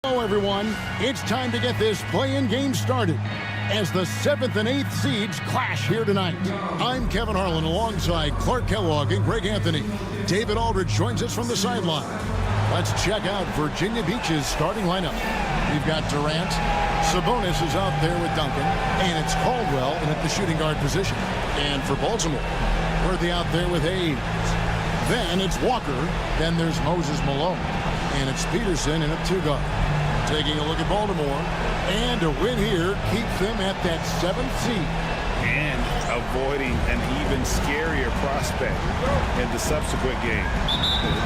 Hello, everyone. It's time to get this play-in game started as the 7th and 8th seeds clash here tonight. I'm Kevin Harlan alongside Clark Kellogg and Greg Anthony. David Aldridge joins us from the sideline. Let's check out Virginia Beach's starting lineup. We've got Durant. Sabonis is out there with Duncan. And it's Caldwell in at the shooting guard position. And for Baltimore, Worthy out there with Hayes. Then it's Walker. Then there's Moses Malone. And it's Peterson in at two guard. Taking a look at Baltimore. And a win here keeps them at that 7th seed. And avoiding an even scarier prospect in the subsequent game.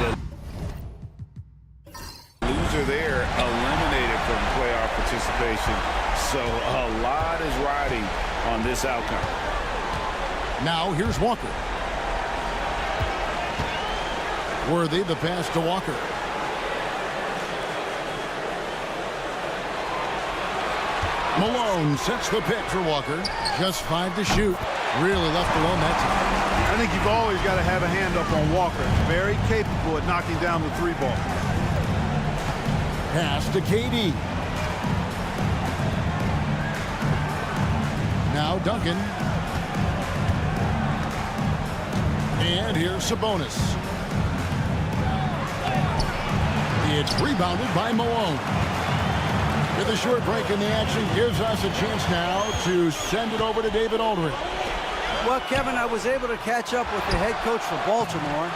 The loser there eliminated from playoff participation. So a lot is riding on this outcome. Now here's Walker. Worthy, the pass to Walker. Malone sets the pick for Walker. Just 5 to shoot. Really left alone that time. I think you've always got to have a hand up on Walker. Very capable at knocking down the three ball. Pass to KD. Now Duncan. And here's Sabonis. It's rebounded by Malone. With a short break in the action gives us a chance now to send it over to David Aldridge. Well, Kevin, I was able to catch up with the head coach for Baltimore.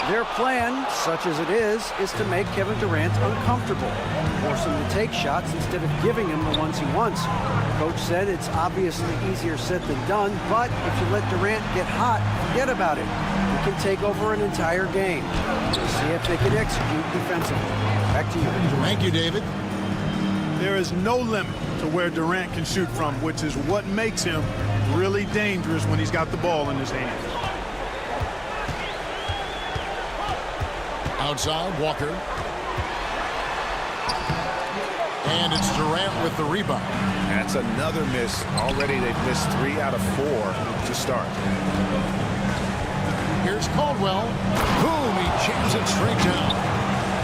Their plan, such as it is to make Kevin Durant uncomfortable. Force him to take shots instead of giving him the ones he wants. The coach said it's obviously easier said than done, but if you let Durant get hot, forget about it. He can take over an entire game. We'll see if they can execute defensively. Back to you. Thank you, David. There is no limit to where Durant can shoot from, which is what makes him really dangerous when he's got the ball in his hands. Outside, Walker. And it's Durant with the rebound. That's another miss. Already they've missed 3 out of 4 to start. Here's Caldwell. Boom, he jams it straight down.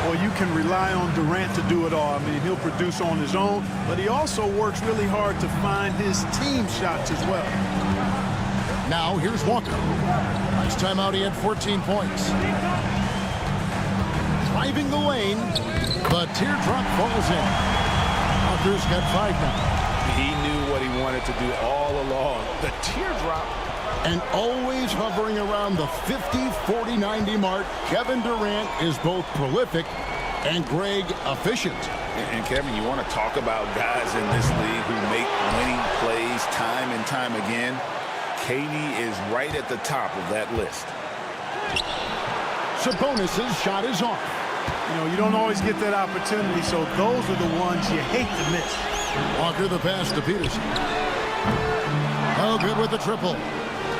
Well, you can rely on Durant to do it all. I mean, he'll produce on his own, but he also works really hard to find his team shots as well. Now here's Walker. Last time out he had 14 points. Driving the lane, but teardrop falls in. Walker's got 5 now. He knew what he wanted to do all along. The teardrop. And always hovering around the 50, 40, 90 mark, Kevin Durant is both prolific and, Greg, efficient. And Kevin, you want to talk about guys in this league who make winning plays time and time again? KD is right at the top of that list. Sabonis' shot is off. You know, you don't always get that opportunity, so those are the ones you hate to miss. Walker the pass to Peterson. Oh, good with the triple.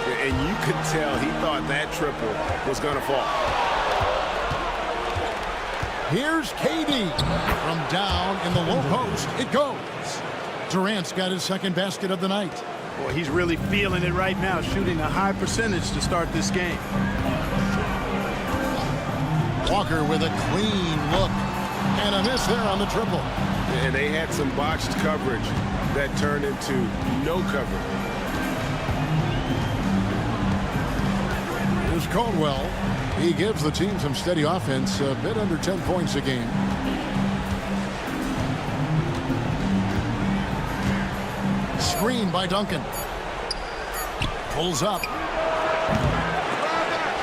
And you could tell he thought that triple was going to fall. Here's KD. From down in the low post, it goes. Durant's got his second basket of the night. Boy, he's really feeling it right now, shooting a high percentage to start this game. Walker with a clean look. And a miss there on the triple. And they had some botched coverage that turned into no coverage. Here's Caldwell. He gives the team some steady offense, a bit under 10 points a game. Screen by Duncan. Pulls up.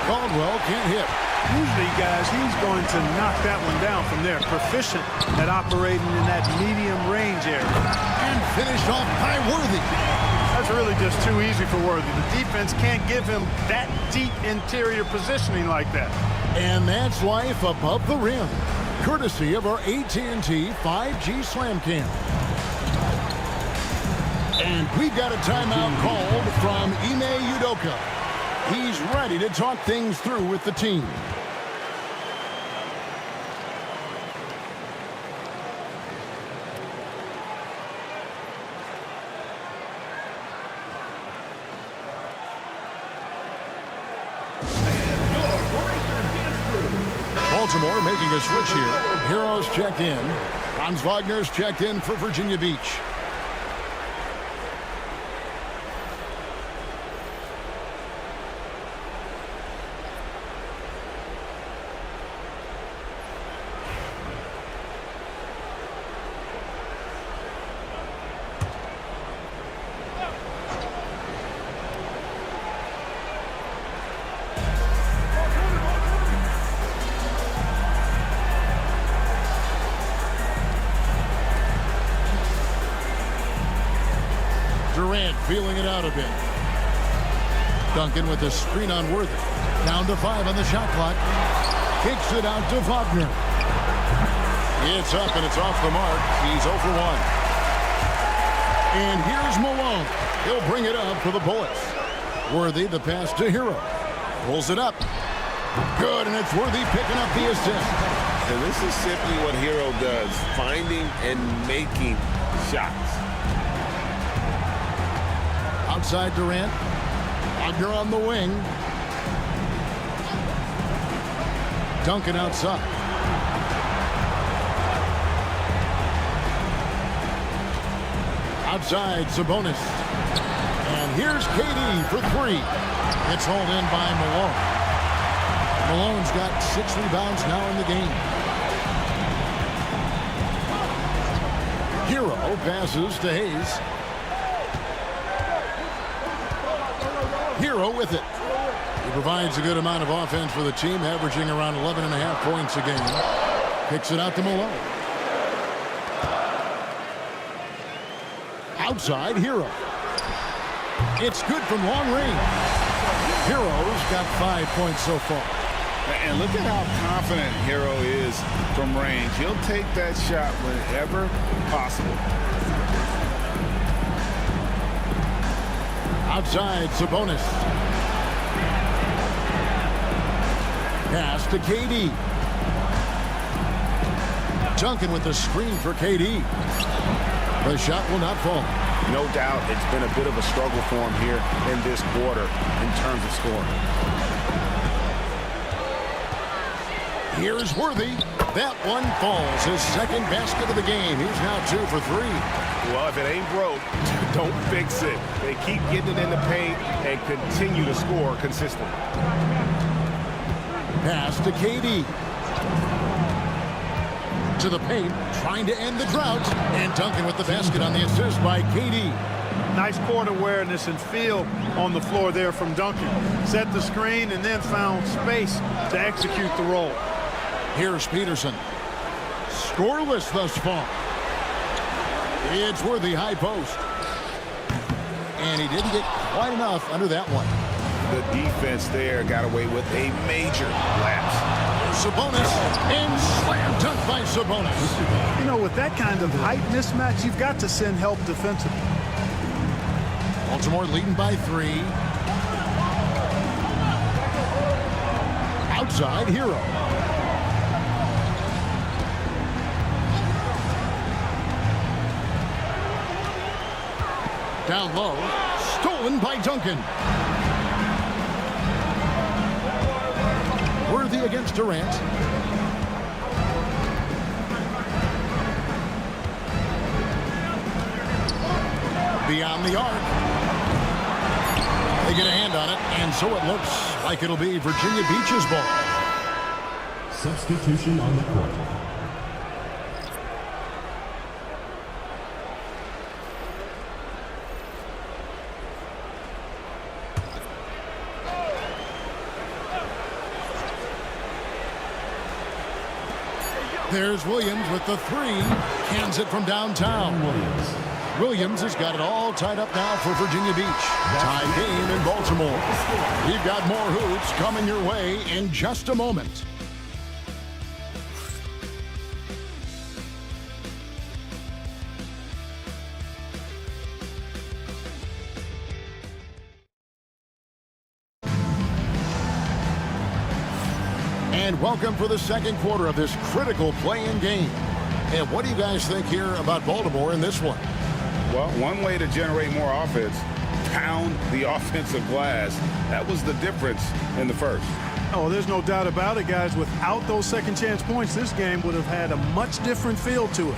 Caldwell can't hit. Usually, guys, he's going to knock that one down from there. Proficient at operating in that medium range area. And finished off by Worthy. That's really just too easy for Worthy. The defense can't give him that deep interior positioning like that. And that's life above the rim, courtesy of our AT&T 5G Slam Cam. And we've got a timeout called from Ime Udoka. He's ready to talk things through with the team. Baltimore making a switch here. Heroes check in. Franz Wagner's checked in for Virginia Beach. Durant feeling it out a bit. Duncan with the screen on Worthy. Down to 5 on the shot clock. Kicks it out to Wagner. It's up and it's off the mark. He's 0 for 1. And here's Malone. He'll bring it up for the Bullets. Worthy, the pass to Hero. Pulls it up. Good, and it's Worthy picking up the assist. And this is simply what Hero does, finding and making shots. Outside Durant. Wagner on the wing. Duncan outside. Outside Sabonis. And here's KD for 3. It's hauled in by Malone. Malone's got 6 rebounds now in the game. Hero passes to Hayes. Hero with it. He provides a good amount of offense for the team, averaging around 11.5 points a game. Kicks it out to Malone. Outside, Hero. It's good from long range. Hero's got 5 points so far. And look at how confident Hero is from range. He'll take that shot whenever possible. Outside, Sabonis. Pass to KD. Duncan with the screen for KD. The shot will not fall. No doubt it's been a bit of a struggle for him here in this quarter in terms of scoring. Here's Worthy. That one falls. His second basket of the game. He's now 2 for 3. Well, if it ain't broke, don't fix it. They keep getting it in the paint and continue to score consistently. Pass to KD. To the paint, trying to end the drought. And Duncan with the basket on the assist by KD. Nice court awareness and feel on the floor there from Duncan. Set the screen and then found space to execute the roll. Here's Peterson. Scoreless thus far. It's Worthy, high post. And he didn't get quite enough under that one. The defense there got away with a major lapse. Sabonis, and slam dunk by Sabonis. You know, with that kind of height mismatch, you've got to send help defensively. Baltimore leading by 3. Outside, Hero. Down low, stolen by Duncan. Worthy against Durant. Beyond the arc. They get a hand on it, and so it looks like it'll be Virginia Beach's ball. Substitution on the court. There's Williams with the 3. Cans it from downtown. Williams has got it all tied up now for Virginia Beach. Tie game in Baltimore. We've got more hoops coming your way in just a moment. And welcome for the second quarter of this critical play-in game. And what do you guys think here about Baltimore in this one? Well, one way to generate more offense, pound the offensive glass. That was the difference in the first. Oh, there's no doubt about it, guys. Without those second chance points, this game would have had a much different feel to it.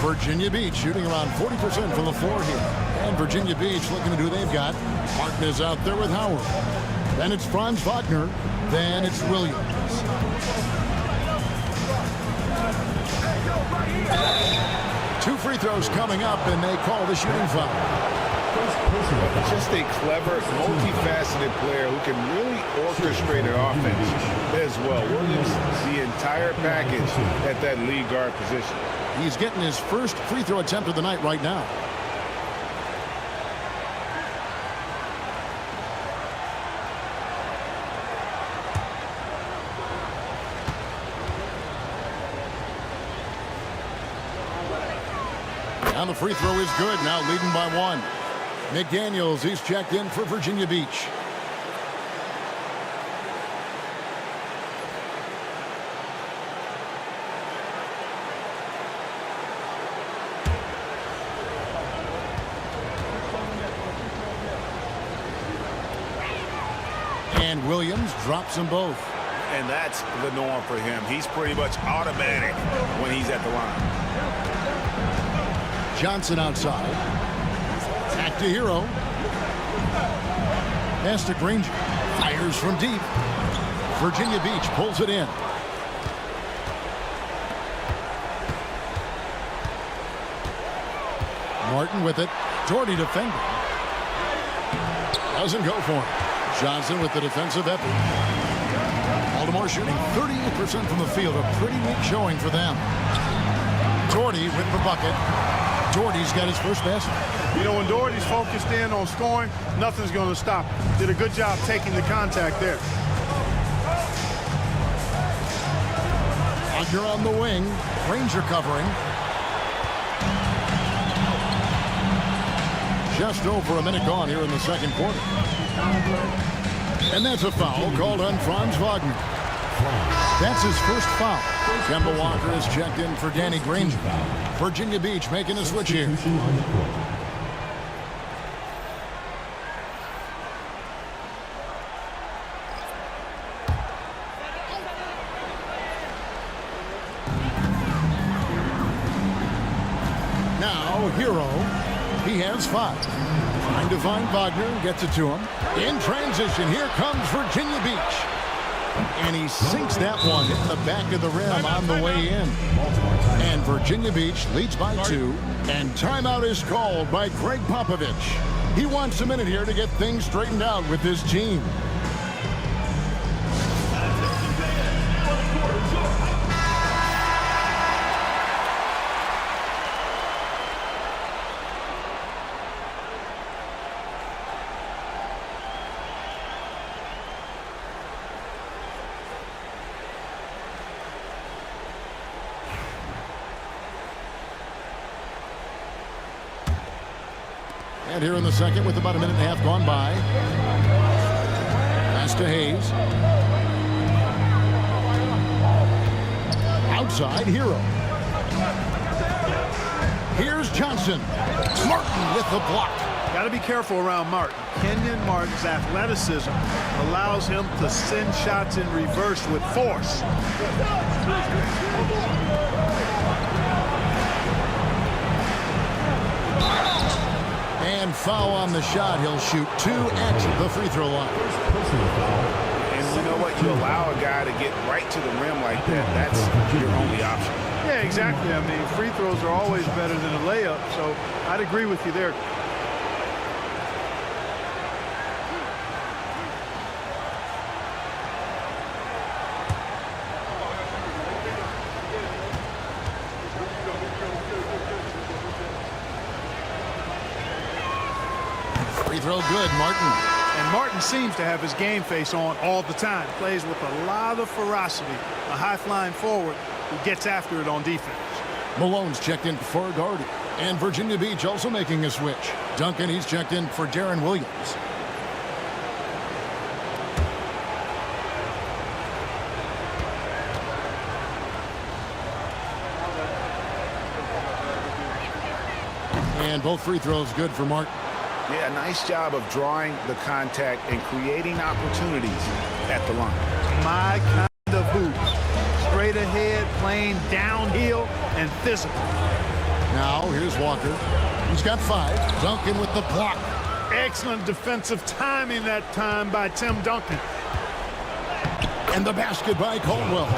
Virginia Beach shooting around 40% from the floor here. And Virginia Beach looking at who they've got. Martin is out there with Howard. Then it's Franz Wagner. Then it's Williams. Two free throws coming up, and they call the shooting foul. Just a clever, multifaceted player who can really orchestrate an offense as well. Williams, the entire package at that lead guard position. He's getting his first free throw attempt of the night right now. And the free throw is good, now leading by one. McDaniels, he's checked in for Virginia Beach. And Williams drops them both. And that's the norm for him. He's pretty much automatic when he's at the line. Johnson outside. Back to Hero. Pass to Granger. Fires from deep. Virginia Beach pulls it in. Martin with it. Doherty defending. Doesn't go for him. Johnson with the defensive effort. Baltimore shooting 38% from the field. A pretty weak showing for them. Doherty with the bucket. Doherty's got his first basket. You know, when Doherty's focused in on scoring, nothing's going to stop him. Did a good job taking the contact there. Wagner on the wing. Granger covering. Just over a minute gone here in the second quarter. And that's a foul called on Franz Wagner. That's his first foul. Kemba Walker is checked in for Danny Granger. Virginia Beach making a switch here. Now, Hero. He has 5. Trying to find Wagner. Gets it to him. In transition, here comes Virginia Beach. And he sinks that one, hitting the back of the rim on the way in. And Virginia Beach leads by 2. And timeout is called by Greg Popovich. He wants a minute here to get things straightened out with his team. And here in the second with about a minute and a half gone by. Pass to Hayes. Outside, Hero. Here's Johnson. Martin with the block. Got to be careful around Martin. Kenyon Martin's athleticism allows him to send shots in reverse with force. And foul on the shot. He'll shoot 2 at the free throw line. And you know what? You allow a guy to get right to the rim like that. That's your only option. Yeah, exactly. I mean, free throws are always better than a layup, so I'd agree with you there. Free throw good, Martin. And Martin seems to have his game face on all the time. Plays with a lot of ferocity. A high-flying forward who gets after it on defense. Malone's checked in for Doherty. And Virginia Beach also making a switch. Duncan, he's checked in for Darren Williams. And both free throws good for Martin. Yeah, nice job of drawing the contact and creating opportunities at the line. My kind of hoop. Straight ahead, playing downhill and physical. Now here's Walker. He's got 5. Duncan with the block. Excellent defensive timing that time by Tim Duncan. And the basket by Caldwell.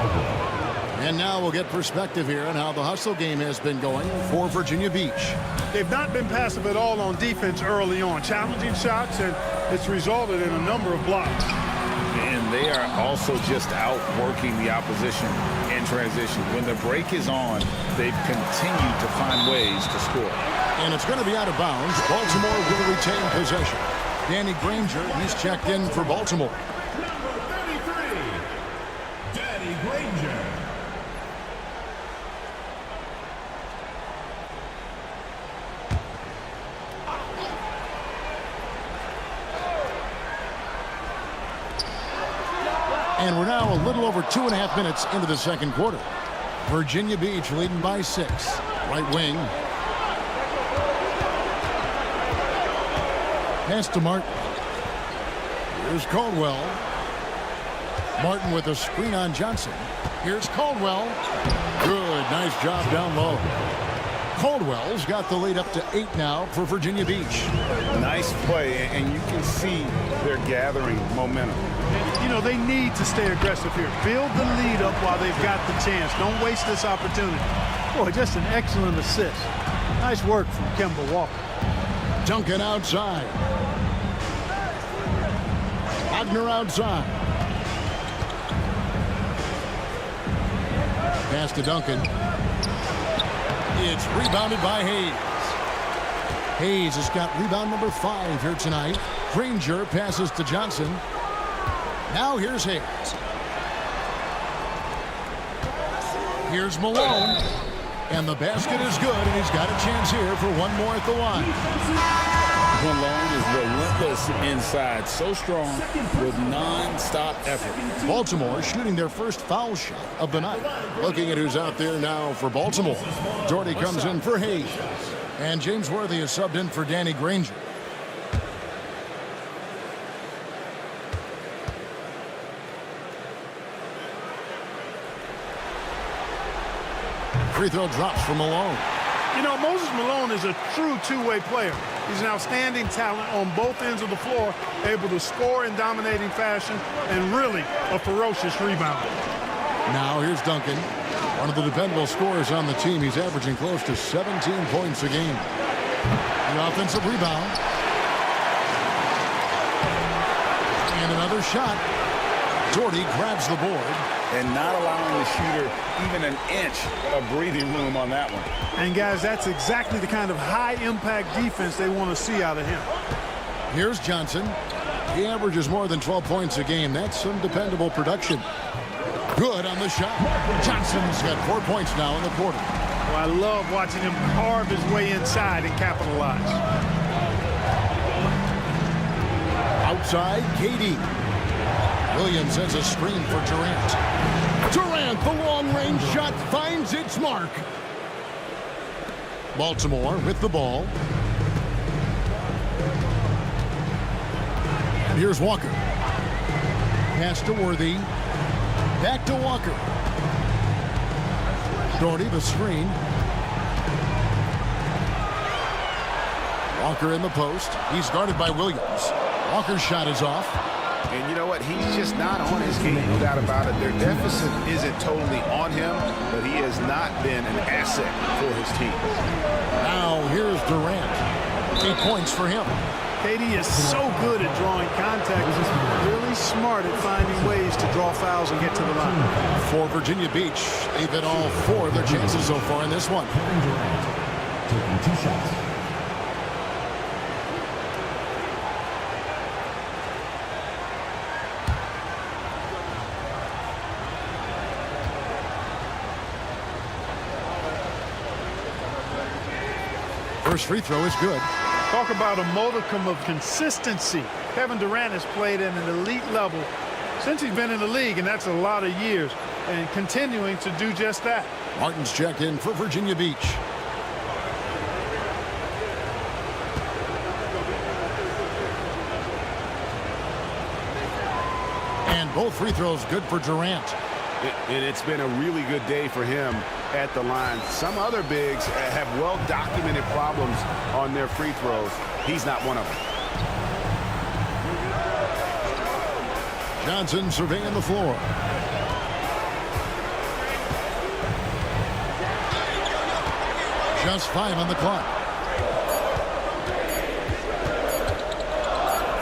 And now we'll get perspective here on how the hustle game has been going for Virginia Beach. They've not been passive at all on defense early on. Challenging shots, and it's resulted in a number of blocks. And they are also just outworking the opposition in transition. When the break is on, they've continued to find ways to score. And it's going to be out of bounds. Baltimore will retain possession. Danny Granger, he's checked in for Baltimore. Number 33, Danny Granger. And we're now a little over 2.5 minutes into the second quarter. Virginia Beach leading by 6. Right wing. Pass to Martin. Here's Caldwell. Martin with a screen on Johnson. Here's Caldwell. Good, nice job down low. Caldwell's got the lead up to 8 now for Virginia Beach. Nice play, and you can see they're gathering momentum. You know, they need to stay aggressive here. Build the lead up while they've got the chance. Don't waste this opportunity. Boy, just an excellent assist. Nice work from Kemba Walker. Duncan outside. Wagner outside. Pass to Duncan. It's rebounded by Hayes. Hayes has got rebound number 5 here tonight. Granger passes to Johnson. Now here's Hayes. Here's Malone. And the basket is good, and he's got a chance here for one more at the line. Malone is relentless inside, so strong with non-stop effort. Baltimore shooting their first foul shot of the night. Looking at who's out there now for Baltimore. Doherty comes in for Hayes. And James Worthy is subbed in for Danny Granger. Free throw drops for Malone. You know, Moses Malone is a true two-way player. He's an outstanding talent on both ends of the floor, able to score in dominating fashion, and really a ferocious rebounder. Now here's Duncan, one of the dependable scorers on the team. He's averaging close to 17 points a game. The offensive rebound. And another shot. Doherty grabs the board. And not allowing the shooter even an inch of breathing room on that one. And, guys, that's exactly the kind of high-impact defense they want to see out of him. Here's Johnson. He averages more than 12 points a game. That's some dependable production. Good on the shot. Johnson's got 4 points now in the quarter. Well, I love watching him carve his way inside and capitalize. Outside, KD. Williams has a screen for Durant. Durant, the long-range shot, finds its mark. Baltimore with the ball. And here's Walker. Pass to Worthy. Back to Walker. Doherty, the screen. Walker in the post. He's guarded by Williams. Walker's shot is off. And you know what? He's just not on his game, no doubt about it. Their deficit isn't totally on him, but he has not been an asset for his team. Now here's Durant. 8 points for him. KD is so good at drawing contact. He's really smart at finding ways to draw fouls and get to the line. For Virginia Beach, they've hit all 4 of their chances so far in this one. Taking 2 shots. First free throw is good. Talk about a modicum of consistency. Kevin Durant has played at an elite level since he's been in the league, and that's a lot of years, and continuing to do just that. Martin's checked in for Virginia Beach. Both free throws good for Durant. And it's been a really good day for him at the line. Some other bigs have well-documented problems on their free throws. He's not one of them. Johnson surveying the floor. Just 5 on the clock.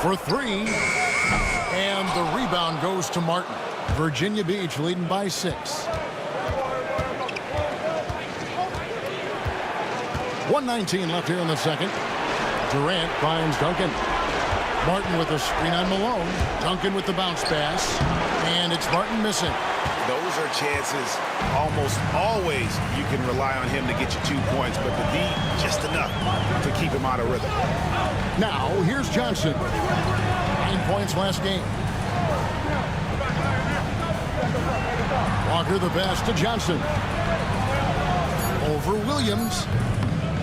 For 3. And the rebound goes to Martin. Virginia Beach leading by 6. 1:19 left here in the second. Durant finds Duncan. Martin with a screen on Malone. Duncan with the bounce pass. And it's Martin missing. Those are chances almost always you can rely on him to get you 2 points, but the D just enough to keep him out of rhythm. Now, here's Johnson. 9 points last game. Walker the pass to Johnson. Over Williams.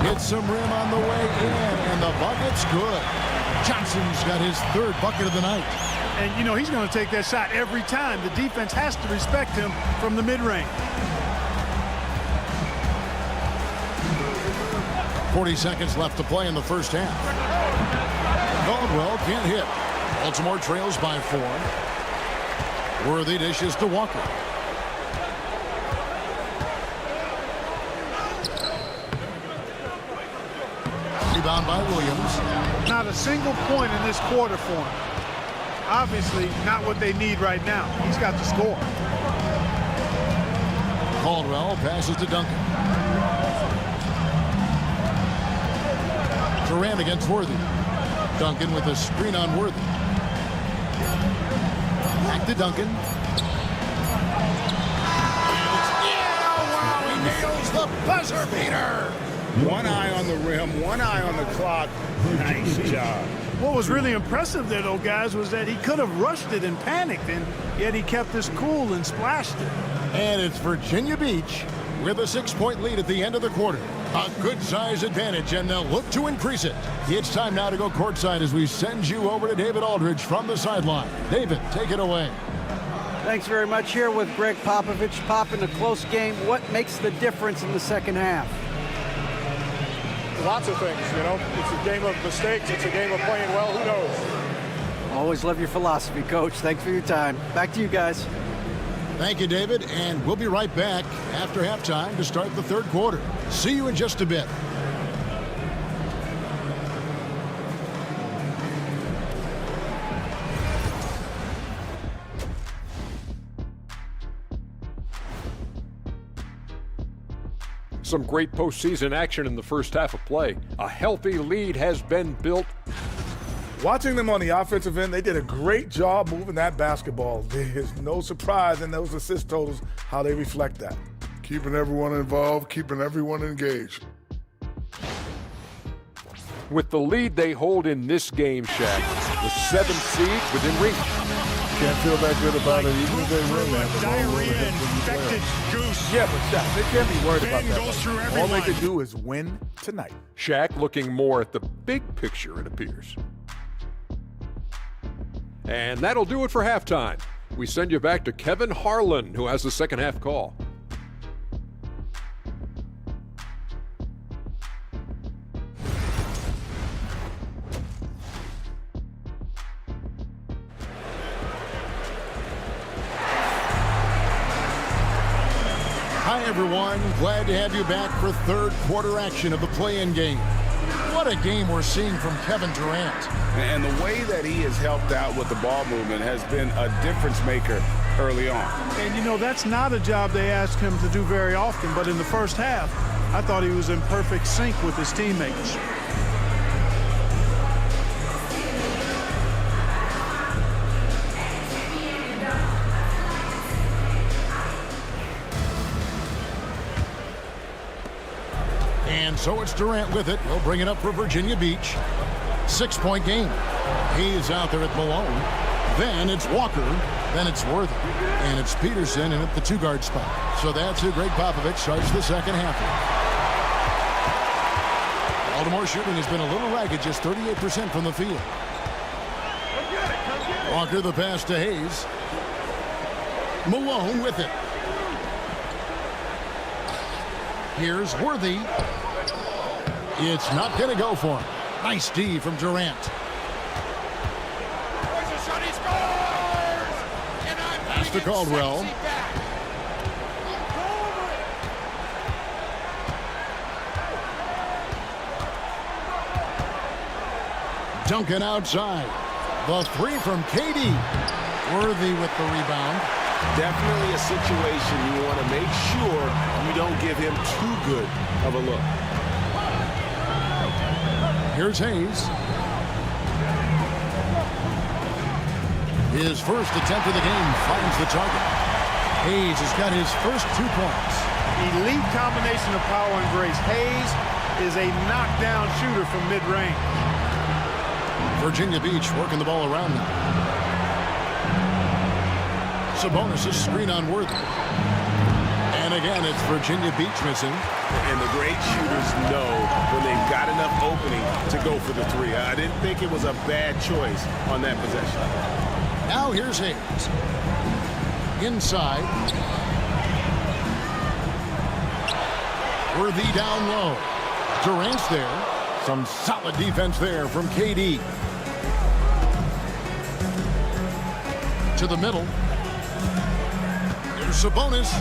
Hits some rim on the way in, and the bucket's good. Johnson's got his 3rd bucket of the night. And, you know, he's going to take that shot every time. The defense has to respect him from the mid-range. 40 seconds left to play in the first half. Caldwell can't hit. Baltimore trails by 4. Worthy dishes to Walker. Rebound by Williams. Not a single point in this quarter for him. Obviously not what they need right now. He's got to score. Caldwell passes to Duncan. Durant against Worthy. Duncan with a screen on Worthy. Back to Duncan. Wow, he nails the buzzer beater. One eye on the rim, one eye on the clock. Nice job. What was really impressive there, though, guys, was that he could have rushed it and panicked, and yet he kept his cool and splashed it. And it's Virginia Beach with a 6-point lead at the end of the quarter. A good size advantage, and they'll look to increase it. It's time now to go courtside as we send you over to David Aldridge from the sideline. David, take it away. Thanks very much. Here with Greg Popovich. Pop, in a close game, what makes the difference in the second half? Lots of things, you know. It's a game of mistakes. It's a game of playing well. Who knows? Always love your philosophy, Coach. Thanks for your time. Back to you guys. Thank you, David, and we'll be right back after halftime to start the third quarter. See you in just a bit. Some great postseason action in the first half of play. A healthy lead has been built. Watching them on the offensive end, they did a great job moving that basketball. There's no surprise in those assist totals how they reflect that. Keeping everyone involved, keeping everyone engaged. With the lead they hold in this game, Shaq, the 7th seed within reach. Can't feel that good about it, even if they win that. Diarrhea-infected goose. Yeah, but Shaq, they can't be worried about Goes that. through All everyone. they can do is win tonight. Shaq looking more at the big picture, it appears. And that'll do it for halftime. We send you back to Kevin Harlan, who has the second half call. Hi, everyone. Glad to have you back for third quarter action of the play-in game. What a game we're seeing from Kevin Durant. And the way that he has helped out with the ball movement has been a difference maker early on. And, you know, that's not a job they ask him to do very often, but in the first half, I thought he was in perfect sync with his teammates. And so it's Durant with it. He'll bring it up for Virginia Beach. 6-point game. He's out there at Malone. Then it's Walker. Then it's Worthy. And it's Peterson in at the 2-guard spot. So that's who Greg Popovich starts the second half with. Baltimore shooting has been a little ragged, just 38% from the field. Walker the pass to Hayes. Malone with it. Here's Worthy. It's not going to go for him. Nice D from Durant. Pass to Caldwell. Duncan outside. The three from KD. Worthy with the rebound. Definitely a situation you want to make sure you don't give him too good of a look. Here's Hayes. His first attempt of the game finds the target. Hayes has got his first 2 points. Elite combination of power and grace. Hayes is a knockdown shooter from mid-range. Virginia Beach working the ball around them. Sabonis' screen on Worthy. And again, it's Virginia Beach missing. And the great shooters know when they've got enough opening to go for the three. I didn't think it was a bad choice on that possession. Now here's Hayes. Inside. Worthy down low. Durant's there. Some solid defense there from KD. To the middle. There's Sabonis.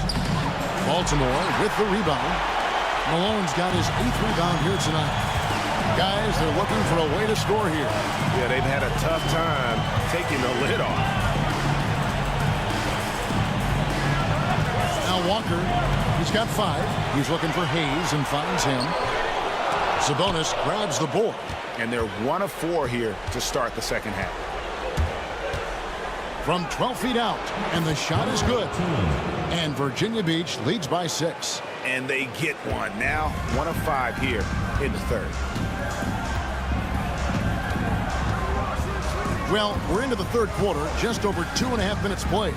Baltimore with the rebound. Malone's got his 8th rebound here tonight. Guys, they're looking for a way to score here. Yeah, they've had a tough time taking the lid off. Now Walker, he's got 5. He's looking for Hayes and finds him. Sabonis grabs the board. And they're 1 of 4 here to start the second half. From 12 feet out, and the shot is good. And Virginia Beach leads by 6. And they get one. Now 1 of 5 here in the third. Well, we're into the third quarter, just over 2.5 minutes played.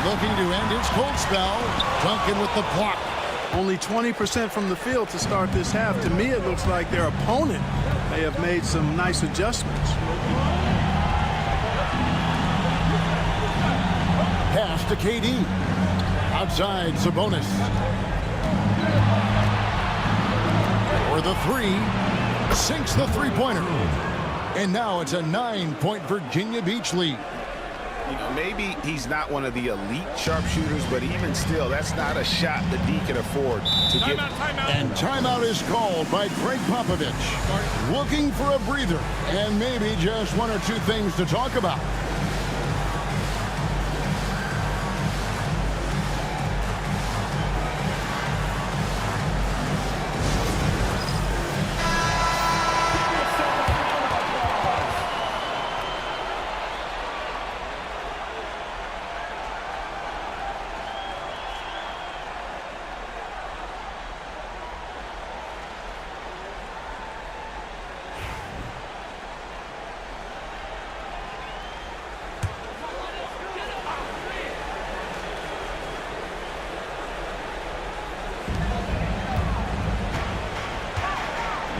Looking to end his cold spell. Duncan with the block. Only 20% from the field to start this half. To me, it looks like their opponent may have made some nice adjustments. Pass to KD. Outside, Sabonis. For the 3. Sinks the three-pointer. And now it's a 9-point Virginia Beach lead. You know, maybe he's not one of the elite sharpshooters, but even still, that's not a shot that D can afford to get. And timeout is called by Greg Popovich. Looking for a breather and maybe just 1 or 2 things to talk about.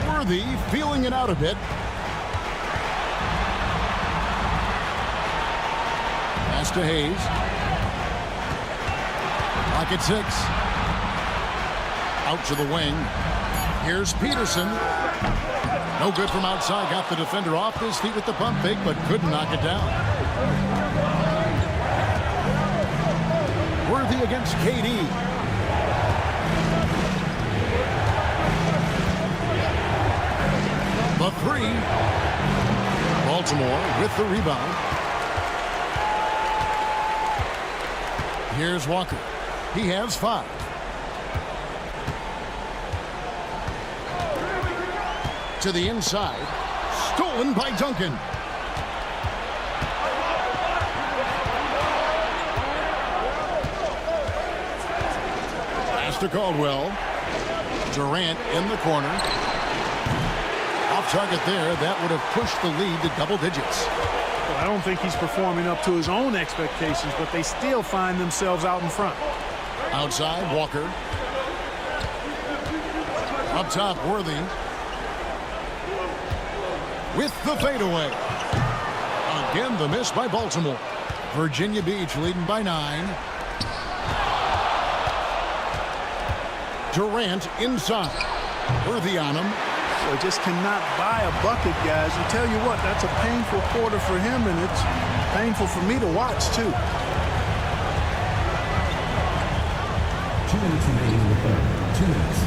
Worthy feeling it out a bit. Pass to Hayes. Lock at 6. Out to the wing. Here's Peterson. No good from outside. Got the defender off his feet with the pump fake, but couldn't knock it down. Worthy against KD. The 3. Baltimore with the rebound. Here's Walker. He has 5. To the inside. Stolen by Duncan. Pass to Caldwell. Durant in the corner. Off target there. That would have pushed the lead to double digits. Well, I don't think he's performing up to his own expectations, but they still find themselves out in front. Outside, Walker. Up top, Worthy. With the fadeaway. Again, the miss by Baltimore. Virginia Beach leading by 9. Durant inside. Worthy on him. So just cannot buy a bucket, guys. And tell you what, that's a painful quarter for him, and it's painful for me to watch, too. 2 minutes remaining in the third. 2 minutes.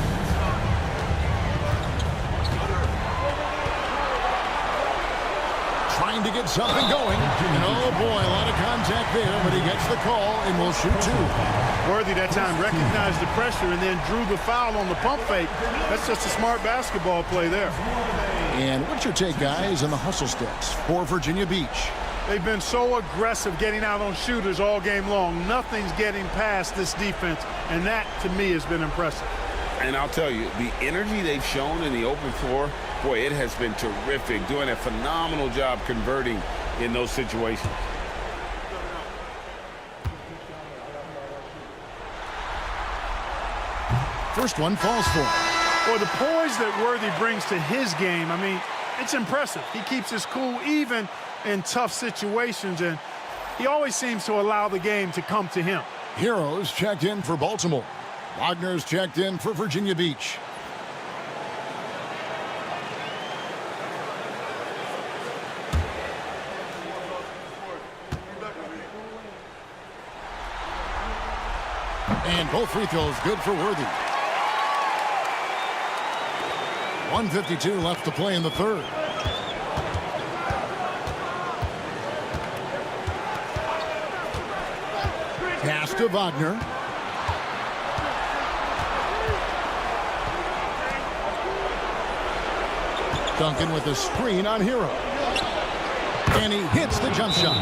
Trying to get something going. And oh boy, a lot of contact there, but he gets the call and will shoot 2. Worthy that time recognized the pressure and then drew the foul on the pump fake. That's just a smart basketball play there. And what's your take, guys, on the hustle sticks for Virginia Beach? They've been so aggressive getting out on shooters all game long. Nothing's getting past this defense, and that, to me, has been impressive. And I'll tell you, the energy they've shown in the open floor, boy, it has been terrific, doing a phenomenal job converting in those situations. First one falls for him. Boy, the poise that Worthy brings to his game, I mean, it's impressive. He keeps his cool even in tough situations, and he always seems to allow the game to come to him. Heroes checked in for Baltimore. Wagner's checked in for Virginia Beach. And both free throws good for Worthy. 1:52 left to play in the third. Pass to Wagner. Duncan with a screen on Hero. And he hits the jump shot.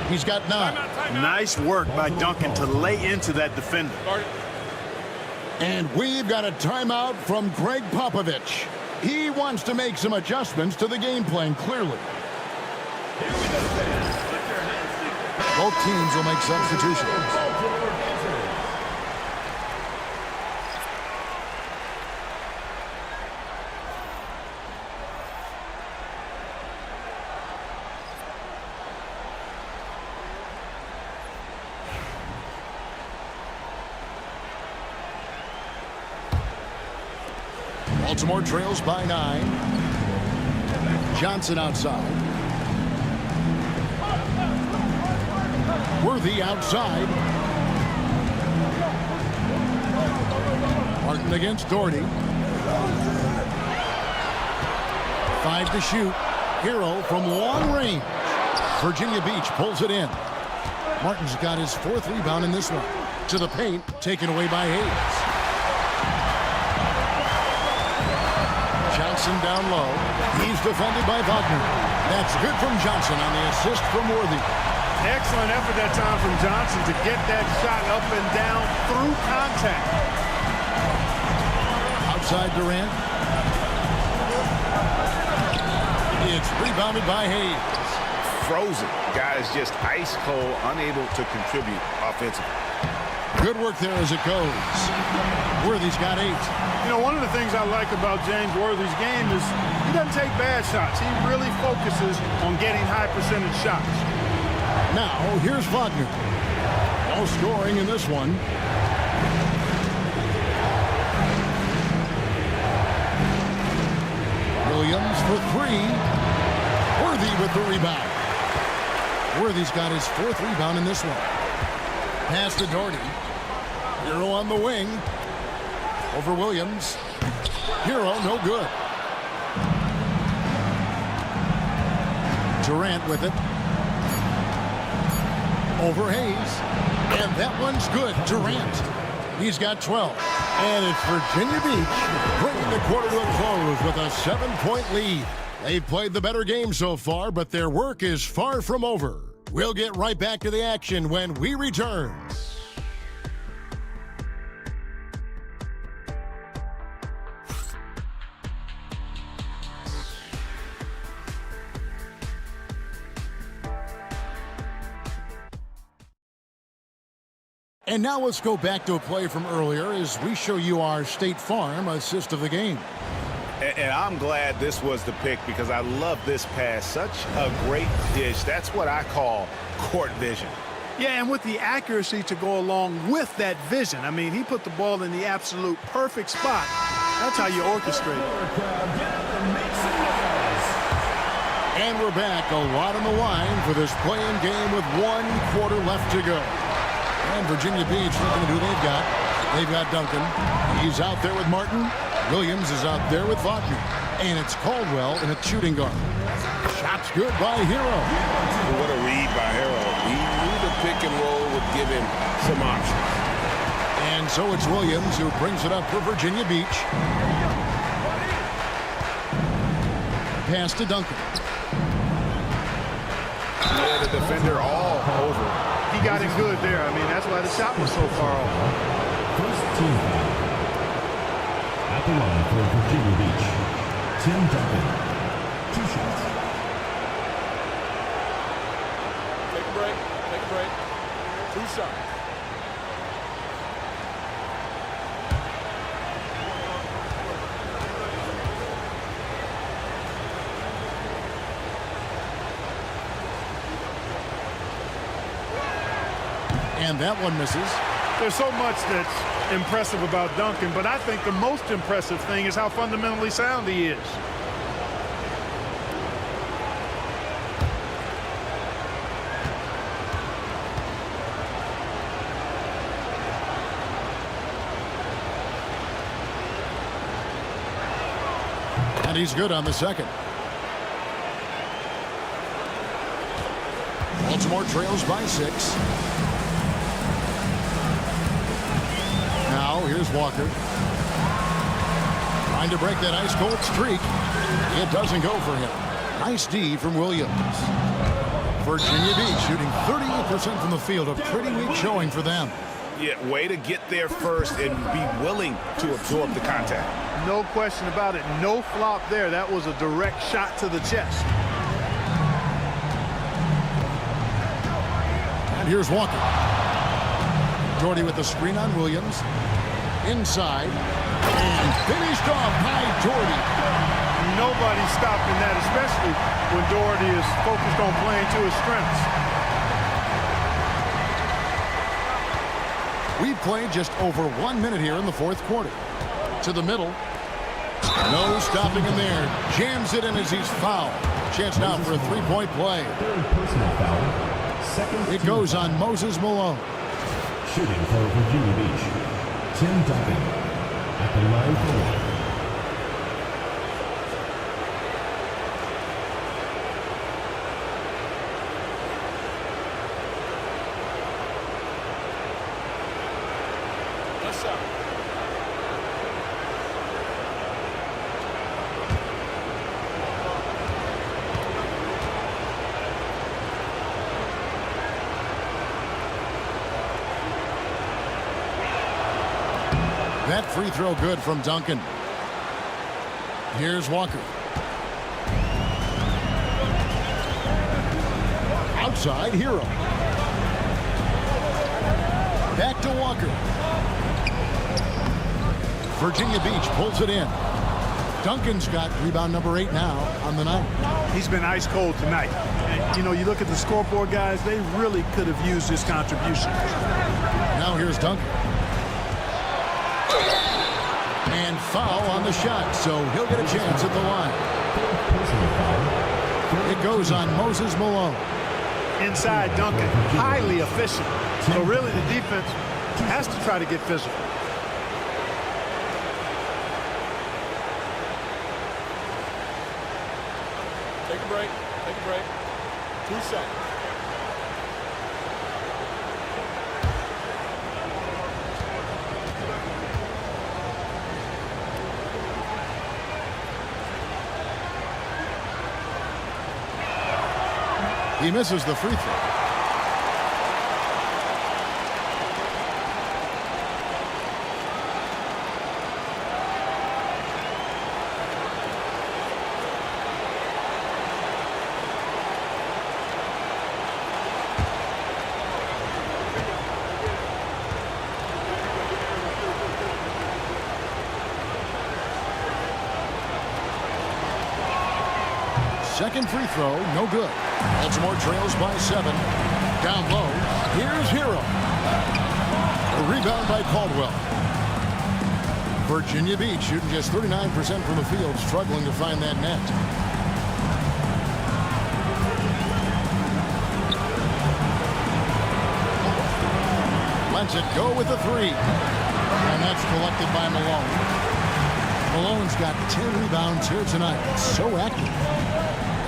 He's got 9. Nice work by Duncan to lay into that defender. And we've got a timeout from Greg Popovich. He wants to make some adjustments to the game plan, clearly. Both teams will make substitutions. Baltimore trails by 9. Johnson outside. Worthy outside. Martin against Doherty. 5 to shoot. Hero from long range. Virginia Beach pulls it in. Martin's got his 4th rebound in this one. To the paint, taken away by Hayes. Johnson down low. He's defended by Wagner. That's good from Johnson on the assist from Worthy. Excellent effort that time from Johnson to get that shot up and down through contact. Outside Durant. It's rebounded by Hayes. Frozen. Guys just ice cold, unable to contribute offensively. Good work there as it goes. Worthy's got 8. You know, one of the things I like about James Worthy's game is he doesn't take bad shots. He really focuses on getting high percentage shots. Now, here's Wagner. No scoring in this one. Williams for 3. Worthy with the rebound. Worthy's got his 4th rebound in this one. Pass to Doherty. Hero on the wing. Over Williams. Hero no good. Durant with it. Over Hayes. And that one's good. Durant. He's got 12. And it's Virginia Beach bringing the quarter to a close with a 7-point lead. They've played the better game so far, but their work is far from over. We'll get right back to the action when we return. And now let's go back to a play from earlier as we show you our State Farm assist of the game. And I'm glad this was the pick because I love this pass. Such a great dish. That's what I call court vision. Yeah, and with the accuracy to go along with that vision. I mean, he put the ball in the absolute perfect spot. That's how you orchestrate it. And we're back. A lot on the line for this play-in game with 1 quarter left to go. And Virginia Beach looking at who they've got. They've got Duncan. He's out there with Martin. Williams is out there with Wagner. And it's Caldwell in a shooting guard. Shot's good by Hero. What a read by Hero. He knew the pick and roll would give him some options. And so it's Williams who brings it up for Virginia Beach. Pass to Duncan. Yeah, the defender all over. He got it good there. I mean, that's why the shot was so far off. First team foul. At the line for Virginia Beach, Tim Duncan. 2 shots. Take a break. Take a break. 2 shots. And that one misses. There's so much that's impressive about Duncan, but I think the most impressive thing is how fundamentally sound he is. And he's good on the second. Baltimore trails by 6. Now, here's Walker. Trying to break that ice-cold streak. It doesn't go for him. Nice D from Williams. Virginia Beach shooting 38% from the field. A pretty weak showing for them. Yeah, way to get there first and be willing to absorb the contact. No question about it. No flop there. That was a direct shot to the chest. And here's Walker. Jordy with the screen on Williams. Inside. And finished off by Jordy. Nobody's stopping that, especially when Doherty is focused on playing to his strengths. We've played just over 1 minute here in the 4th quarter. To the middle. No stopping him there. Jams it in as he's fouled. Chance now for a 3-point play. Third personal foul. Second. It goes on Moses Malone. Shooting for Virginia Beach, Tim Duncan. At the line for 1. That free throw good from Duncan. Here's Walker. Outside, Hero. Back to Walker. Virginia Beach pulls it in. Duncan's got rebound number 8 now on the night. He's been ice cold tonight. And, you know, you look at the scoreboard, guys, they really could have used his contribution. Now here's Duncan. And foul on the shot, so he'll get a chance at the line. It goes on Moses Malone. Inside Duncan, highly efficient. So really the defense has to try to get physical. Take a break. Take a break. 2 seconds. He misses the free throw. Second free throw, no good. Baltimore trails by 7. Down low, here's Hero. A rebound by Caldwell. Virginia Beach shooting just 39% from the field, struggling to find that net. Lets it go with the three. And that's collected by Malone. Malone's got 10 rebounds here tonight. So active.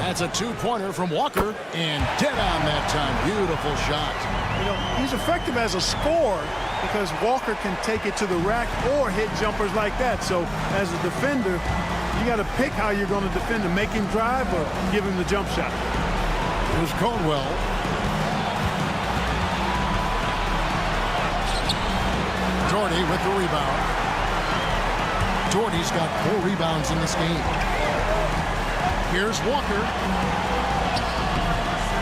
That's a two-pointer from Walker. And dead on that time. Beautiful shot. You know, he's effective as a scorer because Walker can take it to the rack or hit jumpers like that. So as a defender, you got to pick how you're going to defend him. Make him drive or give him the jump shot. Here's Caldwell. Doherty with the rebound. Doherty's got 4 rebounds in this game. Here's Walker.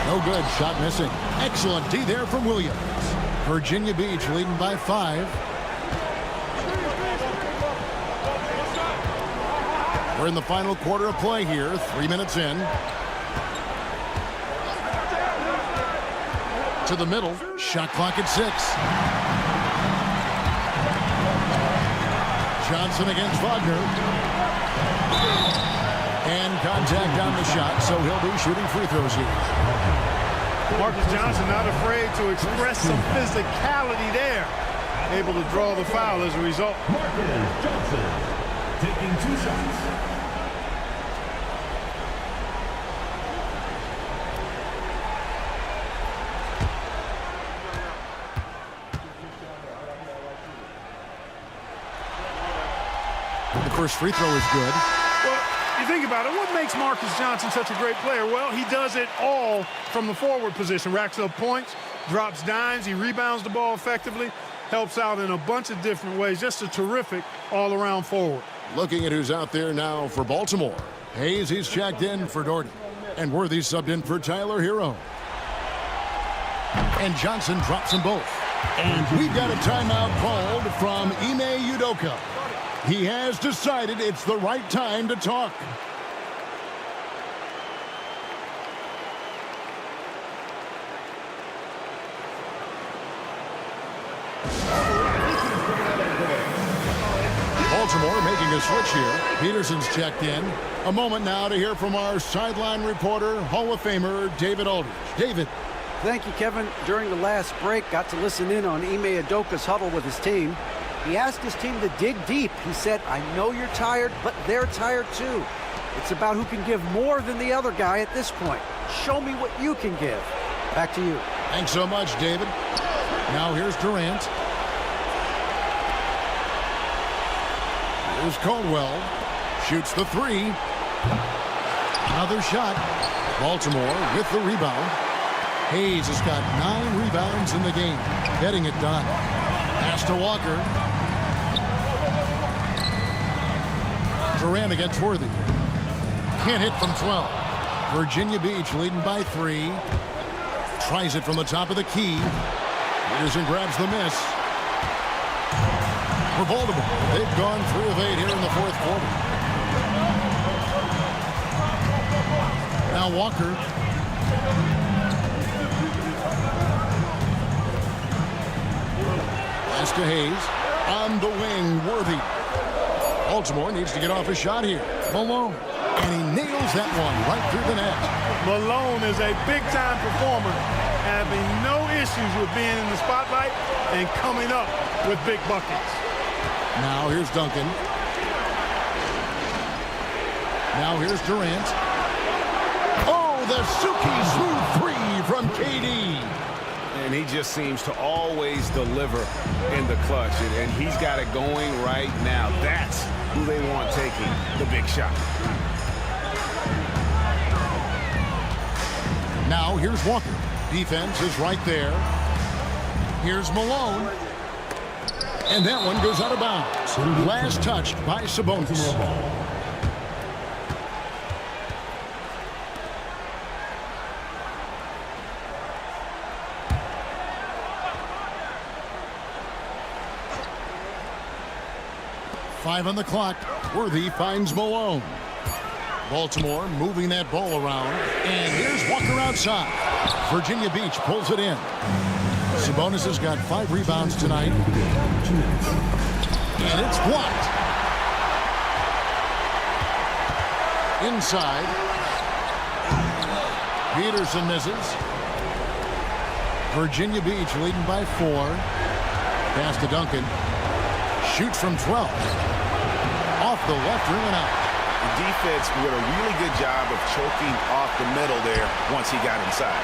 No good. Shot missing. Excellent D there from Williams. Virginia Beach leading by 5. We're in the final quarter of play here. 3 minutes in. To the middle. Shot clock at 6. Johnson against Wagner. And contact on the shot, so he'll be shooting free throws here. Marcus Johnson not afraid to express some physicality there. Able to draw the foul as a result. Marcus Johnson taking 2 shots. The first free throw is good. Well, you think about it, what makes Marcus Johnson such a great player? Well, he does it all from the forward position. Racks up points, drops dimes, he rebounds the ball effectively, helps out in a bunch of different ways. Just a terrific all-around forward. Looking at who's out there now for Baltimore. Hayes, he's checked in for Doherty. And Worthy subbed in for Tyler Hero. And Johnson drops them both. And we've got a timeout called from Ime Udoka. He has decided it's the right time to talk. Baltimore making a switch here. Peterson's checked in. A moment now to hear from our sideline reporter, Hall of Famer David Aldridge. David. Thank you, Kevin. During the last break, got to listen in on Ime Udoka's huddle with his team. He asked his team to dig deep. He said, I know you're tired, but they're tired too. It's about who can give more than the other guy at this point. Show me what you can give. Back to you. Thanks so much, David. Now here's Durant. Here's Caldwell. Shoots the 3. Another shot. Baltimore with the rebound. Hayes has got 9 rebounds in the game. Getting it done. Pass to Walker. Durant against Worthy. Can't hit from 12. Virginia Beach leading by 3. Tries it from the top of the key. Peterson grabs the miss. For Baltimore, they've gone 3 of 8 here in the 4th quarter. Now Walker. Pass to Hayes. On the wing, Worthy. Baltimore needs to get off a shot here. Malone. And he nails that one right through the net. Malone is a big-time performer, having no issues with being in the spotlight and coming up with big buckets. Now here's Duncan. Now here's Durant. Oh, the Suki smooth 3 from KD. And he just seems to always deliver in the clutch. And he's got it going right now. That's who they want taking the big shot. Now here's Walker. Defense is right there. Here's Malone. And that one goes out of bounds. Last touched by Sabonis. Five on the clock. Worthy finds Malone. Baltimore moving that ball around. And here's Walker outside. Virginia Beach pulls it in. Sabonis has got 5 rebounds tonight. And it's blocked. Inside. Peterson misses. Virginia Beach leading by 4. Pass to Duncan. Shoots from 12. Off the left rim and out. The defense did a really good job of choking off the middle there once he got inside.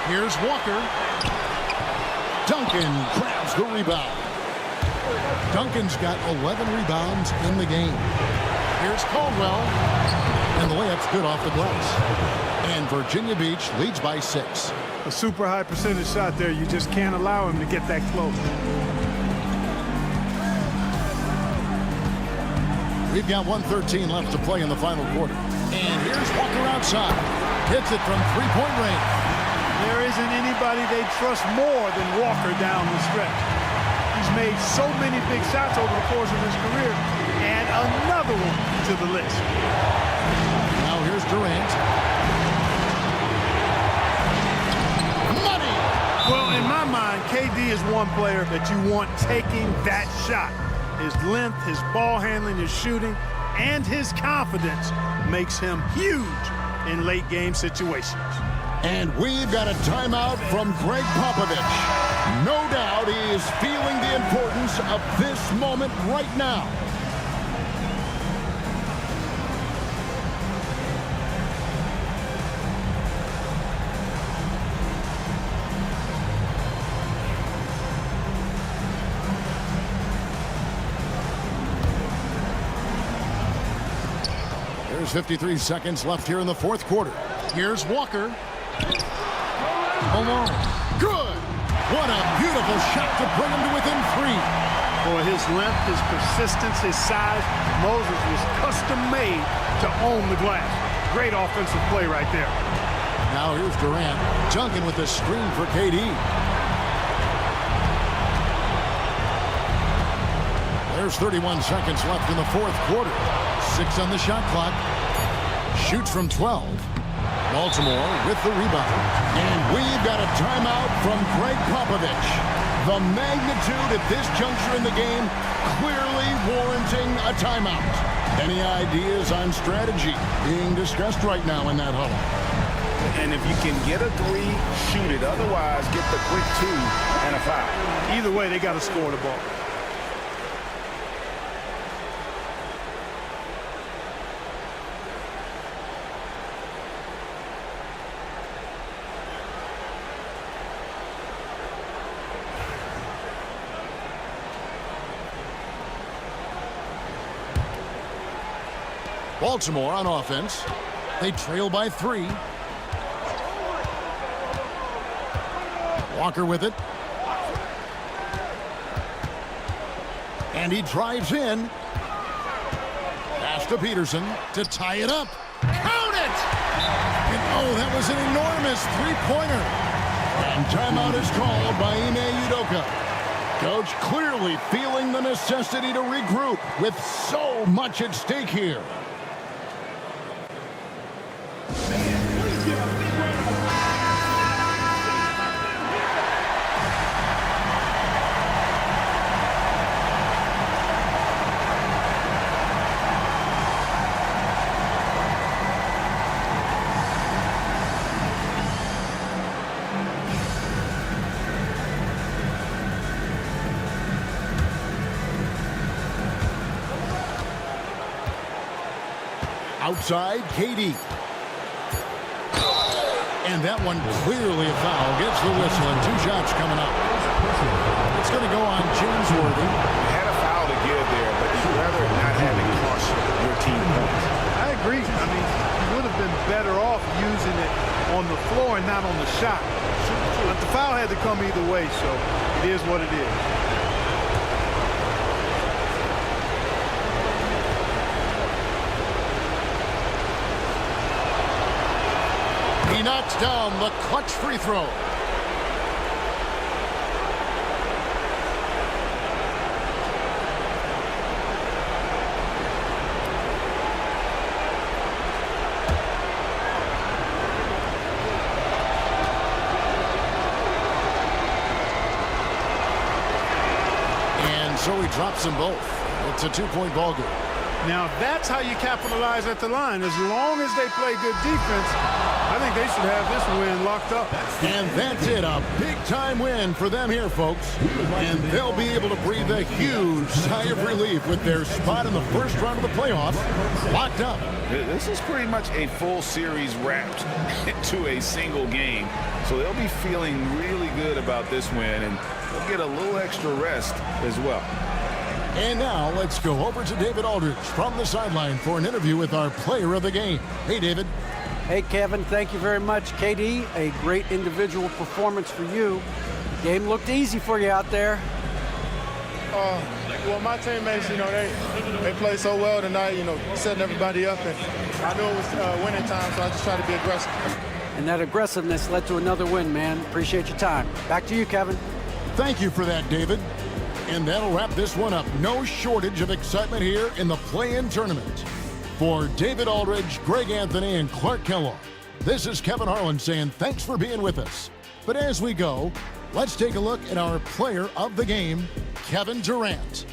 Here's Walker. Duncan grabs the rebound. Duncan's got 11 rebounds in the game. Here's Caldwell. And the layup's good off the glass. And Virginia Beach leads by 6. A super high percentage shot there. You just can't allow him to get that close. We've got 1:13 left to play in the final quarter. And here's Walker outside. Hits it from three-point range. There isn't anybody they trust more than Walker down the stretch. He's made so many big shots over the course of his career, and another one to the list. Now here's Durant. Money! Well, in my mind, KD is one player that you want taking that shot. His length, his ball handling, his shooting, and his confidence makes him huge in late game situations. And we've got a timeout from Greg Popovich. No doubt he is feeling the importance of this moment right now. There's 53 seconds left here in the fourth quarter. Here's Walker. Alone. Good. What a beautiful shot to bring him to within 3. For his length, his persistence, his size, Moses was custom made to own the glass. Great offensive play right there. Now here's Durant. Duncan with the screen for KD. There's 31 seconds left in the fourth quarter. 6 on the shot clock. Shoots from 12. Baltimore with the rebound. And we've got a timeout from Greg Popovich. The magnitude at this juncture in the game clearly warranting a timeout. Any ideas on strategy being discussed right now in that huddle? And if you can get a 3, shoot it. Otherwise, get the quick 2 and a foul. Either way, they got to score the ball. Baltimore on offense. They trail by 3. Walker with it. And he drives in. Pass to Peterson to tie it up. Count it! And oh, that was an enormous 3-pointer. And timeout is called by Ime Udoka. Coach clearly feeling the necessity to regroup with so much at stake here. Outside, KD. And that one clearly a foul. Gets the whistle and 2 shots coming up. It's going to go on James Worthy. You had a foul to give there, but you'd rather not have it cost your team points. I agree. I mean, you would have been better off using it on the floor and not on the shot. But the foul had to come either way, so it is what it is. He knocks down the clutch free throw. So he drops them both. It's a two-point ball game. Now, that's how you capitalize at the line. As long as they play good defense, I think they should have this win locked up. And that's it, a big-time win for them here, folks. And they'll be able to breathe a huge sigh of relief with their spot in the first round of the playoffs locked up. This is pretty much a full series wrapped into a single game. So they'll be feeling really good about this win, and they'll get a little extra rest as well. And now let's go over to David Aldridge from the sideline for an interview with our player of the game. Hey, David. Hey, Kevin, thank you very much. KD, a great individual performance for you. Game looked easy for you out there. Well, my teammates, you know, they played so well tonight, you know, setting everybody up. And I knew it was winning time, so I just tried to be aggressive. And that aggressiveness led to another win, man. Appreciate your time. Back to you, Kevin. Thank you for that, David. And that'll wrap this one up. No shortage of excitement here in the play-in tournament. For David Aldridge, Greg Anthony, and Clark Kellogg, this is Kevin Harlan saying thanks for being with us. But as we go, let's take a look at our player of the game, Kevin Durant.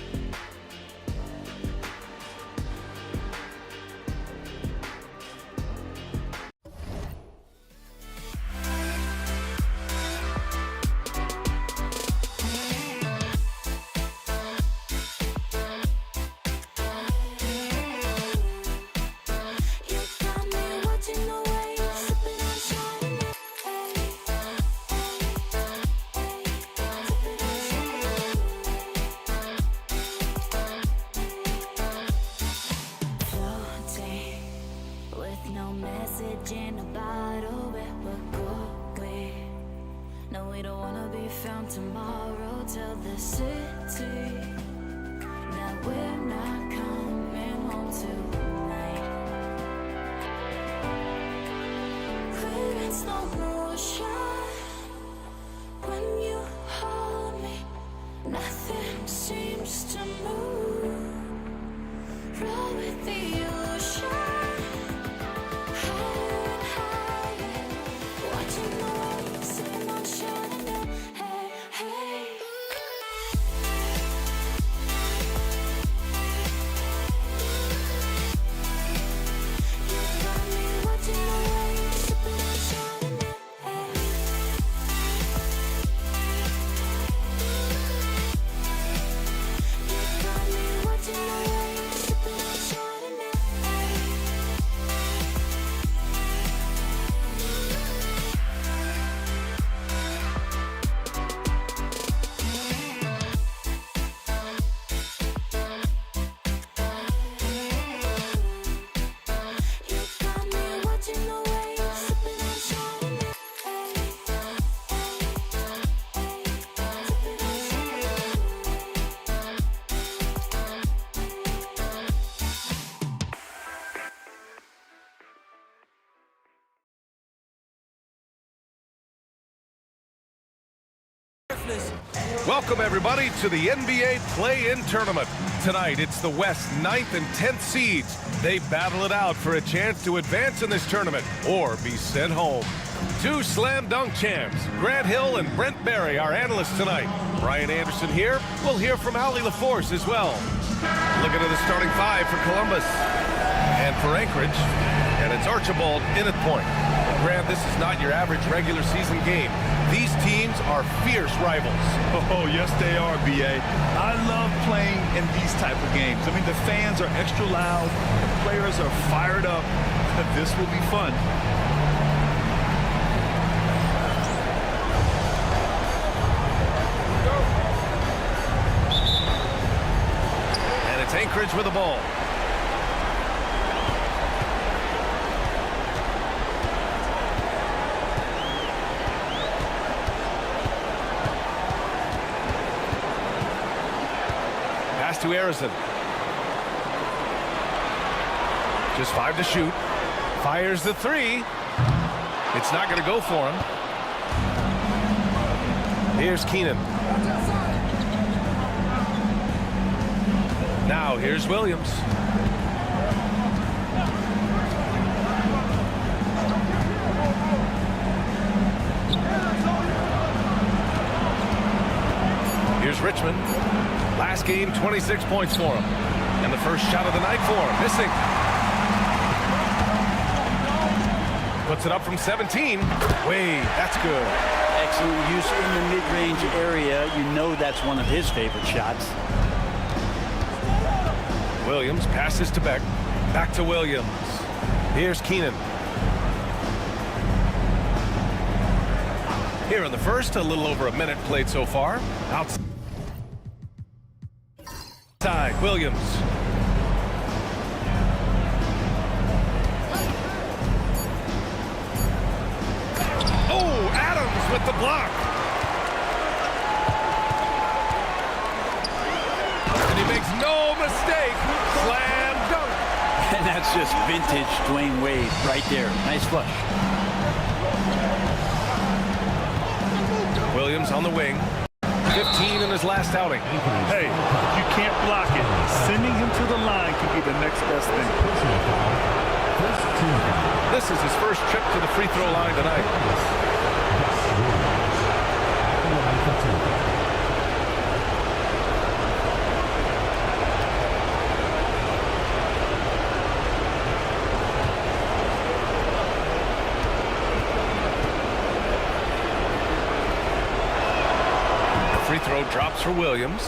Welcome, everybody, to the NBA Play-In Tournament. Tonight, it's the West 9th and 10th seeds. They battle it out for a chance to advance in this tournament or be sent home. Two slam dunk champs, Grant Hill and Brent Barry, our analysts tonight. Brian Anderson here. We'll hear from Allie LaForce as well. Looking at the starting five for Columbus and for Anchorage, and it's Archibald in at point. Grant, this is not your average regular season game. These teams are fierce rivals. Oh, yes, they are, B.A. I love playing in these type of games. I mean, the fans are extra loud. The players are fired up. This will be fun. And it's Anchorage with the ball. To Harrison. Just 5 to shoot. Fires the 3. It's not going to go for him. Here's Keenan. Now here's Williams. Here's Richmond. Last Last game, 26 points for him. And the first shot of the night for him. Missing. Puts it up from 17. Wade, that's good. Excellent use in the mid-range area. You know that's one of his favorite shots. Williams passes to Beck. Back to Williams. Here's Keenan. Here in the first, a little over a minute played so far. Outside, Williams. Oh, Adams with the block. And he makes no mistake. Slam dunk. And that's just vintage Dwayne Wade right there. Nice flush. Williams on the wing. 15 in his last outing. Hey, you can't block it. Sending him to the line could be the next best thing. This is his first trip to the free throw line tonight. Free throw drops for Williams.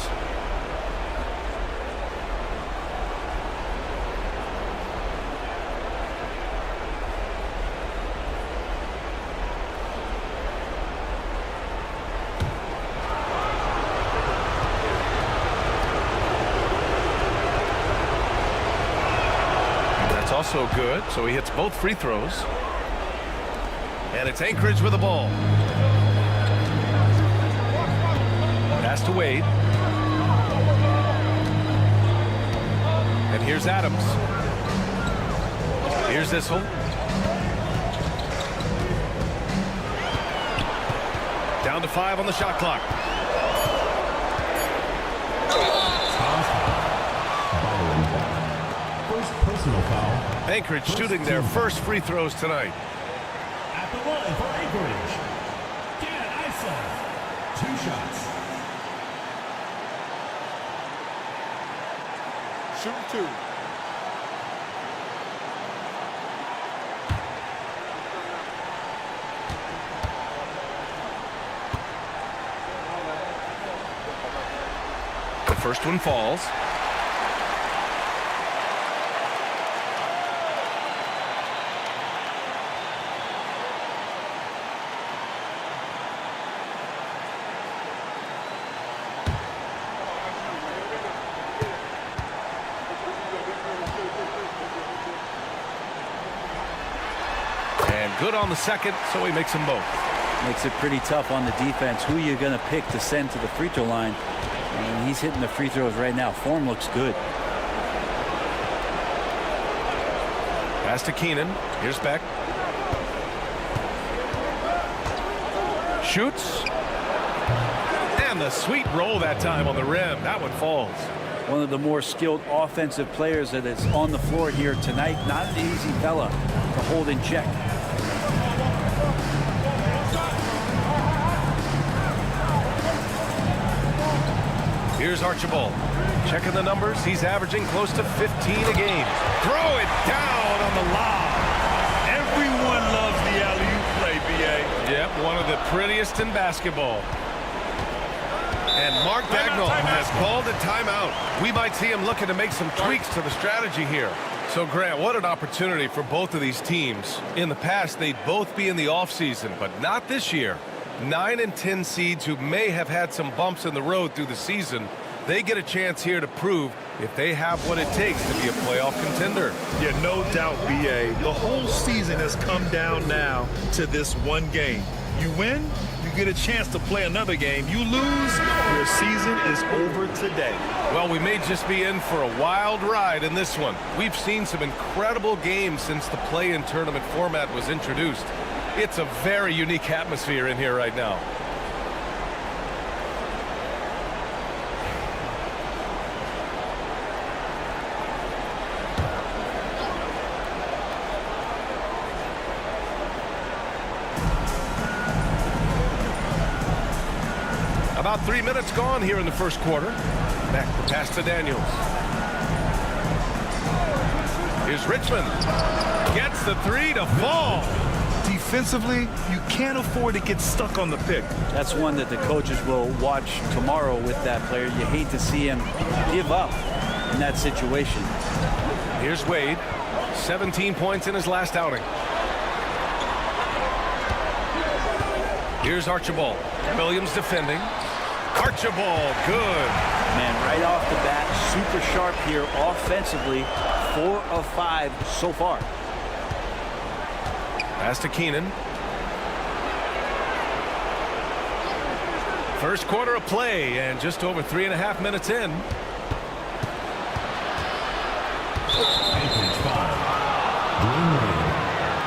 That's also good, so he hits both free throws. And it's Anchorage with the ball. Pass to Wade. And here's Adams. Here's Issel. Down to 5 on the shot clock. First personal foul. Anchorage shooting their first free throws tonight. At the line for Anchorage. Dan Issa. 2 shots. Shoot 2. The first one falls. Good on the second, so he makes them both. Makes it pretty tough on the defense. Who you're going to pick to send to the free throw line. And he's hitting the free throws right now. Form looks good. Pass to Keenan. Here's Beck. Shoots. And the sweet roll that time on the rim. That one falls. One of the more skilled offensive players that is on the floor here tonight. Not an easy fella to hold in check. Here's Archibald. Checking the numbers. He's averaging close to 15 a game. Throw it down on the lob. Everyone loves the alley-oop play, B.A. Yep, one of the prettiest in basketball. And Mark Dagnall has called a timeout. We might see him looking to make some tweaks to the strategy here. So, Grant, what an opportunity for both of these teams. In the past, they'd both be in the offseason, but not this year. 9 and 10 seeds who may have had some bumps in the road through the season, they get a chance here to prove if they have what it takes to be a playoff contender. Yeah, no doubt, B.A. The whole season has come down now to this one game. You win, you get a chance to play another game. You lose, your season is over today. Well, we may just be in for a wild ride in this one. We've seen some incredible games since the play-in tournament format was introduced. It's a very unique atmosphere in here right now. About 3 minutes gone here in the first quarter. Back the pass to Daniels. Here's Richmond. Gets the three to fall. Defensively, you can't afford to get stuck on the pick. That's one that the coaches will watch tomorrow with that player. You hate to see him give up in that situation. Here's Wade. 17 points in his last outing. Here's Archibald. Williams defending. Archibald, good. Man, right off the bat, super sharp here offensively. 4 of 5 so far. Pass to Keenan. First quarter of play and just over 3.5 minutes in.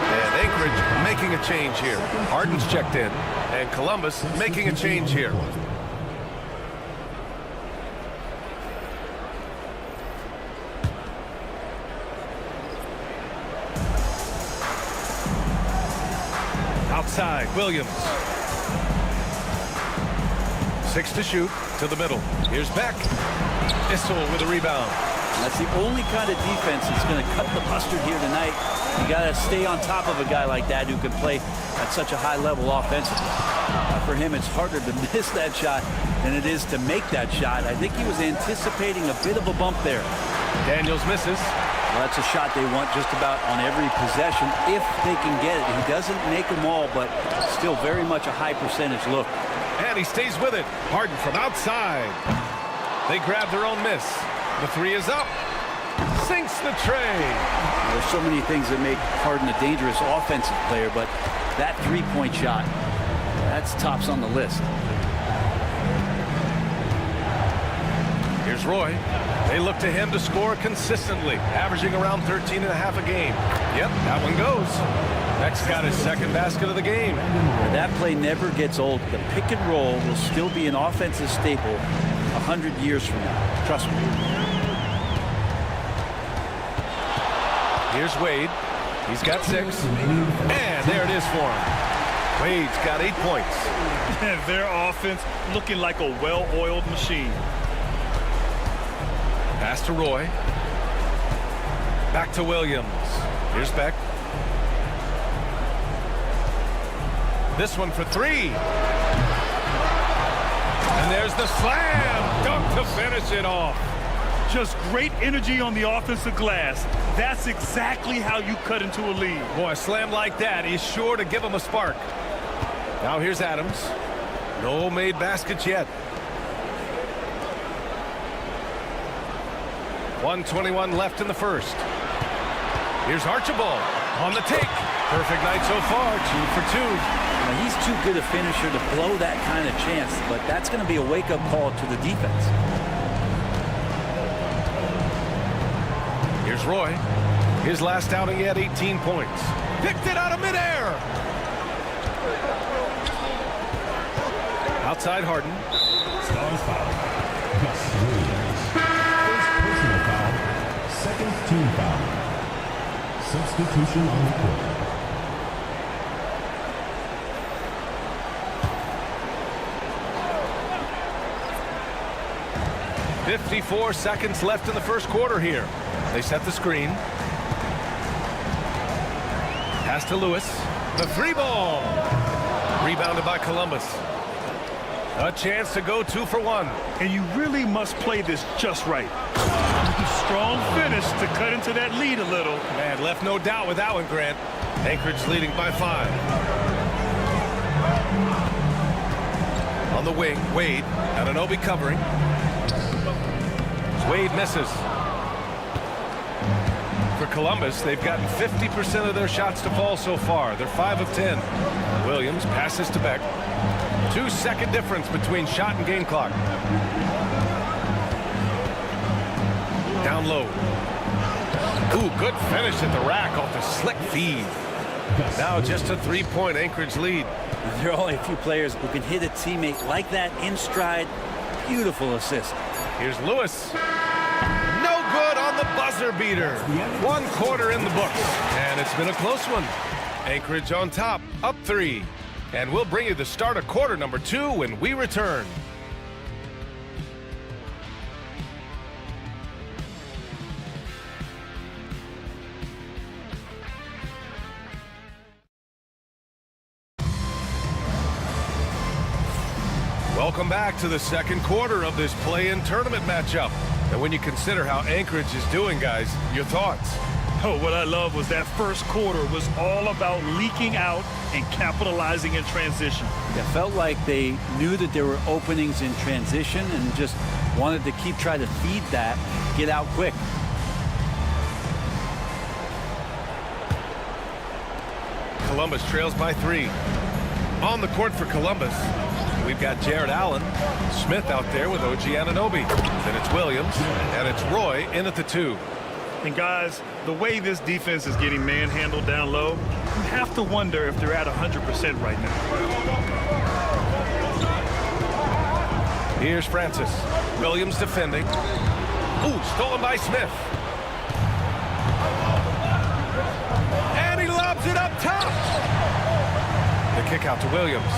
And Anchorage making a change here. Harden's checked in and Columbus making a change here. Outside, Williams. 6 to shoot, to the middle. Here's Beck. Issel with a rebound. That's the only kind of defense that's going to cut the mustard here tonight. You got to stay on top of a guy like that who can play at such a high level offensively. For him, it's harder to miss that shot than it is to make that shot. I think he was anticipating a bit of a bump there. Daniels misses. Well, that's a shot they want just about on every possession if they can get it. He doesn't make them all, but still very much a high percentage look. And he stays with it. Harden from outside. They grab their own miss. The three is up. Sinks the tray. There's so many things that make Harden a dangerous offensive player, but that three-point shot, that's tops on the list. Here's Roy. They look to him to score consistently, averaging around 13.5 a game. Yep, that one goes. Beck's got his second basket of the game. That play never gets old. The pick and roll will still be an offensive staple 100 years from now. Trust me. Here's Wade. He's got 6. And there it is for him. Wade's got 8 points. Their offense looking like a well-oiled machine. Pass to Roy. Back to Williams. Here's Beck. This one for 3. And there's the slam dunk to finish it off. Just great energy on the offensive glass. That's exactly how you cut into a lead. Boy, a slam like that is sure to give him a spark. Now here's Adams. No made baskets yet. 1:21 left in the first. Here's Archibald on the take. Perfect night so far, 2 for 2. Now, he's too good a finisher to blow that kind of chance, but that's going to be a wake-up call to the defense. Here's Roy. His last outing, he had 18 points. Picked it out of midair. Outside Harden. Star foul. Gus Williams. First personal foul. Second team foul. Substitution on the court. .54 seconds left in the first quarter here. They set the screen. Pass to Lewis. The 3 ball. Rebounded by Columbus. A chance to go 2 for 1. And you really must play this just right. Strong finish to cut into that lead a little. Man, left no doubt with that one, Grant. Anchorage leading by 5. On the wing, Wade. Anunoby covering. Wade misses. For Columbus, they've gotten 50% of their shots to fall so far. They're 5 of 10. Williams passes to Beck. 2-second difference between shot and game clock. Down low. Ooh, good finish at the rack off the slick feed. Now just a 3-point Anchorage lead. There are only a few players who can hit a teammate like that in stride. Beautiful assist. Here's Lewis. No good on the buzzer beater. 1 quarter in the books. And it's been a close one. Anchorage on top, up 3. And we'll bring you the start of quarter number 2 when we return. Welcome back to the second quarter of this play-in tournament matchup. And when you consider how Anchorage is doing, guys, your thoughts? Oh, what I love was that first quarter was all about leaking out and capitalizing in transition. It felt like they knew that there were openings in transition and just wanted to keep trying to feed that, get out quick. Columbus trails by 3. On the court for Columbus, we've got Jared Allen. Smith out there with OG Anunoby. Then it's Williams, and it's Roy in at the 2. And guys, the way this defense is getting manhandled down low, you have to wonder if they're at 100% right now. Here's Francis. Williams defending. Ooh, stolen by Smith. And he lobs it up top. The kick out to Williams.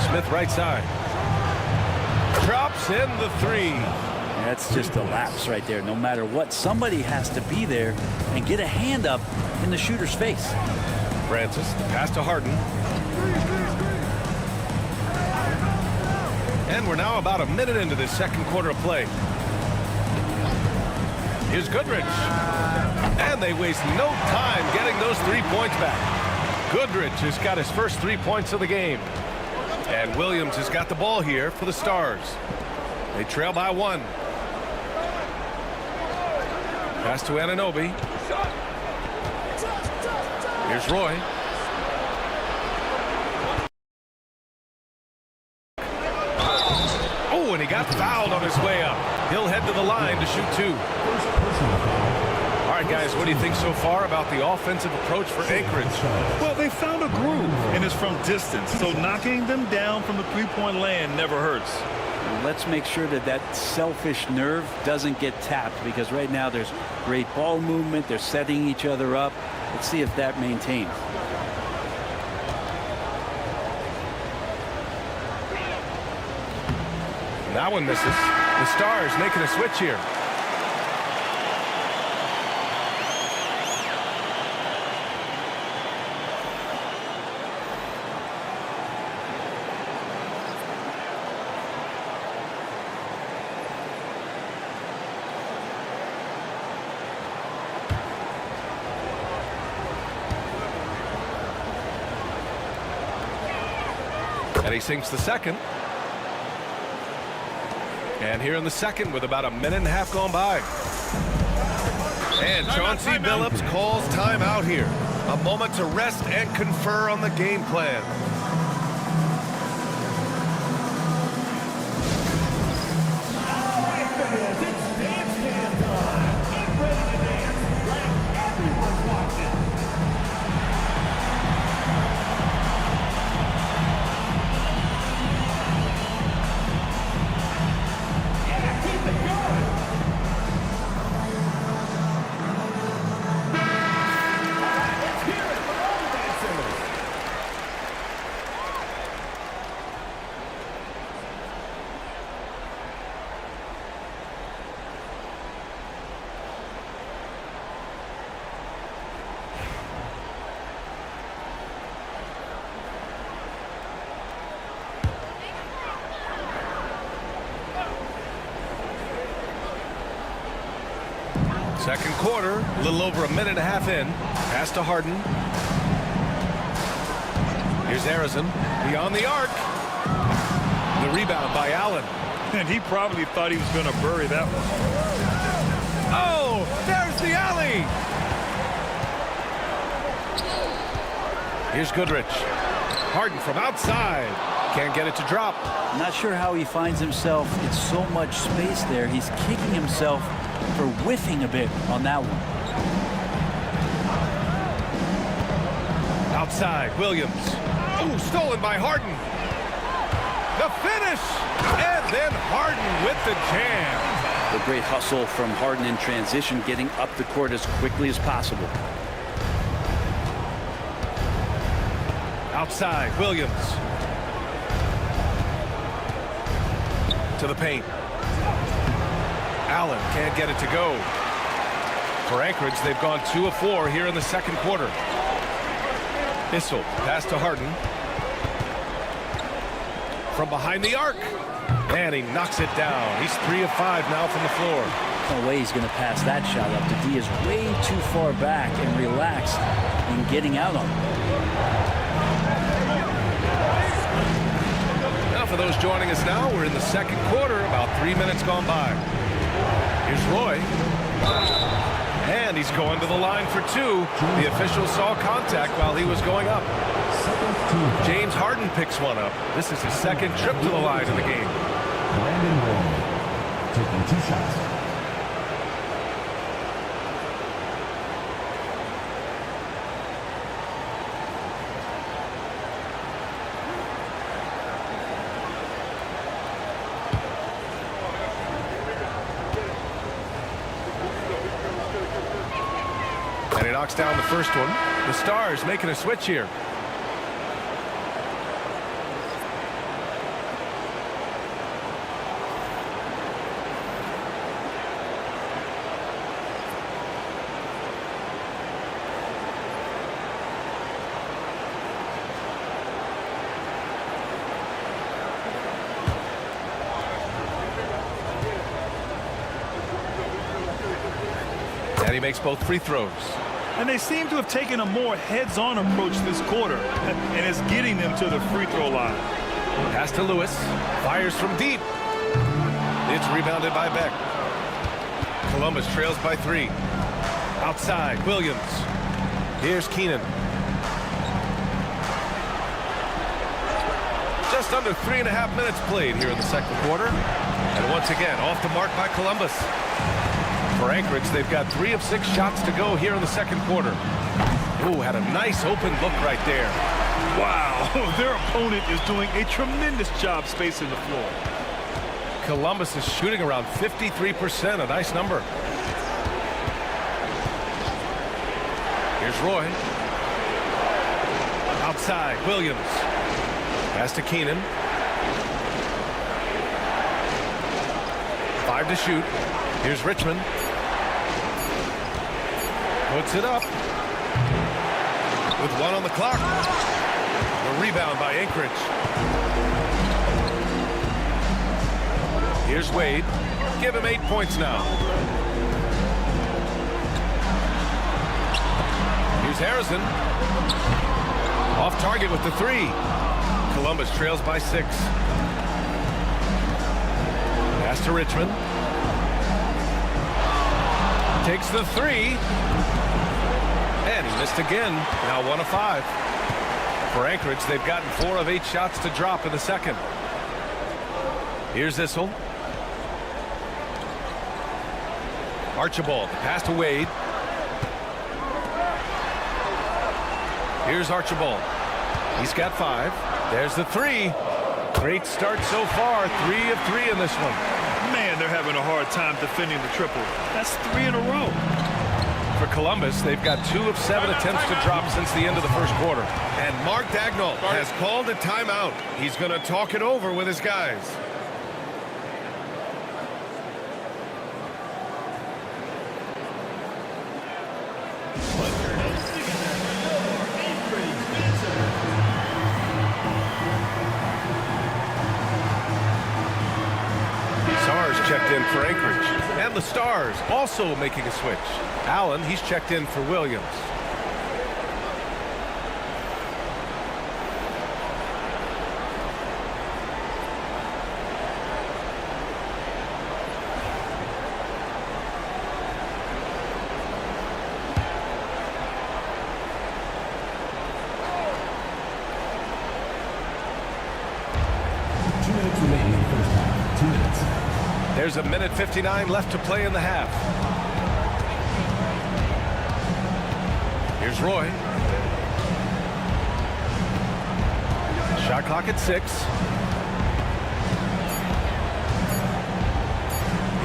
Smith right side. Drops in the 3. That's just a lapse right there. No matter what, somebody has to be there and get a hand up in the shooter's face. Francis, pass to Harden. And we're now about a minute into this second quarter of play. Here's Goodrich. And they waste no time getting those 3 points back. Goodrich has got his first 3 points of the game. And Williams has got the ball here for the Stars. They trail by 1. Pass to Anunoby. Here's Roy. Oh, and he got fouled on his way up. He'll head to the line to shoot 2. All right, guys, what do you think so far about the offensive approach for Anchorage? Well, they found a groove, and it's from distance. So knocking them down from the three-point land never hurts. Let's make sure that that selfish nerve doesn't get tapped, because right now there's great ball movement. They're setting each other up. Let's see if that maintains. That one misses. The Stars making a switch here. And he sinks the second. And here in the second with about a minute and a half gone by. And Chauncey Billups calls timeout here. A moment to rest and confer on the game plan. Second quarter, a little over a minute and a half in. Pass to Harden. Here's Arizon beyond the arc. The rebound by Allen. And he probably thought he was going to bury that one. Oh, there's the alley. Here's Goodrich. Harden from outside. Can't get it to drop. I'm not sure how he finds himself in so much space there. He's kicking himself for whiffing a bit on that one. Outside, Williams. Oh, stolen by Harden. The finish, and then Harden with the jam. The great hustle from Harden in transition, getting up the court as quickly as possible. Outside, Williams. To the paint. Allen can't get it to go. For Anchorage, they've gone 2 of 4 here in the second quarter. Issel, pass to Harden. From behind the arc. And he knocks it down. He's 3 of 5 now from the floor. No way he's going to pass that shot up. The D is way too far back and relaxed in getting out on it. Now for those joining us now, we're in the second quarter, about 3 minutes gone by. Here's Roy. And he's going to the line for 2. The official saw contact while he was going up. James Harden picks one up. This is his second trip to the line in the game. Brandon Roy taking 2 shots. And he knocks down the first one. The Stars making a switch here. And he makes both free throws. And they seem to have taken a more heads-on approach this quarter, and it's getting them to the free throw line. Pass to Lewis. Fires from deep. It's rebounded by Beck. Columbus trails by 3. Outside, Williams. Here's Keenan. Just under 3.5 minutes played here in the second quarter. And once again, off the mark by Columbus. For Anchorage, they've got 3 of 6 shots to go here in the second quarter. Ooh, had a nice open look right there. Wow, their opponent is doing a tremendous job spacing the floor. Columbus is shooting around 53%, a nice number. Here's Roy. Outside, Williams. Pass to Keenan. 5 to shoot. Here's Richmond. Puts it up. With 1 on the clock. The rebound by Anchorage. Here's Wade. Give him 8 points now. Here's Harrison. Off target with the 3. Columbus trails by 6. Pass to Richmond. Takes the 3. And he missed again. Now 1 of 5. For Anchorage, they've gotten 4 of 8 shots to drop in the second. Here's Issel. Archibald, the pass to Wade. Here's Archibald. He's got 5. There's the 3. Great start so far. 3 of 3 in this one. Man, they're having a hard time defending the triple. That's 3 in a row. For Columbus, they've got 2 of 7 attempts to drop since the end of the first quarter. And Mark Dagnall has called a timeout. He's going to talk it over with his guys. Checked in for Anchorage. And the Stars also making a switch. Allen, he's checked in for Williams. There's 1:59 left to play in the half. Here's Roy. Shot clock at 6.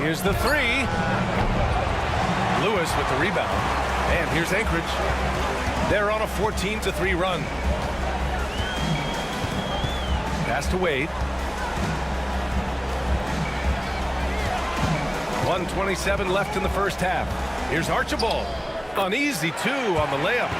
Here's the 3. Lewis with the rebound. And here's Anchorage. They're on a 14-3 run. Pass to Wade. 1:27 left in the first half. Here's Archibald. An easy 2 on the layup.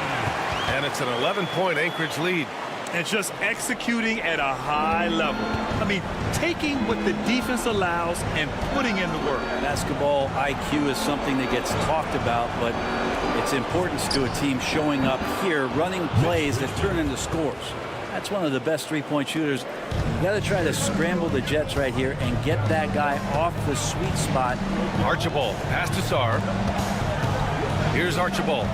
And it's an 11-point Anchorage lead. And just executing at a high level. I mean, taking what the defense allows and putting in the work. Basketball IQ is something that gets talked about, but its importance to a team showing up here, running plays that turn into scores. That's one of the best three-point shooters. You got to try to scramble the Jets right here and get that guy off the sweet spot. Archibald, pass to Sarr. Here's Archibald.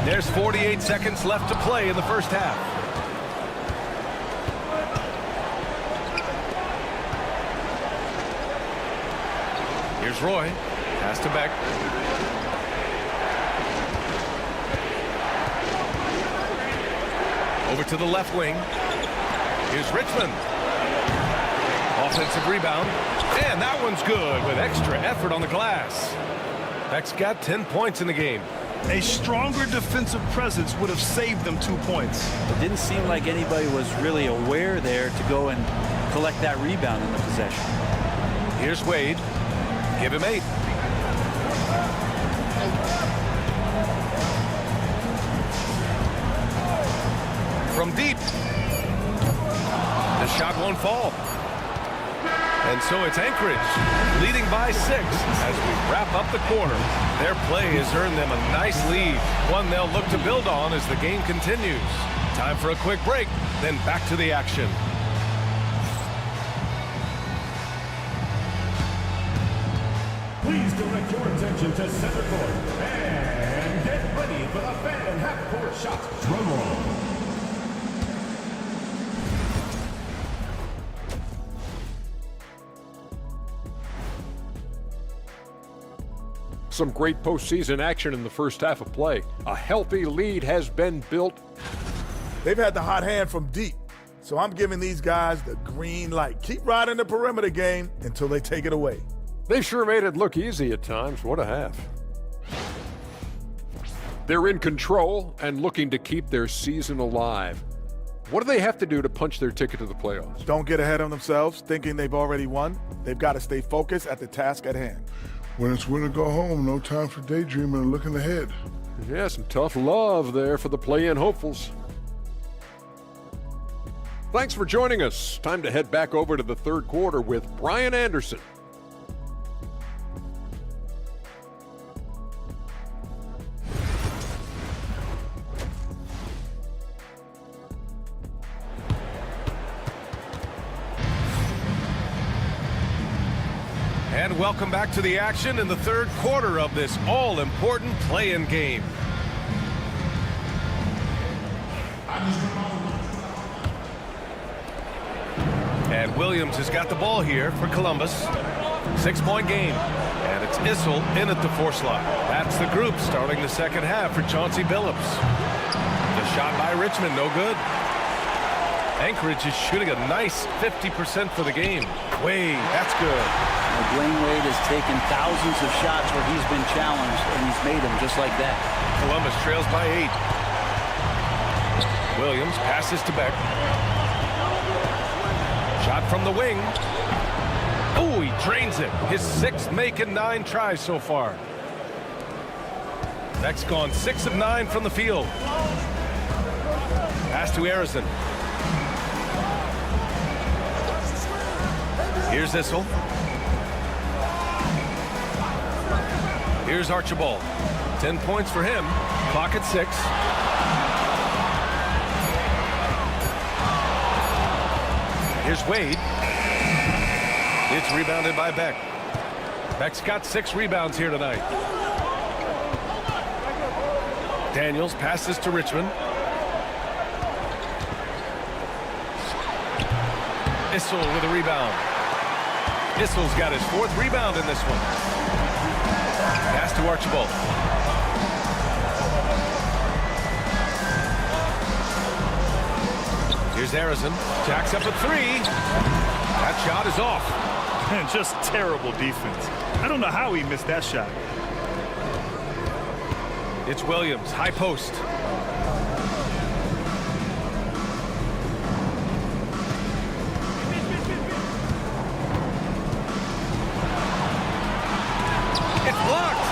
There's 48 seconds left to play in the first half. Here's Roy. Pass to Beck. Over to the left wing. Here's Richmond. Offensive rebound. And that one's good with extra effort on the glass. Beck's got 10 points in the game. A stronger defensive presence would have saved them 2 points. It didn't seem like anybody was really aware there to go and collect that rebound in the possession. Here's Wade. Give him 8. From deep. The shot won't fall. And so it's Anchorage leading by 6 as we wrap up the quarter. Their play has earned them a nice lead, one they'll look to build on as the game continues. Time for a quick break, then back to the action. Please direct your attention to center court and get ready for the fan half-court shot. Drum roll. Some great postseason action in the first half of play. A healthy lead has been built. They've had the hot hand from deep, so I'm giving these guys the green light. Keep riding the perimeter game until they take it away. They sure made it look easy at times. What a half. They're in control and looking to keep their season alive. What do they have to do to punch their ticket to the playoffs? Don't get ahead of themselves thinking they've already won. They've got to stay focused at the task at hand. When it's win or go home, no time for daydreaming and looking ahead. Yeah, some tough love there for the play-in hopefuls. Thanks for joining us. Time to head back over to the third quarter with Brian Anderson. And welcome back to the action in the third quarter of this all-important play-in game. And Williams has got the ball here for Columbus. 6-point game. And it's Issel in at the 4 slot. That's the group starting the second half for Chauncey Billups. The shot by Richmond, no good. Anchorage is shooting a nice 50% for the game. Wade, that's good. Dwayne Wade has taken thousands of shots where he's been challenged, and he's made them just like that. Columbus trails by 8. Williams passes to Beck. Shot from the wing. Oh, he drains it. His 6th make in 9 tries so far. Beck's gone 6 of 9 from the field. Pass to Harrison. Here's Issel. Here's Archibald. 10 points for him. Clock at 6. Here's Wade. It's rebounded by Beck. Beck's got 6 rebounds here tonight. Daniels passes to Richmond. Issel with a rebound. Issel's got his 4th rebound in this one. Pass to Archibald. Here's Harrison. Jacks up a 3. That shot is off. And just terrible defense. I don't know how he missed that shot. It's Williams, high post. It's blocked.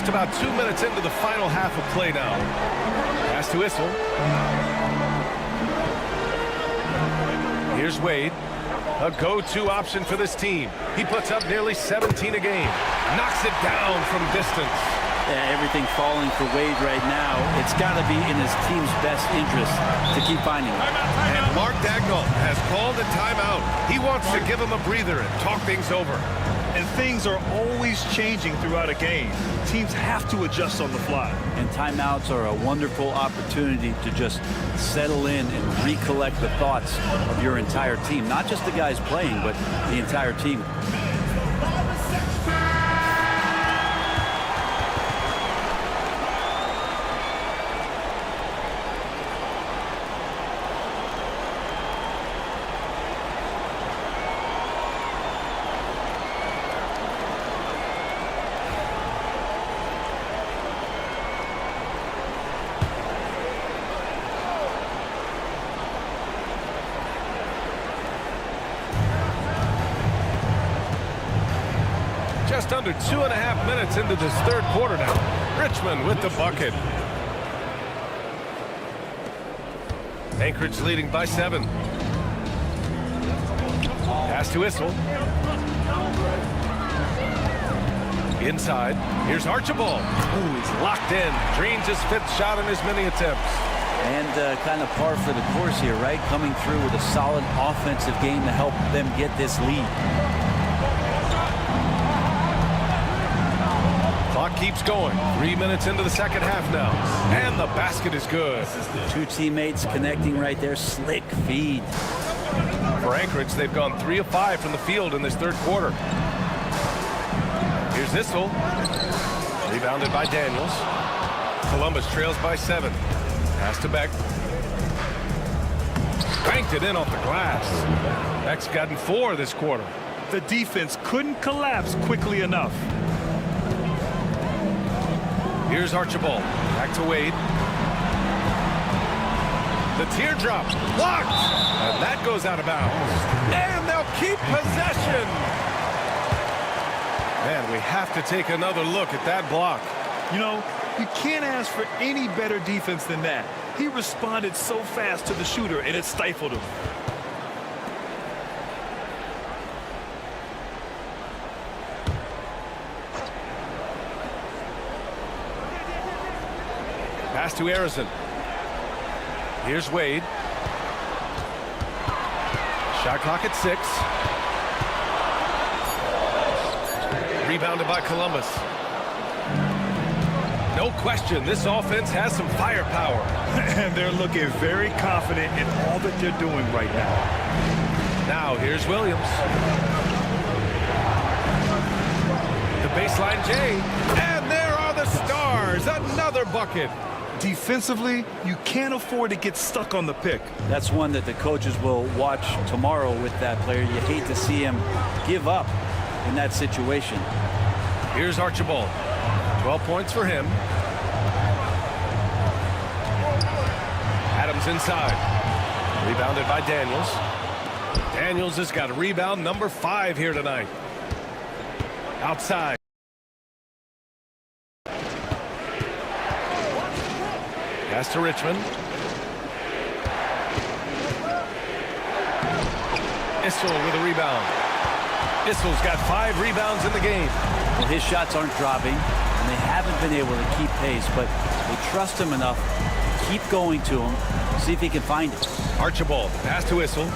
just about 2 minutes into the final half of play now. Pass to Issel. Here's Wade. A go-to option for this team. He puts up nearly 17 a game. Knocks it down from distance. Yeah, everything falling for Wade right now. It's got to be in his team's best interest to keep finding him. And Mark Dagnall has called a timeout. He wants to give him a breather and talk things over. And things are always changing throughout a game. Teams have to adjust on the fly. And timeouts are a wonderful opportunity to just settle in and recollect the thoughts of your entire team. Not just the guys playing, but the entire team. Just under 2.5 minutes into this third quarter now. Richmond with the bucket. Anchorage leading by 7. Pass to Issel. Inside. Here's Archibald. Ooh, he's locked in. Drains his 5th shot in as many attempts. And kind of par for the course here, right? Coming through with a solid offensive game to help them get this lead. Clock keeps going. 3 minutes into the second half now. And the basket is good. Two teammates connecting right there. Slick feed. For Anchorage, they've gone 3 of 5 from the field in this third quarter. Here's Issel. Rebounded by Daniels. Columbus trails by 7. Pass to Beck. Banked it in off the glass. Beck's gotten 4 this quarter. The defense couldn't collapse quickly enough. Here's Archibald. Back to Wade. The teardrop blocked. And that goes out of bounds. And they'll keep possession. Man, we have to take another look at that block. You know, you can't ask for any better defense than that. He responded so fast to the shooter, and it stifled him. Pass to Harrison. Here's Wade. Shot clock at 6. Rebounded by Columbus. No question, this offense has some firepower. And they're looking very confident in all that they're doing right now. Now, here's Williams. The baseline J. And there are the stars. Another bucket. Defensively, you can't afford to get stuck on the pick. That's one that the coaches will watch tomorrow with that player. You hate to see him give up in that situation. Here's Archibald. 12 points for him. Adams inside. Rebounded by Daniels. Daniels has got a rebound number 5 here tonight. Outside. Pass to Richmond. Issel with a rebound. Issel's got 5 rebounds in the game. Well, his shots aren't dropping, and they haven't been able to keep pace, but they trust him enough to keep going to him, see if he can find it. Archibald, pass to Issel.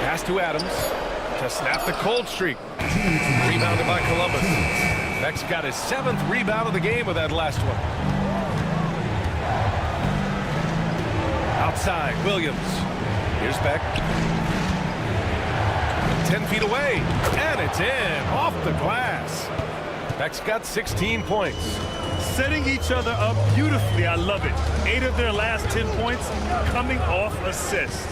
Pass to Adams to snap the cold streak. Rebounded by Columbus. Beck's got his 7th rebound of the game with that last one. Outside, Williams. Here's Beck. 10 feet away, and it's in, off the glass. Beck's got 16 points. Setting each other up beautifully, I love it. 8 of their last 10 points coming off assists.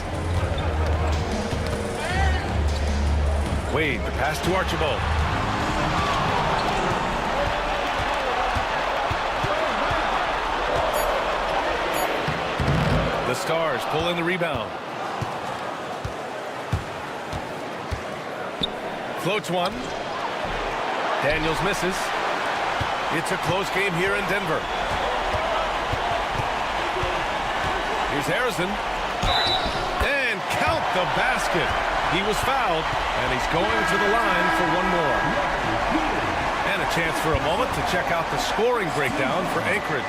Wade, the pass to Archibald. The Stars pull in the rebound. Floats one. Daniels misses. It's a close game here in Denver. Here's Harrison. And count the basket. He was fouled, and he's going to the line for one more. And a chance for a moment to check out the scoring breakdown for Anchorage.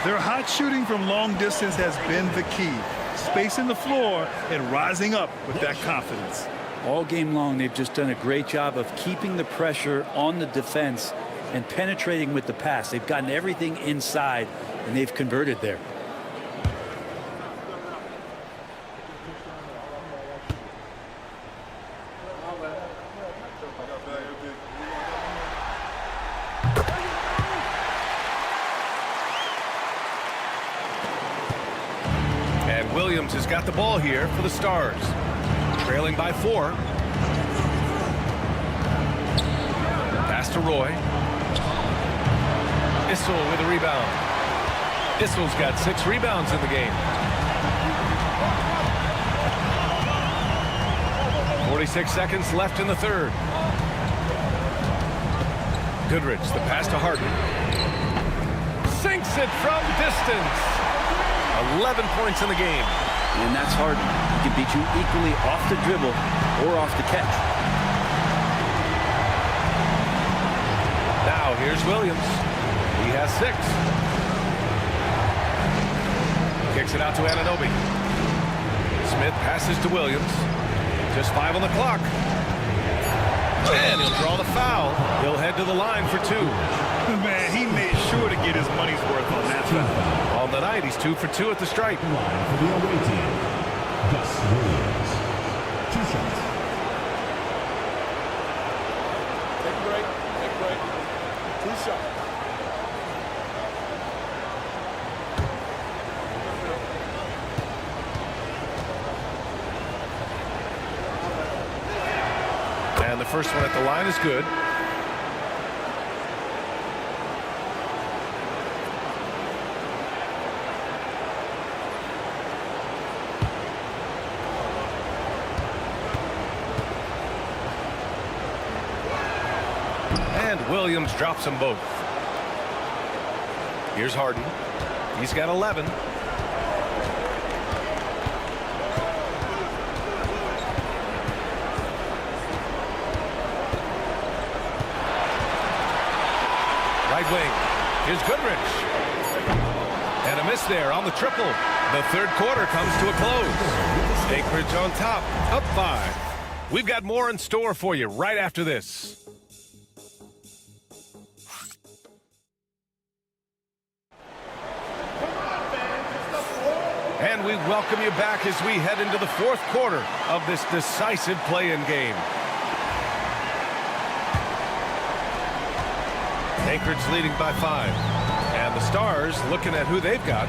Their hot shooting from long distance has been the key. Spacing the floor and rising up with that confidence. All game long, they've just done a great job of keeping the pressure on the defense and penetrating with the pass. They've gotten everything inside, and they've converted there. And Williams has got the ball here for the Stars. Trailing by 4. Pass to Roy. Issel with a rebound. Issel's got 6 rebounds in the game. 46 seconds left in the third. Goodrich, the pass to Harden. Sinks it from distance. 11 points in the game. And that's Harden. He can beat you equally off the dribble or off the catch. Now here's Williams. He has 6. Kicks it out to Anunoby. Smith passes to Williams. Just 5 on the clock. And he'll draw the foul. He'll head to the line for 2. Man, he made sure to get his money's worth on that foul. On the night, he's 2 for 2 at the stripe. Line for the away team, Gus Williams. 2 shots. Take a break. Take a break. 2 shots. And the first one at the line is good. And Williams drops them both. Here's Harden. He's got 11. Right wing. Here's Goodrich. And a miss there on the triple. The third quarter comes to a close. Anchorage on top, up 5. We've got more in store for you right after this. And we welcome you back as we head into the fourth quarter of this decisive play-in game. Anchorage leading by 5. And the Stars looking at who they've got.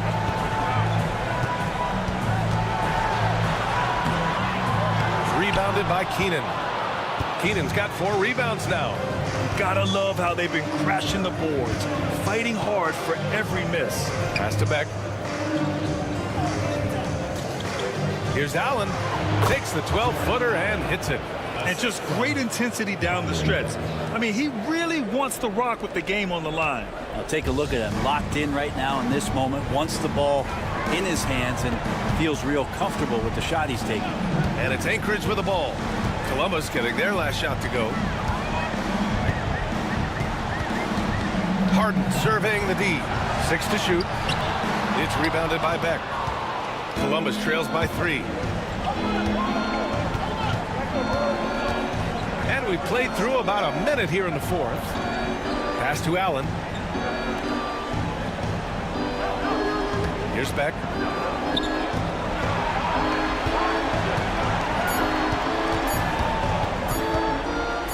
Rebounded by Keenan. Keenan's got 4 rebounds now. Gotta love how they've been crashing the boards, fighting hard for every miss. Pass to Beck. Here's Allen. Takes the 12-footer and hits it. And just great intensity down the stretch. I mean, he really wants to rock with the game on the line. I'll take a look at him. Locked in right now in this moment. Wants the ball in his hands and feels real comfortable with the shot he's taking. And it's Anchorage with the ball. Columbus getting their last shot to go. Harden surveying the D. 6 to shoot. It's rebounded by Beck. Columbus trails by 3. And we played through about a minute here in the fourth. Pass to Allen. Here's Beck.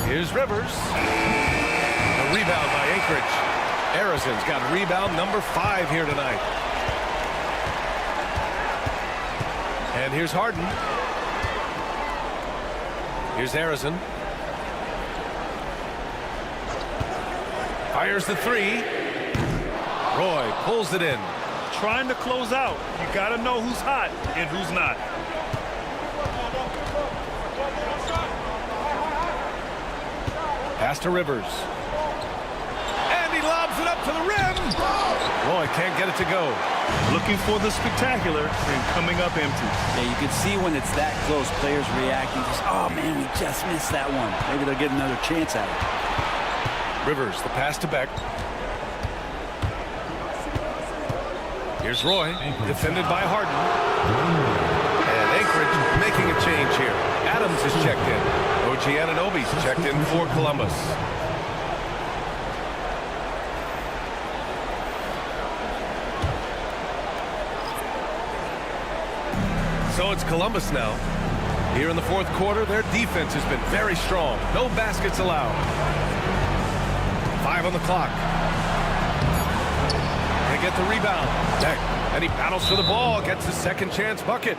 Here's Rivers. A rebound by Anchorage. Arizon's got rebound number 5 here tonight. And here's Harden. Here's Arizon. Fires the 3. Roy pulls it in. Trying to close out. You got to know who's hot and who's not. Pass to Rivers. And he lobs it up to the rim. Roy can't get it to go. Looking for the spectacular and coming up empty. Yeah, you can see when it's that close, players reacting. Just, oh, man, we just missed that one. Maybe they'll get another chance at it. Rivers, the pass to Beck. Here's Roy, defended by Harden. And Anchorage making a change here. Adams is checked in. OG Anunoby's checked in for Columbus. So it's Columbus now. Here in the fourth quarter, their defense has been very strong. No baskets allowed. 5 on the clock. They get the rebound. And he battles for the ball, gets his second chance bucket.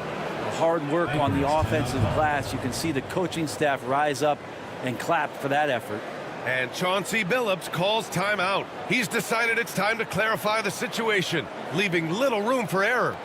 Hard work on the offensive glass. You can see the coaching staff rise up and clap for that effort. And Chauncey Billups calls timeout. He's decided it's time to clarify the situation, leaving little room for error.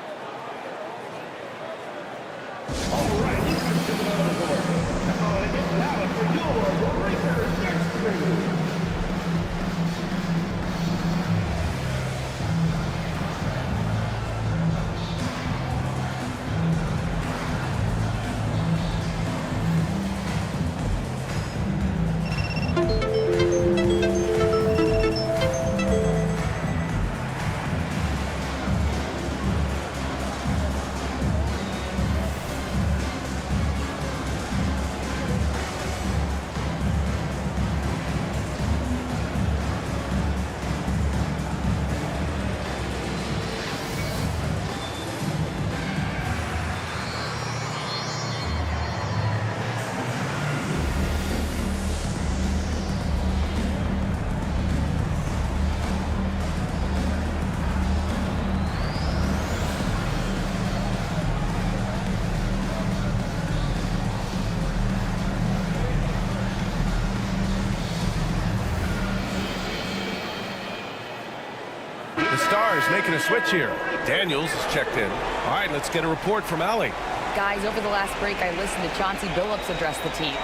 The Stars making a switch here. Daniels is checked in. All right, let's get a report from Allie. Guys, over the last break, I listened to Chauncey Billups address the team.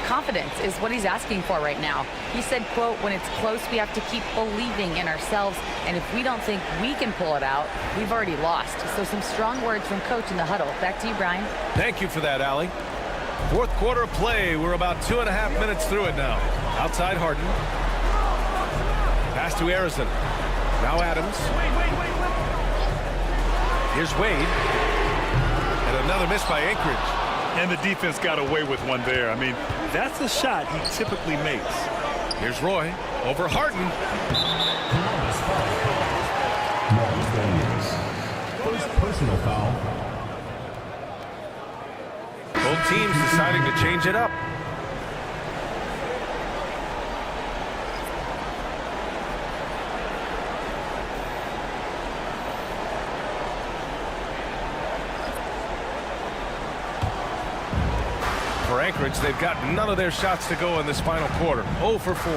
Confidence is what he's asking for right now. He said, quote, when it's close, we have to keep believing in ourselves. And if we don't think we can pull it out, we've already lost. So some strong words from coach in the huddle. Back to you, Brian. Thank you for that, Allie. Fourth quarter of play. We're about 2.5 minutes through it now. Outside Harden. Pass to Harrison. Now Adams. Here's Wade. And another miss by Anchorage. And the defense got away with one there. I mean, that's a shot he typically makes. Here's Roy over Harden. First personal foul. Both teams deciding to change it up. For Anchorage, they've got none of their shots to go in this final quarter. 0 for 4.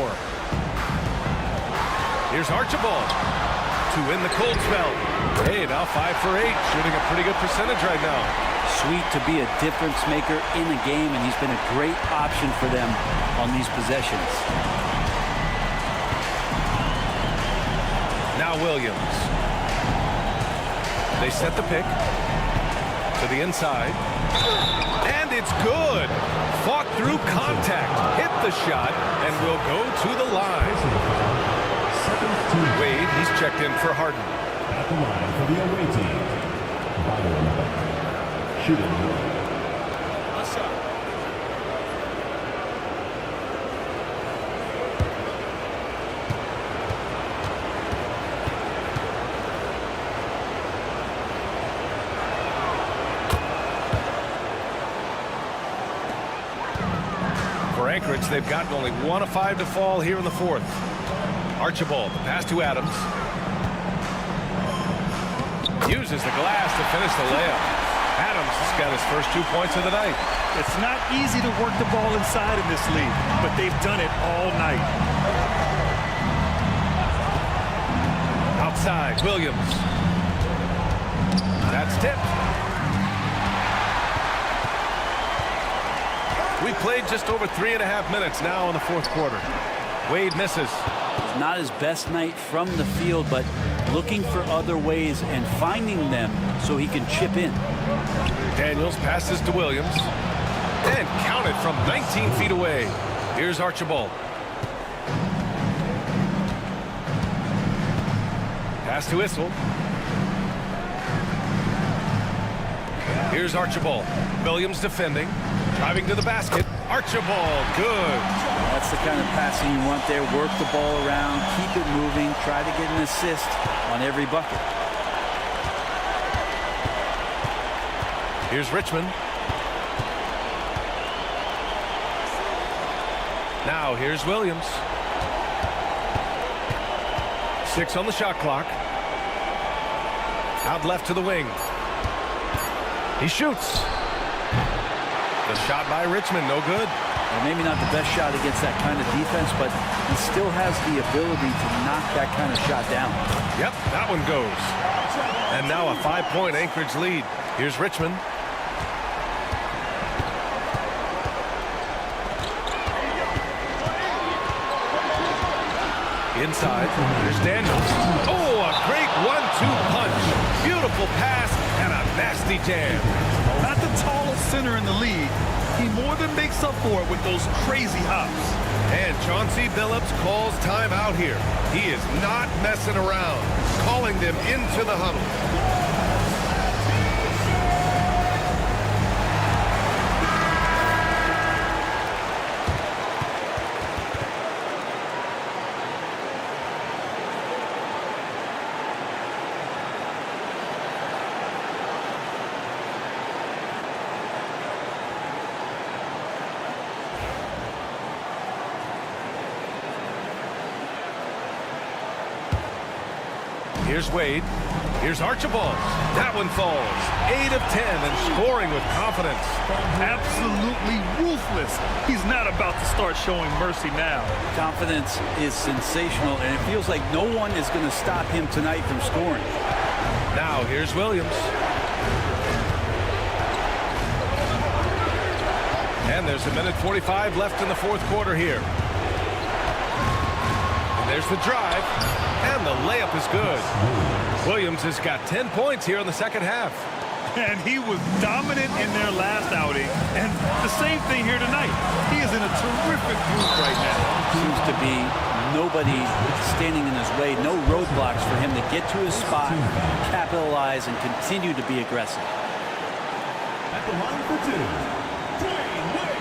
Here's Archibald to win the cold spell. Hey, now 5 for 8, shooting a pretty good percentage right now. Sweet to be a difference maker in the game, and he's been a great option for them on these possessions. Now Williams. They set the pick to the inside. And it's good. Fought through contact. Hit the shot and will go to the line. Wade, he's checked in for Harden. At the line for the away team. Shooting. For Anchorage, they've gotten only 1 of 5 to fall here in the fourth. Archibald, the pass to Adams. Uses the glass to finish the layup. Adams has got his first 2 points of the night. It's not easy to work the ball inside in this league, but they've done it all night. Outside, Williams. That's tipped. We played just over 3.5 minutes now in the fourth quarter. Wade misses. It's not his best night from the field, but looking for other ways and finding them so he can chip in. Daniels passes to Williams. And counted from 19 feet away. Here's Archibald. Pass to Issel. Here's Archibald. Williams defending. Driving to the basket. Archibald, good. That's the kind of passing you want there. Work the ball around, keep it moving, try to get an assist on every bucket. Here's Richmond. Now here's Williams. 6 on the shot clock. Out left to the wing. He shoots. The shot by Richmond, no good. Well, maybe not the best shot against that kind of defense, but he still has the ability to knock that kind of shot down. Yep, that one goes. And now a 5-point Anchorage lead. Here's Richmond. Inside, there's Daniels. Oh, a great 1-2 punch. Beautiful pass and a nasty jam. Not the tallest center in the league. He more than makes up for it with those crazy hops. And Chauncey Billups calls timeout here. He is not messing around, calling them into the huddle. Here's Wade. Here's Archibald. That one falls. 8 of 10 and scoring with confidence. Absolutely ruthless. He's not about to start showing mercy now. Confidence is sensational, and it feels like no one is going to stop him tonight from scoring. Now here's Williams. And there's 1:45 left in the fourth quarter here. And there's the drive. And the layup is good. Williams has got 10 points here in the second half. And he was dominant in their last outing. And the same thing here tonight. He is in a terrific group right now. Seems to be nobody standing in his way. No roadblocks for him to get to his spot, capitalize, and continue to be aggressive. At the line for 2, Dwayne Wade.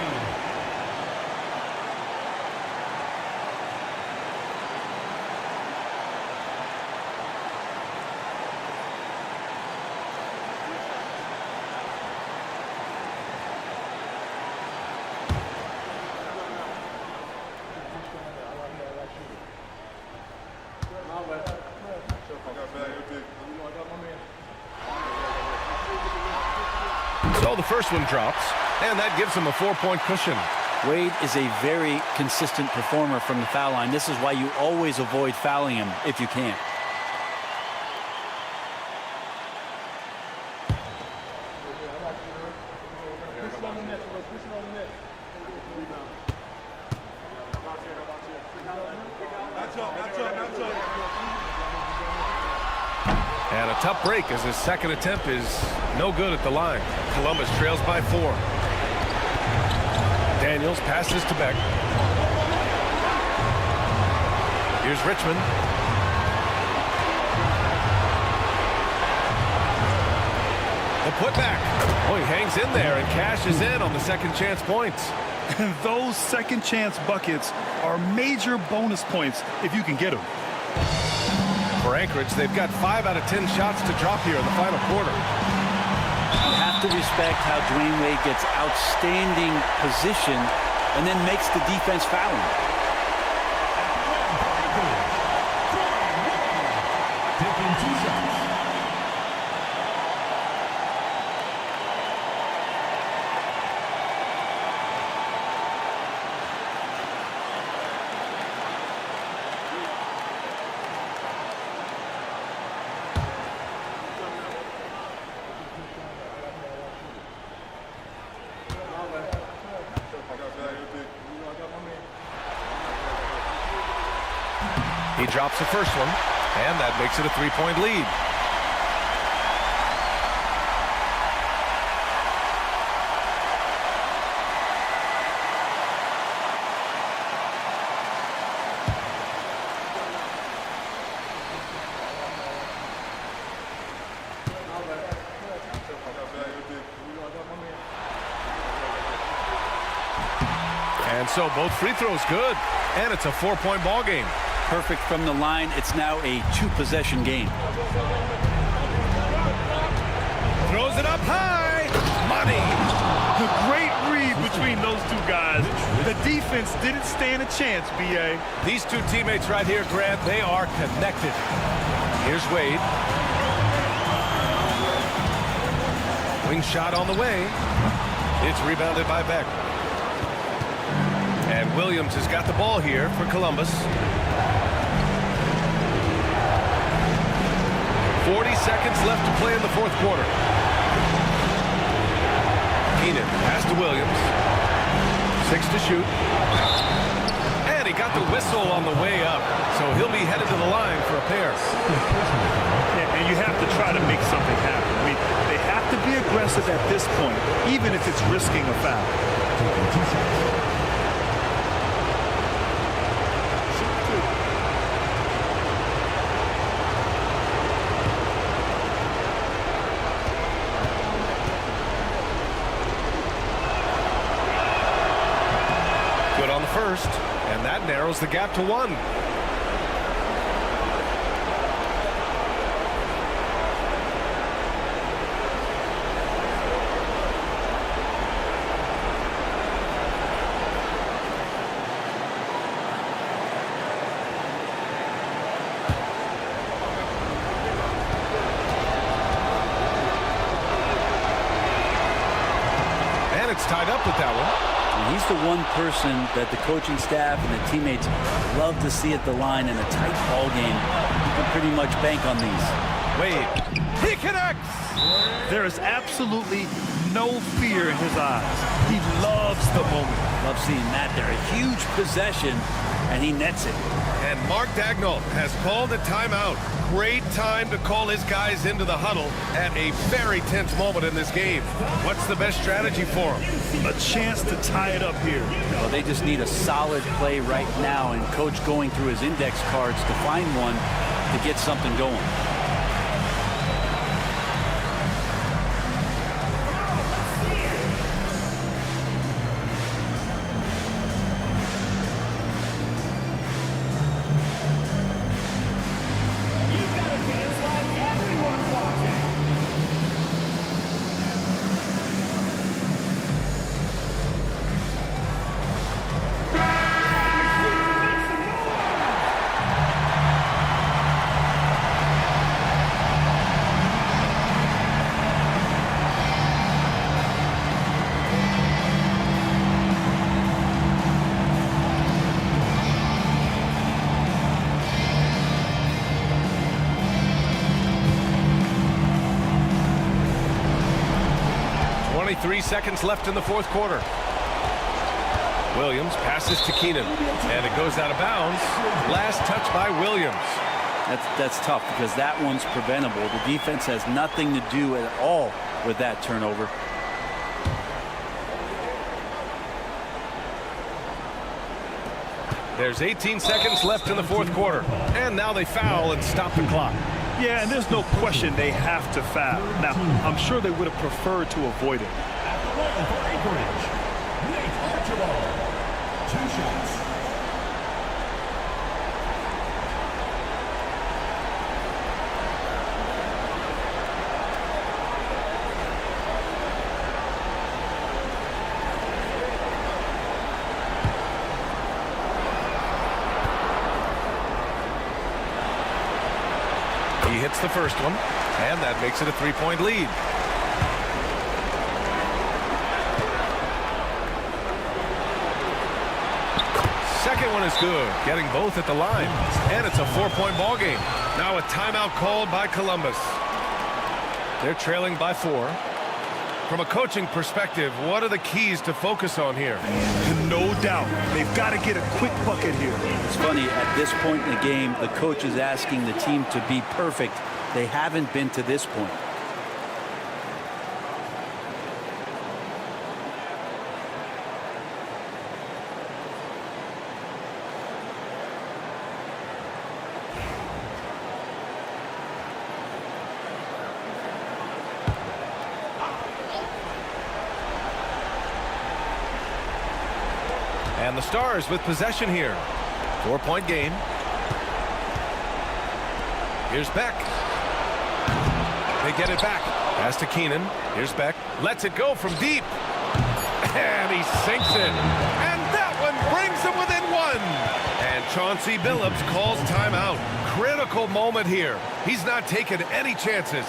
So the first one drops, and that gives him a 4-point cushion. Wade is a very consistent performer from the foul line. This is why you always avoid fouling him if you can. And a tough break as his second attempt is no good at the line. Columbus trails by 4. Daniels passes to Beck. Here's Richmond. The putback. Oh, he hangs in there and cashes in on the second chance points. And those second chance buckets are major bonus points if you can get them. For Anchorage, they've got 5 out of 10 shots to drop here in the final quarter. You have to respect how Dwayne Wade gets outstanding position and then makes the defense foul him. Taking 2 shots. He drops the first one, and that makes it a 3-point lead. And so both free throws good, and it's a 4-point ball game. Perfect from the line. It's now a 2-possession game. Throws it up high. Money. A great read between those two guys. The defense didn't stand a chance, B.A. These two teammates right here, Grant, they are connected. Here's Wade. Wing shot on the way. It's rebounded by Beck. And Williams has got the ball here for Columbus. 40 seconds left to play in the fourth quarter. Keenan pass to Williams. 6 to shoot. And he got the whistle on the way up. So he'll be headed to the line for a pair. Yeah, and you have to try to make something happen. I mean, they have to be aggressive at this point, even if it's risking a foul. First, and that narrows the gap to 1. And it's tied up with that one. And he's the one person that the coaching staff and the teammates love to see at the line in a tight ball game. You can pretty much bank on these. Wade, he connects! There is absolutely no fear in his eyes. He loves the moment. Love seeing that there. A huge possession, and he nets it. And Mark Daigneault has called a timeout. Great time to call his guys into the huddle at a very tense moment in this game. What's the best strategy for him? A chance to tie it up here. Well, they just need a solid play right now, and Coach going through his index cards to find one to get something going. Three seconds left in the fourth quarter. Williams passes to Keenan, and it goes out of bounds. Last touch by Williams. That's tough because that one's preventable. The defense has nothing to do at all with that turnover. There's 18 seconds left in the fourth quarter, and now they foul and stop the clock. Yeah, and there's no question they have to foul. Now, I'm sure they would have preferred to avoid it. He hits the first one, and that makes it a 3-point lead. Second one is good, getting both at the line, and it's a 4-point ball game. Now a timeout called by Columbus. They're trailing by 4. From a coaching perspective, what are the keys to focus on here? No doubt. They've got to get a quick bucket here. It's funny, at this point in the game, the coach is asking the team to be perfect. They haven't been to this point. And the Stars with possession here. 4-point game. Here's Beck. They get it back. Pass to Keenan. Here's Beck. Lets it go from deep. And he sinks it. And that one brings them within one. And Chauncey Billups calls timeout. Critical moment here. He's not taking any chances.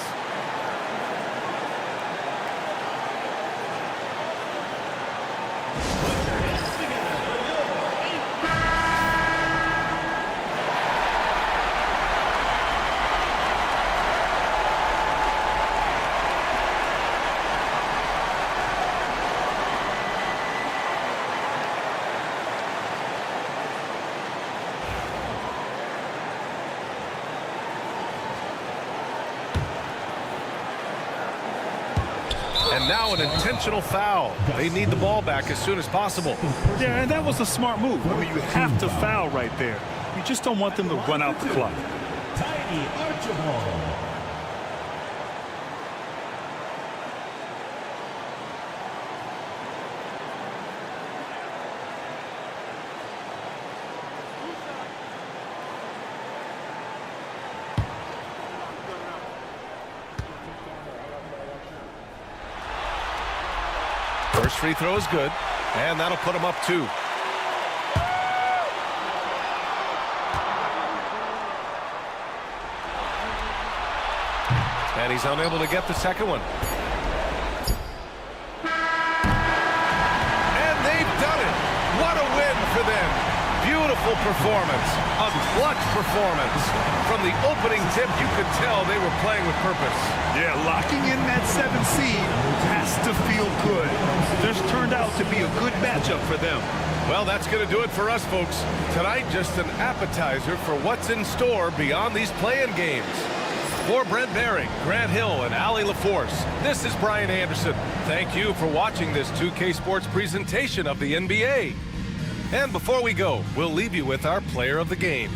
And now an intentional foul. They need the ball back as soon as possible. Yeah, and that was a smart move. I mean, you have to foul right there. You just don't want them to run out the clock. Tiny Archibald. First free throw is good, and that'll put him up 2. And he's unable to get the second one. And they've done it. What a win for them. Beautiful performance. A clutch performance. From the opening tip, you could tell they were playing with purpose. Yeah, locking in that 7th seed has to feel good. This turned out to be a good matchup for them. Well, that's going to do it for us, folks. Tonight, just an appetizer for what's in store beyond these play-in games. For Brent Behring, Grant Hill, and Allie LaForce, this is Brian Anderson. Thank you for watching this 2K Sports presentation of the NBA. And before we go, we'll leave you with our player of the game.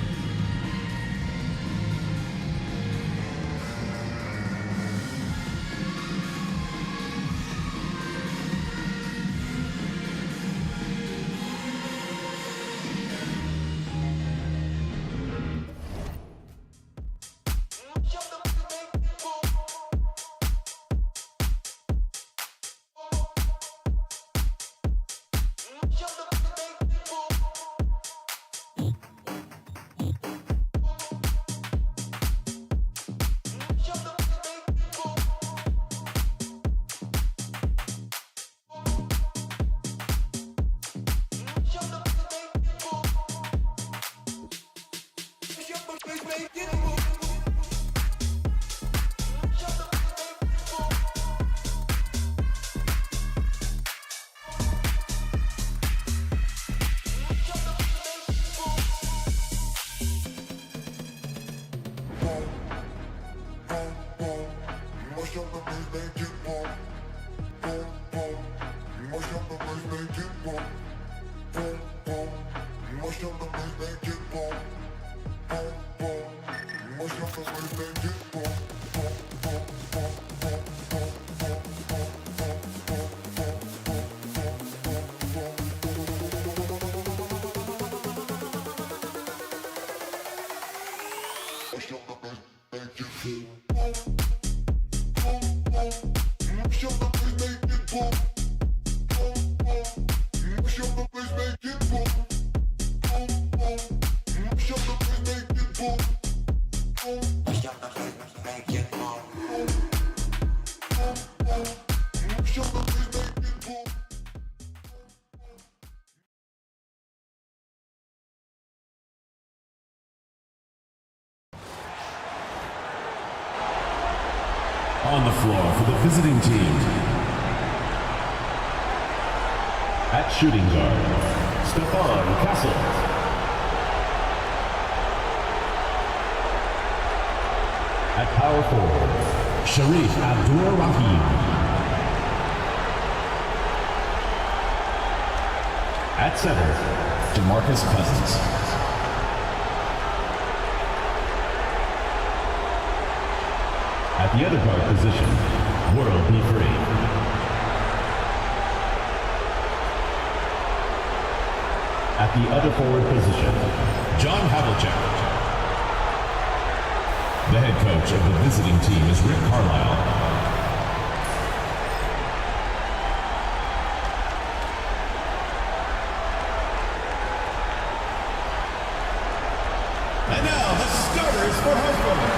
On the floor for the visiting team, At shooting guard, Stefan Castle. At power forward, Sharif Abdur-Rahim. At center, DeMarcus Cousins. At the other guard position, World B. Free. At the other forward position, John Havlicek. The head coach of the visiting team is Rick Carlisle. And now the starters for Husband.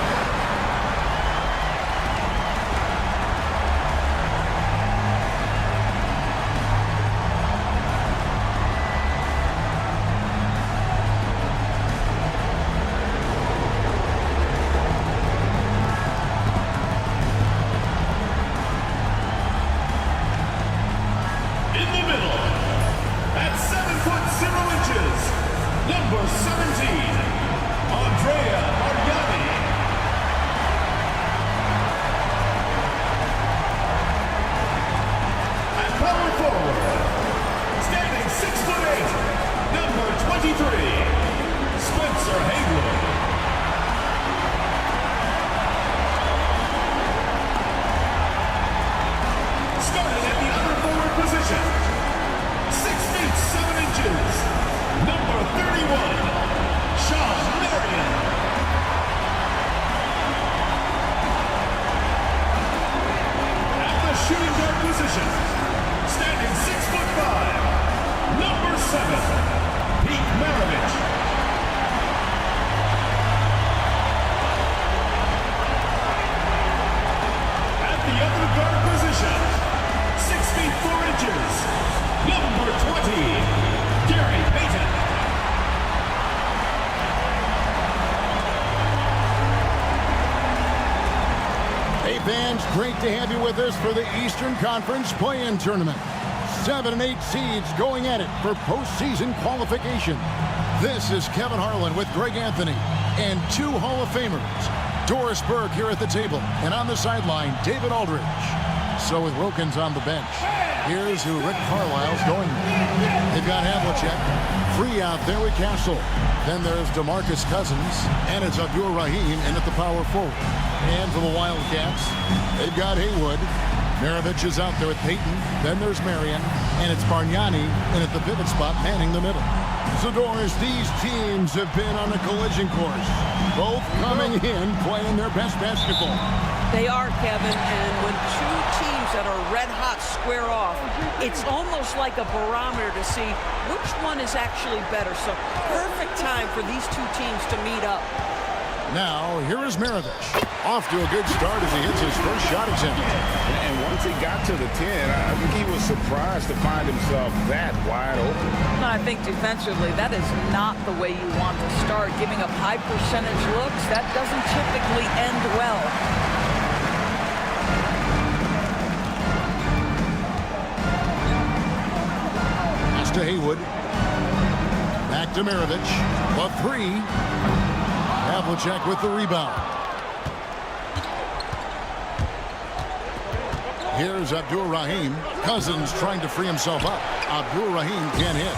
Fans, great to have you with us for the Eastern Conference Play-In Tournament. 7 and 8 seeds going at it for postseason qualification. This is Kevin Harlan with Greg Anthony and 2 Hall of Famers. Doris Burke here at the table, and on the sideline, David Aldridge. So with Wilkins on the bench, here's who Rick Carlisle's going with. They've got Havlicek, Free out there with Castle. Then there's DeMarcus Cousins, and it's Abdur-Rahim in at the power forward. And for the Wildcats, they've got Haywood. Maravich is out there with Payton. Then there's Marion, and it's Bargnani in at the pivot spot, manning the middle. So, Doris, these teams have been on a collision course, both coming in playing their best basketball. They are, Kevin, and when two teams that are red hot square off, it's almost like a barometer to see which one is actually better. So, perfect time for these two teams to meet up. Now, here is Maravich. Off to a good start as he hits his first shot attempt. And once he got to the 10, I think he was surprised to find himself that wide open. I think defensively, that is not the way you want to start. Giving up high percentage looks, that doesn't typically end well. Pass to Haywood. Back to Maravich. The 3. Havlicek with the rebound. Here's Abdur-Rahim. Cousins trying to free himself up. Abdur-Rahim can't hit.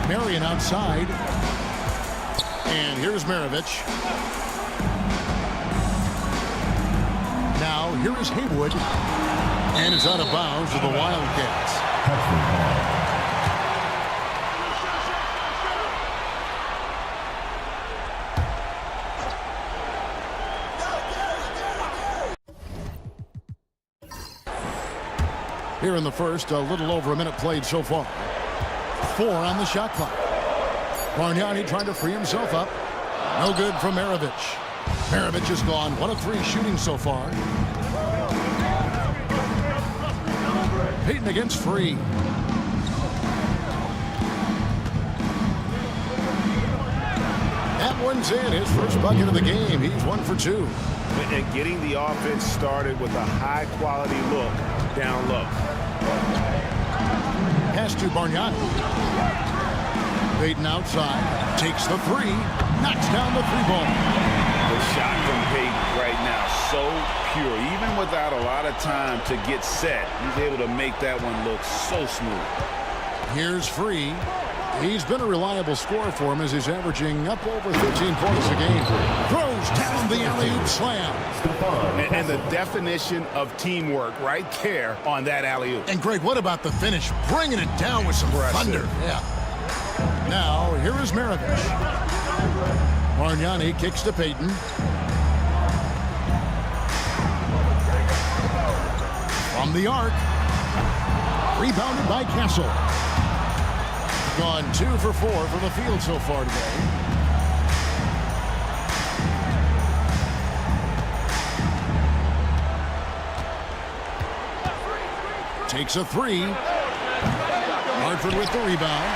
Marion outside. And here's Maravich. Now, here is Haywood. And it's out of bounds to the Wildcats. Here in the first, a little over a minute played so far. 4 on the shot clock. Bargnani trying to free himself up. No good from Maravich. Maravich is gone. 1 of 3 shooting so far. Payton against Free. That one's in. His first bucket of the game. He's 1 for 2. And getting the offense started with a high-quality look down low. Pass to Bargnani. Payton outside, takes the three, knocks down the three ball. The shot from Payton right now, so pure. Even without a lot of time to get set, he's able to make that one look so smooth. Here's Free. He's been a reliable scorer for him as he's averaging up over 15 points a game. Throws down the alley-oop slam. And the definition of teamwork right there on that alley-oop. And Greg, what about the finish? Bringing it down with some thunder. Yeah. Now, here is Maravich. Bargnani kicks to Payton. From the arc. Rebounded by Castle. Gone 2 for 4 from the field so far today. Takes a three. Hartford with the rebound.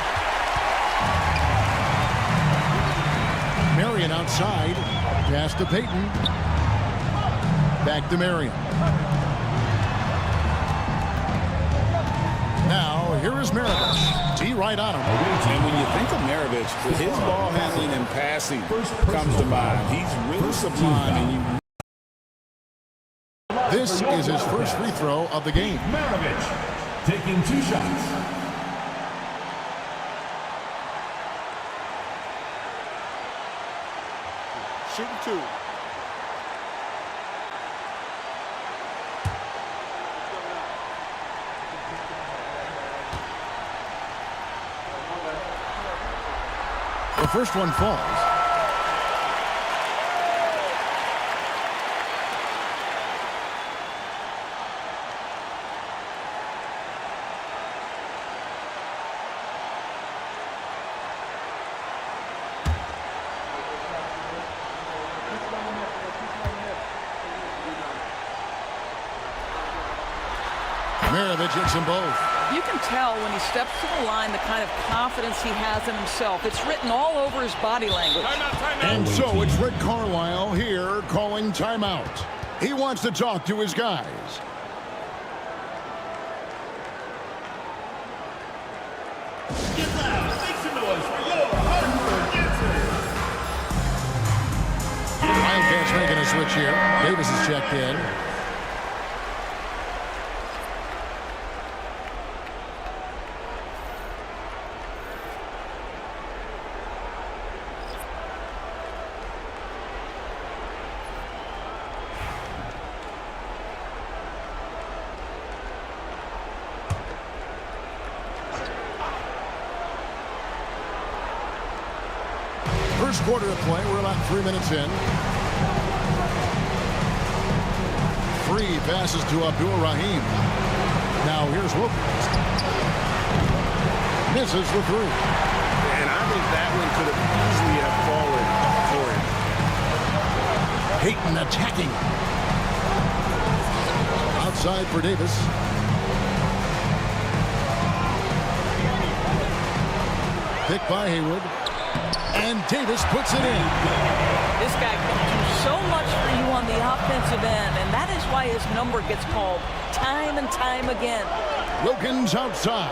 Marion outside. Pass to Payton. Back to Marion. Now, here is Maravich. T right on him. And when you think of Maravich, his ball handling and passing comes to mind. He's really sublime. This is his first free throw of the game. Maravich taking 2 shots. Shooting 2. The first one falls. Maravich hits them both. You can tell when he steps to the line the kind of confidence he has in himself. It's written all over his body language. And so it's Rick Carlisle here calling timeout. He wants to talk to his guys. Get loud. Make some noise for your Hartford dancers. Wildcats making a switch here. Davis is checked in. First quarter of play, we're about 3 minutes in. Free passes to Abdul Rahim. Now here's Wilkins. Misses the three. And I think that one could have easily have fallen for him. Payton attacking. Outside for Davis. Picked by Haywood. And Davis puts it in. This guy can do so much for you on the offensive end, and that is why his number gets called time and time again. Wilkins outside.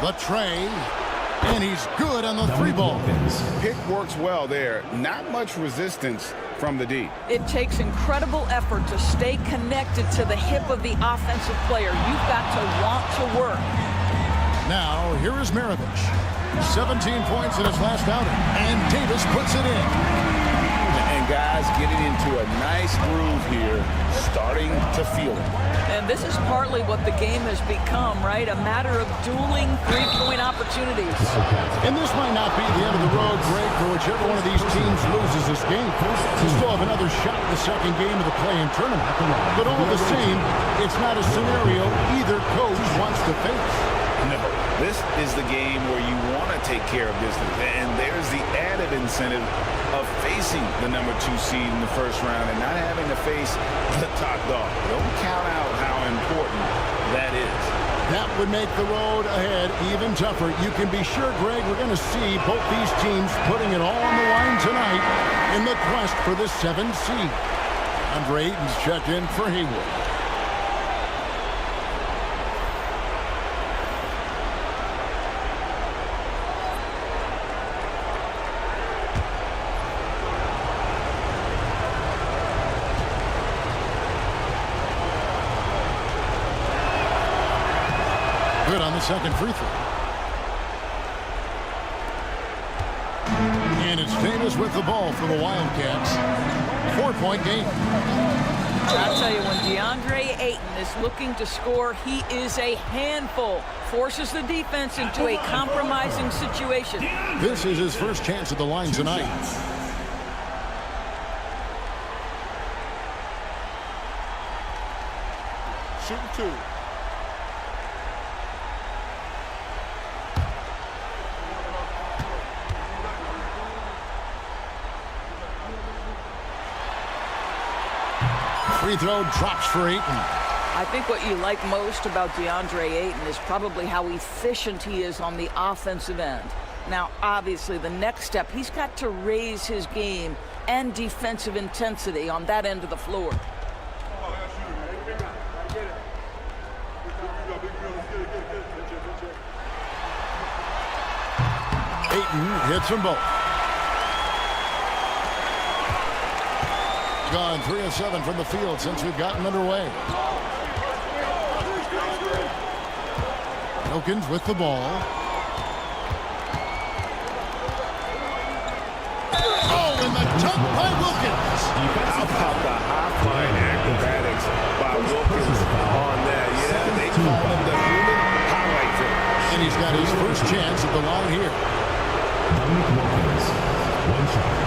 The tray. And he's good on the three ball. Pick works well there. Not much resistance from the D. It takes incredible effort to stay connected to the hip of the offensive player. You've got to want to work. Now, here is Maravich. 17 points in his last outing. And Davis puts it in. And guys getting into a nice groove here, starting to feel it. And this is partly what the game has become, right? A matter of dueling three-point opportunities. And this might not be the end of the road, Greg, for whichever one of these teams loses this game. You still have another shot in the second game of the play-in tournament. But all the same, it's not a scenario either coach wants to face. No, this is the game where you want to take care of business. And there's the added incentive of facing the number 2 seed in the first round and not having to face the top dog. Don't count out how important that is. That would make the road ahead even tougher. You can be sure, Greg, we're going to see both these teams putting it all on the line tonight in the quest for the 7th seed. Andre Ayton's checked in for Haywood. Good on the second free throw. And it's Davis with the ball for the Wildcats. 4-point game. I'll tell you, when DeAndre Ayton is looking to score, he is a handful. Forces the defense into a compromising situation. This is his first chance at the line tonight. Shooting 2. Free throw drops for Ayton. I think what you like most about DeAndre Ayton is probably how efficient he is on the offensive end. Now, obviously, the next step, he's got to raise his game and defensive intensity on that end of the floor. Ayton hits them both. Gone 3 of 7 from the field since we've gotten underway. Wilkins with the ball. Oh, and the dunk by Wilkins. How about the high-flying acrobatics by Wilkins on that? Yeah, they call him the human highlight film. And he's got his first chance at the line here. Wilkins, one shot.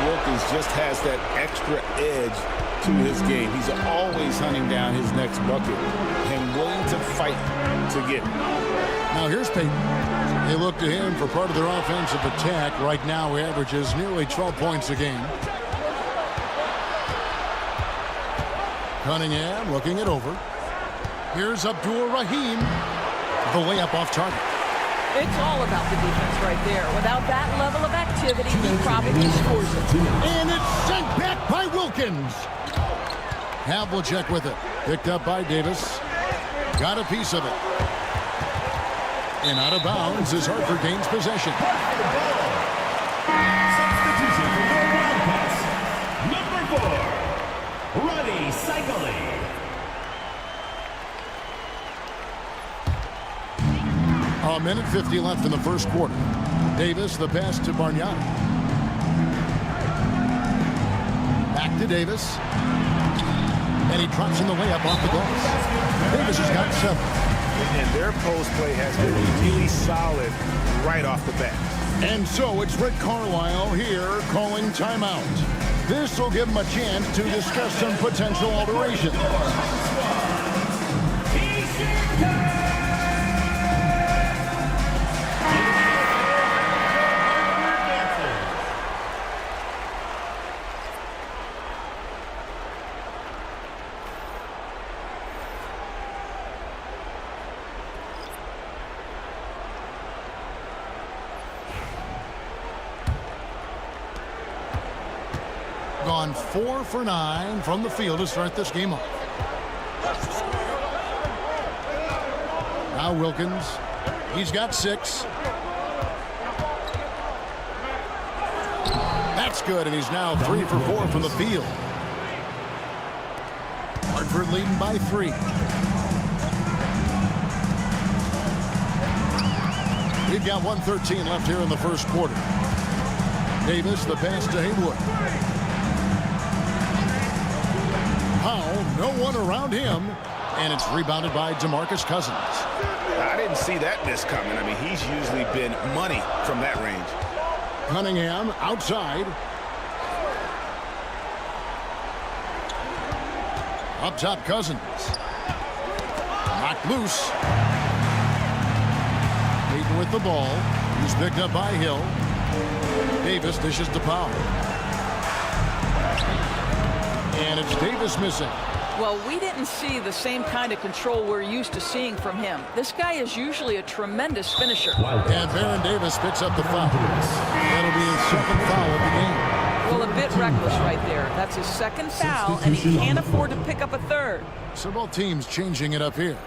Wilkins just has that extra edge to his game. He's always hunting down his next bucket and willing to fight to get it. Now here's Payton. They look to him for part of their offensive attack. Right now he averages nearly 12 points a game. Cunningham looking it over. Here's Abdul Rahim. The layup off target. It's all about the defense right there. Without that level of activity, he probably scores it. And it's sent back by Wilkins. Havlicek with it. Picked up by Davis. Got a piece of it. And out of bounds as Hartford gains possession. Substitution for the Wildcats. Number 4, Ronnie Cycling. A minute 50 left in the first quarter. Davis, the pass to Bargnani. Back to Davis. And he drops in the layup off the glass. Davis has got 7. And their post play has been really solid right off the bat. And so it's Rick Carlisle here calling timeout. This will give him a chance to discuss some potential alterations. Gone 4 for 9 from the field to start this game off. Now Wilkins. He's got 6. That's good, and he's now 3 for 4 from the field. Hartford leading by 3. We've got 1:13 left here in the first quarter. Davis, the pass to Haywood. Powell, no one around him, and it's rebounded by DeMarcus Cousins. I didn't see that miss coming. I mean, he's usually been money from that range. Cunningham outside. Up top, Cousins. Knocked loose. Peyton with the ball. He's picked up by Hill. Davis dishes to Powell. And it's Davis missing. Well, we didn't see the same kind of control we're used to seeing from him. This guy is usually a tremendous finisher. And Baron Davis picks up the foul. That'll be his second foul of the game. Well, a bit reckless right there. That's his second foul, and he can't afford to pick up a third. So both teams changing it up here.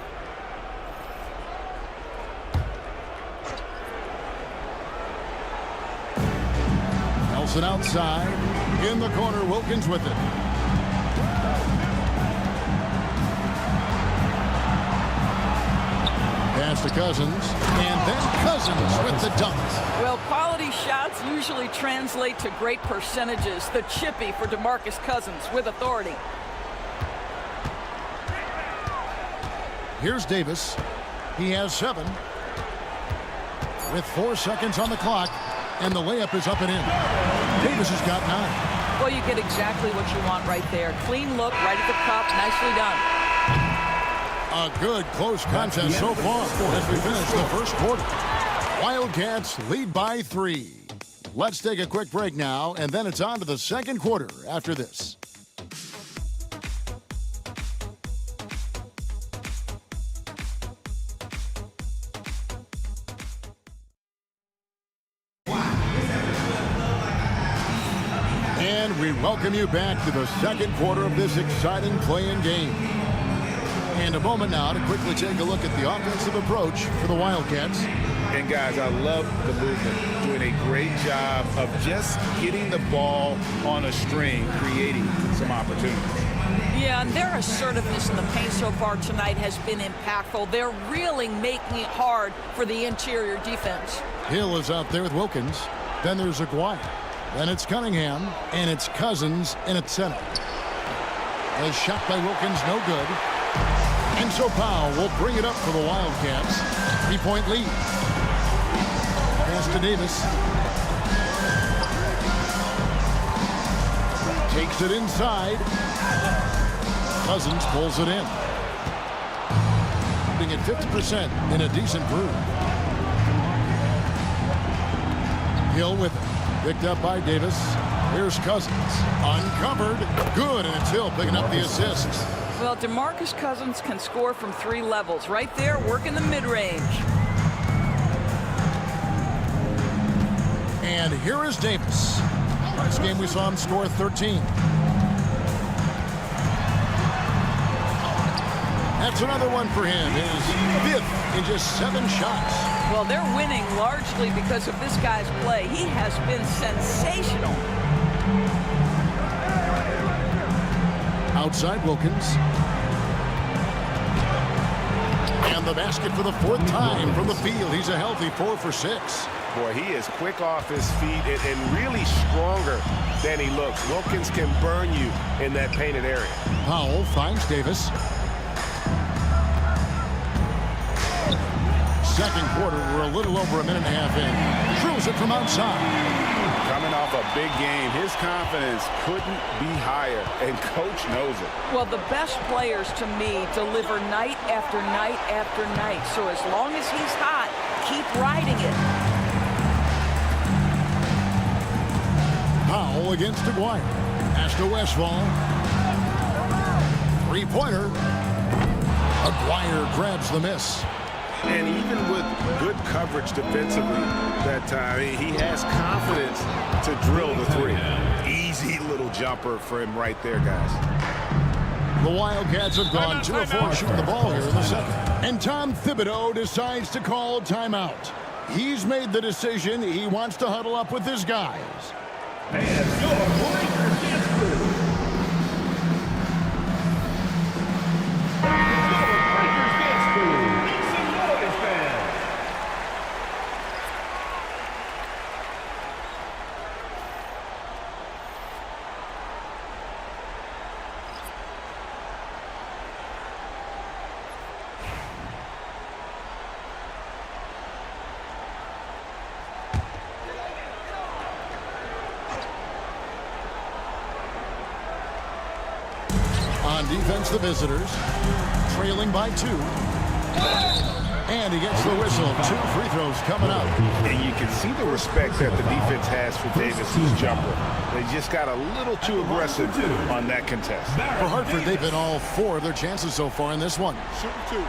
Nelson outside. In the corner, Wilkins with it. Pass to Cousins, and then Cousins with the dunk. Well, quality shots usually translate to great percentages. The chippy for DeMarcus Cousins with authority. Here's Davis. He has 7. With 4 seconds on the clock, and the layup is up and in. Davis has got 9. Well, you get exactly what you want right there. Clean look, right at the cup, nicely done. A good close contest so far as we finish the first quarter. Wildcats lead by 3. Let's take a quick break now, and then it's on to the second quarter after this. And we welcome you back to the second quarter of this exciting play-in game. And a moment now to quickly take a look at the offensive approach for the Wildcats. And guys, I love the movement. Doing a great job of just getting the ball on a string, creating some opportunities. Yeah, and their assertiveness in the paint so far tonight has been impactful. They're really making it hard for the interior defense. Hill is out there with Wilkins. Then there's Aguirre. Then it's Cunningham, and it's Cousins in at center. A shot by Wilkins, no good. And so Powell will bring it up for the Wildcats. 3-point lead. Pass to Davis. Takes it inside. Cousins pulls it in. Putting it 50% in a decent groove. Hill with it. Picked up by Davis. Here's Cousins. Uncovered. Good, and it's Hill picking up the assists. Well, DeMarcus Cousins can score from 3 levels. Right there, working the mid-range. And here is Davis. Last game we saw him score 13. That's another one for him. His 5th in just 7 shots. Well, they're winning largely because of this guy's play. He has been sensational. Outside Wilkins. And the basket for the 4th time from the field. He's a healthy 4 for 6. Boy, he is quick off his feet and really stronger than he looks. Wilkins can burn you in that painted area. Powell finds Davis. Second quarter, we're a little over a minute and a half in. Drills it from outside. Coming off a big game, his confidence couldn't be higher, and coach knows it. Well, the best players to me deliver night after night after night. So as long as he's hot, keep riding it. Powell against Aguirre. Pass to Westphal. 3-pointer. Aguirre grabs the miss. And even with good coverage defensively that time, he has confidence to drill the 3. Easy little jumper for him right there, guys. The Wildcats have gone 2 of 4 shooting the ball here in the second. And Tom Thibodeau decides to call timeout. He's made the decision. He wants to huddle up with his guys. And your Breakers dance crew. On On defense, the visitors, trailing by 2. And he gets the whistle. 2 free throws coming up. And you can see the respect that the defense has for Davis's jumper. They just got a little too aggressive on that contest. For Hartford, they've been all 4 of their chances so far in this one. Shooting 2.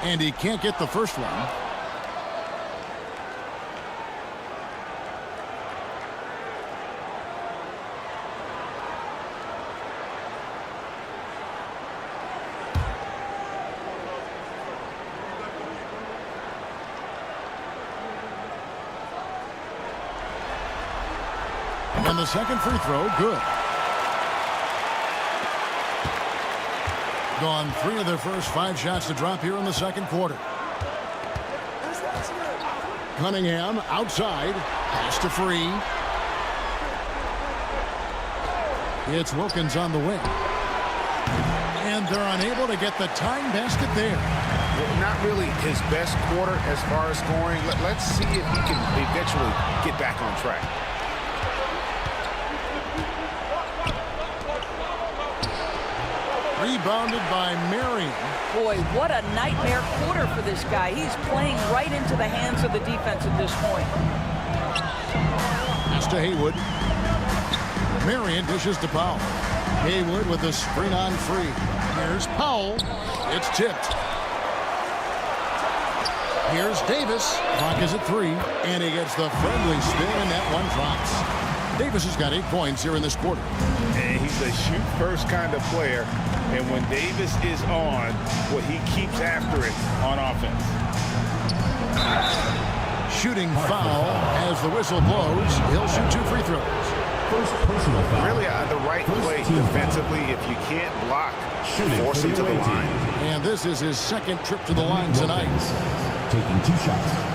And he can't get the first one. And the second free throw, good. Gone 3 of their first 5 shots to drop here in the second quarter. Cunningham outside, pass to Free. It's Wilkins on the wing. And they're unable to get the tying basket there. Well, not really his best quarter as far as scoring. Let's see if he can eventually get back on track. Rebounded by Marion. Boy, what a nightmare quarter for this guy. He's playing right into the hands of the defense at this point. Pass to Haywood. Marion dishes to Powell. Haywood with the screen on Free. Here's Powell. It's tipped. Here's Davis. Clock is at 3. And he gets the friendly spin, and that one drops. Davis has got 8 points here in this quarter. And he's a shoot-first kind of player. And when Davis is on, well, he keeps after it on offense. Shooting foul as the whistle blows. He'll shoot 2 free throws. First personal foul. Really the right play defensively. If you can't block, force him to the line. And this is his second trip to the line tonight. Taking 2 shots.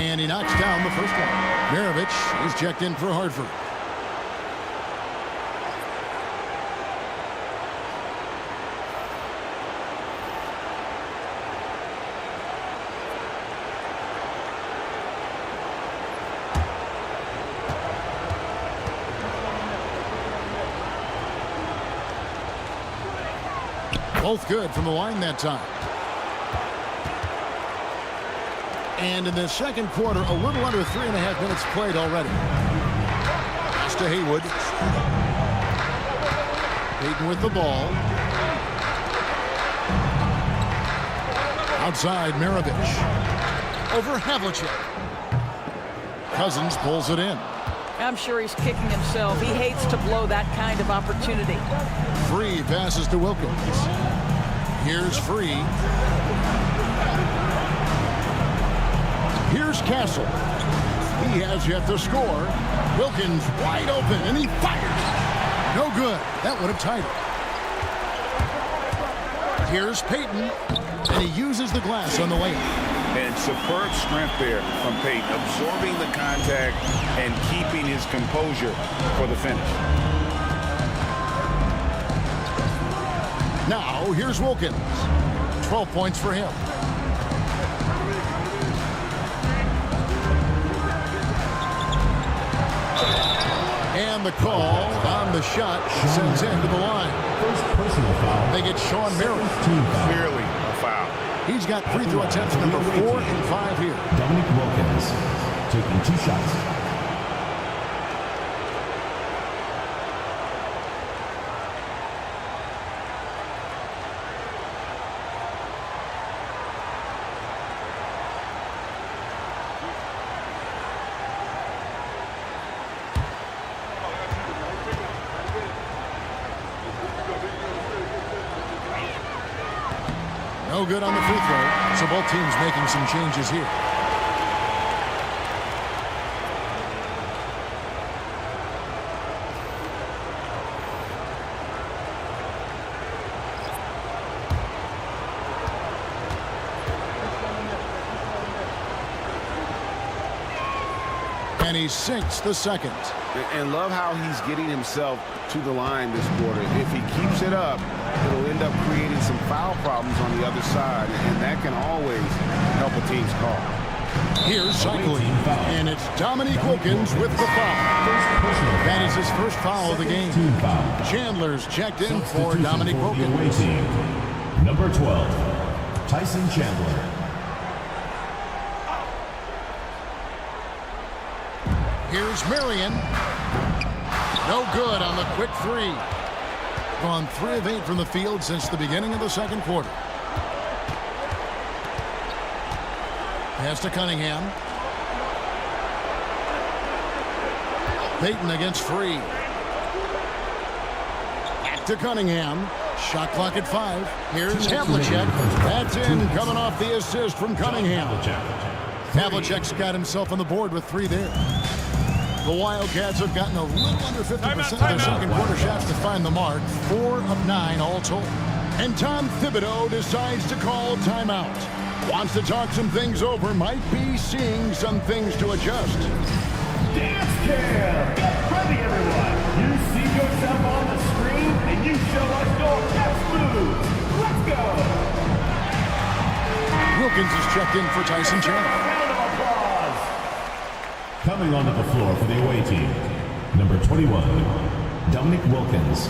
And he knocks down the first one. Maravich is checked in for Hartford. Both good from the line that time. And in the second quarter, a little under 3.5 minutes played already. Pass to Haywood. Payton with the ball. Outside, Maravich. Over Havlicek. Cousins pulls it in. I'm sure he's kicking himself. He hates to blow that kind of opportunity. Free passes to Wilkins. Here's Free. Here's Castle. He has yet to score. Wilkins wide open, and he fires. No good. That would have tied it. Here's Payton, and he uses the glass on the lane. And superb strength there from Payton, absorbing the contact and keeping his composure for the finish. Now, here's Wilkins. 12 points for him. And the call on the shot sends him to the line. First personal foul. They get Sean Merritt. Clearly a foul. He's got free throw attempts number 4 and 5 here. Dominic Wilkins taking 2 shots. No good on the free throw, so both teams making some changes here. And he sinks the second. And love how he's getting himself to the line this quarter. If he keeps it up, it'll end up creating some foul problems on the other side, and that can always help a team's call. Here's cycling, and it's Dominique Wilkins with the foul. That is his first foul of the game. Chandler's checked in for Dominique Wilkins. Number 12, Tyson Chandler. Here's Marion. No good on the quick three. Gone 3 of 8 from the field since the beginning of the second quarter. Pass to Cunningham. Payton against Free. Back to Cunningham. Shot clock at 5. Here's Havlicek. That's in, coming off the assist from Cunningham. Havlicek's got himself on the board with 3 there. The Wildcats have gotten a little under 50% of their second quarter shots to find the mark. 4 of 9 all told. And Tom Thibodeau decides to call timeout. Wants to talk some things over. Might be seeing some things to adjust. Dance cam! Get ready, everyone! You see yourself on the screen, and you show us your best moves. Let's go! Wilkins is checked in for Tyson Chandler. Coming onto the floor for the away team, number 21, Dominique Wilkins.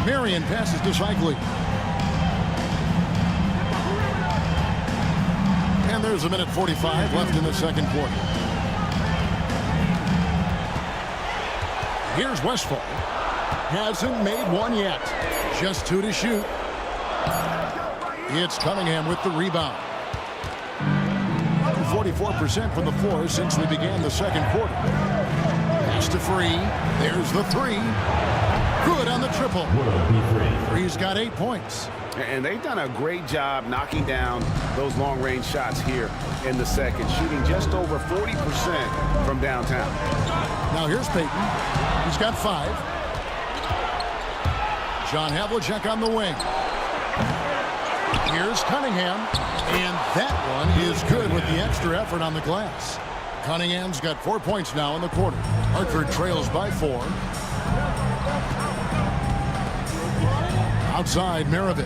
Marion passes to Cycling. And there's a minute 45 left in the second quarter. Here's Westphal. Hasn't made one yet. Just 2 to shoot. It's Cunningham with the rebound. 44% from the floor since we began the second quarter. Pass to Free. There's the 3. Good on the triple. Free's got 8 points. And they've done a great job knocking down those long-range shots here in the second, shooting just over 40% from downtown. Now here's Payton. He's got 5. John Havlicek on the wing. Here's Cunningham. And that one is good with the extra effort on the glass. Cunningham's got 4 points now in the quarter. Hartford trails by 4. Outside, Maravich.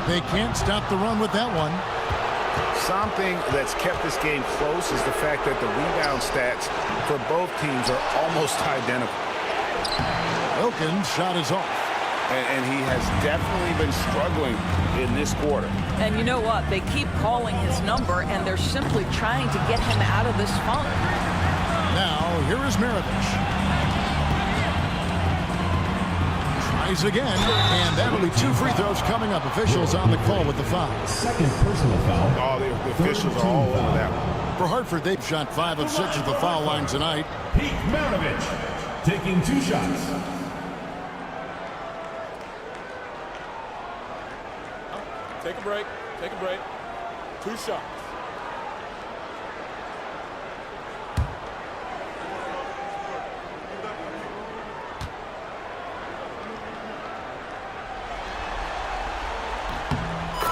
They can't stop the run with that one. Something that's kept this game close is the fact that the rebound stats for both teams are almost identical. Wilkins' shot is off. And he has definitely been struggling in this quarter. And you know what? They keep calling his number, and they're simply trying to get him out of this funk. Now, here is Maravich. Tries again, and that'll be 2 free throws coming up. Officials on the call with the foul. Second personal foul. Oh, the officials are all over that one. For Hartford, they've shot 5 of 6 at the foul line tonight. Pete Maravich taking 2 shots. Take a break. Take a break. 2 shots.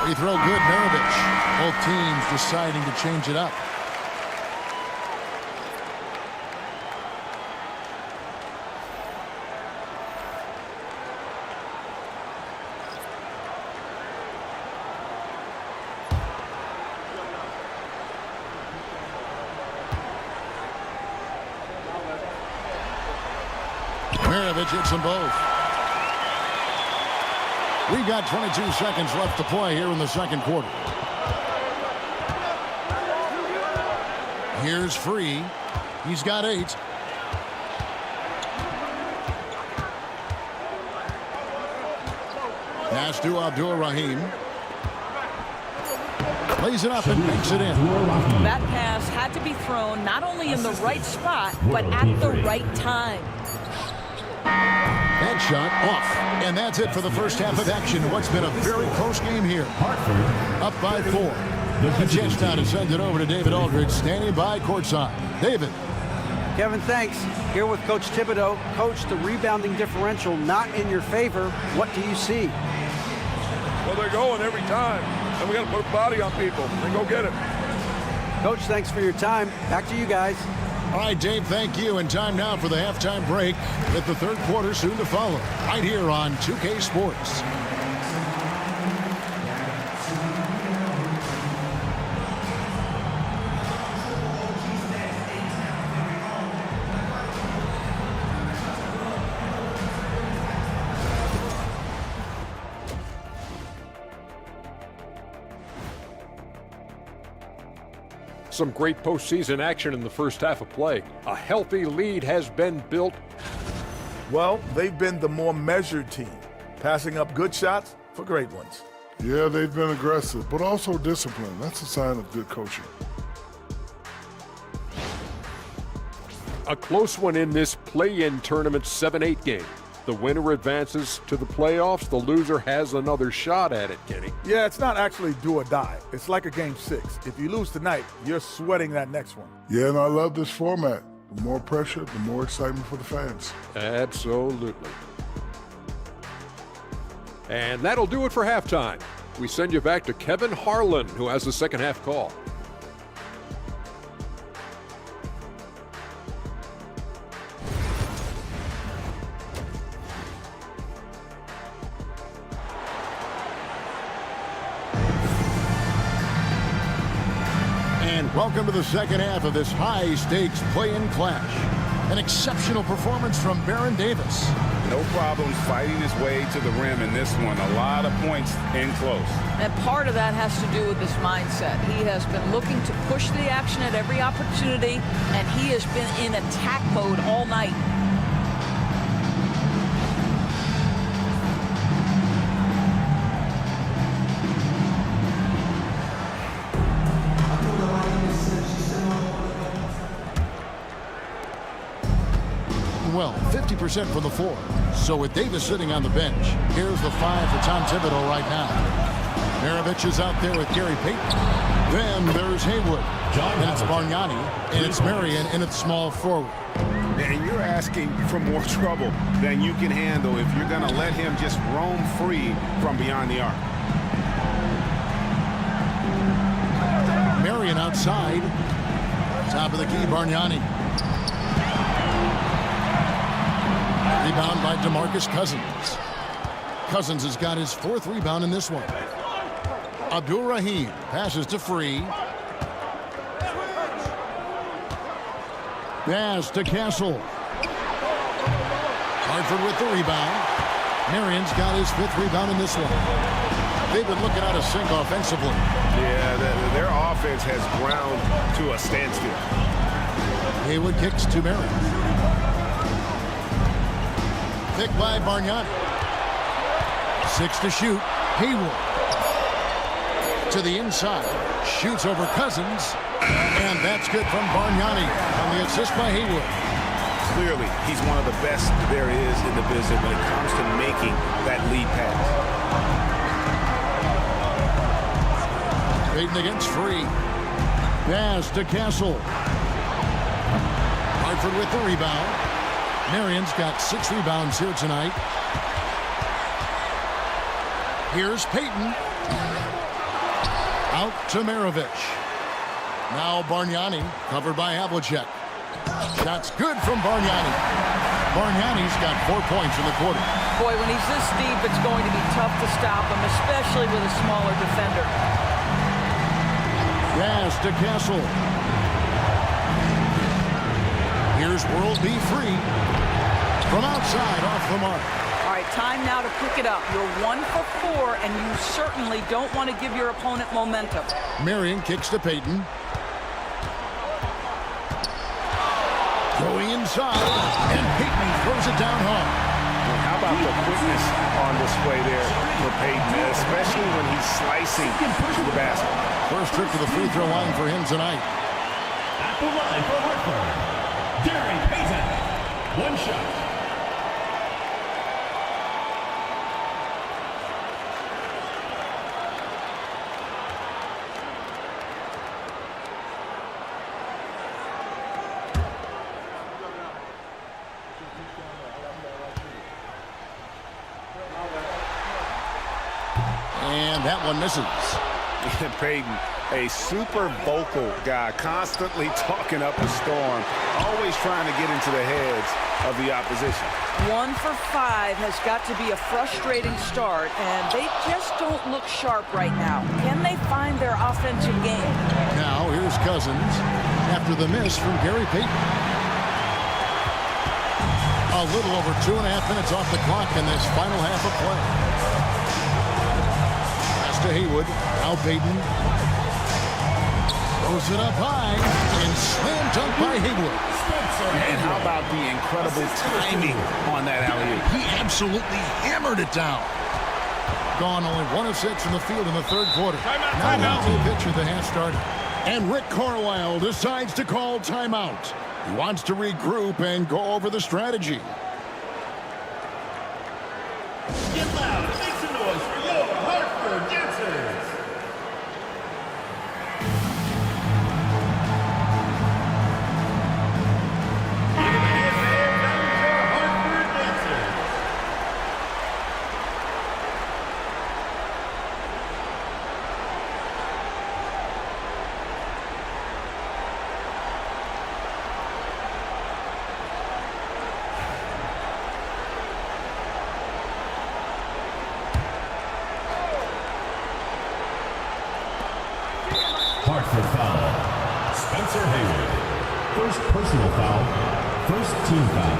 Free throw good, Maravich. Both teams deciding to change it up. Maravich hits them both. We've got 22 seconds left to play here in the second quarter. Here's Free. He's got 8. Pass to Abdul-Rahim. Plays it up and makes it in. That pass had to be thrown not only in the right spot, but at the right time. That shot off. And that's it for the first half of action. What's been a very close game here. Hartford up by 4. A chance now to send it over to David Aldridge, standing by courtside. David. Kevin, thanks. Here with Coach Thibodeau. Coach, the rebounding differential not in your favor. What do you see? Well, they're going every time, and we got to put a body on people and go get it. Coach, thanks for your time. Back to you guys. All right, Dave, thank you. And time now for the halftime break with the third quarter soon to follow. Right here on 2K Sports. Some great postseason action in the first half of play. A healthy lead has been built. Well, they've been the more measured team, passing up good shots for great ones. Yeah, they've been aggressive, but also disciplined. That's a sign of good coaching. A close one in this play-in tournament 7-8 game. The winner advances to the playoffs. The loser has another shot at it, Kenny. Yeah, it's not actually do or die. It's like a game 6. If you lose tonight, you're sweating that next one. Yeah, and I love this format. The more pressure, the more excitement for the fans. Absolutely. And that'll do it for halftime. We send you back to Kevin Harlan, who has the second half call. Welcome to the second half of this high-stakes play-in clash. An exceptional performance from Baron Davis. No problems fighting his way to the rim in this one. A lot of points in close. And part of that has to do with his mindset. He has been looking to push the action at every opportunity, and he has been in attack mode all night. Well, 50% from the floor. So with Davis sitting on the bench, here's the 5 for Tom Thibodeau right now. Maravich is out there with Gary Payton. Then there's Haywood. And it's Bargnani. And it's Marion, and it's small forward. And you're asking for more trouble than you can handle if you're going to let him just roam free from beyond the arc. Marion outside. Top of the key, Bargnani. Rebound by DeMarcus Cousins. Cousins has got his 4th rebound in this one. Abdul Rahim passes to Free. Pass to Castle. Hartford with the rebound. Marion's got his 5th rebound in this one. They've been looking out of sync offensively. Yeah, their offense has ground to a standstill. Haywood kicks to Marion. Pick by Bargnani. 6 to shoot. Haywood. To the inside. Shoots over Cousins. And that's good from Bargnani on the assist by Haywood. Clearly, he's one of the best there is in the business when it comes to making that lead pass. Payton against Free. Pass to Castle. Hartford with the rebound. Marion's got 6 rebounds here tonight. Here's Payton. Out to Maravich. Now Bargnani, covered by Havlicek. Shot's good from Bargnani. Bargnani's got 4 points in the quarter. Boy, when he's this deep, it's going to be tough to stop him, especially with a smaller defender. Pass to Castle. Here's World B. Free. From outside, off the mark. All right, time now to pick it up. You're 1 for 4, and you certainly don't want to give your opponent momentum. Marion kicks to Payton. Going inside, and Payton throws it down hard. Well, how about the quickness on display there for Payton, especially when he's slicing to the basket. First trip to the free throw line for him tonight. At the line for Hartford, Gary Payton. 1 shot. And that one misses. Peyton, a super vocal guy, constantly talking up a storm, always trying to get into the heads of the opposition. 1 for 5 has got to be a frustrating start, and they just don't look sharp right now. Can they find their offensive game? Now here's Cousins after the miss from Gary Payton. A little over 2.5 minutes off the clock in this final half of play. Pass to Haywood. Now Payton. Throws it up high and slam dunk by Haywood. And how about the incredible timing on that alley-oop? He absolutely hammered it down. Gone only 1 of 6 in the field in the third quarter. Now the pitch of the half started. And Rick Carlisle decides to call timeout. He wants to regroup and go over the strategy. Get loud and make some noise for your Hartford dancers. Hartford foul. Spencer Haywood. First personal foul. First team foul.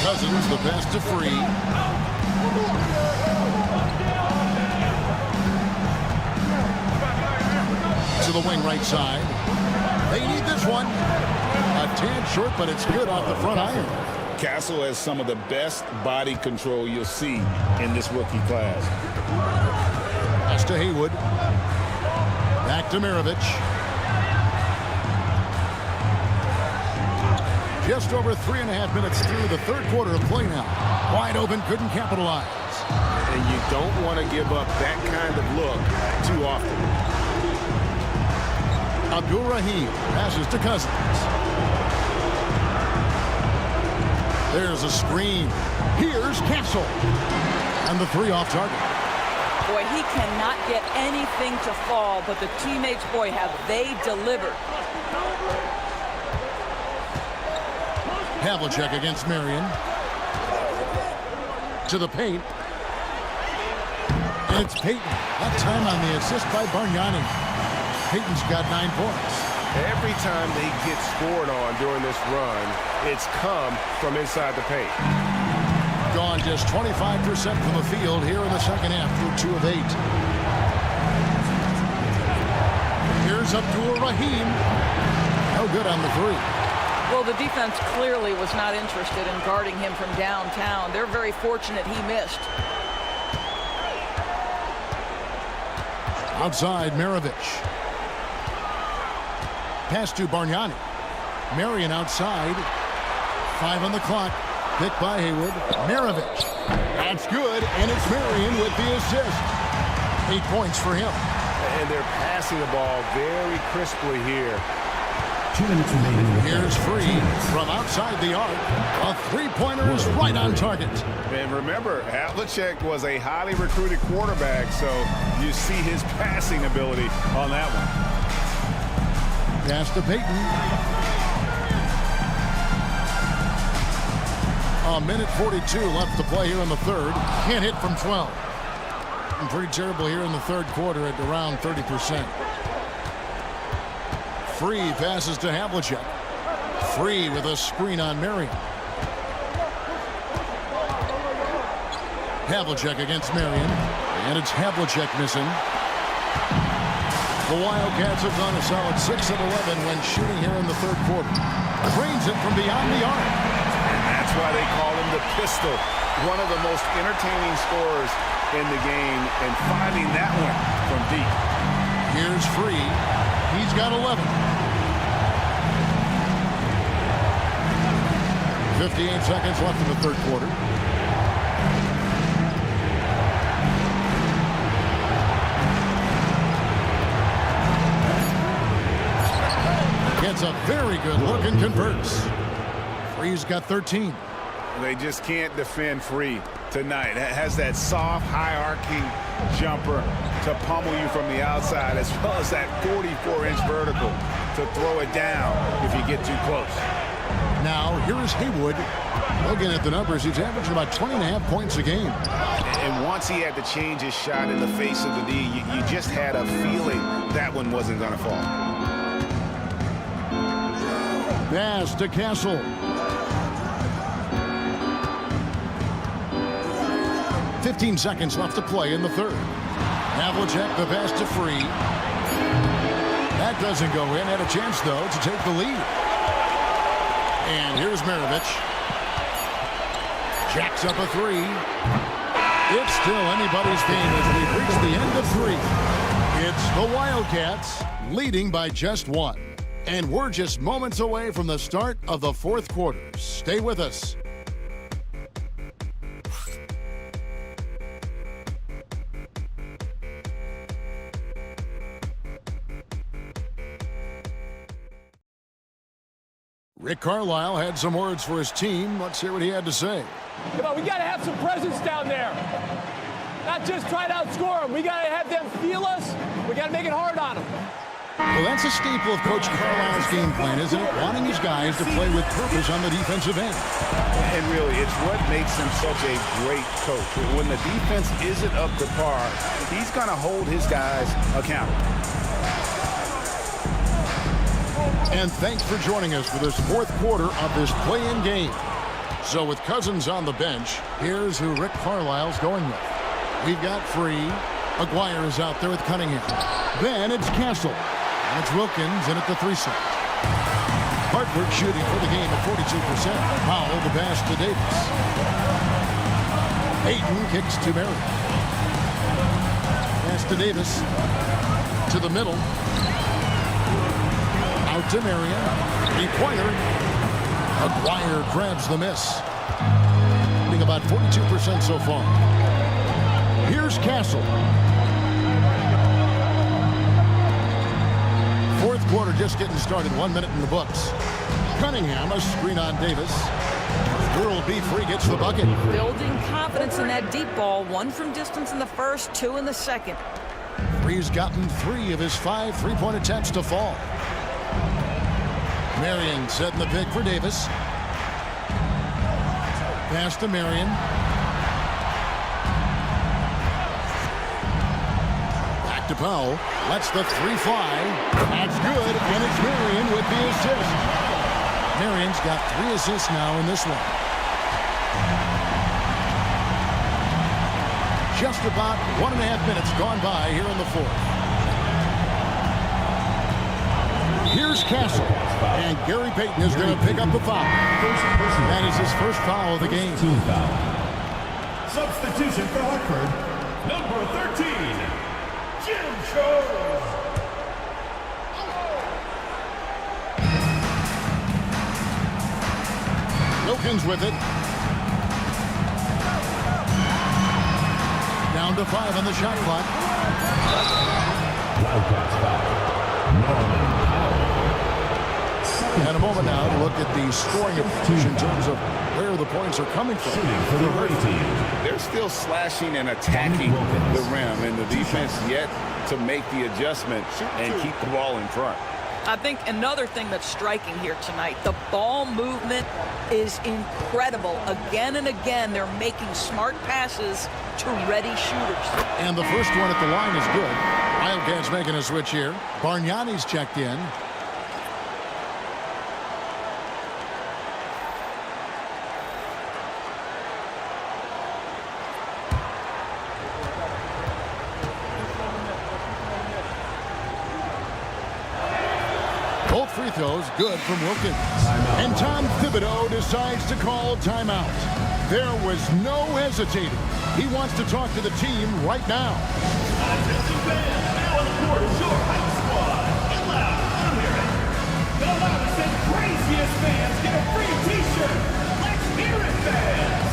Cousins, the pass to Free. To the wing right side. They need this one. A tad short, but it's good off the front iron. Castle has some of the best body control you'll see in this rookie class. Pass to Haywood. Back to Mirovich. Just over 3.5 minutes through the third quarter of play now. Wide open, couldn't capitalize. And you don't want to give up that kind of look too often. Abdul Rahim passes to Cousins. There's a screen. Here's Castle. And the 3 off target. Boy, he cannot get anything to fall, but the teammates, boy, have they delivered. Havlicek against Marion. To the paint. And it's Payton. That time on the assist by Bargnani. Payton's got 9 points. Every time they get scored on during this run, it's come from inside the paint. Gone just 25% from the field here in the second half through 2 of 8. Here's Abdul Rahim. No good on the 3. Well, the defense clearly was not interested in guarding him from downtown. They're very fortunate he missed. Outside, Mirovich. Pass to Bargnani. Marion outside. 5 on the clock. Picked by Haywood. Mirovich. That's good, and it's Marion with the assist. 8 points for him. And they're passing the ball very crisply here. 2 minutes remaining. Here's Free from outside the arc. A 3-pointer is right on target. And remember, Havlicek was a highly recruited quarterback, so you see his passing ability on that one. Pass to Payton. A minute 42 left to play here in the third. Can't hit from 12. And pretty terrible here in the third quarter at around 30%. Free passes to Havlicek. Free with a screen on Marion. Havlicek against Marion. And it's Havlicek missing. The Wildcats have gone a solid 6 of 11 when shooting here in the third quarter. Cranes it from beyond the arc. And that's why they call him the pistol. One of the most entertaining scorers in the game, and finding that one from deep. Here's Free. He's got 11. 58 seconds left in the third quarter. Gets a very good look and converts. Free's got 13. They just can't defend Free tonight. It has that soft, high-arcing jumper to pummel you from the outside, as well as that 44-inch vertical to throw it down if you get too close. Now, here is Haywood. Looking at the numbers, he's averaging about 20.5 points a game. And once he had to change his shot in the face of the D, you just had a feeling that one wasn't going to fall. Pass to Castle. 15 seconds left to play in the third. Havlicek, the pass to Free. That doesn't go in. Had a chance, though, to take the lead. And here's Maravich. Jacks up a three. It's still anybody's game as we've reached the end of three. It's the Wildcats leading by just one. And we're just moments away from the start of the fourth quarter. Stay with us. Rick Carlisle had some words for his team. Let's hear what he had to say. Come on, we got to have some presence down there. Not just try to outscore them. We got to have them feel us. We got to make it hard on them. Well, that's a staple of Coach Carlisle's game plan, isn't it? Wanting his guys to play with purpose on the defensive end. And really, it's what makes him such a great coach. When the defense isn't up to par, he's going to hold his guys accountable. And thanks for joining us for this fourth quarter of this play-in game. So with Cousins on the bench, here's who Rick Carlisle's going with. We've got Free. Aguirre is out there with Cunningham. Then it's Castle. And it's Wilkins in at the 3 slot. Hartford shooting for the game at 42%. Powell the pass to Davis. Ayton kicks to Merritt. Pass to Davis. To the middle. Out to Marion. Required. Aguirre grabs the miss. Shooting about 42% so far. Here's Castle. Fourth quarter just getting started. 1 minute in the books. Cunningham, a screen on Davis. World B. Free gets the bucket. Building confidence in that deep ball. 1 from distance in the first, 2 in the second. Free's gotten 3 of his 5 three-point attempts to fall. Marion setting the pick for Davis. Pass to Marion. Back to Powell. Lets the 3 fly. That's good, and it's Marion with the assist. Marion's got 3 assists now in this one. Just about 1.5 minutes gone by here in the fourth. Here's Castle, and Gary Payton is going to pick up the foul. That is his first foul of the game. Substitution for Hartford, number 13, Jim Jones. Wilkins with it. Down to 5 on the shot clock. Wildcats foul. And a moment now to look at the scoring approach in terms of where the points are coming from. For the red team. They're still slashing and attacking the rim, and the defense yet to make the adjustment and keep the ball in front. I think another thing that's striking here tonight, the ball movement is incredible. Again and again, they're making smart passes to ready shooters. And the first one at the line is good. Wildcats making a switch here. Bargnani's checked in. Both free throws good from Wilkins. And Tom Thibodeau decides to call timeout. There was no hesitating. He wants to talk to the team right now. Attention fans, now on the court is your hype squad. Get loud, I'm hearing it. The loudest and craziest fans get a free t-shirt. Let's hear it, fans.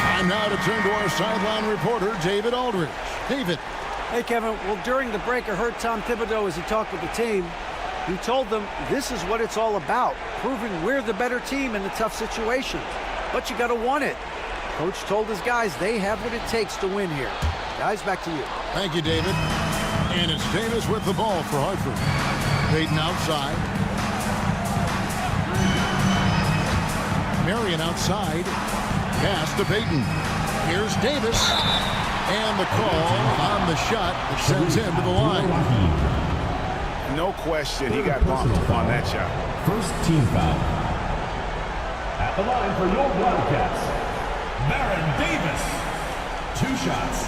Time now to turn to our sideline reporter, David Aldridge. David. Hey, Kevin. Well, during the break, I heard Tom Thibodeau as he talked with the team. He told them this is what it's all about, proving we're the better team in the tough situations. But you got to want it. Coach told his guys they have what it takes to win here. Guys, back to you. Thank you, David. And it's Davis with the ball for Hartford. Payton outside. Marion outside. Pass to Payton. Here's Davis. And the call on the shot that sends him to the line. No question, he got bumped on that shot. First team foul. At the line for your Wildcats, Baron Davis. 2 shots.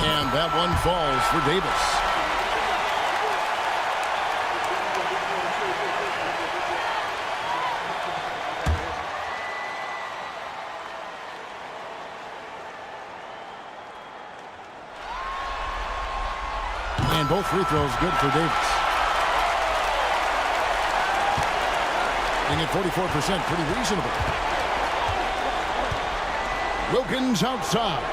And that one falls for Davis. And both free throws good for Davis. And at 44%, pretty reasonable. Wilkins outside.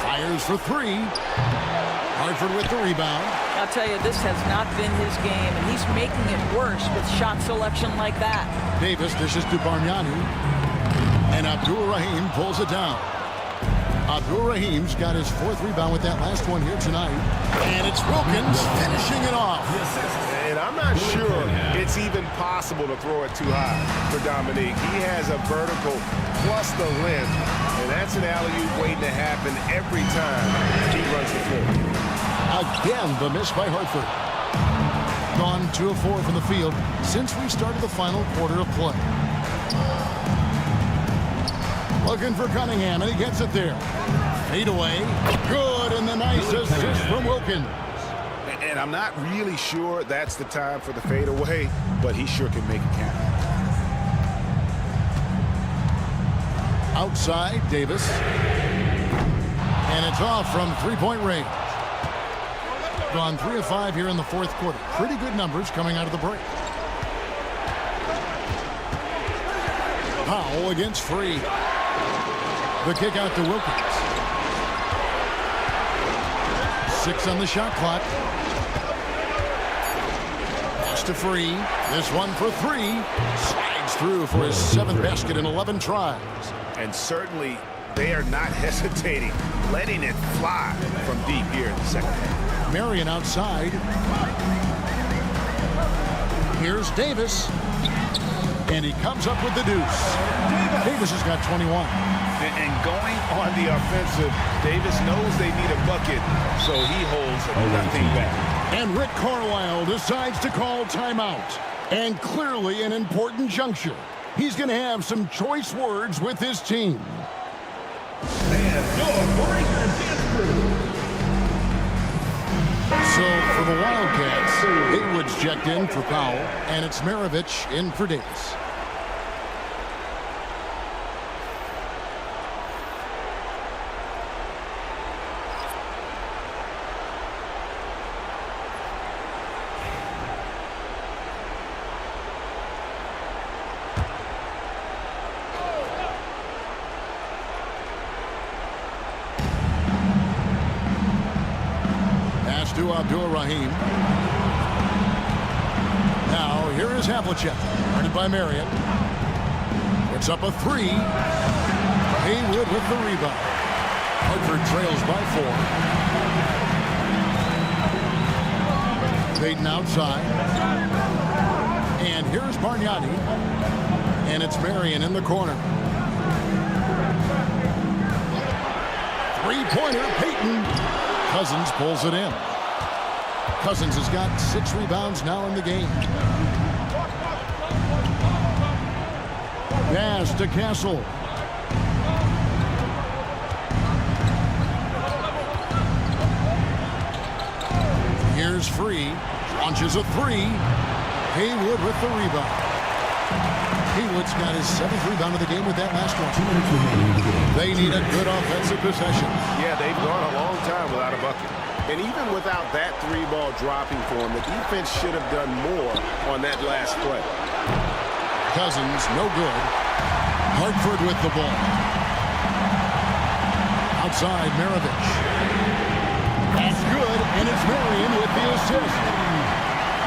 Fires for 3. Hartford with the rebound. I'll tell you, this has not been his game, and he's making it worse with shot selection like that. Davis dishes to Bargnani. And Abdul-Rahim pulls it down. Abdul-Rahim's got his 4th rebound with that last one here tonight. And it's Wilkins finishing it off. And I'm not sure it's even possible to throw it too high for Dominique. He has a vertical plus the length, and that's an alley-oop waiting to happen every time he runs the floor. Again, the miss by Hartford. Gone 2 of 4 from the field since we started the final quarter of play. Looking for Cunningham, and he gets it there. Fade away. Good, and the nice assist from Wilkins. And I'm not really sure that's the time for the fadeaway, but he sure can make it count. Outside, Davis. And it's off from three-point range. Gone 3 of 5 here in the 4th quarter. Pretty good numbers coming out of the break. Powell against Free. The kick out to Wilkins. 6 on the shot clock. Pass to Free. This one for 3. Slides through for his 7th basket in 11 tries. And certainly they are not hesitating, letting it fly from deep here in the second half. Marion outside. Here's Davis. And he comes up with the deuce. Davis has got 21. And going on the offensive, Davis knows they need a bucket, so he holds nothing back. And Rick Carlisle decides to call timeout. And clearly an important juncture. He's going to have some choice words with his team. And your breaker dance crew. So for the Wildcats, Haywood's checked in for Powell, and it's Maravich in for Davis. To Abdul-Rahim. Now here is Havlicek, guarded by Marion. It's up a 3. Haywood with the rebound. Hartford trails by 4. Payton outside. And here's Bargnani. And it's Marion in the corner. 3-pointer, Payton. Cousins pulls it in. Cousins has got 6 rebounds now in the game. Pass to Castle. Here's Free. Launches a 3. Haywood with the rebound. Haywood's got his 7th rebound of the game with that last one. They need a good offensive possession. Yeah, they've gone a long time without a bucket. And even without that 3-ball dropping for him, the defense should have done more on that last play. Cousins, no good. Hartford with the ball. Outside, Maravich. That's good, and it's Marion with the assist.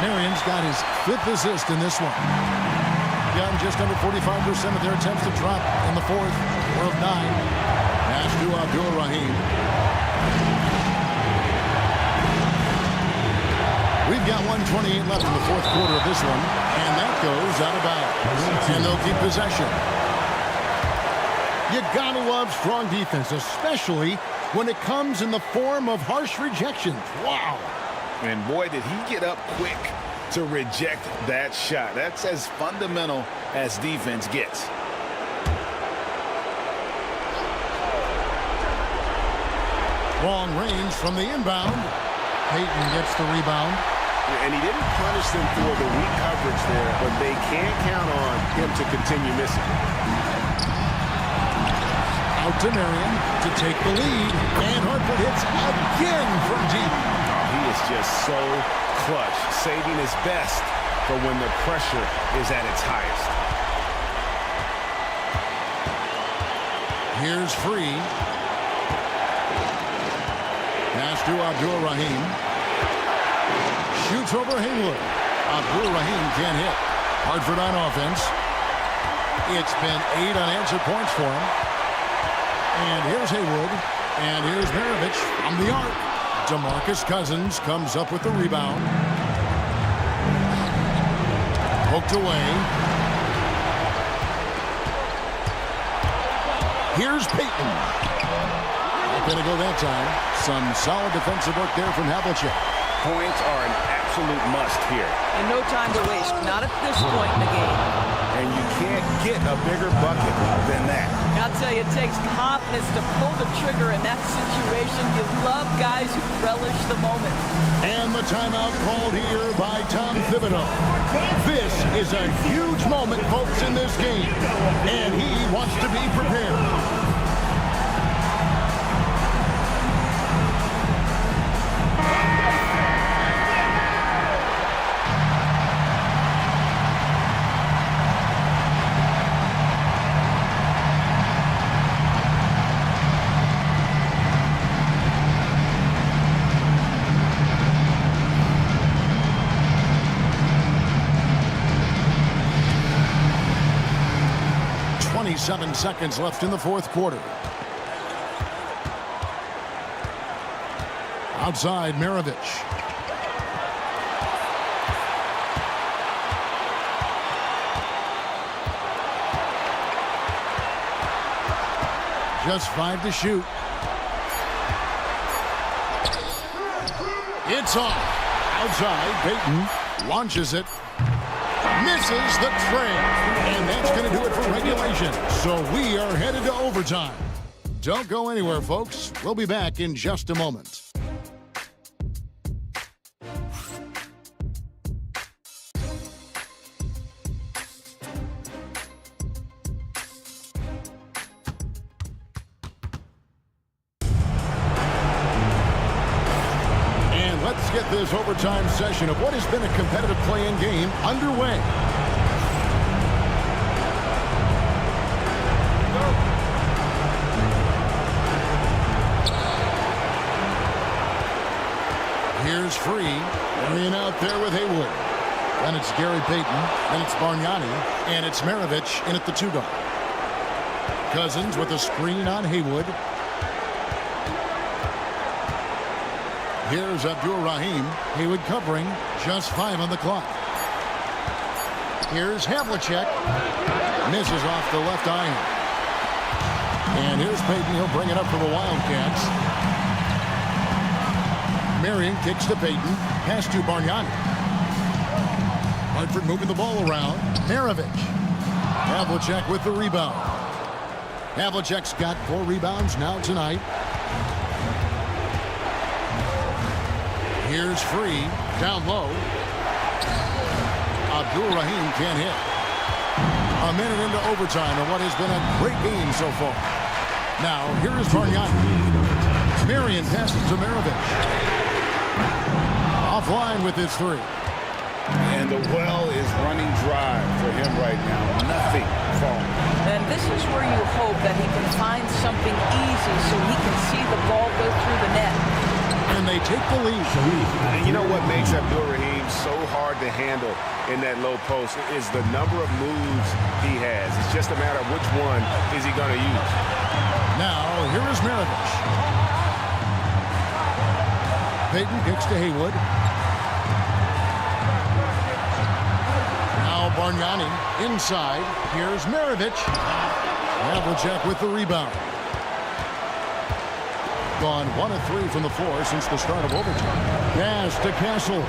Marion's got his 5th assist in this one. Gotten just under 45% of their attempts to drop in the 4th, or of 9. Pass to Abdul-Rahim. We've got 1:28 left in the 4th quarter of this one, and that goes out of bounds. And they'll keep possession. You gotta love strong defense, especially when it comes in the form of harsh rejections. Wow. And boy, did he get up quick to reject that shot. That's as fundamental as defense gets. Long range from the inbound. Payton gets the rebound. And he didn't punish them for the weak coverage there, but they can't count on him to continue missing. Out to Marion to take the lead. And Hartford hits again from deep. He is just so clutch, saving his best for when the pressure is at its highest. Here's Free. Pass to Abdul-Rahim. Shoots over Haywood. Abdul-Rahim can't hit. Hartford on offense. It's been 8 unanswered points for him. And here's Haywood. And here's Maravich from the arc. DeMarcus Cousins comes up with the rebound. Poked away. Here's Payton. Not going to go that time. Some solid defensive work there from Havlicek. Points are an absolute must here. And no time to waste, not at this point in the game. And you can't get a bigger bucket than that. I'll tell you, it takes confidence to pull the trigger in that situation. You love guys who relish the moment. And the timeout called here by Tom Thibodeau. This is a huge moment, folks, in this game. And he wants to be prepared. 27 seconds left in the 4th quarter. Outside, Maravich. Just 5 to shoot. It's off. Outside, Payton launches it. Misses the tray. And that's going to do it for regulation. So we are headed to overtime. Don't go anywhere, folks. We'll be back in just a moment. Let's get this overtime session of what has been a competitive play-in game underway. Here's Free. Marion out there with Haywood. Then it's Gary Payton. Then it's Bargnani. And it's Maravich in at the 2-guard. Cousins with a screen on Haywood. Here's Abdul-Rahim. Haywood covering. Just 5 on the clock. Here's Havlicek. Misses off the left iron. And here's Payton. He'll bring it up for the Wildcats. Marion kicks to Payton. Pass to Bargnani. Hartford moving the ball around. Maravich. Havlicek with the rebound. Havlicek's got 4 rebounds now tonight. Here's Free, down low. Abdul-Rahim can't hit. A minute into overtime of what has been a great game so far. Now, here is Bargnani. Marion passes to Maravich. Offline with his three. And the well is running dry for him right now. Nothing falling. And this is where you hope that he can find something easy so he can see the ball go through the net. And they take the lead. And you know what makes Abdul Rahim so hard to handle in that low post is the number of moves he has. It's just a matter of which one is he going to use. Now, here is Maravich. Payton kicks to Haywood. Now Bargnani inside. Here's Maravich. Havlicek with the rebound. Gone 1 of 3 from the floor since the start of overtime. Pass to Castle.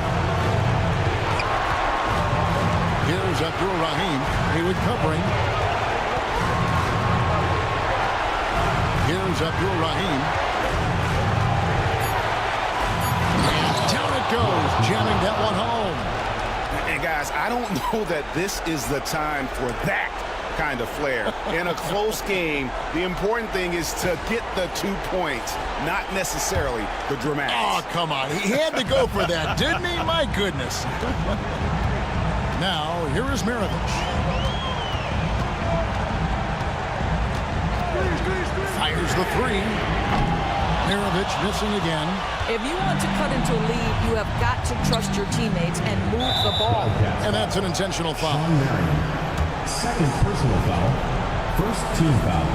Here's Abdul Rahim. Haywood covering. Here's Abdul Rahim. And down it goes, jamming that one home. And guys, I don't know that this is the time for that kind of flair. In a close game, the important thing is to get the 2 points, not necessarily the dramatics. Oh, come on. He had to go for that, didn't he? My goodness. Now, here is Maravich. Fires the three. Maravich missing again. If you want to cut into a lead, you have got to trust your teammates and move the ball. And that's an intentional foul. Second personal foul. First team foul.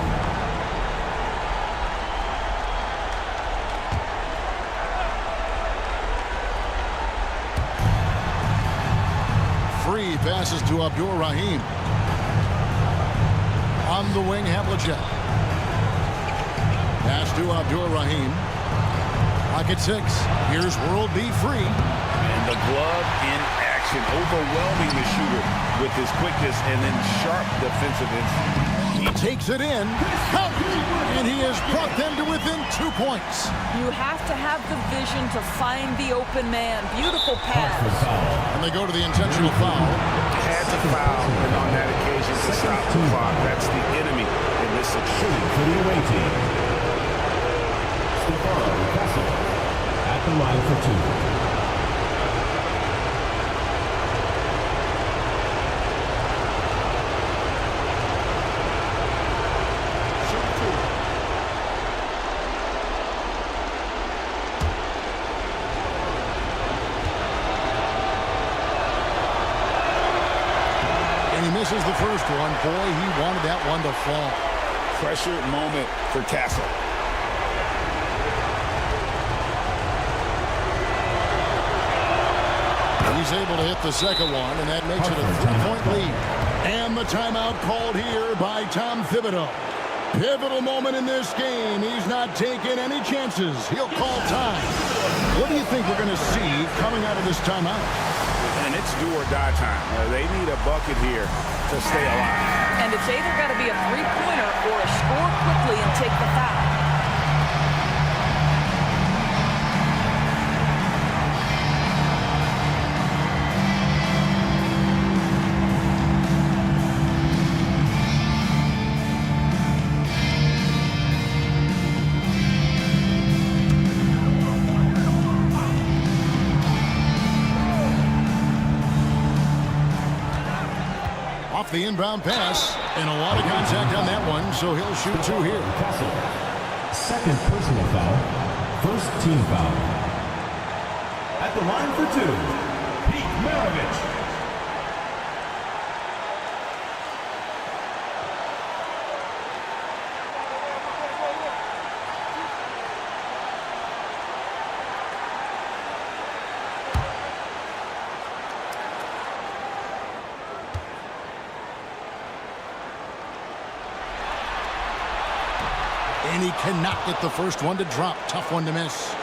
Free passes to Abdul Rahim. On the wing, Havlicek. Pass to Abdul Rahim. Pocket 6. Here's World B free. And the glove in action, overwhelming the shooter with his quickness and then sharp defensive instinct. He takes it in. Count! And he has brought them to within 2 points. You have to have the vision to find the open man. Beautiful pass. And they go to the intentional foul. Had to foul, and on that occasion to stop the clock. That's the enemy in this situation. For the away team, Stefano Castle at the line for 2. Misses the first one. Boy, he wanted that one to fall. Pressure moment for Castle. He's able to hit the second one, and that makes it a 3-point lead. And the timeout called here by Tom Thibodeau. Pivotal moment in this game. He's not taking any chances. He'll call time. What do you think we're going to see coming out of this timeout? And it's do or die time. They need a bucket here to stay alive. And it's either got to be a three-pointer or a score quickly and take the foul. The inbound pass, and a lot of contact on that one, so he'll shoot 2 here. Second personal foul, first team foul. At the line for 2, Pete Maravich. And he cannot get the first one to drop. Tough one to miss.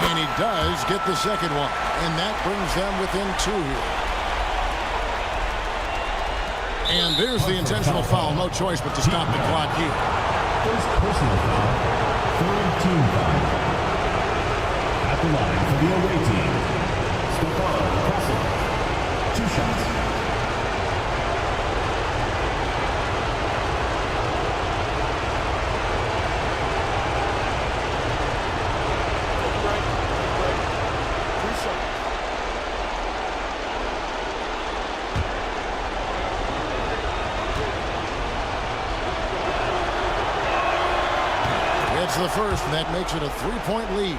And he does get the second one. And that brings them within 2 here. And there's the intentional foul. No choice but to stop the clock here. First personal foul, third team foul. At the line for the away team, Stefan Kessel. 2 shots. It's the first, and that makes it a 3-point lead.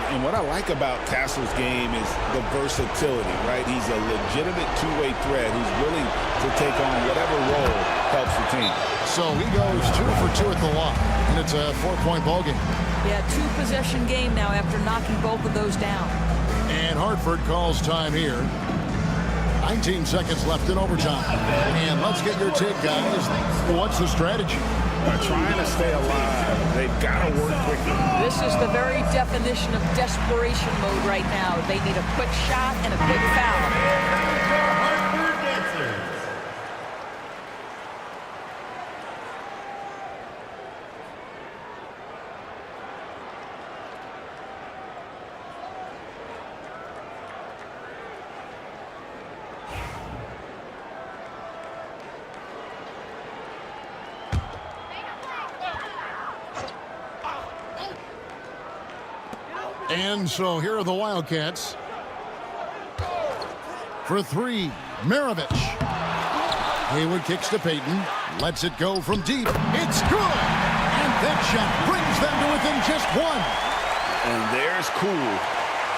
And what I like about Castle's game is the versatility, right? He's a legitimate two-way threat who's willing to take on whatever role helps the team. So he goes 2 for 2 at the line, and it's a 4-point ball game. Yeah, 2-possession game now after knocking both of those down. And Hartford calls time here. 19 seconds left in overtime. And let's get your take, guys. What's the strategy? They're trying to stay alive. They've got to work quickly. This is the very definition of desperation mode right now. They need a quick shot and a quick foul. And so here are the Wildcats. For 3, Maravich. Haywood kicks to Payton. Lets it go from deep. It's good! And that shot brings them to within just 1. And there's cool.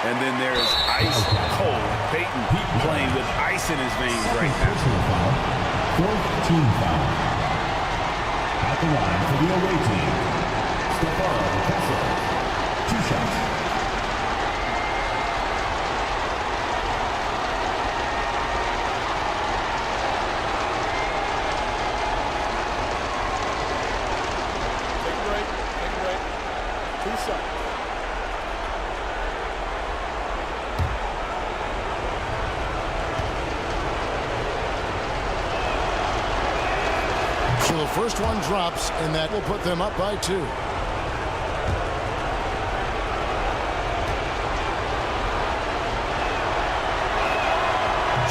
And then there's ice cold. Payton playing with ice in his veins right now. Fourth team foul. At the line for the away team, Stefan Kessel. 2 shots. So the first one drops, and that will put them up by 2.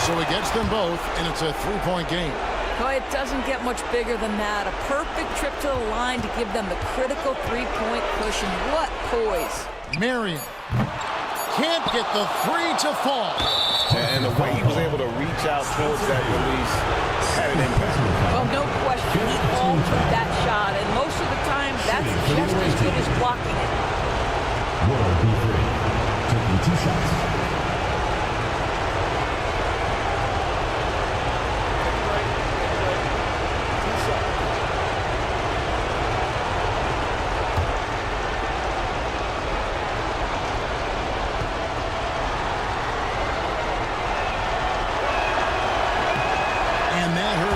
So he gets them both, and it's a 3-point game. Boy, it doesn't get much bigger than that. A perfect trip to the line to give them the critical 3-point cushion. What poise. Marion can't get the 3 to fall. And the way he was able to reach out towards that release had an impact. Well, no question, he altered that shot, and most of the time, that's just as good as blocking it. Will be free. Taking 2 shots.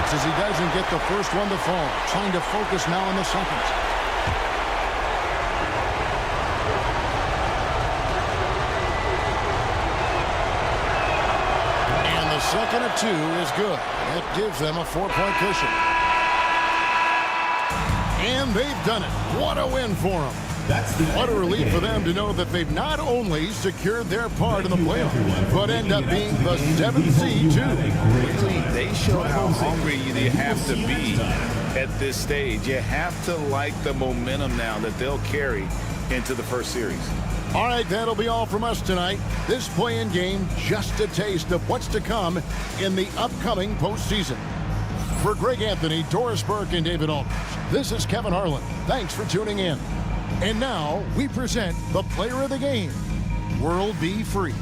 As he doesn't get the first one to fall. Trying to focus now on the second. And the second of 2 is good. That gives them a 4-point cushion. And they've done it. What a win for them. What a relief for them to know that they've not only secured their part in the playoffs, but end up being the 7th seed, too. They show how hungry you have to be at this stage. You have to like the momentum now that they'll carry into the first series. All right, that'll be all from us tonight. This play-in game, just a taste of what's to come in the upcoming postseason. For Greg Anthony, Doris Burke, and David Aldridge, this is Kevin Harlan. Thanks for tuning in. And now we present the player of the game, World Be Free.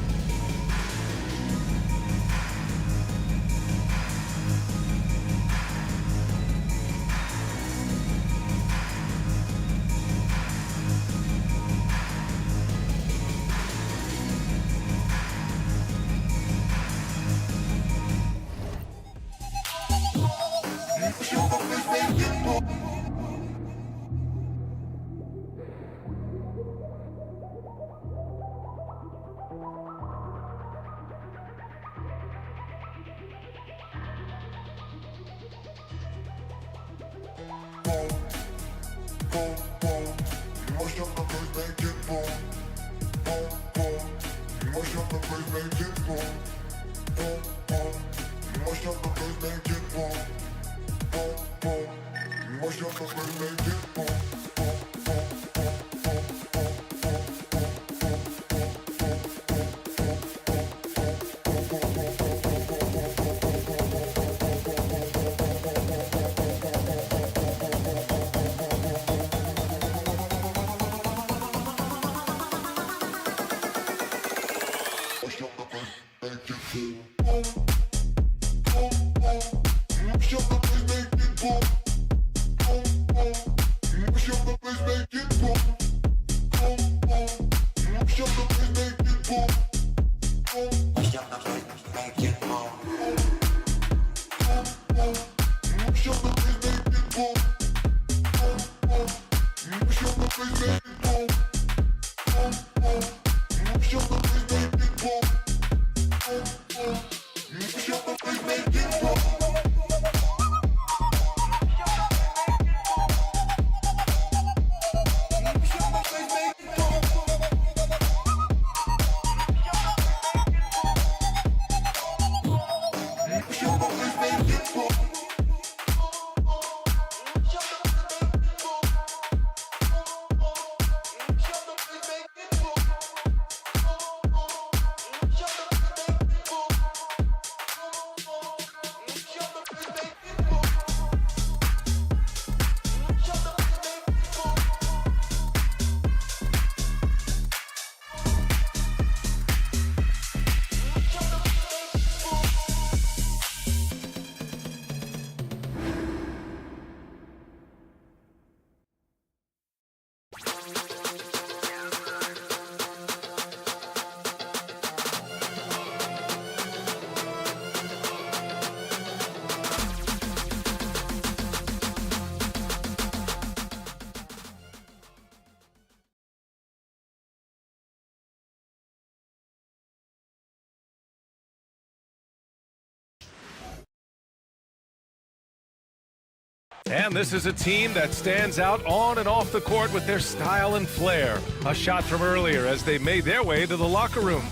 And this is a team that stands out on and off the court with their style and flair. A shot from earlier as they made their way to the locker room.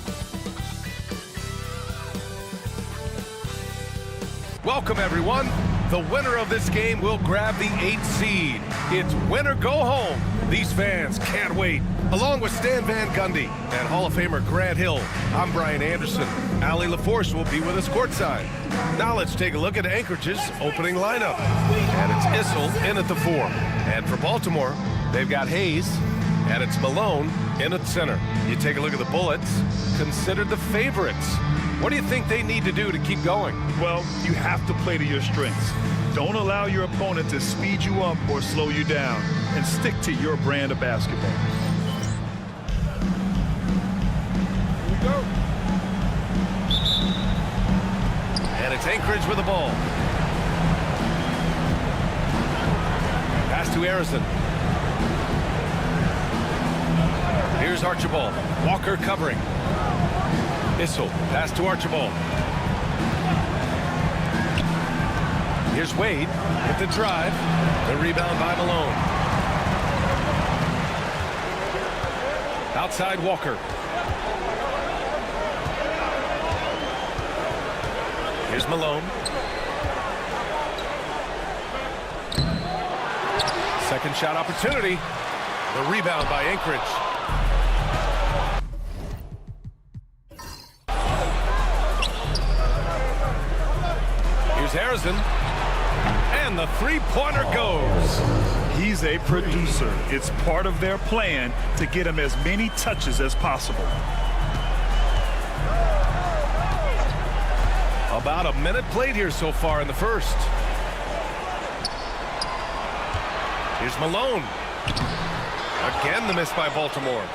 Welcome, everyone. The winner of this game will grab the 8th seed. It's win or go home. These fans can't wait. Along with Stan Van Gundy and Hall of Famer Grant Hill, I'm Brian Anderson. Allie LaForce will be with us courtside. Now let's take a look at Anchorage's opening lineup. And it's Issel in at the 4. And for Baltimore, they've got Hayes, and it's Malone in at center. You take a look at the Bullets, considered the favorites. What do you think they need to do to keep going? Well, you have to play to your strengths. Don't allow your opponent to speed you up or slow you down, and stick to your brand of basketball. Here we go. And it's Anchorage with the ball. Pass to Harrison. Here's Archibald. Walker covering. Issel, pass to Archibald. Here's Wade with the drive. The rebound by Malone. Outside Walker. Here's Malone. Second shot opportunity. The rebound by Anchorage. Here's Harrison. And the three-pointer goes. He's a producer. It's part of their plan to get him as many touches as possible. About a minute played here so far in the first. Here's Malone. Again, the miss by Baltimore.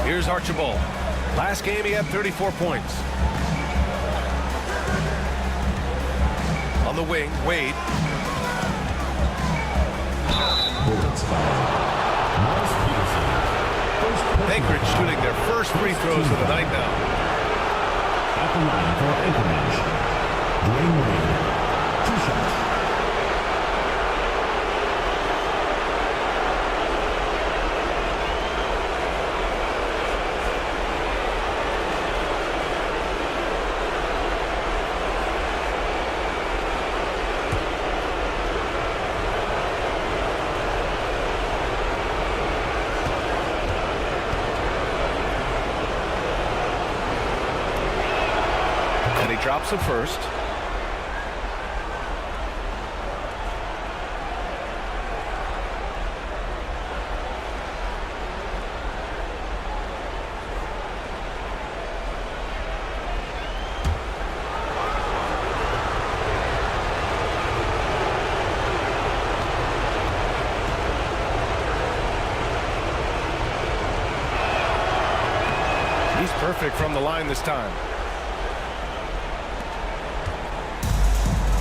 Here's Archibald. Last game, he had 34 points. On the wing, Wade. Anchorage shooting their first free throws of the night now. At the line for Anchorage, Dwayne Wade, 2 shots. And he drops it first. He's perfect from the line this time.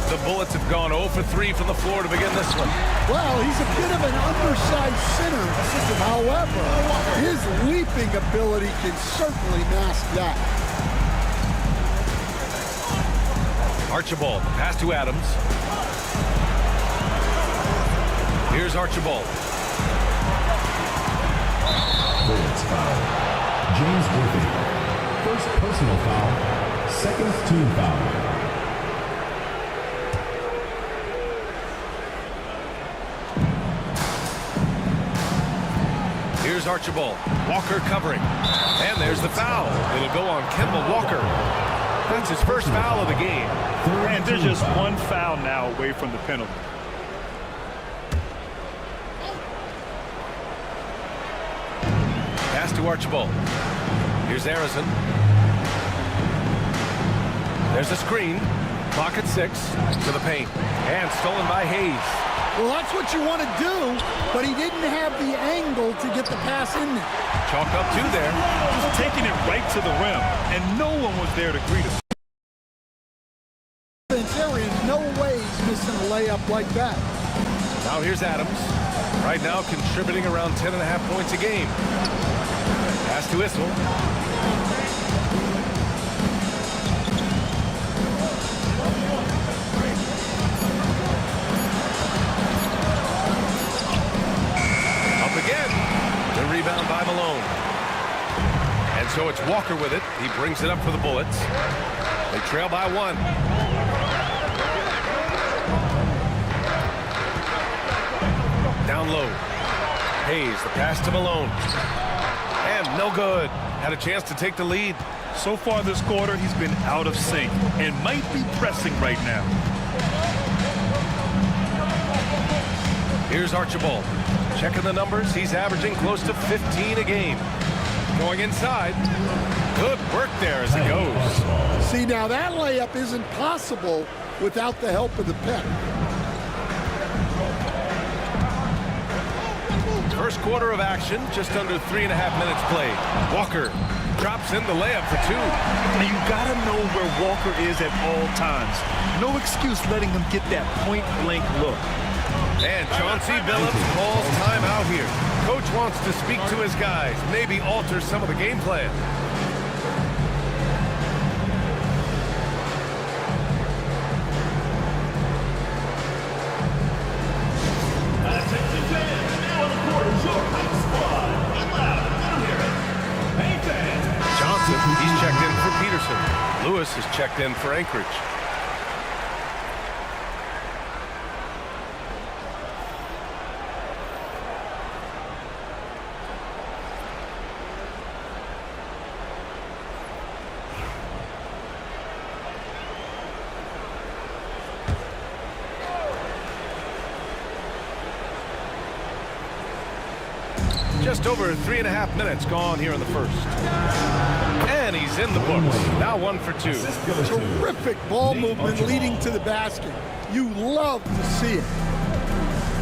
The Bullets have gone 0 for 3 from the floor to begin this one. Well, he's a bit of an undersized center. However, his leaping ability can certainly mask that. Archibald, pass to Adams. Here's Archibald. Bullets foul. James Worthy. First personal foul. Second team foul. Here's Archibald. Walker covering. And there's the foul. It'll go on Kemba Walker. That's his first foul of the game. And they're just one foul now away from the penalty. Pass to Archibald. Here's Harrison. There's a screen. Clock at 6 to the paint. And stolen by Hayes. Well, that's what you want to do, but he didn't have the angle to get the pass in there. Chalk up 2 there. Just taking it right to the rim, and no one was there to greet him. There is no way he's missing a layup like that. Now here's Adams. Right now contributing around 10.5 points a game. Pass to Issel. Up again. The rebound by Malone. And so it's Walker with it. He brings it up for the Bullets. They trail by 1. Down low. Hayes, the pass to Malone. And no good. Had a chance to take the lead. So far this quarter, he's been out of sync and might be pressing right now. Here's Archibald. Checking the numbers. He's averaging close to 15 a game. Going inside. Good work there as he goes. See, now that layup isn't possible without the help of the pick. First quarter of action, just under 3.5 minutes played. Walker drops in the layup for 2. Now you gotta know where Walker is at all times. No excuse letting him get that point-blank look. And Chauncey Billups calls timeout here. Coach wants to speak to his guys, maybe alter some of the game plan. Attention fans, now on the court is your hype squad. Get loud, I don't hear it. Hey fans. Johnson, he's checked in for Peterson. Lewis is checked in for Anchorage. Just over 3.5 minutes gone here in the first. And he's in the books. Now 1 for 2. Terrific ball movement leading to the basket. You love to see it.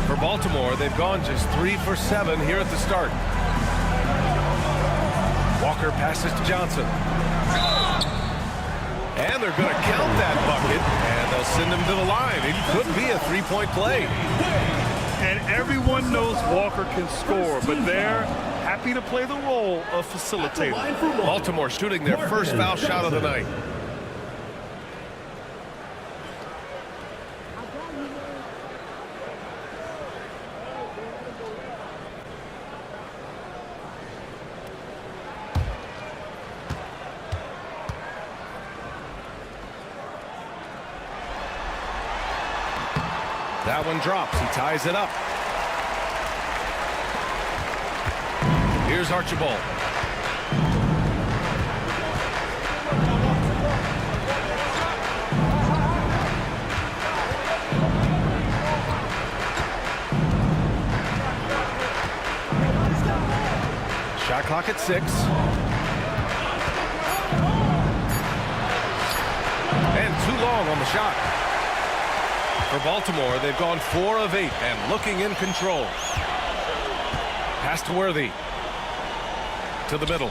For Baltimore, they've gone just 3 for 7 here at the start. Walker passes to Johnson. And they're going to count that bucket, and they'll send him to the line. It could be a 3-point play. And everyone knows Walker can score, but they're happy to play the role of facilitator. Baltimore shooting their first foul shot of the night. That one drops. He ties it up. Here's Archibald. clock at 6. And too long on the shot. For Baltimore, they've gone 4 of 8 and looking in control. Pass to Worthy. To the middle.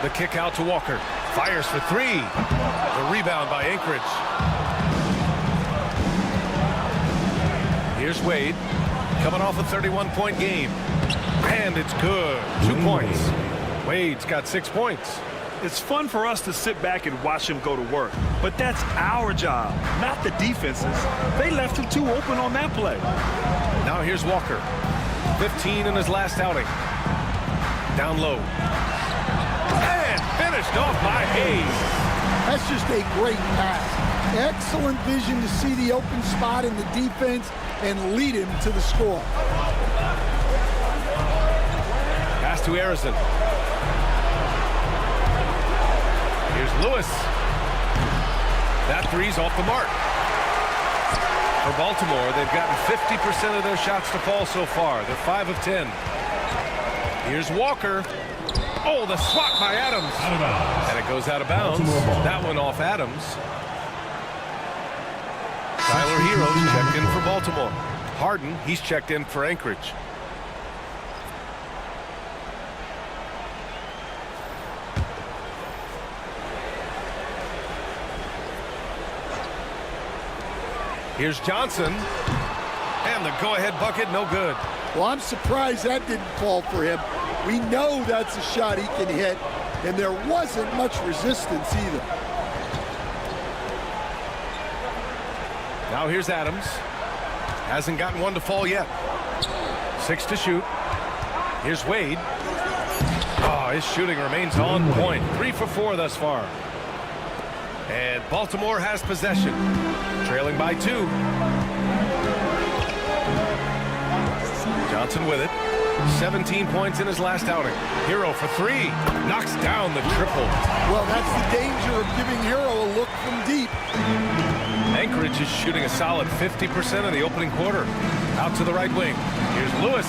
The kick out to Walker. Fires for 3. The rebound by Anchorage. Here's Wade. Coming off a 31-point game. And it's good. 2 points. Wade's got 6 points. It's fun for us to sit back and watch him go to work. But that's our job, not the defense's. They left him too open on that play. Now here's Walker. 15 in his last outing. Down low. And finished off by Hayes. That's just a great pass. Excellent vision to see the open spot in the defense and lead him to the score. Pass to Harrison. Here's Lewis. That three's off the mark. For Baltimore, they've gotten 50% of their shots to fall so far. They're 5 of 10. Here's Walker. Oh, the swat by Adams. And it goes out of bounds. That one off Adams. Tyler Hero's checked in for Baltimore. Harden, he's checked in for Anchorage. Here's Johnson. And the go-ahead bucket, no good. Well, I'm surprised that didn't fall for him. We know that's a shot he can hit, and there wasn't much resistance either. Now here's Adams. Hasn't gotten one to fall yet. 6 to shoot. Here's Wade. Oh, his shooting remains on point. 3 for 4 thus far. And Baltimore has possession. Trailing by 2. Johnson with it. 17 points in his last outing. Hero for 3. Knocks down the triple. Well, that's the danger of giving Hero a look from deep. Anchorage is shooting a solid 50% in the opening quarter. Out to the right wing. Here's Lewis.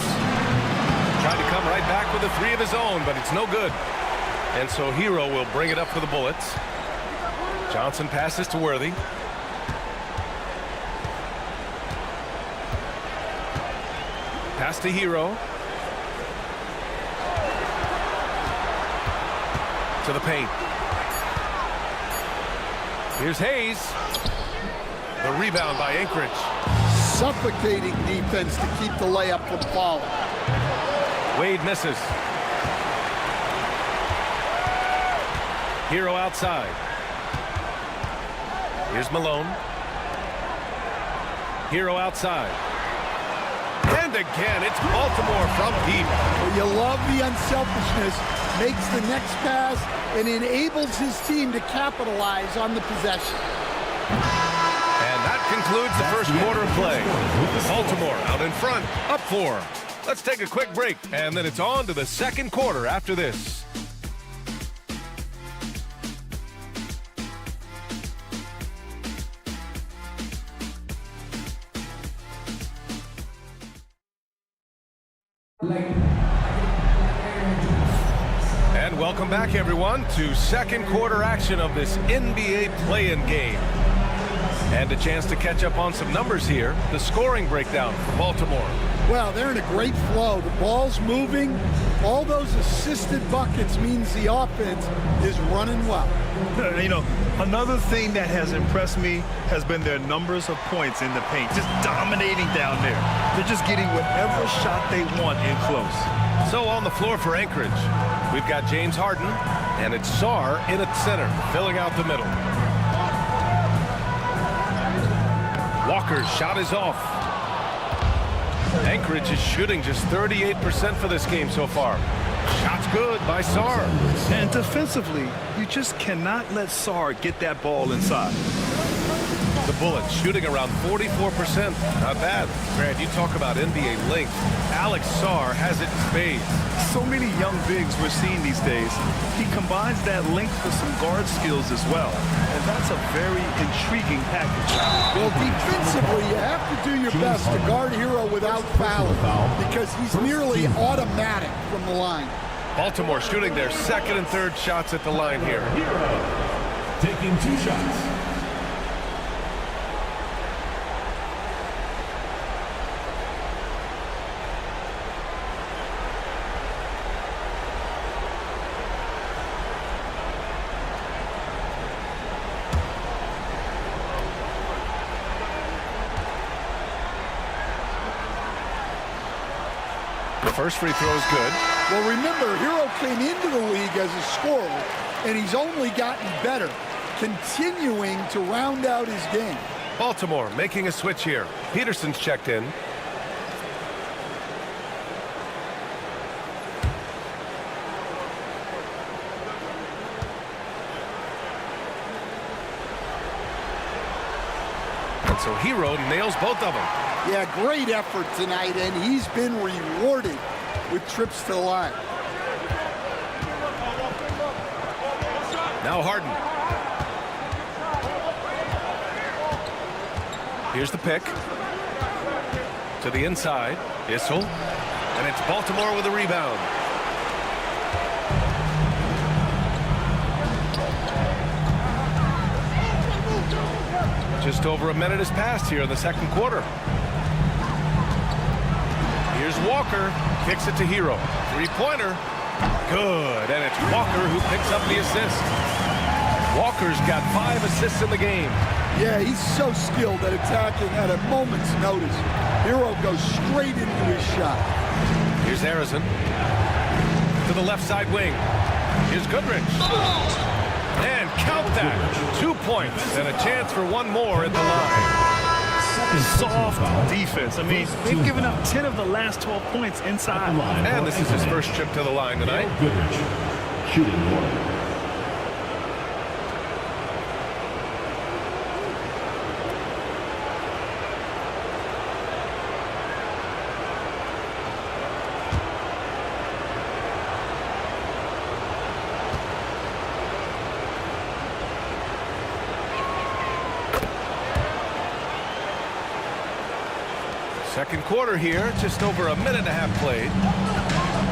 Tried to come right back with a 3 of his own, but it's no good. And so Hero will bring it up for the Bullets. Johnson passes to Worthy. Pass to Hero. To the paint. Here's Hayes. The rebound by Anchorage. Suffocating defense to keep the layup from falling. Wade misses. Hero outside. Here's Malone. Hero outside. And again, it's Baltimore from deep. Well, you love the unselfishness. Makes the next pass and enables his team to capitalize on the possession. And that concludes the first quarter of play. Baltimore out in front, up 4. Let's take a quick break, and then it's on to the second quarter after this. And welcome back, everyone, to second quarter action of this NBA play-in game. And a chance to catch up on some numbers here. The scoring breakdown for Baltimore. Well, they're in a great flow. The ball's moving. All those assisted buckets means the offense is running well. You know, another thing that has impressed me has been their numbers of points in the paint. Just dominating down there. They're just getting whatever shot they want in close. So on the floor for Anchorage, we've got James Harden, and it's Sarr in at center, filling out the middle. Walker's shot is off. Anchorage is shooting just 38% for this game so far. Shot's good by Sarr. And defensively, you just cannot let Sarr get that ball inside. The Bullets shooting around 44%. Not bad. Grant, you talk about NBA length. Alex Sarr has it in spades. So many young bigs we're seeing these days. He combines that length with some guard skills as well. And that's a very intriguing package. Well, defensively, you have to do your best to guard Hero without fouling because he's nearly automatic from the line. Baltimore shooting their second and third shots at the line here. Taking 2 shots. The first free throw is good. Well, remember, Hero came into the league as a scorer, and he's only gotten better, continuing to round out his game. Baltimore making a switch here. Peterson's checked in. And so Hero nails both of them. Yeah, great effort tonight, and he's been rewarded with trips to the line. Now Harden. Here's the pick. To the inside. Issel. And it's Baltimore with a rebound. Just over a minute has passed here in the second quarter. Here's Walker. Kicks it to Hero. Three-pointer. Good. And it's Walker who picks up the assist. Walker's got 5 assists in the game. Yeah, he's so skilled at attacking at a moment's notice. Hero goes straight into his shot. Here's Harrison. To the left side wing. Here's Goodrich. And count that. 2 points and a chance for one more at the line. Soft defense. I mean, they've given up 10 of the last 12 points inside. And this is his first trip to the line tonight. Goodrich, shooting one. Second quarter here, just over a minute and a half played.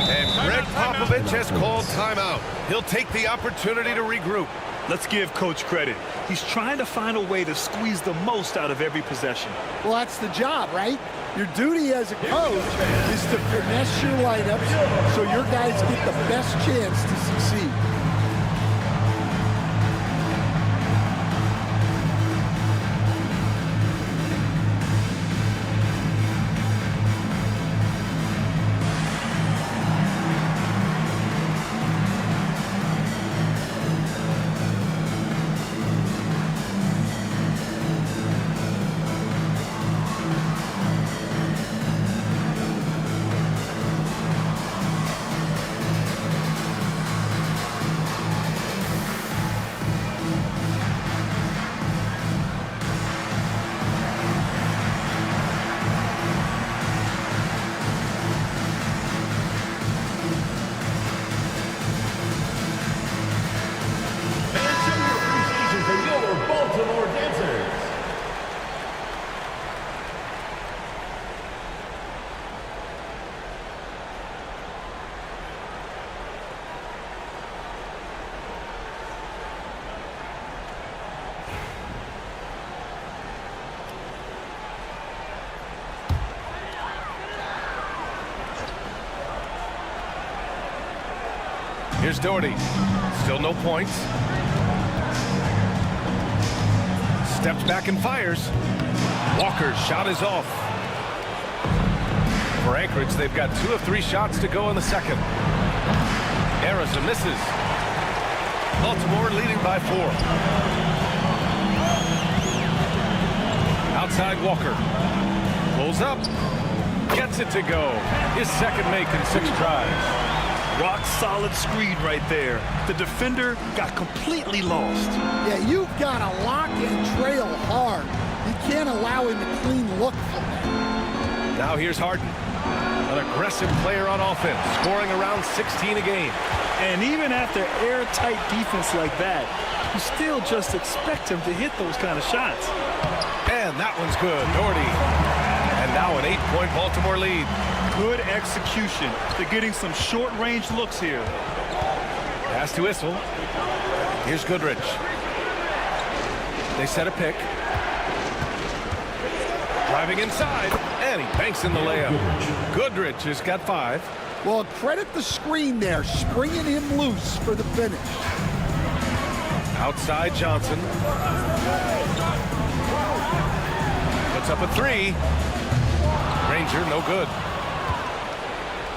And Greg Popovich has called timeout. He'll take the opportunity to regroup. Let's give Coach credit. He's trying to find a way to squeeze the most out of every possession. Well, that's the job, right? Your duty as a coach is to finesse your lineups so your guys get the best chance to succeed. Here's Doherty. Still no points. Steps back and fires. Walker's shot is off. For Anchorage, they've got 2 of 3 shots to go in the second. Harrison misses. Baltimore leading by 4. Outside Walker. Pulls up. Gets it to go. His second make in 6 tries. Rock solid screen right there. The defender got completely lost. Yeah, you've got to lock and trail hard You can't allow him a clean look from that. Now here's Harden, an aggressive player on offense, scoring around 16 a game. And even after airtight defense like that, you still just expect him to hit those kind of shots. And that one's good, Doherty. And now an 8-point Baltimore lead. Good execution. They're getting some short-range looks here. Pass to Issel. Here's Goodrich. They set a pick. Driving inside, and he banks in the layup. Goodrich has got 5. Well, credit the screen there, springing him loose for the finish. Outside Johnson. Puts up a 3. Granger, no good.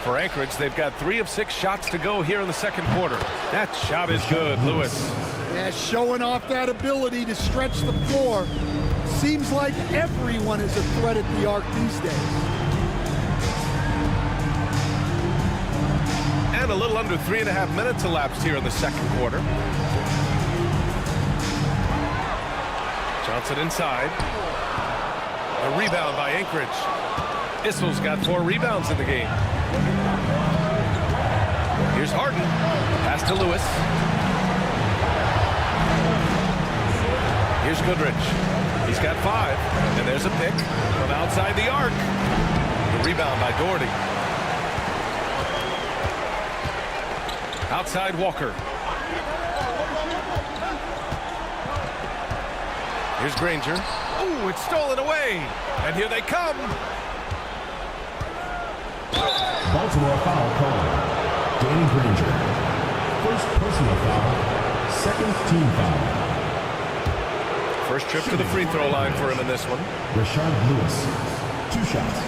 For Anchorage, they've got 3 of 6 shots to go here in the second quarter. That shot is good, Lewis. Yeah, showing off that ability to stretch the floor. Seems like everyone is a threat at the arc these days. And a little under 3.5 minutes elapsed here in the second quarter. Johnson inside. A rebound by Anchorage. Issel's got 4 rebounds in the game. Here's Harden. Pass to Lewis. Here's Goodrich. He's got 5. And there's a pick from outside the arc. The rebound by Doherty. Outside Walker. Here's Granger. Ooh, it's stolen away. And here they come. Baltimore foul call. Danny Granger. First personal foul. Second team foul. First trip to the free throw line for him in this one. Rashard Lewis. 2 shots.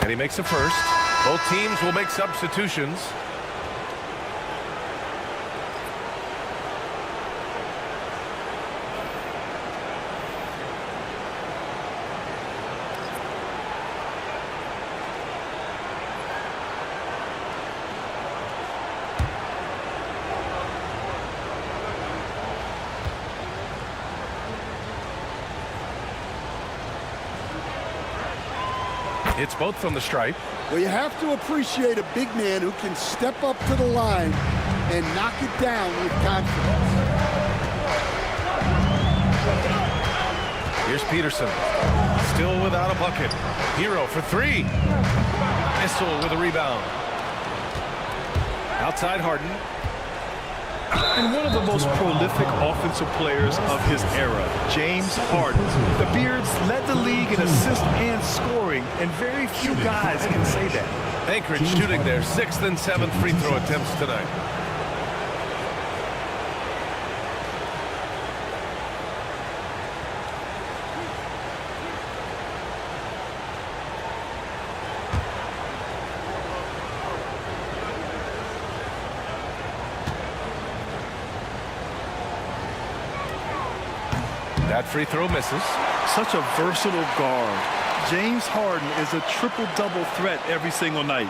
And he makes a first. Both teams will make substitutions. It's both from the stripe. Well, you have to appreciate a big man who can step up to the line and knock it down with confidence. Here's Peterson. Still without a bucket. Hero for 3. Issel with a rebound. Outside Harden. And one of the most prolific offensive players of his era, James Harden. The Beards led the league in assists and scoring, and very few guys can say that. Anchorage shooting their 6th and 7th free throw attempts tonight. That free throw misses. Such a versatile guard. James Harden is a triple-double threat every single night.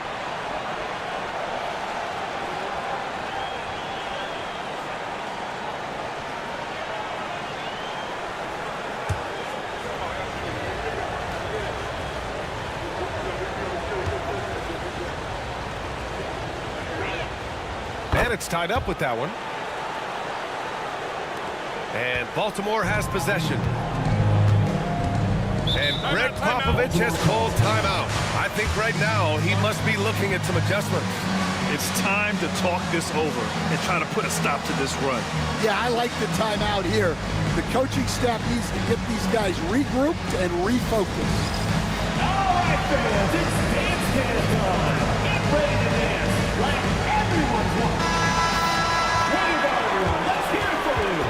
And it's tied up with that one. And Baltimore has possession. And Greg Popovich has called timeout. I think right now he must be looking at some adjustments. It's time to talk this over and try to put a stop to this run. Yeah, I like the timeout here. The coaching staff needs to get these guys regrouped and refocused. All right, fans, it's dance time. Get ready to dance like everyone's watching. What about everyone? Let's hear it for you.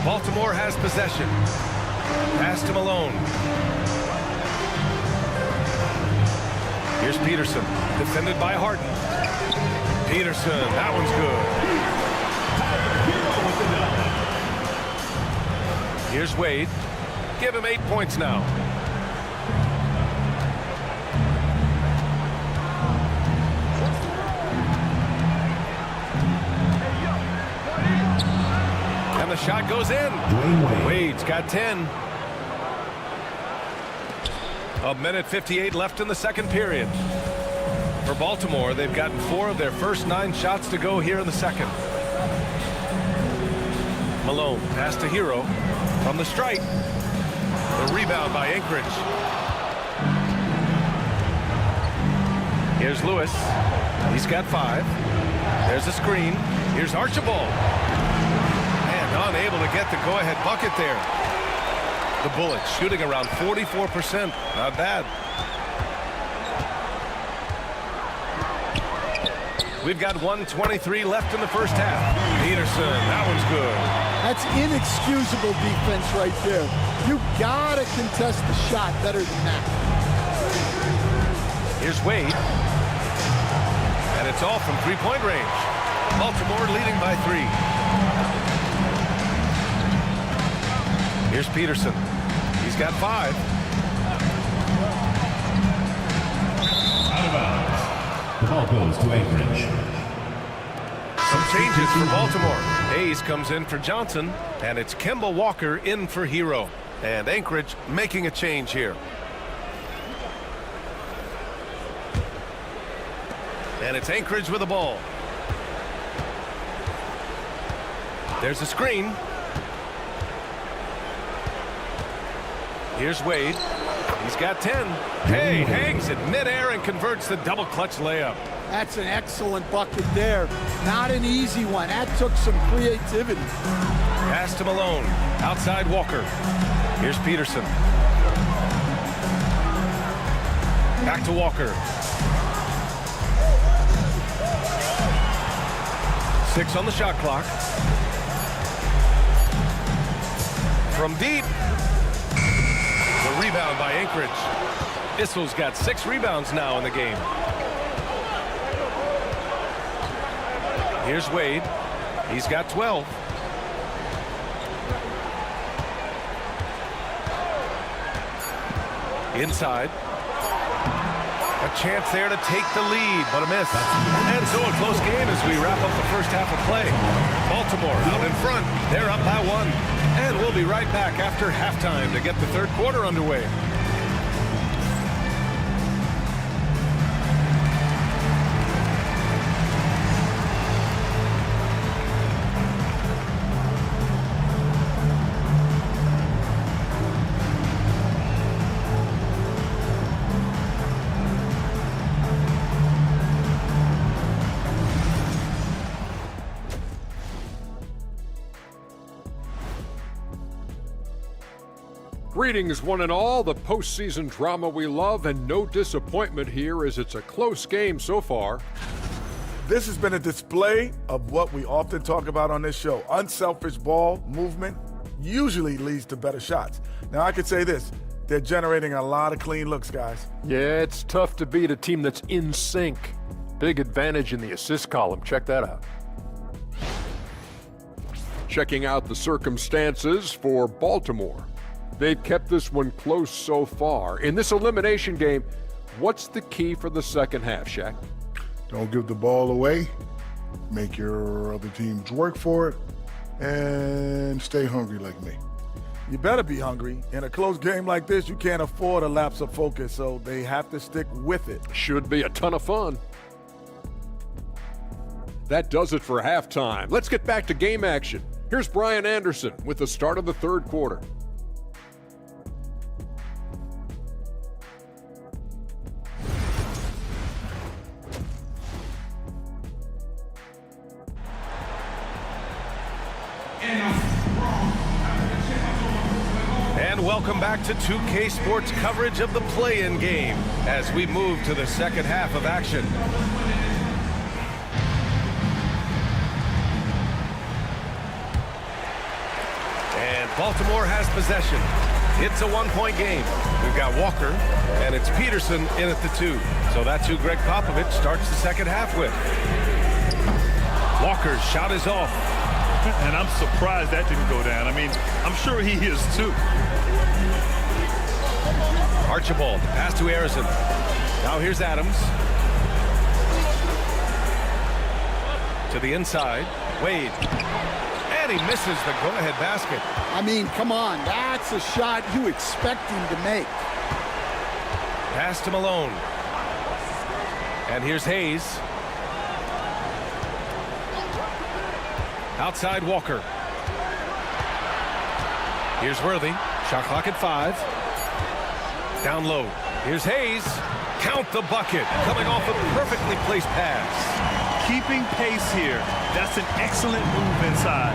Baltimore has possession. Pass to Malone. Here's Peterson, defended by Harden. Peterson, that one's good. Here's Wade. Give him 8 points now. And the shot goes in. Wade's got 10. A minute 58 left in the second period. For Baltimore, they've gotten 4 of their first 9 shots to go here in the second. Malone, pass to Hero. From the strike. The rebound by Anchorage. Here's Lewis. He's got 5. There's a screen. Here's Archibald. And unable to get the go-ahead bucket there. The Bullets shooting around 44%. Not bad. We've got 1:23 left in the first half. Peterson, that one's good. That's inexcusable defense right there. You gotta contest the shot better than that. Here's Wade. And it's all from three-point range. Baltimore leading by 3. Here's Peterson. He's got 5. Out of bounds. The ball goes to Anchorage. Some changes for Baltimore. Hayes comes in for Johnson, and it's Kemba Walker in for Hero. And Anchorage making a change here. And it's Anchorage with the ball. There's a screen. Here's Wade. He's got 10. Hey, hangs it midair and converts the double clutch layup. That's an excellent bucket there. Not an easy one. That took some creativity. Pass to Malone. Outside Walker. Here's Peterson. Back to Walker. 6 on the shot clock. From deep. The rebound by Anchorage. Issel's got 6 rebounds now in the game. Here's Wade. He's got 12. Inside. A chance there to take the lead, but a miss. And so a close game as we wrap up the first half of play. Baltimore out in front. They're up by 1. And we'll be right back after halftime to get the third quarter underway. Greetings, one and all. The postseason drama we love, and no disappointment here as it's a close game so far. This has been a display of what we often talk about on this show. Unselfish ball movement usually leads to better shots. Now, I could say this. They're generating a lot of clean looks, guys. Yeah, it's tough to beat a team that's in sync. Big advantage in the assist column. Check that out. Checking out the circumstances for Baltimore. They've kept this one close so far. In this elimination game, what's the key for the second half, Shaq? Don't give the ball away. Make your other teams work for it. And stay hungry like me. You better be hungry. In a close game like this, you can't afford a lapse of focus, so they have to stick with it. Should be a ton of fun. That does it for halftime. Let's get back to game action. Here's Brian Anderson with the start of the third quarter. And welcome back to 2K Sports coverage of the play-in game as we move to the second half of action. Baltimore has possession. It's a one-point game. We've got Walker, and it's Peterson in at the 2. So that's who Greg Popovich starts the second half with. Walker's shot is off. And I'm surprised that didn't go down. I mean, I'm sure he is too. Archibald, pass to Harrison. Now here's Adams. To the inside, Wade. And he misses the go-ahead basket. I mean, come on, that's a shot you expect him to make. Pass to Malone. And here's Hayes. Outside Walker. Here's Worthy. Shot clock at 5. Down low. Here's Hayes. Count the bucket. Coming off a perfectly placed pass. Keeping pace here. That's an excellent move inside.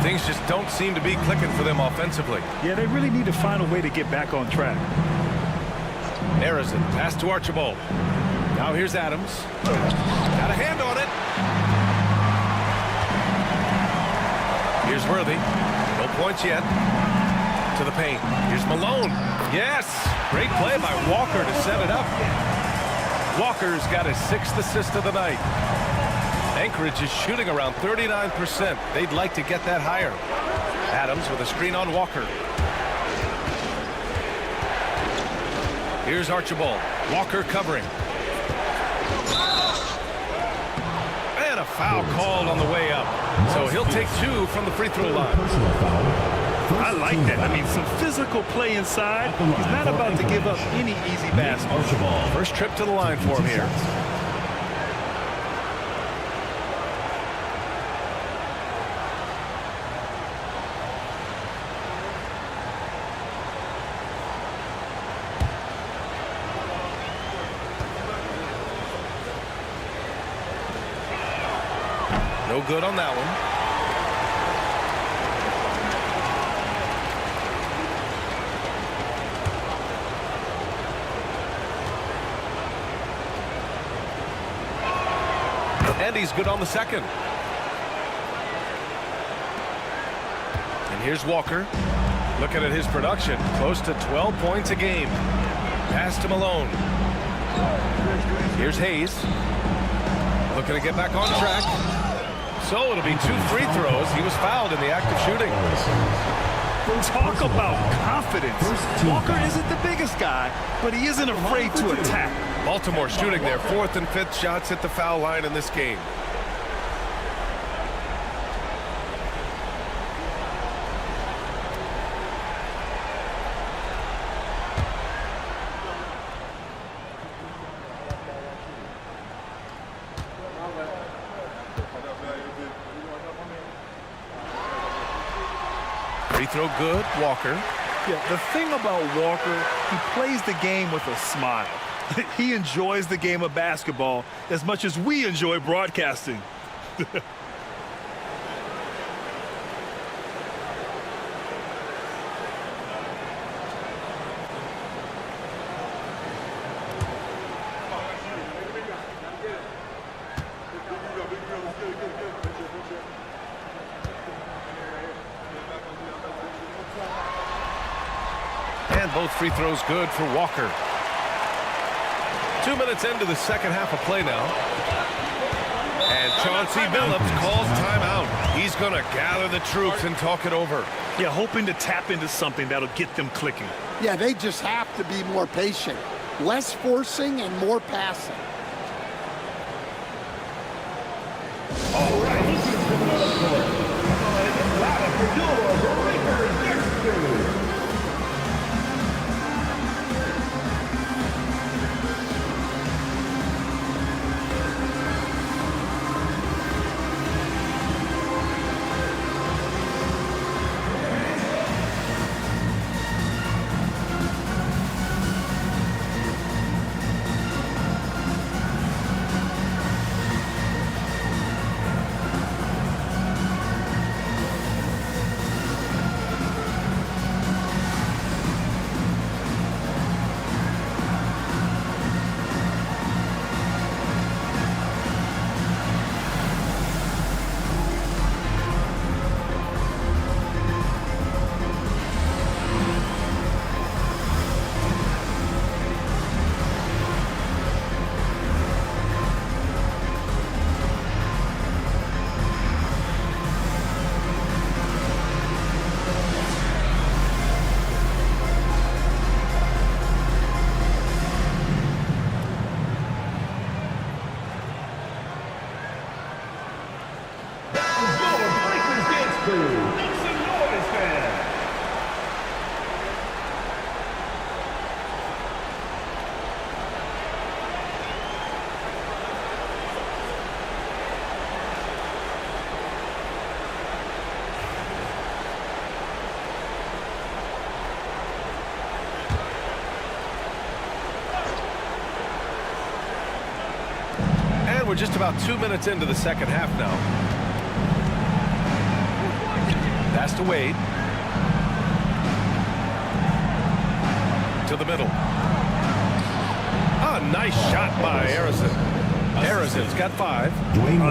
Things just don't seem to be clicking for them offensively. Yeah, they really need to find a way to get back on track. Harrison, pass to Archibald. Now here's Adams. Got a hand on it. Here's Worthy. No points yet. To the paint. Here's Malone. Yes! Great play by Walker to set it up. Walker's got his 6th assist of the night. Anchorage is shooting around 39%. They'd like to get that higher. Adams with a screen on Walker. Here's Archibald. Walker covering. And a foul called on the way up. So he'll take 2 from the free throw line. I like that. I mean, some physical play inside. He's not about to give up any easy basket. First trip to the line for him here. No good on that one. And he's good on the second. And here's Walker. Looking at his production, close to 12 points a game. Pass to Malone. Here's Hayes. Looking to get back on track. So it'll be 2 free throws. He was fouled in the act of shooting. Talk about confidence. Walker isn't the biggest guy, but he isn't afraid to attack. Baltimore shooting their 4th and 5th shots at the foul line in this game. Free throw good, Walker. Yeah, the thing about Walker, he plays the game with a smile. He enjoys the game of basketball as much as we enjoy broadcasting. And both free throws good for Walker. 2 minutes into the second half of play now. And Chauncey Billups calls timeout. He's going to gather the troops and talk it over. Yeah, hoping to tap into something that'll get them clicking. Yeah, they just have to be more patient. Less forcing and more passing. All right. Make some noise, fans. We're just about 2 minutes into the second half now. Pass to Wade. To the middle. A nice shot by Harrison. Harrison's got 5.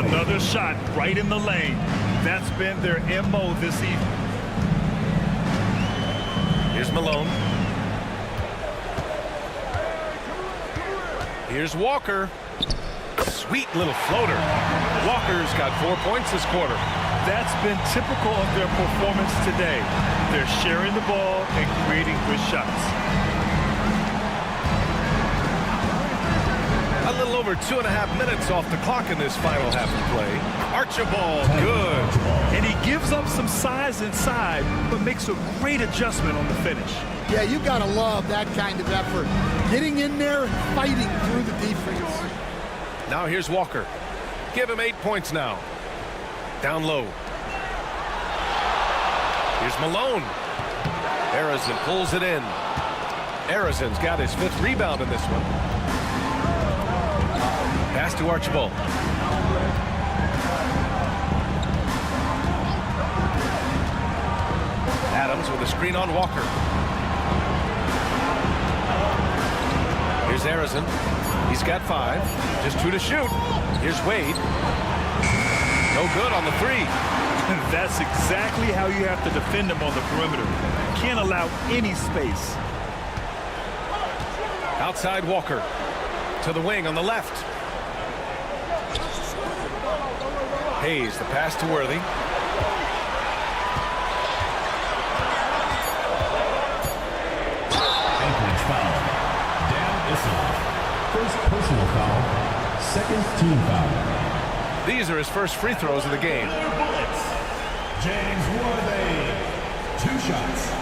Another shot right in the lane. That's been their MO this evening. Here's Malone. Here's Walker. Sweet little floater. Walker's got 4 points this quarter. That's been typical of their performance today. They're sharing the ball and creating good shots. A little over 2.5 minutes off the clock in this final half of play. Archibald, good. And he gives up some size inside, but makes a great adjustment on the finish. Yeah, you got to love that kind of effort. Getting in there and fighting through the defense. Now here's Walker. Give him 8 points now. Down low. Here's Malone. Harrison pulls it in. Harrison's got his 5th rebound in this one. Pass to Archibald. Adams with a screen on Walker. Here's Harrison. He's got 5. Just 2 to shoot. Here's Wade. No good on the 3. That's exactly how you have to defend him on the perimeter. Can't allow any space. Outside Walker. To the wing on the left. Hayes, the pass to Worthy. Anchorage foul. Dan Issa. First personal foul. Second team foul. These are his first free throws of the game. James Worthy. 2 shots.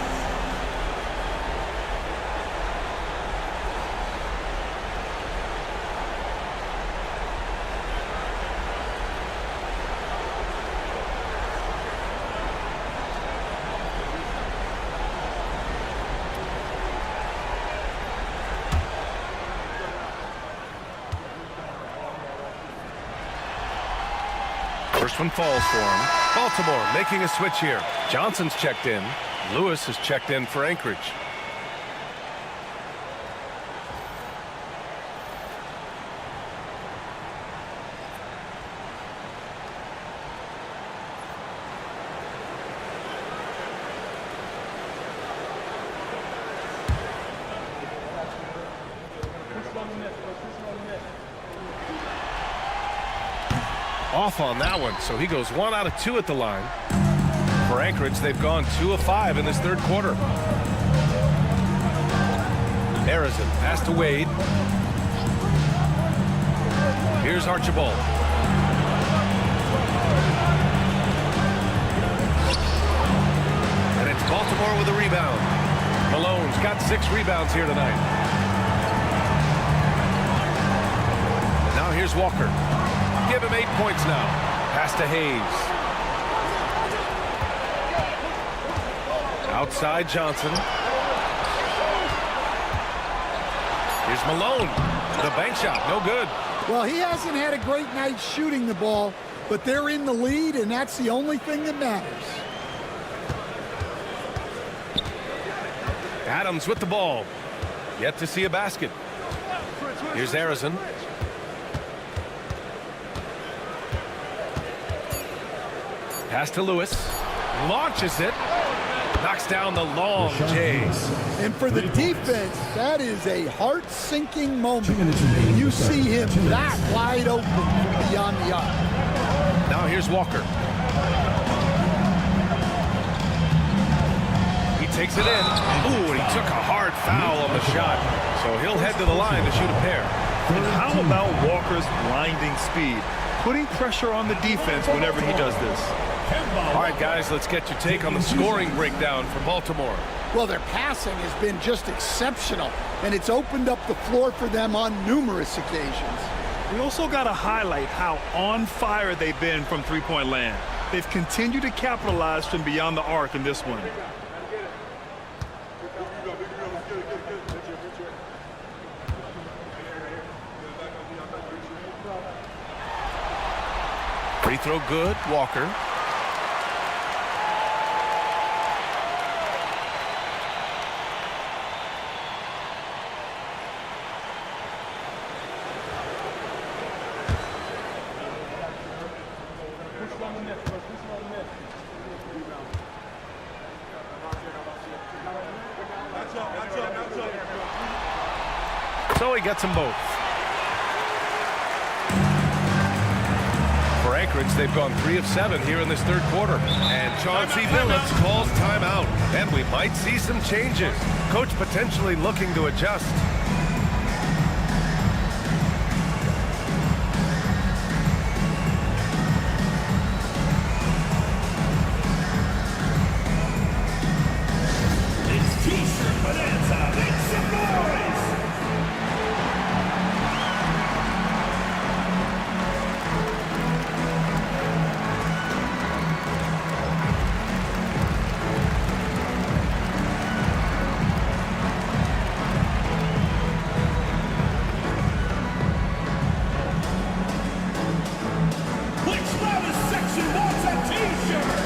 First one falls for him. Baltimore making a switch here. Johnson's checked in. Lewis has checked in for Anchorage. Off on that one, so he goes 1 out of 2 at the line. For Anchorage, they've gone 2 of 5 in this third quarter. Harrison, pass to Wade. Here's Archibald. And it's Baltimore with a rebound. Malone's got 6 rebounds here tonight. And now here's Walker. Give him 8 points now. Pass to Hayes. Outside Johnson. Here's Malone. The bank shot, no good. Well, he hasn't had a great night shooting the ball, but they're in the lead, and that's the only thing that matters. Adams with the ball. Yet to see a basket. Here's Harrison. Pass to Lewis. Launches it. Knocks down the long J. And for the defense, that is a heart-sinking moment. You see him that wide open from beyond the arc. Now here's Walker. He takes it in. Ooh, and he took a hard foul on the shot. So he'll head to the line to shoot a pair. And how about Walker's blinding speed? Putting pressure on the defense whenever he does this. All right, guys, let's get your take on the scoring breakdown for Baltimore. Well, their passing has been just exceptional, and it's opened up the floor for them on numerous occasions. We also got to highlight how on fire they've been from three-point land. They've continued to capitalize from beyond the arc in this one. Free throw good, Walker. So he gets them both. For Anchorage, they've gone 3 of 7 here in this third quarter. And Chauncey Billups calls timeout. And we might see some changes. Coach potentially looking to adjust. It's T-shirt bonanza. Make some noise. Which loudest section wants a T-shirt?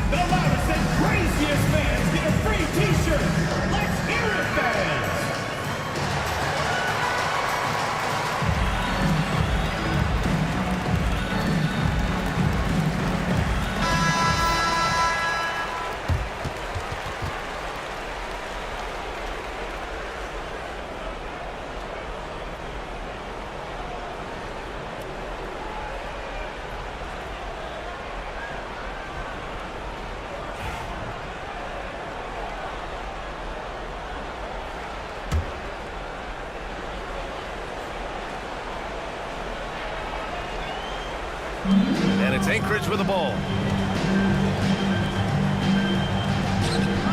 The loudest and craziest fans get a free T-shirt. Let's hear it, fans! And it's Anchorage with the ball.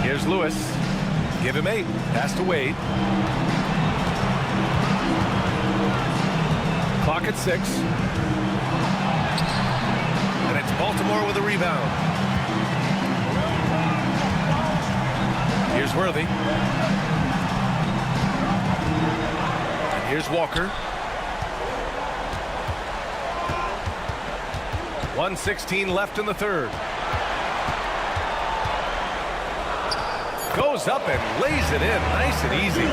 Here's Lewis. Give him 8. Pass to Wade. Clock at 6. And it's Baltimore with a rebound. Here's Worthy. And here's Walker. 1:16 left in the third. Goes up and lays it in nice and easy.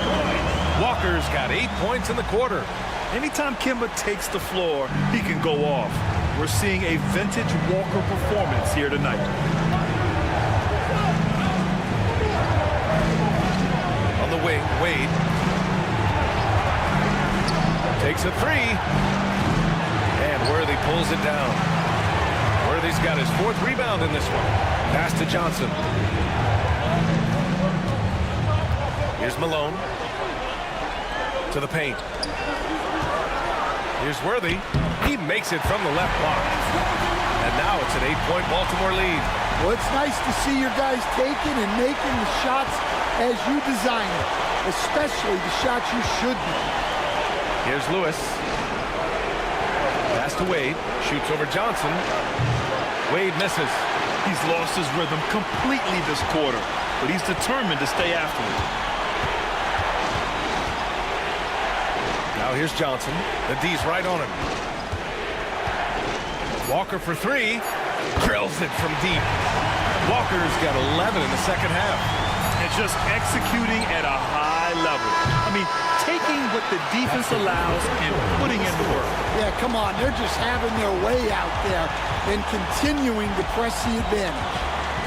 Walker's got 8 points in the quarter. Anytime Kemba takes the floor, he can go off. We're seeing a vintage Walker performance here tonight. On the wing, Wade. Takes a 3. And Worthy pulls it down. Worthy's got his 4th rebound in this one. Pass to Johnson. Here's Malone. To the paint. Here's Worthy. He makes it from the left block. And now it's an 8-point Baltimore lead. Well, it's nice to see your guys taking and making the shots as you design it, especially the shots you should make. Here's Lewis. Pass to Wade. Shoots over Johnson. Wade misses. He's lost his rhythm completely this quarter, but he's determined to stay after it. Now here's Johnson. The D's right on him. Walker for 3. Drills it from deep. Walker's got 11 in the second half. And just executing at a high level. I mean, taking what the defense allows and putting in the work. Yeah, come on. They're just having their way out there and continuing to press the advantage.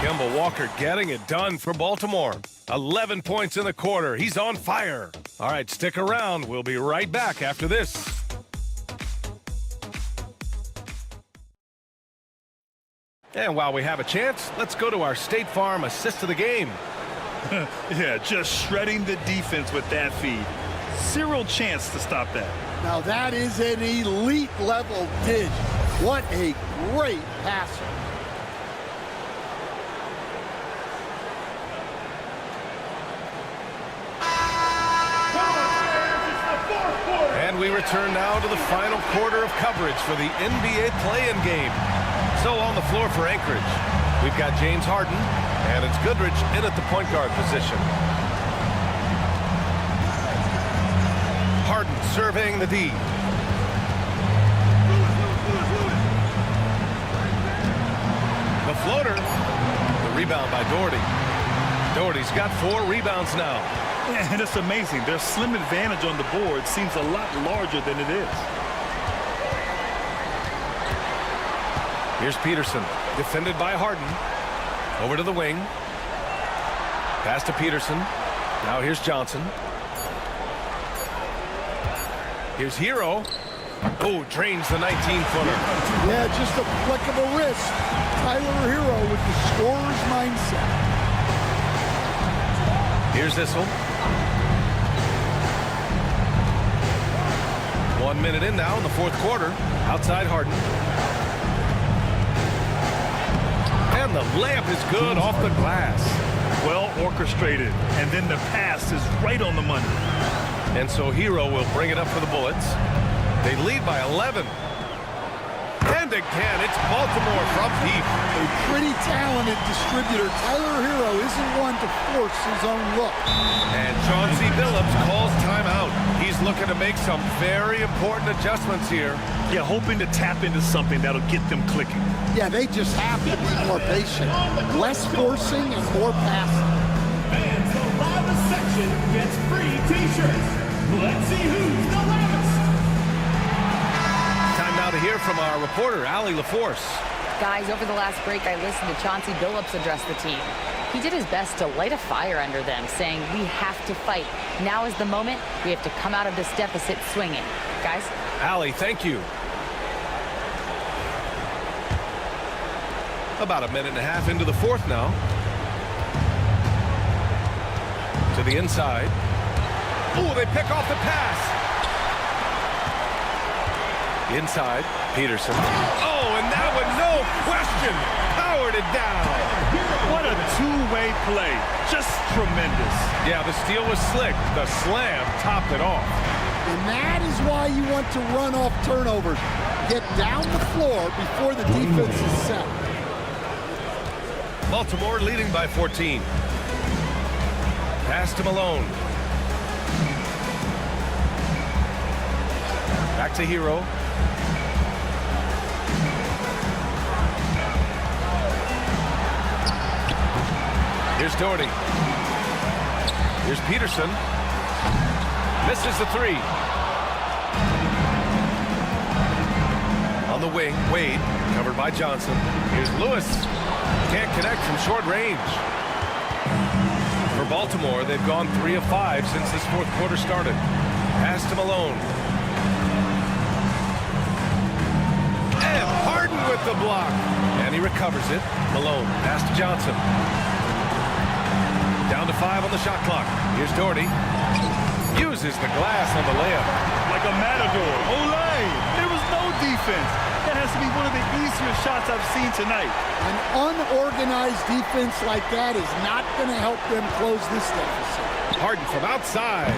Kemba Walker getting it done for Baltimore. 11 points in the quarter. He's on fire. All right, stick around. We'll be right back after this. And while we have a chance, let's go to our State Farm assist of the game. Yeah, just shredding the defense with that feed. Zero chance to stop that. Now that is an elite level dish. What a great passer. And we return now to the final quarter of coverage for the NBA play-in game. So on the floor for Anchorage, we've got James Harden, and it's Goodrich in at the point guard position. Harden surveying the D. The floater. The rebound by Doherty. Doherty's got 4 rebounds now. And it's amazing. Their slim advantage on the board seems a lot larger than it is. Here's Peterson, defended by Harden. Over to the wing. Pass to Peterson. Now here's Johnson. Here's Hero. Oh, drains the 19-footer. Yeah, just a flick of a wrist. Tyler Hero with the scorer's mindset. Here's Issel. 1 minute in now in the fourth quarter. Outside Harden. And the layup is good off the glass. Well orchestrated. And then the pass is right on the money. And so Hero will bring it up for the Bullets. They lead by 11. And again, it's Baltimore from deep. A pretty talented distributor. Tyler Hero isn't one to force his own look. And Chauncey Billups calls timeout. He's looking to make some very important adjustments here. Yeah, hoping to tap into something that'll get them clicking. Yeah, they just have to be more patient. Less forcing and more passing. Fans, the loudest section gets free T-shirts. Let's see who's the loudest. Time now to hear from our reporter, Allie LaForce. Guys, over the last break, I listened to Chauncey Billups address the team. He did his best to light a fire under them, saying, we have to fight. Now is the moment. We have to come out of this deficit swinging. Guys? Allie, thank you. About a minute and a half into the fourth now. To the inside. Oh, they pick off the pass. Inside, Peterson. Oh, and that one, no question, powered it down. What a two-way play. Just tremendous. Yeah, the steal was slick. The slam topped it off. And that is why you want to run off turnovers. Get down the floor before the defense is set. Baltimore leading by 14. Pass to Malone. Back to Hero. Here's Doherty. Here's Peterson. Misses the 3. On the wing, Wade, covered by Johnson. Here's Lewis. Can't connect from short range. For Baltimore, they've gone 3 of 5 since this fourth quarter started. Pass to Malone. And Harden with the block. And he recovers it. Malone, pass to Johnson. Down to 5 on the shot clock. Here's Doherty. Uses the glass on the layup. Like a matador. Olay! There was no defense. That has to be one of the easier shots I've seen tonight. An unorganized defense like that is not going to help them close this deficit. Harden from outside.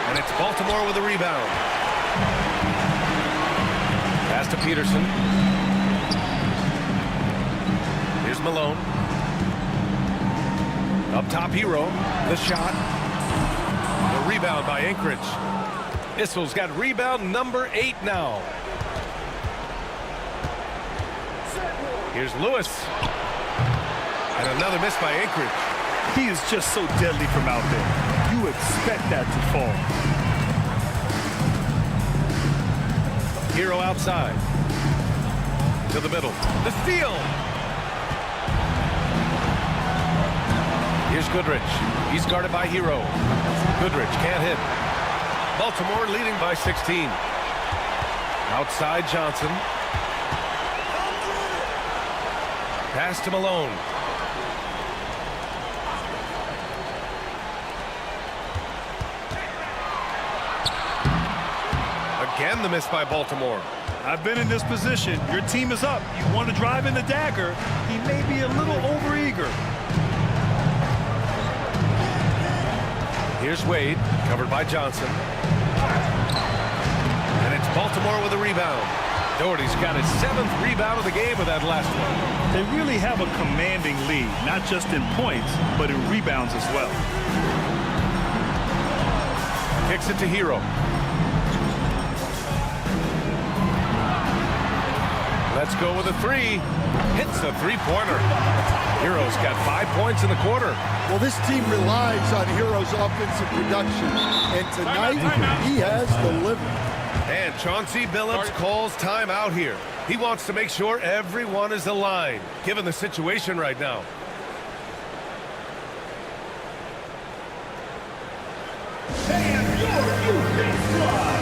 And it's Baltimore with a rebound. Pass to Peterson. Here's Malone. Up top, Hero. The shot. The rebound by Anchorage. Issel's got rebound number 8 now. Here's Lewis. And another miss by Anchorage. He is just so deadly from out there. You expect that to fall. Hero outside. To the middle. The steal. Here's Goodrich. He's guarded by Hero. Goodrich can't hit. Baltimore leading by 16. Outside Johnson. Pass to Malone. Again, the miss by Baltimore. I've been in this position. Your team is up. You want to drive in the dagger. He may be a little overeager. Here's Wade, covered by Johnson. And it's Baltimore with a rebound. Doherty's got his 7th rebound of the game with that last one. They really have a commanding lead, not just in points, but in rebounds as well. Kicks it to Hero. Let's go with a 3. Hits a 3-pointer. Hero's got 5 points in the quarter. Well, this team relies on Hero's offensive production, and tonight he has delivered. And Chauncey Billups calls timeout here. He wants to make sure everyone is aligned, given the situation right now. And your youth squad.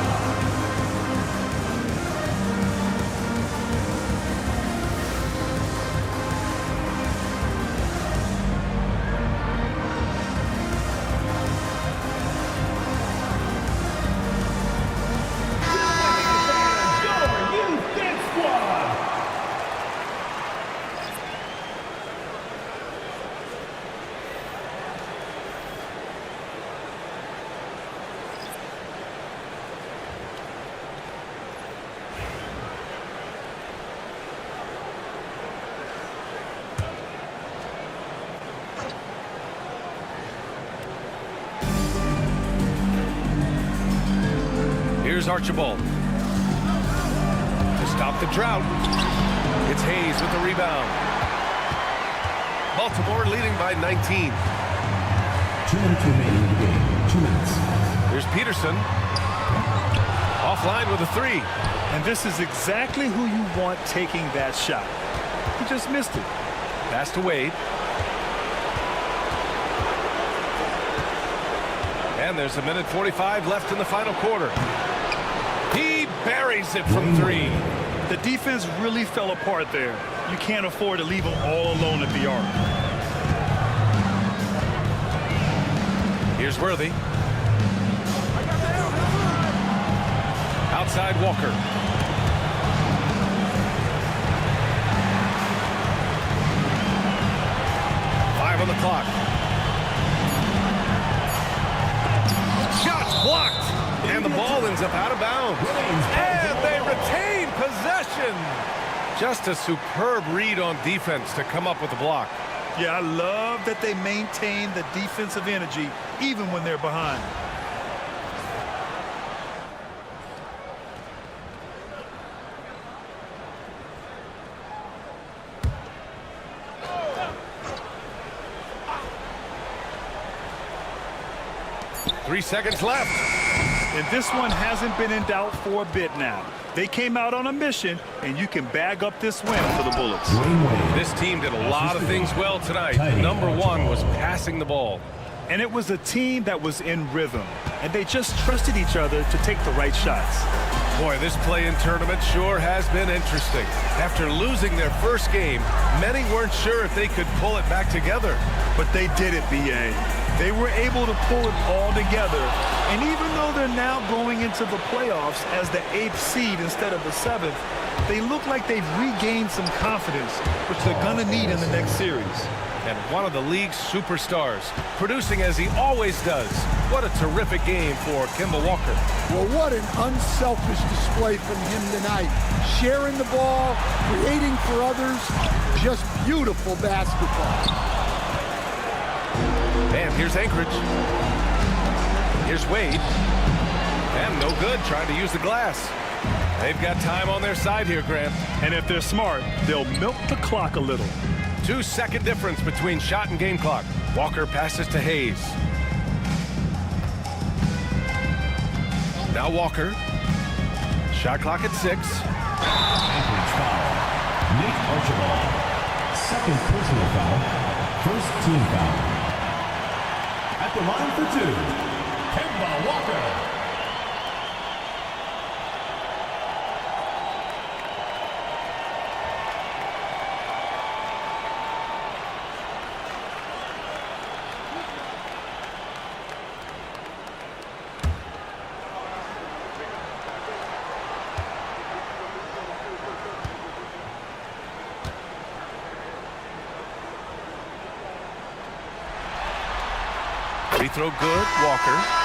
Here's Archibald. To stop the drought, it's Hayes with the rebound. Baltimore leading by 19. 2 minutes remaining in the game. 2 minutes. Here's Peterson. Offline with a 3. And this is exactly who you want taking that shot. He just missed it. Pass to Wade. And there's 1:45 left in the final quarter. He buries it from 3. The defense really fell apart there. You can't afford to leave them all alone at the arc. Here's Worthy. Outside Walker. Five on the clock. Shots blocked. And the ball ends up out of bounds. And they retain possession. Just a superb read on defense to come up with the block. Yeah, I love that they maintain the defensive energy even when they're behind. Three seconds left. And this one hasn't been in doubt for a bit now. They came out on a mission, and you can bag up this win for the Bullets. This team did a lot of things well tonight. Number one was passing the ball. And it was a team that was in rhythm, and they just trusted each other to take the right shots. Boy, this play-in tournament sure has been interesting. After losing their first game, many weren't sure if they could pull it back together. But they did it, B.A. They were able to pull it all together. And even though they're now going into the playoffs as the 8th seed instead of the 7th, they look like they've regained some confidence, which they're going to need in the next series. And one of the league's superstars, producing as he always does. What a terrific game for Kemba Walker. Well, what an unselfish display from him tonight. Sharing the ball, creating for others, just beautiful basketball. And here's Anchorage. Here's Wade. And no good, trying to use the glass. They've got time on their side here, Grant. And if they're smart, they'll milk the clock a little. 2-second difference between shot and game clock. Walker passes to Hayes. Now Walker. Shot clock at 6. Anchorage foul. Nate Archibald. Second personal foul. First team foul. the line for two, Kemba Walker. Free throw good, Walker.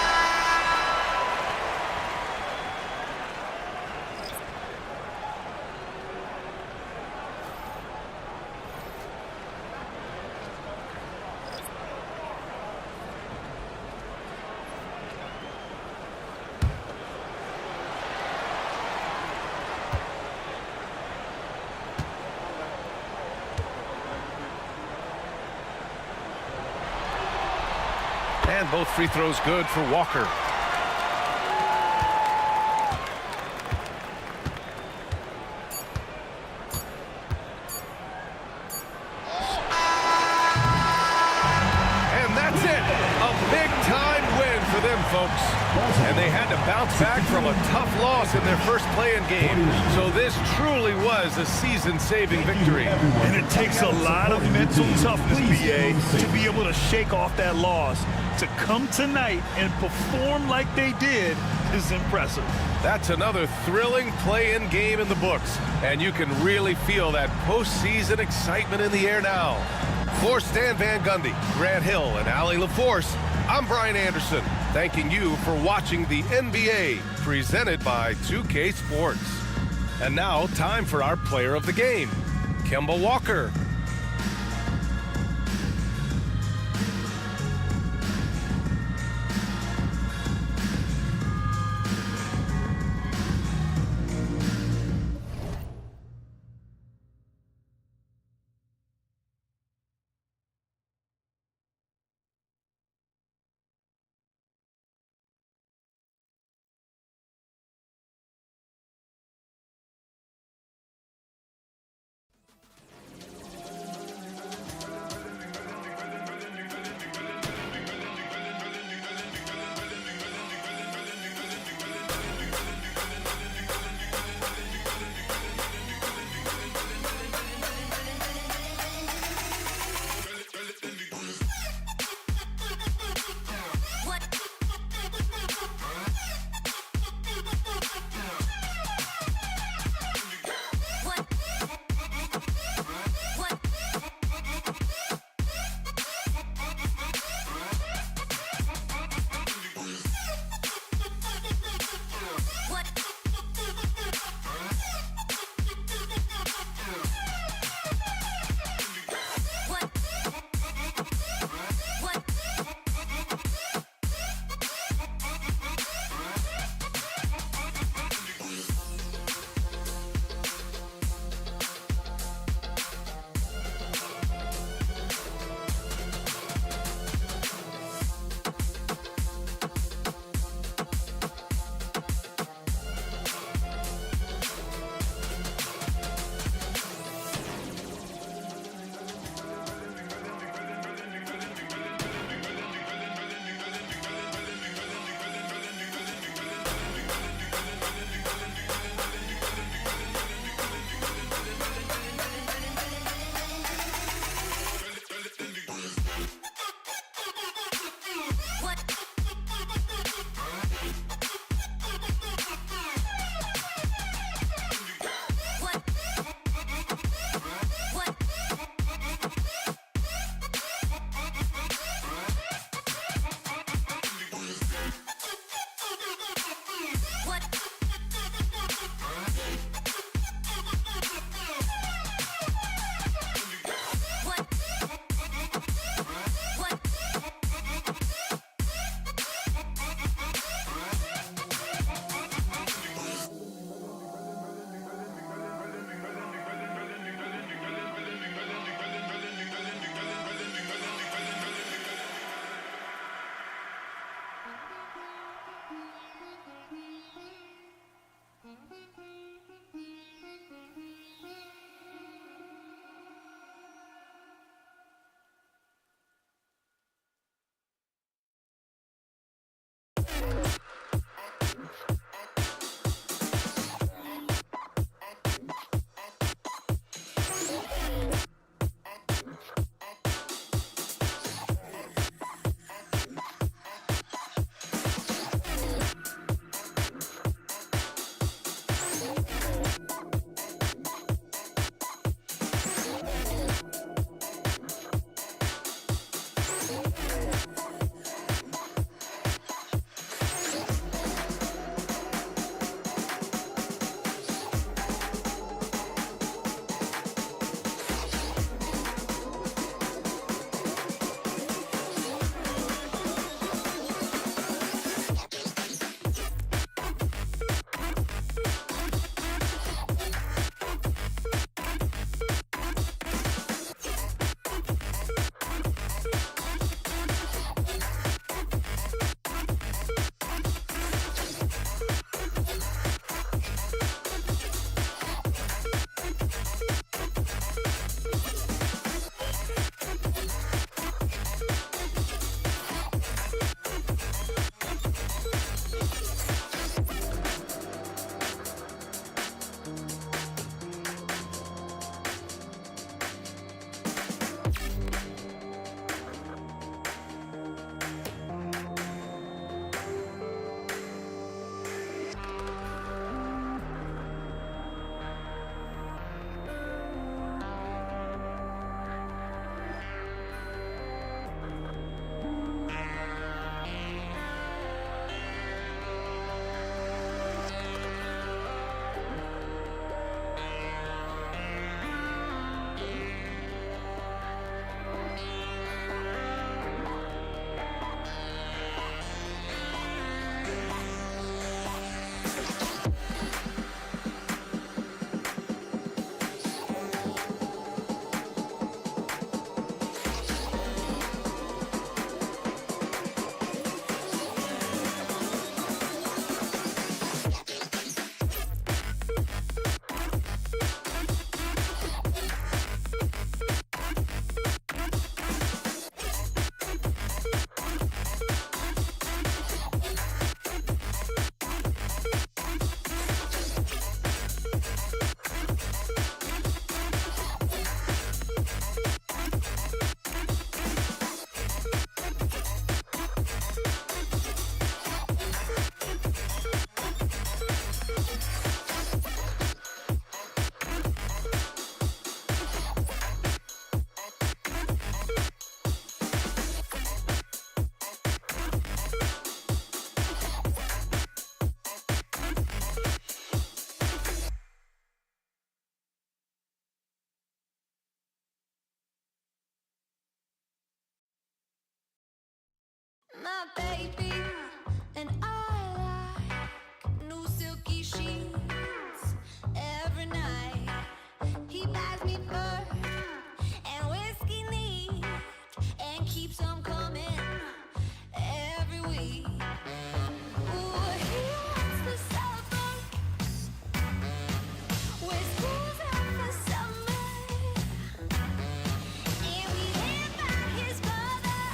And both free throws good for Walker. And that's it. A big-time win for them, folks. And they had to bounce back from a tough loss in their first play-in game. So this truly was a season-saving victory. And it takes a lot of mental toughness, BA, to be able to shake off that loss. To come tonight and perform like they did is impressive. That's another thrilling play-in game in the books. And you can really feel that postseason excitement in the air now. For Stan Van Gundy, Grant Hill, and Allie LaForce, I'm Brian Anderson, thanking you for watching the NBA, presented by 2K Sports. And now, time for our player of the game, Kemba Walker. my baby, and I like new silky sheets every night. He buys me fur and whiskey neat and keeps them coming every week. Ooh, he wants the suburbs where school's out for summer, and we live by his mother.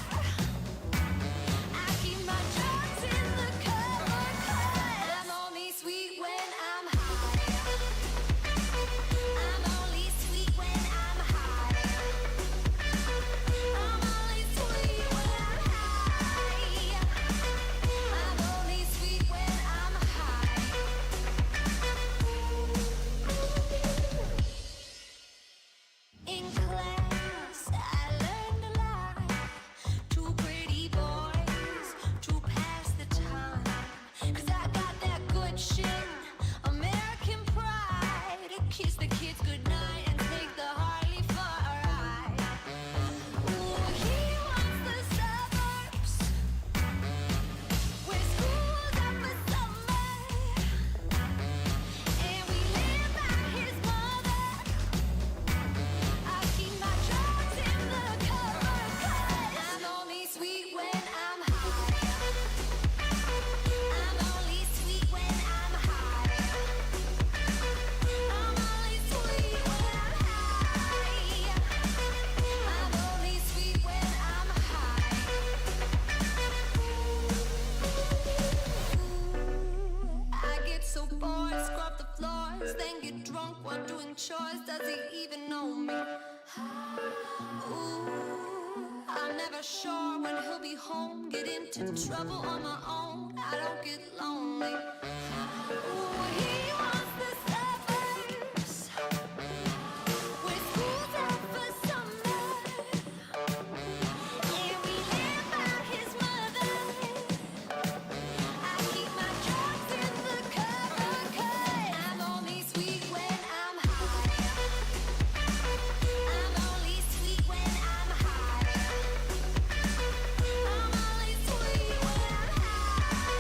I keep my drugs in the cupboard 'cause I'm only sweet when I'm high. I'm only sweet when I'm high. I'm only sweet when I'm high. I'm only sweet when I'm high. In class, I learned a lot. Two pretty boys to pass the time. 'Cause I got that good shit, American pride. To kiss the kids goodnight and take the Harley for a ride. Ooh, he wants the suburbs where school's out for summer, and we live by his mother. I keep my drugs in the cupboard 'cause I'm only sweet when I'm high. I'm only sweet when I'm high. I'm only sweet when I'm high. I'm only sweet when I'm high. I get so bored, scrub the floors, then get drunk while doing chores. Does he even know me? Ooh, I'm never sure when he'll be home. Get into trouble on my own. I don't get lonely. Ooh, he wants the suburbs where school's out for summer, and we live by his mother. I keep my drugs in the cupboard 'cause I'm only sweet when I'm high. I'm only sweet when I'm high. I'm only sweet when I'm high.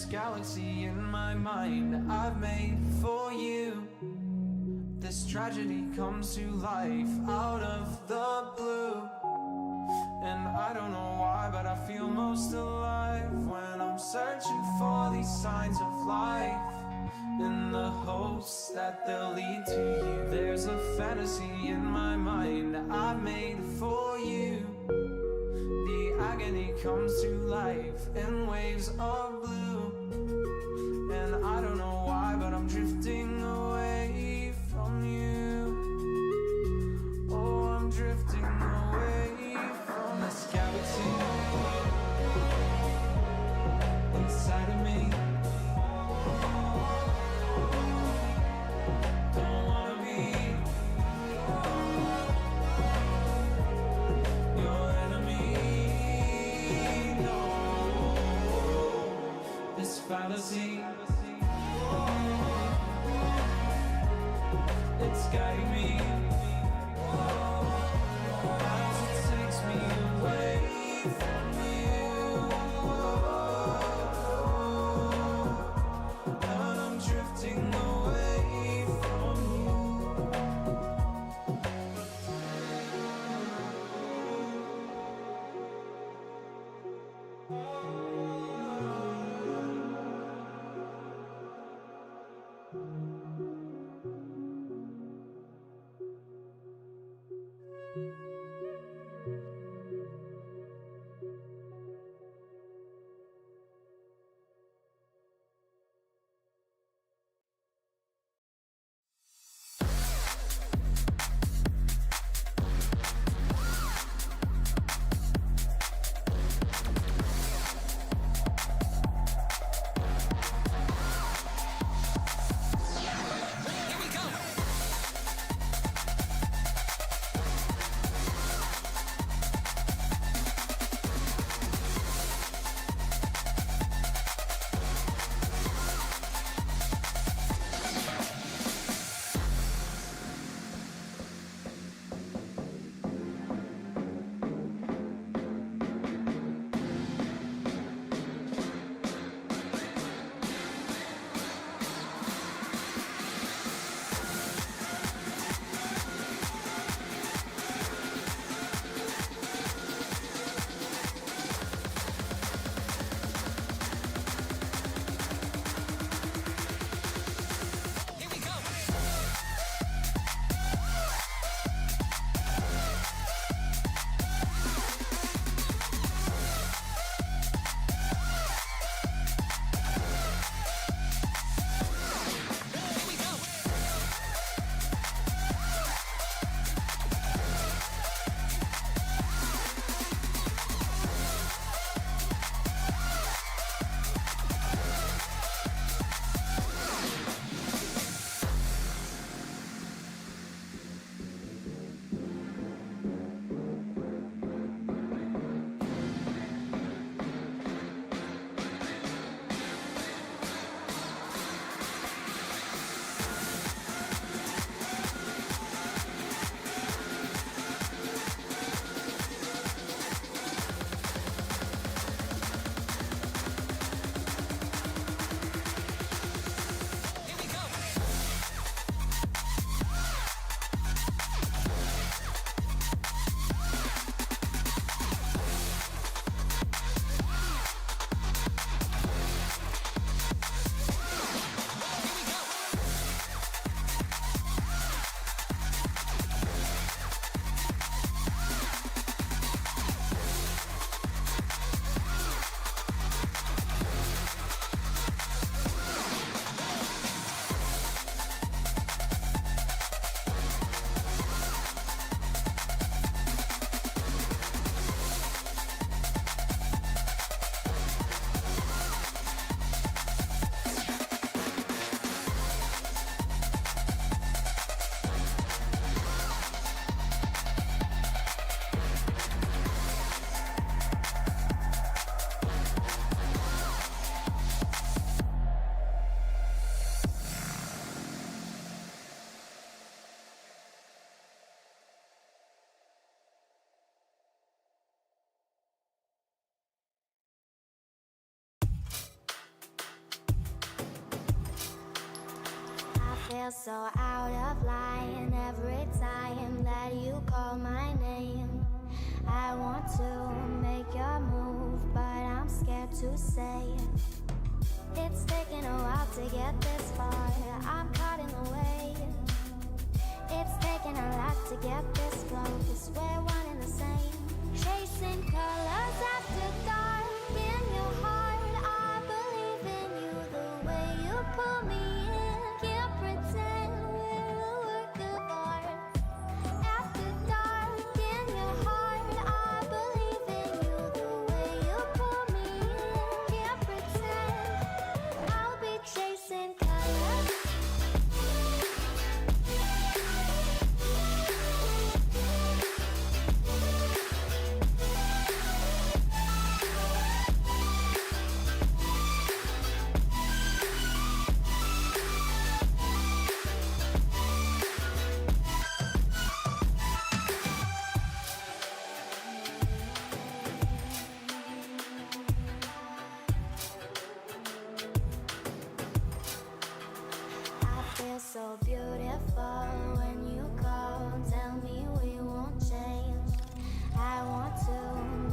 Galaxy in my mind I've made for you. This tragedy comes to life out of the blue, and I don't know why, but I feel most alive when I'm searching for these signs of life, in the hopes that they'll lead to you. There's a fantasy in my mind I've made for you. The agony comes to life in waves of blue, and I don't know why, but I'm drifting away from you. Oh, I'm drifting away from this galaxy inside of me. Don't wanna be your enemy, no. feel so out of line every time that you call my name. I want to make your move, but I'm scared to say it. It's taken a while to get this far. I'm caught in the way. It's taken a lot to get this close. 'Cause we're one and the same. Chasing colors after dark in your heart. I believe in you the way you pull me in. Can't pretend we're a work of art. After dark in your heart. I believe in you the way you pull me in. Can't pretend I'll be chasing colors. I feel so beautiful when you call. Tell me we won't change. I want to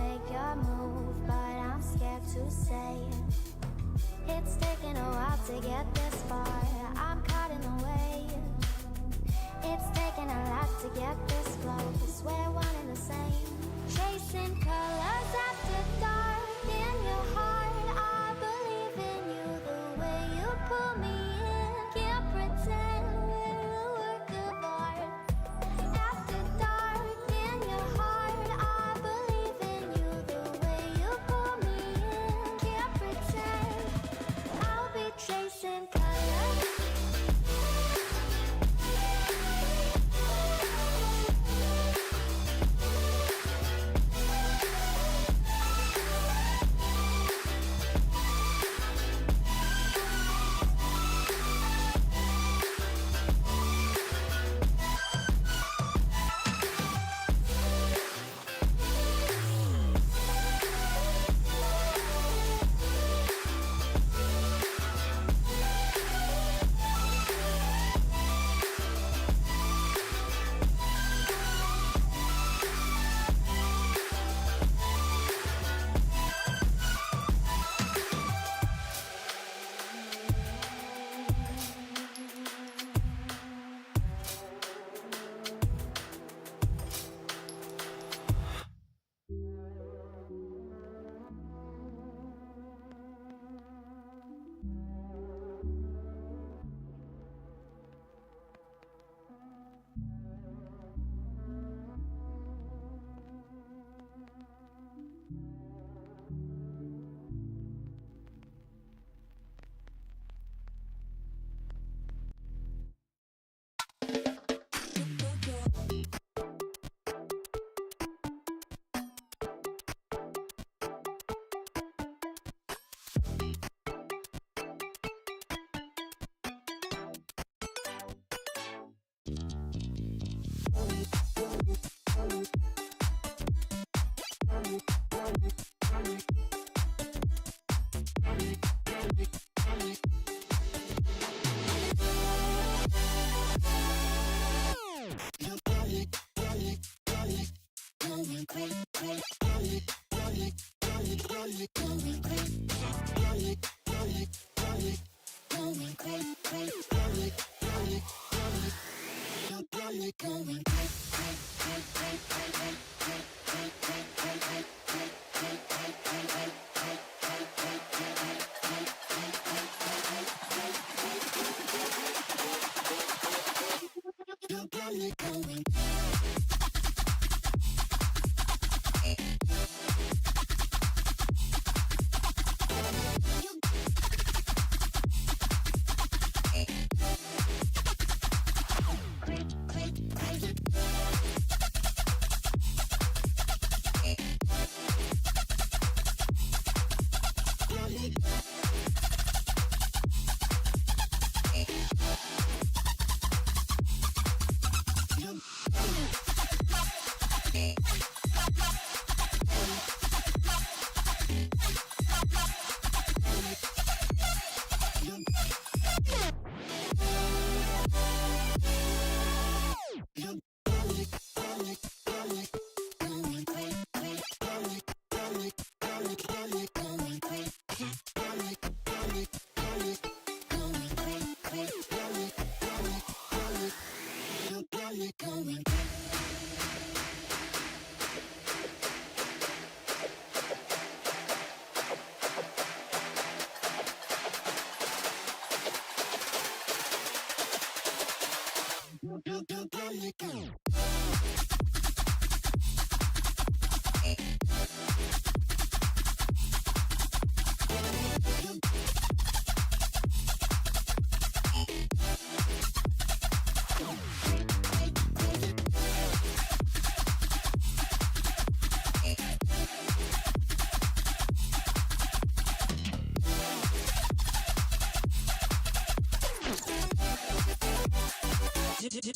make your move, but I'm scared to say it. It's taken a while to get this far. I'm caught in the way. It's taken a lot to get this close. 'Cause we're one and the same. Chasing colors after dark in your heart. I believe in you the way you pull me in. Can't pretend we're a work of art. After dark in your heart. I believe in you the way you pull me in. Can't pretend I'll be chasing colors.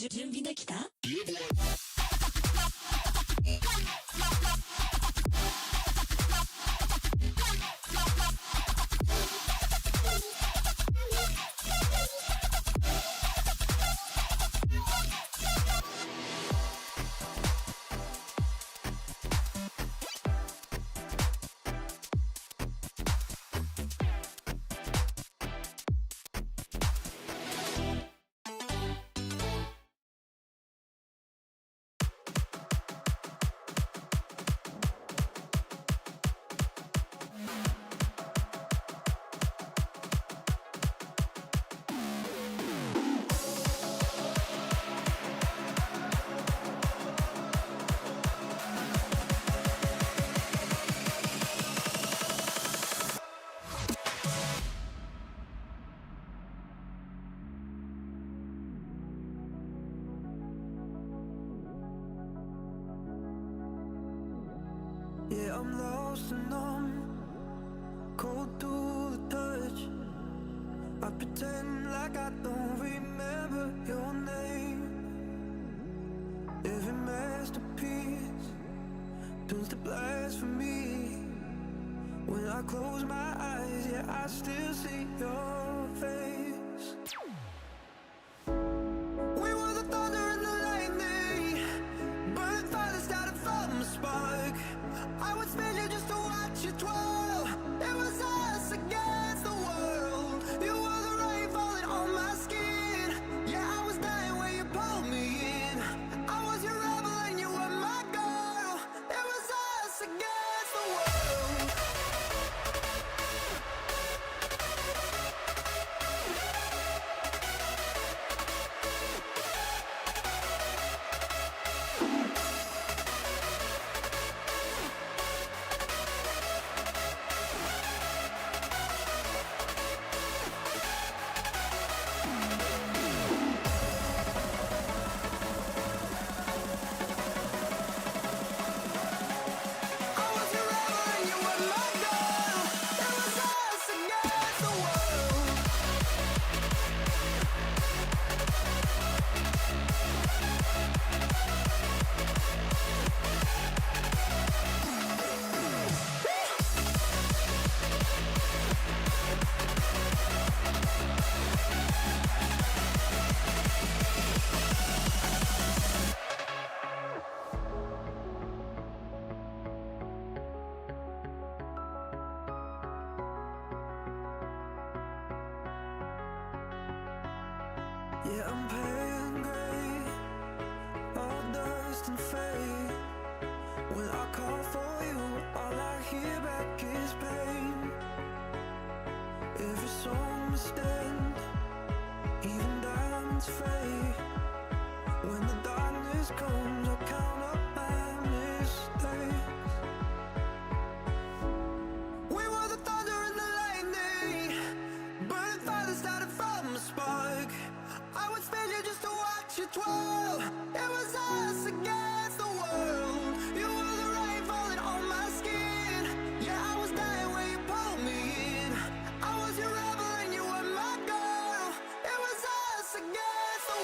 準備できた? Yeah, I'm lost and numb, cold to the touch. I pretend like I don't remember your name. Every masterpiece turns to blasphemy. When I close my eyes, yeah, I still see your face. We were the thunder and the lightning, burning fire that started from a spark. I would spend you just to watch you twirl. It was us against the world. You were the rain falling on my skin. Yeah, I was dying when you pulled me in. I was your rebel and you were my girl. It was us against the world. Yeah, I'm pale gray, all dust and fade. When I call for you, all I hear back is pain. Every song must end, even diamonds fade. When the darkness comes, I count up my mistakes. We were the thunder and the lightning, burning fire that started from a spark. I would spend you just to watch you twirl. It was us against the world. You were the rain falling on my skin. Yeah, I was dying when you pulled me in. I was your rebel and you were my girl. It was us against the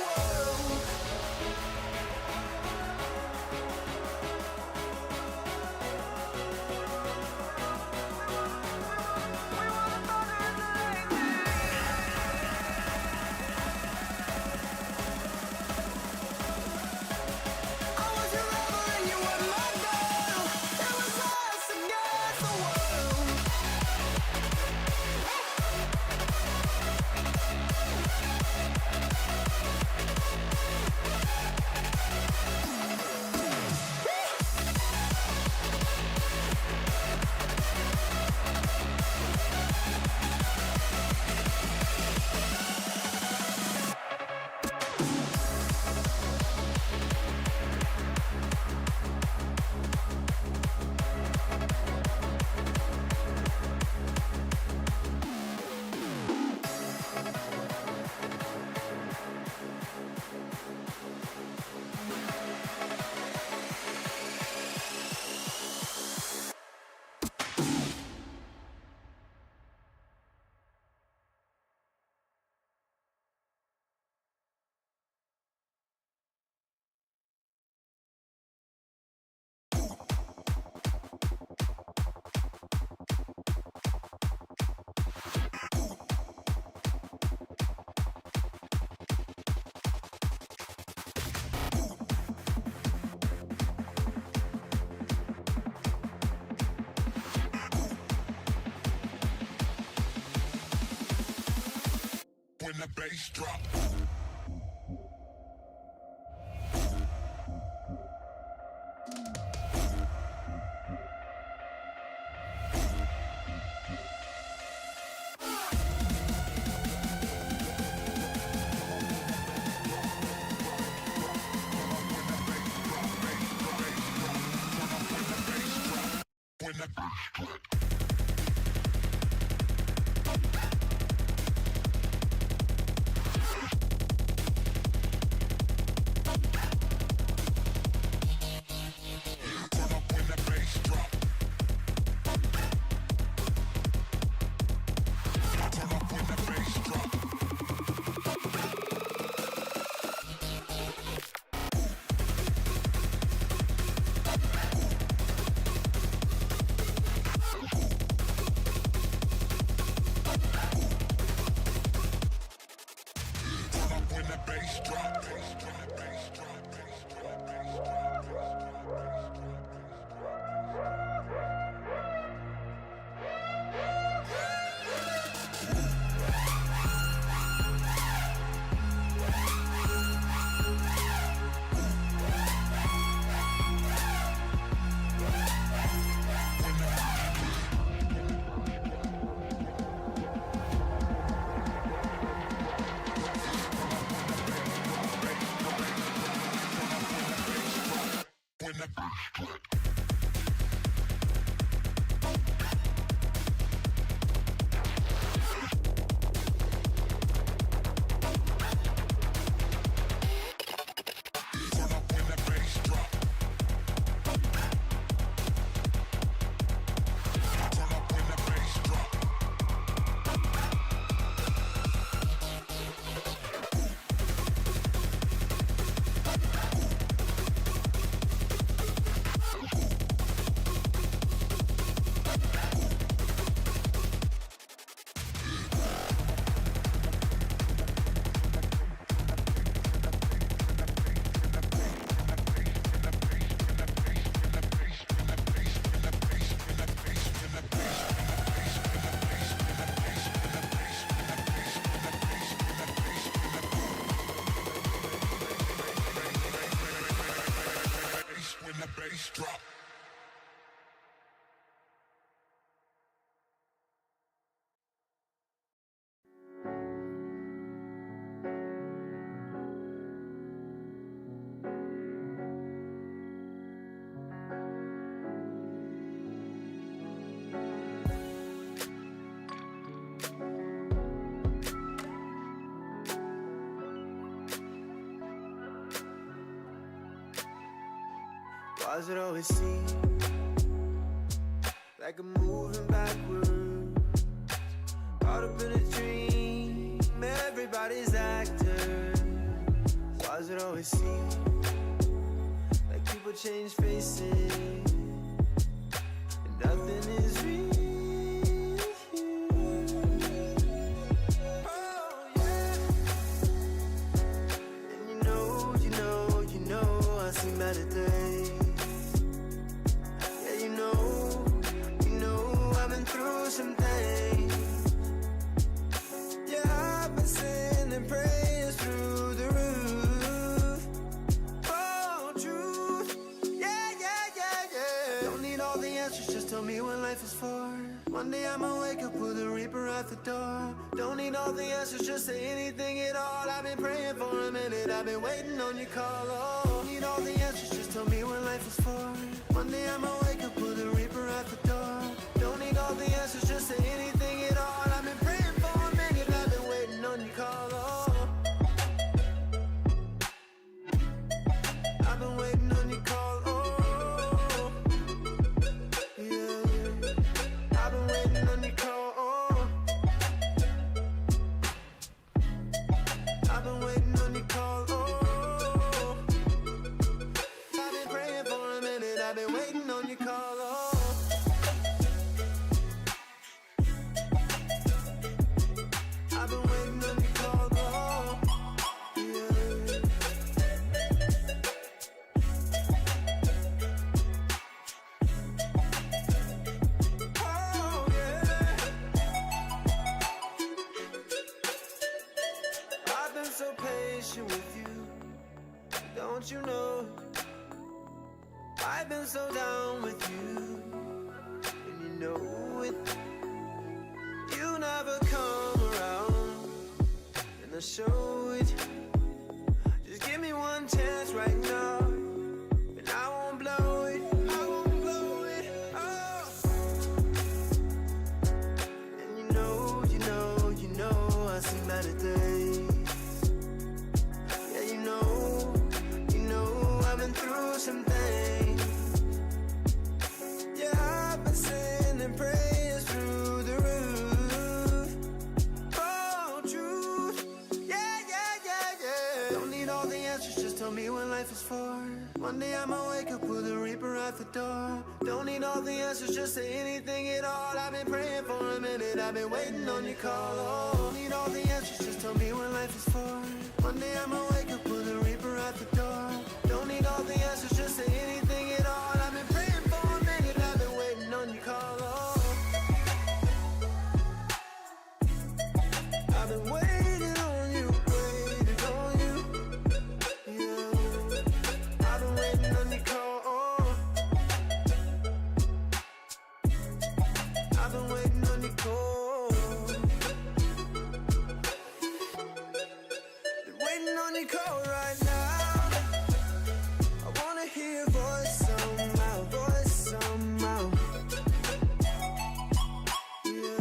when the bass drop. When the bass drop. Why does it always seem like I'm moving backwards? Caught up in a dream, everybody's actors. Why does it always seem like people change faces and nothing is real? Oh yeah. And you know I've seen better days. Through some things, yeah, I've been sending prayers through the roof. Oh, truth, yeah. Don't need all the answers, just tell me what life is for. One day I'ma wake up with a reaper at the door. Don't need all the answers, just say anything at all. I've been praying for a minute, I've been waiting on your call. Oh, don't need all the answers, just tell me what life is for. One day I'ma wake up with a reaper at the door. Don't need all the answers, just say anything at all. I've been praying for a minute, I've been waiting on your call. Oh, I've been waiting on your call. Oh, yeah. I've been waiting on your call. Oh, I've been waiting on your call. Oh, I've been praying for a minute, I've been waiting on your call. Oh, so patient with you. Don't you know? I've been so down with you, and you know it. You never come around, and I show it. Just give me one chance right now, and I won't blow it. I won't blow it. Oh. And you know, I see better days. Yeah, you know, I've been through some things. Yeah, I've been sending prayers through the roof. Oh, truth. Yeah. Don't need all the answers, just tell me what life is for. One day I'ma wake up with a reaper at the door. Don't need all the answers, just say anything at all. I've been praying for a minute, I've been waiting on your call. Oh, don't need all the answers, just tell me what life is for. One day I'ma wake up with a reaper at the door. Don't need all the answers, just say anything at all. I've been praying for a minute, I've been waiting on your call. Oh, I've been waiting on you, yeah. I've been waiting on your call. Oh, I've been waiting on your call. Been waiting on your call right now. I wanna hear your voice somehow, yeah.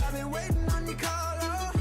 I've been waiting on your call, oh.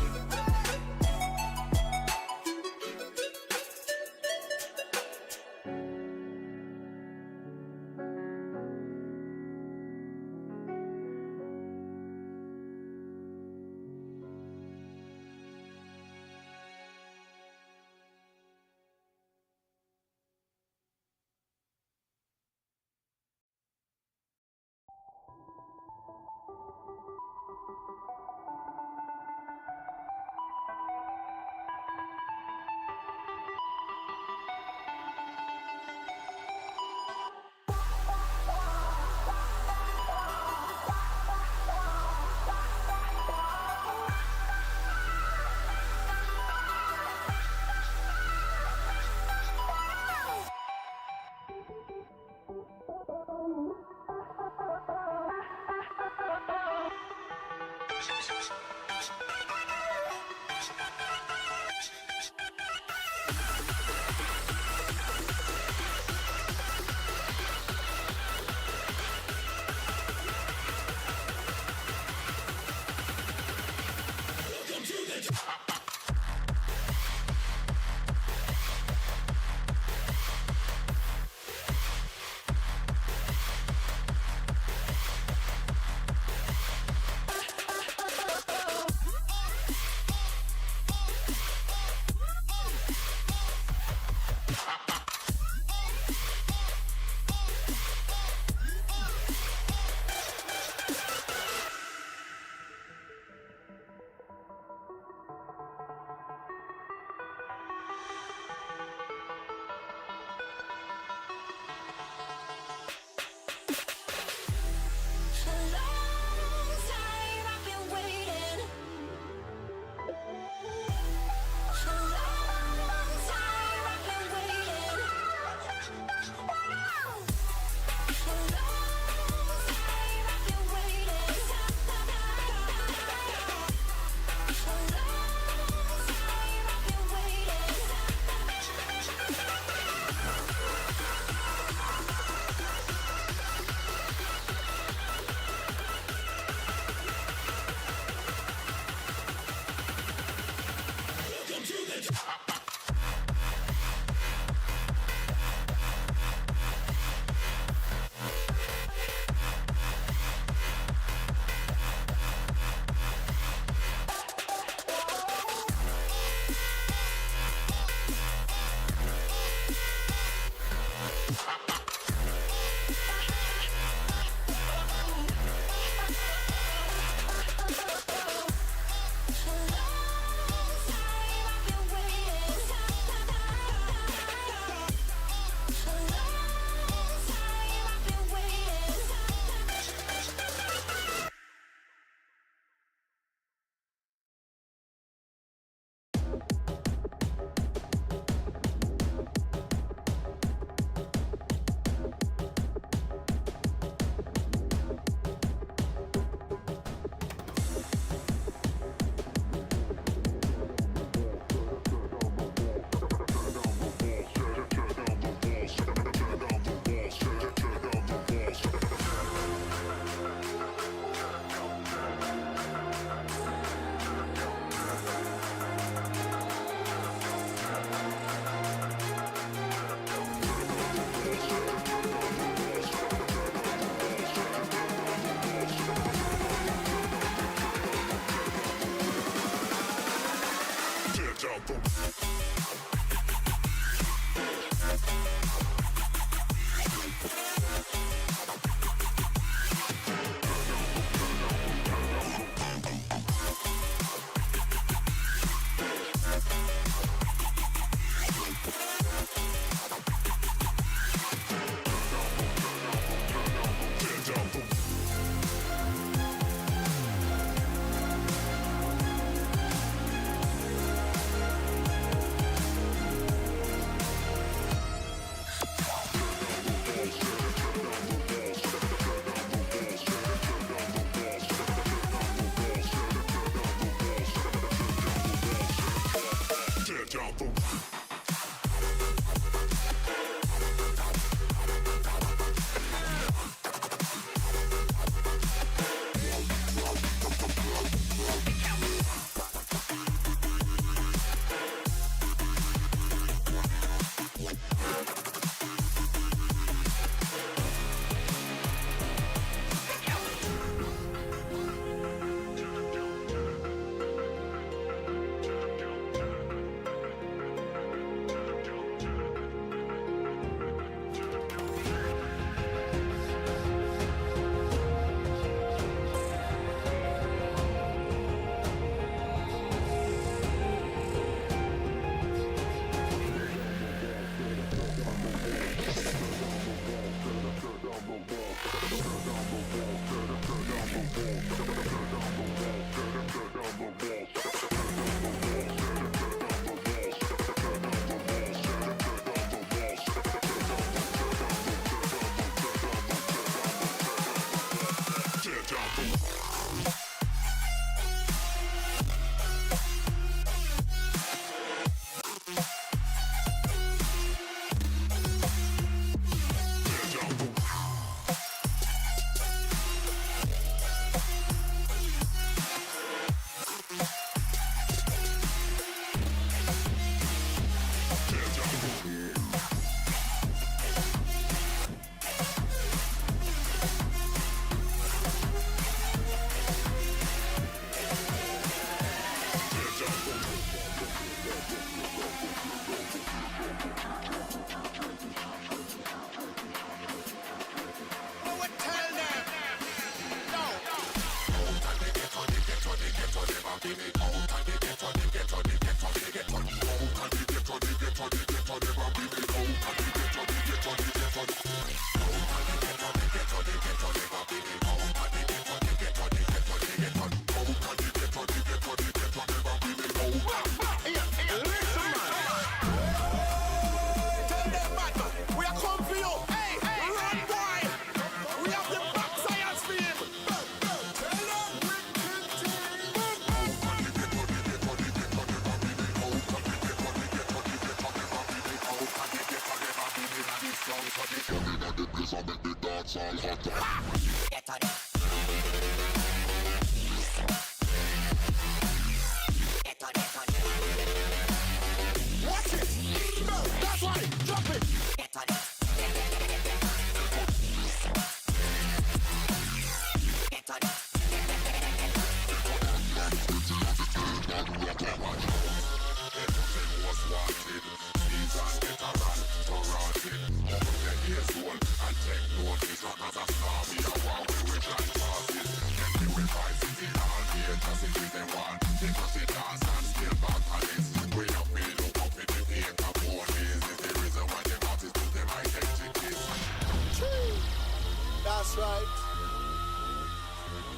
That's right.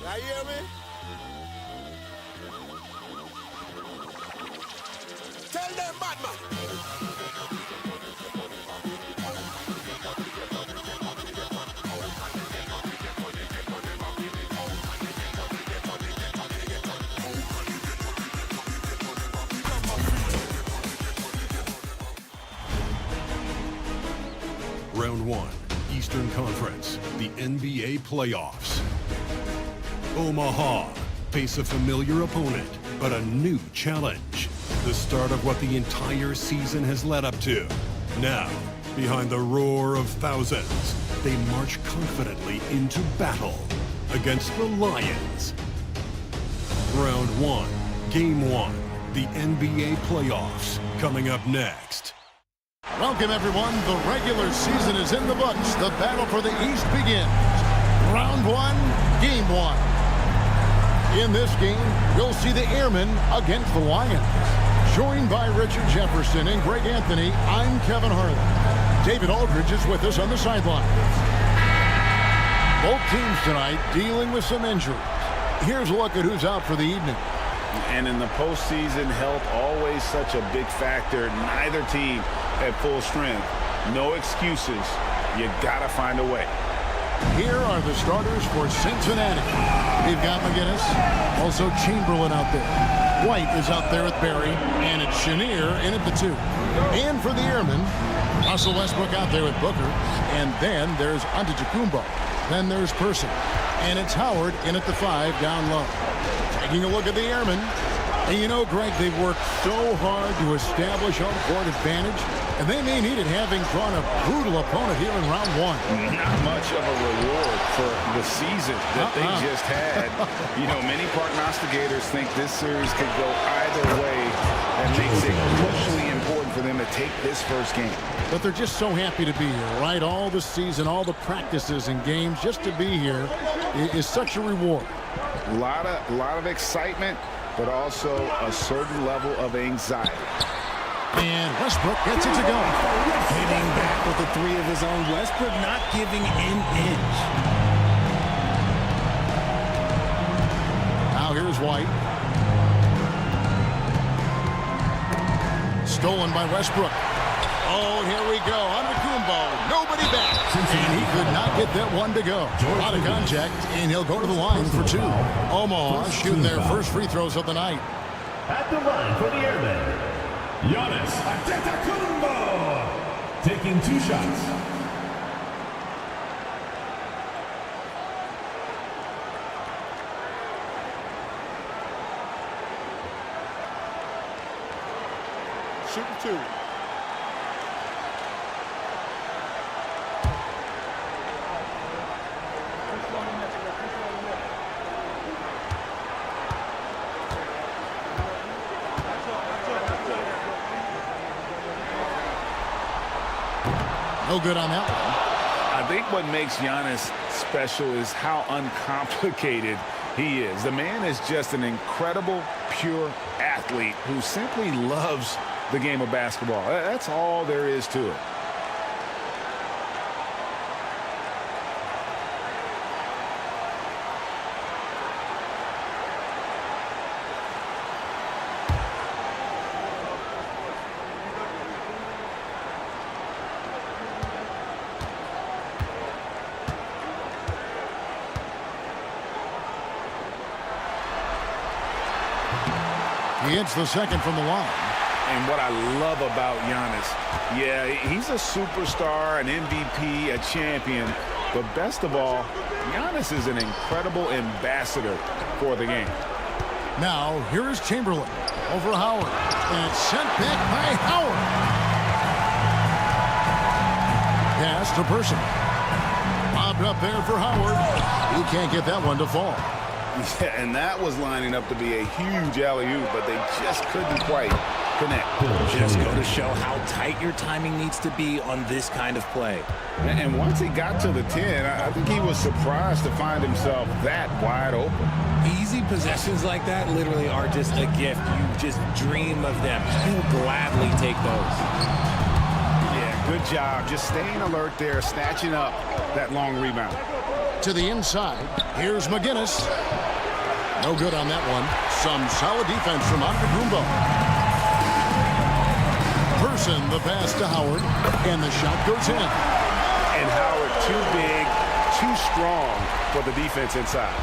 Now you hear me? Tell them, Batman. Round 1, Eastern Conference, the NBA playoffs. Omaha face a familiar opponent, but a new challenge. The start of what the entire season has led up to. Now, behind the roar of thousands, they march confidently into battle against the Lions. Round 1, Game 1, the NBA playoffs, coming up next. Welcome, everyone. The regular season is in the books. The battle for the East begins. Round 1, Game 1. In this game, you'll see the Airmen against the Lions. Joined by Richard Jefferson and Greg Anthony, I'm Kevin Harlan. David Aldridge is with us on the sideline. Both teams tonight dealing with some injuries. Here's a look at who's out for the evening. And in the postseason, health always such a big factor. Neither team at full strength. No excuses. You gotta find a way. Here are the starters for Cincinnati. They've got McGinnis, also Chamberlain out there. White is out there with Barry, and it's Chenier in at the 2. And for the Airmen, Russell Westbrook out there with Booker, and then there's Antetokounmpo. Then there's Person, and it's Howard in at the 5 down low. Taking a look at the Airmen, and you know, Greg, they've worked so hard to establish home court advantage, and they may need it, having drawn a brutal opponent here in round 1. Not much of a reward for the season that they just had. You know, many prognosticators think this series could go either way. That makes it crucially important for them to take this first game. But they're just so happy to be here, right? All the season, all the practices and games, just to be here is such a reward. A lot of excitement, but also a certain level of anxiety. And Westbrook gets it to go. Hitting back with the 3 of his own. Westbrook not giving an inch. Now here's White. Stolen by Westbrook. Oh, here we go. Antetokounmpo. Nobody back. And he could not get that one to go. Out of contact, and he'll go to the line for 2. Omaha shooting their first free throws of the night. At the line for the Airmen, Giannis Antetokounmpo, taking 2 shots. Shooting 2. No good on that one. I think what makes Giannis special is how uncomplicated He is. The man is just an incredible, pure athlete who simply loves the game of basketball. That's all there is to it. He hits the second from the line. And what I love about Giannis, yeah, he's a superstar, an MVP, a champion, but best of all, Giannis is an incredible ambassador for the game. Now, here is Chamberlain over Howard. And sent back by Howard. Pass to Person. Bobbed up there for Howard. He can't get that one to fall. Yeah, and that was lining up to be a huge alley-oop, but they just couldn't quite connect. Just go to show how tight your timing needs to be on this kind of play. And once he got to the 10, I think he was surprised to find himself that wide open. Easy possessions like that literally are just a gift. You just dream of them. You'll gladly take those. Yeah, good job. Just staying alert there, snatching up that long rebound. To the inside, here's McGinnis. No good on that one. Some solid defense from Antetokounmpo. Person, the pass to Howard, and the shot goes in. And Howard too big, too strong for the defense inside.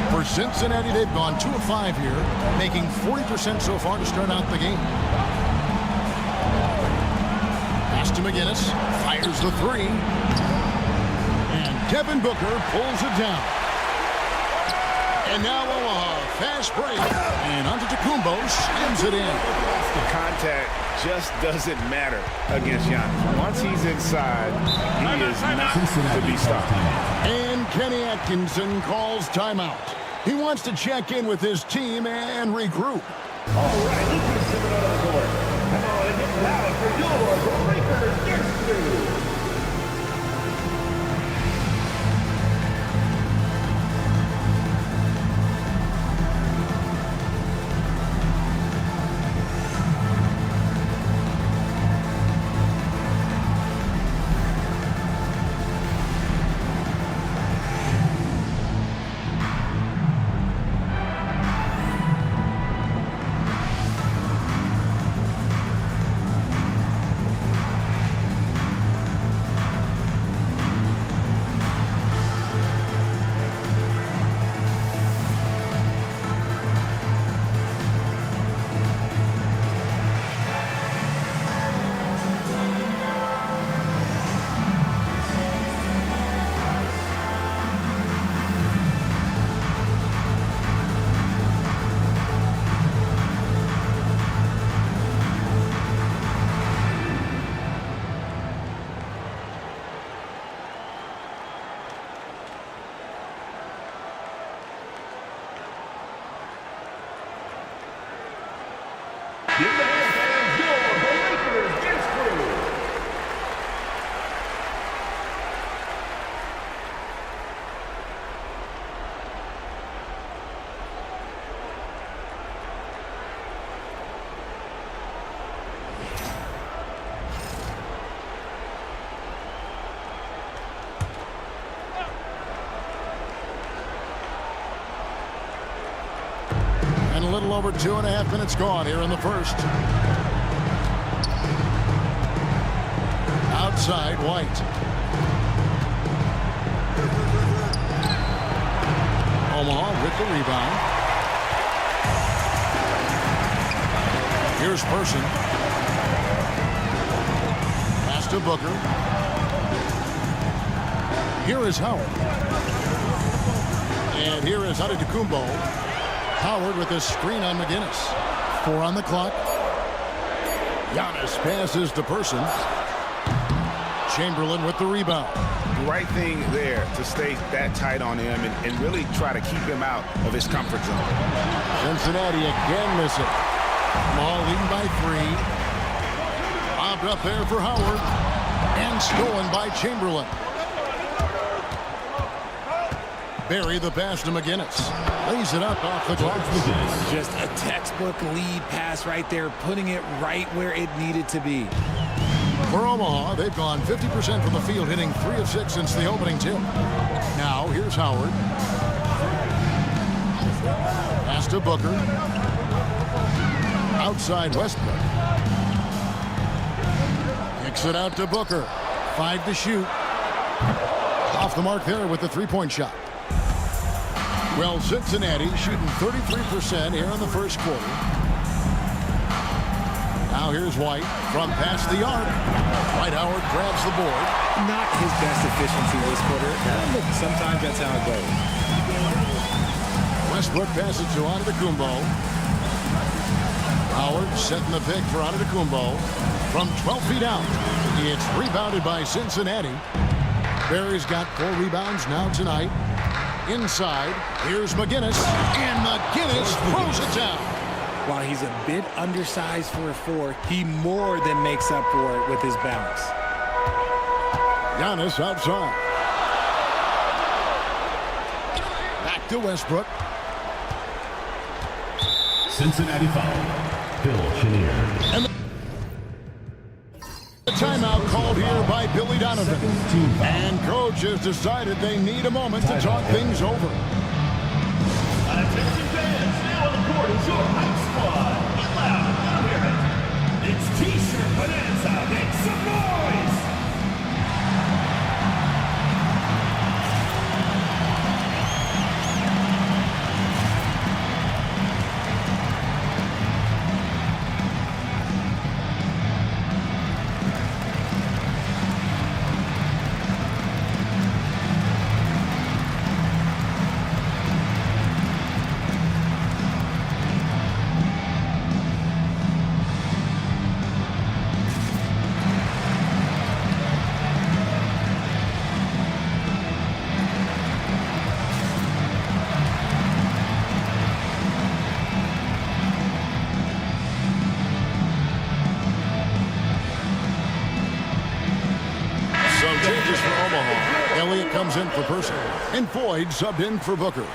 For Cincinnati, they've gone 2 of 5 here, making 40% so far to start out the game. Pass to McGinnis, fires the 3. And Devin Booker pulls it down. And now Omaha, fast break. And Antetokounmpo slams it in. The contact just doesn't matter against Giannis. Once he's inside, he is not to be stopped. And Kenny Atkinson calls timeout. He wants to check in with his team and regroup. All right, let's get something on the court. Come on, get loud for your Breakers Dance Crew. And a little over 2.5 minutes gone here in the first. Outside, White. Omaha with the rebound. Here's Person. Pass to Booker. Here is Howard. And here is Antetokounmpo. Howard with a screen on McGinnis. 4 on the clock. Giannis passes to Person. Chamberlain with the rebound. Right thing there to stay that tight on him and really try to keep him out of his comfort zone. Cincinnati again missing. Ball leading by 3. Bobbed up there for Howard. And stolen by Chamberlain. Barry the pass to McGinnis. Lays it up off the glass. Just a textbook lead pass right there, putting it right where it needed to be. For Omaha, they've gone 50% from the field, hitting 3 of 6 since the opening tip. Now, here's Howard. Pass to Booker. Outside Westbrook. Kicks it out to Booker. 5 to shoot. Off the mark there with the three-point shot. Well, Cincinnati shooting 33% here in the first quarter. Now here's White from past the arc. Dwight Howard grabs the board. Not his best efficiency this quarter. Sometimes that's how it goes. Westbrook passes to Antetokounmpo. Howard setting the pick for Antetokounmpo. From 12 feet out, it's rebounded by Cincinnati. Barry's got 4 rebounds now tonight. Inside, here's McGinnis, and McGinnis throws it down. While he's a bit undersized for a 4, he more than makes up for it with his bounce. Giannis outside. Back to Westbrook. Cincinnati foul. Bill Chenier. And the timeout called here by Billy Donovan. And coach has decided they need a moment to talk things over. Attention fans, now on the court is your hype squad. Get loud, let 'em hear it. It's T-shirt Bonanza. Make some noise. Changes for Omaha. Elliott comes in for Person. And Floyd subbed in for Booker.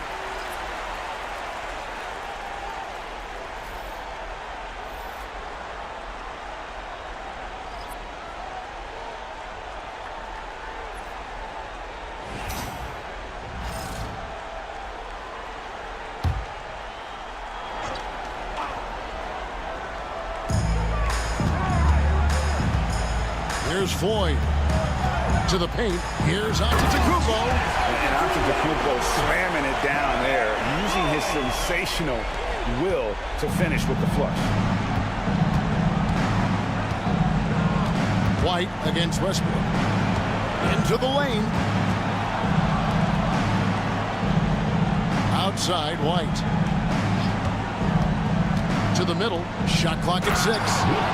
Here's Floyd. To the paint. Here's Antetokounmpo. And Antetokounmpo slamming it down there, using his sensational will to finish with the flush. White against Westbrook. Into the lane. Outside White. To the middle. Shot clock at 6.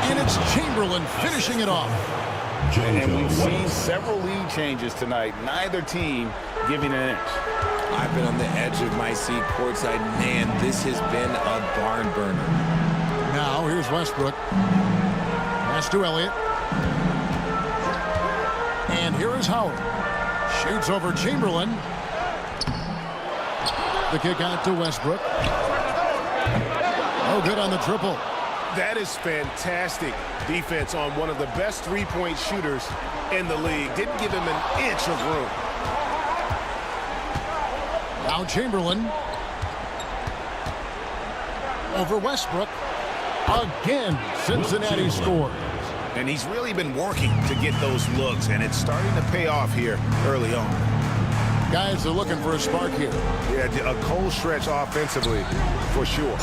And it's Chamberlain finishing it off. And we've seen several lead changes tonight. Neither team giving an inch. I've been on the edge of my seat courtside. Man, this has been a barn burner. Now here's Westbrook. Pass to Elliott. And here is Howard. Shoots over Chamberlain. The kick out to Westbrook. Oh, good on the triple. That is fantastic defense on one of the best three-point shooters in the league. Didn't give him an inch of room. Now Chamberlain. Over Westbrook. Again, Cincinnati scores. And he's really been working to get those looks, and it's starting to pay off here early on. Guys are looking for a spark here. Yeah, a cold stretch offensively, for sure.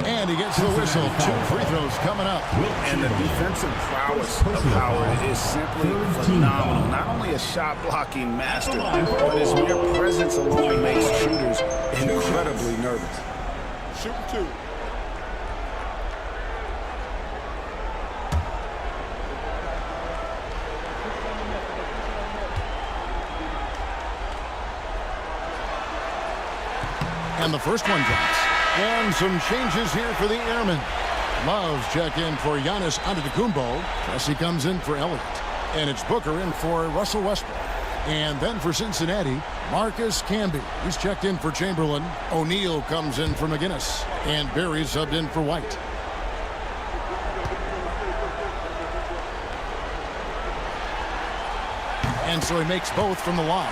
And he gets the whistle. 2 free throws coming up. And the defensive prowess of Howard is simply phenomenal. Not only a shot-blocking master, but his mere presence alone makes shooters incredibly nervous. Shoot 2. And the first one drops. And some changes here for the Airmen. Loves check in for Giannis Antetokounmpo. Jesse comes in for Elliott. And it's Booker in for Russell Westbrook. And then for Cincinnati, Marcus Camby, he's checked in for Chamberlain. O'Neal comes in for McGinnis. And Berry subbed in for White. And so he makes both from the line.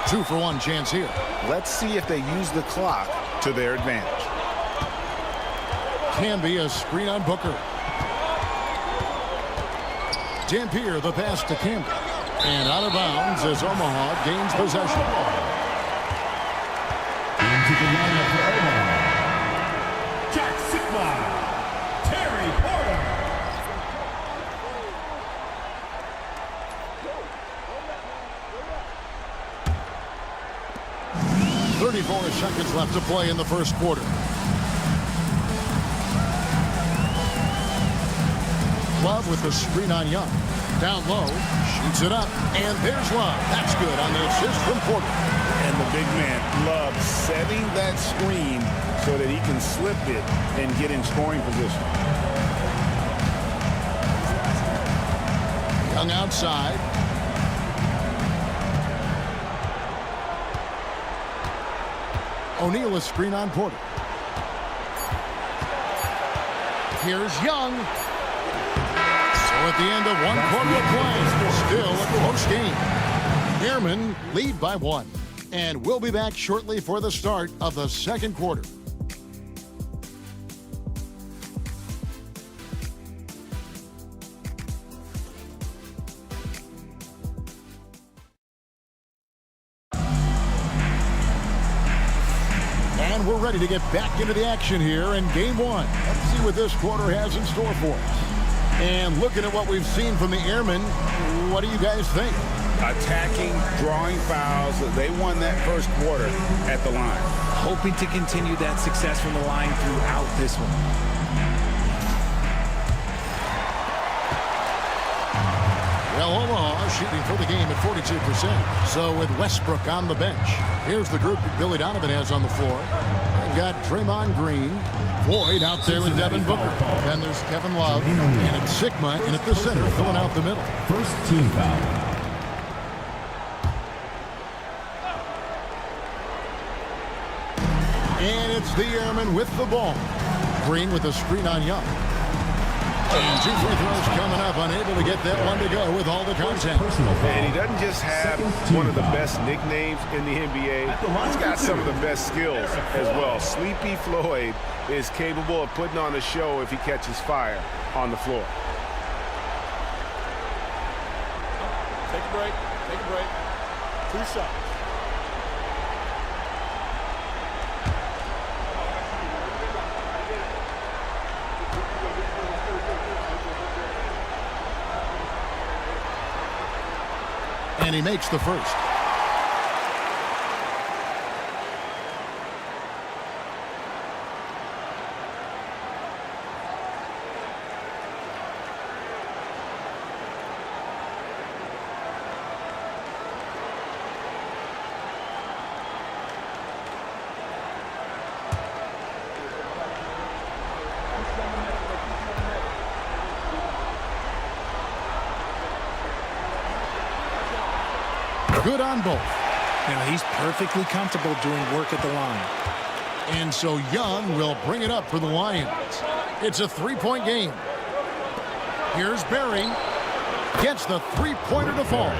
2-for-1 chance here. Let's see if they use the clock to their advantage. Camby, a screen on Booker. Dampier, the pass to Camby. And out of bounds as Omaha gains possession. Into the lineup for Omaha. Jack Sigma, Terry Porter. 34 seconds left to play in the first quarter. Love with the screen on Young. Down low, shoots it up, and there's Love. That's good on the assist from Porter. And the big man, Love, setting that screen so that he can slip it and get in scoring position. Young outside. O'Neal a screen on Porter. Here's Young. So at the end of one quarter of play, still a close game. Airmen lead by 1. And we'll be back shortly for the start of the second quarter. And we're ready to get back into the action here in game 1. Let's see what this quarter has in store for us. And looking at what we've seen from the Airmen, what do you guys think? Attacking, drawing fouls. They won that first quarter at the line. Hoping to continue that success from the line throughout this one. Well, Omaha shooting for the game at 42%. So with Westbrook on the bench, here's the group that Billy Donovan has on the floor. They've got Draymond Green, Floyd out there with Devin Booker. Then there's Kevin Love, and it's Sigma in at the center, filling out the middle. First team foul. And it's the Airmen with the ball. Green with a screen on Young. And 2 free throws coming up, unable to get that one to go with all the contact. And he doesn't just have one of the best nicknames in the NBA. He's got some of the best skills as well. Sleepy Floyd is capable of putting on a show if he catches fire on the floor. Take a break. Take a break. 2 shots. And he makes the first. Good on both. Now he's perfectly comfortable doing work at the line. And so Young will bring it up for the Lions. It's a 3-point game. Here's Berry. Gets the 3-pointer to fall.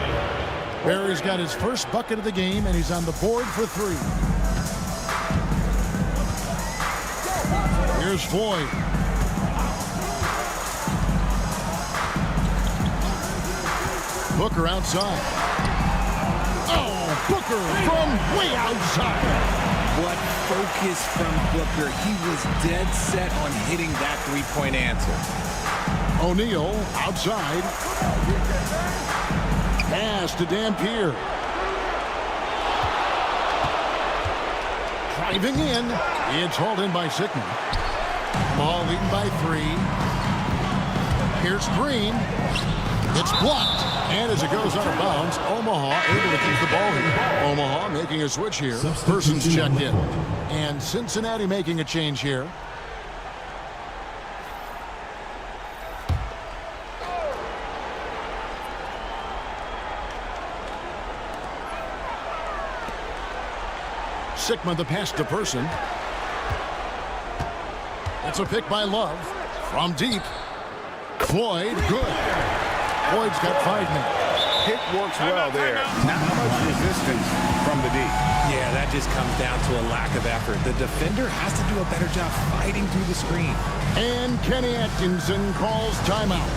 Berry's got his first bucket of the game, and he's on the board for 3. Here's Floyd. Booker outside. Oh, Booker from way outside. What focus from Booker. He was dead set on hitting that 3-point answer. O'Neal outside. Pass to Dampier. Driving in. It's hauled in by Sigma. Ball leading by 3. Here's Green. It's blocked. And as it goes out of bounds, Omaha able to keep the ball here. Omaha making a switch here. Person's checked in. And Cincinnati making a change here. Sigma the pass to Person. It's a pick by Love. From deep. Floyd, good. Floyd's got 5 men. Pick works well there. Not much resistance from the D. Yeah, that just comes down to a lack of effort. The defender has to do a better job fighting through the screen. And Kenny Atkinson calls timeout.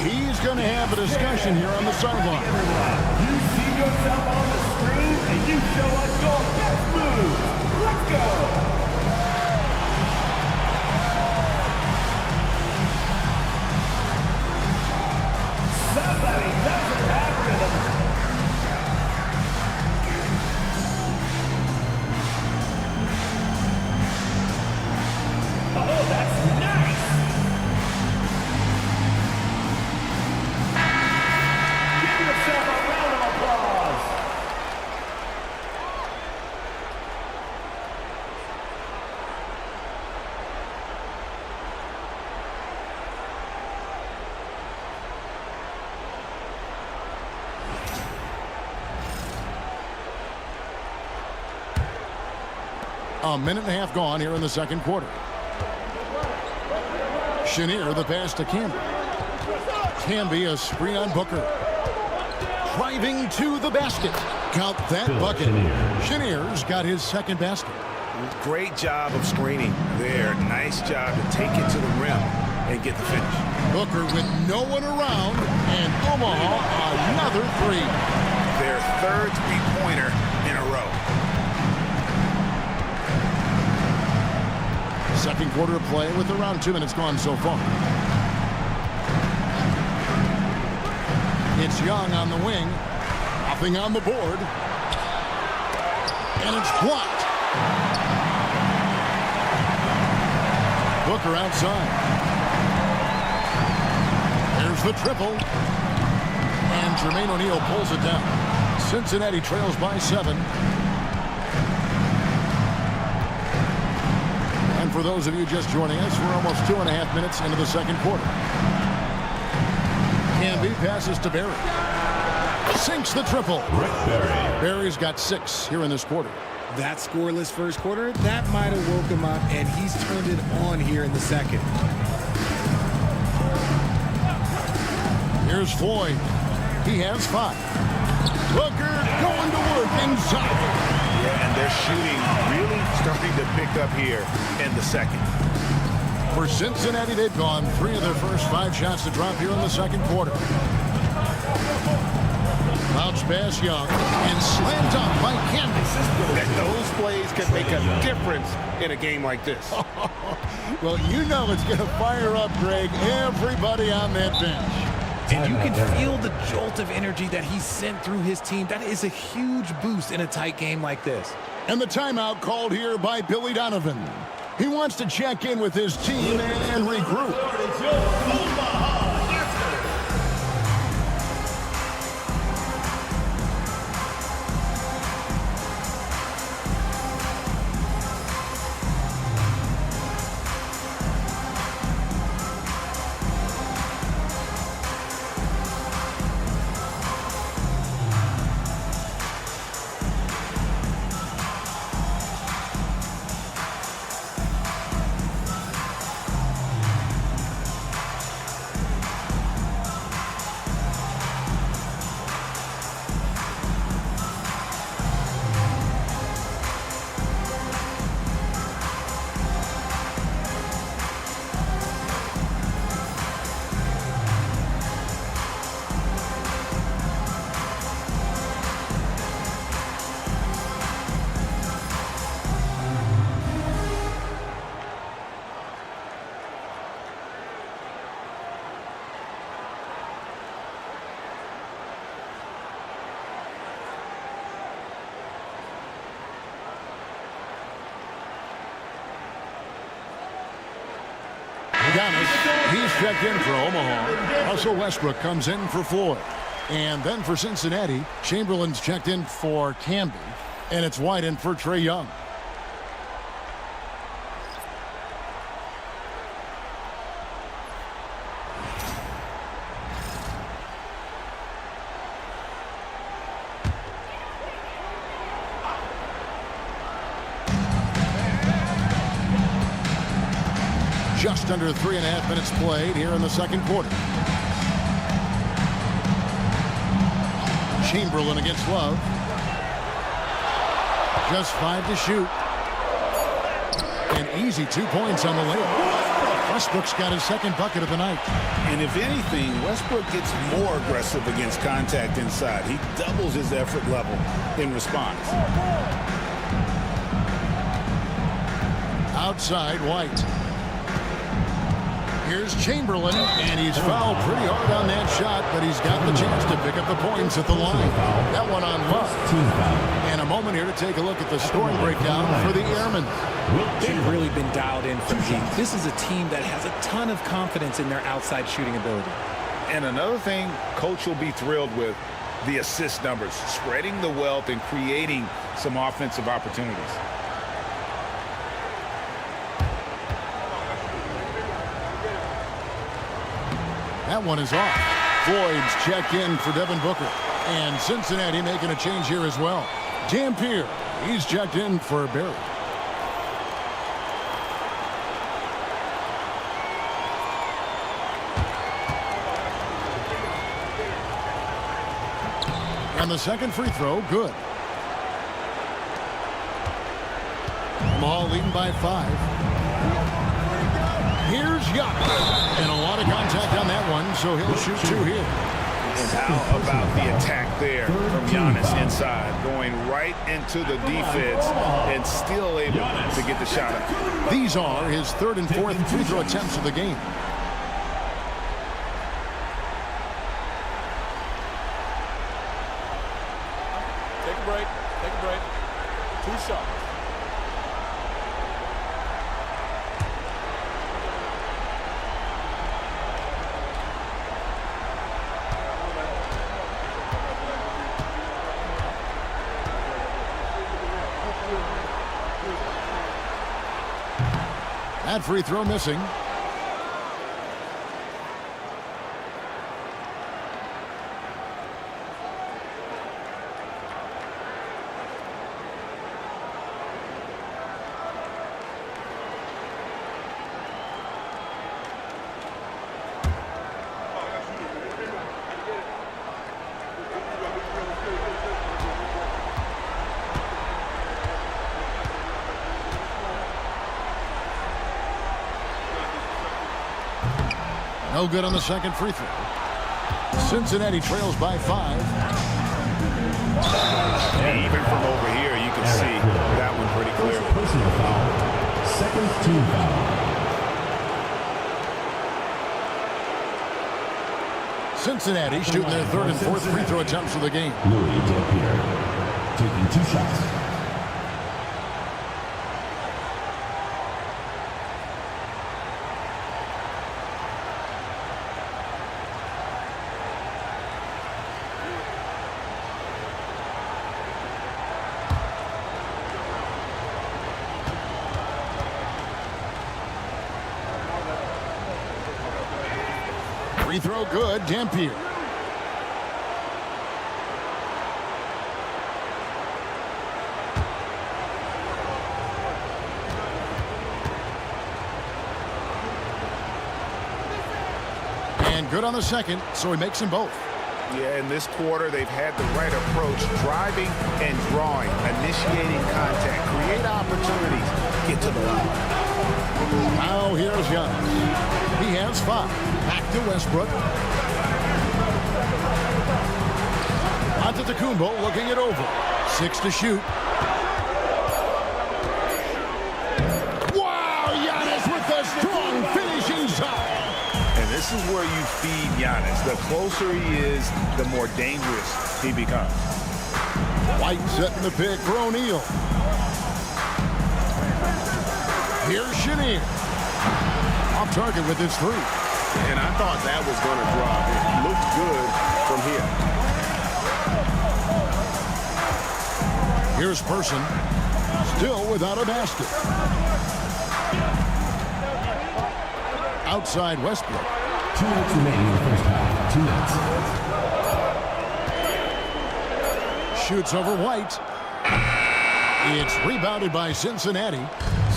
He's going to have a discussion here on the sideline. You see yourself on the screen and you show us your best move. Let's go. Somebody doesn't have rhythm. Oh, that's nice. Give yourself a round of applause. A minute and a half gone here in the second quarter. Chenier the pass to Camby. Camby a screen on Booker. Driving to the basket. Count that bucket. Chenier's got his second basket. Great job of screening there. Nice job to take it to the rim and get the finish. Booker with no one around, and Omaha another three. Their third three-pointer in a row. Second quarter of play with around 2 minutes gone so far. It's Young on the wing. Nothing on the board. And it's blocked. Booker outside. There's the triple. And Jermaine O'Neal pulls it down. Cincinnati trails by 7. And for those of you just joining us, we're almost 2.5 minutes into the second quarter. Camby passes to Berry. Sinks the triple. Berry's got 6 here in this quarter. That scoreless first quarter, that might have woke him up, and he's turned it on here in the second. Here's Floyd. He has 5. Booker going to work inside. Yeah, and their shooting really starting to pick up here in the second. For Cincinnati, they've gone 3 of their first 5 shots to drop here in the second quarter. Bounce pass Young and slammed up by Camby. That those plays can make a difference in a game like this. Well, you know it's going to fire up, Greg, everybody on that bench. And you can feel the jolt of energy that he sent through his team. That is a huge boost in a tight game like this. And the timeout called here by Billy Donovan. He wants to check in with his team and regroup. Giannis, he's checked in for Omaha. Russell Westbrook comes in for Floyd. And then for Cincinnati, Chamberlain's checked in for Camby. And it's White in for Trae Young. Just under 3.5 minutes played here in the second quarter. Chamberlain against Love. Just 5 to shoot. An easy 2 points on the layup. Westbrook's got his second bucket of the night. And if anything, Westbrook gets more aggressive against contact inside. He doubles his effort level in response. Outside, White. Here's Chamberlain, and he's fouled pretty hard on that shot, but he's got the chance to pick up the points at the line. That one on Love. And a moment here to take a look at the scoring breakdown for the Airmen. They've really been dialed in from deep. This is a team that has a ton of confidence in their outside shooting ability. And another thing Coach will be thrilled with, the assist numbers, spreading the wealth and creating some offensive opportunities. That one is off. Floyd's checked in for Devin Booker. And Cincinnati making a change here as well. Dampier, he's checked in for Barry. And the second free throw, good. Ball leading by 5. Here's Young. And a lot of contact on that one, so he'll shoot 2 here. And how about the attack there from Giannis inside, going right into the defense and still able to get the shot up. These are his 3rd and 4th free throw attempts of the game. Take a break. Take a break. 2 shots. That free throw missing. No good on the second free throw. Cincinnati trails by 5. And even from over here, you can see that one pretty clearly. Personal foul. Second team foul. Cincinnati shooting their 3rd and 4th free throw attempts of the game. Louis Dampier taking 2 shots. Free throw good, Dampier. And good on the second, so he makes them both. Yeah, in this quarter, they've had the right approach, driving and drawing, initiating contact, create opportunities, get to the line. Now here's Giannis. He has 5. Back to Westbrook. Antetokounmpo looking it over. 6 to shoot. Wow, Giannis with the strong finishing shot. And this is where you feed Giannis. The closer he is, the more dangerous he becomes. White setting the pick for O'Neal. Here's Chenier. Off target with his 3. And I thought that was going to drop. It looked good from here. Here's Person. Still without a basket. Outside Westbrook. 2 minutes remaining in the first half. 2 minutes. Shoots over White. It's rebounded by Cincinnati.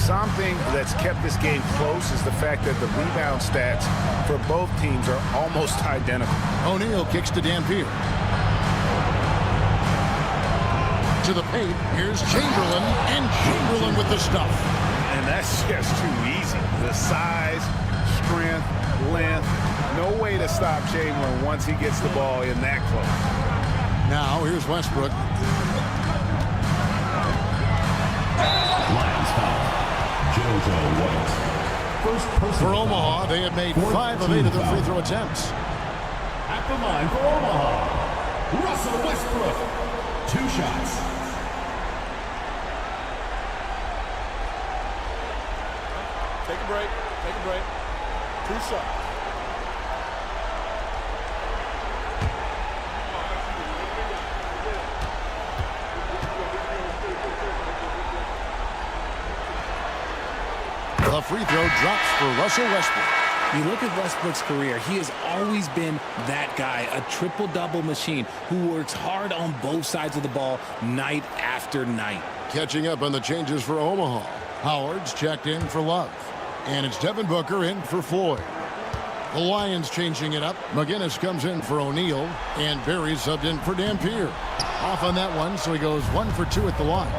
something that's kept this game close is the fact that the rebound stats for both teams are almost identical. O'Neal kicks to Dampier. To the paint, here's Chamberlain, and Chamberlain with the stuff. And that's just too easy. The size, strength, length, no way to stop Chamberlain once he gets the ball in that close. Now, here's Westbrook. Lions foul. JoJo White. For Omaha, they have made 5 of 8 of their free throw attempts. At the line for Omaha, Russell Westbrook. 2 shots. Take a break. Take a break. 2 shots. The free throw drops for Russell Westbrook. You look at Westbrook's career, he has always been that guy, a triple-double machine who works hard on both sides of the ball night after night. Catching up on the changes for Omaha. Howard's checked in for Love. And it's Devin Booker in for Floyd. The Lions changing it up. McGinnis comes in for O'Neal. And Berry subbed in for Dampier. Off on that one, so he goes 1 for 2 at the line.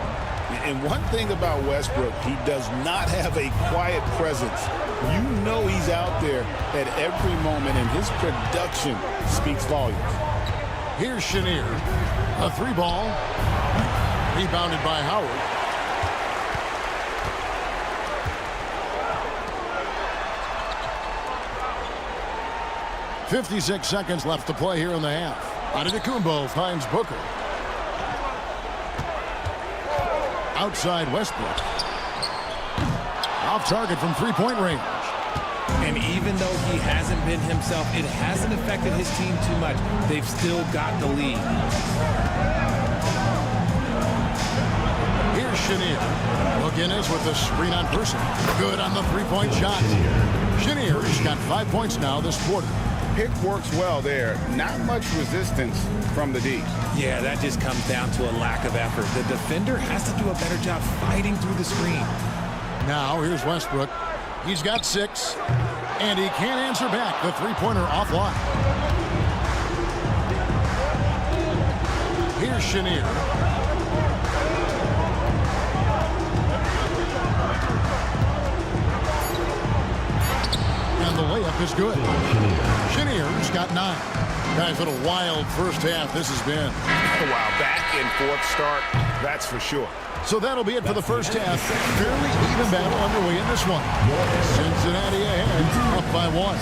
And one thing about Westbrook, he does not have a quiet presence. You know he's out there at every moment, and his production speaks volumes. Here's Chenier. A 3-ball. Rebounded by Howard. .56 seconds left to play here in the half. Antetokounmpo finds Booker. Outside Westbrook. Off target from 3-point range. And even though he hasn't been himself, it hasn't affected his team too much. They've still got the lead. Here's Chenier. McGinnis with the screen on Person. Good on the 3-point shot. Chenier's got 5 points now this quarter. Pick works well there. Not much resistance from the D. Yeah, that just comes down to a lack of effort. The defender has to do a better job fighting through the screen. Now, here's Westbrook. He's got 6, and he can't answer back. The 3-pointer offline. Here's Chenier. And the layup is good. Chenier's got 9. Guys, what a wild first half this has been. Wow, back and forth start, that's for sure. So that'll be it for the first half. Fairly even battle underway in this one. Cincinnati ahead, up by 1.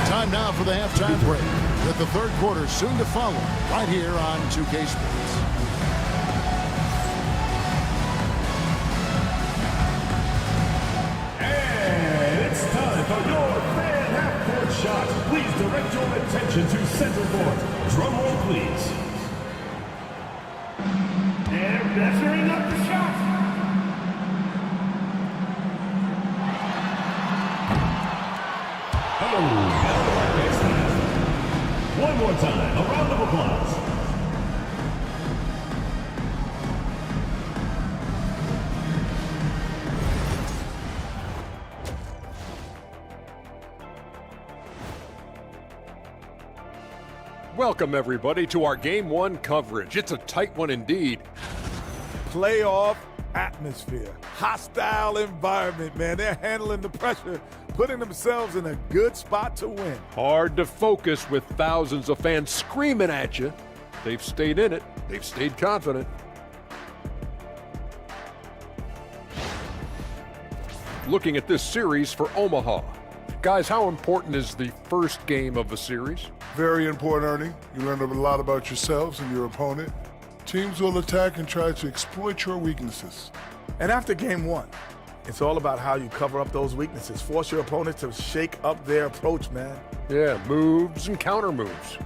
Time now for the halftime break, with the third quarter soon to follow, right here on 2K Sports. And it's time for your fan half-court shot. Please direct your attention to center court. Drum roll, please. And measuring up the shot. One more time, a round of applause. Welcome, everybody, to our Game 1 coverage. It's a tight one indeed. Playoff atmosphere. Hostile environment, man. They're handling the pressure, putting themselves in a good spot to win. Hard to focus with thousands of fans screaming at you. They've stayed in it. They've stayed confident. Looking at this series for Omaha. Guys, how important is the first game of the series? Very important, Ernie. You learn a lot about yourselves and your opponent. Teams will attack and try to exploit your weaknesses. And after game 1, it's all about how you cover up those weaknesses. Force your opponent to shake up their approach, man. Yeah, moves and counter moves.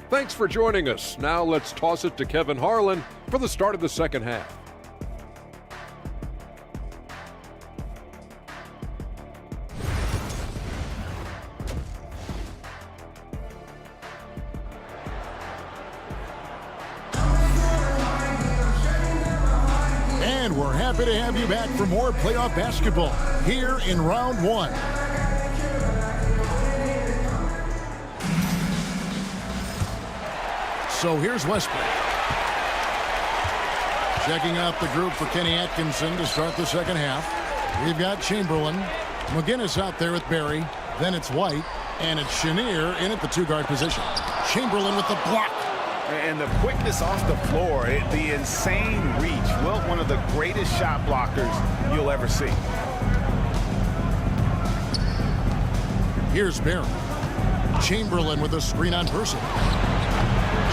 Thanks for joining us. Now let's toss it to Kevin Harlan for the start of the second half. And we're happy to have you back for more playoff basketball here in round one. So here's Westbrook. Checking out the group for Kenny Atkinson to start the second half. We've got Chamberlain. McGinnis out there with Barry. Then it's White. And it's Chenier in at the two-guard position. Chamberlain with the block. And the quickness off the floor, the insane reach. Well, one of the greatest shot blockers you'll ever see. Here's Barry. Chamberlain with a screen on Person.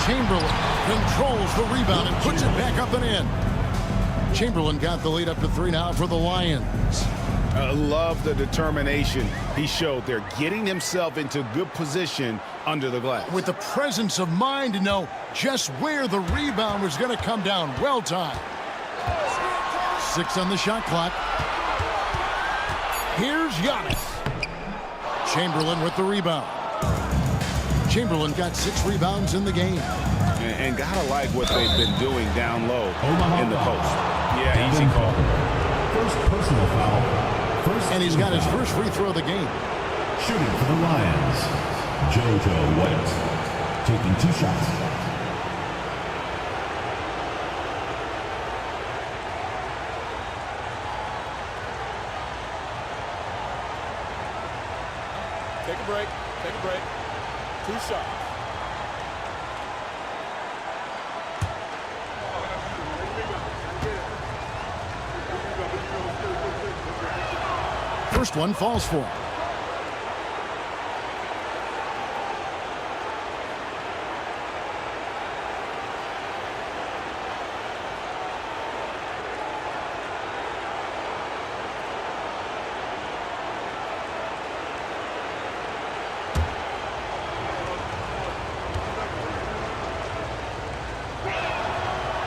Chamberlain controls the rebound and puts it back up and in. Chamberlain got the lead up to 3 now for the Lions. I love the determination he showed there, getting himself into good position under the glass. With the presence of mind to know just where the rebound was going to come down. Well timed. 6 on the shot clock. Here's Giannis. Chamberlain with the rebound. Chamberlain got 6 rebounds in the game. And gotta like what they've been doing down low in the post. Yeah, easy call. First personal foul. And he's got his first free throw of the game. Shooting for the Lions, JoJo White, taking 2 shots. Take a break. Take a break. 2 shots. First one falls for him.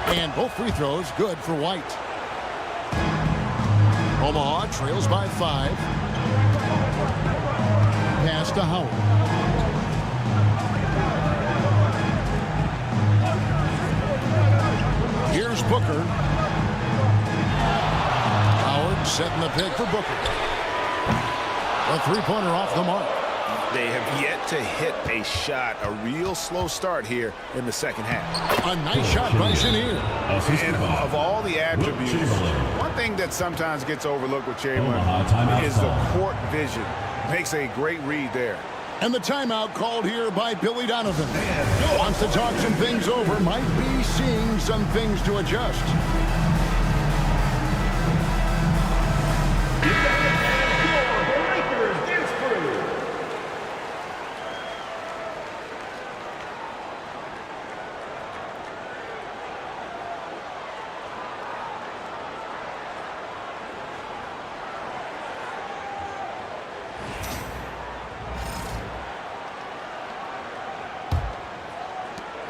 And both free throws good for White. Omaha trails by 5. Pass to Howard. Here's Booker. Howard setting the pick for Booker. A three-pointer off the mark. They have yet to hit a shot, a real slow start here in the second half. A nice shot by Chenier. And of all the attributes, one thing that sometimes gets overlooked with Chamberlain is the court vision. Makes a great read there. And the timeout called here by Billy Donovan. Wants to talk some things over. Might be seeing some things to adjust.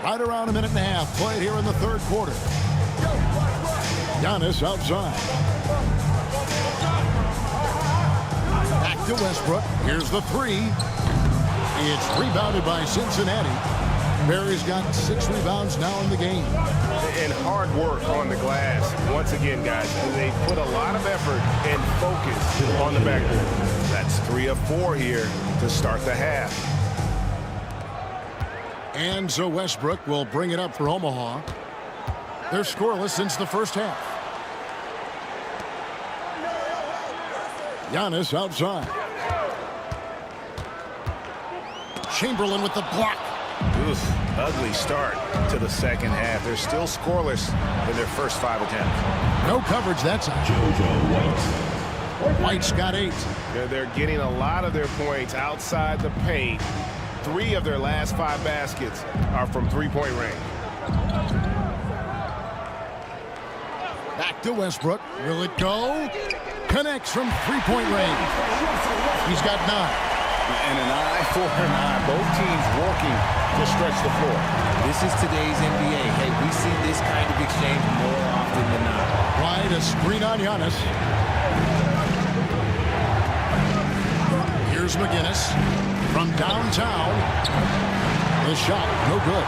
Right around a minute and a half played here in the third quarter. Giannis outside. Back to Westbrook. Here's the 3. It's rebounded by Cincinnati. Barry's got 6 rebounds now in the game. And hard work on the glass. Once again, guys, they put a lot of effort and focus on the backboard. That's 3 of 4 here to start the half. And so Westbrook will bring it up for Omaha. They're scoreless since the first half. Giannis outside. Chamberlain with the block. Oof, ugly start to the second half. They're still scoreless in their first 5 attempts. No coverage that side. JoJo White. White's got 8. They're getting a lot of their points outside the paint. 3 of their last 5 baskets are from three-point range. Back to Westbrook. Will it go? Connects from three-point range. He's got 9. And an eye for an eye. Both teams working to stretch the floor. This is today's NBA. Hey, we see this kind of exchange more often than not. Wide, a screen on Giannis. Here's McGinnis from downtown. The shot, no good.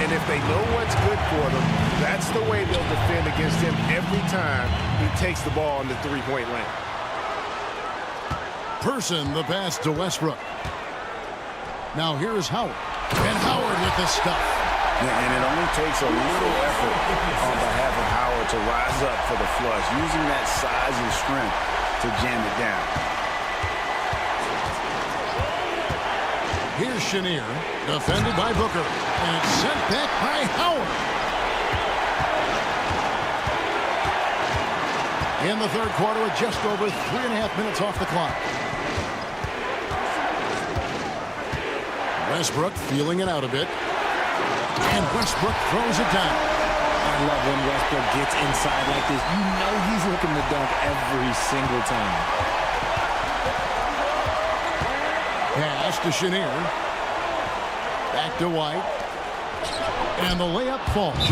And And if they know what's good for them, that's the way they'll defend against him every time he takes the ball in the three-point lane. Person, the pass to Westbrook. Now here's Howard. And Howard with the stuff. And it only takes a little effort on behalf of Howard to rise up for the flush, using that size and strength to jam it down. Here's Chenier, defended by Booker, and it's sent back by Howard. In the third quarter with just over 3.5 minutes off the clock. Westbrook feeling it out a bit. And Westbrook throws it down. I love when Westbrook gets inside like this. You know he's looking to dunk every single time. Pass to Chenier. Back to White. And the layup falls.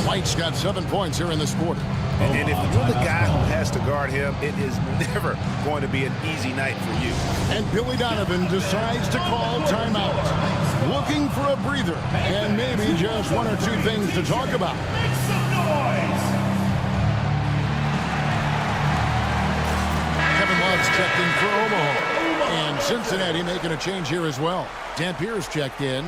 White's got 7 points here in this quarter. And if you're the guy who has to guard him, it is never going to be an easy night for you. And Billy Donovan decides to call timeout. Looking for a breather and maybe just 1 or 2 things to talk about. Make some noise! Kevin Love's checked in for Omaha. And Cincinnati making a change here as well. Dampier's checked in.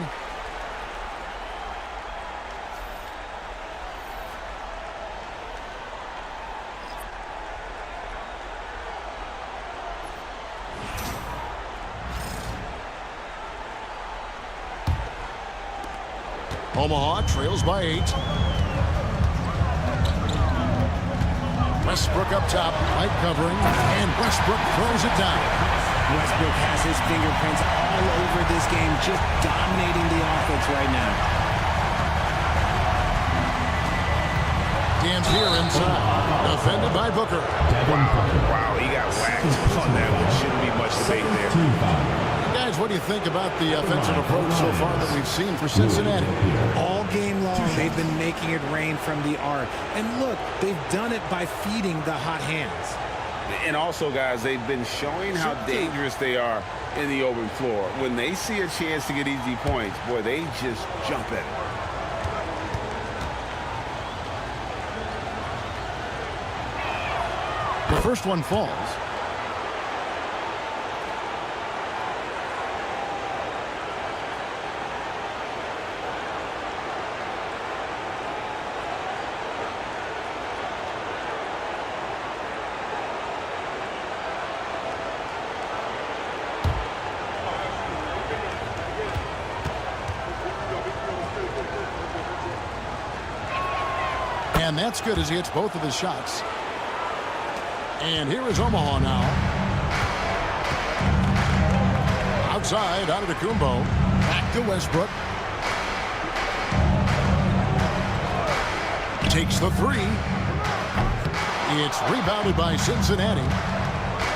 Omaha trails by 8. Westbrook up top, light covering, and Westbrook throws it down. Westbrook has his fingerprints all over this game, just dominating the offense right now. Dampier inside, defended by Booker. Wow, he got whacked on that one. Shouldn't be much debate there. Guys, what do you think about the offensive approach so far that we've seen for Cincinnati? All game long, they've been making it rain from the arc. And look, they've done it by feeding the hot hands. And also, guys, they've been showing how dangerous they are in the open floor. When they see a chance to get easy points, boy, they just jump at it. The first one falls. And that's good as he hits both of his shots. And here is Omaha now. Outside, Antetokounmpo. Back to Westbrook. Takes the 3. It's rebounded by Cincinnati.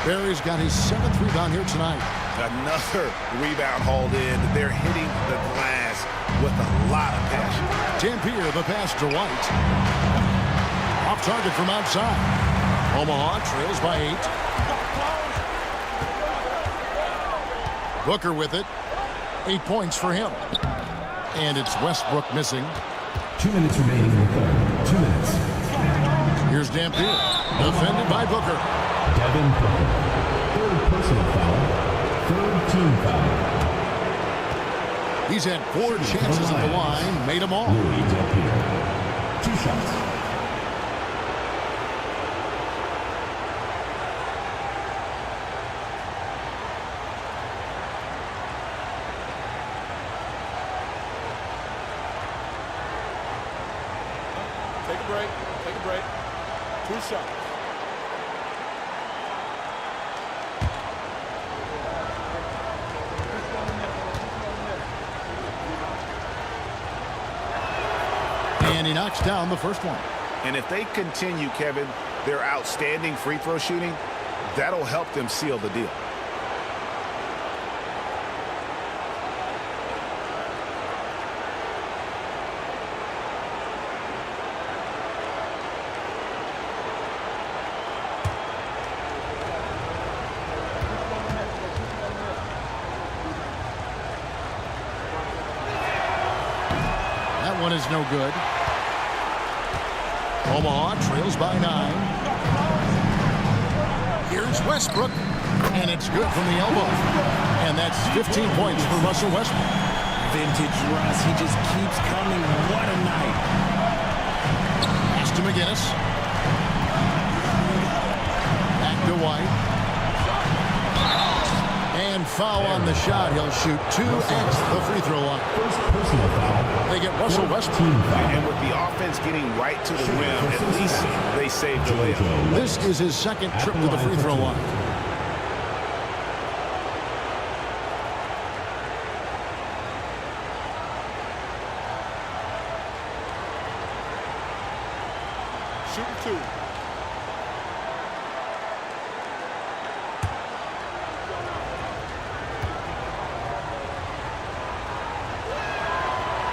Barry's got his 7th rebound here tonight. Another rebound hauled in. They're hitting the glass with a lot of passion. Dampier, the pass to White. Off target from outside. Omaha trails by 8. Booker with it. 8 points for him. And it's Westbrook missing. 2 minutes remaining in the third. 2 minutes. Here's Dampier. Defended by Booker. Devin Booker. Third personal foul. Third team foul. He's had 4 chances at the line. Made them all. Louis Dampier. 2 shots. Take a break. Take a break. 2 shots. And he knocks down the first one. And if they continue, Kevin, their outstanding free throw shooting, that'll help them seal the deal. one is no good. Omaha trails by 9. Here's Westbrook, and it's good from the elbow. And that's 15 points for Russell Westbrook. Vintage Russ, he just keeps coming. What a night. Pass to McGinnis. Back to White. And foul on the shot. He'll shoot 2 at the free throw line. First personal foul. They get Russell Westbrook. And with the offense getting right to the rim, at least they saved the layup. This is his second trip to the free throw line. Shooting 2.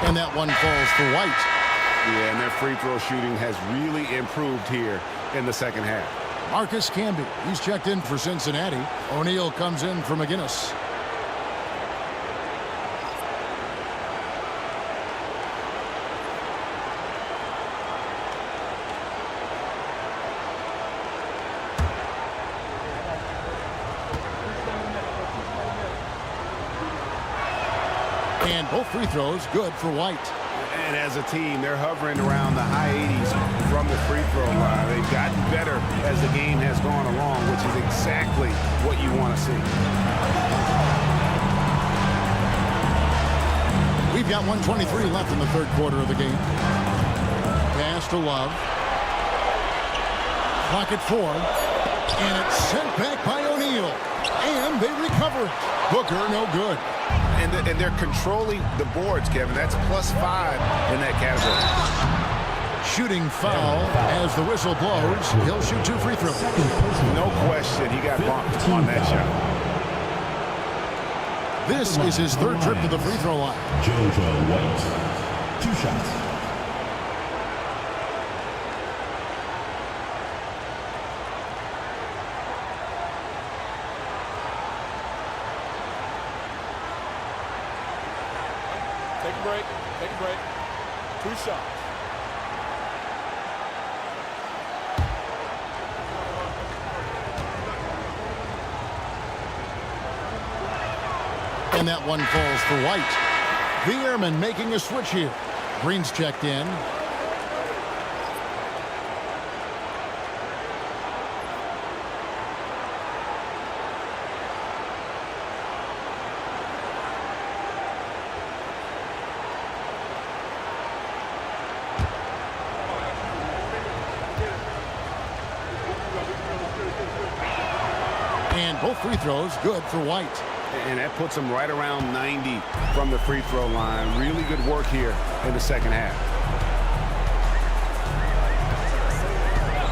And that one falls for White. Yeah, and their free throw shooting has really improved here in the second half. Marcus Camby, he's checked in for Cincinnati. O'Neal comes in for McGinnis. And both free throws good for White. And as a team, they're hovering around the high 80s from the free throw line. They've gotten better as the game has gone along, which is exactly what you want to see. We've got 1:23 left in the third quarter of the game. Pass to Love. Clock at 4. And it's sent back by O'Neal. And they recover it. Booker, no good. And they're controlling the boards, Kevin. That's +5 in that category. Shooting foul as the whistle blows. He'll shoot 2 free throws. No question, he got bumped on that shot. This is his third trip to the free throw line. JoJo White. 2 shots. Take a break. Take a break. 2 shots. And that one falls for White. The Airman making a switch here. Green's checked in. And both free throws good for White. And that puts him right around 90 from the free throw line. Really good work here in the second half.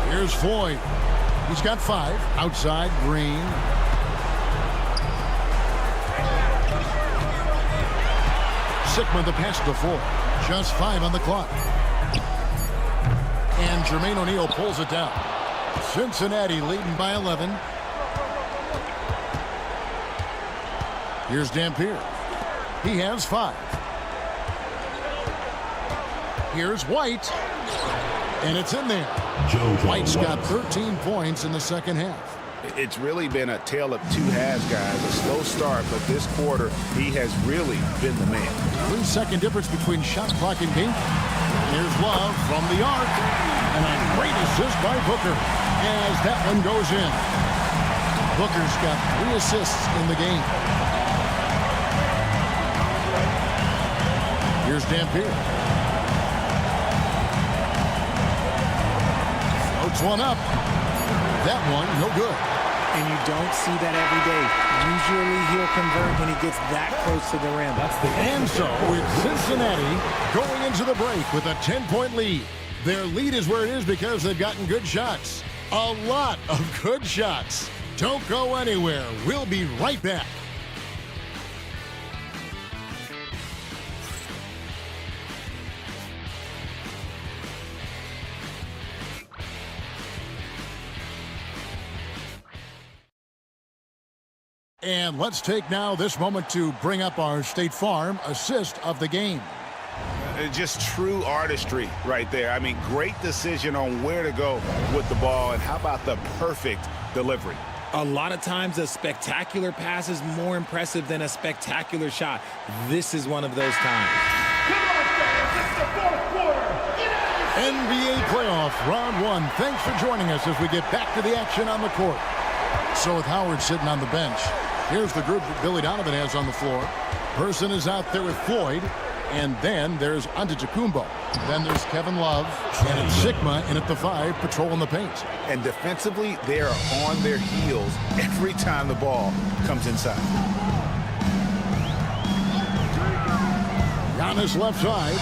Here's Floyd. He's got 5. Outside, Green. Sigma the pass to 4. Just 5 on the clock. And Jermaine O'Neal pulls it down. Cincinnati leading by 11. Here's Dampier. He has 5. Here's White. And it's in there. White's got 13 points in the second half. It's really been a tale of 2 halves, guys. A slow start, but this quarter, he has really been the man. 3-second difference between shot clock and game. Here's Love from the arc. And a great assist by Booker as that one goes in. Booker's got 3 assists in the game. Here's Dampier. Floats one up. That one, no good. And you don't see that every day. Usually he'll convert when he gets that close to the rim. And so it's Cincinnati going into the break with a 10-point lead. Their lead is where it is because they've gotten good shots. A lot of good shots. Don't go anywhere. We'll be right back. And let's take now this moment to bring up our State Farm assist of the game. Just true artistry right there. I mean, great decision on where to go with the ball, and how about the perfect delivery? A lot of times a spectacular pass is more impressive than a spectacular shot. This is one of those times. NBA playoff round 1. Thanks for joining us as we get back to the action on the court. So with Howard sitting on the bench, here's the group that Billy Donovan has on the floor. Person is out there with Floyd, and then there's Antetokounmpo. Then there's Kevin Love, and it's Sigma in at the 5, patrolling the paint. And defensively, they are on their heels every time the ball comes inside. Giannis left side.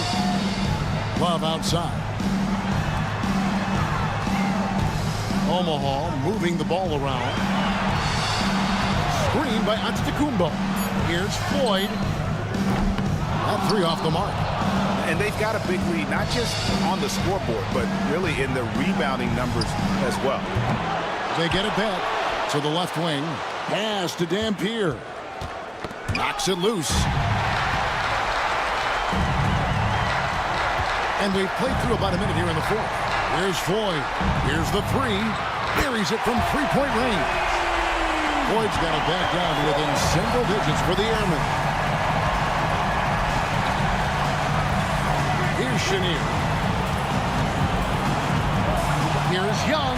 Love outside. Omaha moving the ball around. Screen by Antetokounmpo. Here's Floyd. That 3 off the mark. And they've got a big lead, not just on the scoreboard, but really in the rebounding numbers as well. They get it back to the left wing. Pass to Dampier. Knocks it loose. And they've played through about a minute here in the 4th. Here's Floyd. Here's the 3. Buries it from 3-point range. Floyd's got it back down to within single digits for the Airmen. Here's Chenier. Here's Young.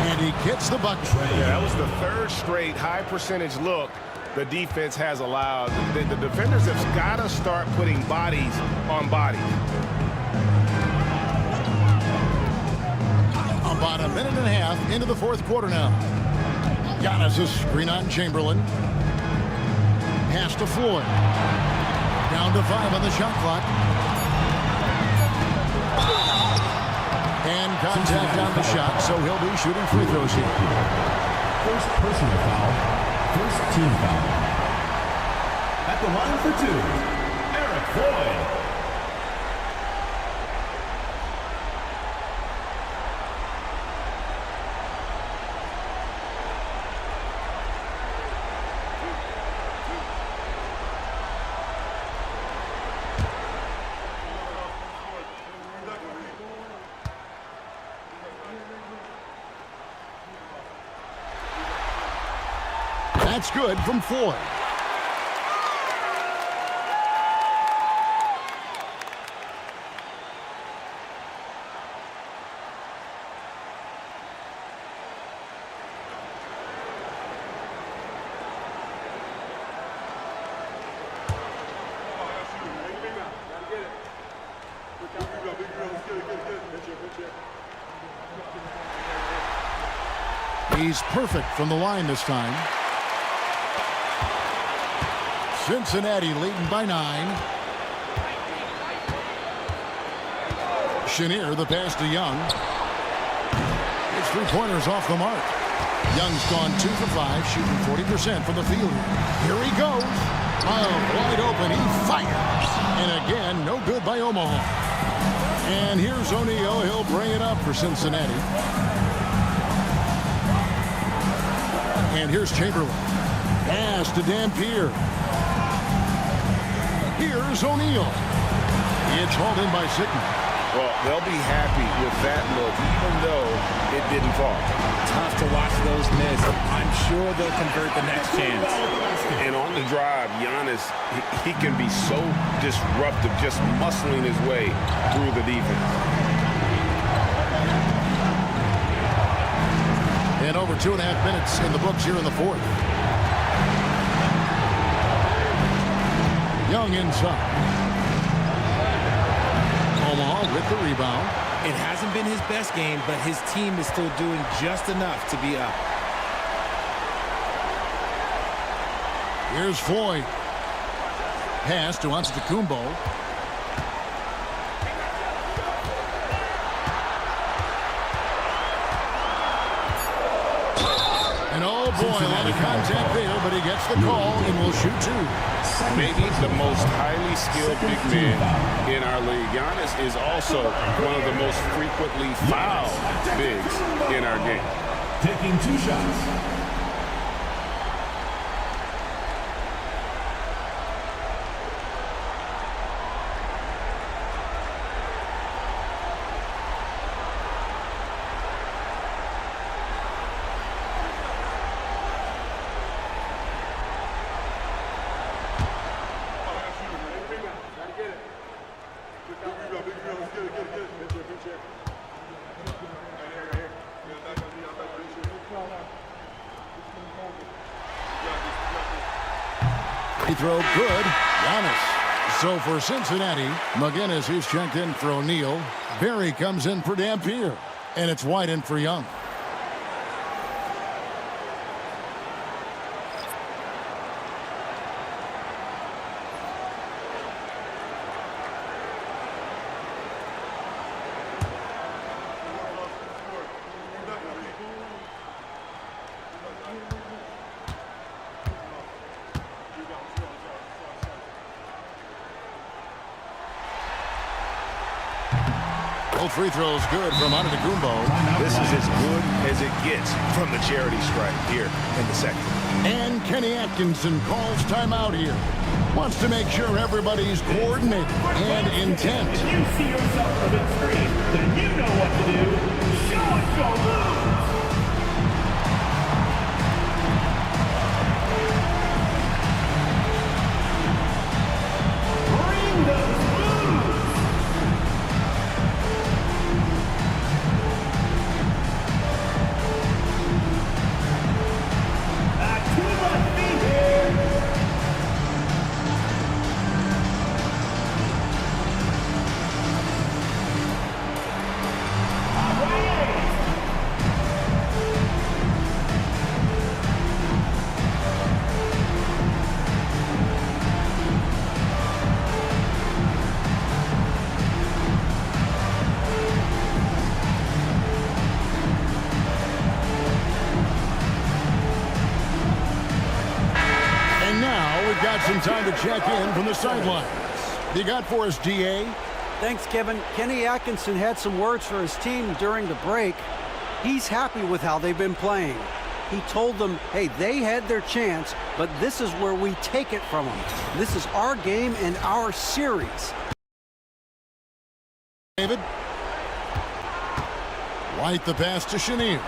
And he gets the bucket. Yeah, that was the 3rd straight high percentage look the defense has allowed. The defenders have got to start putting bodies on bodies. About a minute and a half into the 4th quarter now. Giannis a screen on Chamberlain. Pass to Floyd. Down to 5 on the shot clock. And contact on the shot, so he'll be shooting free throws here. First personal foul. First team foul. At the line for 2, Eric Floyd. That's good from Floyd. He's perfect from the line this time. Cincinnati leading by 9. Chenier, the pass to Young. His 3-pointers off the mark. Young's gone 2 for 5, shooting 40% from the field. Here he goes. Wide open, he fires. And again, no good by Omaha. And here's O'Neal. He'll bring it up for Cincinnati. And here's Chamberlain. Pass to Dampier. Here's O'Neal. It's hauled in by Sigma. Well, they'll be happy with that look, even though it didn't fall. Tough to watch those miss. I'm sure they'll convert the next chance. And on the drive, Giannis, he can be so disruptive, just muscling his way through the defense. And over 2.5 minutes in the books here in the 4th. Young inside. Omaha with the rebound. It hasn't been his best game, but his team is still doing just enough to be up. Here's Floyd. Pass to Antetokounmpo. And oh boy, a lot of contact there, but he gets the call and will shoot 2. Maybe the most highly skilled big man in our league. Giannis is also one of the most frequently fouled bigs in our game. Taking 2 shots. Free throw good. Giannis. So for Cincinnati, McGinnis is checked in for O'Neal. Berry comes in for Dampier. And it's White in for Young. Both free throws good from Antetokounmpo. This is as good as it gets from the charity stripe here in the second. And Kenny Atkinson calls timeout here. Wants to make sure everybody's coordinated and intent. If you see yourself on the screen, then you know what to do. Show us your moves. Bring those moves. Back to left feet here. And now we've got some time to check in from the sidelines. You got for us, DA? Thanks, Kevin. Kenny Atkinson had some words for his team during the break. He's happy with how they've been playing. He told them, hey, they had their chance, but this is where we take it from them. This is our game and our series. David. White the pass to Chenier.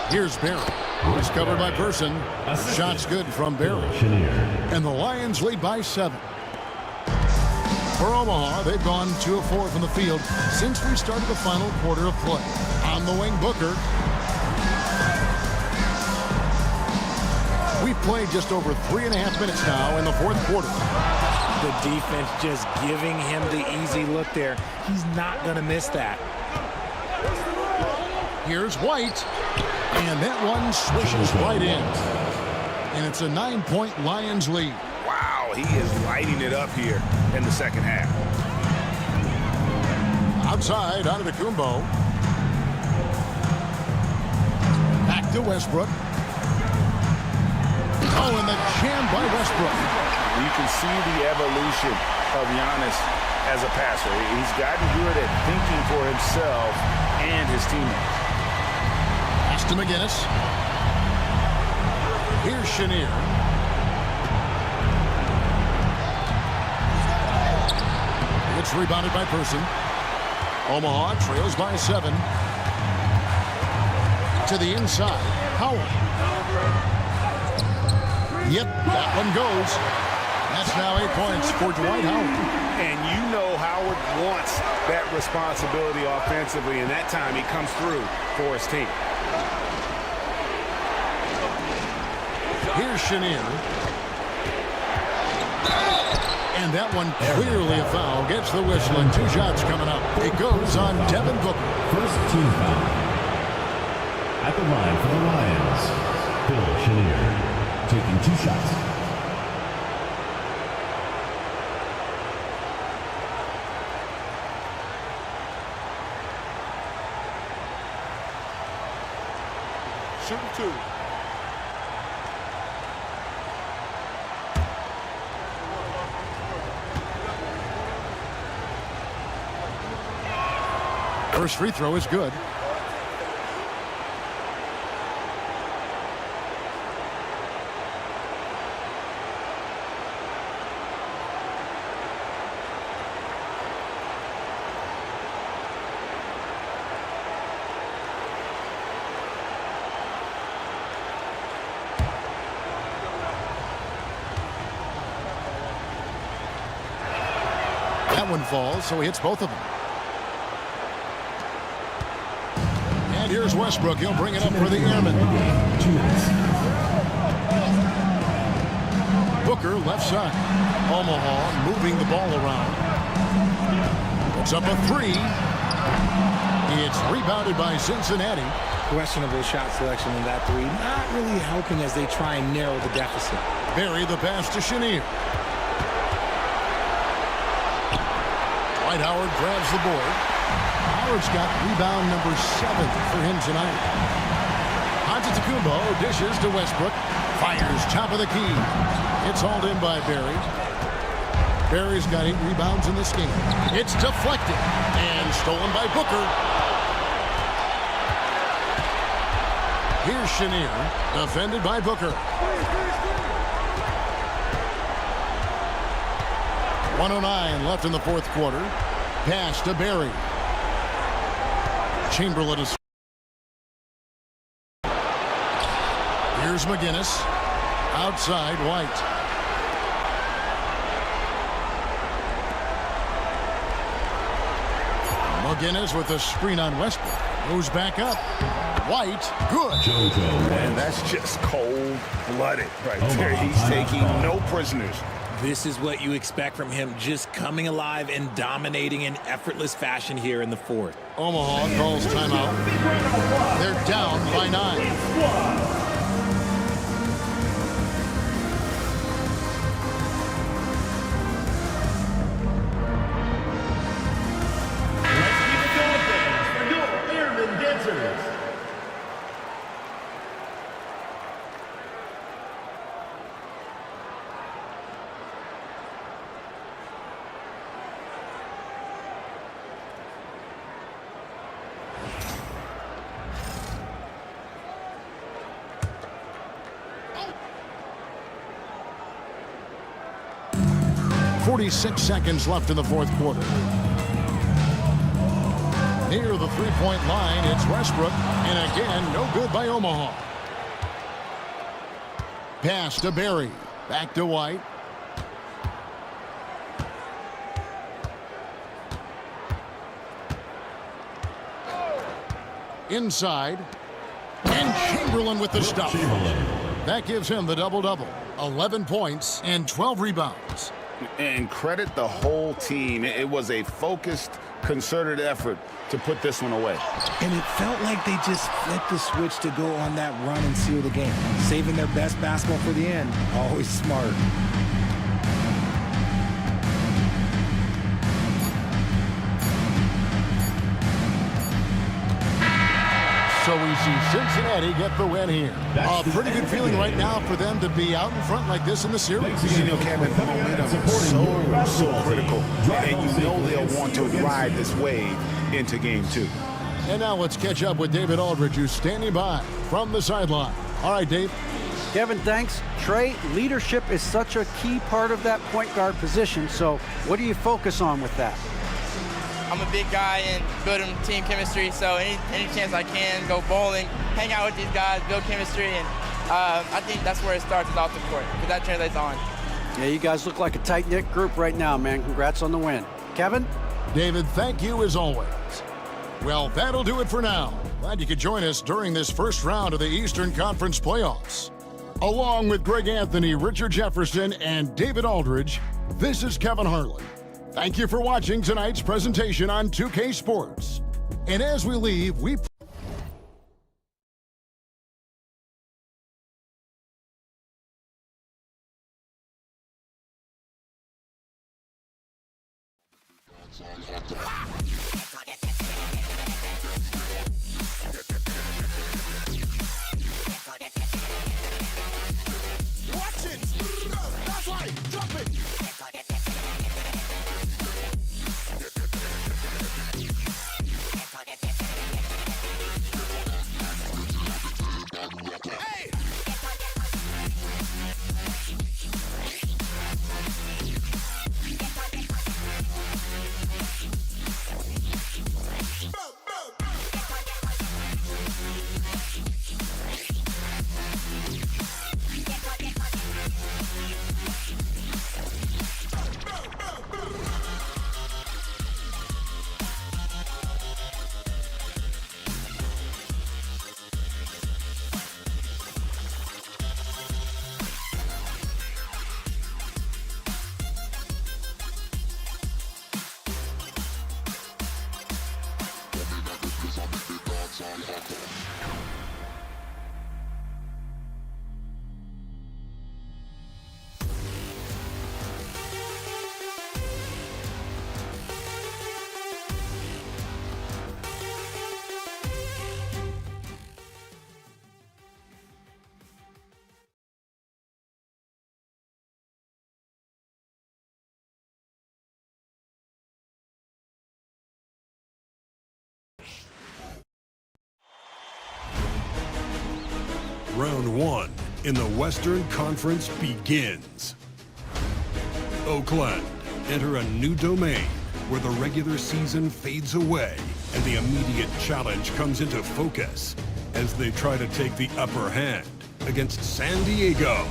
Here's Berry. It's covered by Person. Shot's good from Berry. And the Lions lead by 7. For Omaha, they've gone 2 of 4 from the field since we started the final quarter of play. On the wing, Booker. We've played just over 3.5 minutes now in the fourth quarter. The defense just giving him the easy look there. He's not going to miss that. Here's White. And that one swishes right in. And it's a 9-point Lions lead. Wow, he is lighting it up here in the second half. Outside, Antetokounmpo. Back to Westbrook. Oh, and the jam by Westbrook. You can see the evolution of Giannis as a passer. He's gotten good at thinking for himself and his teammates. Pass to McGinnis. Here's Chenier. It's rebounded by Person. Omaha trails by 7. To the inside. Howard. Yep, that one goes. That's now 8 points for Dwight Howard. And you know Howard wants that responsibility offensively, and that time he comes through for his team. Here's Chenier. And that one clearly a foul. Gets the whistle and 2 shots coming up. It goes on Devin Booker. First team foul. At the line for the Lions, Bill Chenier, taking 2 shots. Shooting 2. First free throw is good. That one falls, so he hits both of them. And here's Westbrook. He'll bring it up for the Airmen. 2 minutes. Booker left side. Omaha moving the ball around. It's up a three. It's rebounded by Cincinnati. Questionable shot selection in that three. Not really helping as they try and narrow the deficit. Berry the pass to Chenier. Dwight Howard grabs the board. Howard's got rebound number 7 for him tonight. Antetokounmpo dishes to Westbrook. Fires top of the key. It's hauled in by Berry. Berry's got 8 rebounds in this game. It's deflected and stolen by Booker. Here's Chenier, defended by Booker. 1:09 left in the fourth quarter. Pass to Berry. Chamberlain is. Here's McGinnis. Outside White. McGinnis with a screen on Westbrook. Moves back up. White, good. Man, that's just cold-blooded right there. He's taking no prisoners. This is what you expect from him, just coming alive and dominating in effortless fashion here in the fourth. Omaha calls timeout. They're down by 9. .46 seconds left in the fourth quarter. Near the three-point line, it's Westbrook, and again, no good by Omaha. Pass to Berry. Back to White. Inside. And Chamberlain with the stop. That gives him the double-double. 11 points and 12 rebounds. And credit the whole team. It was a focused, concerted effort to put this one away. And it felt like they just flipped the switch to go on that run and seal the game. Saving their best basketball for the end. Always smart. So we see Cincinnati get the win here. A pretty good feeling right now for them to be out in front like this in the series. You know, Kevin, momentum is so critical. And you know they'll want to ride this wave into game 2. And now let's catch up with David Aldridge, who's standing by from the sideline. All right, Dave. Kevin, thanks. Trey, leadership is such a key part of that point guard position. So what do you focus on with that? I'm a big guy and building team chemistry, so any chance I can, go bowling, hang out with these guys, build chemistry, and I think that's where it starts off the court, because that translates on. Yeah, you guys look like a tight-knit group right now, man. Congrats on the win. Kevin? David, thank you as always. Well, that'll do it for now. Glad you could join us during this first round of the Eastern Conference playoffs. Along with Greg Anthony, Richard Jefferson, and David Aldridge, this is Kevin Harlan. Thank you for watching tonight's presentation on 2K Sports. And as we leave, we... Watch it! That's right! Drop it! Hey! Round 1 in the Western Conference begins. Oakland enter a new domain where the regular season fades away and the immediate challenge comes into focus as they try to take the upper hand against San Diego.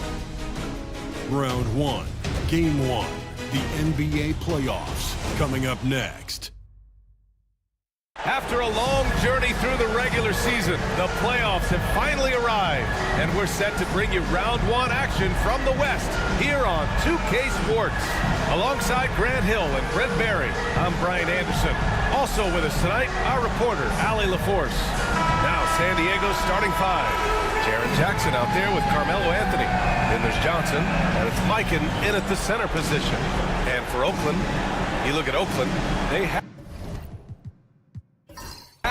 Round 1, Game 1, the NBA playoffs coming up next. After a long journey through the regular season, the playoffs have finally arrived, and we're set to bring you round 1 action from the West here on 2K Sports. Alongside Grant Hill and Brent Barry, I'm Brian Anderson. Also with us tonight, our reporter, Allie LaForce. Now San Diego's starting 5. Jaren Jackson out there with Carmelo Anthony. Then there's Johnson, and it's Mikan in at the center position. And for Oakland, you look at Oakland, they have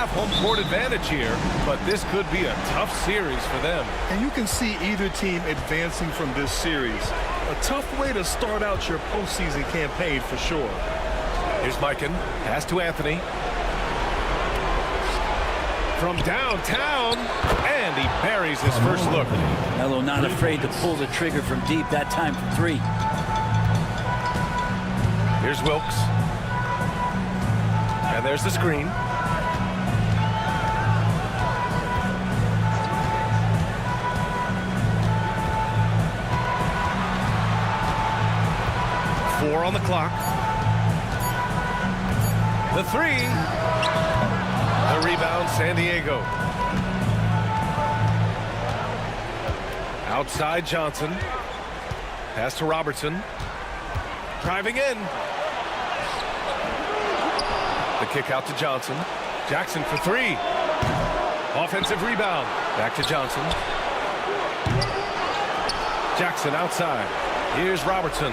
home court advantage here, but this could be a tough series for them. And you can see either team advancing from this series. A tough way to start out your postseason campaign for sure. Here's Mikan, pass to Anthony. From downtown, and he buries his first look. Melo not afraid to pull the trigger from deep, that time from 3. Here's Wilkes. And there's the screen. On the clock. The 3. The rebound, San Diego. Outside Johnson. Pass to Robertson. Driving in. The kick out to Johnson. Jackson for 3. Offensive rebound. Back to Johnson. Jackson outside. Here's Robertson.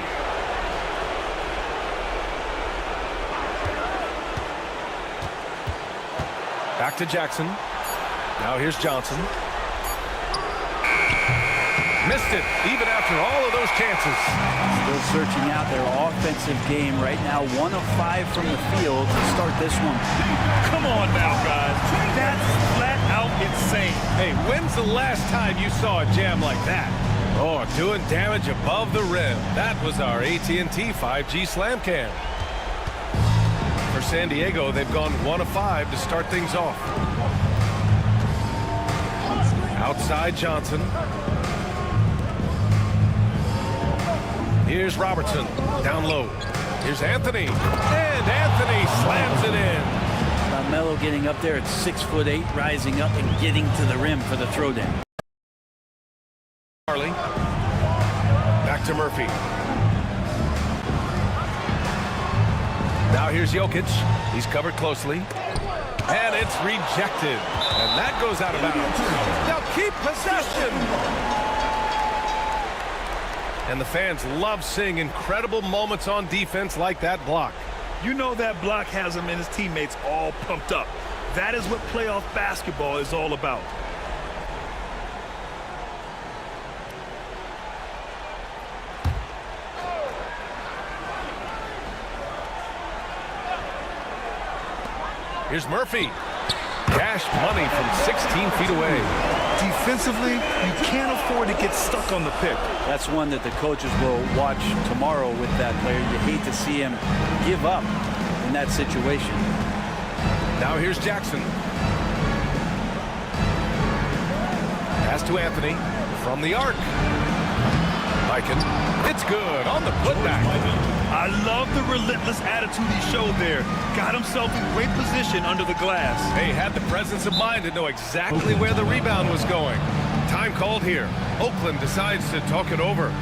Back to Jackson. Now here's Johnson. Missed it, even after all of those chances. Still searching out their offensive game right now. 1 of 5 from the field to start this one. Come on now, guys. That's flat out insane. Hey, when's the last time you saw a jam like that? Oh, doing damage above the rim. That was our AT&T 5G Slam Cam. For San Diego, they've gone 1 of 5 to start things off. Outside Johnson. Here's Robertson, down low. Here's Anthony, and Anthony slams it in. Melo getting up there at 6'8", rising up and getting to the rim for the throwdown. Charlie, back to Murphy. Now here's Jokic. He's covered closely. And it's rejected. And that goes out of bounds. Now keep possession. And the fans love seeing incredible moments on defense like that block. You know that block has him and his teammates all pumped up. That is what playoff basketball is all about. Here's Murphy. Cash money from 16 feet away. Defensively, you can't afford to get stuck on the pick. That's one that the coaches will watch tomorrow with that player. You hate to see him give up in that situation. Now here's Jackson. Pass to Anthony from the arc. Mikan. It's good on the putback. I love the relentless attitude he showed there. Got himself in great position under the glass. Hey, had the presence of mind to know exactly where the rebound was going. Time called here. Oakland decides to talk it over.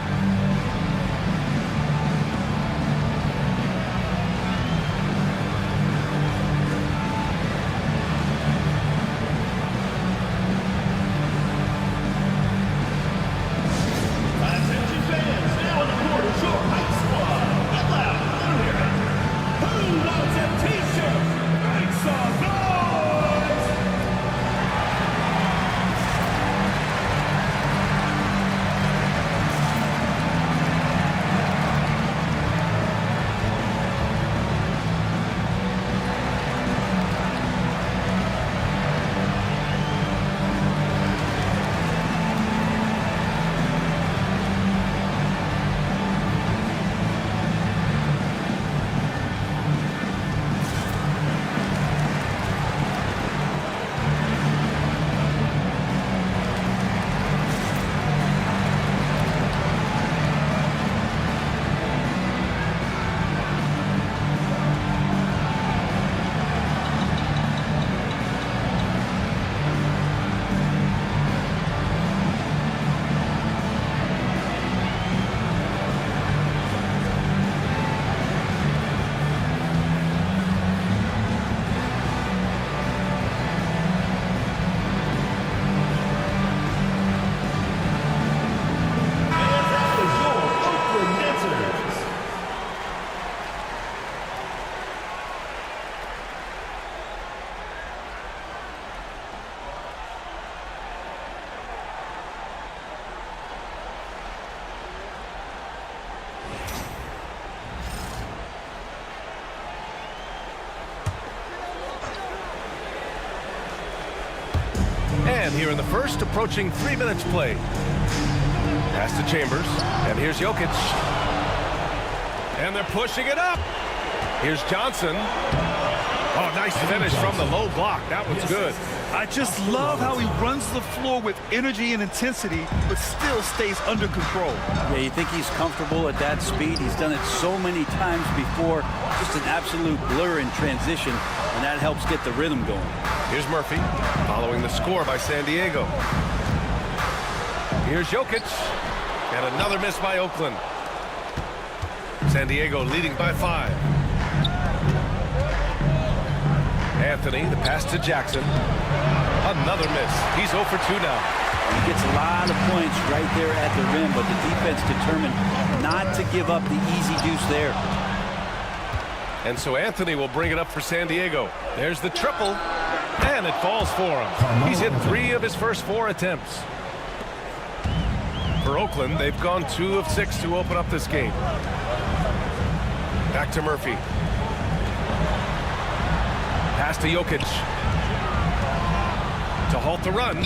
man here in the first, approaching 3 minutes played. Pass to Chambers, and here's Jokic. And they're pushing it up. Here's Johnson. Oh, nice finish from the low block. That was good. I just love how he runs the floor with energy and intensity, but still stays under control. Yeah, you think he's comfortable at that speed. He's done it so many times before. Just an absolute blur in transition, and that helps get the rhythm going. Here's Murphy, following the score by San Diego. Here's Jokic, and another miss by Oakland. San Diego leading by 5. Anthony, the pass to Jackson. Another miss. He's 0 for 2 now. He gets a lot of points right there at the rim, but the defense determined not to give up the easy deuce there. And so Anthony will bring it up for San Diego. There's the triple, and it falls for him. He's hit 3 of his first 4 attempts. For Oakland, they've gone 2 of 6 to open up this game. Back to Murphy. Pass to Jokic. To halt the run.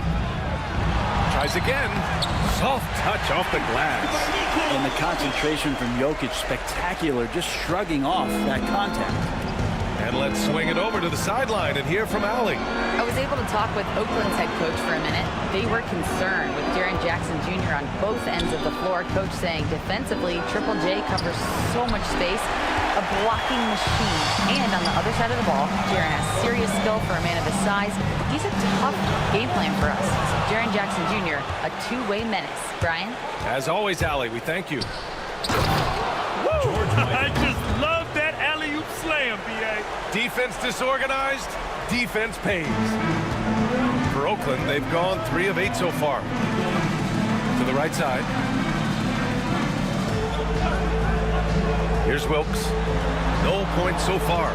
Tries again. Soft touch off the glass. And the concentration from Jokic, spectacular, just shrugging off that contact. And let's swing it over to the sideline and hear from Allie. I was able to talk with Oakland's head coach for a minute. They were concerned with Jaren Jackson Jr. on both ends of the floor. Coach saying defensively, Triple J covers so much space, a blocking machine. And on the other side of the ball, Jaren has serious skill for a man of his size. He's a tough game plan for us. Jaren Jackson Jr., a two-way menace. Brian? As always, Allie, we thank you. I just love that alley-oop slam, B.A. Defense disorganized, defense pays. For Oakland, they've gone 3 of 8 so far. To the right side. Here's Wilkes. No points so far.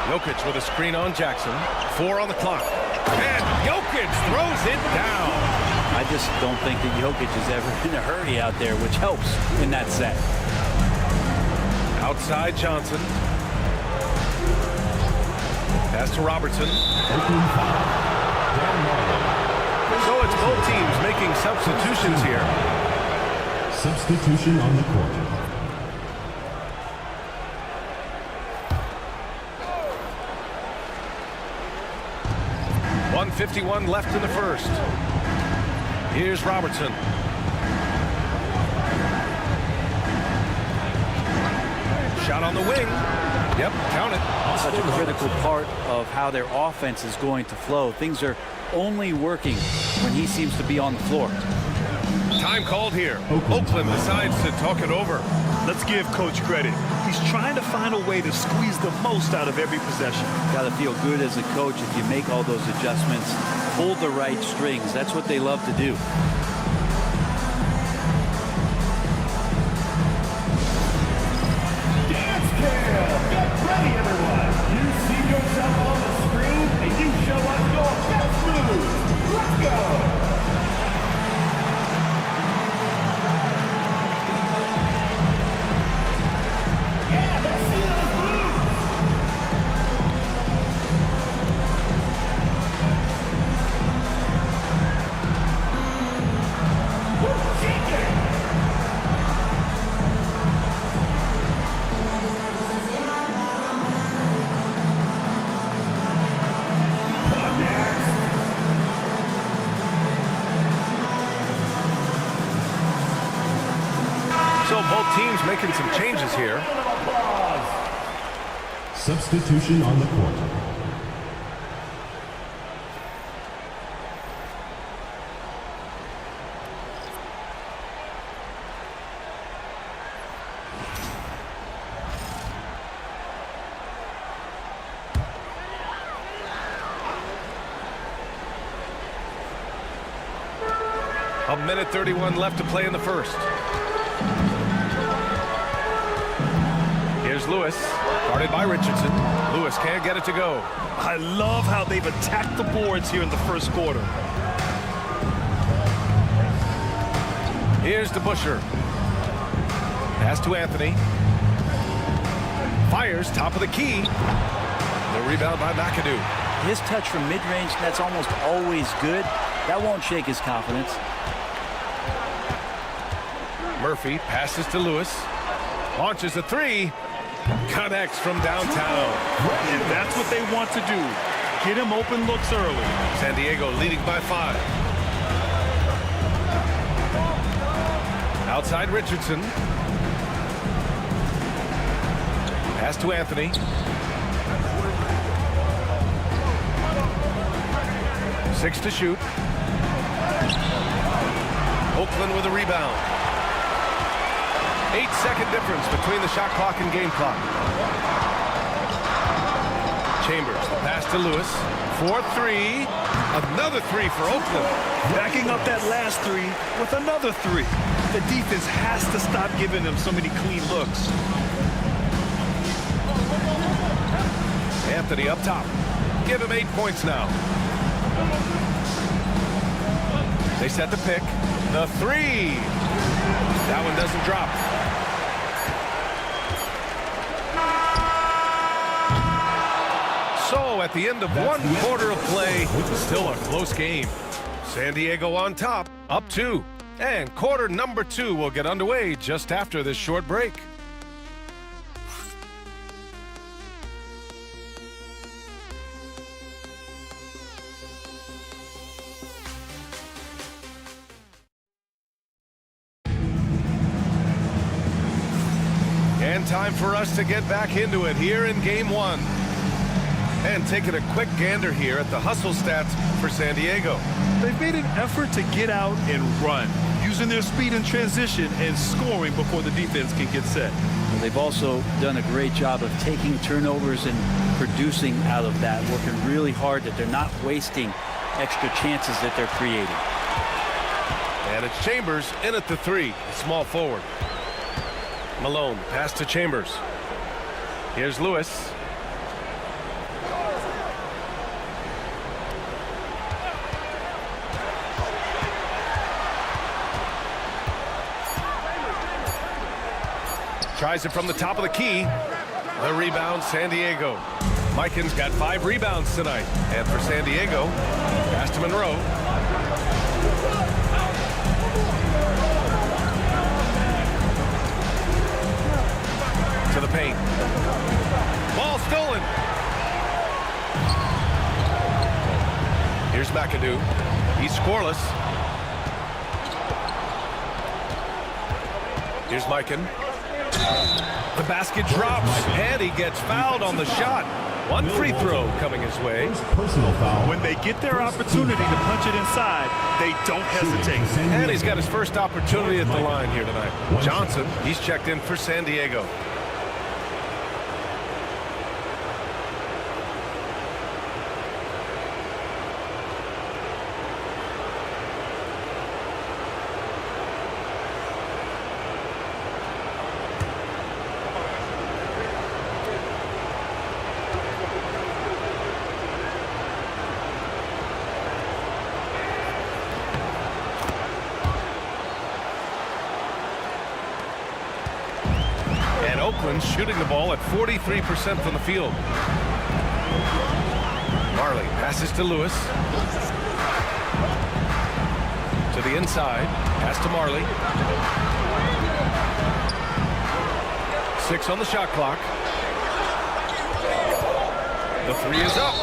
Jokic with a screen on Jackson. 4 on the clock. And Jokic throws it down. I just don't think that Jokic is ever in a hurry out there, which helps in that set. Outside Johnson. Pass to Robertson. So it's both teams making substitutions here. Substitution on the court. .151 left in the first. Here's Robertson. Shot on the wing. Yep, count it. Such a critical part of how their offense is going to flow. Things are only working when he seems to be on the floor. Time called here. Oakland decides to talk it over. Let's give Coach credit. He's trying to find a way to squeeze the most out of every possession. Got to feel good as a coach if you make all those adjustments, hold the right strings. That's what they love to do. Dance Cam! Get ready, everyone! You see yourself on the screen, and you show us your best moves. Let's go! So both teams making some changes here. Substitution on the court. A minute 31 left to play in the first. Here's Lewis, guarded by Richardson. Lewis can't get it to go. I love how they've attacked the boards here in the first quarter. Here's to Busher. Pass to Anthony. Fires top of the key. The The rebound by McAdoo. His touch from mid-range, that's almost always good. That won't shake his confidence. Murphy passes to Lewis. Launches a three. Connects from downtown. And that's what they want to do. Get him open looks early. San Diego leading by 5. Outside Richardson. Pass to Anthony. Six to shoot. Oakland with a rebound. 8-second difference between the shot clock and game clock. Chambers, the pass to Lewis. 4-3. Another three for Oakland. Backing up that last three with another three. The defense has to stop giving them so many clean looks. Anthony up top. Give him 8 points now. They set the pick. The three. That one doesn't drop. So at the end of one quarter of play, still a close game. San Diego on top, up 2. And quarter number 2 will get underway just after this short break. And time for us to get back into it here in game 1. And taking a quick gander here at the hustle stats for San Diego. They've made an effort to get out and run, using their speed in transition and scoring before the defense can get set. They've also done a great job of taking turnovers and producing out of that, working really hard that they're not wasting extra chances that they're creating. And it's Chambers in at the 3, small forward. Malone, pass to Chambers. Here's Lewis. Tries it from the top of the key. The rebound, San Diego. Mikan's got 5 rebounds tonight. And for San Diego, pass to Monroe. To the paint. Ball stolen. Here's McAdoo. He's scoreless. Here's Mikan. The basket drops, and he gets fouled on the shot. One free throw coming his way. Personal foul. When they get their opportunity to punch it inside, they don't hesitate. And he's got his first opportunity at the line here tonight. Johnson, he's checked in for San Diego. Oakland shooting the ball at 43% from the field. Marley passes to Lewis. To the inside. Pass to Marley. 6 on the shot clock. The 3 is up.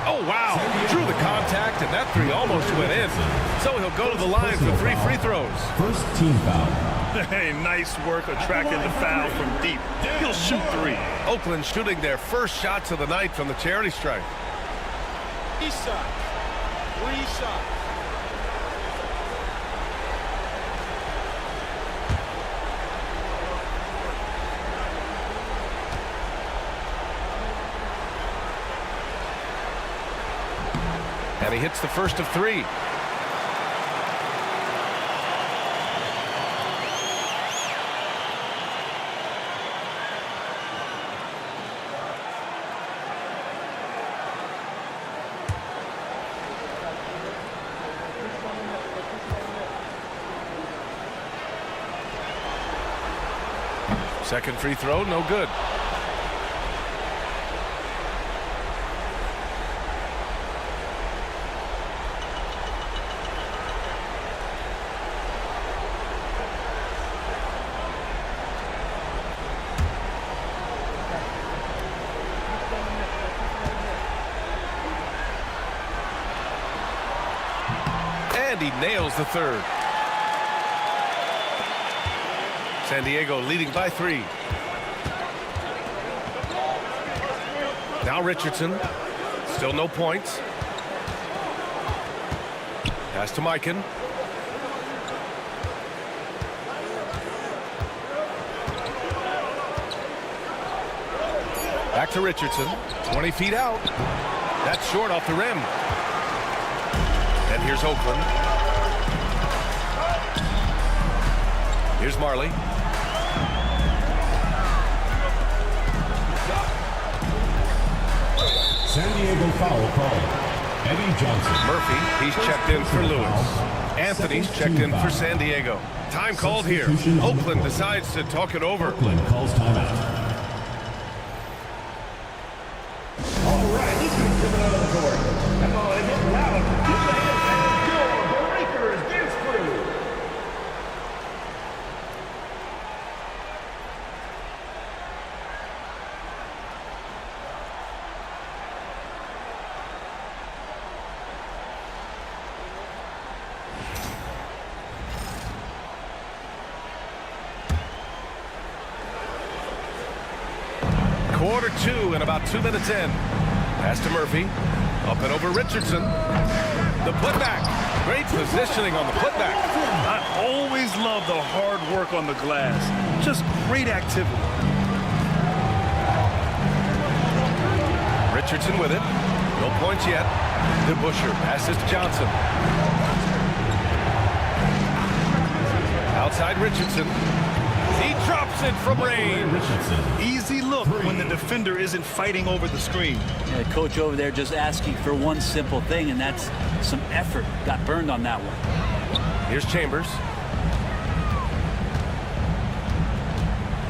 Oh, wow. Drew the contact, and that 3 almost went in. So he'll go to the line for 3 free throws. First team foul. Hey, nice work attracting the foul from deep. He'll shoot 3. Oakland shooting their first shots of the night from the charity stripe. 3 shots. 3 shots. And he hits the first of 3. Second free throw, no good. And he nails the third. San Diego leading by 3. Now Richardson. Still no points. Pass to Mikan. Back to Richardson. 20 feet out. That's short off the rim. And here's Oakland. Here's Marley. San Diego foul call. Eddie Johnson. Murphy, he's checked in for Lewis. Anthony's checked in for San Diego. Time called here. Oakland decides to talk it over. Oakland calls timeout. All right, this is coming out of the court. Come on, get loud. Your Breakers dance crew. Quarter 2 and about 2 minutes in. Pass to Murphy. Up and over Richardson. The putback. Great positioning on the putback. I always love the hard work on the glass. Just great activity. Richardson with it. No points yet. DeBusschere passes to Johnson. Outside Richardson. He drops it from range. Easy look when the defender isn't fighting over the screen. Yeah, the coach over there just asking for one simple thing, and that's some effort. Got burned on that one. Here's Chambers.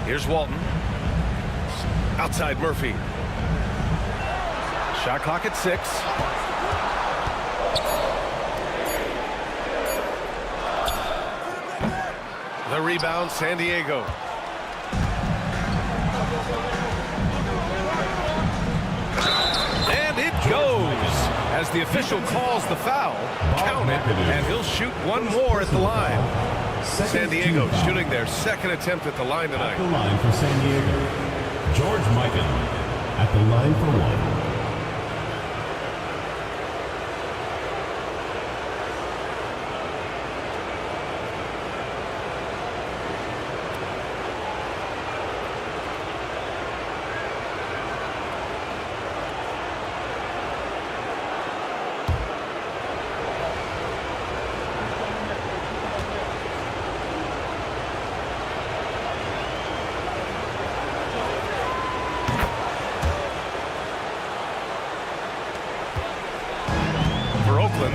Here's Walton. Outside Murphy. Shot clock at 6. The rebound, San Diego. And it goes. As the official calls the foul, count it, and he'll shoot one more at the line. San Diego shooting their second attempt at the line tonight. At the line for San Diego, George Mikan at the line for 1.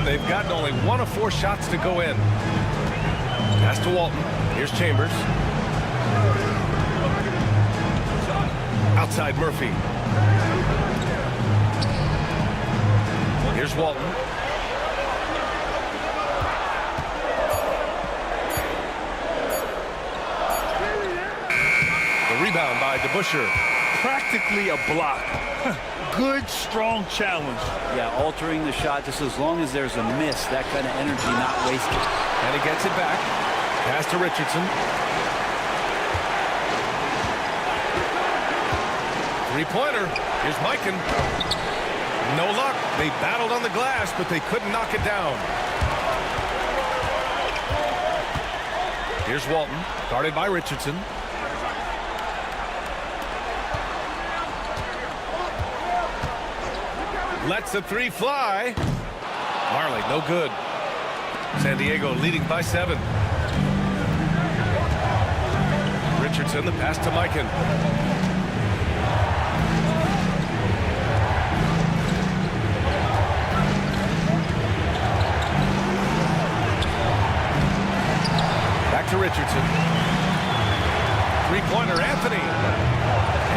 They've gotten only 1 of 4 shots to go in. Pass to Walton. Here's Chambers. Outside Murphy. Here's Walton. The rebound by DeBusschere. Practically a block. Good, strong challenge. Yeah, altering the shot just as long as there's a miss. That kind of energy not wasted. And he gets it back. Pass to Richardson. 3-pointer. Here's Mikan. No luck. They battled on the glass, but they couldn't knock it down. Here's Walton, guarded by Richardson. Lets the 3 fly. Marley, no good. San Diego leading by 7. Richardson, the pass to Mikan. Back to Richardson. 3-pointer, Anthony.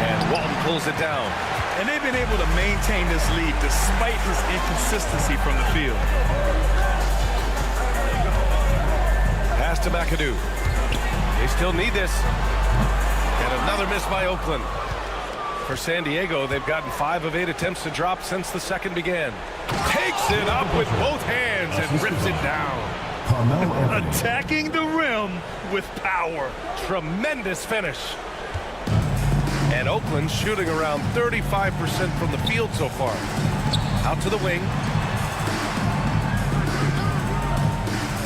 And Walton pulls it down. And they've been able to maintain this lead despite his inconsistency from the field. Pass to McAdoo. They still need this. And another miss by Oakland. For San Diego, they've gotten 5 of 8 attempts to drop since the second began. Takes it up with both hands and rips it down. Carmelo Anthony. Attacking the rim with power. Tremendous finish. And Oakland shooting around 35% from the field so far. Out to the wing.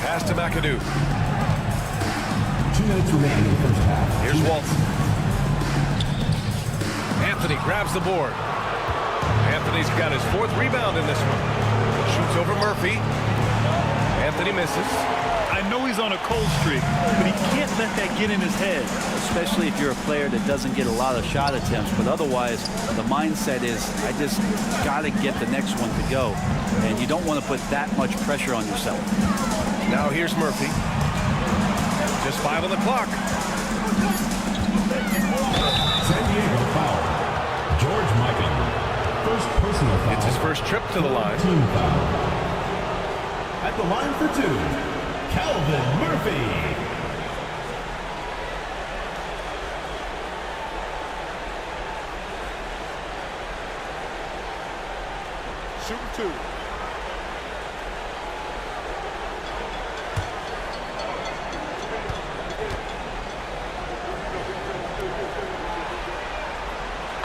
Pass to McAdoo. 2 minutes remaining in the first half. Here's Walton. Anthony grabs the board. Anthony's got his 4th rebound in this one. Shoots over Murphy. Anthony misses. I know he's on a cold streak, but he can't let that get in his head. Especially if you're a player that doesn't get a lot of shot attempts, but otherwise the mindset is I just got to get the next one to go, and you don't want to put that much pressure on yourself. Now here's Murphy. Just 5 on the clock. San Diego foul. George Mikan. First personal foul. It's his first trip to the line. Team foul. At the line for 2, Calvin Murphy. Shooting 2.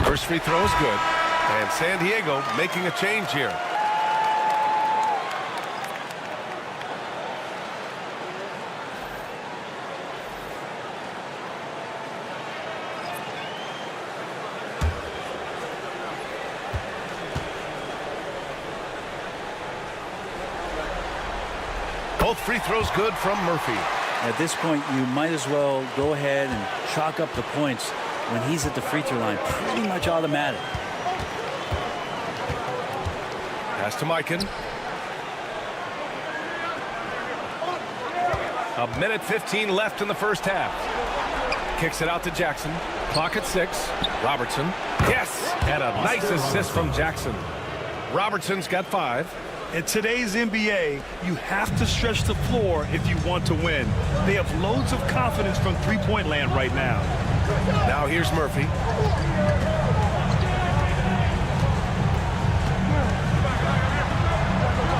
First free throw is good. And San Diego making a change here. Both free throws good from Murphy. At this point, you might as well go ahead and chalk up the points when he's at the free throw line. Pretty much automatic. Pass to Mikan. 1:15 left in the first half. Kicks it out to Jackson. Clock at 6. Robertson. Yes! And a nice assist from Jackson. Robertson's got 5. In today's NBA, you have to stretch the floor if you want to win. They have loads of confidence from three-point land right now. Now here's Murphy.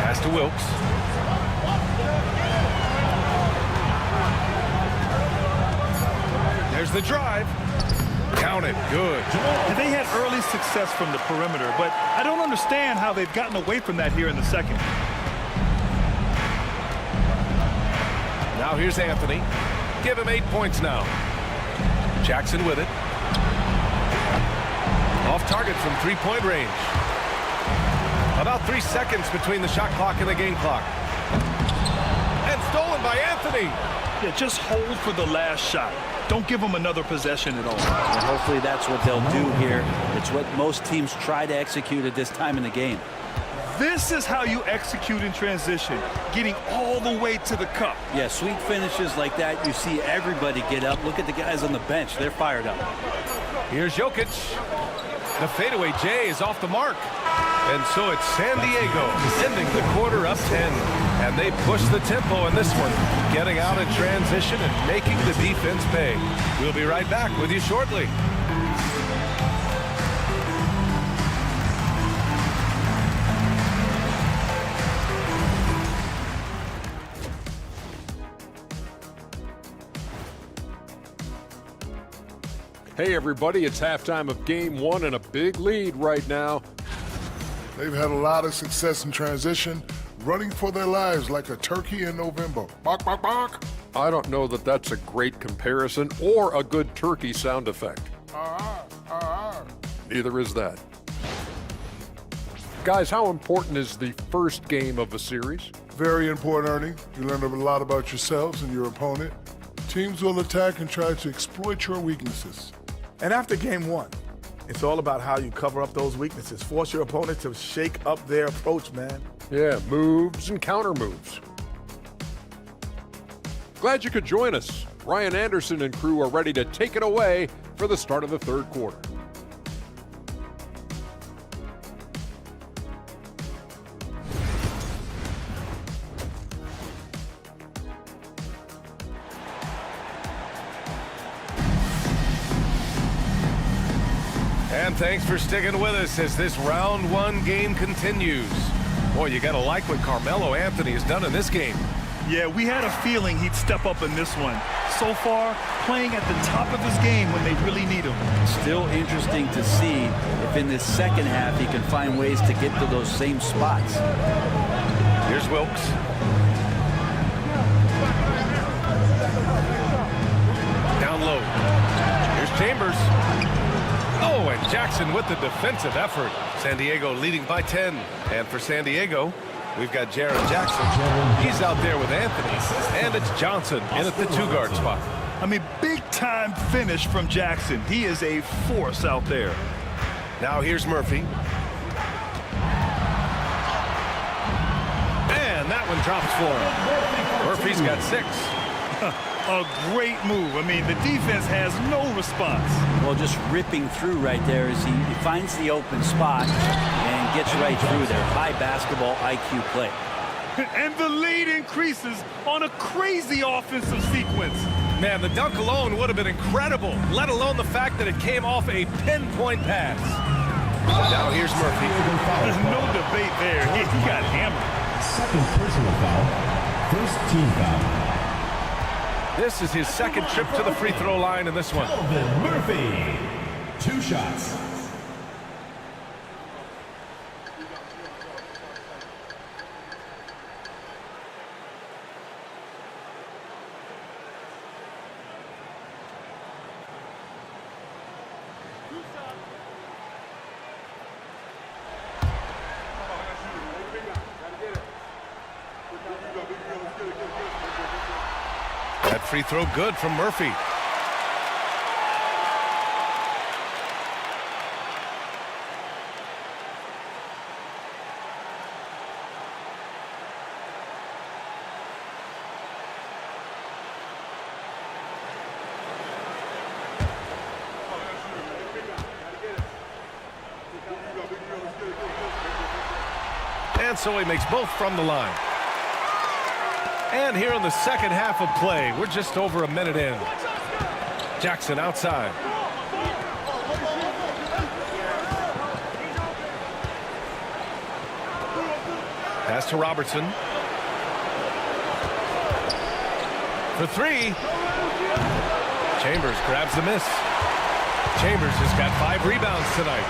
Pass to Wilkes. There's the drive. Count it. Good. They had early success from the perimeter, but I don't understand how they've gotten away from that here in the second. Now here's Anthony. Give him 8 points now. Jackson with it. Off target from three-point range. About 3 seconds between the shot clock and the game clock. And stolen by Anthony. Yeah, just hold for the last shot. Don't give them another possession at all. And hopefully that's what they'll do here. It's what most teams try to execute at this time in the game. This is how you execute in transition, getting all the way to the cup. Yeah, sweet finishes like that, you see everybody get up. Look at the guys on the bench. They're fired up. Here's Jokic. The fadeaway J is off the mark. And so it's San Diego ending the quarter up 10. And they push the tempo in this one, getting out in transition and making the defense pay. We'll be right back with you shortly. Hey everybody, it's halftime of game 1 and a big lead right now. They've had a lot of success in transition, running for their lives like a turkey in November. Bark, bark, bark. I don't know that that's a great comparison or a good turkey sound effect. Neither is that. Guys, how important is the first game of a series? Very important, Ernie. You learn a lot about yourselves and your opponent. Teams will attack and try to exploit your weaknesses. And after game 1, it's all about how you cover up those weaknesses. Force your opponent to shake up their approach, man. Yeah, moves and counter moves. Glad you could join us. Ryan Anderson and crew are ready to take it away for the start of the third quarter. And thanks for sticking with us as this round 1 game continues. Boy, you got to like what Carmelo Anthony has done in this game. Yeah, we had a feeling he'd step up in this one. So far, playing at the top of his game when they really need him. Still interesting to see if in this second half he can find ways to get to those same spots. Here's Wilkes. Down low. Here's Chambers. Oh, and Jackson with the defensive effort. San Diego leading by 10. And for San Diego, we've got Jaren Jackson. He's out there with Anthony. And it's Johnson in at the 2-guard spot. I mean, big-time finish from Jackson. He is a force out there. Now here's Murphy. And that one drops for him. Murphy's got 6. A great move. I mean, the defense has no response. Well, just ripping through right there as he finds the open spot and gets right through there. High basketball IQ play. And the lead increases on a crazy offensive sequence. Man, the dunk alone would have been incredible, let alone the fact that it came off a pinpoint pass. Now here's Murphy. There's no debate there. He got hammered. Second personal foul. First team foul. This is his second trip to the free throw line in this one. Kelvin Murphy. 2 shots. That free throw good from Murphy. And so he makes both from the line. And here in the second half of play, we're just over a minute in. Jackson outside. Pass to Robertson. For 3. Chambers grabs the miss. Chambers has got 5 rebounds tonight.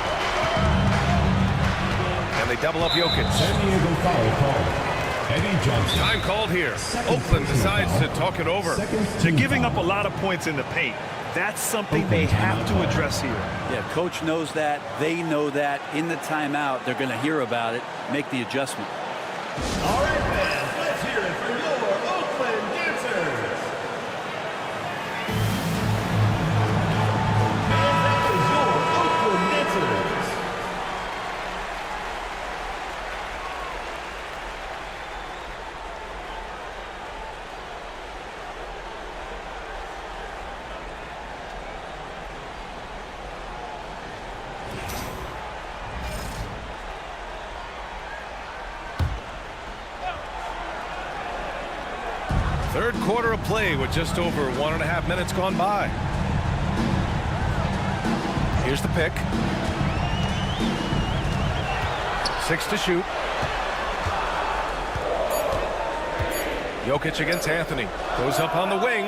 And they double up Jokic. San Diego foul call. Eddie Johnson. Time called here. Oakland decides to talk it over. They're giving up a lot of points in the paint. That's something they have to address here. Yeah, coach knows that. They know that. In the timeout, they're going to hear about it, make the adjustment. All right, fans, let's hear it for your Oakland dancers. And that is your Oakland dancers. Third quarter of play with just over 1.5 minutes gone by. Here's the pick. 6 to shoot. Jokic against Anthony. Goes up on the wing.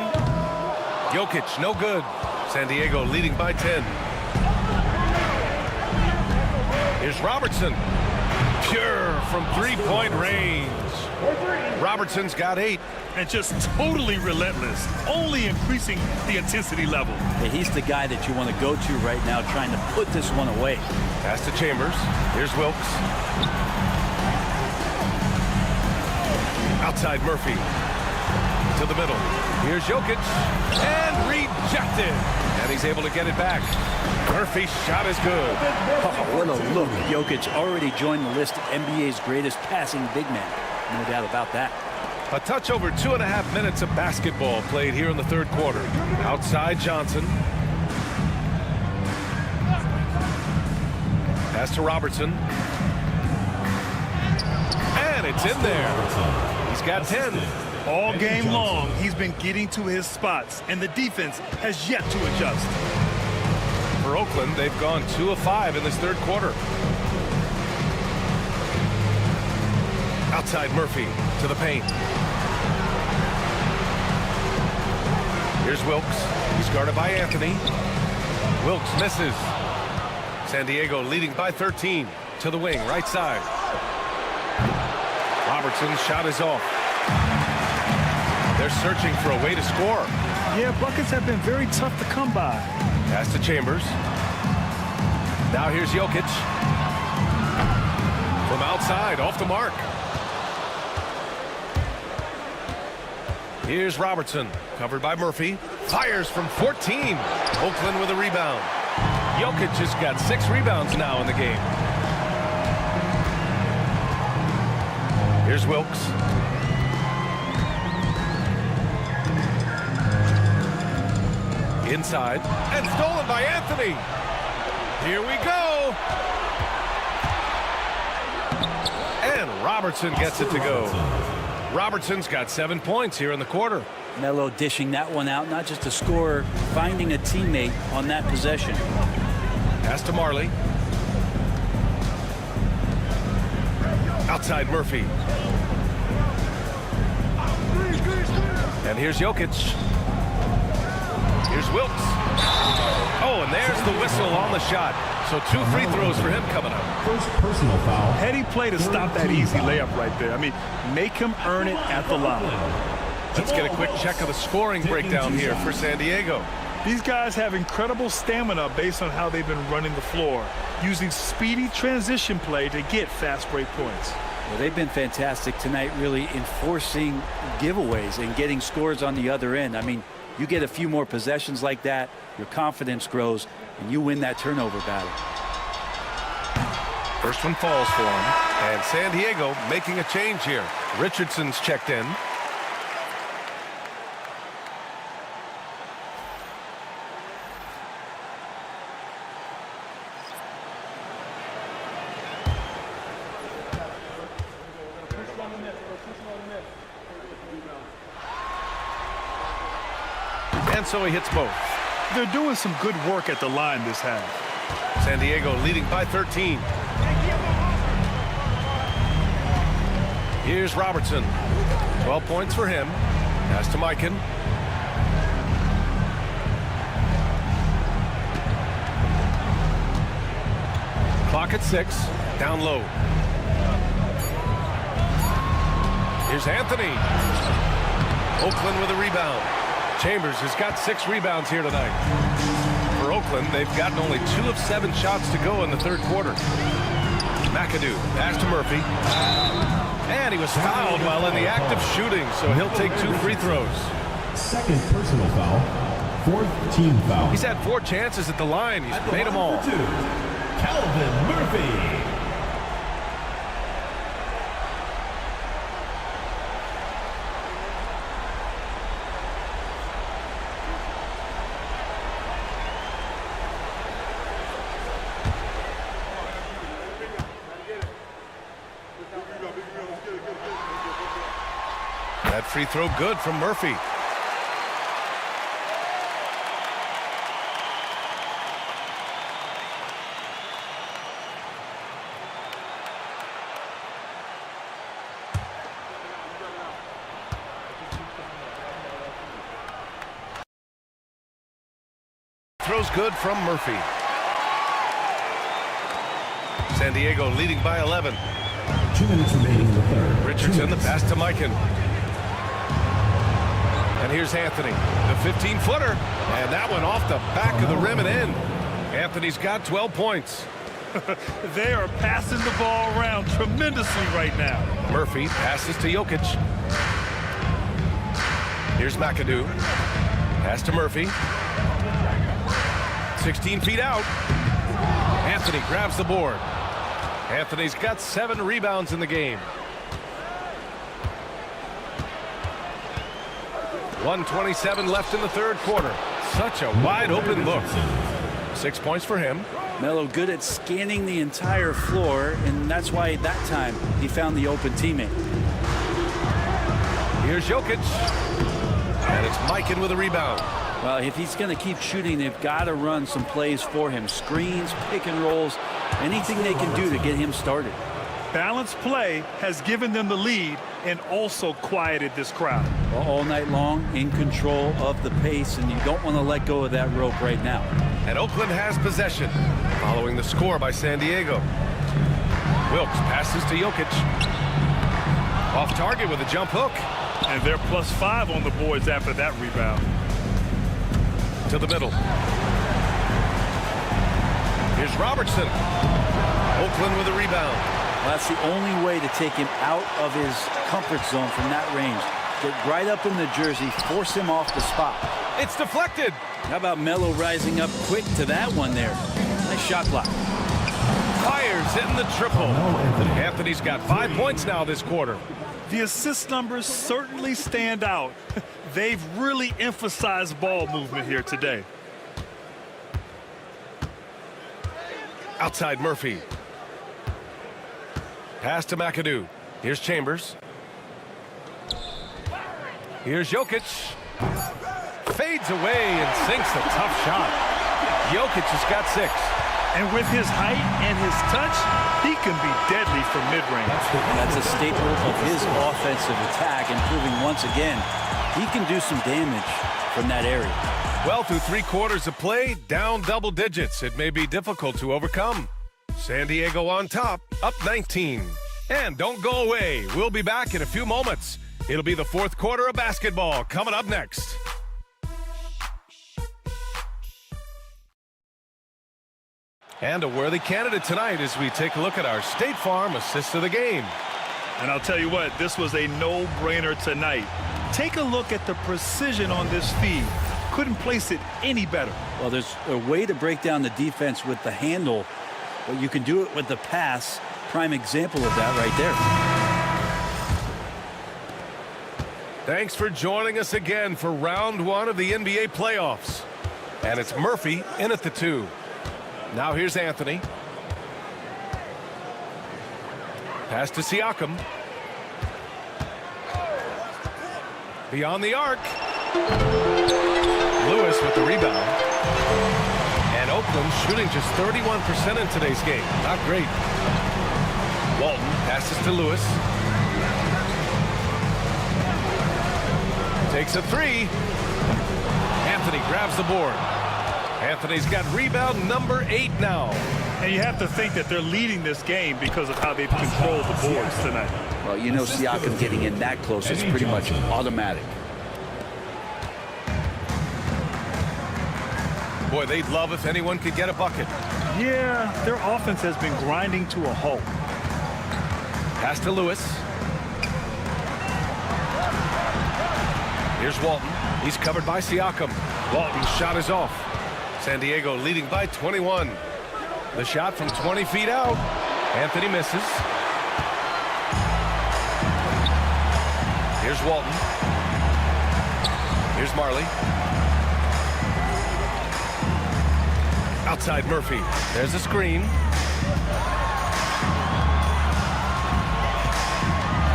Jokic, no good. San Diego leading by 10. Here's Robertson. Pure from 3-point range. Robertson's got 8. And just totally relentless, only increasing the intensity level. Yeah, he's the guy that you want to go to right now, trying to put this one away. Pass to Chambers. Here's Wilkes. Outside Murphy. To the middle. Here's Jokic. And rejected. And he's able to get it back. Murphy's shot is good. Oh, what a look. Jokic already joined the list of NBA's greatest passing big men. No doubt about that. A touch over 2.5 minutes of basketball played here in the third quarter. Outside Johnson. Pass to Robertson. And it's in there. He's got 10. All game long, he's been getting to his spots, and the defense has yet to adjust. For Oakland, they've gone 2 of 5 in this third quarter. Outside Murphy to the paint. Here's Wilkes. He's guarded by Anthony. Wilkes misses. San Diego leading by 13 to the wing, right side. Robertson's shot is off. They're searching for a way to score. Yeah, buckets have been very tough to come by. Pass to Chambers. Now here's Jokic. From outside, off the mark. Here's Robertson, covered by Murphy. Fires from 14. Oakland with a rebound. Jokic has got 6 rebounds now in the game. Here's Wilkes. Inside, and stolen by Anthony. Here we go. And Robertson gets it to go. Robertson's got 7 points here in the quarter. Melo dishing that one out, not just a scorer, finding a teammate on that possession. Pass to Marley. Outside Murphy. And here's Jokic. Here's Wilkes. Oh, and there's the whistle on the shot. So 2 free throws for him coming up. First personal foul. Heady play to stop that easy layup right there. I mean, make him earn it at the line. Let's get a quick check of the scoring breakdown here for San Diego. These guys have incredible stamina based on how they've been running the floor, using speedy transition play to get fast break points. Well, they've been fantastic tonight, really enforcing giveaways and getting scores on the other end. I mean, you get a few more possessions like that, your confidence grows, and you win that turnover battle. First one falls for him, and San Diego making a change here. Richardson's checked in. And so he hits both. They're doing some good work at the line this half. San Diego leading by 13. Here's Robertson. 12 points for him. Pass to Mikan. Clock at 6. Down low. Here's Anthony. Oakland with a rebound. Chambers has got 6 rebounds here tonight. For Oakland, they've gotten only 2 of 7 shots to go in the third quarter. McAdoo, pass to Murphy. And he was fouled while in the act of shooting, so he'll take 2 free throws. Second personal foul. 4th team foul. He's had 4 chances at the line. He's made them all. Calvin Murphy. That free throw good from Murphy. Throws good from Murphy. San Diego leading by 11. 2 minutes remaining in the third. Richardson, the pass to Mikan. And here's Anthony, the 15-footer. And that one off the back of the rim and in. Anthony's got 12 points. They are passing the ball around tremendously right now. Murphy passes to Jokic. Here's McAdoo. Pass to Murphy. 16 feet out. Anthony grabs the board. Anthony's got 7 rebounds in the game. 1:27 left in the third quarter. Such a wide open look. 6 points for him. Melo good at scanning the entire floor, and that's why that time he found the open teammate. Here's Jokic. And it's Mikan with a rebound. Well, if he's going to keep shooting, they've got to run some plays for him. Screens, pick and rolls, anything they can do to get him started. Balanced play has given them the lead and also quieted this crowd. Well, all night long, in control of the pace, and you don't want to let go of that rope right now. And Oakland has possession, following the score by San Diego. Wilkes passes to Jokic. Off target with a jump hook. And they're +5 on the boards after that rebound. To the middle. Here's Robertson. Oakland with a rebound. Well, that's the only way to take him out of his comfort zone from that range. Get right up in the jersey, force him off the spot. It's deflected. How about Melo rising up quick to that one there? Nice shot block. Fires hitting the triple. Anthony's got 5 points now this quarter. The assist numbers certainly stand out. They've really emphasized ball movement here today. Outside Murphy. Pass to McAdoo. Here's Chambers. Here's Jokic. Fades away and sinks a tough shot. Jokic has got 6. And with his height and his touch, he can be deadly from mid-range. That's a staple of his offensive attack, and proving once again he can do some damage from that area. Well, through 3 quarters of play, down double digits. It may be difficult to overcome. San Diego on top, up 19. And don't go away. We'll be back in a few moments. It'll be the 4th quarter of basketball coming up next. And a worthy candidate tonight as we take a look at our State Farm assist of the game. And I'll tell you what, this was a no-brainer tonight. Take a look at the precision on this feed. Couldn't place it any better. Well, there's a way to break down the defense with the handle, but you can do it with the pass. Prime example of that right there. Thanks for joining us again for round 1 of the NBA playoffs. And it's Murphy in at the 2. Now here's Anthony. Pass to Siakam. Beyond the arc. Lewis with the rebound. And Oakland shooting just 31% in today's game. Not great. Walton passes to Lewis. Takes a 3. Anthony grabs the board. Anthony's got rebound number 8 now. And you have to think that they're leading this game because of how they've controlled the boards tonight. Well, you know, Siakam getting in that close is pretty much automatic. Boy, they'd love if anyone could get a bucket. Yeah, their offense has been grinding to a halt. Pass to Lewis. Here's Walton. He's covered by Siakam. Walton's shot is off. San Diego leading by 21. The shot from 20 feet out. Anthony misses. Here's Walton. Here's Marley. Outside Murphy. There's a screen.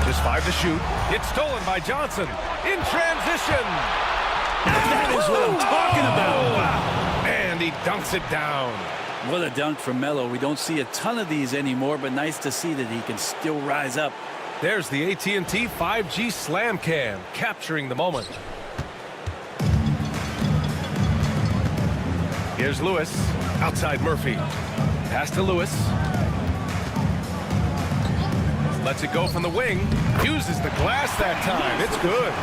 Just 5 to shoot. It's stolen by Johnson. In transition. That is what I'm talking about. Wow. And he dunks it down. What a dunk from Melo. We don't see a ton of these anymore, but nice to see that he can still rise up. There's the AT&T 5G Slam Cam, capturing the moment. Here's Lewis. Outside Murphy. Pass to Lewis. Lets it go from the wing. Uses the glass that time. It's good.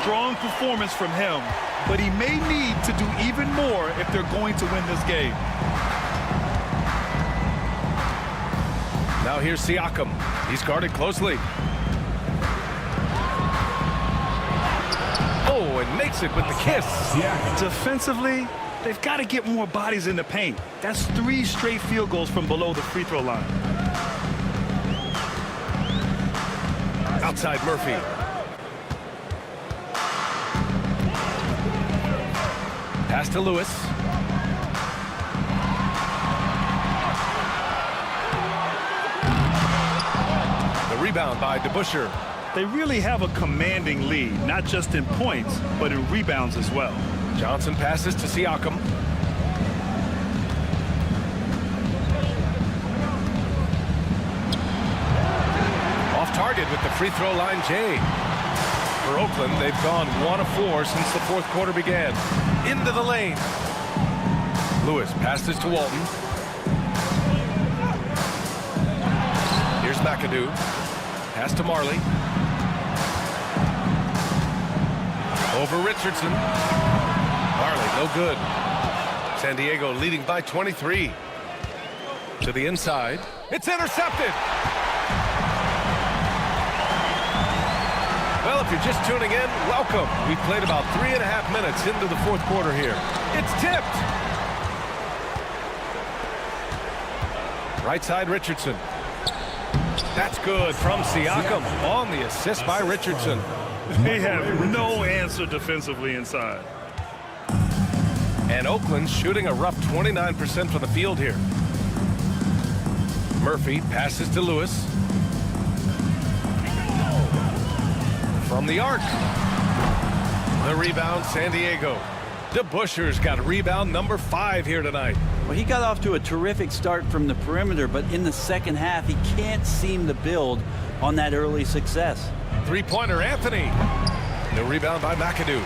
Strong performance from him, but he may need to do even more if they're going to win this game. Now here's Siakam. He's guarded closely. Oh, and makes it with the kiss. Defensively, they've got to get more bodies in the paint. That's 3 straight field goals from below the free throw line. Outside Murphy. Pass to Lewis. The rebound by DeBusschere. They really have a commanding lead, not just in points, but in rebounds as well. Johnson passes to Siakam. Off target with at the free throw line, Jay. For Oakland, they've gone 1 of 4 since the fourth quarter began. Into the lane. Lewis passes to Walton. Here's McAdoo. Pass to Marley. Over Richardson. Marley, no good. San Diego leading by 23. To the inside. It's intercepted. Well, if you're just tuning in, welcome. We've played about 3.5 minutes into the fourth quarter here. It's tipped. Right side, Richardson. That's good from Siakam on the assist by Richardson. They have no answer defensively inside. And Oakland's shooting a rough 29% from the field here. Murphy passes to Lewis. From the arc. The rebound, San Diego. DeBuscher's got rebound number 5 here tonight. Well, he got off to a terrific start from the perimeter, but in the second half, he can't seem to build on that early success. Three-pointer, Anthony. The rebound by McAdoo.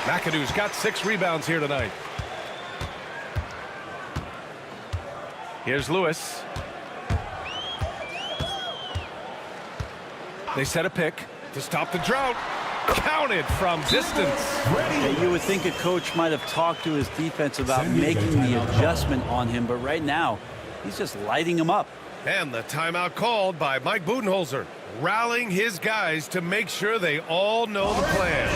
McAdoo's got 6 rebounds here tonight. Here's Lewis. They set a pick to stop the drought. Counted from distance. Yeah, you would think a coach might have talked to his defense about making the adjustment on him, but right now, he's just lighting him up. And the timeout called by Mike Budenholzer, rallying his guys to make sure they all know the plan.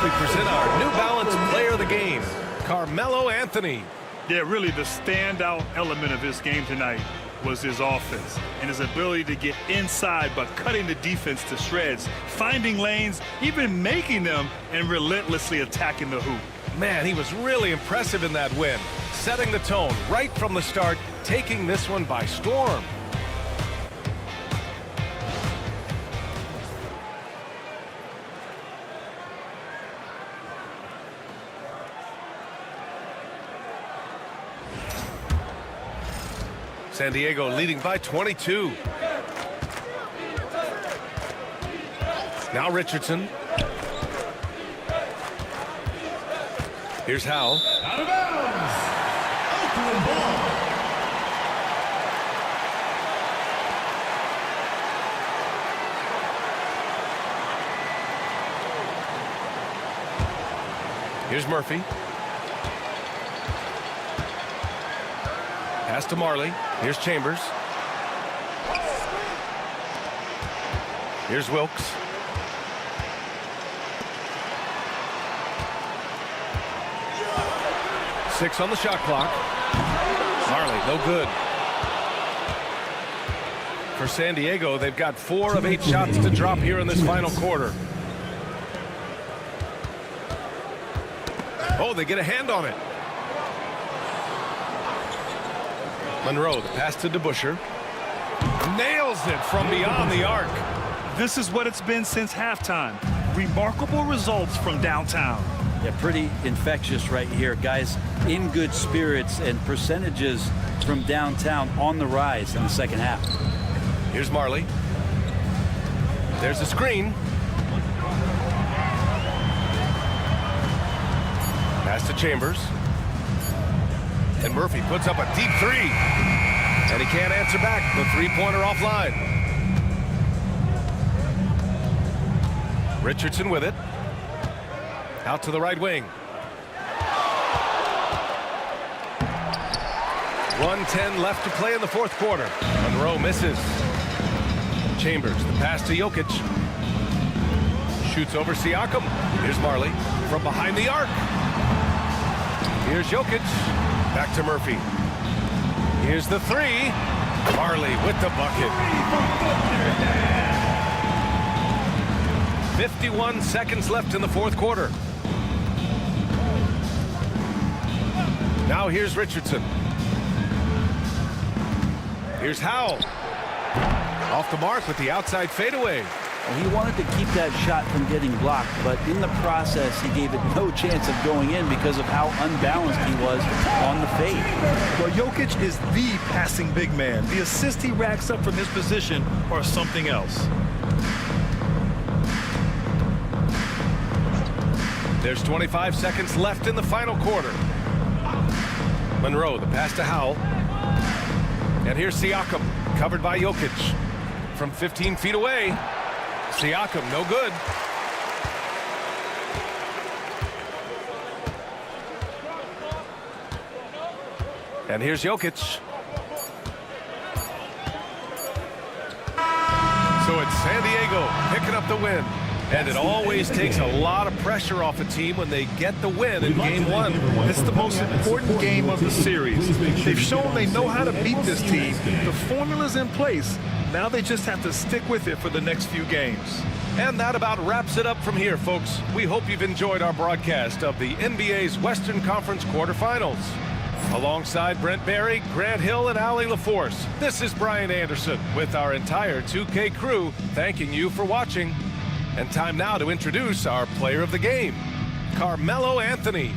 We present our New Balance Player of the Game, Carmelo Anthony. Yeah, really the standout element of his game tonight was his offense and his ability to get inside by cutting the defense to shreds, finding lanes, even making them, and relentlessly attacking the hoop. Man, he was really impressive in that win, setting the tone right from the start, taking this one by storm. San Diego leading by 22. Now Richardson. Here's Howell. Out of bounds. Oakland ball. Here's Murphy. Pass to Marley. Here's Chambers. Here's Wilkes. Six on the shot clock. Marley, no good. For San Diego, they've got 4 of 8 shots to drop here in this final quarter. Oh, they get a hand on it. Monroe, the pass to DeBuscher. Nails it from beyond the arc. This is what it's been since halftime. Remarkable results from downtown. Yeah, pretty infectious right here. Guys in good spirits and percentages from downtown on the rise in the second half. Here's Marley. There's a screen. Pass to Chambers. And Murphy puts up a deep 3. And he can't answer back. The three-pointer offline. Richardson with it. Out to the right wing. 1:10 left to play in the fourth quarter. Monroe misses. Chambers, the pass to Jokic. Shoots over Siakam. Here's Marley from behind the arc. Here's Jokic. Back to Murphy. Here's the three. Marley with the bucket. 51 seconds left in the fourth quarter. Now here's Richardson. Here's Howell. Off the mark with the outside fadeaway. Well, he wanted to keep that shot from getting blocked, but in the process, he gave it no chance of going in because of how unbalanced he was on the fade. Well, Jokic is the passing big man. The assists he racks up from his position are something else. There's 25 seconds left in the final quarter. Monroe, the pass to Howell. And here's Siakam, covered by Jokic. From 15 feet away, Siakam, no good. And here's Jokic. So it's San Diego picking up the win. And it always takes a lot of pressure off a team when they get the win in game one. It's the most important game of the series. They've shown they know how to beat this team. The formula's in place. Now they just have to stick with it for the next few games. And that about wraps it up from here, folks. We hope you've enjoyed our broadcast of the NBA's Western Conference quarterfinals. Alongside Brent Barry, Grant Hill, and Allie LaForce, this is Brian Anderson with our entire 2K crew thanking you for watching. And time now to introduce our player of the game, Carmelo Anthony.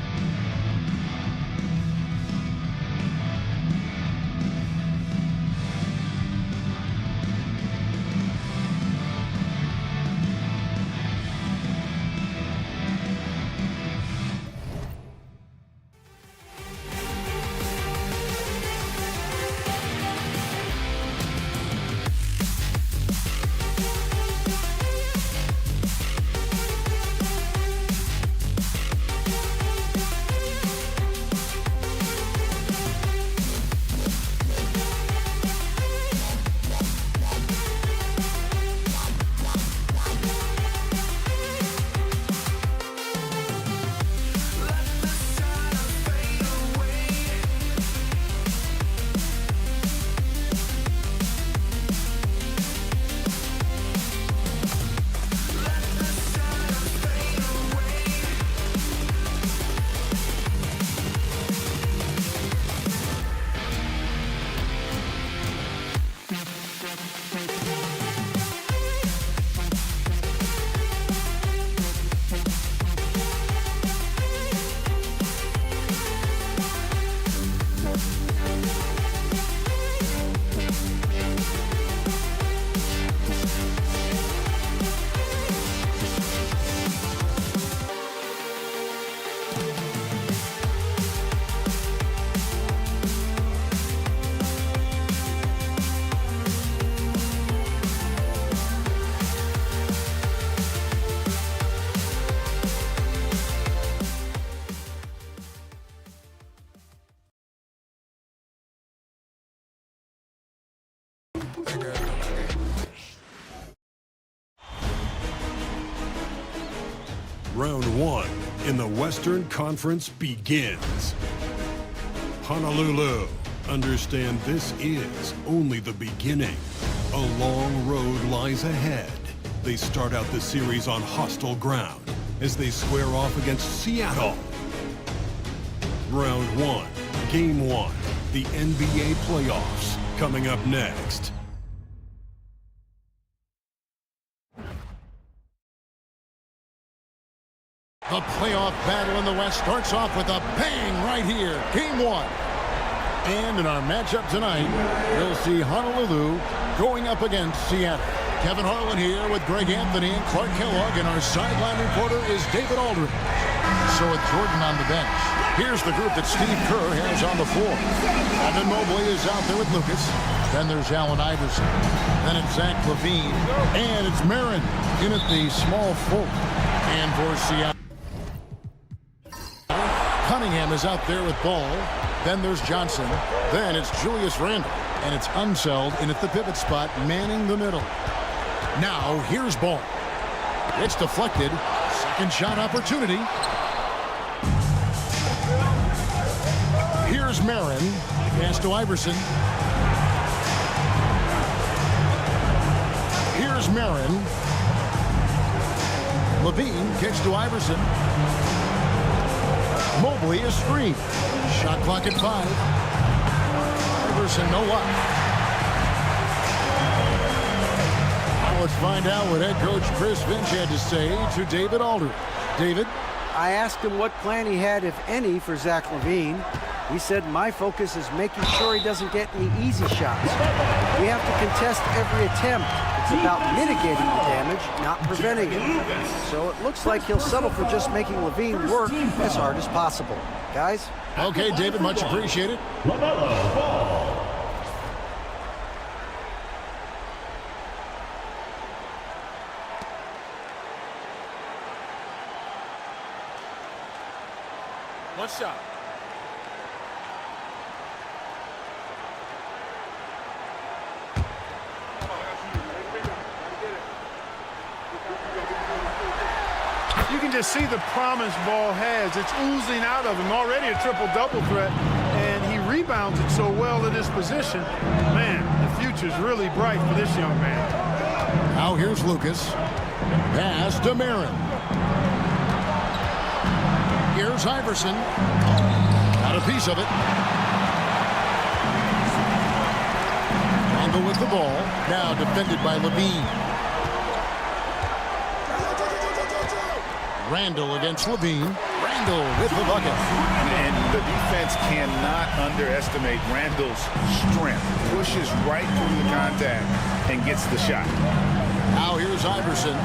Round one in the Western Conference begins. Honolulu, understand this is only the beginning. A long road lies ahead. They start out the series on hostile ground as they square off against Seattle. Round one, game one, the NBA playoffs coming up next. The playoff battle in the West starts off with a bang right here. Game one. And in our matchup tonight, we'll see Honolulu going up against Seattle. Kevin Harlan here with Greg Anthony and Clark Kellogg, and our sideline reporter is David Aldridge. So with Jordan on the bench, here's the group that Steve Kerr has on the floor. Evan Mobley is out there with Lucas. Then there's Allen Iverson. Then it's Zach LaVine. And it's Marin in at the small forward. And for Seattle, Cunningham is out there with Ball. Then there's Johnson. Then it's Julius Randle. And it's Unseld in at the pivot spot, manning the middle. Now here's Ball. It's deflected. Second shot opportunity. Here's Marin. Pass to Iverson. Here's Marin. Levine kicks to Iverson. Mobley is screen. Shot clock at 5. Iverson, no luck. Now let's find out what head coach Chris Finch had to say to David Aldridge. David? I asked him what plan he had, if any, for Zach LaVine. He said, my focus is making sure he doesn't get any easy shots. We have to contest every attempt. It's about mitigating the damage, not preventing it. So it looks like he'll settle for just making LaVine work as hard as possible. Guys? Okay, David, much appreciated. LaMelo Ball. One shot. You can just see the promise Ball has. It's oozing out of him. Already a triple-double threat, and he rebounds it so well in this position. Man, the future's really bright for this young man. Now here's Lucas. Pass to Marin. Here's Iverson. Got a piece of it. Randle with the ball. Now defended by Levine. Randle against Levine. Randle with the bucket. And the defense cannot underestimate Randle's strength. Pushes right through the contact and gets the shot. Now here's Iverson.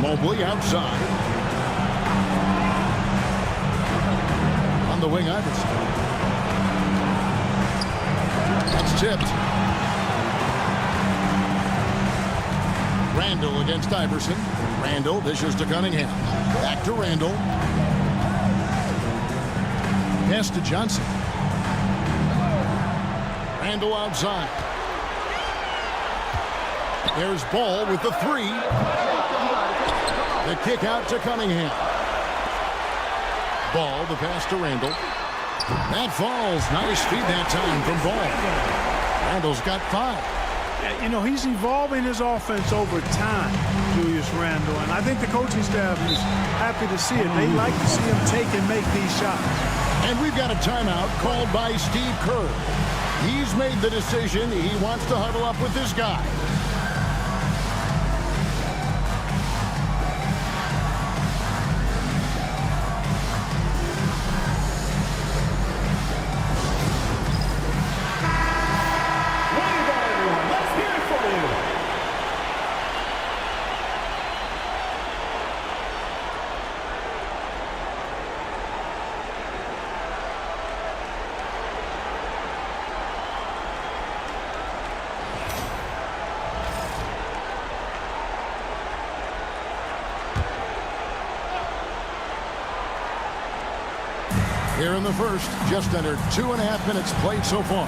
Mobley outside. On the wing, Iverson. That's tipped. Randle against Iverson. Randle dishes to Cunningham. Back to Randle. Pass to Johnson. Randle outside. There's Ball with the 3. The kick out to Cunningham. Ball, the pass to Randle. That falls. Nice feed that time from Ball. Randle's got 5. You know, he's evolving his offense over time, Julius Randle, and I think the coaching staff is happy to see it. They like to see him take and make these shots. And we've got a timeout called by Steve Kerr. He's made the decision. He wants to huddle up with this guy. Here in the first, just under 2.5 minutes played so far.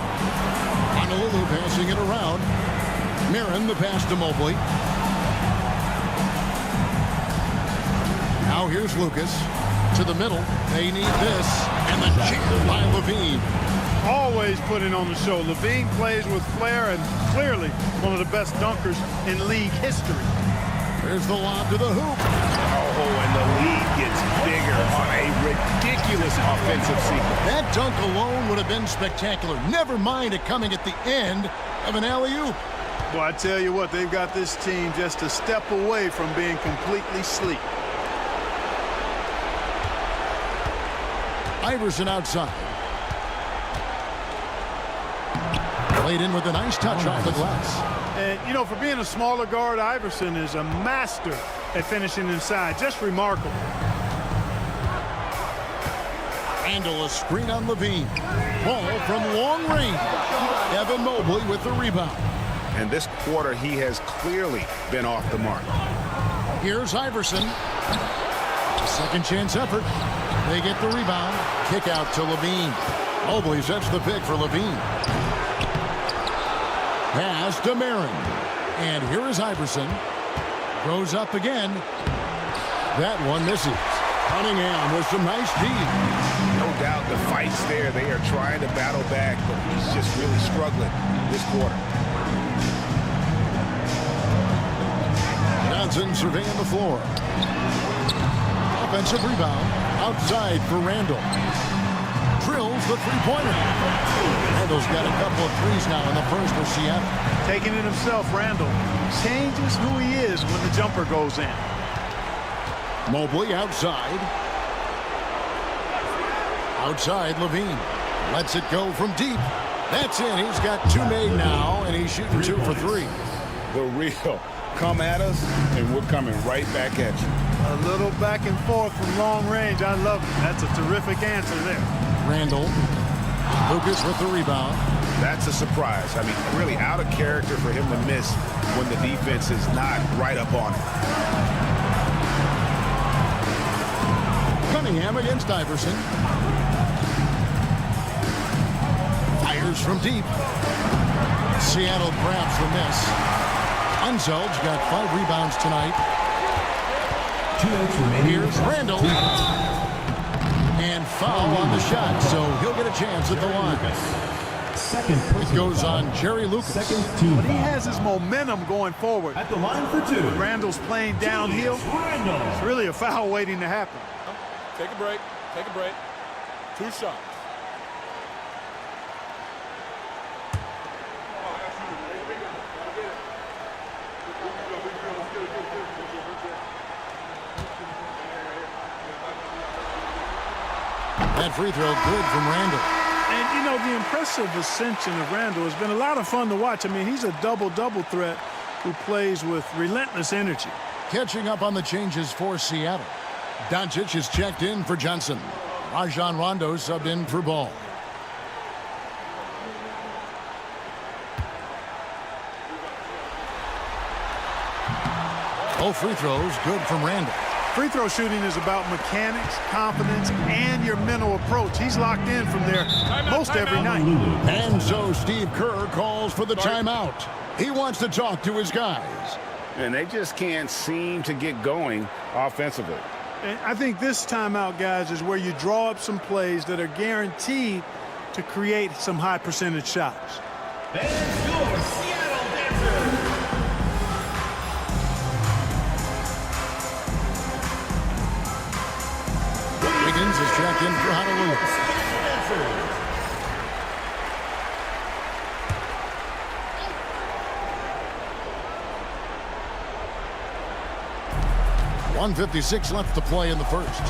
Honolulu passing it around. Marin the pass to Mobley. Now here's Lucas to the middle. They need this, and the jam by Levine. Always putting on the show. Levine plays with flair and clearly one of the best dunkers in league history. There's the lob to the hoop. Oh, and the lead gets bigger on a ridiculous offensive sequence. That dunk alone would have been spectacular. Never mind it coming at the end of an alley-oop. Well, I tell you what, they've got this team just a step away from being completely asleep. Iverson outside. Played in with a nice touch off the glass. And, you know, for being a smaller guard, Iverson is a master at finishing inside. Just remarkable. Randle a screen on Levine. Ball from long range. Evan Mobley with the rebound. And this quarter, he has clearly been off the mark. Here's Iverson. A second chance effort. They get the rebound. Kick out to Levine. Mobley sets the pick for Levine. Pass to Marin. And here is Iverson. Goes up again. That one misses. Cunningham with some nice D. No doubt the fight's there. They are trying to battle back, but he's just really struggling this quarter. Johnson surveying the floor. Offensive rebound. Outside for Randall. Drills the three-pointer. Randall's got a couple of threes now in the first for Seattle. Taking it himself, Randall changes who he is when the jumper goes in. Mobley outside. Outside Levine. Lets it go from deep. That's it. He's got two made now, and he's shooting 2 for 3. The real. Come at us, and we're coming right back at you. A little back and forth from long range. I love it. That's a terrific answer there. Randall. Lucas with the rebound. That's a surprise. I mean, really out of character for him to miss when the defense is not right up on it. Cunningham against Iverson. Fires from deep. Seattle grabs the miss. Unsel's got 5 rebounds tonight. 2 minutes remaining. Here's Randall. And foul on the shot, so he'll get a chance at the line. It goes on Jerry Lucas. But he has his momentum going forward. At the line for 2. When Randall's playing downhill. It's really a foul waiting to happen. Take a break. Take a break. 2 shots. That free throw good from Randall. And, you know, the impressive ascension of Randall has been a lot of fun to watch. I mean, he's a double-double threat who plays with relentless energy. Catching up on the changes for Seattle. Doncic is checked in for Johnson. Rajon Rondo subbed in for Ball. Both free throws good from Randall. Free throw shooting is about mechanics, confidence, and your mental approach. He's locked in from there most every night. And so Steve Kerr calls for the timeout. He wants to talk to his guys. And they just can't seem to get going offensively. And I think this timeout, guys, is where you draw up some plays that are guaranteed to create some high percentage shots. There's your Seattle Dancer. Wiggins is checked in for Honolulu. Dancers. 1:56 left to play in the first.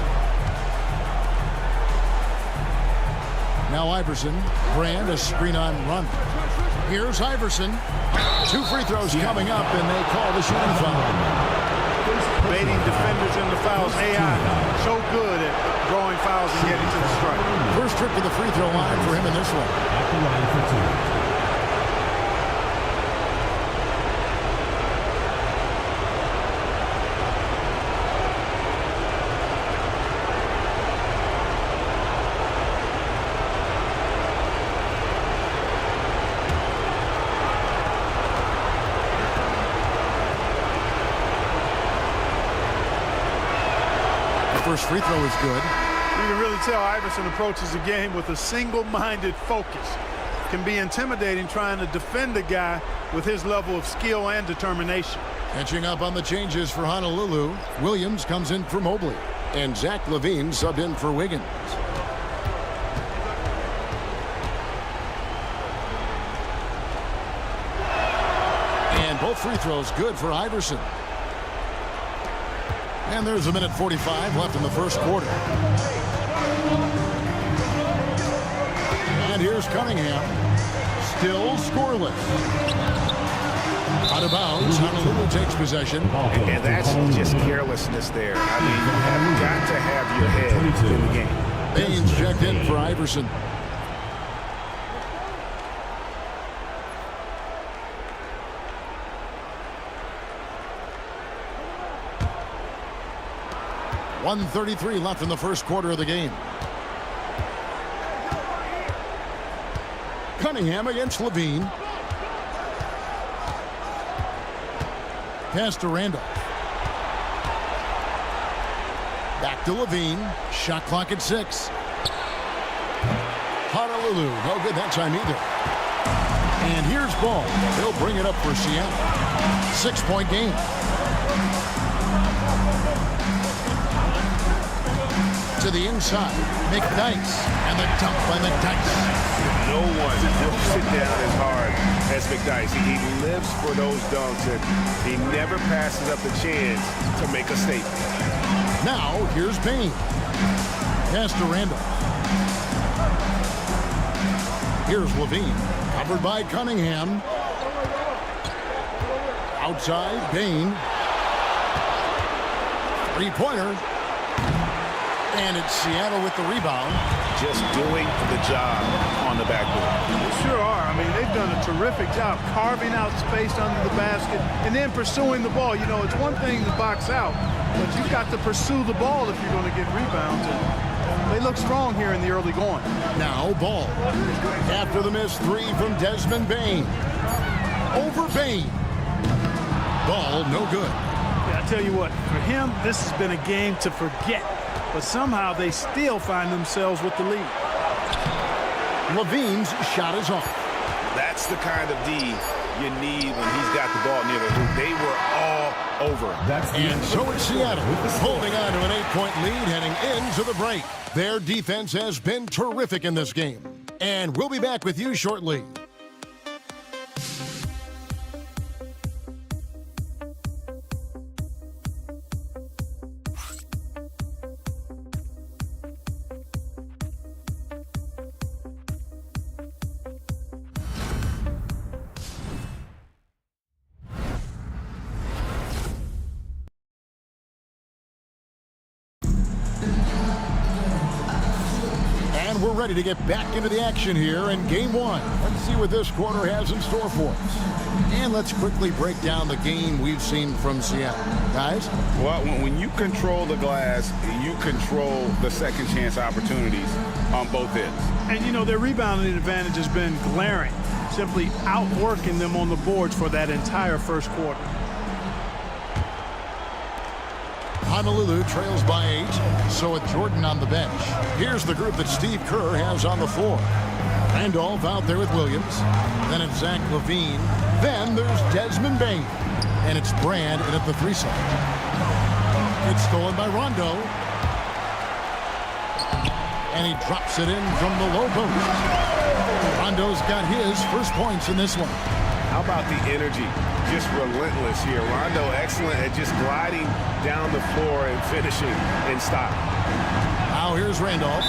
Now Iverson. Brand a screen on run. Here's Iverson. 2 free throws coming up, and they call the shooting foul. Baiting defenders into fouls. AI so good at drawing fouls and getting to the strike. First trip to the free throw line for him in this one. At the line for 2. First free throw is good. You can really tell Iverson approaches the game with a single-minded focus. Can be intimidating trying to defend a guy with his level of skill and determination. Catching up on the changes for Honolulu. Williams comes in for Mobley. And Zach LaVine subbed in for Wiggins. And both free throws good for Iverson. And there's 1:45 left in the first quarter. And here's Cunningham. Still scoreless. Out of bounds. Honolulu takes possession. And that's just carelessness there. I mean, you have got to have your head in the game. Baines checked in for Iverson. 1:33 left in the first quarter of the game. Cunningham against Levine. Pass to Randolph. Back to Levine. Shot clock at 6. Honolulu, no good that time either. And here's Ball. He'll bring it up for Seattle. 6-point game. To the inside. McDyess. And the dunk by McDyess. No one will sit down as hard as McDyess. He lives for those dunks, and he never passes up the chance to make a statement. Now, here's Bain. Pass to Randolph. Here's Levine. Covered by Cunningham. Outside, Bain. Three-pointer. And it's Seattle with the rebound. Just doing the job on the backboard. They sure are. I mean, they've done a terrific job carving out space under the basket and then pursuing the ball. You know, it's one thing to box out, but you've got to pursue the ball if you're going to get rebounds. And they look strong here in the early going. Now Ball. After the missed three from Desmond Bain. Over Bain. Ball, no good. Yeah, I tell you what, for him, this has been a game to forget. But somehow they still find themselves with the lead. Levine's shot is off. That's the kind of D you need when he's got the ball near the hoop. They were all over him. And so it's Seattle holding on to an 8-point lead heading into the break. Their defense has been terrific in this game. And we'll be back with you shortly. We're ready to get back into the action here in game one. Let's see what this quarter has in store for us. And let's quickly break down the game we've seen from Seattle. Guys? Well, when you control the glass, you control the second chance opportunities on both ends. And, you know, their rebounding advantage has been glaring, simply outworking them on the boards for that entire first quarter. Honolulu trails by 8, so with Jordan on the bench. Here's the group that Steve Kerr has on the floor. Randolph out there with Williams. Then it's Zach Levine. Then there's Desmond Bain. And it's Brand in at the 3 side. It's stolen by Rondo. And he drops it in from the low post. Rondo's got his first points in this one. How about the energy? Just relentless here. Rondo excellent at just gliding down the floor and finishing in style. Now here's Randolph.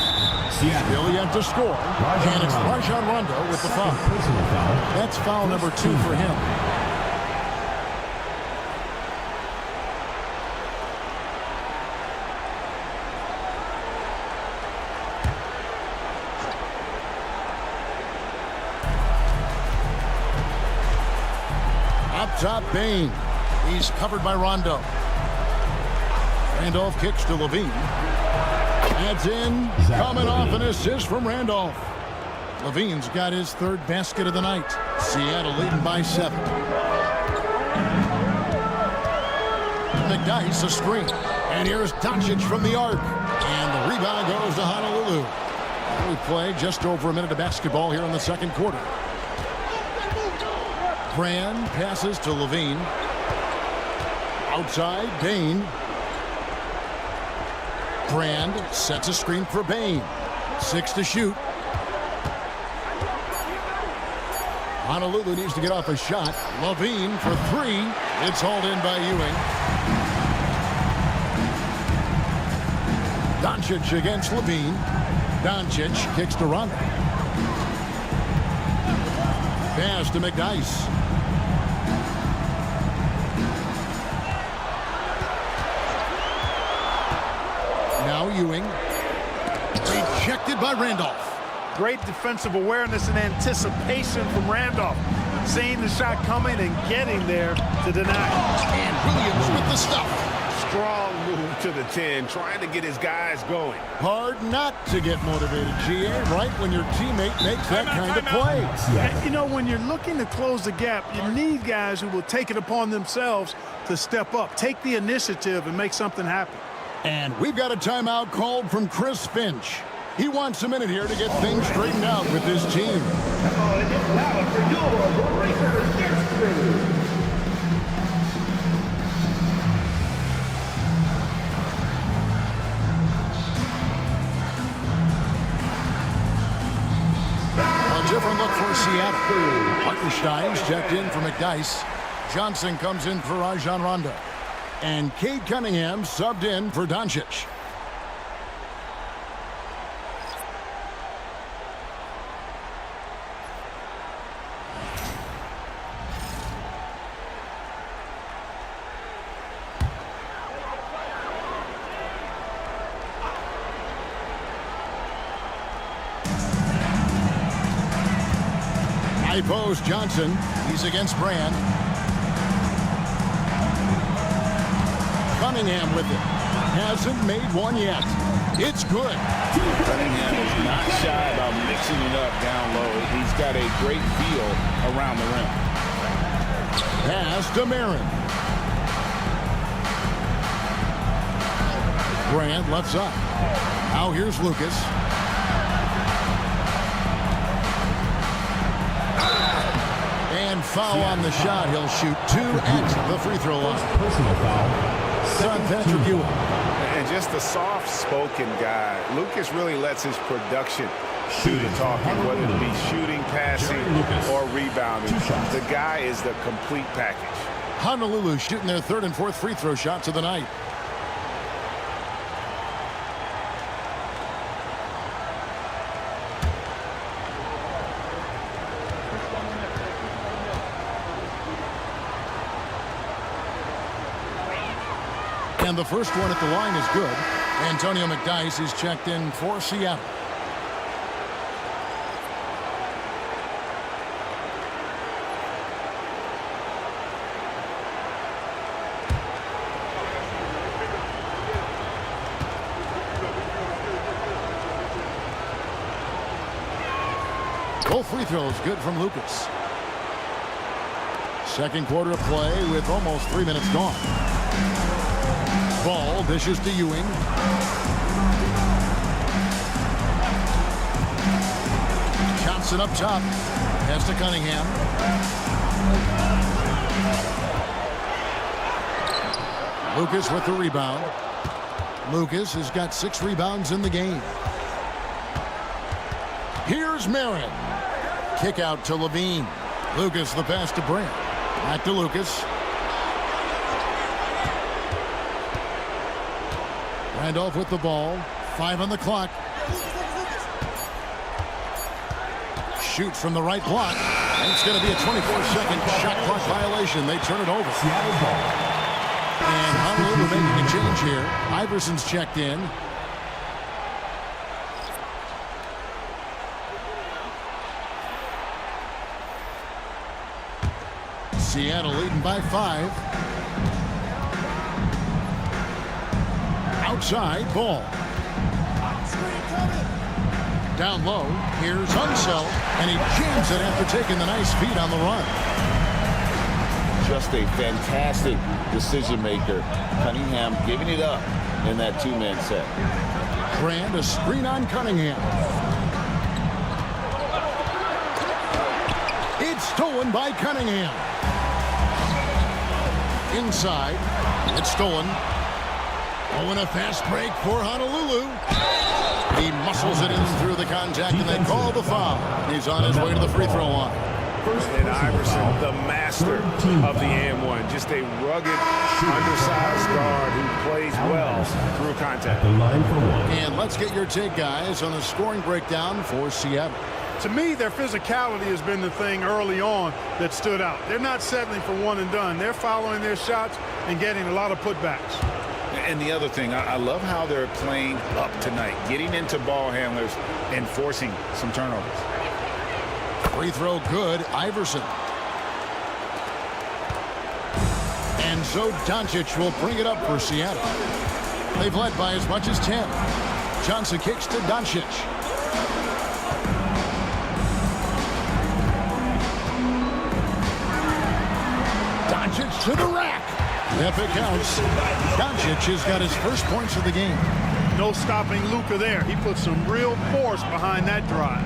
Still yet to score. And it's Rajon Rondo with the foul. That's foul number 2 for him. Up top, Bain. He's covered by Rondo. Randolph kicks to Levine. Adds in. Coming off an assist from Randolph. Levine's got his 3rd basket of the night. Seattle leading by 7. McDyess a screen. And here's Doncic from the arc. And the rebound goes to Honolulu. We play just over a minute of basketball here in the second quarter. Brand passes to Levine. Outside, Bain. Brand sets a screen for Bain. 6 to shoot. Honolulu needs to get off a shot. Levine for 3. It's hauled in by Ewing. Doncic against Levine. Doncic kicks to Rondo. Pass to McDyess. Now Ewing. Rejected by Randolph. Great defensive awareness and anticipation from Randolph. Seeing the shot coming and getting there to deny. And Williams with the stuff. Strong move to the 10, trying to get his guys going. Hard not to get motivated, GA, right when your teammate makes that kind of play. You know, when you're looking to close the gap, you need guys who will take it upon themselves to step up, take the initiative, and make something happen. And we've got a timeout called from Chris Finch. He wants a minute here to get things straightened out with his team. A different look for Seattle. Hartenstein's checked in for McDyess. Johnson comes in for Rajon Rondo. And Cade Cunningham subbed in for Doncic. High post Johnson. He's against Brand. Cunningham with it. Hasn't made one yet. It's good. Cunningham is not shy about mixing it up down low. He's got a great feel around the rim. Pass to Marin. Brand left side. Now here's Lucas. And foul on the shot. He'll shoot 2 at the free throw line. Personal foul. Son Patrick Ewing. And just a soft-spoken guy. Lucas really lets his production do the talking, whether it be shooting, passing, or rebounding. The guy is the complete package. Honolulu shooting their 3rd and 4th free throw shots of the night. And the first one at the line is good. Antonio McDyess is checked in for Seattle. Both free throws good from Lucas. Second quarter of play with almost 3 minutes gone. Ball dishes to Ewing. Johnson up top. Pass to Cunningham. Lucas with the rebound. Lucas has got 6 rebounds in the game. Here's Marin. Kick out to Levine. Lucas the pass to Brand. Back to Lucas. Randolph with the ball. 5 on the clock. Shoot from the right block. And it's going to be a 24-second shot clock violation. They turn it over. And Honolulu making a change here. Iverson's checked in. Seattle leading by 5. Outside, ball. Down low, here's Unseld, and he jams it after taking the nice feed on the run. Just a fantastic decision maker. Cunningham giving it up in that 2-man set. Brand, a screen on Cunningham. It's stolen by Cunningham. Inside, it's stolen. Oh, and a fast break for Honolulu. He muscles it in through the contact, and they call the foul. He's on his way to the free throw line. And Iverson, the master of the and-one. Just a rugged, undersized guard who plays well through contact. And let's get your take, guys, on the scoring breakdown for Seattle. To me, their physicality has been the thing early on that stood out. They're not settling for one and done. They're following their shots and getting a lot of putbacks. And the other thing, I love how they're playing up tonight, getting into ball handlers and forcing some turnovers. Free throw good, Iverson. And so Doncic will bring it up for Seattle. They've led by as much as 10. Johnson kicks to Doncic. Doncic to the rack. If it counts, Doncic has got his first points of the game. No stopping Luka there. He put some real force behind that drive.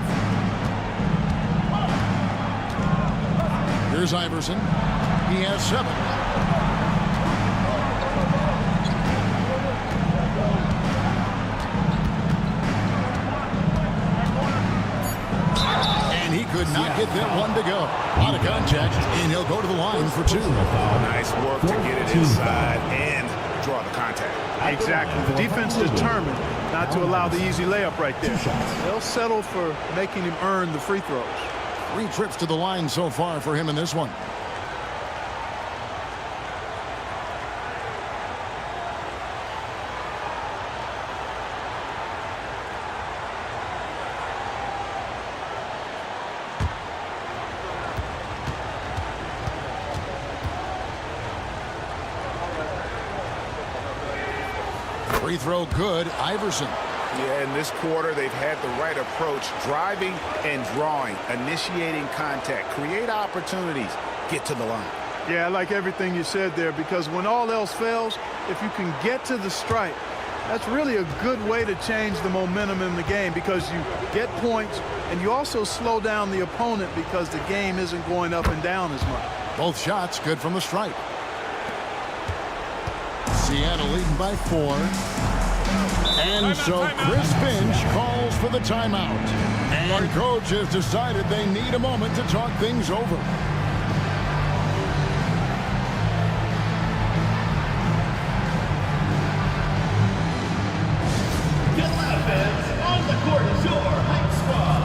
Here's Iverson. He has 7. And he could not get that one to go. Out of contact, and he'll go to the line for 2. Nice work to get it inside and draw the contact. Exactly. The defense determined not to allow the easy layup right there. They'll settle for making him earn the free throws. 3 trips to the line so far for him in this one. Free throw good. Iverson. Yeah, in this quarter, they've had the right approach, driving and drawing, initiating contact, create opportunities, get to the line. Yeah, I like everything you said there, because when all else fails, if you can get to the stripe, that's really a good way to change the momentum in the game, because you get points and you also slow down the opponent because the game isn't going up and down as much. Both shots good from the stripe. Seattle leading by 4. And so Chris Finch calls for the timeout. And coach has decided they need a moment to talk things over. Get loud, fans. On the court is your hype squad.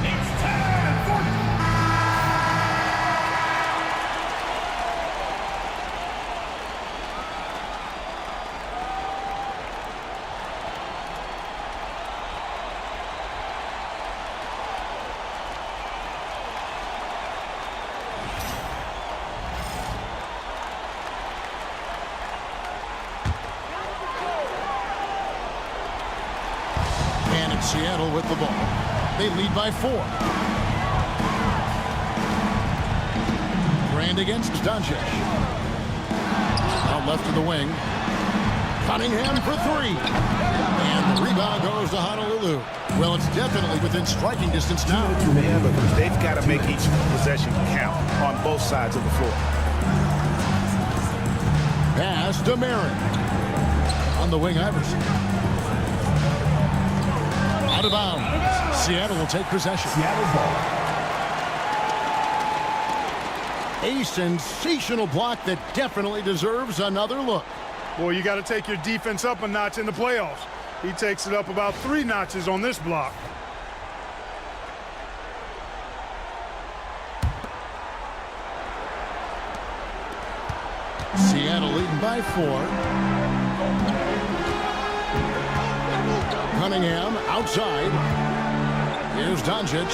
It's time for... Seattle with the ball. They lead by 4. Brand against Doncic. Out left of the wing. Cunningham for 3. And the rebound goes to Honolulu. Well, it's definitely within striking distance now. Yeah, but they've got to make each possession count on both sides of the floor. Pass to Merritt. On the wing, Iverson. Out of bounds. Seattle will take possession. Seattle ball. A sensational block that definitely deserves another look. Boy, you got to take your defense up a notch in the playoffs. He takes it up about 3 notches on this block. Seattle leading by 4. Cunningham outside. Here's Doncic.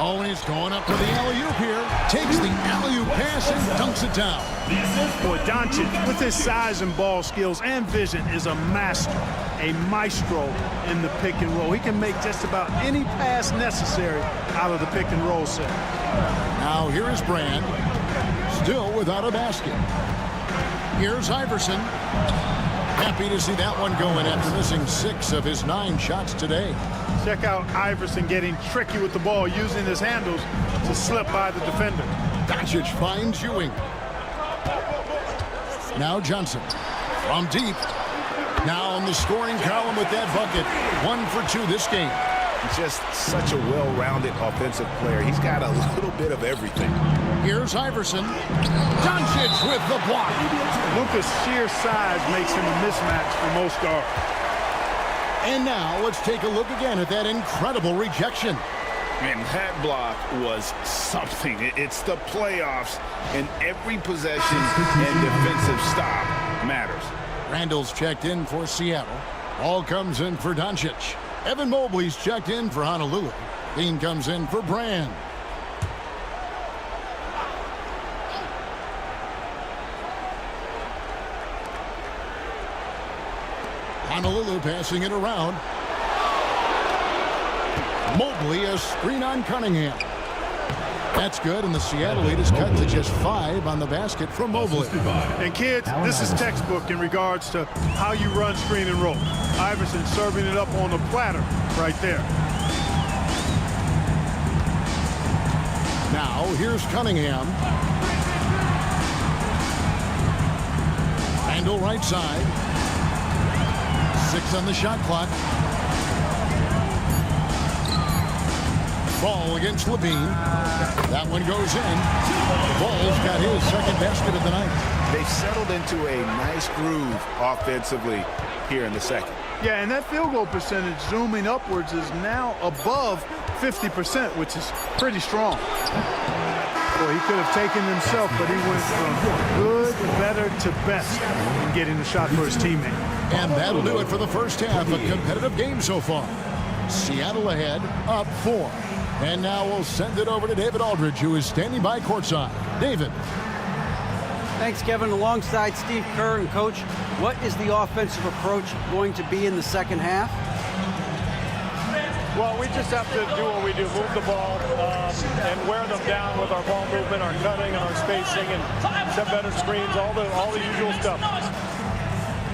Oh, and he's going up for the alley-oop here. Takes the alley-oop pass and dunks it down. Boy, Doncic, with his size and ball skills and vision, is a master, a maestro in the pick and roll. He can make just about any pass necessary out of the pick and roll set. Now here is Brand, still without a basket. Here's Iverson. Happy to see that one going after missing 6 of his 9 shots today. Check out Iverson getting tricky with the ball, using his handles to slip by the defender. Doncic finds Ewing. Now Johnson from deep. Now on the scoring column with that bucket. 1 for 2 this game. Just such a well-rounded offensive player. He's got a little bit of everything. Here's Iverson. Doncic with the block. Luka's sheer size makes him a mismatch for most guards. And now let's take a look again at that incredible rejection. Man, that block was something. It's the playoffs, and every possession and defensive stop matters. Randall's checked in for Seattle. Ball comes in for Doncic. Evan Mobley's checked in for Honolulu. Dean comes in for Brand. Honolulu passing it around. Mobley, a screen on Cunningham. That's good, and the Seattle lead is cut to just 5 on the basket from Mobley. And kids, this is textbook in regards to how you run screen and roll. Iverson serving it up on the platter right there. Now, here's Cunningham. Randle right side. 6 on the shot clock. Ball against Levine. That one goes in. Ball's got his second basket of the night. They've settled into a nice groove offensively here in the second. Yeah, and that field goal percentage zooming upwards is now above 50%, which is pretty strong. Boy, he could have taken himself, but he went from good, better to best in getting the shot for his teammate. And that'll do it for the first half. A competitive game so far. Seattle ahead, up 4. And now we'll send it over to David Aldridge, who is standing by courtside. David. Thanks, Kevin. Alongside Steve Kerr and Coach, what is the offensive approach going to be in the second half? Well, we just have to do what we do, move the ball and wear them down with our ball movement, our cutting, and our spacing, and set better screens, all the usual stuff.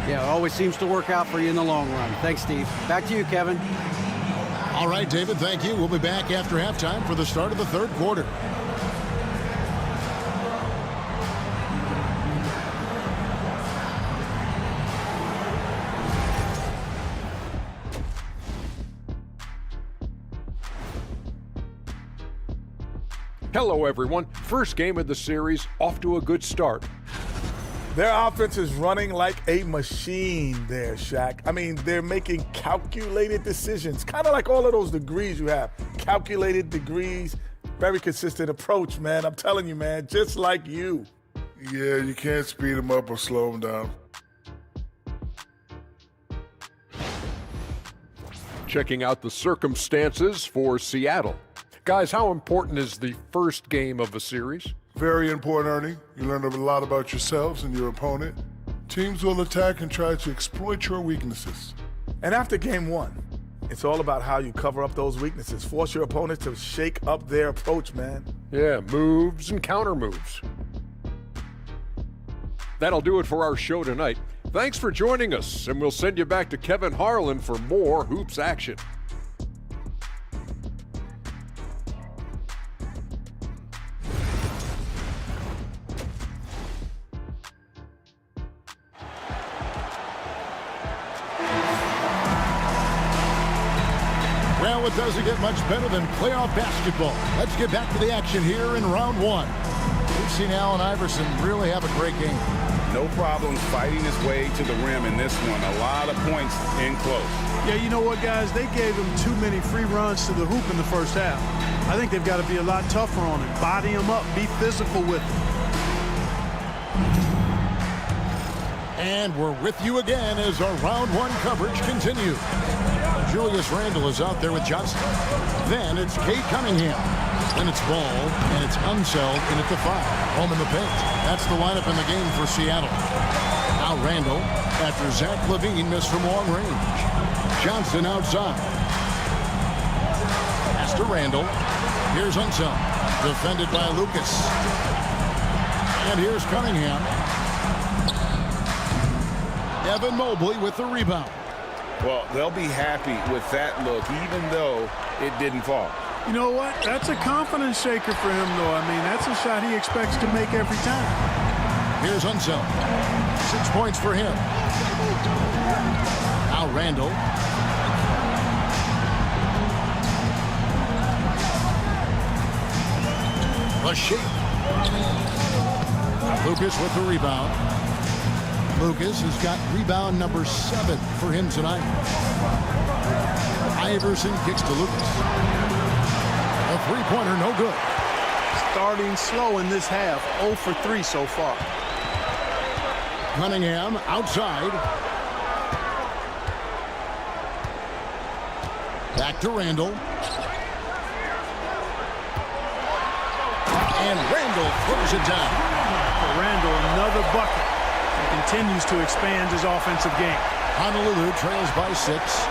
Yeah, it always seems to work out for you in the long run. Thanks, Steve. Back to you, Kevin. All right, David, thank you. We'll be back after halftime for the start of the third quarter. Hello, everyone. First game of the series, off to a good start. Their offense is running like a machine there, Shaq. I mean, they're making calculated decisions, kind of like all of those degrees you have. Calculated degrees, very consistent approach, man. I'm telling you, man, just like you. Yeah, you can't speed them up or slow them down. Checking out the circumstances for Seattle. Guys, how important is the first game of a series? Very important, Ernie. You learn a lot about yourselves and your opponent. Teams will attack and try to exploit your weaknesses. And after game 1, it's all about how you cover up those weaknesses. Force your opponent to shake up their approach, man. Yeah, moves and counter moves. That'll do it for our show tonight. Thanks for joining us, and we'll send you back to Kevin Harlan for more hoops action. Well, it doesn't get much better than playoff basketball. Let's get back to the action here in round 1. We've seen Allen Iverson really have a great game. No problems fighting his way to the rim in this one. A lot of points in close. Yeah, you know what, guys? They gave him too many free runs to the hoop in the first half. I think they've got to be a lot tougher on him. Body him up. Be physical with him. And we're with you again as our round 1 coverage continues. Julius Randle is out there with Johnson. Then it's Cade Cunningham. Then it's Ball, and it's Unseld in at the 5. Home in the paint. That's the lineup in the game for Seattle. Now Randle, after Zach LaVine missed from long range. Johnson outside. Pass to Randle. Here's Unseld. Defended by Lucas. And here's Cunningham. Evan Mobley with the rebound. Well, they'll be happy with that look, even though it didn't fall. You know what? That's a confidence shaker for him, though. I mean, that's a shot he expects to make every time. Here's Unseld. 6 points for him. Now Randle. A shake. Lucas with the rebound. Lucas has got rebound number 7 for him tonight. Iverson kicks to Lucas. A three-pointer, no good. Starting slow in this half, 0 for 3 so far. Cunningham outside. Back to Randle. And Randle throws it down. For Randle, another bucket. He continues to expand his offensive game. Honolulu trails by 6.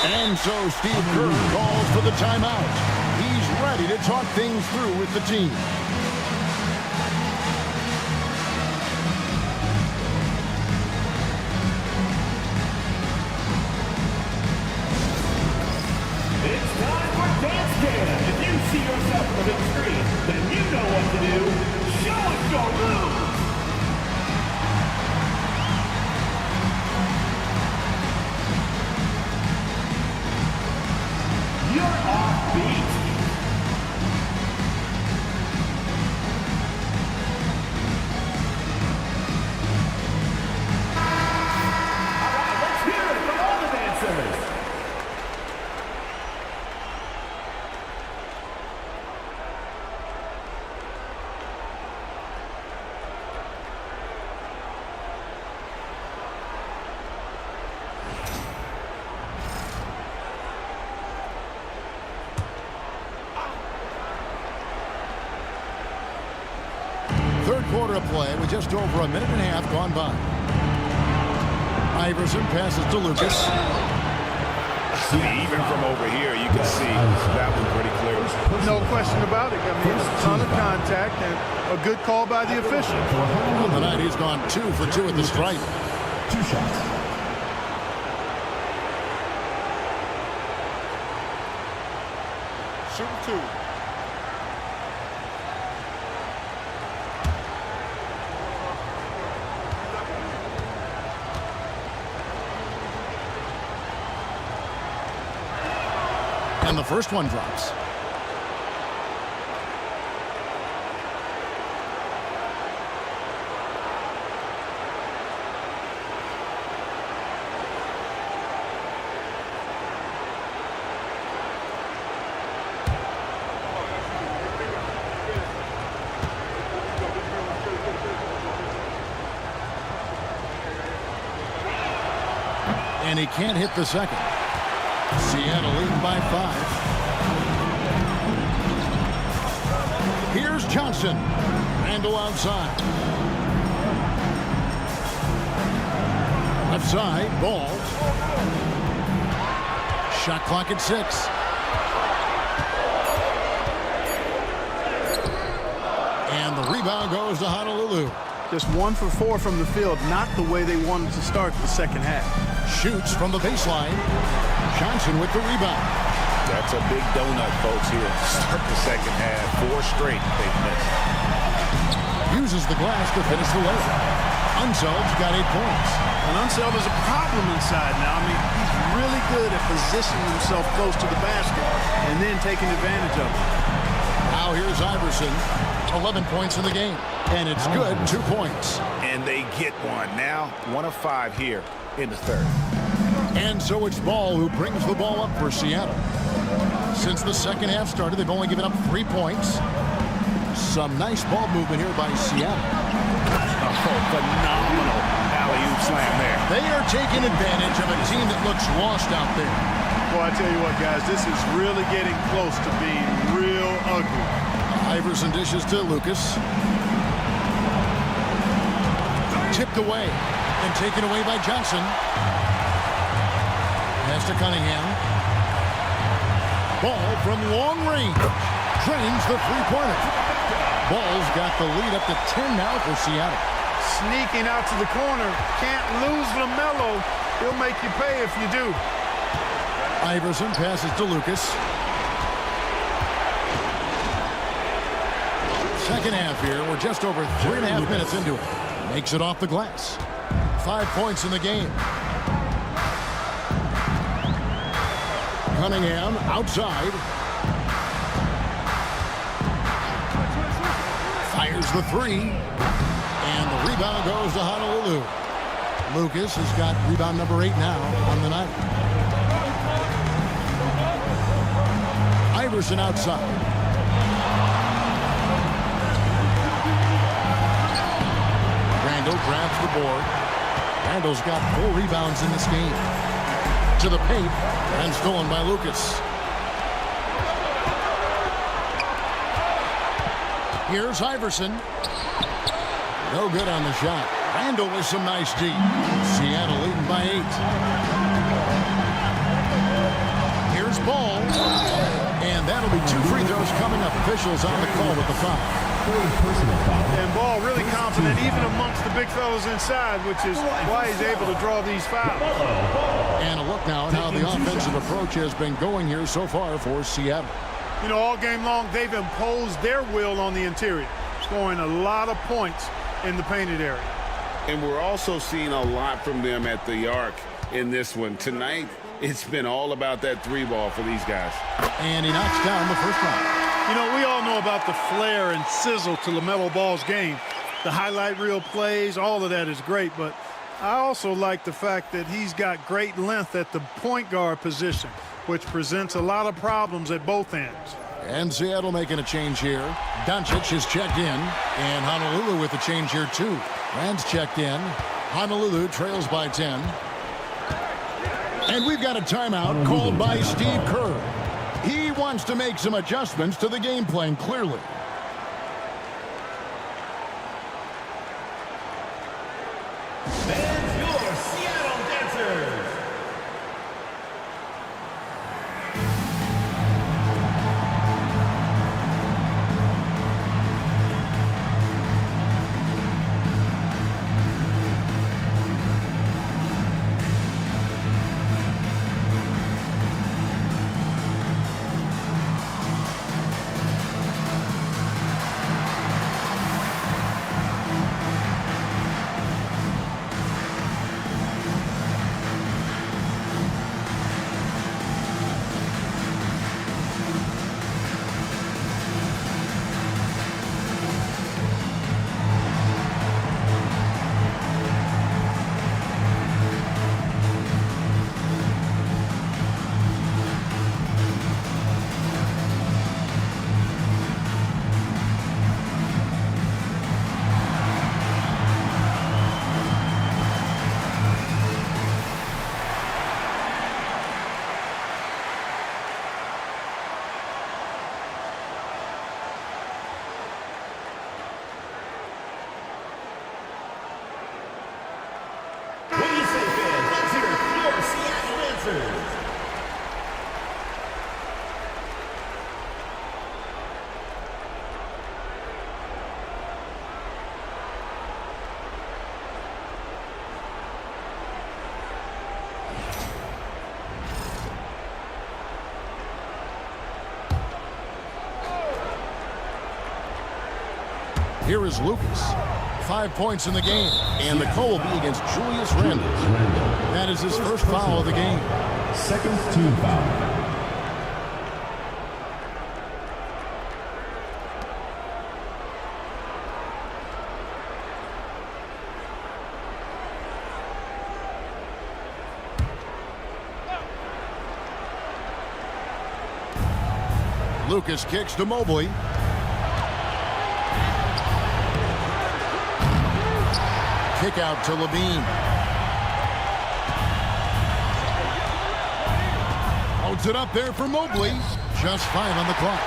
And so Steve Kerr calls for the timeout. He's ready to talk things through with the team. It's time for Dance Canada. If you see yourself on the big screen, then you know what to do. Show us your moves. You're off beat. All right, let's hear it from all the dancers. Third quarter of play with just over a minute and a half gone by. Iverson passes to Lucas. Even from over here, you can see that one pretty clear. No question about it. I mean, a ton of contact and a good call by the official. On the night, he's gone 2 for 2 at the stripe. 2 shots. Shoot 2. And the first one drops. And he can't hit the second. Seattle leading by 5. Here's Johnson. Randall outside. Left side, ball. Shot clock at 6. And the rebound goes to Honolulu. Just 1 for 4 from the field, not the way they wanted to start the second half. Shoots from the baseline. Johnson with the rebound. That's a big donut, folks, here to start the second half. 4 straight they've missed. Uses the glass to finish the layup. Unselv's got 8 points. And Unselv is a problem inside now. I mean, he's really good at positioning himself close to the basket and then taking advantage of it. Now here's Iverson. 11 points in the game. And it's good, 2 points. And they get one. Now 1 of 5 here in the third. And so it's Ball who brings the ball up for Seattle. Since the second half started, they've only given up 3 points. Some nice ball movement here by Seattle. Oh, phenomenal alley-oop slam there. They are taking advantage of a team that looks lost out there. Well, I tell you what, guys, this is really getting close to being real ugly. Iverson dishes to Lucas. Tipped away and taken away by Johnson. Pass to Cunningham. Ball from long range. Drains the three-pointer. Ball's got the lead up to 10 now for Seattle. Sneaking out to the corner. Can't lose LaMelo. He'll make you pay if you do. Iverson passes to Lucas. Second half here. We're just over 3.5 minutes into it. Makes it off the glass. 5 points in the game. Cunningham outside. Fires the 3. And the rebound goes to Honolulu. Lucas has got rebound number 8 now on the night. Iverson outside. Randall grabs the board. Randall's got 4 rebounds in this game. To the paint and stolen by Lucas. Here's Iverson. No good on the shot. Randall with some nice D. Seattle leading by 8. Here's Ball. And that'll be 2 free throws coming up. Officials on the call with the foul. And Ball really confident even amongst the big fellas inside, which is why he's able to draw these fouls. And a look now at how the offensive approach has been going here so far for Seattle. You know, all game long, they've imposed their will on the interior, scoring a lot of points in the painted area. And we're also seeing a lot from them at the arc in this one. Tonight, it's been all about that 3-ball for these guys. And he knocks down the first one. You know, we all know about the flair and sizzle to LaMelo Ball's game. The highlight reel plays, all of that is great, but I also like the fact that he's got great length at the point guard position, which presents a lot of problems at both ends. And Seattle making a change here. Doncic is checked in, and Honolulu with a change here too. Rand's checked in. Honolulu trails by 10. And we've got a timeout called by Steve Kerr. He wants to make some adjustments to the game plan, clearly. And your Seattle Dancers. Here is Lucas. 5 points in the game. And the call will be against Julius Randle. That is his first foul of the game. Second team foul. Lucas kicks to Mobley. Kick out to Levine. Holds it up there for Mobley. Just 5 on the clock.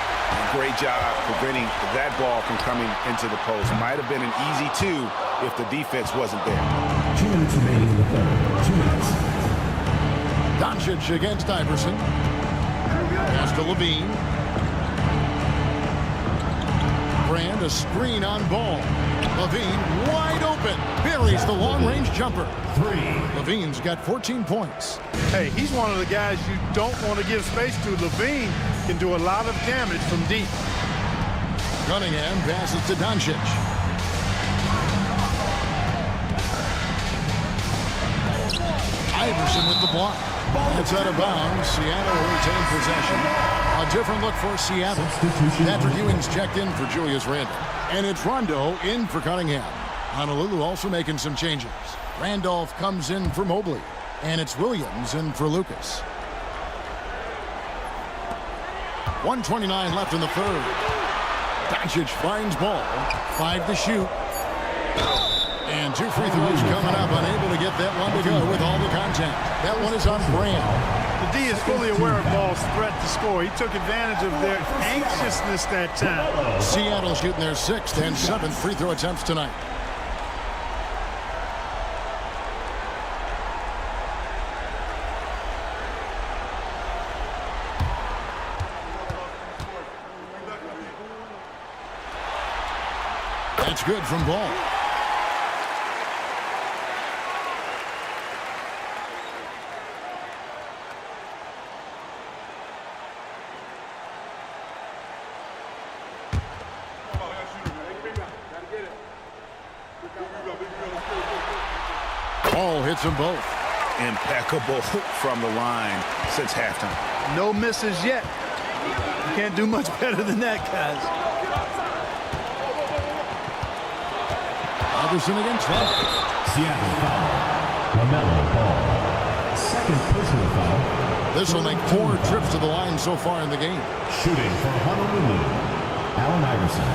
Great job preventing that ball from coming into the post. Might have been an easy 2 if the defense wasn't there. 2 minutes remaining in the third. 2 minutes. Doncic against Iverson. Pass to Levine. Brand a screen on Ball. Levine wide open. Buries the long-range jumper. 3. Levine's got 14 points. Hey, he's one of the guys you don't want to give space to. Levine can do a lot of damage from deep. Cunningham passes to Doncic. Iverson with the block. It's out of bounds. Seattle will retain possession. A different look for Seattle. Patrick Ewing's checked in for Julius Randle. And it's Rondo in for Cunningham. Honolulu also making some changes. Randolph comes in for Mobley. And it's Williams in for Lucas. 1:29 left in the third. Doncic finds Ball. 5 to shoot. And 2 free throws coming up. Unable to get that one to go with all the contact. That one is on Brand. The D is fully aware of Ball's threat to score. He took advantage of their anxiousness that time. Seattle shooting their 6th and 7th free throw attempts tonight. That's good from Ball. Ball hits them both. Impeccable from the line since halftime. No misses yet. You can't do much better than that, guys. Iverson against that. Seattle foul. LaMelo Ball. Second personal foul. This will make 4 trips to the line so far in the game. Shooting for Honolulu. Allen Iverson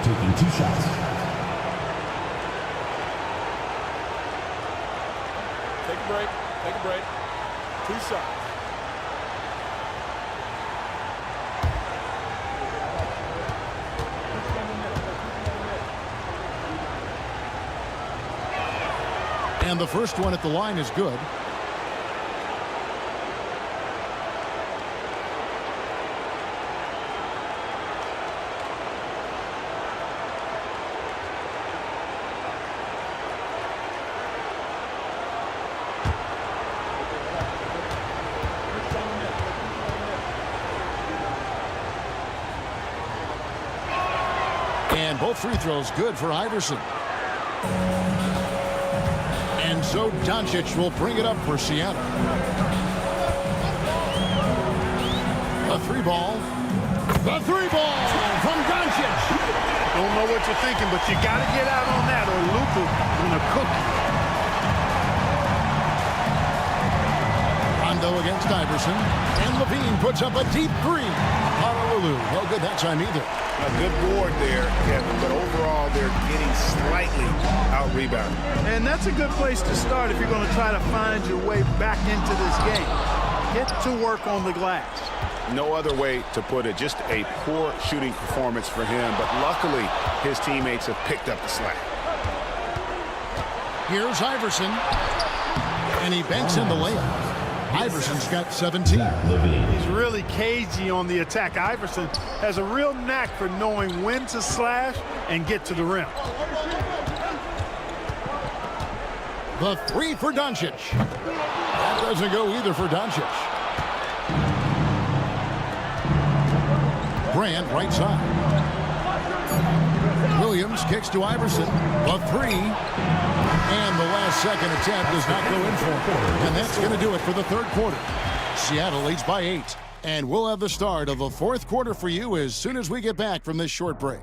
taking 2 shots. Take a break. Take a break. 2 shots. And the first one at the line is good. And both free throws good for Iverson. And so Doncic will bring it up for Seattle. A 3-ball. The 3-ball from Doncic. Don't know what you're thinking, but you got to get out on that or Luka gonna cook you. Rondo against Iverson. And Levine puts up a deep 3. Honolulu. No good that time either. A good board there, Kevin, but overall they're getting slightly out-rebounded. And that's a good place to start if you're going to try to find your way back into this game. Get to work on the glass. No other way to put it. Just a poor shooting performance for him, but luckily his teammates have picked up the slack. Here's Iverson. And he banks in the layup. Iverson's got 17. He's really cagey on the attack. Iverson has a real knack for knowing when to slash and get to the rim. The 3 for Doncic. That doesn't go either for Doncic. Grant right side. Williams kicks to Iverson. The 3. And the last second attempt does not go in for him. And that's going to do it for the third quarter. Seattle leads by 8. And we'll have the start of the fourth quarter for you as soon as we get back from this short break.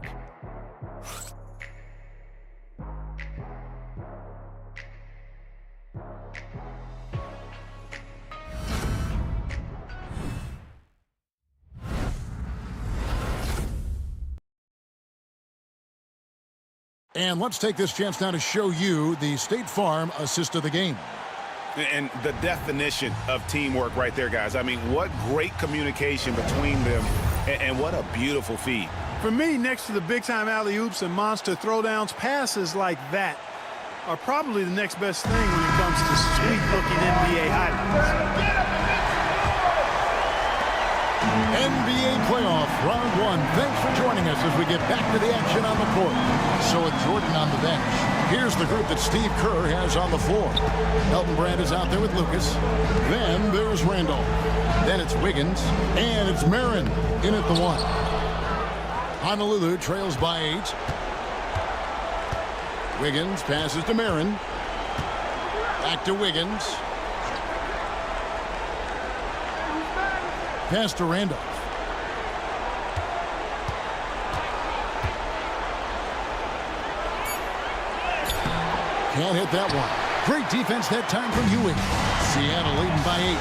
And let's take this chance now to show you the State Farm assist of the game. And the definition of teamwork right there, guys. I mean, what great communication between them, and what a beautiful feed. For me, next to the big-time alley-oops and monster throwdowns, passes like that are probably the next best thing when it comes to sweet-looking NBA highlights. NBA playoff round 1. Thanks for joining us as we get back to the action on the court. So with Jordan on the bench, here's the group that Steve Kerr has on the floor. Elton Brand is out there with Lucas. Then there's Randolph. Then it's Wiggins. And it's Marin in at the 1. Honolulu trails by 8. Wiggins passes to Marin. Back to Wiggins. Pass to Randolph. Can't hit that one. Great defense that time from Ewing. Seattle leading by 8.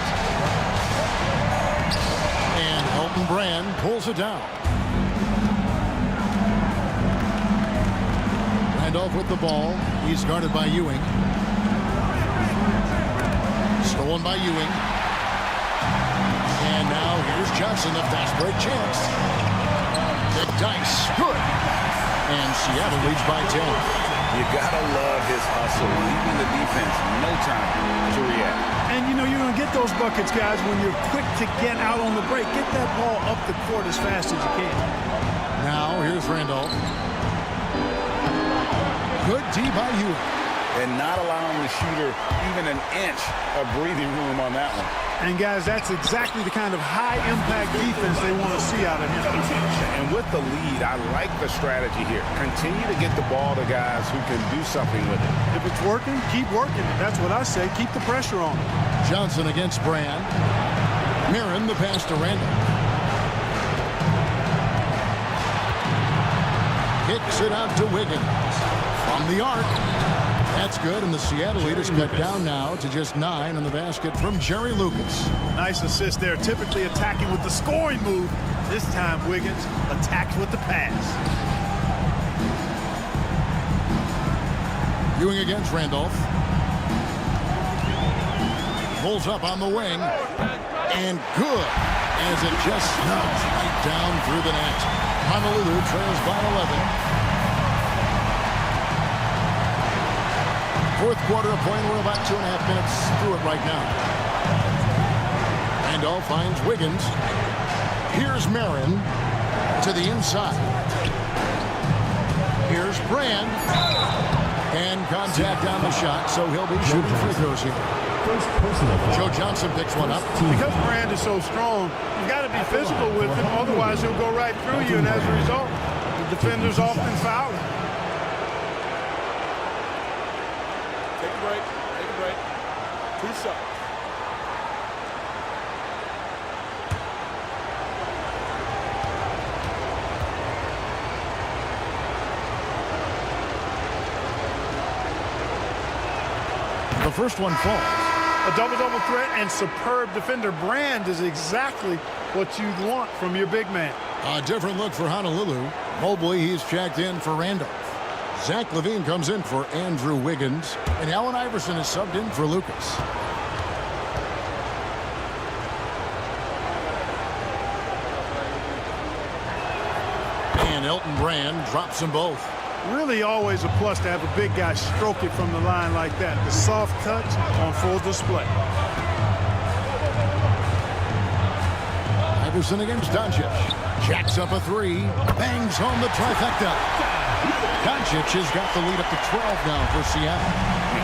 And Elton Brand pulls it down. Randolph with the ball. He's guarded by Ewing. Stolen by Ewing. And now here's Johnson, the fast break chance. The dice, good. And Seattle leads by 10. You gotta love his hustle, leaving the defense no time to react. And you know you're gonna get those buckets, guys, when you're quick to get out on the break. Get that ball up the court as fast as you can. Now here's Randolph. Good D by Ewing. And not allowing the shooter even an inch of breathing room on that one. And, guys, that's exactly the kind of high-impact defense they want to see out of him. And with the lead, I like the strategy here. Continue to get the ball to guys who can do something with it. If it's working, keep working. That's what I say. Keep the pressure on him. Johnson against Brand. Mirren, the pass to Randall. Kicks it out to Wiggins. From the arc. That's good, and the Seattle lead is cut down now to just 9 in the basket from Jerry Lucas. Nice assist there. Typically attacking with the scoring move. This time, Wiggins attacks with the pass. Ewing against Randolph. Pulls up on the wing. And good, as it just snugs right down through the net. Honolulu trails by 11. Fourth quarter of play, we're about 2.5 minutes through it right now. Randolph finds Wiggins. Here's Mirren to the inside. Here's Brand. And contact on the shot, so he'll be shooting free throws here. Joe Johnson picks one up. Because Brand is so strong, you've got to be physical with him, otherwise he'll go right through you, and as a result, the defenders often foul him. Take a break. Take a break. 2 shots. The first one falls. A double-double threat and superb defender. Brand is exactly what you'd want from your big man. A different look for Honolulu. Mobley, he's checked in for Randolph. Zach LaVine comes in for Andrew Wiggins. And Allen Iverson is subbed in for Lucas. And Elton Brand drops them both. Really always a plus to have a big guy stroke it from the line like that. The soft touch on full display. Iverson against Doncic. Jacks up a 3. Bangs home the trifecta. Doncic has got the lead up to 12 now for Seattle.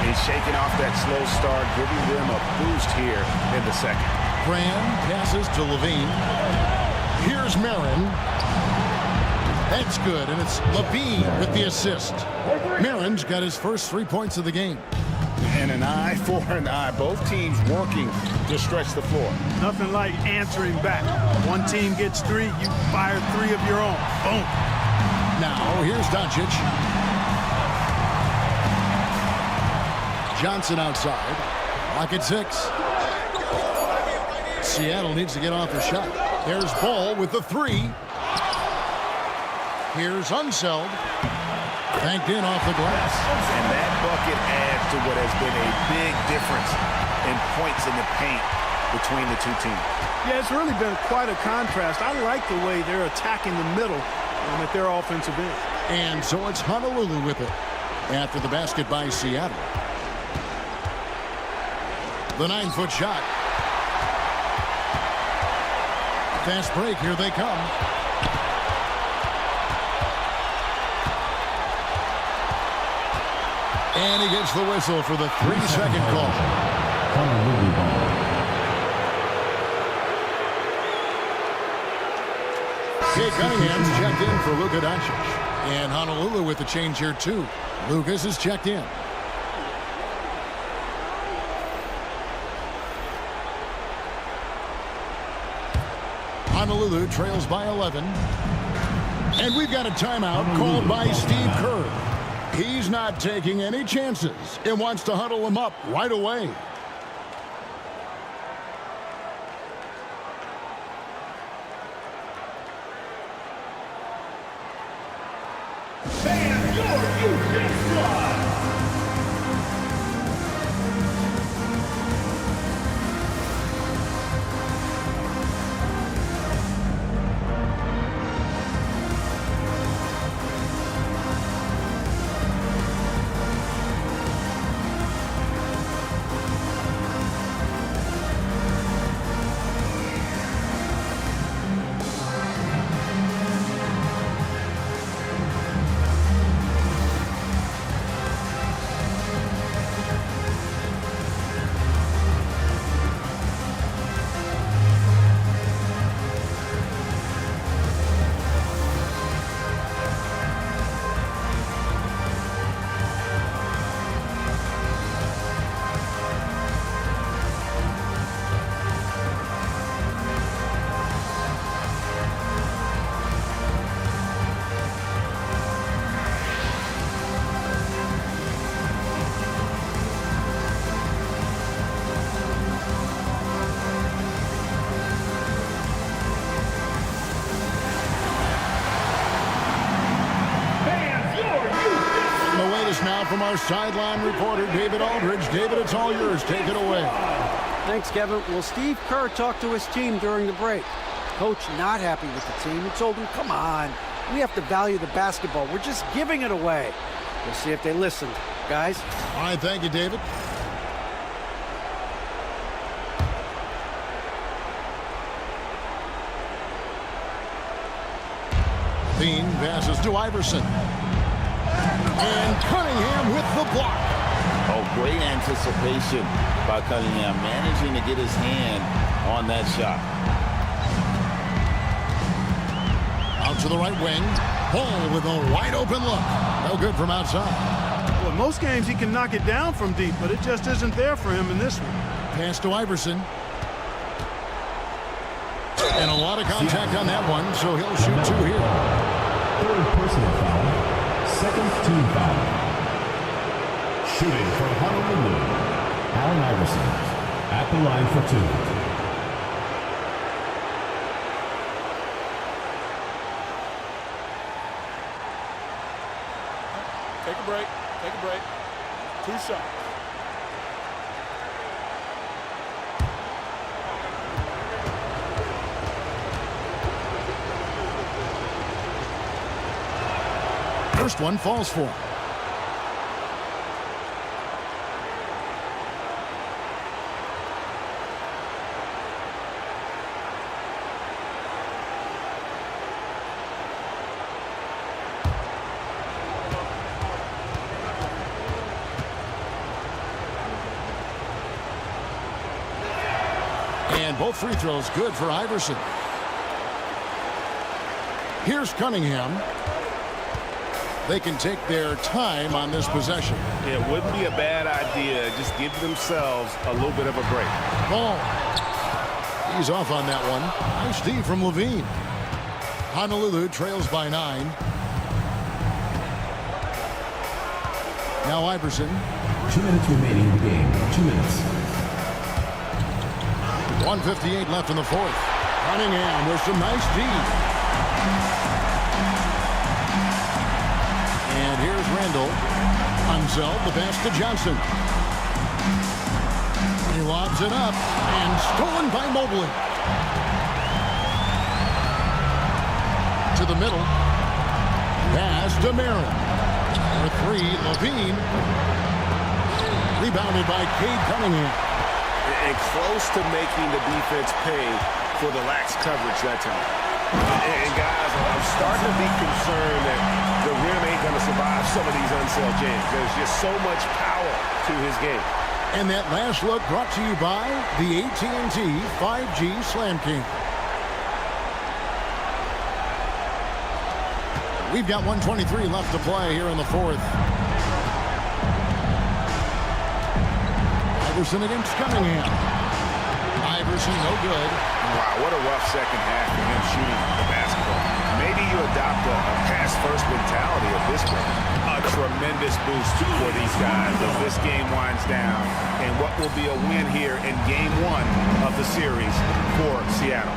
He's shaking off that slow start, giving them a boost here in the second. Brand passes to LaVine. Here's Mirren. That's good, and it's LaVine with the assist. Mirren's got his first 3 points of the game. And an eye for an eye. Both teams working to stretch the floor. Nothing like answering back. One team gets 3, you fire 3 of your own. Boom. Now, here's Doncic. Johnson outside. Lock at 6. Seattle needs to get off a shot. There's Ball with the 3. Here's Unseld. Banked in off the glass. And that bucket adds to what has been a big difference in points in the paint between the two teams. Yeah, it's really been quite a contrast. I like the way they're attacking the middle at their offensive end. And so it's Honolulu with it after the basket by Seattle. The 9-foot shot. Fast break, here they come. And he gets the whistle for the 3-second call. Honolulu ball. Jay Cunningham's checked in for Luka Doncic. And Honolulu with the change here, too. Lucas is checked in. Honolulu trails by 11. And we've got a timeout called by Steve Kerr. He's not taking any chances and wants to huddle them up right away. Fans, your U.K. squad. from our sideline reporter, David Aldridge. David, it's all yours. Take it away. Thanks, Kevin. Well, Steve Kerr talked to his team during the break. Coach not happy with the team. He told them, come on, we have to value the basketball. We're just giving it away. We'll see if they listened, guys. All right, thank you, David. Dean passes to Iverson. And Cunningham with the block. Oh, great anticipation by Cunningham, managing to get his hand on that shot. Out to the right wing. Ball with a wide open look. No good from outside. Well, in most games he can knock it down from deep, but it just isn't there for him in this one. Pass to Iverson. And a lot of contact on that one, so he'll shoot 2 here. Third personal foul. Second team foul. Shooting for Honolulu, Allen Iverson at the line for 2. Take a break. Take a break. 2 shots. First one falls for him. And both free throws good for Iverson. Here's Cunningham. They can take their time on this possession. It wouldn't be a bad idea. Just give themselves a little bit of a break. Ball. He's off on that one. Nice D from Levine. Honolulu trails by 9. Now Iverson. 2 minutes remaining in the game. 2 minutes. 1:58 left in the fourth. Cunningham with some nice D. And here's Randall. Unseld, the pass to Johnson. He lobs it up and stolen by Mobley. To the middle. Pass to Merrill. For 3, Levine. Rebounded by Cade Cunningham. And close to making the defense pay for the lax coverage that time. And guys, I'm starting to be concerned that the rim ain't going to survive some of these unsailed jams. There's just so much power to his game. And that last look brought to you by the AT&T 5G Slam King. We've got 1:23 left to play here in the fourth. Iverson against Cunningham. Iverson, no good. Wow, what a rough second half for him shooting the basketball. Maybe you adopt a pass-first mentality at this point. A tremendous boost for these guys as this game winds down. And what will be a win here in Game 1 of the series for Seattle.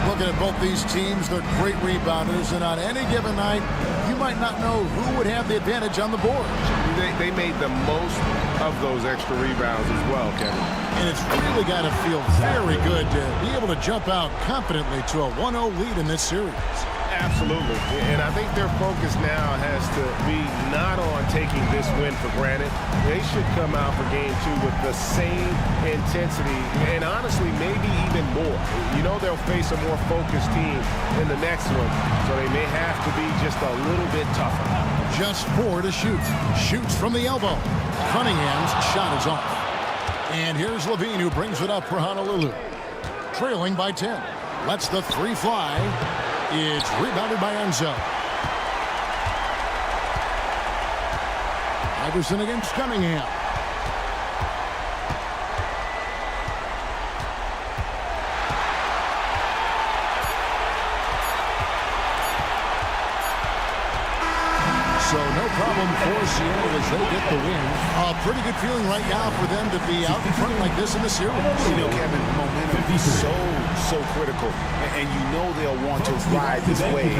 Looking at both these teams, they're great rebounders, and on any given night, you might not know who would have the advantage on the board. They made the most of those extra rebounds as well, Kevin. And it's really got to feel very good to be able to jump out confidently to a 1-0 lead in this series. Absolutely. And I think their focus now has to be not on taking this win for granted. They should come out for Game 2 with the same intensity and honestly maybe even more. You know they'll face a more focused team in the next one, so they may have to be just a little bit tougher. Just 4 to shoot. Shoots from the elbow. Cunningham's shot is off. And here's Levine who brings it up for Honolulu. Trailing by 10. Lets the 3 fly. It's rebounded by Enzo. Iverson against Cunningham. So no problem for Seattle as they get the win. A pretty good feeling right now for them to be out in front like this in the series. You know, Kevin, momentum is so so critical, and you know they'll want to ride this wave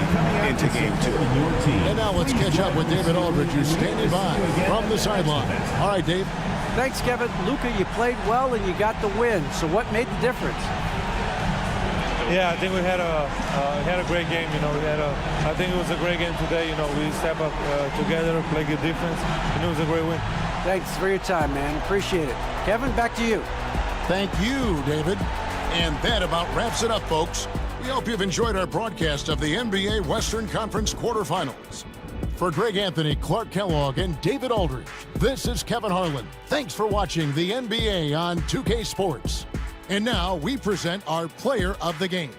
into game 2. And now let's catch up with David Aldridge, who's standing by from the sideline. All right, Dave. Thanks, Kevin. Luka, you played well and you got the win. So what made the difference? Yeah, I think we had a great game. I think it was a great game today. We step up together, play good defense, and it was a great win. Thanks for your time, man. Appreciate it. Kevin, back to you. Thank you, David. And that about wraps it up, folks. We hope you've enjoyed our broadcast of the NBA Western Conference quarterfinals. For Greg Anthony, Clark Kellogg, and David Aldridge, this is Kevin Harlan. Thanks for watching the NBA on 2K Sports. And now we present our player of the game.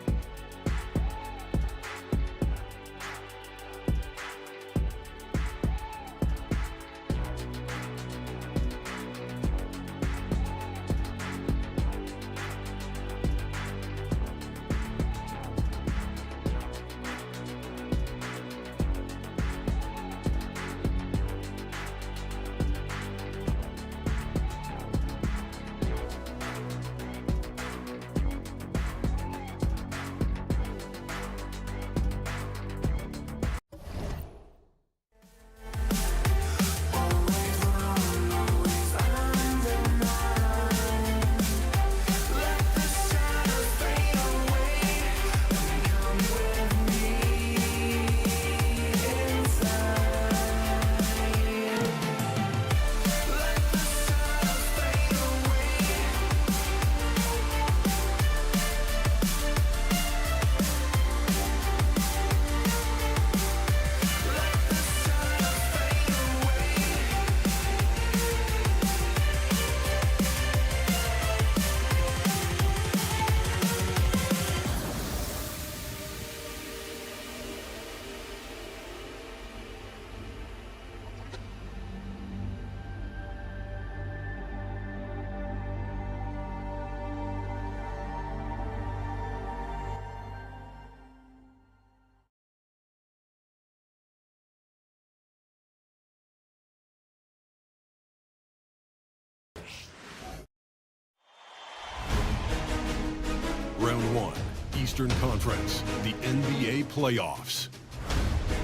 Round 1, Eastern Conference, the NBA playoffs.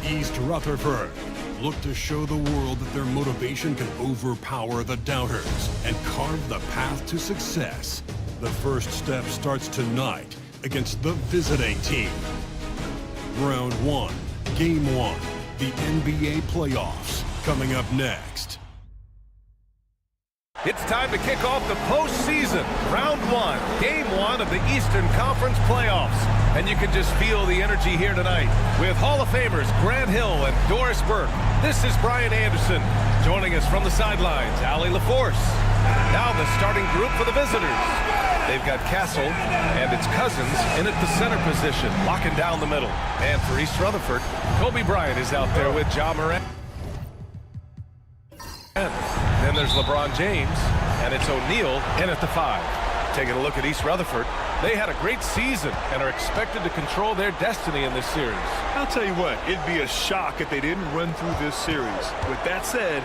East Rutherford look to show the world that their motivation can overpower the doubters and carve the path to success. The first step starts tonight against the visiting team. Round 1, Game 1, the NBA playoffs, coming up next. It's time to kick off the postseason. Round 1, Game 1 of the Eastern Conference playoffs. And you can just feel the energy here tonight with Hall of Famers Grant Hill and Doris Burke. This is Brian Anderson. Joining us from the sidelines, Allie LaForce. Now the starting group for the visitors. They've got Castle and its cousins in at the center position, locking down the middle. And for East Rutherford, Kobe Bryant is out there with Ja Morant. Then there's LeBron James, and it's O'Neal in at the 5. Taking a look at East Rutherford, they had a great season and are expected to control their destiny in this series. I'll tell you what, it'd be a shock if they didn't run through this series. With that said,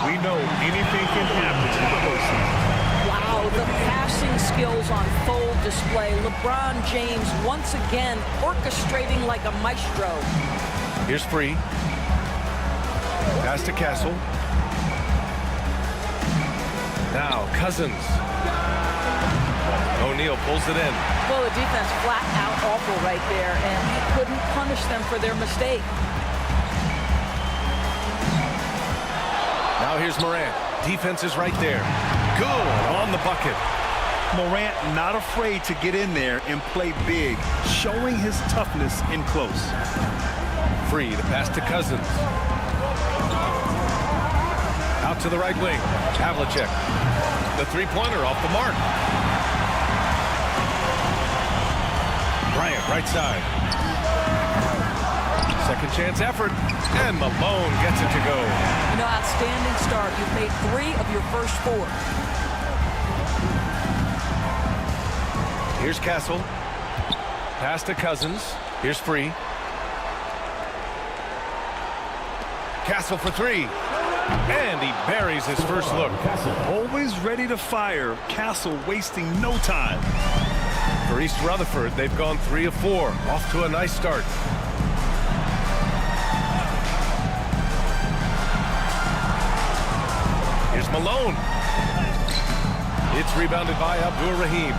we know anything can happen in the postseason. Wow, the passing skills on full display. LeBron James once again orchestrating like a maestro. Here's Free. Pass to Castle. Now, Cousins. O'Neal pulls it in. Well, the defense flat out awful right there, and he couldn't punish them for their mistake. Now here's Morant. Defense is right there. Good on the bucket. Morant not afraid to get in there and play big, showing his toughness in close. Free to pass to Cousins. Out to the right wing. Havlicek. The three-pointer off the mark. Bryant, right side. Second chance effort. And Malone gets it to go. Outstanding start. You've made 3 of your first 4. Here's Castle. Pass to Cousins. Here's Free. Castle for 3. And he buries his first look. Always ready to fire. Castle wasting no time. For East Rutherford, they've gone 3 of 4. Off to a nice start. Here's Malone. It's rebounded by Abdur-Rahim.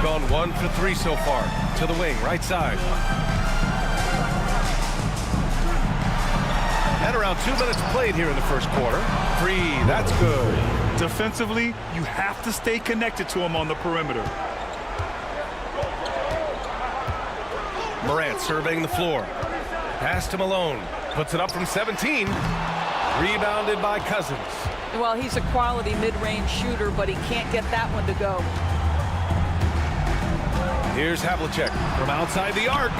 Gone 1 for 3 so far. To the wing, right side. And around 2 minutes played here in the first quarter. Free, that's good. Defensively, you have to stay connected to him on the perimeter. Morant surveying the floor. Pass to Malone. Puts it up from 17. Rebounded by Cousins. Well, he's a quality mid-range shooter, but he can't get that one to go. Here's Havlicek from outside the arc.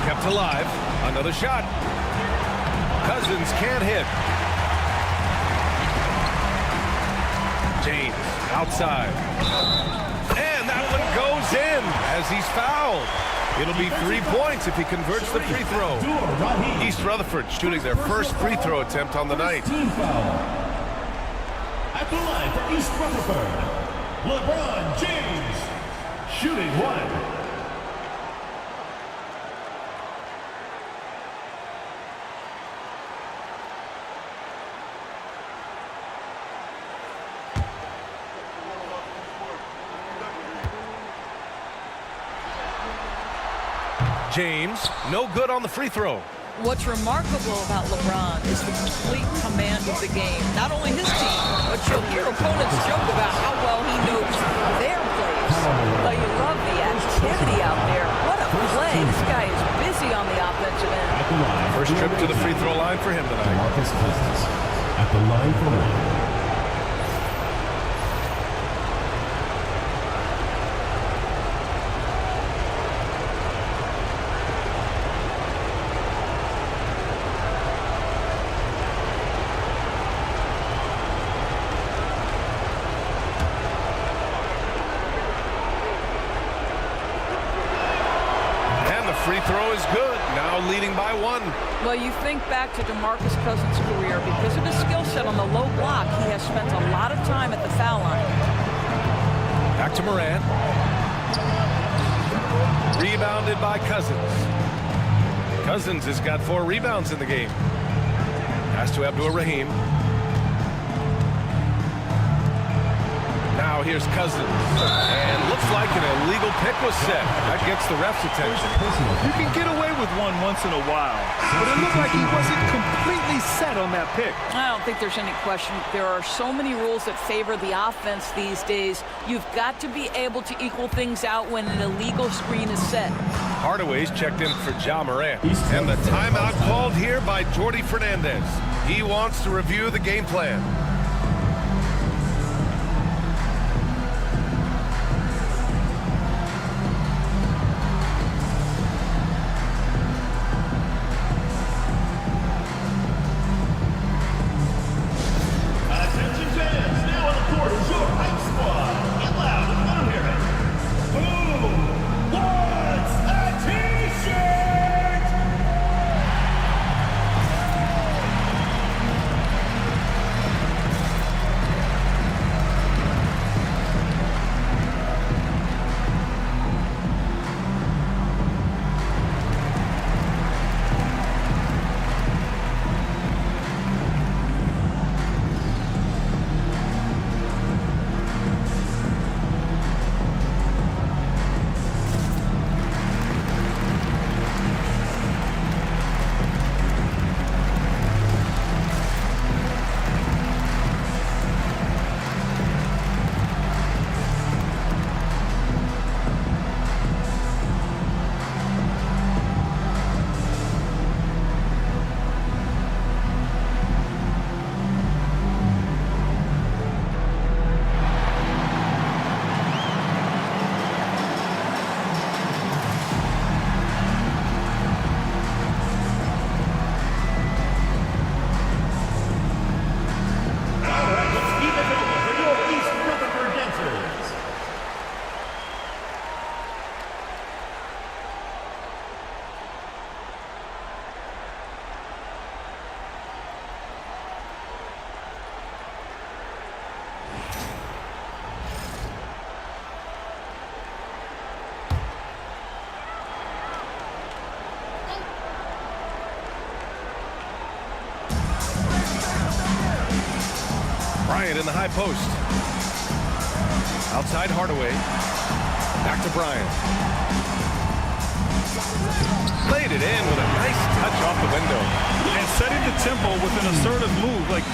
Kept alive. Another shot. Cousins can't hit. James outside. And that one goes in as he's fouled. It'll be 3 points if he converts the free throw. East Rutherford shooting their first free throw attempt on the night. At the line for East Rutherford, LeBron James, shooting 1. James, no good on the free throw. What's remarkable about LeBron is the complete command of the game. Not only his team, but you'll hear opponents joke about how well he knows their plays. But you love the activity out there. What a play. This guy is busy on the offensive end. First trip to the free throw line for him tonight. Marcus Cousins at the line for 1. Free throw is good. Now leading by 1. Well, you think back to DeMarcus Cousins' career. Because of his skill set on the low block, he has spent a lot of time at the foul line. Back to Morant. Rebounded by Cousins. Cousins has got 4 rebounds in the game. Pass to Abdur-Rahim. Now here's Cousins. And looks like an illegal pick was set. That gets the ref's attention. You can get away with one once in a while, but it looked like he wasn't completely set on that pick. I don't think there's any question. There are so many rules that favor the offense these days. You've got to be able to equal things out when an illegal screen is set. Hardaway's checked in for Ja Morant. And the timeout called here by Jordi Fernandez. He wants to review the game plan. Bryant in the high post. Outside Hardaway. Back to Bryant. Laid it in with a nice touch off the window. And setting the tempo with an assertive move. Like,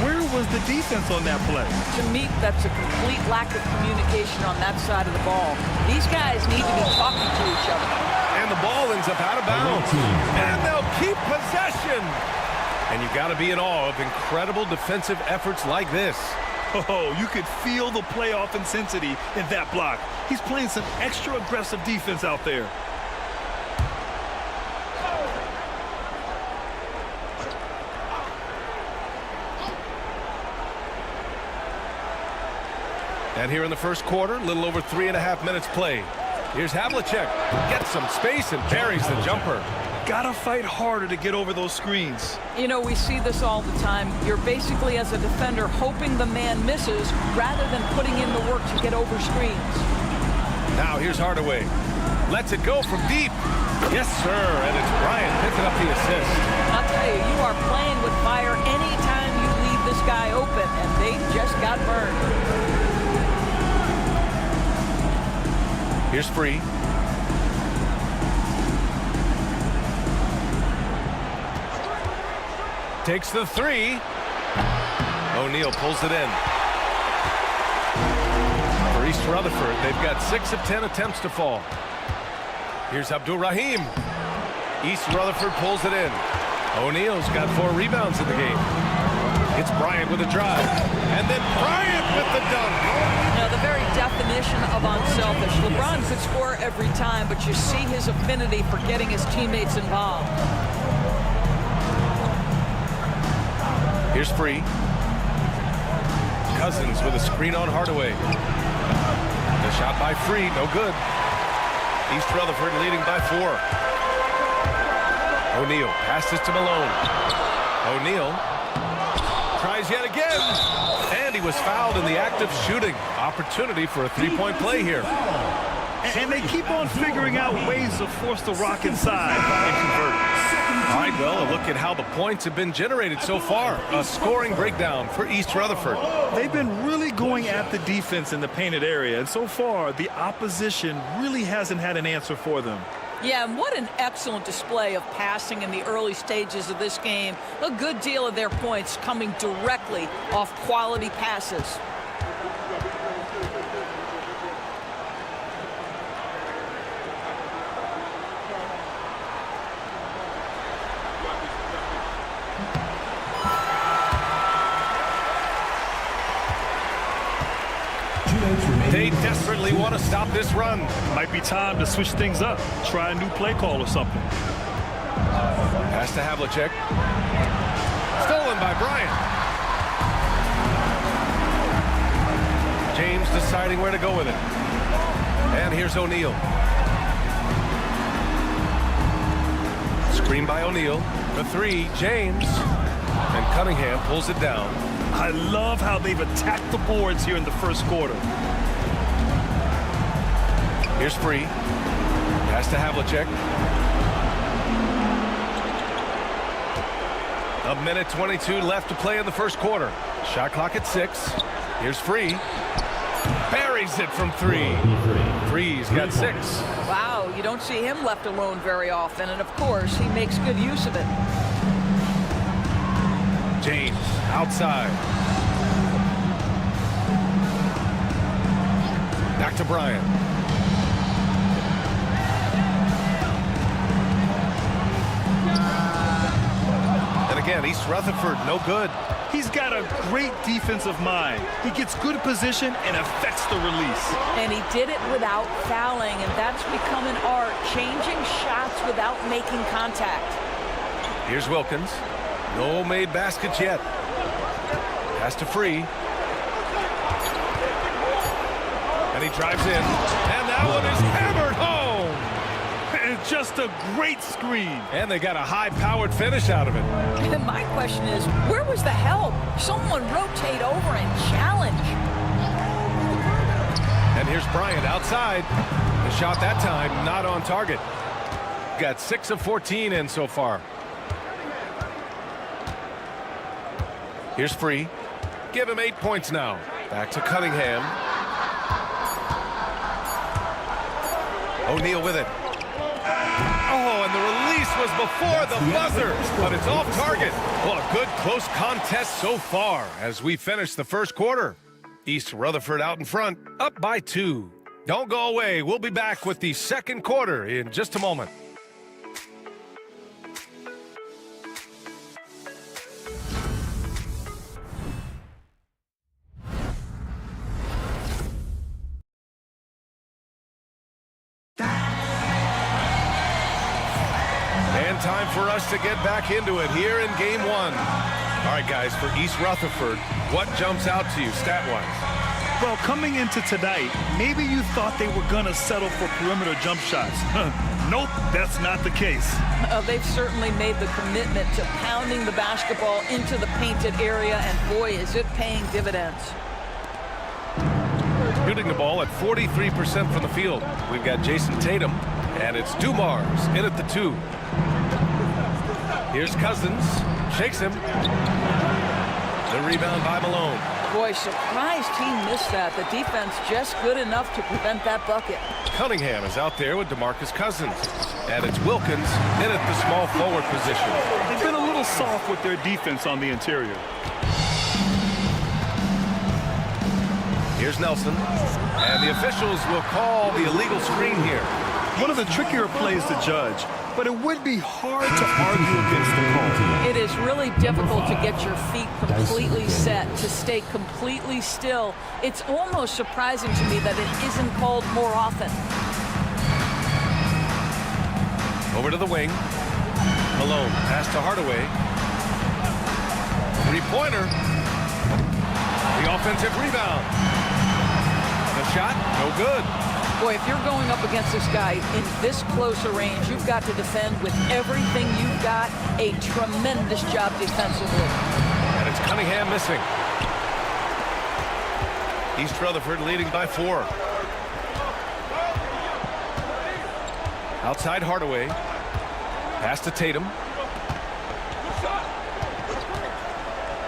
where was the defense on that play? To me, that's a complete lack of communication on that side of the ball. These guys need to be talking to each other. And the ball ends up out of bounds. And they'll keep possession. And you got to be in awe of incredible defensive efforts like this. Oh, you could feel the playoff intensity in that block. He's playing some extra aggressive defense out there. And here in the first quarter, a little over 3.5 minutes played. Here's Havlicek. Gets some space and buries the jumper. Gotta fight harder to get over those screens. You know, we see this all the time. You're basically, as a defender, hoping the man misses rather than putting in the work to get over screens. Now here's Hardaway. Lets it go from deep. Yes, sir. And it's Bryant picking up the assist. I'll tell you, you are playing with fire anytime you leave this guy open, and they just got burned. Here's Free. Takes the three. O'Neal pulls it in. For East Rutherford, they've got 6 of 10 attempts to fall. Here's Abdul-Rahim. East Rutherford pulls it in. O'Neal's got 4 rebounds in the game. It's Bryant with a drive. And then Bryant with the dunk. Now, the very definition of unselfish. LeBron could score every time, but you see his affinity for getting his teammates involved. Here's Free. Cousins with a screen on Hardaway. The shot by Free, no good. East Rutherford leading by 4. O'Neal passes to Malone. O'Neal tries yet again. And he was fouled in the act of shooting. Opportunity for a 3-point play here. And they keep on figuring out ways to force the rock inside and convert. All right, well, a look at how the points have been generated so far. A scoring breakdown for East Rutherford. They've been really going at the defense in the painted area, and so far, the opposition really hasn't had an answer for them. Yeah, and what an excellent display of passing in the early stages of this game. A good deal of their points coming directly off quality passes. They desperately want to stop this run. Might be time to switch things up. Try a new play call or something. Pass to Havlicek. Stolen by Bryant. James deciding where to go with it. And here's O'Neal. Screen by O'Neal. The 3, James. And Cunningham pulls it down. I love how they've attacked the boards here in the first quarter. Here's Free. Pass to Havlicek. 1:22 left to play in the first quarter. Shot clock at 6. Here's Free. Buries it from 3. Free's got 6. Wow, you don't see him left alone very often, and of course, he makes good use of it. James outside. Back to Bryant. And again, East Rutherford, no good. He's got a great defensive mind. He gets good position and affects the release. And he did it without fouling, and that's become an art, changing shots without making contact. Here's Wilkins. No made baskets yet. Pass to Free. And he drives in. And that one is hammered home. And just a great screen. And they got a high-powered finish out of it. And my question is, where was the help? Someone rotate over and challenge. And here's Bryant outside. The shot that time not on target. Got 6 of 14 in so far. Here's Free. give him 8 points now. Back to Cunningham. O'Neal with it. Oh, and the release was before the buzzer, but it's off target. Well, a good close contest so far as we finish the first quarter. East Rutherford out in front, up by 2. Don't go away. We'll be back with the second quarter in just a moment. And time for us to get back into it here in game 1. All right, guys, for East Rutherford, what jumps out to you stat-wise? Well, coming into tonight, maybe you thought they were going to settle for perimeter jump shots. Nope, that's not the case. They've certainly made the commitment to pounding the basketball into the painted area, and boy, is it paying dividends. Shooting the ball at 43% from the field. We've got Jason Tatum, and it's Dumars in at the 2. Here's Cousins, shakes him. The rebound by Malone. Boy, surprised he missed that. The defense just good enough to prevent that bucket. Cunningham is out there with DeMarcus Cousins. And it's Wilkins in at the small forward position. They've been a little soft with their defense on the interior. Here's Nelson. And the officials will call the illegal screen here. One of the trickier plays to judge, but it would be hard to argue against the call. It is really difficult to get your feet completely set, to stay completely still. It's almost surprising to me that it isn't called more often. Over to the wing. Malone, pass to Hardaway. 3-pointer. The offensive rebound. The shot, no good. Boy, if you're going up against this guy in this close a range, you've got to defend with everything you've got. A tremendous job defensively. And it's Cunningham missing. East Rutherford leading by 4. Outside Hardaway. Pass to Tatum.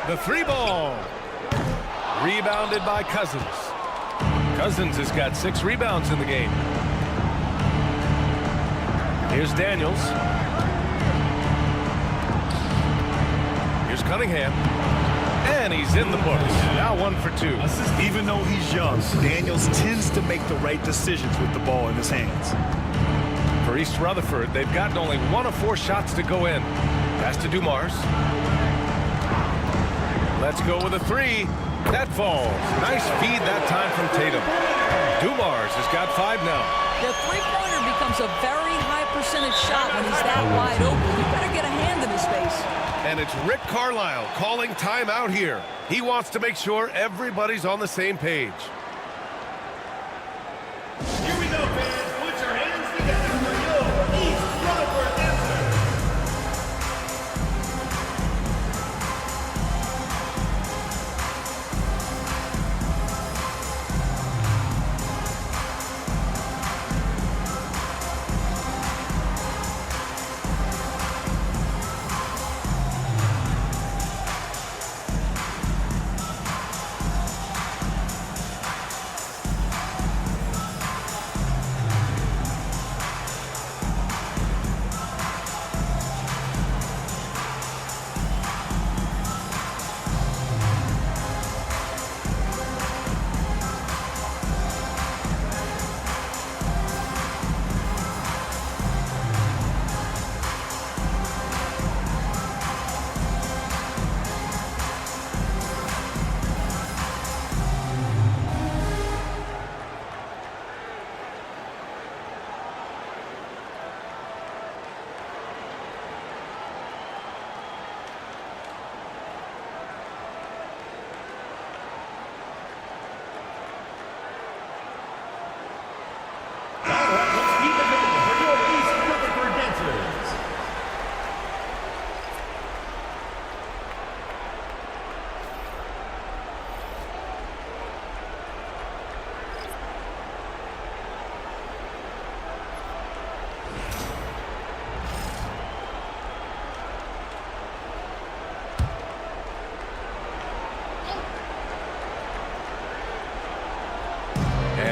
The 3-ball. Rebounded by Cousins. Cousins has got 6 rebounds in the game. Here's Daniels. Here's Cunningham. And he's in the books. Now 1 for 2. Even though he's young, Daniels tends to make the right decisions with the ball in his hands. For East Rutherford, they've gotten only 1 of 4 shots to go in. Pass to Dumars. Let's go with a 3. That falls. Nice feed that time from Tatum. Dumars has got 5 now. The 3-pointer becomes a very high percentage shot when he's that wide open. You better get a hand in his face. And it's Rick Carlisle calling timeout here. He wants to make sure everybody's on the same page. Here we go, fans. Put your hands together for your East Rutherford answer.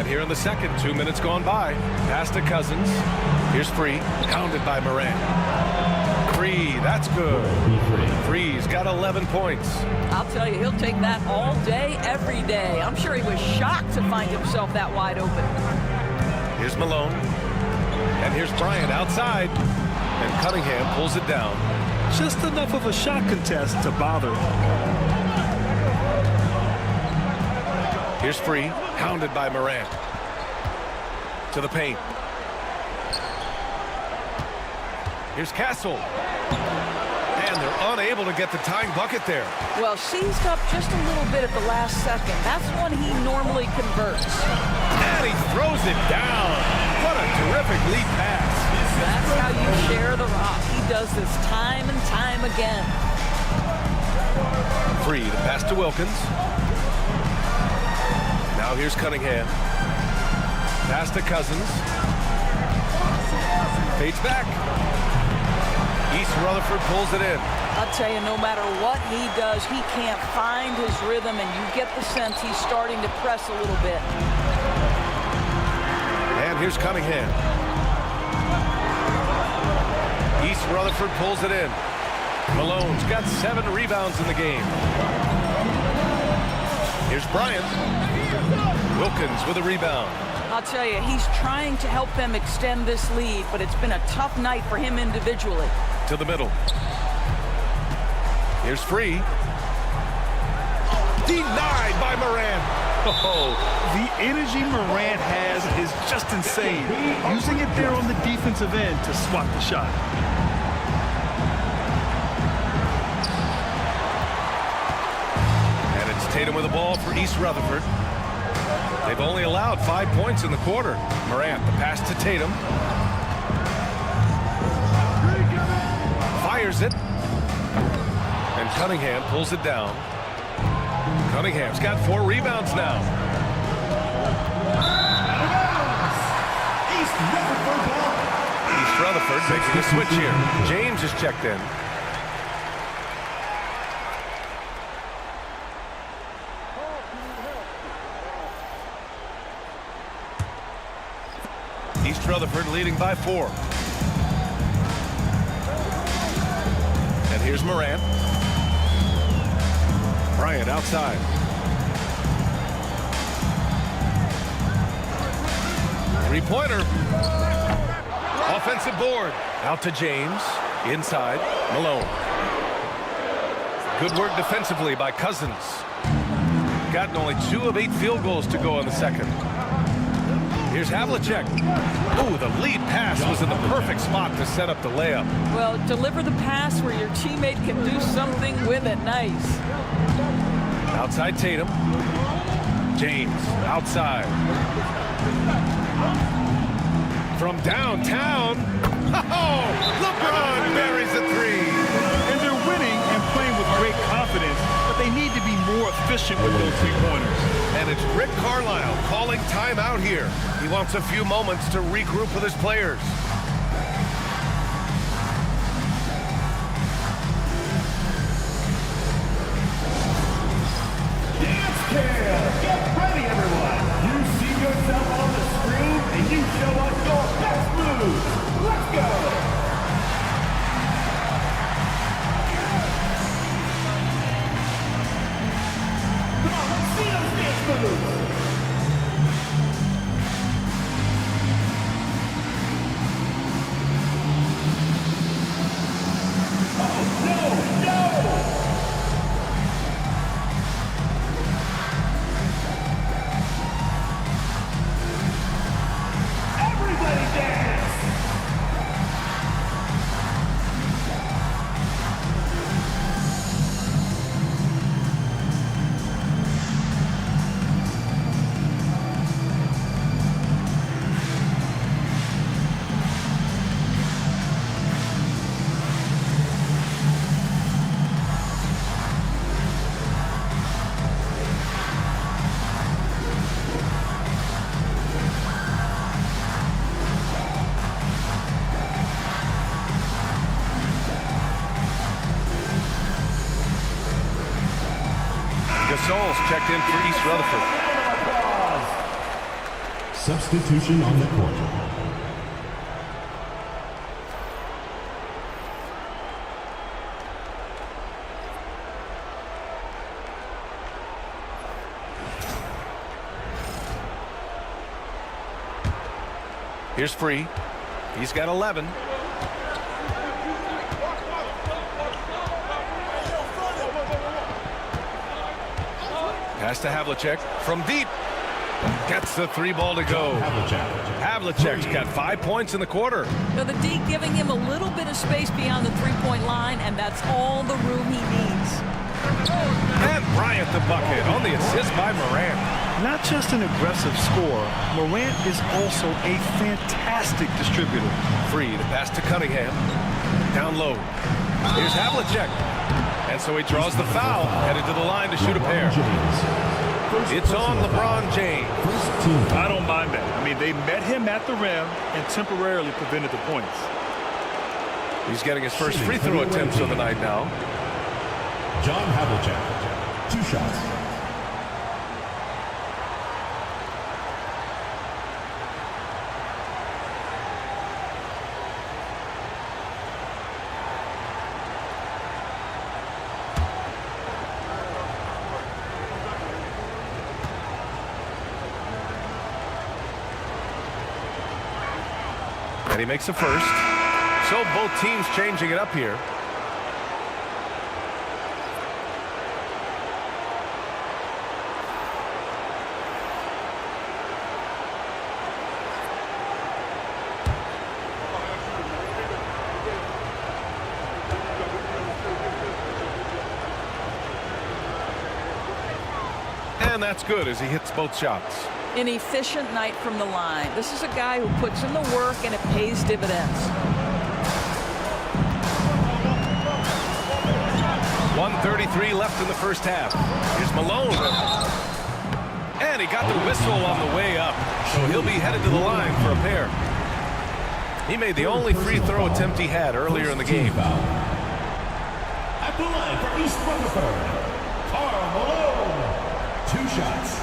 And here in the second, 2 minutes gone by. Pass to Cousins. Here's Free, pounded by Morant. Free, that's good. Free's got 11 points. I'll tell you, he'll take that all day, every day. I'm sure he was shocked to find himself that wide open. Here's Malone. And here's Bryant outside. And Cunningham pulls it down. Just enough of a shot contest to bother him. Here's Free, pounded by Morant. To the paint. Here's Castle. And they're unable to get the tying bucket there. Well, seized up just a little bit at the last second. That's when he normally converts. And he throws it down. What a terrific lead pass. That's how you share the rock. He does this time and time again. Free to pass to Wilkins. Now here's Cunningham. Pass to Cousins. Fades back. East Rutherford pulls it in. I'll tell you, no matter what he does, he can't find his rhythm, and you get the sense he's starting to press a little bit. And here's Cunningham. East Rutherford pulls it in. Malone's got 7 rebounds in the game. Here's Bryant. Wilkins with a rebound. I'll tell you, he's trying to help them extend this lead, but it's been a tough night for him individually. To the middle. Here's Free. Denied by Morant. Oh, the energy Morant has is just insane. Using it there on the defensive end to swat the shot. And it's Tatum with the ball for East Rutherford. They've only allowed 5 points in the quarter. Morant, the pass to Tatum. Fires it. And Cunningham pulls it down. Cunningham's got 4 rebounds now. East Rutherford making a switch here. James is checked in. East Rutherford leading by 4. And here's Morant. Bryant outside. Three-pointer. Offensive board. Out to James. Inside. Malone. Good work defensively by Cousins. Gotten only 2 of 8 field goals to go in the second. Here's Havlicek. Ooh, the lead pass was in the perfect spot to set up the layup. Well, deliver the pass where your teammate can do something with it. Nice. Outside Tatum. James outside. From downtown. Oh, LeBron buries a 3. And they're winning and playing with great confidence, but they need to be more efficient with those 3-pointers. And it's Rick Carlisle calling timeout here. He wants a few moments to regroup with his players. Dance Cam! Get ready, everyone! You see yourself on the screen, and you show us your best moves. Let's go! Come on, let's see those dance moves! Gasol's checked in for East Rutherford. Substitution on the court. Here's Free. He's got 11. Pass to Havlicek from deep. Gets the 3 ball to go. Havlicek's got 5 points in the quarter. So the D giving him a little bit of space beyond the three-point line, and that's all the room he needs. And Bryant the bucket on the assist by Morant. Not just an aggressive scorer, Morant is also a fantastic distributor. Free to pass to Cunningham. Down low. Here's Havlicek. And so he draws the foul, headed to the line to shoot a pair. It's on LeBron James. I don't mind that. I mean, they met him at the rim and temporarily prevented the points. He's getting his first free throw attempts of the night now. John Havlicek, 2 shots. And he makes a first. So both teams changing it up here. And that's good as he hits both shots. An efficient night from the line. This is a guy who puts in the work and it pays dividends. 1:33 left in the first half. Here's Malone. And he got the whistle on the way up. So he'll be headed to the line for a pair. He made the only free throw attempt he had earlier in the game. At the line for East Rutherford, Karl Malone. 2 shots.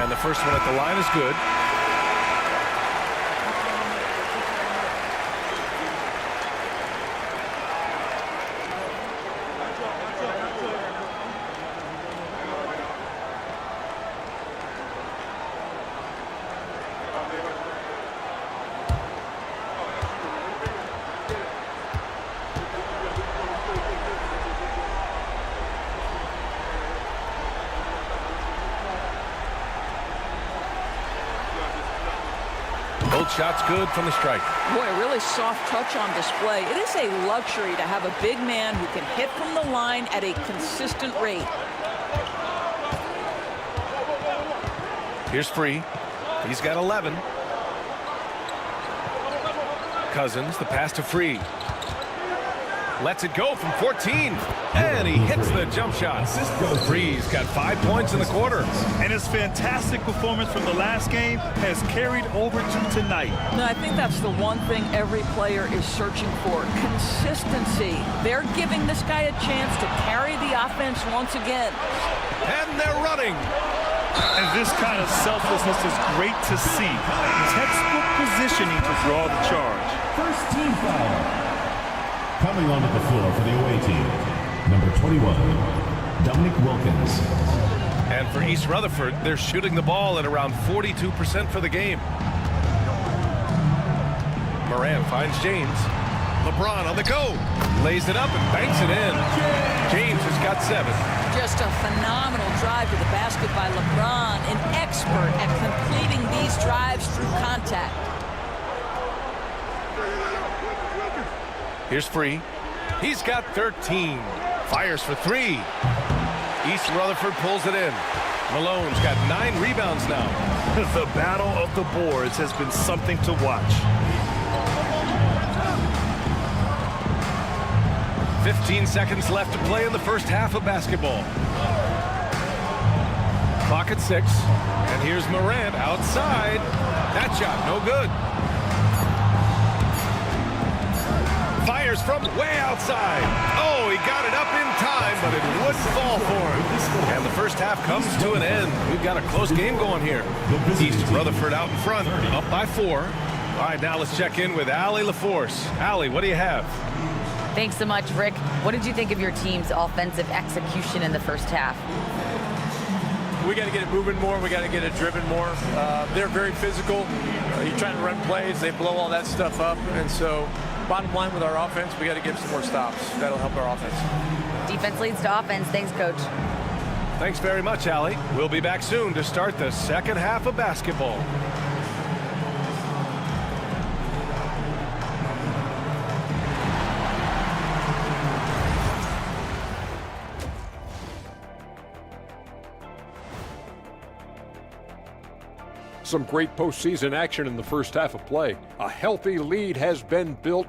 And the first one at the line is good. Both shots good from the stripe. Boy, a really soft touch on display. It is a luxury to have a big man who can hit from the line at a consistent rate. Here's Free. He's got 11. Cousins, the pass to Free. Lets it go from 14. And he hits the jump shot. Free's got 5 points in the quarter. And his fantastic performance from the last game has carried over to tonight. No, I think that's the one thing every player is searching for. Consistency. They're giving this guy a chance to carry the offense once again. And they're running. And this kind of selflessness is great to see. Textbook positioning to draw the charge. First team foul. Coming onto the floor for the away team, number 21, Dominic Wilkins. And for East Rutherford, they're shooting the ball at around 42% for the game. Morant finds James. LeBron on the go. Lays it up and banks it in. James has got 7. Just a phenomenal drive to the basket by LeBron, an expert at completing these drives through contact. Here's Free. He's got 13. Fires for 3. East Rutherford pulls it in. Malone's got 9 rebounds now. The battle of the boards has been something to watch. 15 seconds left to play in the first half of basketball. Clock at 6. And here's Morant outside. That shot, no good. Fires from way outside. Oh, he got it up in time, but it wouldn't fall for him. And the first half comes to an end. We've got a close game going here. East Rutherford out in front, up by 4. All right, now let's check in with Allie LaForce. Allie, what do you have? Thanks so much, Rick. What did you think of your team's offensive execution in the first half? We got to get it moving more. We got to get it driven more. They're very physical. You're trying to run plays. They blow all that stuff up. And so bottom line with our offense, we got to get some more stops. That'll help our offense. Defense leads to offense. Thanks, Coach. Thanks very much, Allie. We'll be back soon to start the second half of basketball. Some great postseason action in the first half of play. A healthy lead has been built.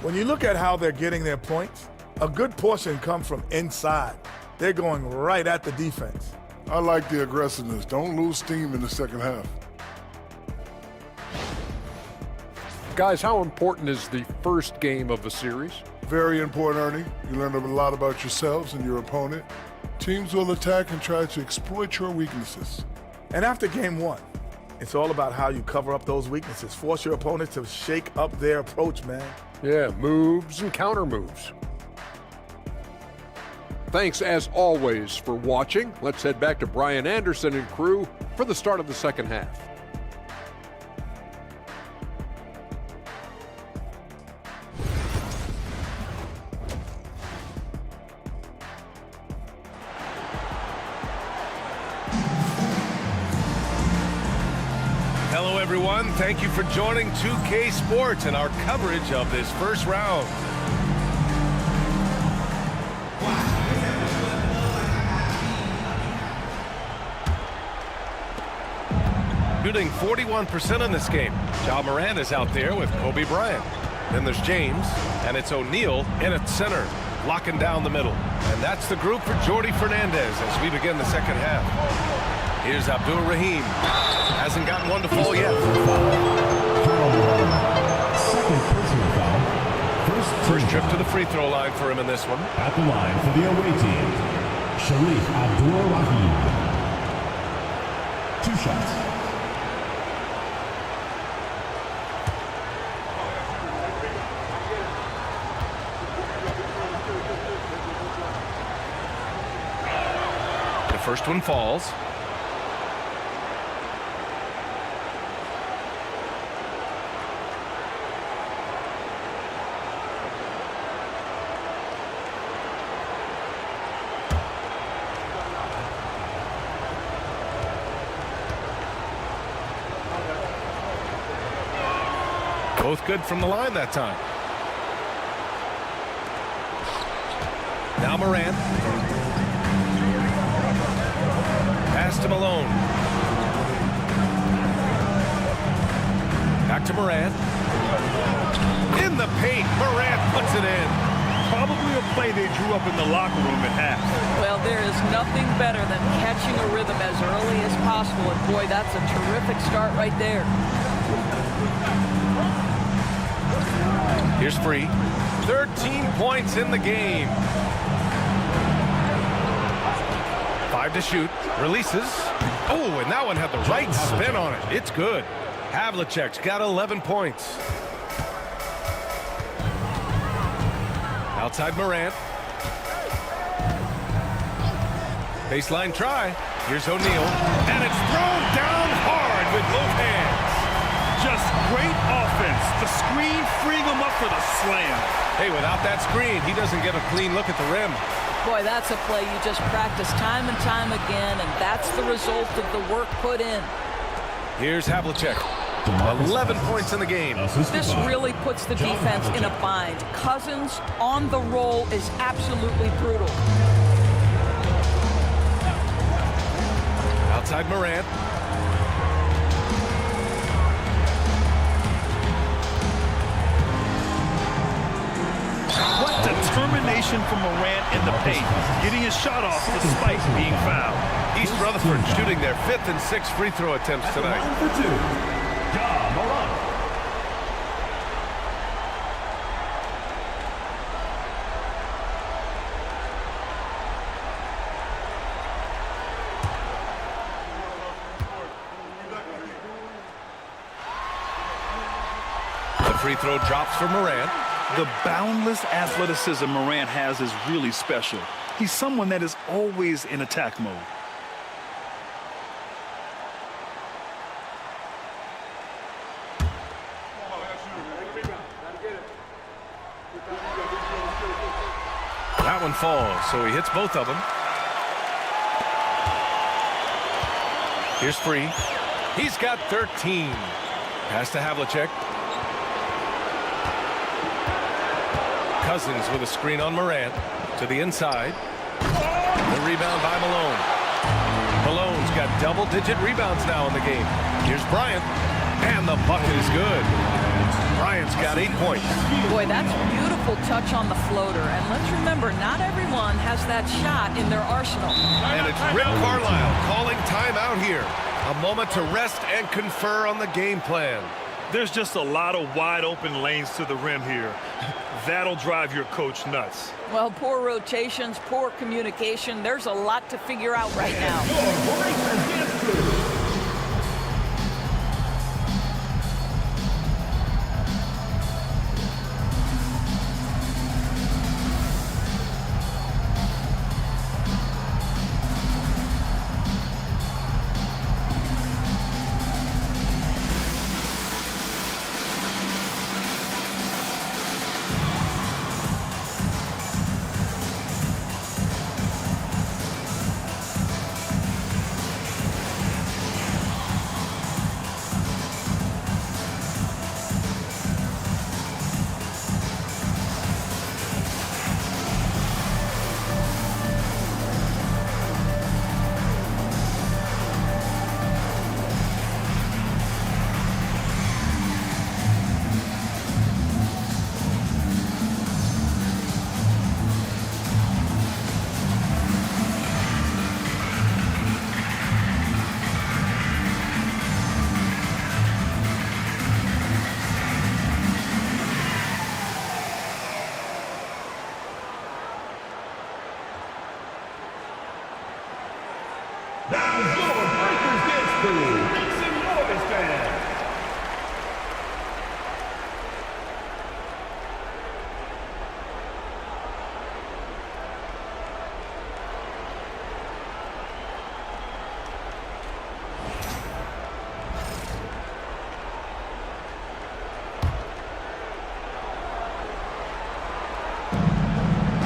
When you look at how they're getting their points, a good portion comes from inside. They're going right at the defense. I like the aggressiveness. Don't lose steam in the second half. Guys, how important is the first game of the series? Very important, Ernie. You learn a lot about yourselves and your opponent. Teams will attack and try to exploit your weaknesses. And after game 1, it's all about how you cover up those weaknesses. Force your opponent to shake up their approach, man. Yeah, moves and counter moves. Thanks, as always, for watching. Let's head back to Brian Anderson and crew for the start of the second half. Hello, everyone. Thank you for joining 2K Sports and our coverage of this first round. Shooting 41% in this game. Ja Morant is out there with Kobe Bryant. Then there's James, and it's O'Neal in at center, locking down the middle. And that's the group for Jordi Fernandez as we begin the second half. Here's Abdul Rahim. Hasn't gotten one to fall yet. Second personal foul. First trip to the free throw line for him in this one. At the line for the away team, Sharif Abdul-Rahim. 2 shots. The first one falls. Both good from the line that time. Now Morant. Pass to Malone. Back to Morant. In the paint, Morant puts it in. Probably a play they drew up in the locker room at half. Well, there is nothing better than catching a rhythm as early as possible. And boy, that's a terrific start right there. Here's Free. 13 points in the game. 5 to shoot. Releases. Oh, and that one had the right spin on it. It's good. Havlicek's got 11 points. Outside Morant. Baseline try. Here's O'Neal. And it's thrown down hard with both hands. Just great offense. The screen freeing him up for the slam. Hey, without that screen, he doesn't get a clean look at the rim. Boy, that's a play you just practice time and time again, and that's the result of the work put in. Here's Havlicek. 11 points in the game. This really puts the defense in a bind. Cousins on the roll is absolutely brutal. Outside Morant. What determination from Morant in the paint, getting his shot off despite being fouled. East Rutherford shooting their 5th and 6th free throw attempts tonight. The free throw drops for Morant. The boundless athleticism Morant has is really special. He's someone that is always in attack mode. That one falls, so he hits both of them. Here's Free. He's got 13. Pass to Havlicek. Cousins with a screen on Morant to the inside. The rebound by Malone. Malone's got double-digit rebounds now in the game. Here's Bryant, and the bucket is good. Bryant's got 8 points. Boy, that's a beautiful touch on the floater. And let's remember, not everyone has that shot in their arsenal. And it's Rick Carlisle calling timeout here. A moment to rest and confer on the game plan. There's just a lot of wide open lanes to the rim here. That'll drive your coach nuts. Well, poor rotations, poor communication. There's a lot to figure out right now.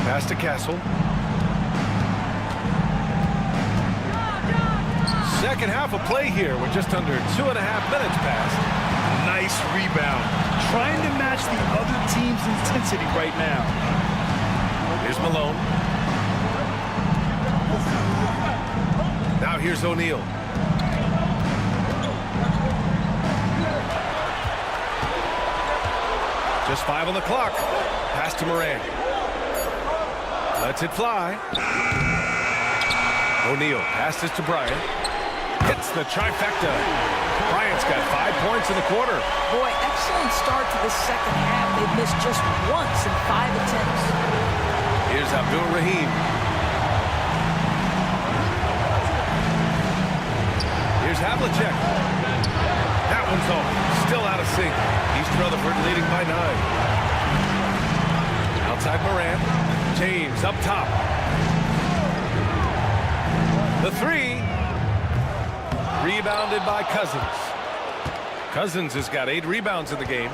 Pass to Castle. Second half of play here with just under 2.5 minutes passed. Nice rebound. Trying to match the other team's intensity right now. Here's Malone. Now here's O'Neal. Just 5 on the clock. Pass to Morant. Lets it fly. O'Neal passes to Bryant. Hits the trifecta. Bryant's got 5 points in the quarter. Boy, excellent start to the second half. They've missed just once in 5 attempts. Here's Abdul Rahim. Here's Havlicek. That one's off. Still out of sync. East Rutherford leading by 9. Outside Morant. James up top. The 3. Rebounded by Cousins. Cousins has got 8 rebounds in the game.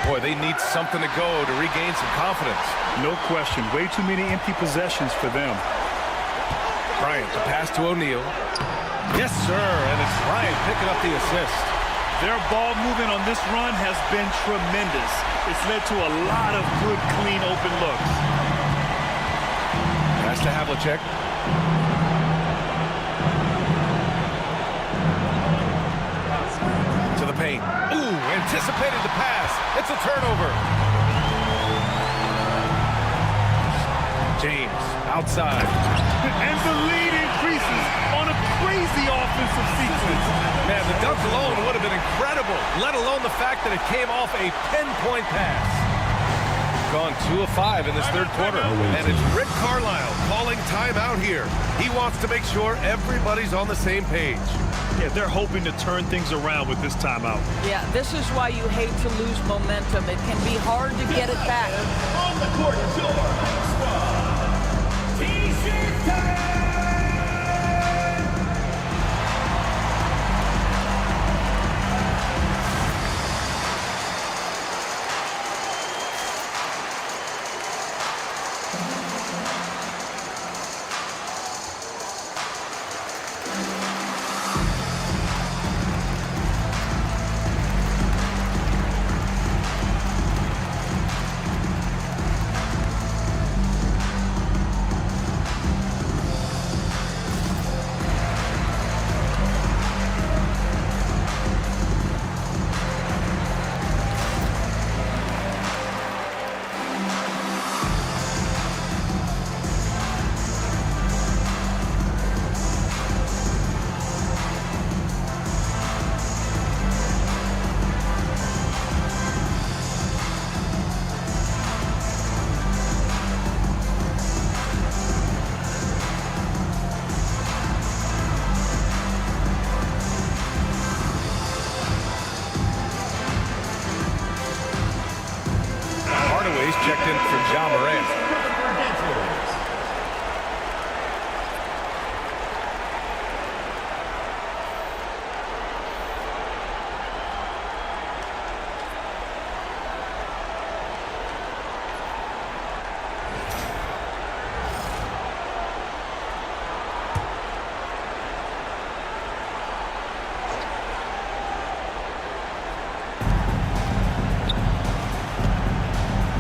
Boy, they need something to go to regain some confidence. No question. Way too many empty possessions for them. Bryant, the pass to O'Neal. Yes, sir, and it's Bryant picking up the assist. Their ball movement on this run has been tremendous. It's led to a lot of good, clean, open looks. Pass to Havlicek. To the paint. Ooh, anticipated the pass. It's a turnover. James outside. And the lead increases on a crazy offensive sequence. Man, the dunk alone would have been incredible, let alone the fact that it came off a pinpoint pass. Gone 2 of 5 in this third quarter, and it's Rick Carlisle calling timeout here. He wants to make sure everybody's on the same page. Yeah, they're hoping to turn things around with this timeout. Yeah, this is why you hate to lose momentum. It can be hard to get it back. On the court, your high squad. T-shirt time! Checked in for Ja Morant.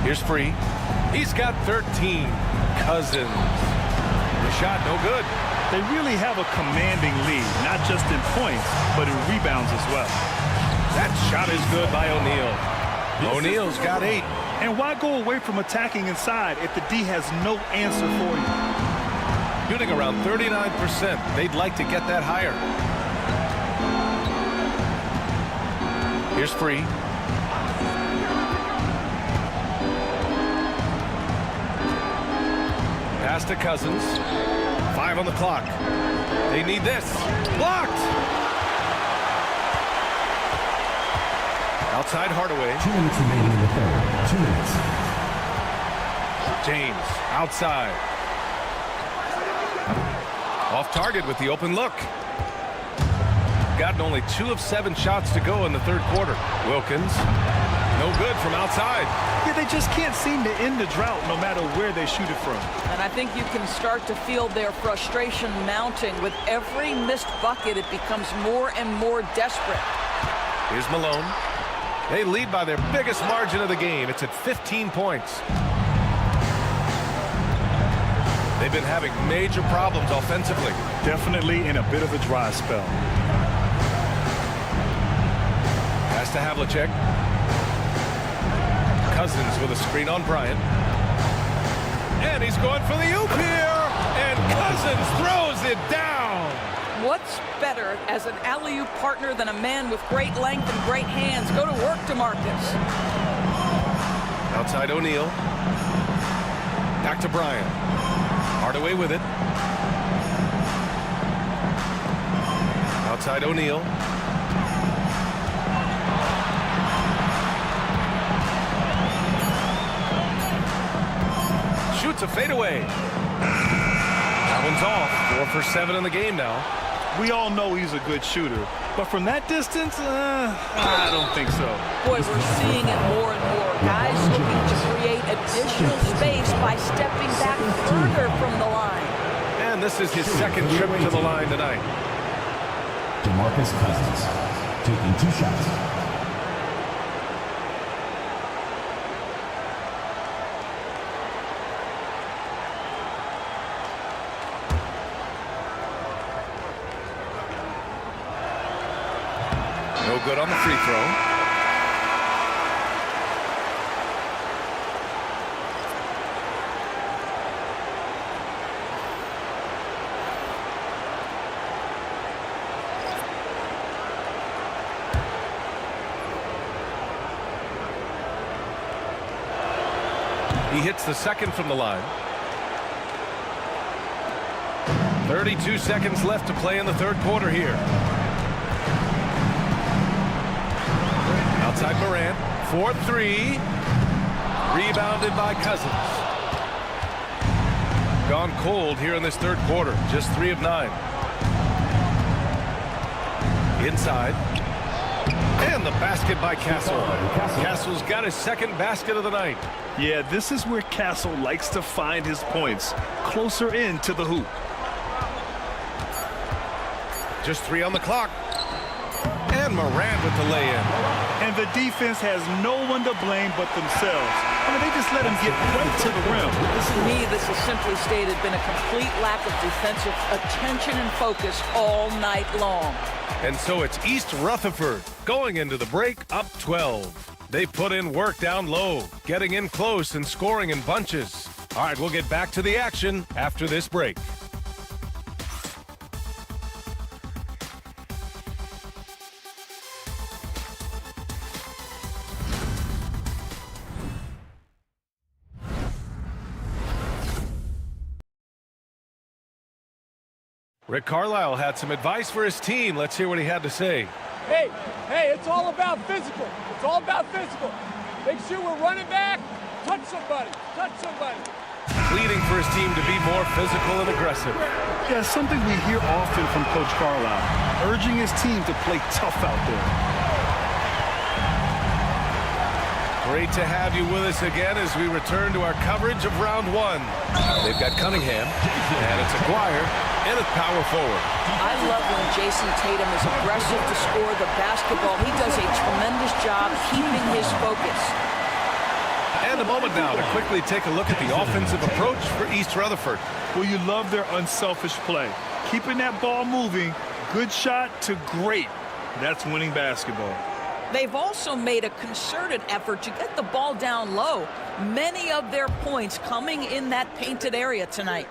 Here's Free. He's got 13. Cousins. The shot no good. They really have a commanding lead, not just in points, but in rebounds as well. That shot is good by O'Neal. O'Neal's got 8. And why go away from attacking inside if the D has no answer for you? Shooting around 39%. They'd like to get that higher. Here's Free. Pass to Cousins. 5 on the clock. They need this. Blocked! Outside Hardaway. 2 minutes remaining in the third. 2 minutes. James outside. Off target with the open look. Gotten only 2 of 7 shots to go in the third quarter. Wilkins. No good from outside. Yeah, they just can't seem to end the drought no matter where they shoot it from. And I think you can start to feel their frustration mounting. With every missed bucket, it becomes more and more desperate. Here's Malone. They lead by their biggest margin of the game. It's at 15 points. They've been having major problems offensively. Definitely in a bit of a dry spell. Pass to Havlicek. Cousins with a screen on Bryant. And he's going for the oop here. And Cousins throws it down. What's better as an alley-oop partner than a man with great length and great hands? Go to work, DeMarcus. Outside O'Neal. Back to Bryant. Hardaway with it. Outside O'Neal. Shoots a fadeaway. That one's off. 4 for 7 in the game now. We all know he's a good shooter, but from that distance, I don't think so. Boy, we're seeing it more and more. Guys looking to create additional space by stepping back further from the line. And this is his second trip to the line tonight. DeMarcus Cousins taking 2 shots. No good on the free throw. He hits the second from the line. 32 seconds left to play in the third quarter here. Outside Morant. 4-3. Rebounded by Cousins. Gone cold here in this third quarter. Just 3 of 9. Inside. And the basket by Castle. Castle's got his second basket of the night. Yeah, this is where Castle likes to find his points. Closer in to the hoop. Just 3 on the clock. And Morant with the lay-in. And the defense has no one to blame but themselves. I mean, they just let him get right to the rim. To me, this has simply stated been a complete lack of defensive attention and focus all night long. And so it's East Rutherford going into the break up 12. They put in work down low, getting in close and scoring in bunches. All right, we'll get back to the action after this break. Rick Carlisle had some advice for his team. Let's hear what he had to say. Hey, it's all about physical. It's all about physical. Make sure we're running back. Touch somebody. Pleading for his team to be more physical and aggressive. Yeah, something we hear often from Coach Carlisle, urging his team to play tough out there. Great to have you with us again as we return to our coverage of round 1. They've got Cunningham, and it's Aguirre, and it's power forward. I love when Jason Tatum is aggressive to score the basketball. He does a tremendous job keeping his focus. And a moment now to quickly take a look at the offensive approach for East Rutherford. Well, you love their unselfish play. Keeping that ball moving, good shot to great. That's winning basketball. They've also made a concerted effort to get the ball down low. Many of their points coming in that painted area tonight.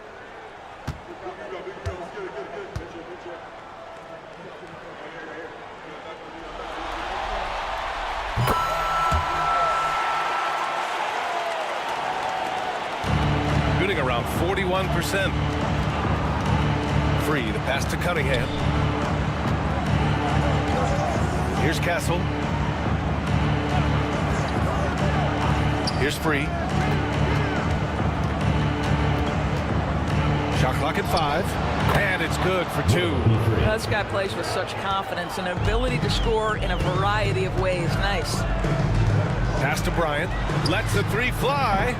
Shooting around 41%. Free, the pass to Cunningham. Here's Castle. Here's Free. Shot clock at 5. And it's good for 2. This guy plays with such confidence and ability to score in a variety of ways. Nice. Pass to Bryant. Lets the 3 fly.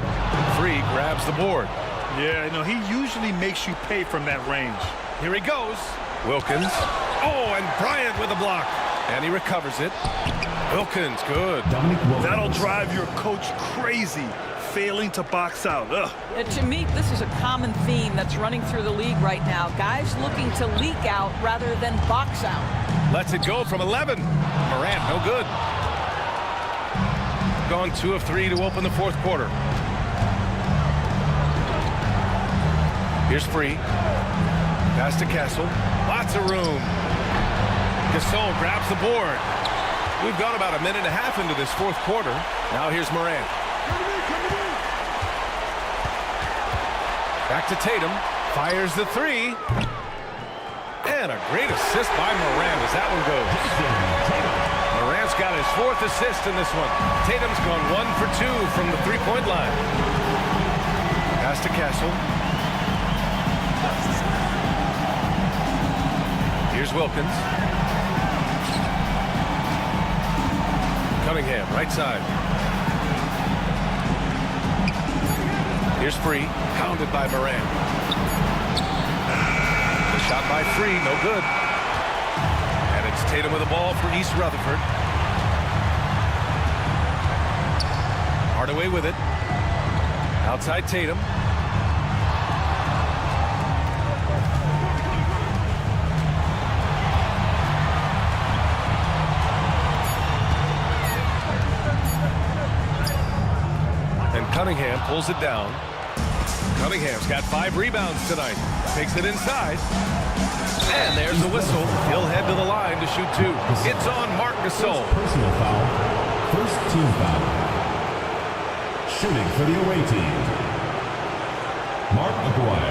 Free grabs the board. Yeah, he usually makes you pay from that range. Here he goes. Wilkins. Oh, and Bryant with a block. And he recovers it. Wilkins, good. That'll drive your coach crazy, failing to box out. To me, this is a common theme that's running through the league right now. Guys looking to leak out rather than box out. Lets it go from 11. Morant, no good. Gone 2 of 3 to open the fourth quarter. Here's Free. Pass to Castle. Lots of room. Gasol grabs the board. We've gone about a minute and a half into this fourth quarter. Now here's Morant. Back to Tatum. Fires the 3. And a great assist by Morant as that one goes. Morant's got his 4th assist in this one. Tatum's gone 1 for 2 from the 3-point line. Pass to Castle. Here's Wilkins. Cunningham, right side. Here's Free, pounded by Morant. The shot by Free, no good. And it's Tatum with the ball for East Rutherford. Hardaway with it. Outside Tatum. Cunningham pulls it down. Cunningham's got 5 rebounds tonight. Takes it inside. And there's the whistle. He'll head to the line to shoot 2. It's on Marc Gasol. Personal foul. First team foul. Shooting for the away team, Mark Aguirre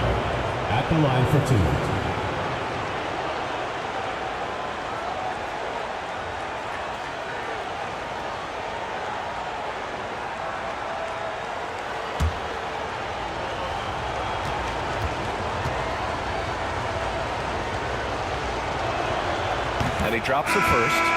at the line for 2. And he drops it first.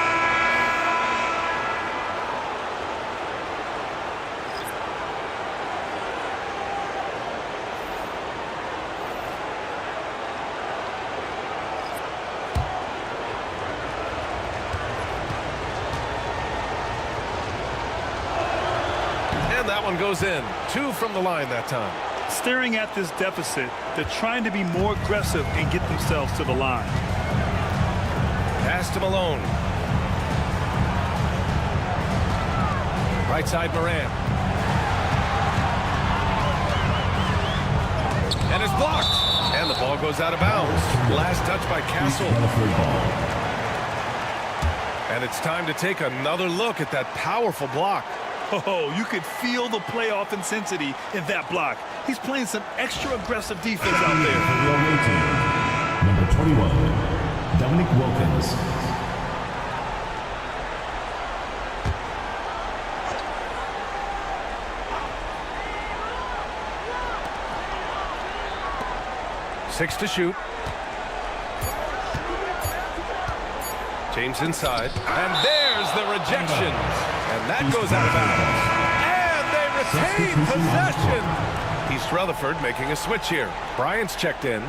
And that one goes in. 2 from the line that time. Staring at this deficit, they're trying to be more aggressive and get themselves to the line. Pass to Malone. Right side Moran. And it's blocked. And the ball goes out of bounds. Last touch by Castle. And it's time to take another look at that powerful block. Oh, you could feel the playoff intensity in that block. He's playing some extra aggressive defense out there. Number 21, Dominic Wilkins. Six to shoot. James inside. And there's the rejection. And that goes out of bounds. And they retain possession. East Rutherford making a switch here. Bryant's checked in.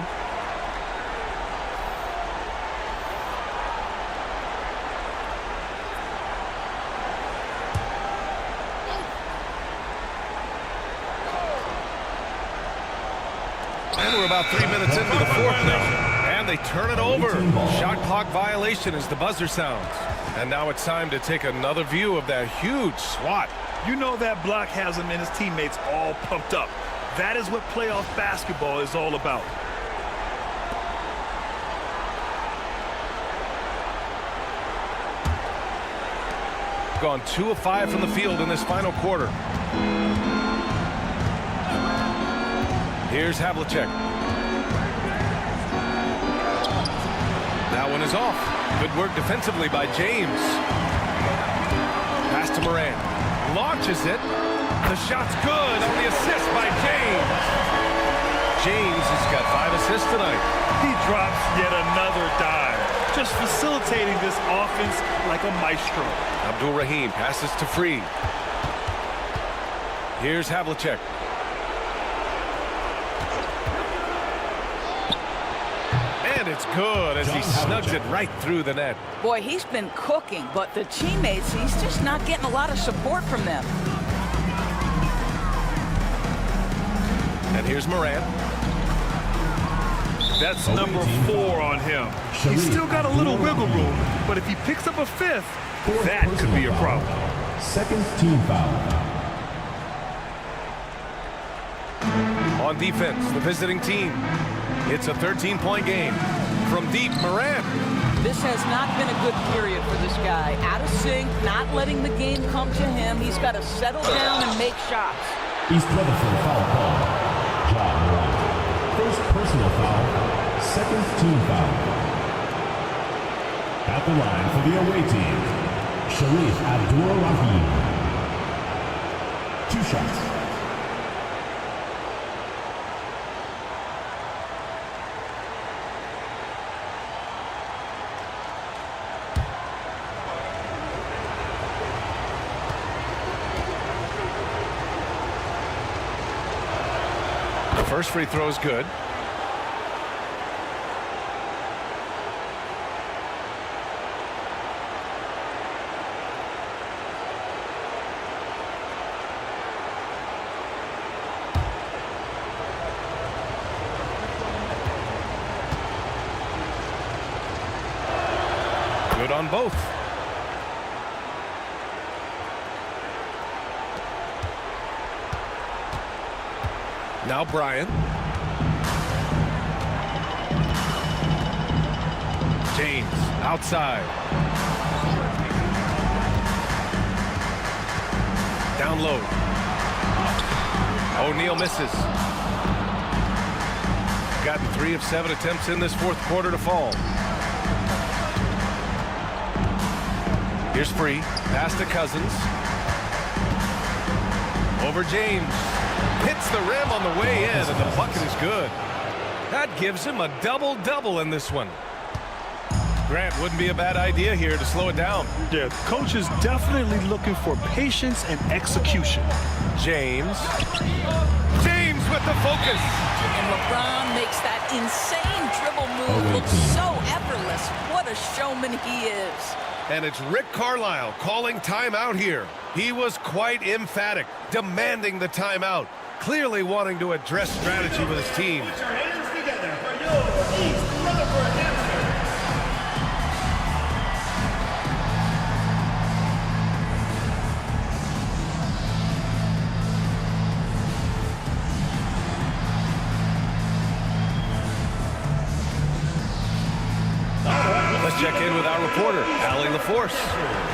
And we're about 3 minutes into the fourth now. And they turn it over. Shot clock violation as the buzzer sounds. And now it's time to take another view of that huge swat. You know that block has him and his teammates all pumped up. That is what playoff basketball is all about. Gone 2 of 5 from the field in this final quarter. Here's Havlicek. That one is off. Good work defensively by James. Pass to Moran. Launches it. The shot's good on the assist by James. James has got 5 assists tonight. He drops yet another dive. Just facilitating this offense like a maestro. Abdul Rahim passes to Free. Here's Havlicek. And it's good as he snugs it right through the net. Boy, he's been cooking, but the teammates, he's just not getting a lot of support from them. And here's Moran. That's number 4 on him. He's still got a little wiggle room, but if he picks up a 5th, that could be a problem. Second team foul. On defense, the visiting team. It's a 13-point game. From deep, Moran. This has not been a good period for this guy. Out of sync, not letting the game come to him. He's got to settle down and make shots. East Rutherford foul call. John Moran. First personal foul. Second team foul. At the line for the away team, Sharif Abdul-Rahim. 2 shots. The first free throw is good. Good on both. Now Bryant. James outside. Down low. O'Neal misses. Gotten 3 of 7 attempts in this fourth quarter to fall. Here's Free. Pass to Cousins. Over James. Hits the rim on the way in, and the bucket is good. That gives him a double-double in this one. Grant, wouldn't be a bad idea here to slow it down. Yeah, the coach is definitely looking for patience and execution. James. James with the focus. And LeBron makes that insane dribble move look so effortless. What a showman he is. And it's Rick Carlisle calling timeout here. He was quite emphatic, demanding the timeout, clearly wanting to address strategy with his team. Put your hands together for your East Rutherford answer. Let's check in with our reporter, Allie LaForce.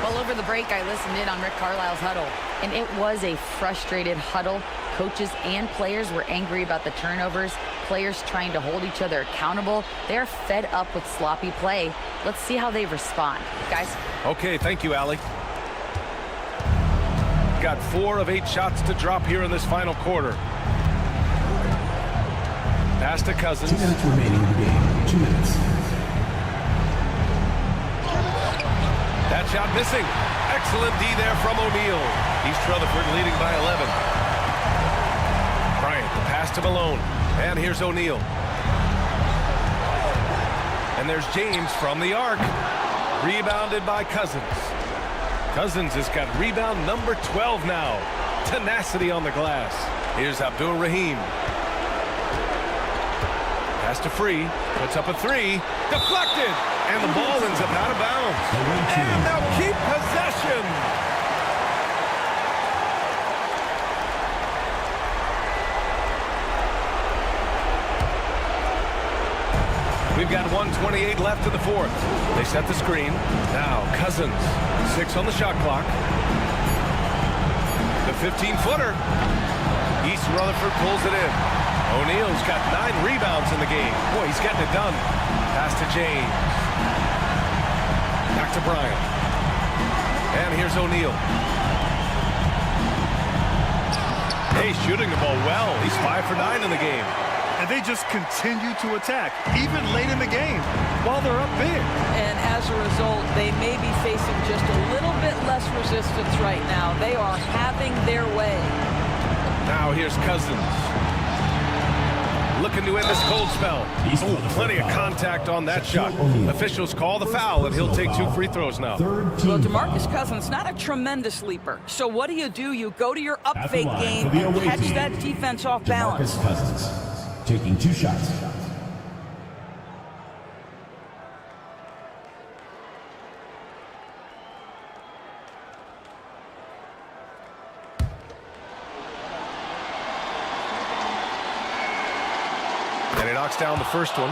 Well, over the break, I listened in on Rick Carlisle's huddle, and it was a frustrated huddle. Coaches and players were angry about the turnovers, players trying to hold each other accountable. They're fed up with sloppy play. Let's see how they respond. Guys? Okay, thank you, Allie. Got 4 of 8 shots to drop here in this final quarter. Pass to Cousins. 2 minutes remaining in the game. 2 minutes. That shot missing. Excellent D there from O'Neal. East Rutherford leading by 11. Bryant, the pass to Malone. And here's O'Neal. And there's James from the arc. Rebounded by Cousins. Cousins has got rebound number 12 now. Tenacity on the glass. Here's Abdul Rahim. Pass to Free. Puts up a 3. Deflected. And the ball ends up out of bounds. And they'll keep possession. We've got 1:28 left in the fourth. They set the screen. Now Cousins. 6 on the shot clock. The 15-footer. East Rutherford pulls it in. O'Neal's got 9 rebounds in the game. Boy, he's getting it done. Pass to James. Back to Bryant. And here's O'Neal. Hey, shooting the ball well. He's 5 for 9 in the game. And they just continue to attack, even late in the game, while they're up big. And as a result, they may be facing just a little bit less resistance right now. They are having their way. Now here's Cousins. Looking to end this cold spell. Oh, plenty of contact on that shot. Officials call the foul, and he'll take 2 free throws now. Well, DeMarcus Cousins, not a tremendous leaper. So what do? You go to your up fake game and catch that defense off balance. DeMarcus Cousins taking 2 shots. And he knocks down the first one.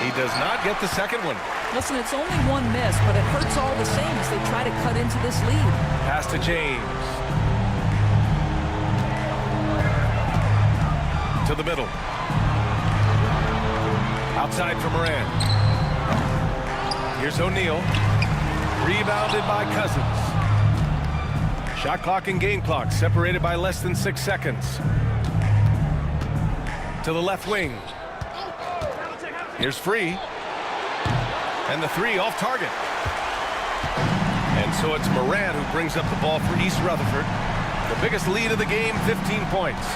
He does not get the second one. Listen, it's only 1 miss, but it hurts all the same as they try to cut into this lead. Pass to James. To the middle. Outside for Moran. Here's O'Neal. Rebounded by Cousins. Shot clock and game clock separated by less than 6 seconds. To the left wing. Here's Free. And the 3 off target. And so it's Moran who brings up the ball for East Rutherford. The biggest lead of the game, 15 points.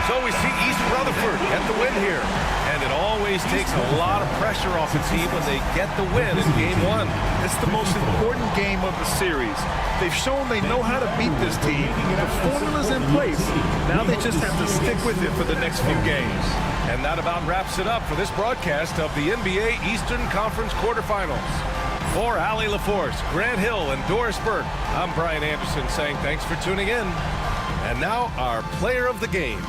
So we see East Rutherford get the win here. And it always takes a lot of pressure off the team when they get the win in game 1. It's the most important game of the series. They've shown they know how to beat this team. The formula's in place. Now they just have to stick with it for the next few games. And that about wraps it up for this broadcast of the NBA Eastern Conference quarterfinals. For Allie LaForce, Grant Hill, and Doris Burke, I'm Brian Anderson saying thanks for tuning in. And now our player of the game.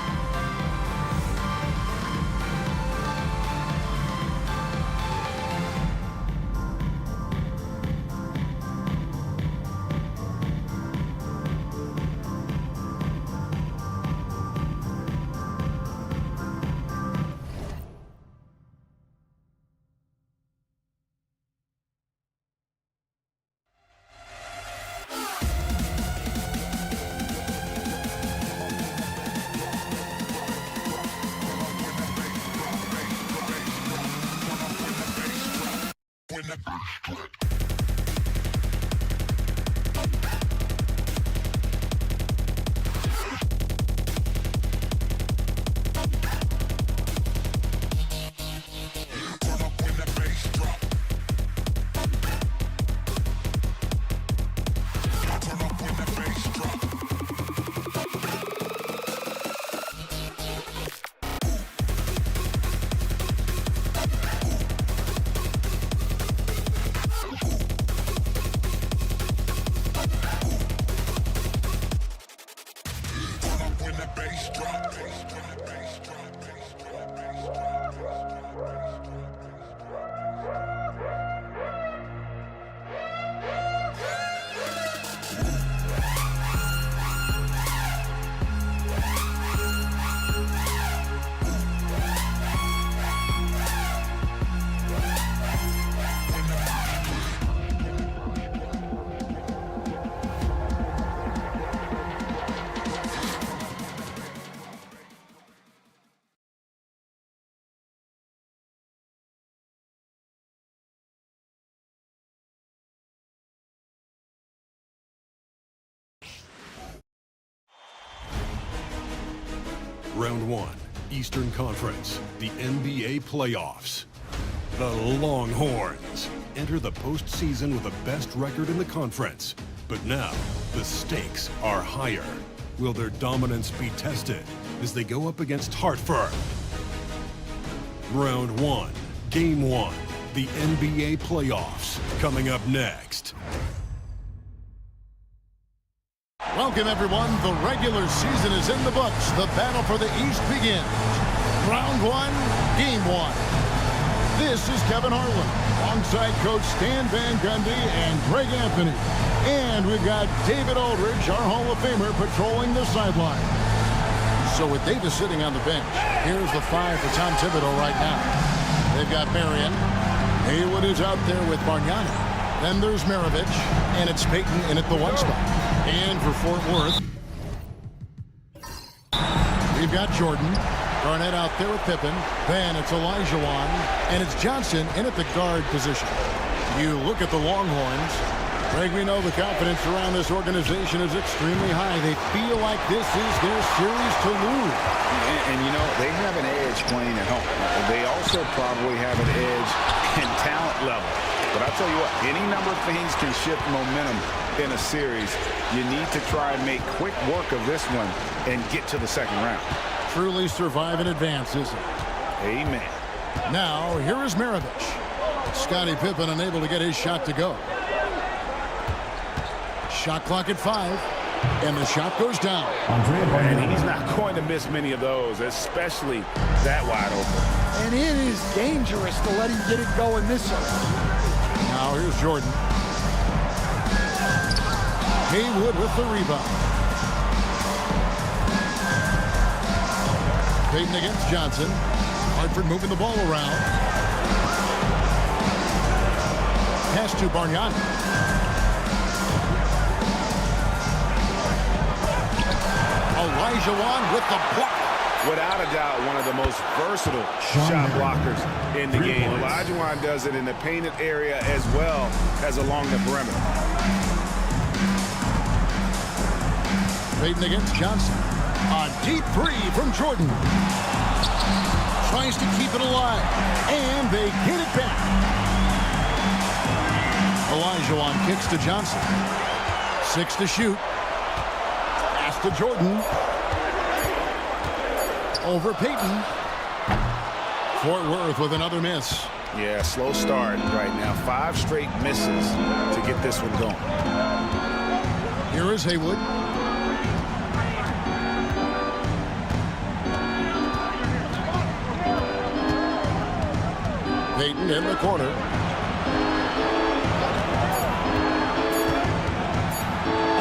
Round 1, Eastern Conference, the NBA playoffs. The Longhorns enter the postseason with the best record in the conference. But now, the stakes are higher. Will their dominance be tested as they go up against Hartford? Round 1, Game 1, the NBA playoffs, coming up next. Welcome, everyone. The regular season is in the books. The battle for the East begins. Round 1, Game 1. This is Kevin Harlan, alongside Coach Stan Van Gundy and Greg Anthony. And we've got David Aldridge, our Hall of Famer, patrolling the sideline. So with Davis sitting on the bench, here's the 5 for Tom Thibodeau right now. They've got Marion. Haywood is out there with Bargnani. Then there's Maravich, and it's Payton in at the 1 spot. And for Fort Worth, we've got Jordan. Garnett out there with Pippen. Then it's Olajuwon. And it's Johnson in at the guard position. You look at the Longhorns. Greg, we know the confidence around this organization is extremely high. They feel like this is their series to lose. And you know, they have an edge playing at home. They also probably have an edge in talent level. But I'll tell you what, any number of things can shift momentum in a series. You need to try and make quick work of this one and get to the second round. Truly survive in advance, isn't it? Amen. Now, here is Maravich. Scottie Pippen unable to get his shot to go. Shot clock at 5, and the shot goes down. And he's not going to miss many of those, especially that wide open. And it is dangerous to let him get it going this early. Now here's Jordan. Haywood with the rebound. Payton against Johnson. Hartford moving the ball around. Pass to Bargnani. Olajuwon with the block. Without a doubt, one of the most versatile shot blockers in the game. Olajuwon does it in the painted area as well as along the perimeter. Payton against Johnson. A deep 3 from Jordan. Tries to keep it alive. And they get it back. Olajuwon kicks to Johnson. 6 to shoot. Pass to Jordan. Over Payton. Fort Worth with another miss. Yeah, slow start right now. 5 straight misses to get this one going. Here is Haywood. Payton in the corner.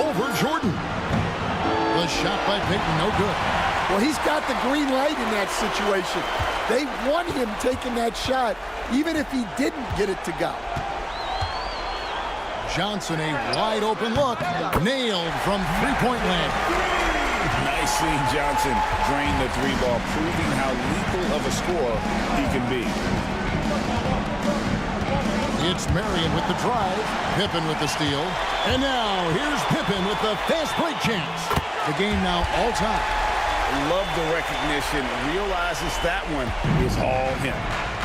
Over Jordan. The shot by Payton, no good. Well, he's got the green light in that situation. They want him taking that shot, even if he didn't get it to go. Johnson, a wide open look. Nailed from three-point land. Nice seeing Johnson drain the 3-ball, proving how lethal of a scorer he can be. It's Marion with the drive. Pippen with the steal. And now here's Pippen with the fast break chance. The game now all time. Love the recognition. Realizes that one is all him.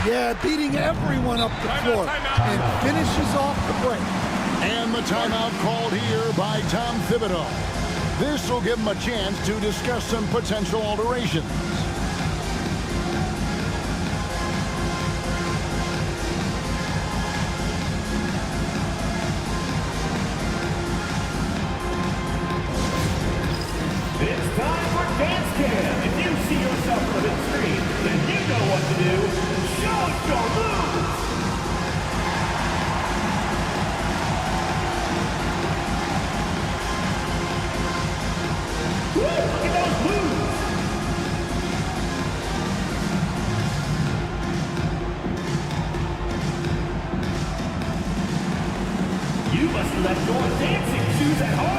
Yeah, beating everyone up the floor and finishes off the break. And the timeout called here by Tom Thibodeau. This will give him a chance to discuss some potential alterations. It's time for Dance Cam. If you see yourself on the screen, then you know what to do. Show us your moves. Woo, look at those moves. You must have left your dancing shoes at home.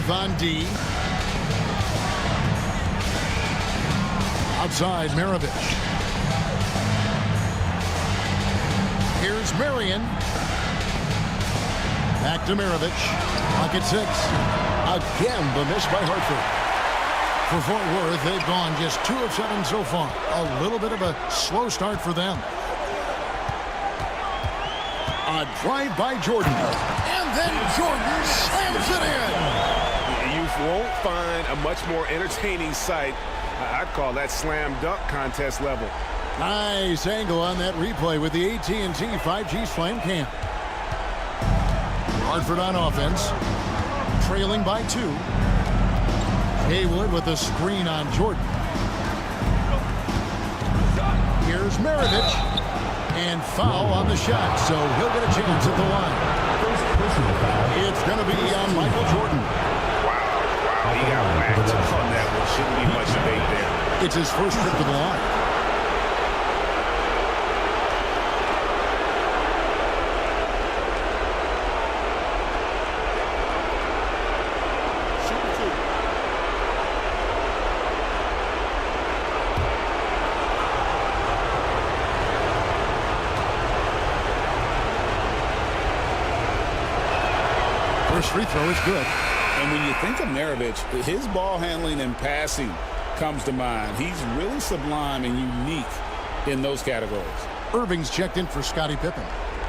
On D. Outside, Maravich. Here's Marion. Back to Maravich. Pocket 6. Again, the miss by Hartford. For Fort Worth, they've gone just 2 of 7 so far. A little bit of a slow start for them. A drive by Jordan. And then Jordan slams it in. You won't find a much more entertaining sight. I'd call that slam dunk contest level. Nice angle on that replay with the AT&T 5G Slam Cam. Hartford on offense, trailing by 2. Haywood with a screen on Jordan. Here's Maravich, and foul on the shot, so he'll get a chance at the line. It's going to be on Michael Jordan. He got whacked on that one. Shouldn't be much debate there. It's his first trip to the line. First free throw is good. And when you think of Maravich, his ball handling and passing comes to mind. He's really sublime and unique in those categories. Irving's checked in for Scottie Pippen.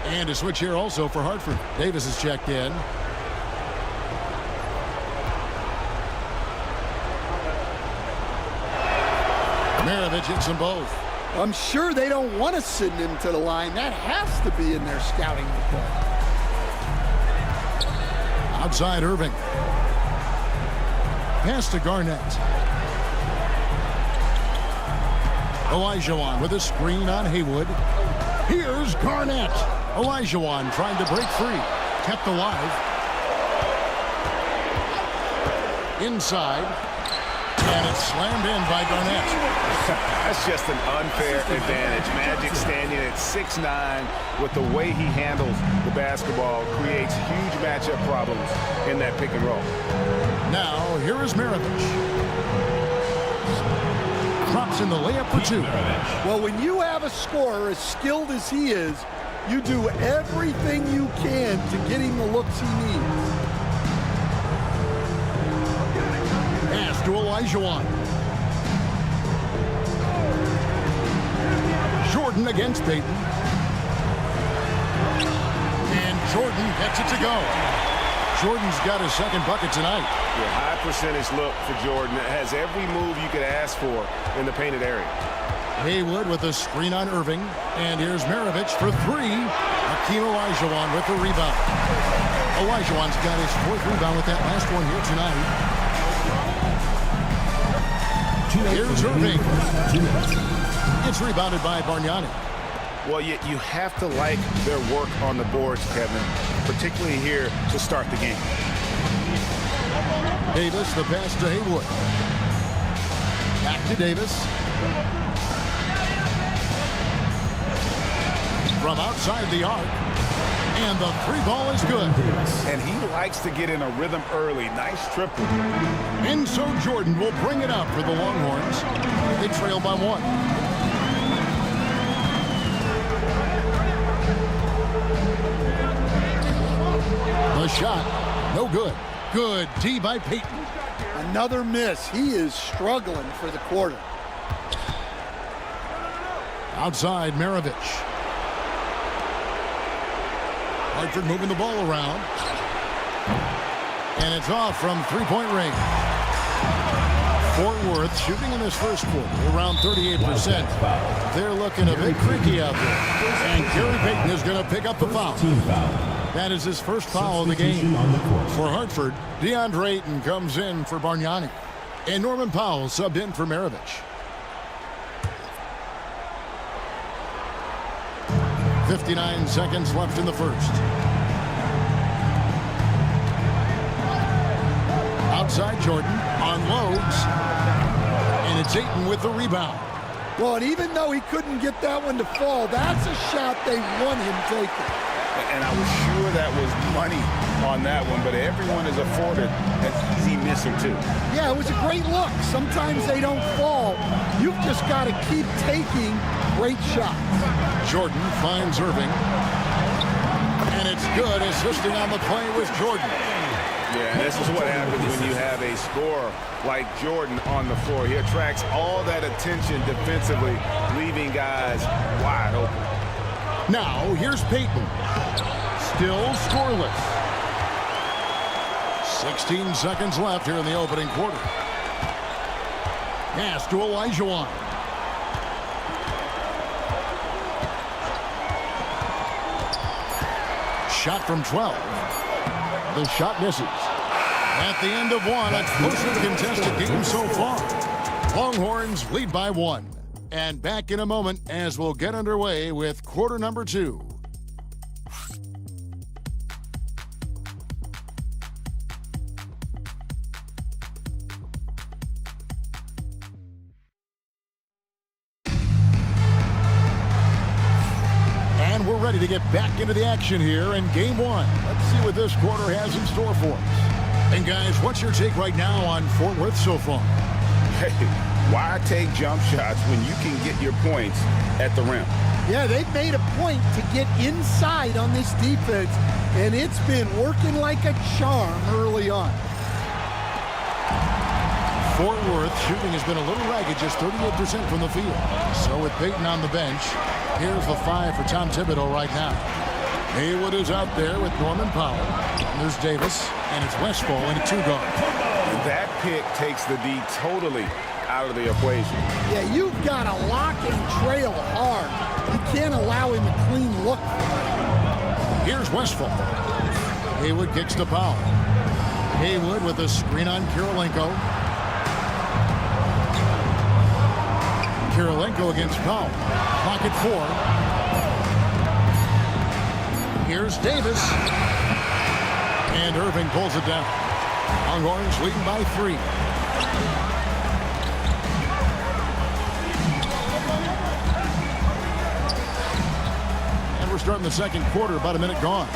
And a switch here also for Hartford. Davis is checked in. Maravich hits them both. I'm sure they don't want to send him to the line. That has to be in their scouting report. Outside Irving. Pass to Garnett. Olajuwon with a screen on Haywood. Here's Garnett. Olajuwon trying to break free. Kept alive. Inside. And it's slammed in by Garnett. That's just an unfair advantage. Magic standing at 6'9", with the way he handles the basketball, creates huge matchup problems in that pick and roll. Now, here is Maravich. Drops in the layup for two. Well, when you have a scorer as skilled as he is, you do everything you can to get him the looks he needs. Pass to Olajuwon. Jordan against Payton. And Jordan gets it to go. Jordan's got his second bucket tonight. Yeah, high percentage look for Jordan. It has every move you could ask for in the painted area. Haywood with a screen on Irving. And here's Maravich for three. Hakeem Olajuwon with the rebound. Olajuwon's got his fourth rebound with that last one here tonight. Here's Irving. It's rebounded by Bargnani. Well, you have to like their work on the boards, Kevin, particularly here to start the game. Davis, the pass to Haywood. Back to Davis. From outside the arc. And the three ball is good. And he likes to get in a rhythm early. Nice triple. And so Jordan will bring it up for the Longhorns. They trail by one. The shot, no good. Good D by Payton. Another miss. He is struggling for the quarter. Outside Maravich. Hartford moving the ball around. And it's off from three-point range. Fort Worth shooting in this first quarter around 38%. They're looking a bit creaky out there. And Gary Payton is going to pick up the foul. That is his first foul of the game. For Hartford, DeAndre Ayton comes in for Bargnani. And Norman Powell subbed in for Maravich. 59 seconds left in the first. Outside Jordan, unloads. And it's Ayton with the rebound. Well, and even though he couldn't get that one to fall, that's a shot they want him taking. And I was sure that was money on that one, but everyone is afforded an easy miss or two. Yeah, it was a great look. Sometimes they don't fall. You've just got to keep taking great shots. Jordan finds Irving. And it's good, assisting on the play with Jordan. Yeah, and this is what happens when you have a scorer like Jordan on the floor. He attracts all that attention defensively, leaving guys wide open. Now, here's Payton. Still scoreless. 16 seconds left here in the opening quarter. Pass to Olajuwon. Shot from 12. The shot misses. At the end of one, a closely contested game so far. Longhorns lead by one. And back in a moment as we'll get underway with quarter number 2. And we're ready to get back into the action here in game 1. Let's see what this quarter has in store for us. And guys, what's your take right now on Fort Worth so far? Hey, why take jump shots when you can get your points at the rim? Yeah, they've made a point to get inside on this defense, and it's been working like a charm early on. Fort Worth shooting has been a little ragged, just 38% from the field. So with Payton on the bench, here's the 5 for Tom Thibodeau right now. Haywood is out there with Norman Powell. And there's Davis, and it's Westfall in a 2-guard. That pick takes the D totally out of the equation. Yeah, you've got to lock and trail hard. You can't allow him a clean look. Here's Westphal. Haywood kicks to Powell. Haywood with a screen on Kirilenko. Kirilenko against Powell. Pocket 4. Here's Davis. And Irving pulls it down. Longhorns leading by 3. And we're starting the second quarter, about a minute gone.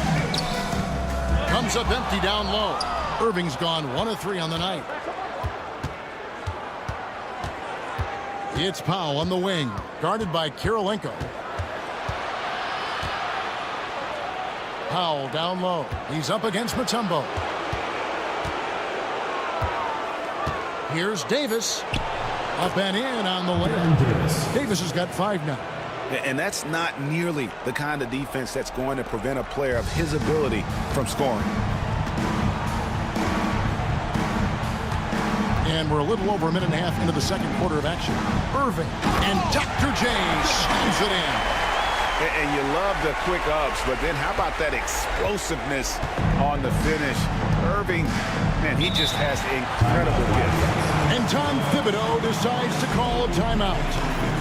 Comes up empty down low. Irving's gone 1 of 3 on the night. It's Powell on the wing, guarded by Kirilenko. Powell down low. He's up against Mutombo. Here's Davis. Up and in on the layup. Davis has got 5 now. And that's not nearly the kind of defense that's going to prevent a player of his ability from scoring. And we're a little over a minute and a half into the second quarter of action. Irving and Dr. J slams it in. And you love the quick ups, but then how about that explosiveness on the finish? Irving, man, he just has incredible gift. And Tom Thibodeau decides to call a timeout.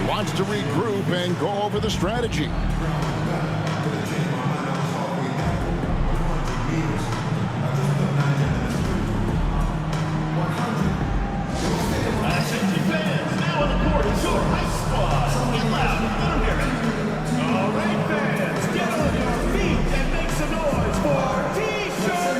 Wants to regroup and go over the strategy. Now on the court is your high squad. Get loud, let them hear it. All right, fans, get on your feet and make some noise for T-Shirt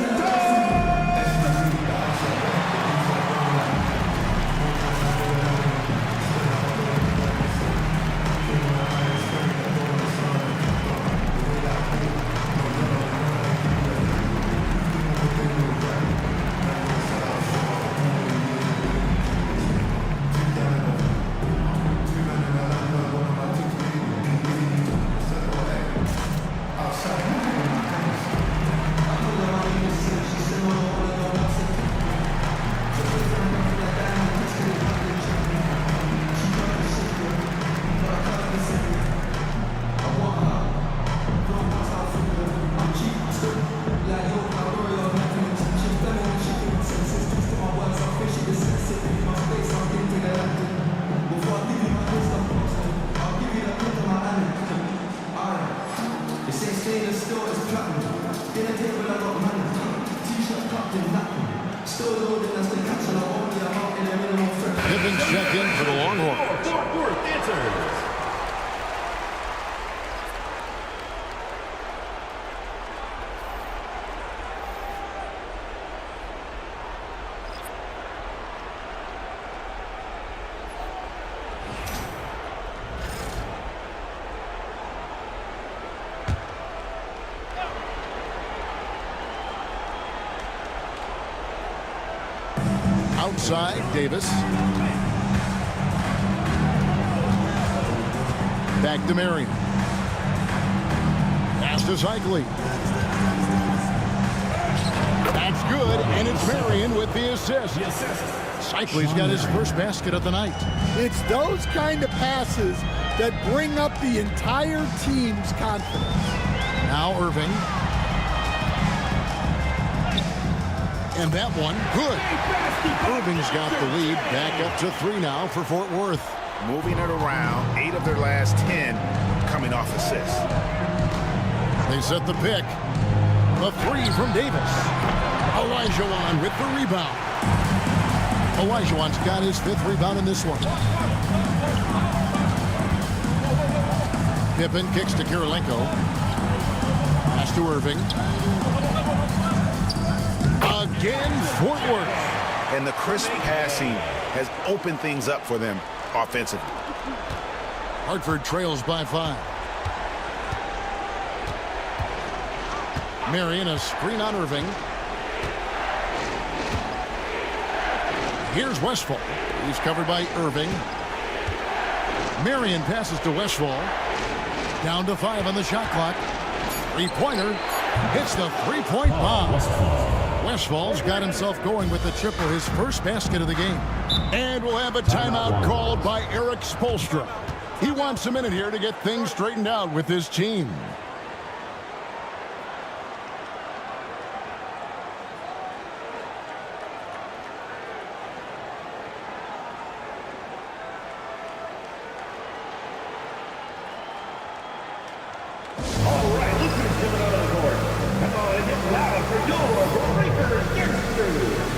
Check in for the Longhorns. Outside, Davis. Back to Marion. Pass to Cycli. That's good, and it's Marion with the assist. Cycli's got his first basket of the night. It's those kind of passes that bring up the entire team's confidence. Now Irving. And that one, good. Irving's got the lead, back up to 3 now for Fort Worth. Moving it around, 8 of their last 10 coming off assists. They set the pick. The 3 from Davis. Olajuwon with the rebound. Olajuwon's got his 5th rebound in this one. Pippen kicks to Kirilenko. Pass to Irving. Again, Fort Worth. And the crisp passing has opened things up for them offensively. Hartford trails by 5. Marion, a screen on Irving. Here's Westphal. He's covered by Irving. Marion passes to Westphal. Down to 5 on the shot clock. Three-pointer hits the three-point bomb. Westfall's got himself going with the triple, his first basket of the game. And we'll have a timeout called by Eric Spoelstra. He wants a minute here to get things straightened out with his team. All right, listeners coming out on the court. Come on and get loud for your Breakers Gangsters.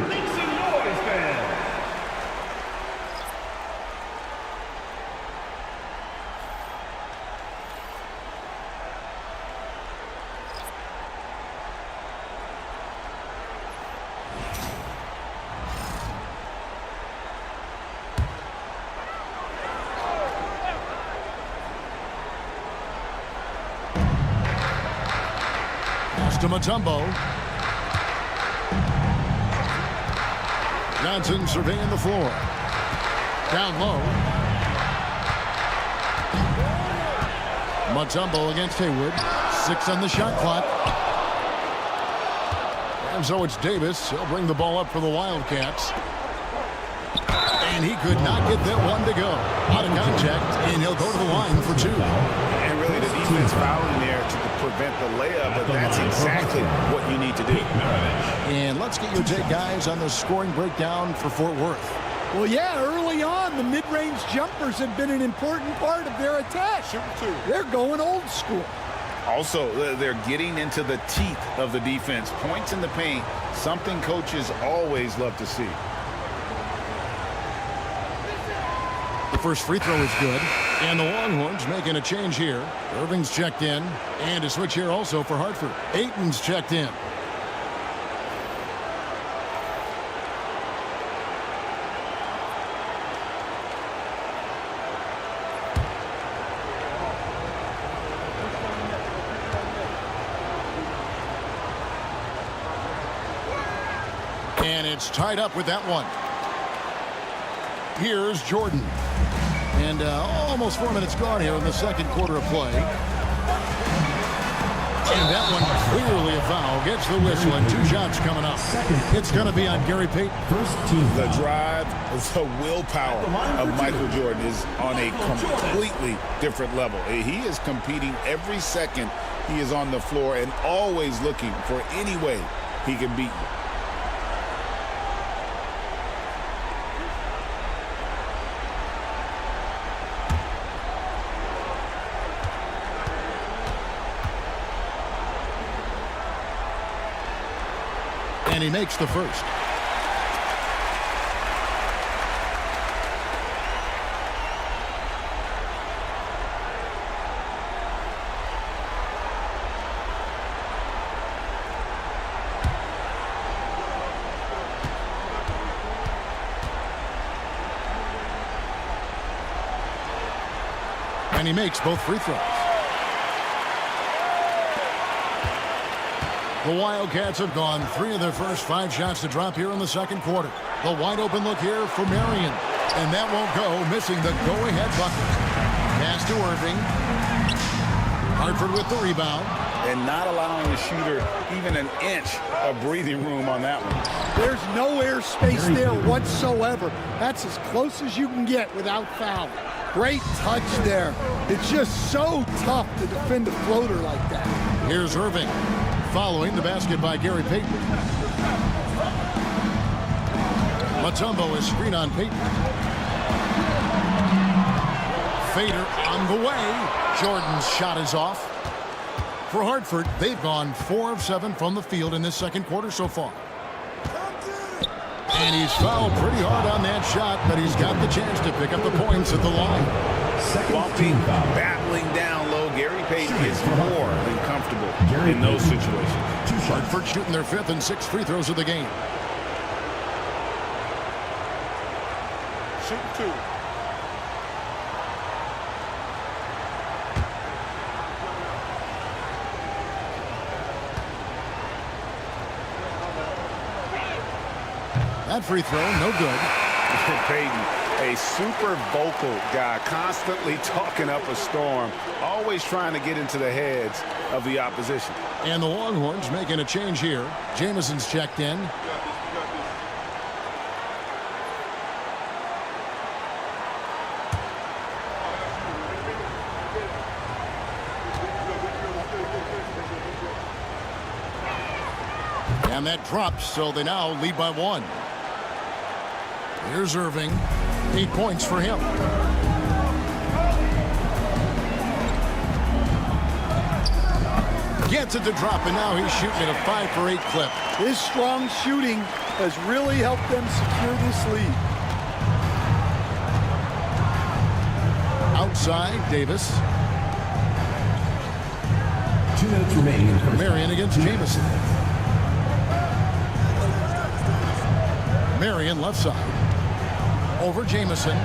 Make some noise, fans. Pass to Mutombo. Johnson surveying the floor. Down low. Mutombo against Haywood. 6 on the shot clock. And so it's Davis. He'll bring the ball up for the Wildcats. And he could not get that one to go. Out of contact, and he'll go to the line for 2. And really the defense fouling there to prevent the layup, but that's exactly what you need to do. And let's get your take, guys, on the scoring breakdown for Fort Worth. Well, yeah, early on, the mid-range jumpers have been an important part of their attack. They're going old school. Also, they're getting into the teeth of the defense. Points in the paint, something coaches always love to see. The first free throw is good. And the Longhorns making a change here. Irving's checked in. And a switch here also for Hartford. Ayton's checked in. And it's tied up with that one. Here's Jordan. And almost 4 minutes gone here in the second quarter of play. And that one clearly a foul. Gets the whistle and 2 shots coming up. It's going to be on Gary Payton. The drive, the willpower of Michael Jordan is on a completely different level. He is competing every second he is on the floor and always looking for any way he can beat you. And he makes the first. And he makes both free throws. The Wildcats have gone 3 of their first 5 shots to drop here in the second quarter. The wide open look here for Marion. And that won't go, missing the go-ahead bucket. Pass to Irving. Hartford with the rebound. and not allowing the shooter even an inch of breathing room on that one. There's no air space there whatsoever. That's as close as you can get without foul. Great touch there. It's just so tough to defend a floater like that. Here's Irving, following the basket by Gary Payton. Mutombo is screen on Payton. Fader on the way. Jordan's shot is off. For Hartford, they've gone 4 of 7 from the field in this second quarter so far. And he's fouled pretty hard on that shot, but he's got the chance to pick up the points at the line. Bumping, battling down low, Gary Payton is more than comfortable in those situations. Hartford shooting their 5th and 6th free throws of the game. Shoot 2. That free throw, no good. Payton, a super vocal guy, constantly talking up a storm, always trying to get into the heads of the opposition. And the Longhorns making a change here. Jamison's checked in. And that drops, so they now lead by 1. Here's Irving. 8 points for him. Gets it to drop, and now he's shooting at a 5 for 8 clip. His strong shooting has really helped them secure this lead. Outside, Davis. 2 minutes remaining in the first. Marion against Jamison. Marion left side. Over Jamison.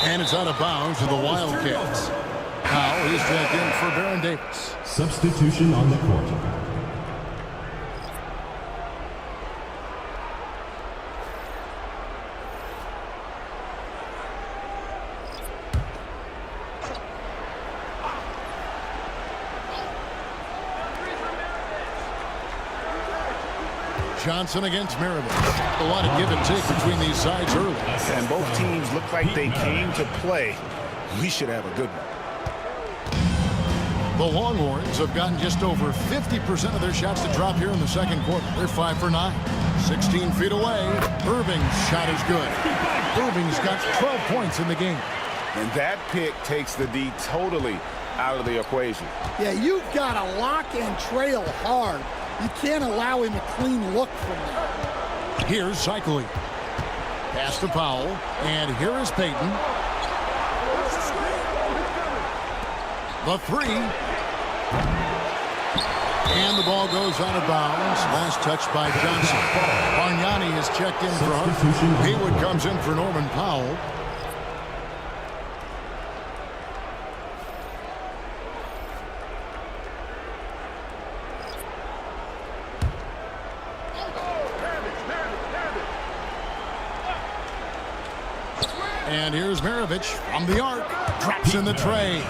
And it's out of bounds to the Wildcats. Now he's checked in for Baron Davis. Substitution on the court. Johnson against Maravich. A lot of give and take between these sides early. And both teams look like they came to play. We should have a good one. The Longhorns have gotten just over 50% of their shots to drop here in the second quarter. They're 5 for 9. 16 feet away. Irving's shot is good. Irving's got 12 points in the game. And that pick takes the D totally out of the equation. Yeah, you've got to lock and trail hard. You can't allow him a clean look from there. Here's Cycling. Pass to Powell. And here is Payton. The 3. And the ball goes out of bounds. Last touch by Johnson. Bargnani is checked in for Hartford. Haywood comes in for Norman Powell. And here's Maravich from the arc. Drops in the tray.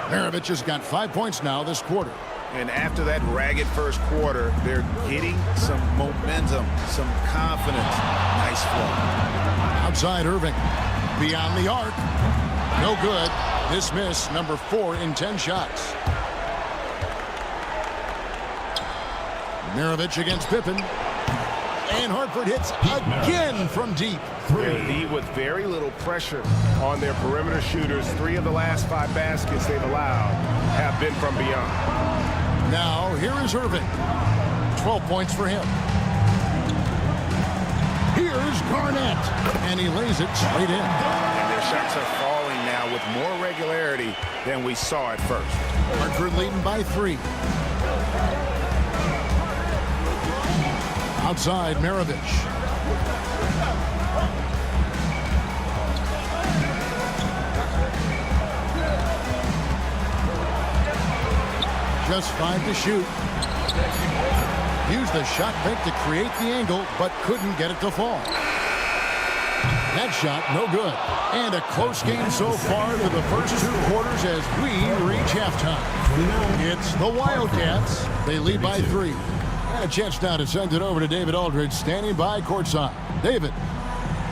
Maravich has got 5 points now this quarter. And after that ragged first quarter, they're getting some momentum, some confidence. Nice flow. Outside Irving. Beyond the arc. No good. Dismiss, number 4 in 10 shots. Maravich against Pippen. And Hartford hits again from deep. D with very little pressure on their perimeter shooters. 3 of the last 5 baskets they've allowed have been from beyond. Now, here is Irving. 12 points for him. Here's Garnett. And he lays it straight in. And their shots are falling now with more regularity than we saw at first. Hartford leading by 3. Outside, Maravich. Just 5 to shoot. Used the shot fake to create the angle, but couldn't get it to fall. That shot, no good. And a close game so far through the first 2 quarters as we reach halftime. It's the Wildcats. They lead by 3. And a chance now to send it over to David Aldridge, standing by courtside. David.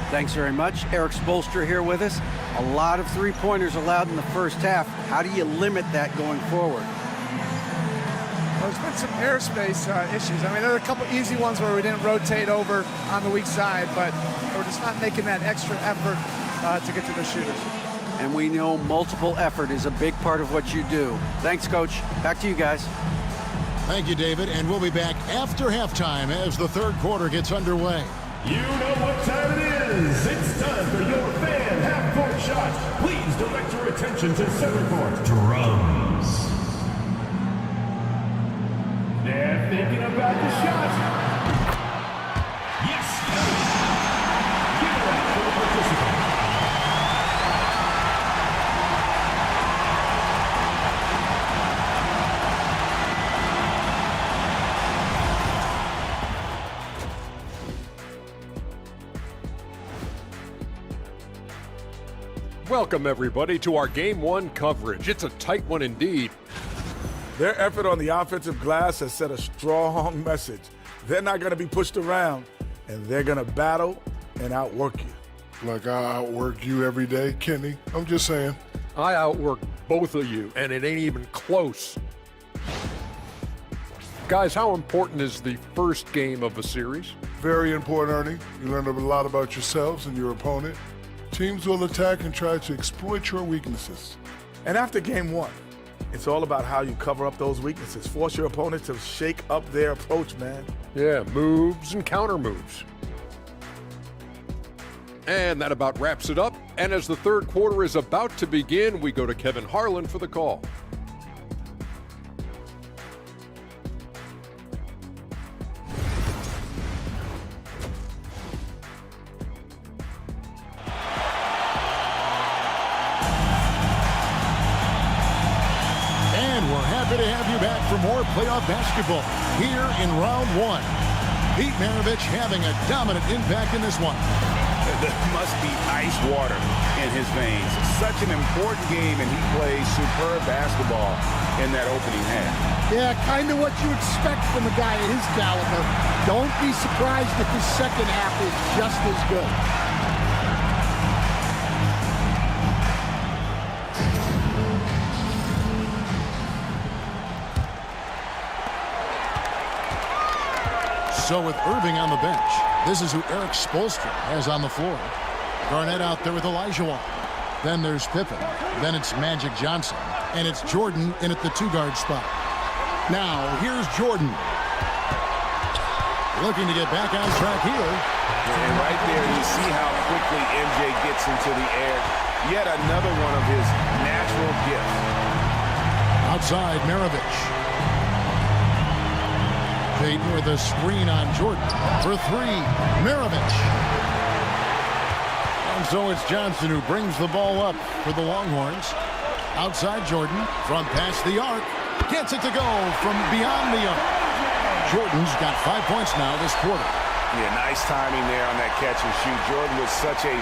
Thanks very much. Eric Spoelstra here with us. A lot of three-pointers allowed in the first half. How do you limit that going forward? Well, there's been some airspace issues. I mean, there are a couple easy ones where we didn't rotate over on the weak side, but we're just not making that extra effort to get to the shooters. And we know multiple effort is a big part of what you do. Thanks, Coach. Back to you guys. Thank you, David. And we'll be back after halftime as the third quarter gets underway. You know what time it is. It's time for your fan half-court shot. Please direct your attention to center court. Drums. They're thinking about the shot. Yes. Give it up for the participant. Welcome, everybody, to our Game 1 coverage. It's a tight one indeed. Their effort on the offensive glass has set a strong message. They're not going to be pushed around, and they're going to battle and outwork you. Like I outwork you every day, Kenny. I'm just saying. I outwork both of you, and it ain't even close. Guys, how important is the first game of a series? Very important, Ernie. You learn a lot about yourselves and your opponent. Teams will attack and try to exploit your weaknesses. And after game 1, it's all about how you cover up those weaknesses. Force your opponent to shake up their approach, man. Yeah, moves and counter moves. And that about wraps it up. And as the third quarter is about to begin, we go to Kevin Harlan for the call. Happy to have you back for more playoff basketball here in round 1. Pete Maravich having a dominant impact in this one. There must be ice water in his veins. Such an important game, and he plays superb basketball in that opening half. Yeah, kind of what you expect from a guy of his caliber. Don't be surprised if his second half is just as good. So with Irving on the bench, this is who Eric Spoelstra has on the floor. Garnett out there with Olajuwon. Then there's Pippen. Then it's Magic Johnson. And it's Jordan in at the 2-guard spot. Now, here's Jordan. Looking to get back on track here. And right there, you see how quickly MJ gets into the air. Yet another one of his natural gifts. Outside, Maravich. Payton with a screen on Jordan for 3. Maravich. And so it's Johnson who brings the ball up for the Longhorns. Outside Jordan from past the arc. Gets it to go from beyond the arc. Jordan's got 5 points now this quarter. Yeah, nice timing there on that catch and shoot. Jordan with such a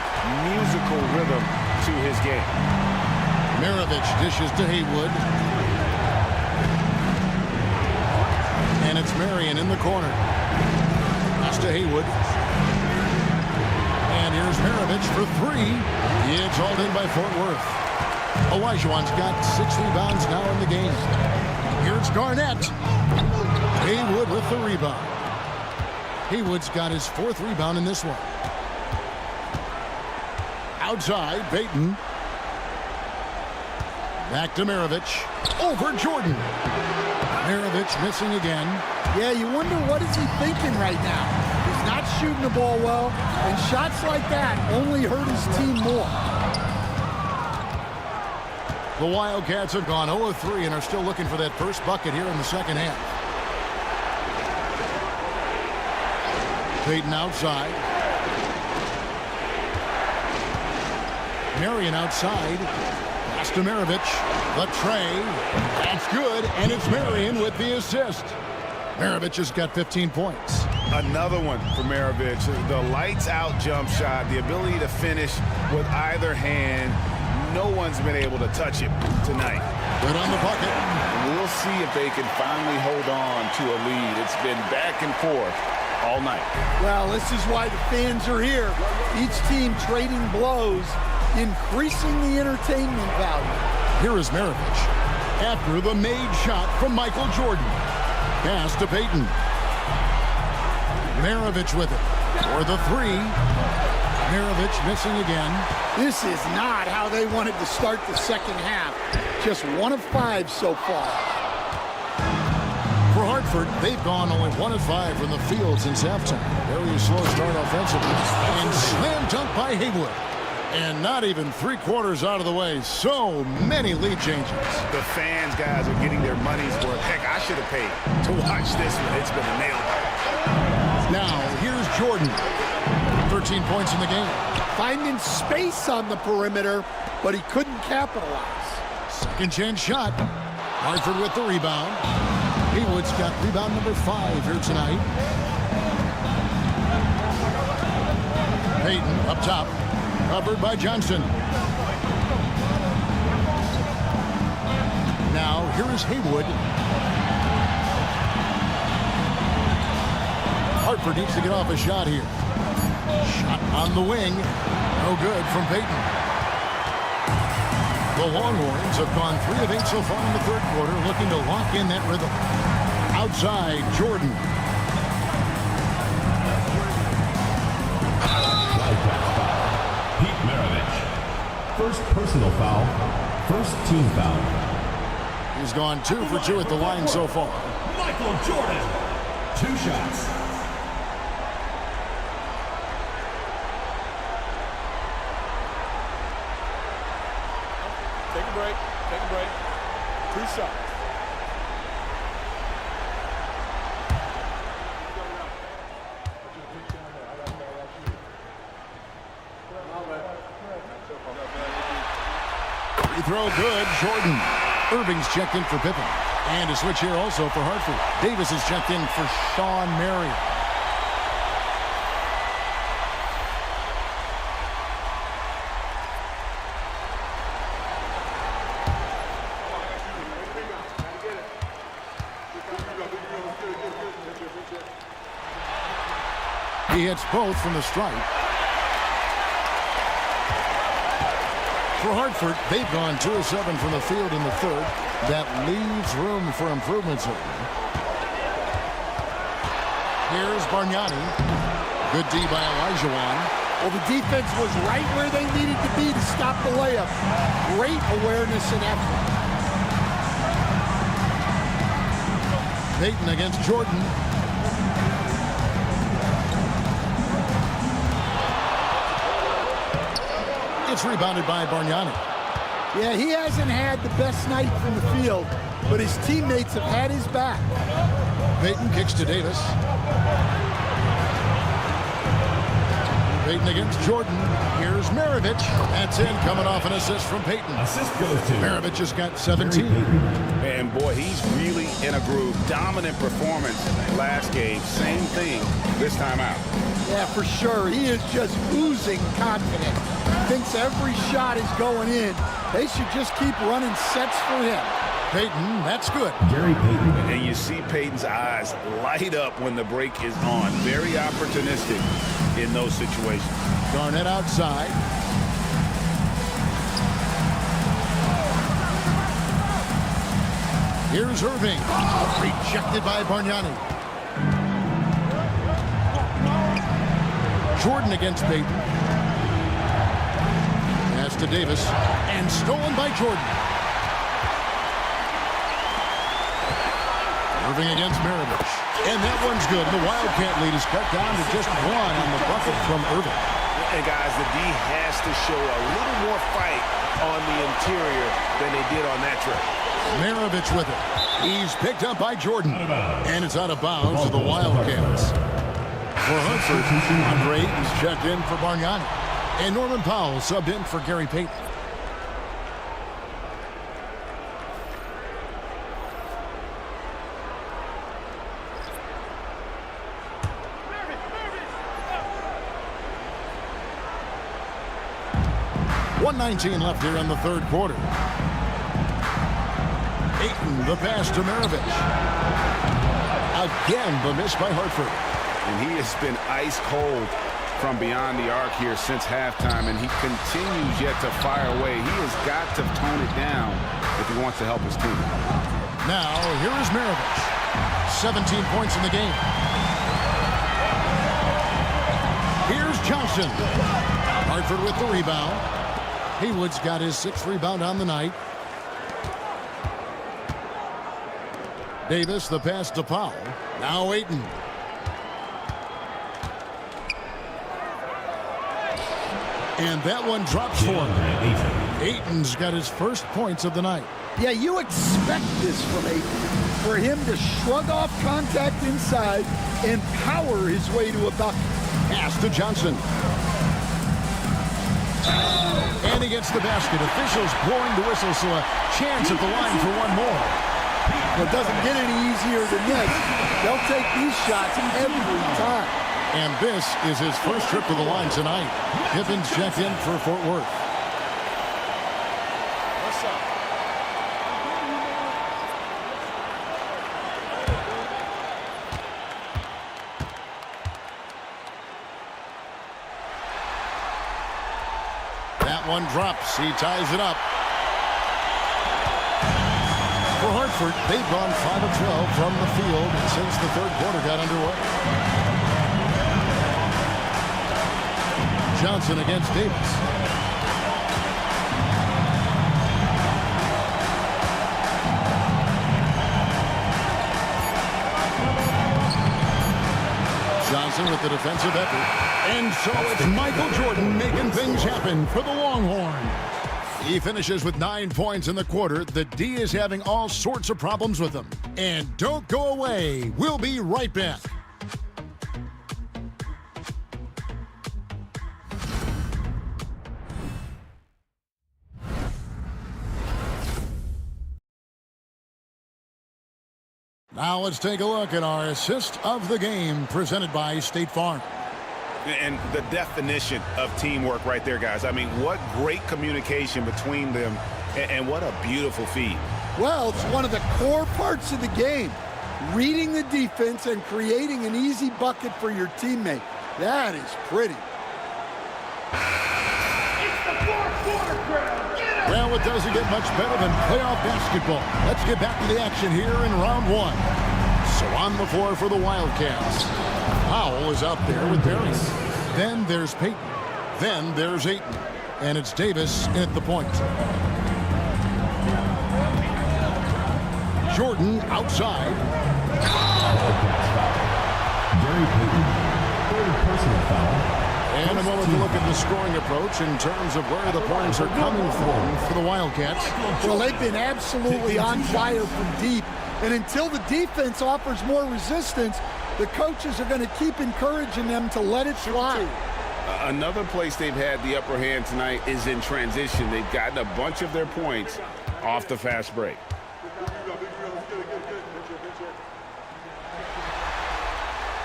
musical rhythm to his game. Maravich dishes to Haywood. And it's Marion in the corner. Pass to Haywood. And here's Maravich for 3. It's hauled in by Fort Worth. Olajuwon's got 6 rebounds now in the game. Here's Garnett. Haywood with the rebound. Haywood's got his 4th rebound in this one. Outside, Payton. Back to Maravich. Over Jordan. Maravich missing again. Yeah, you wonder what is he thinking right now. He's not shooting the ball well, and shots like that only hurt his team more. The Wildcats have gone 0-3 and are still looking for that first bucket here in the second half. Payton outside. Marion outside. Pass to Maravich. The tray. That's good, and it's Marion with the assist. Maravich has got 15 points. Another one for Maravich. The lights-out jump shot, the ability to finish with either hand. No one's been able to touch it tonight. Good on the bucket. We'll see if they can finally hold on to a lead. It's been back and forth all night. Well, this is why the fans are here. Each team trading blows, increasing the entertainment value. Here is Maravich after the made shot from Michael Jordan. Pass to Payton. Maravich with it for the three. Maravich missing again. This is not how they wanted to start the second half. Just 1 of 5 so far. For Hartford, they've gone only 1 of 5 from the field since halftime. Very slow start offensively. And slam dunk by Haywood. And not even 3/4 out of the way. So many lead changes. The fans, guys, are getting their money's worth. Heck, I should have paid to watch this one. It's been a nail-biter. Now, here's Jordan. 13 points in the game. Finding space on the perimeter, but he couldn't capitalize. Second chance shot. Hartford with the rebound. Haywood's got rebound number 5 here tonight. Payton up top. Covered by Johnson. Now, here is Haywood. Hartford needs to get off a shot here. Shot on the wing. No good from Payton. The Longhorns have gone 3 of 8 so far in the third quarter, looking to lock in that rhythm. Outside, Jordan. Pete Maravich. First personal foul. First team foul. He's gone 2 for 2 at the line so far. Michael Jordan. 2 shots. Take a break. Take a break. 2 shots. Free throw good. Jordan. Irving's checked in for Pippen. And a switch here also for Hartford. Davis is checked in for Sean Mary. He hits both from the stripe. For Hartford, they've gone 2 of 7 from the field in the third. That leaves room for improvements. Here's Bargnani. Good D by Elijah. Well, the defense was right where they needed to be to stop the layup. Great awareness and effort. Payton against Jordan. It's rebounded by Bargnani. Yeah, he hasn't had the best night from the field, but his teammates have had his back. Payton kicks to Davis. Payton against Jordan. Here's Maravich. That's in, coming off an assist from Payton. Assist goes to Maravich has got 17. And boy, he's really in a groove. Dominant performance last game. Same thing this time out. Yeah, for sure. He is just oozing confidence. Thinks every shot is going in. They should just keep running sets for him. Payton, that's good. Gary Payton. And you see Payton's eyes light up when the break is on. Very opportunistic in those situations. Garnett outside. Here's Irving. Rejected by Bargnani. Jordan against Payton. Pass to Davis. And stolen by Jordan. Irving against Maravich. And that one's good. The Wildcat lead is cut down to just 1 on the bucket from Irving. And guys, the D has to show a little more fight on the interior than they did on that trip. Maravich with it. He's picked up by Jordan. And it's out of bounds to the Wildcats. For Hartford, Andre is checked in for Bargnani. And Norman Powell subbed in for Gary Payton. 1:19 left here in the third quarter. Ayton, the pass to Maravich. Again, the miss by Hartford. And he has been ice cold from beyond the arc here since halftime, and he continues yet to fire away. He has got to tone it down if he wants to help his team. Now, here is Maravich. 17 points in the game. Here's Johnson. Hartford with the rebound. Haywood's got his 6th rebound on the night. Davis, the pass to Powell. Now Ayton. And that one drops for him. Ayton's got his first points of the night. Yeah, you expect this from Ayton. For him to shrug off contact inside and power his way to a bucket. Pass to Johnson. And he gets the basket. Officials blowing the whistle, so a chance at the line for one more. Well, it doesn't get any easier than this. They'll take these shots every time. And this is his first trip to the line tonight. Gibbons checked in for Fort Worth. What's up? That one drops. He ties it up. For Hartford, they've gone 5 of 12 from the field since the third quarter got underway. Johnson against Davis. Johnson with the defensive effort. And so it's Michael Jordan making things happen for the Longhorns. He finishes with 9 points in the quarter. The D is having all sorts of problems with him. And don't go away. We'll be right back. Now let's take a look at our assist of the game presented by State Farm. And the definition of teamwork right there, guys. I mean, what great communication between them, and what a beautiful feed. Well, it's one of the core parts of the game. Reading the defense and creating an easy bucket for your teammate. That is pretty. Well, it doesn't get much better than playoff basketball. Let's get back to the action here in round 1. So on the floor for the Wildcats. Powell is out there with Berry. Then there's Payton. Then there's Ayton. And it's Davis at the point. Jordan outside. Gary Payton, third personal foul. And a moment to look at the scoring approach in terms of where the points are coming from for the Wildcats. Well, they've been absolutely on fire from deep. And until the defense offers more resistance, the coaches are going to keep encouraging them to let it fly. Another place they've had the upper hand tonight is in transition. They've gotten a bunch of their points off the fast break.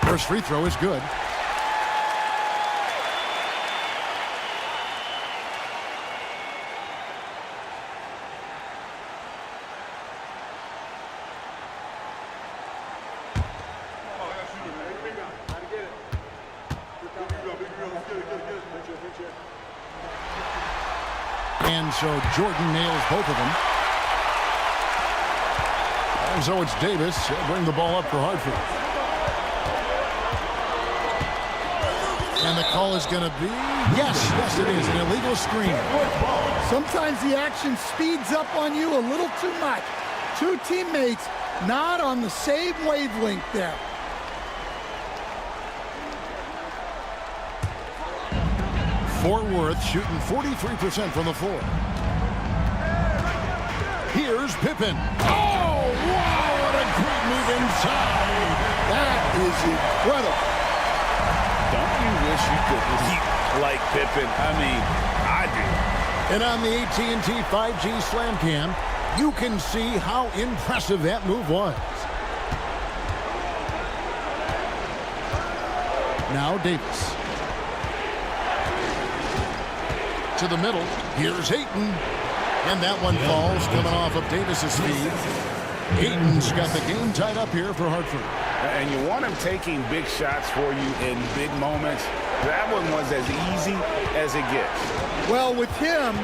First free throw is good. And so Jordan nails both of them. And so it's Davis. He'll bring the ball up for Hartford. And the call is going to be, yes, it is, an illegal screen. Sometimes the action speeds up on you a little too much. Two teammates not on the same wavelength there. Fort Worth shooting 43% from the floor. Here's Pippen. Oh, wow, what a great move inside. That is incredible. Don't you wish you could leap like Pippen? I mean, I do. And on the AT&T 5G Slam Cam, you can see how impressive that move was. Now Davis. To the middle. Here's Ayton. And that one falls coming off of Davis's feed. Ayton's got the game tied up here for Hartford. And you want him taking big shots for you in big moments. That one was as easy as it gets. Well, with him,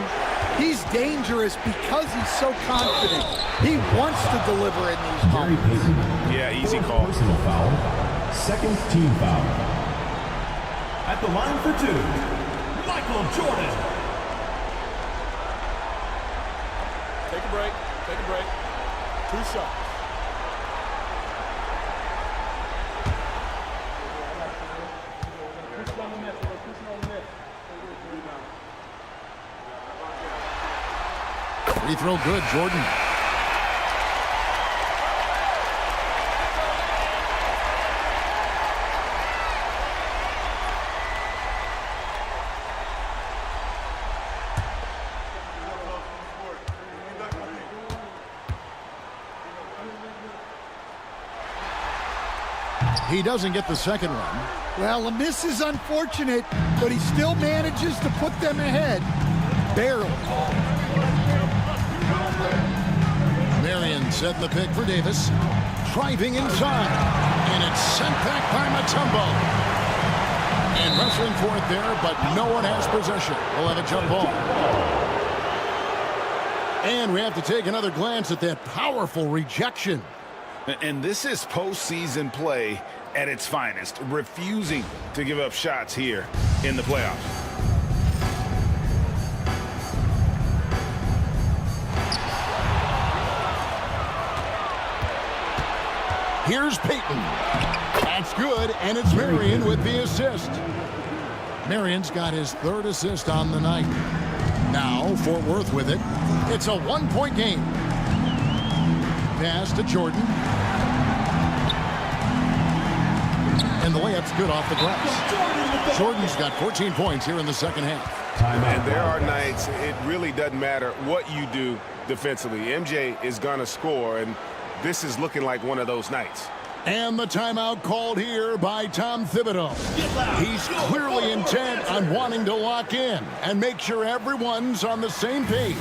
he's dangerous because he's so confident. He wants to deliver in these moments. Yeah, easy call. Personal foul. Second team foul. At the line for two, Michael Jordan. Take a break. Take a break. 2 shots. Free throw good, Jordan. He doesn't get the second one. Well, a miss is unfortunate, but he still manages to put them ahead. Barely. Marion setting the pick for Davis. Driving inside. And it's sent back by Mutombo. And wrestling for it there, but no one has possession. We'll have a jump ball. And we have to take another glance at that powerful rejection. And this is postseason play at its finest, refusing to give up shots here in the playoffs. Here's Payton. That's good, and it's Marion with the assist. Marion's got his 3rd assist on the night. Now, Fort Worth with it. It's a 1-point game. Pass to Jordan. And the layup's good off the glass. Jordan's got 14 points here in the second half. And there are nights it really doesn't matter what you do defensively. MJ is going to score, and this is looking like one of those nights. And the timeout called here by Tom Thibodeau. He's clearly intent on wanting to lock in and make sure everyone's on the same page.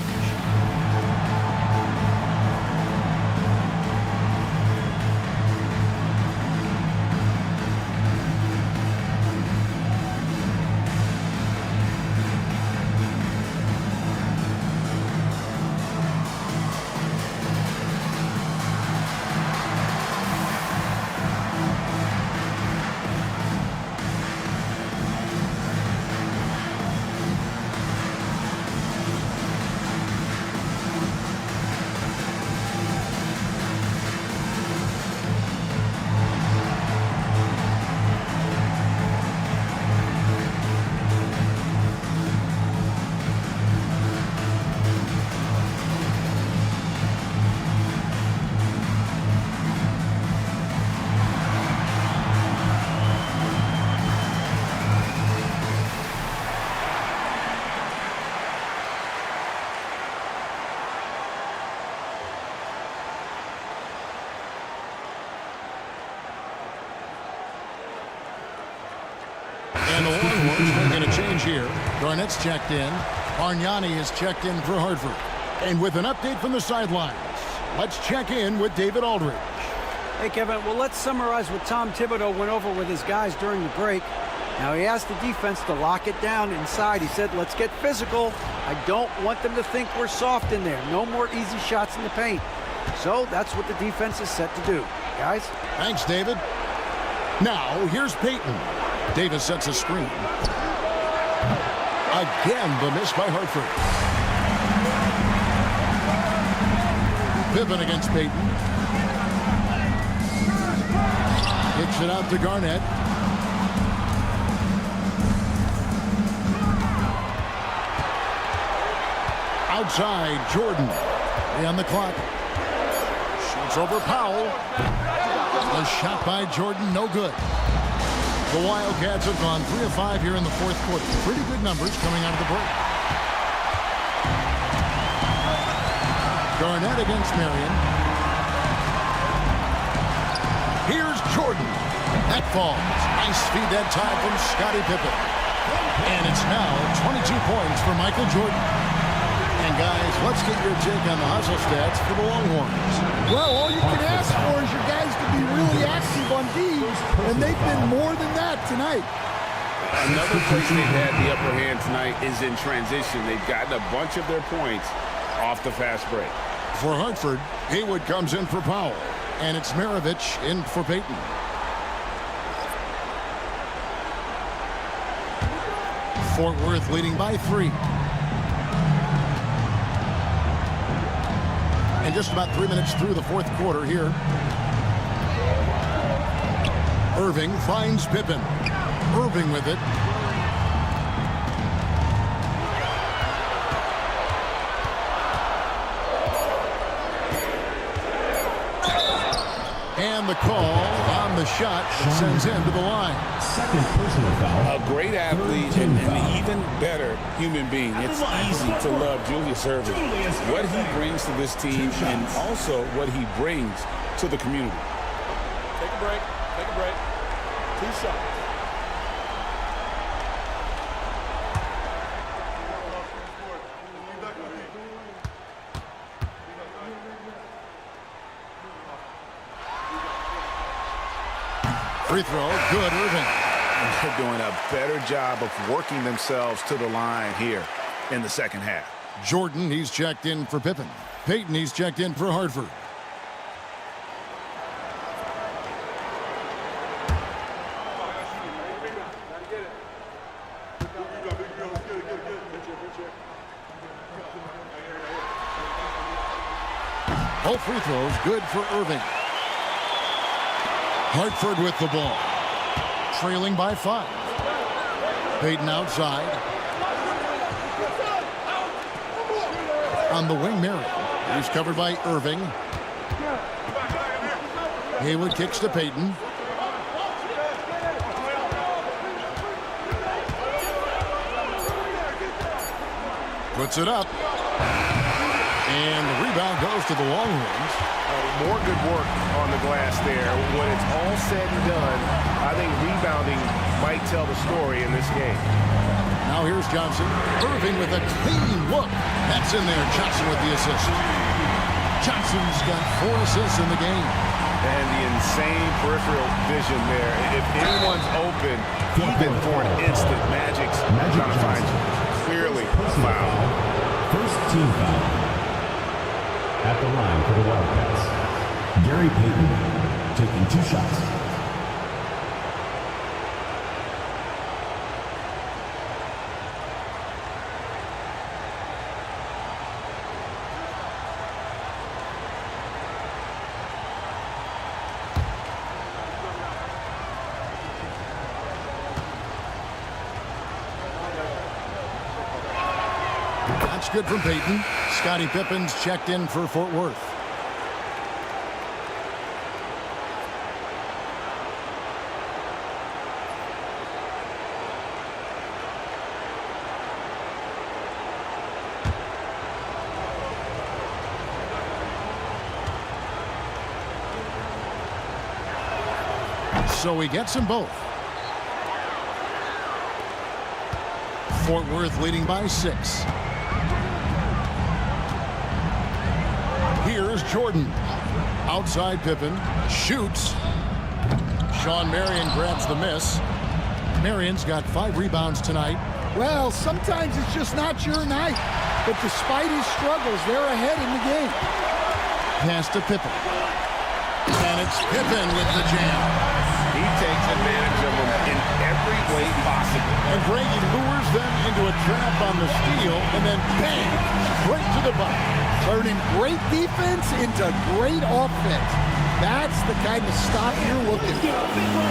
And the Longhorns are going to change here. Garnett's checked in. Bargnani is checked in for Hartford. And with an update from the sidelines, let's check in with David Aldridge. Hey, Kevin, well, let's summarize what Tom Thibodeau went over with his guys during the break. Now, he asked the defense to lock it down inside. He said, let's get physical. I don't want them to think we're soft in there. No more easy shots in the paint. So that's what the defense is set to do. Guys? Thanks, David. Now, here's Payton. Davis sets a screen. Again, the miss by Hartford. Pippen against Payton. Kicks it out to Garnett. Outside, Jordan. On the clock. Shoots over Powell. A shot by Jordan, no good. The Wildcats have gone 3 of 5 here in the fourth quarter. Pretty good numbers coming out of the break. Garnett against Marion. Here's Jordan. That falls. Nice feed that time from Scottie Pippen. And it's now 22 points for Michael Jordan. And guys, let's get your take on the hustle stats for the Longhorns. Well, all you can ask for is your guys to be really active on D, and they've been more than that tonight. Another place they've had the upper hand tonight is in transition. They've gotten a bunch of their points off the fast break. For Hartford, Haywood comes in for Powell, and it's Maravich in for Payton. Fort Worth leading by 3. And just about 3 minutes through the fourth quarter here. Irving finds Pippen. Irving with it. And the call on the shot that sends him to the line. Second personal foul. A great athlete and an even better human being. It's easy to love Julius Irving. What he brings to this team and also what he brings to the community. Take a break. Take a break. 2 shots. Free throw, good, Irving. And they're doing a better job of working themselves to the line here in the second half. Jordan, he's checked in for Pippen. Payton, he's checked in for Hartford. Both free throws good for Irving. Hartford with the ball. Trailing by 5. Payton outside. On the wing, Mary. He's covered by Irving. Haywood kicks to Payton. Puts it up. And the rebound goes to the Longhorns. More good work on the glass there. When it's all said and done, I think rebounding might tell the story in this game. Now here's Johnson. Irving with a clean look. That's in there. Johnson with the assist. Johnson's got 4 assists in the game. And the insane peripheral vision there. If anyone's open, even for an instant, Magic's trying to find you. Clearly foul. First team foul. At the line for the Wildcats, Gary Payton taking 2 shots. That's good from Payton. Scottie Pippen's checked in for Fort Worth. So he gets them both. Fort Worth leading by 6. Here's Jordan. Outside Pippen. Shoots. Sean Marion grabs the miss. Marion's got 5 rebounds tonight. Well, sometimes it's just not your night. But despite his struggles, they're ahead in the game. Pass to Pippen. And it's Pippen with the jam. He takes advantage of them in every way possible. And Brady lures them into a trap on the steal, and then bang, straight to the bucket. Turning great defense into great offense. That's the kind of stop you're looking for.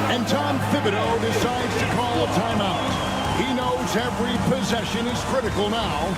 And Tom Thibodeau decides to call a timeout. He knows every possession is critical now.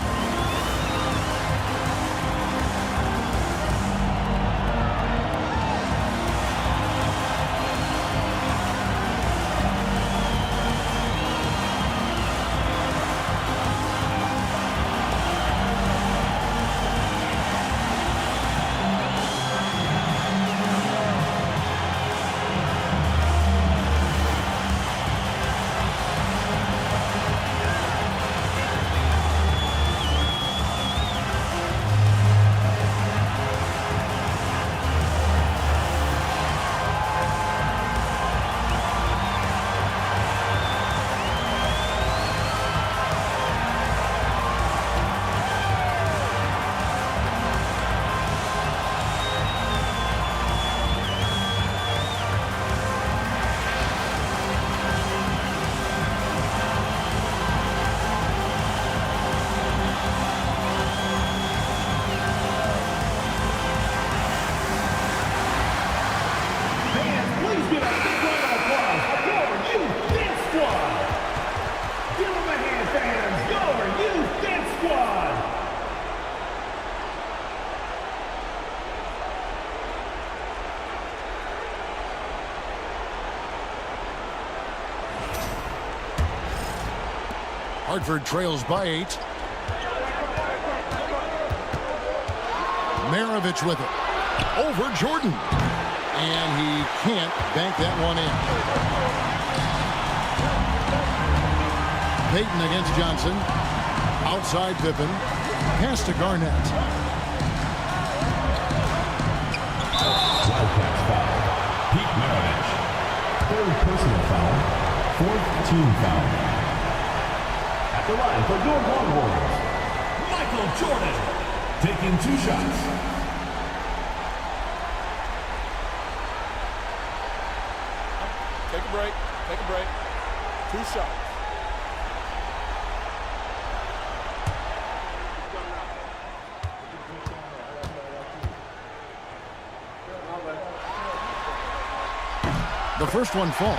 Hartford trails by 8. Maravich with it. Over Jordan. And he can't bank that one in. Payton against Johnson. Outside Pippen. Pass to Garnett. Wildcats foul. Pete Maravich. Third personal foul. Fourth team foul. At the line for your Longhorns, Michael Jordan. Taking 2 shots. Take a break. Take a break. 2 shots. The first one falls.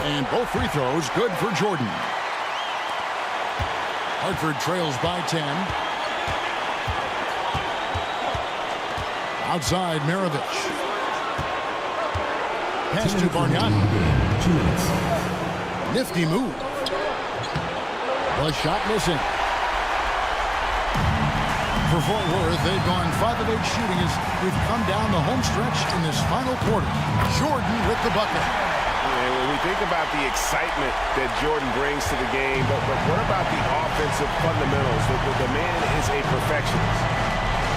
And both free throws good for Jordan. Hartford trails by 10. Outside Maravich. Pass to Bargnani. Nifty move. The shot missing. For Fort Worth, they've gone 5 of 8 shooting as we've come down the home stretch in this final quarter. Jordan with the bucket. When we think about the excitement that Jordan brings to the game, but what about the offensive fundamentals? The man is a perfectionist.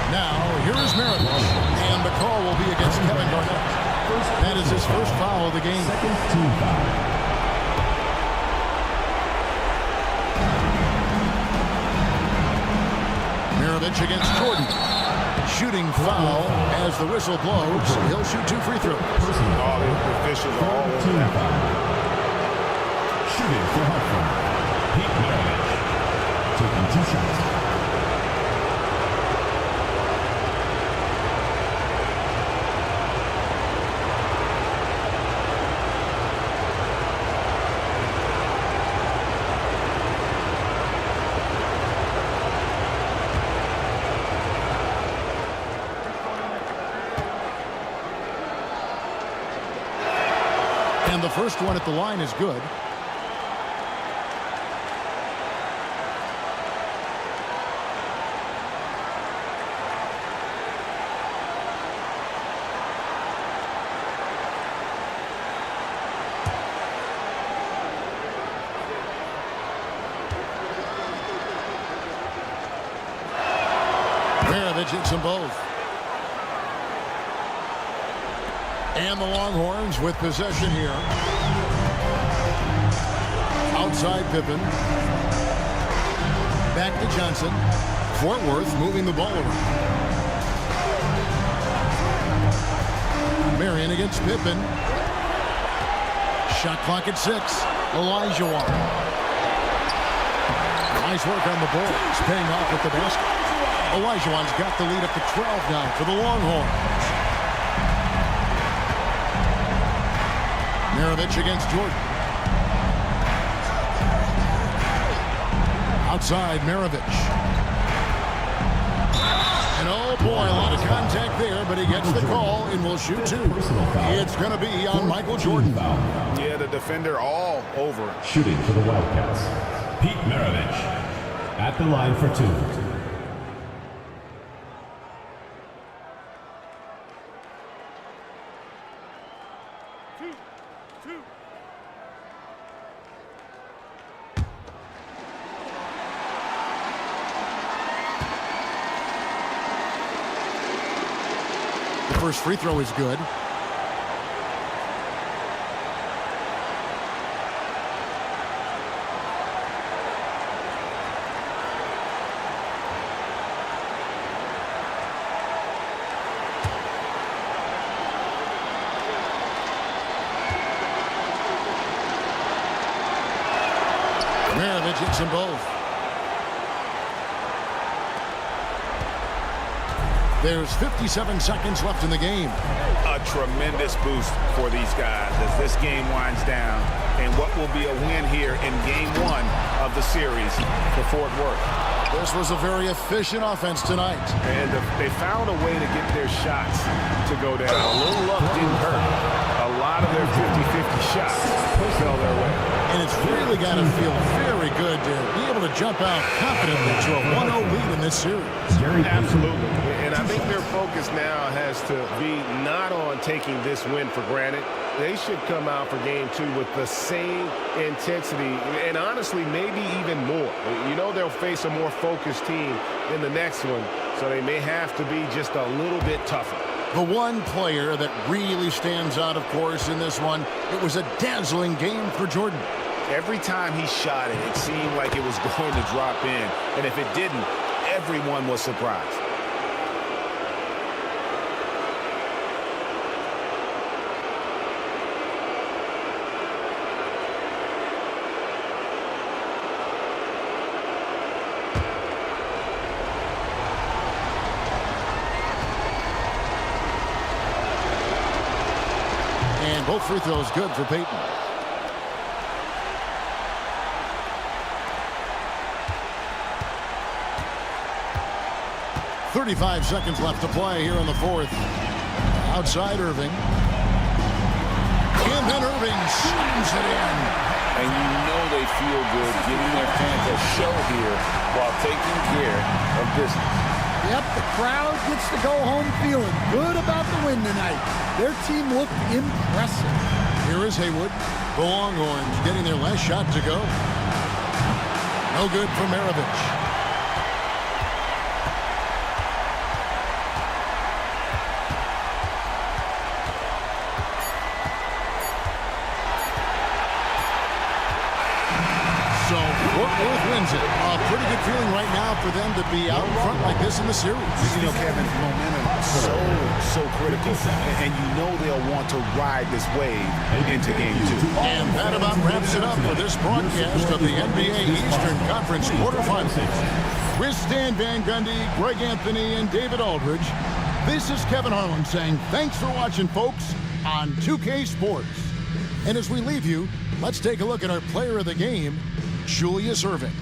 Now, here is Maravich, and the call will be against Kevin Garnett. That is his first foul of the game. Second team foul. Maravich against Jordan. Shooting foul as the whistle blows. He'll shoot 2 free throws. All the officials are all over that. Shooting for Hartford, Pete Maravich. Taking 2 shots. And the first one at the line is good. Maravich hits them both. And the Longhorns with possession here. Outside Pippen. Back to Johnson. Fort Worth moving the ball around. Marion against Pippen. Shot clock at 6. Olajuwon. Nice work on the boards. Paying off with the basket. Olajuwon's got the lead up to 12 now for the Longhorns. Maravich against Jordan. Outside Maravich. And oh boy, a lot of contact there, but he gets the call and will shoot 2. It's going to be on Michael Jordan. Yeah, the defender all over it. Shooting for the Wildcats, Pete Maravich. At the line for 2. First free throw is good. Maravich hits them both. There's 57 seconds left in the game. A tremendous boost for these guys as this game winds down and what will be a win here in game 1 of the series for Fort Worth. This was a very efficient offense tonight. And they found a way to get their shots to go down. A little luck didn't hurt. A lot of their 50-50 shots fell their way. And it's really got to feel very good to be able to jump out confidently to a 1-0 lead in this series. Absolutely. And I think their focus now has to be not on taking this win for granted. They should come out for game 2 with the same intensity and honestly maybe even more. You know they'll face a more focused team in the next one, so they may have to be just a little bit tougher. The one player that really stands out, of course, in this one, it was a dazzling game for Jordan. Every time he shot it, it seemed like it was going to drop in. And if it didn't, everyone was surprised. And both free throws good for Peyton. "35 seconds left to play here in the fourth. Outside Irving. And then Irving slams it in. And you know they feel good giving their fans a show here while taking care of business. Yep, the crowd gets to go home feeling good about the win tonight. Their team looked impressive. Here is Haywood. The Longhorns getting their last shot to go. No good for Maravich. So Fort Worth wins it. A pretty good feeling right now for them to be out in front like this in the series. You know, Kevin, momentum is so critical. And you know they'll want to ride this wave into game 2. And that about wraps it up for this broadcast of the NBA Eastern Conference quarterfinals. With Stan Van Gundy, Greg Anthony, and David Aldridge, this is Kevin Harlan saying thanks for watching, folks, on 2K Sports. And as we leave you, let's take a look at our player of the game, Julius Irving.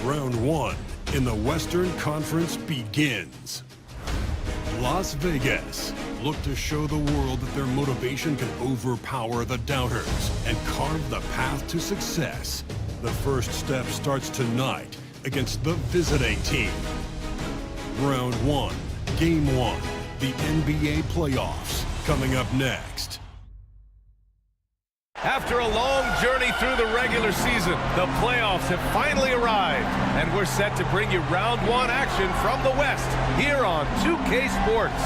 Round 1 in the Western Conference begins. Las Vegas look to show the world that their motivation can overpower the doubters and carve the path to success. The first step starts tonight against the visiting team. Round 1, Game 1, the NBA playoffs, coming up next. After a long journey through the regular season. The playoffs have finally arrived, and we're set to bring you round one action from the West here on 2K Sports.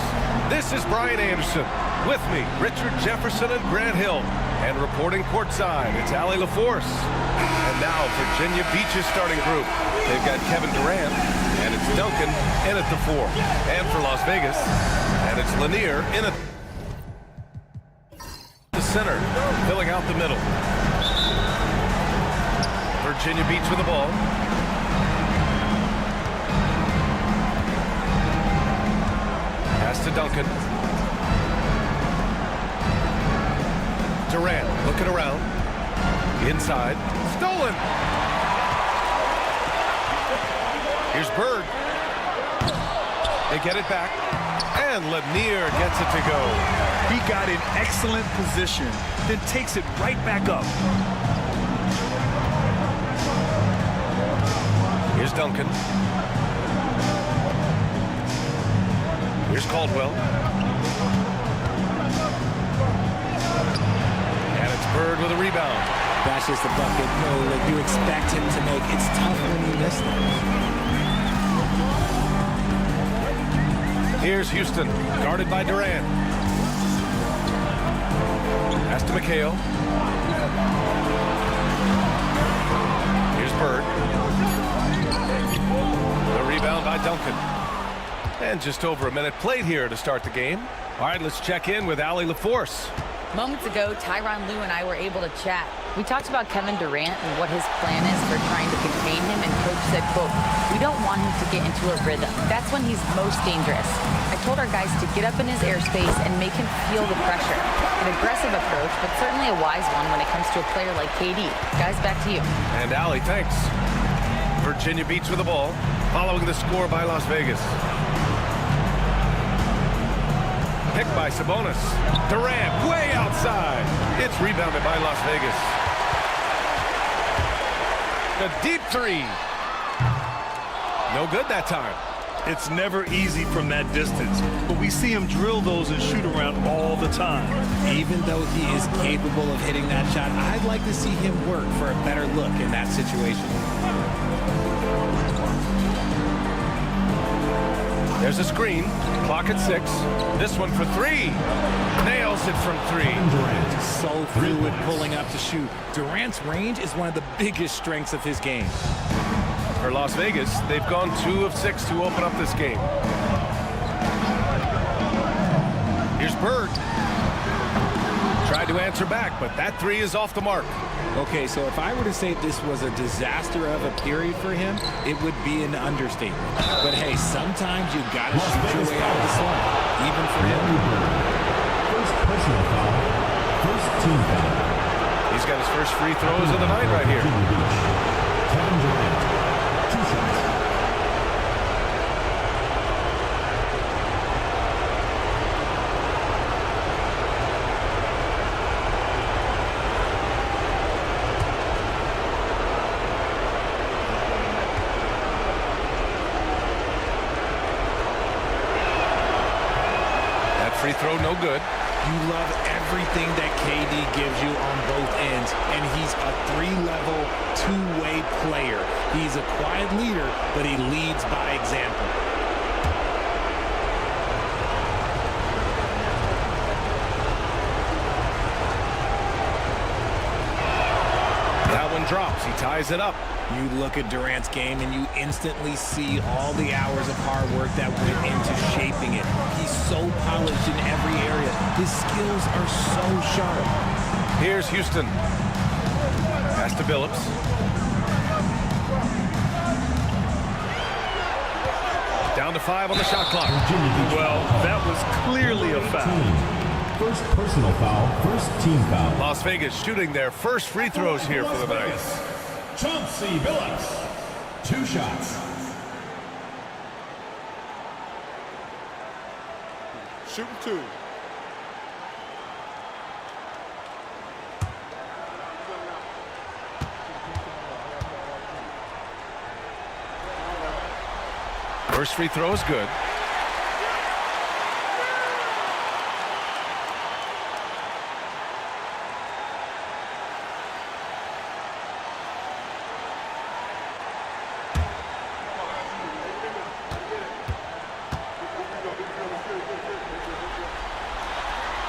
This is Brian Anderson. With me, Richard Jefferson and Grant Hill. And reporting courtside, it's Allie LaForce. And now Virginia Beach's starting group. They've got Kevin Durant, and it's Duncan in at the 4. And for Las Vegas, and it's Lanier in at the center, filling out the middle. Virginia Beach with the ball. Pass to Duncan. Durant looking around. Inside. Stolen. Here's Bird. They get it back. And Lanier gets it to go. He got in excellent position, then takes it right back up. Here's Duncan. Here's Caldwell. And it's Bird with a rebound. That's just the bucket. No, like you expect him to make. It's tough when he missed it. Here's Houston, guarded by Durant. Pass to McHale. Here's Bird. The rebound by Duncan. And just over a minute played here to start the game. All right, let's check in with Allie LaForce. Moments ago, Tyronn Lue and I were able to chat. We talked about Kevin Durant and what his plan is for trying to contain him, and Coach said, quote, "We don't want him to get into a rhythm. That's when he's most dangerous." I told our guys to get up in his airspace and make him feel the pressure. An aggressive approach, but certainly a wise one when it comes to a player like KD. Guys, back to you. And Allie, thanks. Virginia Beach with the ball, following the score by Las Vegas. Picked by Sabonis. Durant way outside. It's rebounded by Las Vegas. The deep three. No good that time. It's never easy from that distance, but we see him drill those and shoot around all the time. Even though he is capable of hitting that shot, I'd like to see him work for a better look in that situation. There's a screen. Clock at 6. This one for 3. Nails it from 3. Durant, so fluid pulling up to shoot. Durant's range is one of the biggest strengths of his game. For Las Vegas, they've gone 2 of 6 to open up this game. Here's Bird. Tried to answer back, but that 3 is off the mark. Okay, so if I were to say this was a disaster of a period for him, it would be an understatement. But hey, sometimes you gotta shoot your way out of the slump, even for him. First personal foul. First team foul. He's got his first free throws of the night right here. Kevin Durant. 2 shots. Free throw, no good. You love everything that KD gives you on both ends, and he's a 3-level, 2-way player. He's a quiet leader, but he leads by example. That one drops. He ties it up. You look at Durant's game and you instantly see all the hours of hard work that went into shaping it. He's so polished in every area. His skills are so sharp. Here's Houston. Pass to Billups. Down to 5 on the shot clock. Well, that was clearly a foul. First personal foul. First team foul. Las Vegas shooting their first free throws here for the night. Chauncey Billups. 2 shots. Shooting 2. First free throw is good.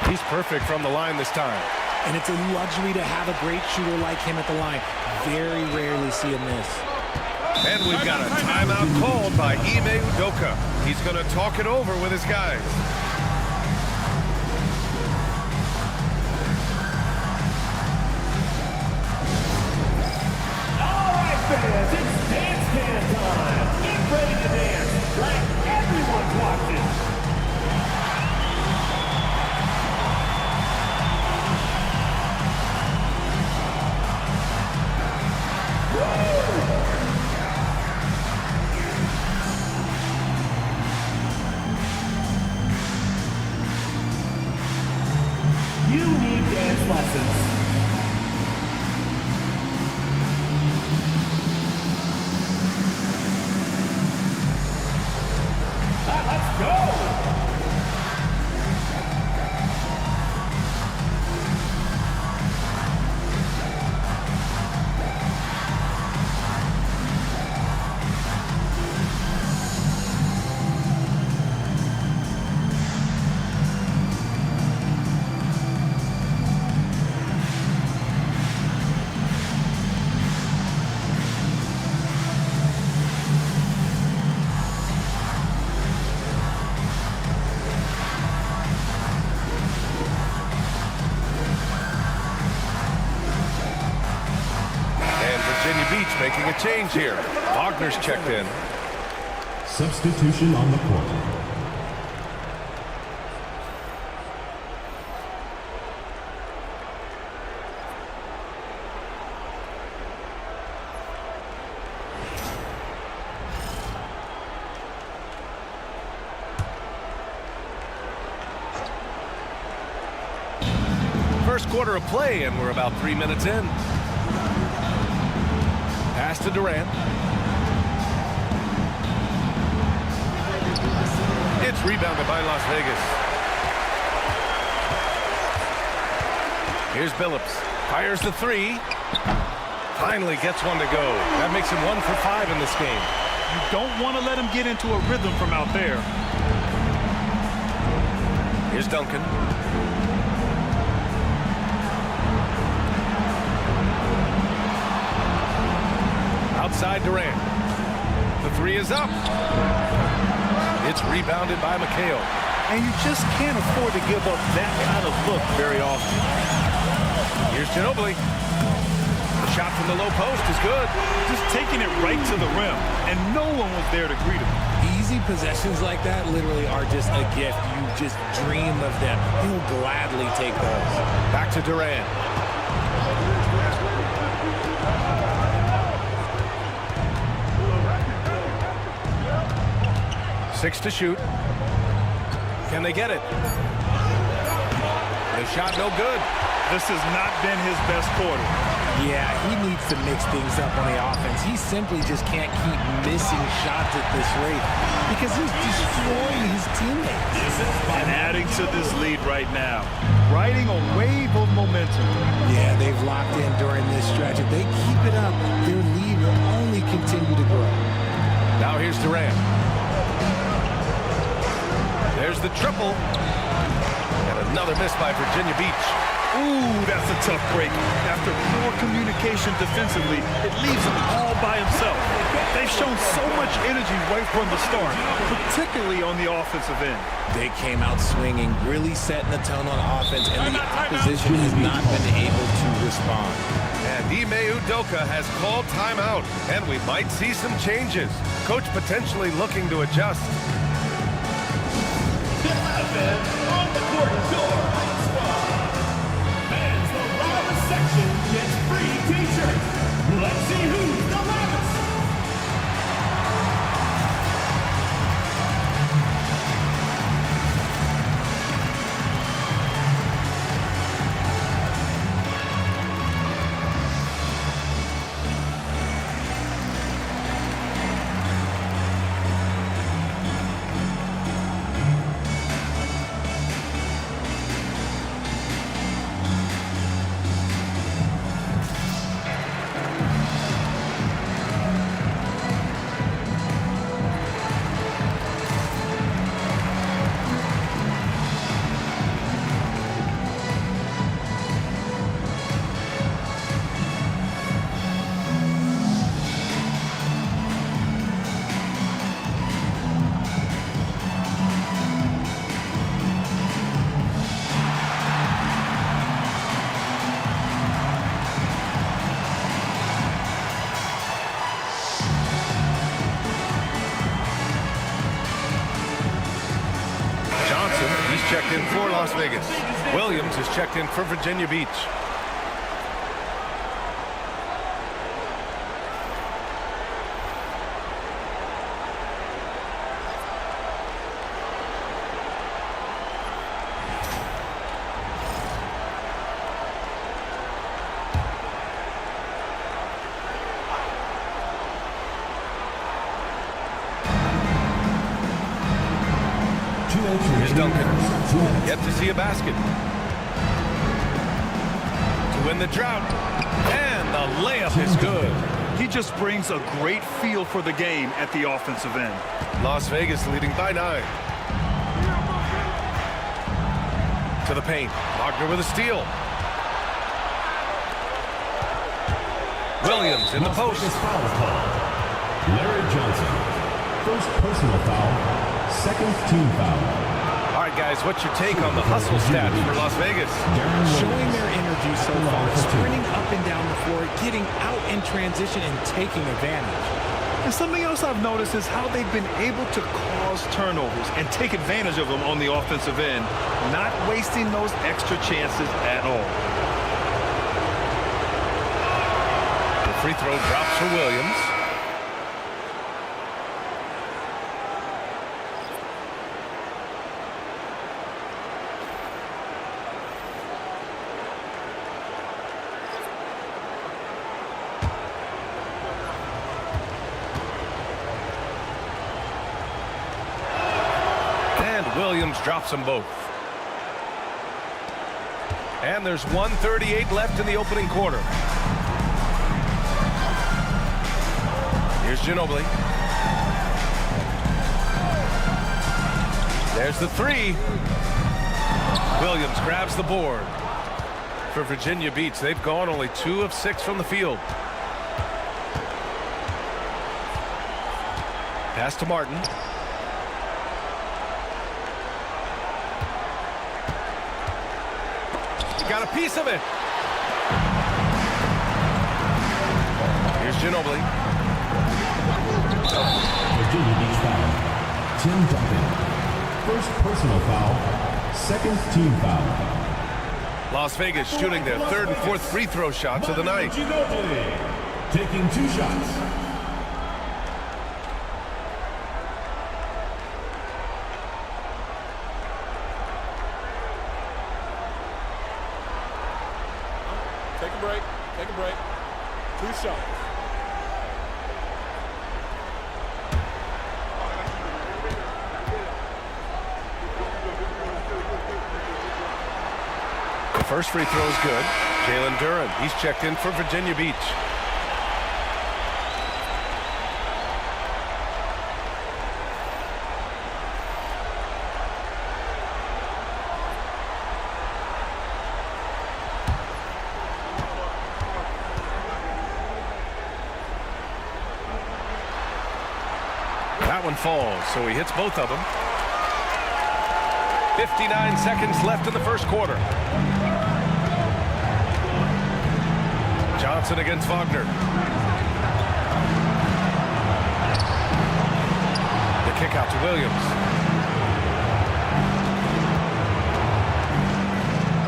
He's perfect from the line this time. And it's a luxury to have a great shooter like him at the line. Very rarely see him miss. And we've got a timeout called by Ime Udoka. He's going to talk it over with his guys. All right, fans, it's dance can time. Get ready to dance like everyone's watching. You need dance lessons. Let's go! Making a change here. Wagner's checked in. Substitution on the court. First quarter of play, and we're about 3 minutes in. Pass to Durant. It's rebounded by Las Vegas. Here's Billups. Fires the three. Finally gets one to go. That makes him 1 for 5 in this game. You don't want to let him get into a rhythm from out there. Here's Duncan. Outside Durant. The three is up. It's rebounded by McHale. And you just can't afford to give up that kind of look very often. Here's Ginobili. The shot from the low post is good. Just taking it right to the rim, and no one was there to greet him. Easy possessions like that literally are just a gift. You just dream of them. He'll gladly take those. Back to Durant. 6 to shoot. Can they get it? The shot no good. This has not been his best quarter. Yeah, he needs to mix things up on the offense. He simply just can't keep missing shots at this rate because he's destroying his teammates. And adding to this lead right now, riding a wave of momentum. Yeah, they've locked in during this stretch. If they keep it up, their lead will only continue to grow. Now here's Durant. There's the triple. And another miss by Virginia Beach. Ooh, that's a tough break. After poor communication defensively, it leaves him all by himself. They've shown so much energy right from the start, particularly on the offensive end. They came out swinging, really setting the tone on offense, and the opposition has not been able to respond. And Ime Udoka has called timeout, and we might see some changes. Coach potentially looking to adjust. On the court, your high squad. Fans, the loudest section gets free t-shirts. Let's see who's the loudest. for Las Vegas. Williams is checked in for Virginia Beach. Here's Duncan. Yet to see a basket. To win the drought. And the layup is good. He just brings a great feel for the game at the offensive end. Las Vegas leading by 9. To the paint. Wagner with a steal. Williams in the post. Larry Johnson. First personal foul. Second team foul. All right, guys, what's your take on the hustle stats for Las Vegas? Showing their energy so far, sprinting up and down the floor, getting out in transition and taking advantage. And something else I've noticed is how they've been able to cause turnovers and take advantage of them on the offensive end, not wasting those extra chances at all. The free throw drops for Williams. Williams drops them both. And there's 1:38 left in the opening quarter. Here's Ginobili. There's the three. Williams grabs the board. For Virginia Beach, they've gone only 2 of 6 from the field. Pass to Martin. Got a piece of it. Here's Ginobili. Virginia Beach foul. Tim Duncan. First personal foul. Second team foul. Las Vegas shooting their 3rd and 4th free throw shots of the night. Taking 2 shots. Take a break. Take a break. 2 shots. The first free throw is good. Jalen Duren, he's checked in for Virginia Beach. That one falls, so he hits both of them. 59 seconds left in the first quarter. Johnson against Wagner. The kick out to Williams.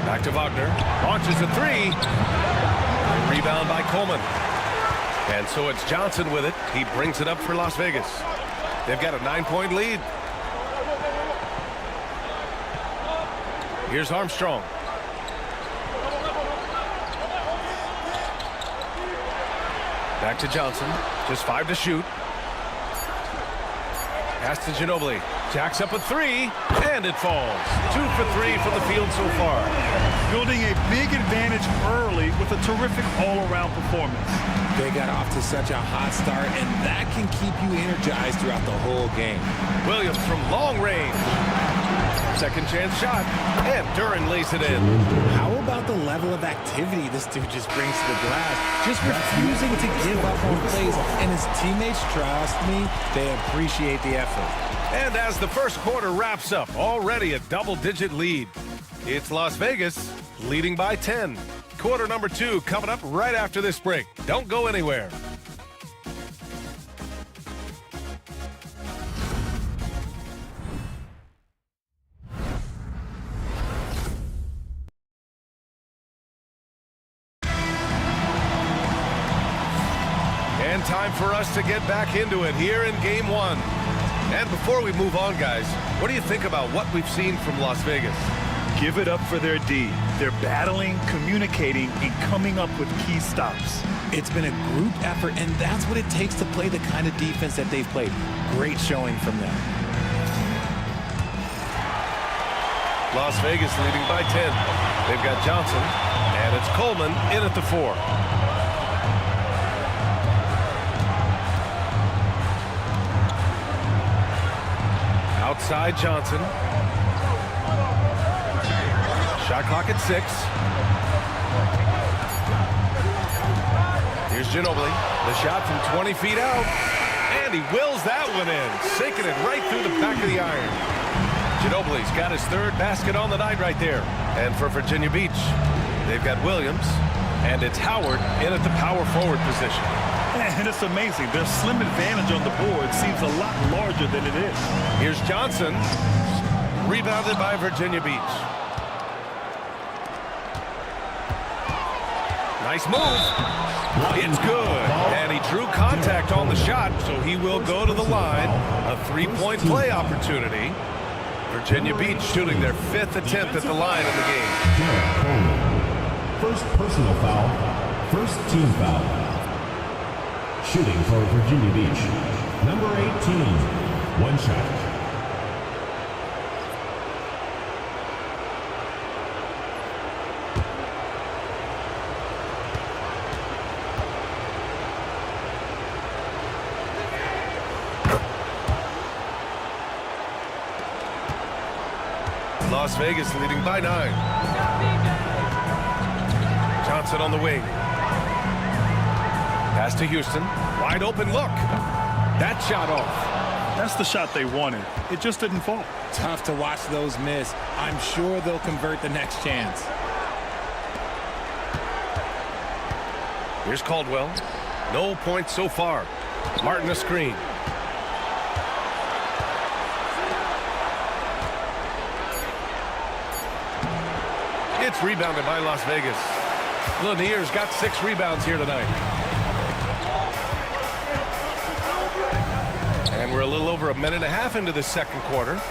Back to Wagner. Launches a 3. Rebound by Coleman. And so it's Johnson with it. He brings it up for Las Vegas. They've got a 9-point lead. Here's Armstrong. Back to Johnson. Just 5 to shoot. Pass to Ginobili. Jacks up a 3, and it falls. 2 for 3 from the field so far. Building a big advantage early with a terrific all-around performance. They got off to such a hot start, and that can keep you energized throughout the whole game. Williams from long range. Second chance shot, and Duren lays it in. How about the level of activity this dude just brings to the glass? Just refusing to give up on plays, and his teammates, trust me, they appreciate the effort. And as the first quarter wraps up, already a double-digit lead. It's Las Vegas leading by 10. Quarter number 2 coming up right after this break. Don't go anywhere. And time for us to get back into it here in Game 1. And before we move on, guys, what do you think about what we've seen from Las Vegas? Give it up for their D. They're battling, communicating, and coming up with key stops. It's been a group effort, and that's what it takes to play the kind of defense that they've played. Great showing from them. Las Vegas leading by 10. They've got Johnson, and it's Coleman in at the 4. Outside Johnson. Shot clock at 6. Here's Ginobili. The shot from 20 feet out. And he wills that one in, sinking it right through the back of the iron. Ginobili's got his 3rd basket on the night right there. And for Virginia Beach, they've got Williams, and it's Howard in at the power forward position. And it's amazing. Their slim advantage on the board seems a lot larger than it is. Here's Johnson, rebounded by Virginia Beach. Nice move. It's good. And he drew contact on the shot, so he will go to the line. A 3-point play opportunity. Virginia Beach shooting their 5th attempt at the line in the game. First personal foul, first team foul. Shooting for Virginia Beach, number 18, 1 shot. Las Vegas leading by 9. Johnson on the wing. Pass to Houston. Wide open look. That shot off. That's the shot they wanted. It just didn't fall. Tough to watch those miss. I'm sure they'll convert the next chance. Here's Caldwell. No points so far. Martin a screen. It's rebounded by Las Vegas. Lanier's got 6 rebounds here tonight. And we're a little over a minute and a half into the second quarter.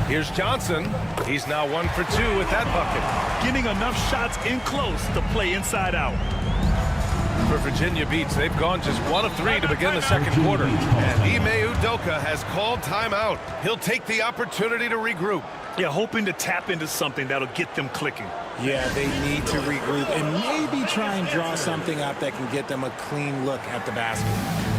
Here's Johnson. He's now 1 for 2 with that bucket. Getting enough shots in close to play inside out. For Virginia Beach, they've gone just 1 of 3 to begin the second quarter. And Ime Udoka has called timeout. He'll take the opportunity to regroup. Yeah, hoping to tap into something that'll get them clicking. Yeah, they need to regroup and maybe try and draw something up that can get them a clean look at the basket.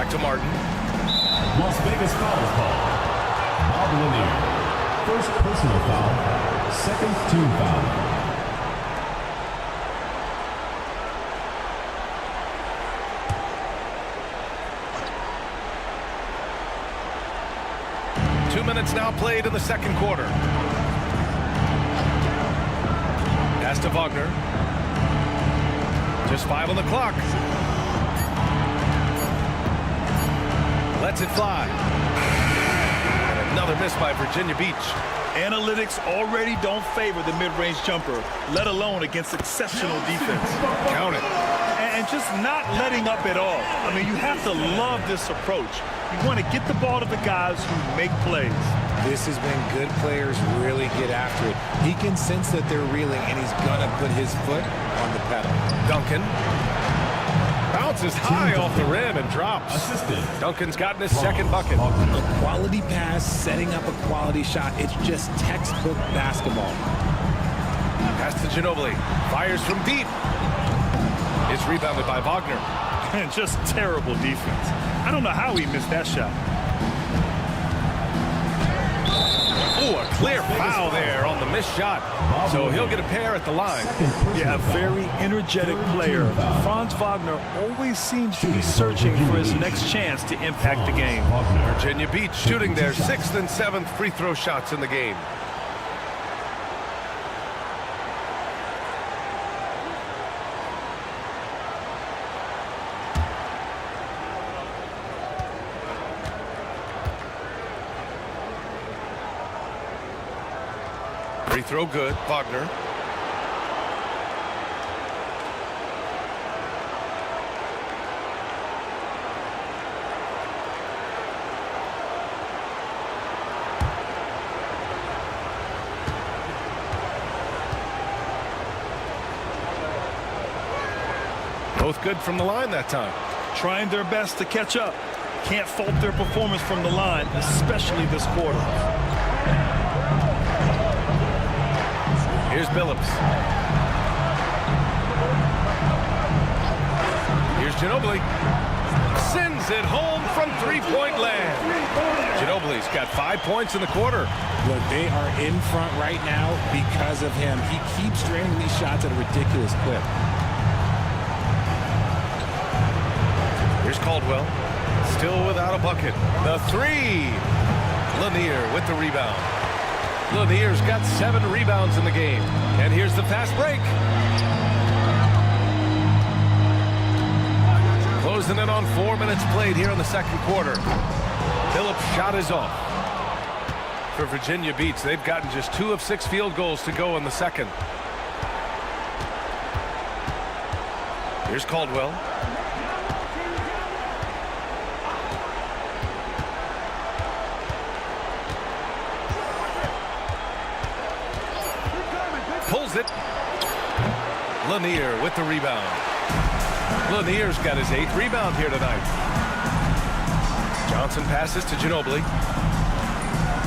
To Martin. Las Vegas foul call. Bob Lanier. First personal foul. Second team foul. 2 minutes now played in the second quarter. Pass to Wagner. Just 5 on the clock. Lets it fly. And another miss by Virginia Beach. Analytics already don't favor the mid-range jumper, let alone against exceptional defense. Count it. And just not letting up at all. I mean, you have to love this approach. You want to get the ball to the guys who make plays. This is when good players really get after it. He can sense that they're reeling, and he's going to put his foot on the pedal. Duncan bounces high off the rim and drops. Duncan's gotten his second bucket. A quality pass, setting up a quality shot. It's just textbook basketball. Pass to Ginobili. Fires from deep. It's rebounded by Wagner. And just terrible defense. I don't know how he missed that shot. Oh, a clear foul there on the missed shot. So he'll get a pair at the line. Yeah, a very energetic player. Franz Wagner always seems to be searching for his next chance to impact the game. Virginia Beach shooting their 6th and 7th free throw shots in the game. Free throw good. Wagner. Both good from the line that time. Trying their best to catch up. Can't fault their performance from the line, especially this quarter. Here's Billups. Here's Ginobili. Sends it home from three-point land. Ginobili's got 5 points in the quarter. Look, they are in front right now because of him. He keeps draining these shots at a ridiculous clip. Here's Caldwell. Still without a bucket. The three. Lanier with the rebound. Lanier's got 7 rebounds in the game. And here's the fast break. Closing in on 4 minutes played here in the second quarter. Phillips' shot is off. For Virginia Beach, they've gotten just 2 of 6 field goals to go in the second. Here's Caldwell. Pulls it. Lanier with the rebound. Lanier's got his 8th rebound here tonight. Johnson passes to Ginobili.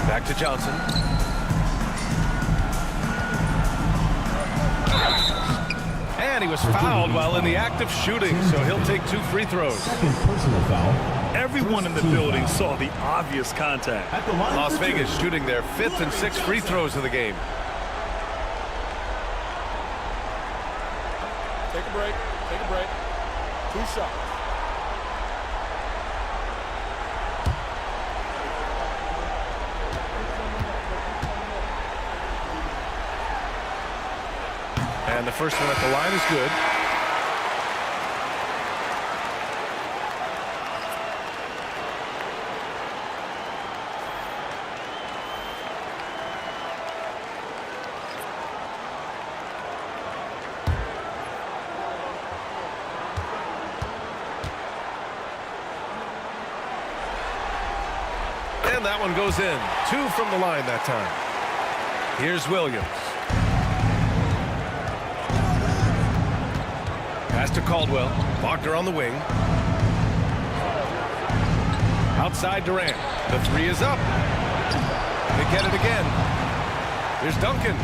Back to Johnson. And he was fouled while in the act of shooting, so he'll take 2 free throws. Second personal foul. Everyone in the building saw the obvious contact. Las Vegas shooting their 5th and 6th free throws of the game. Take a break. Take a break. 2 shots. And the first one at the line is good. And that one goes in. 2 from the line that time. Here's Williams. Pass to Caldwell. Wagner on the wing. Outside Durant. The 3 is up. They get it again. Here's Duncan.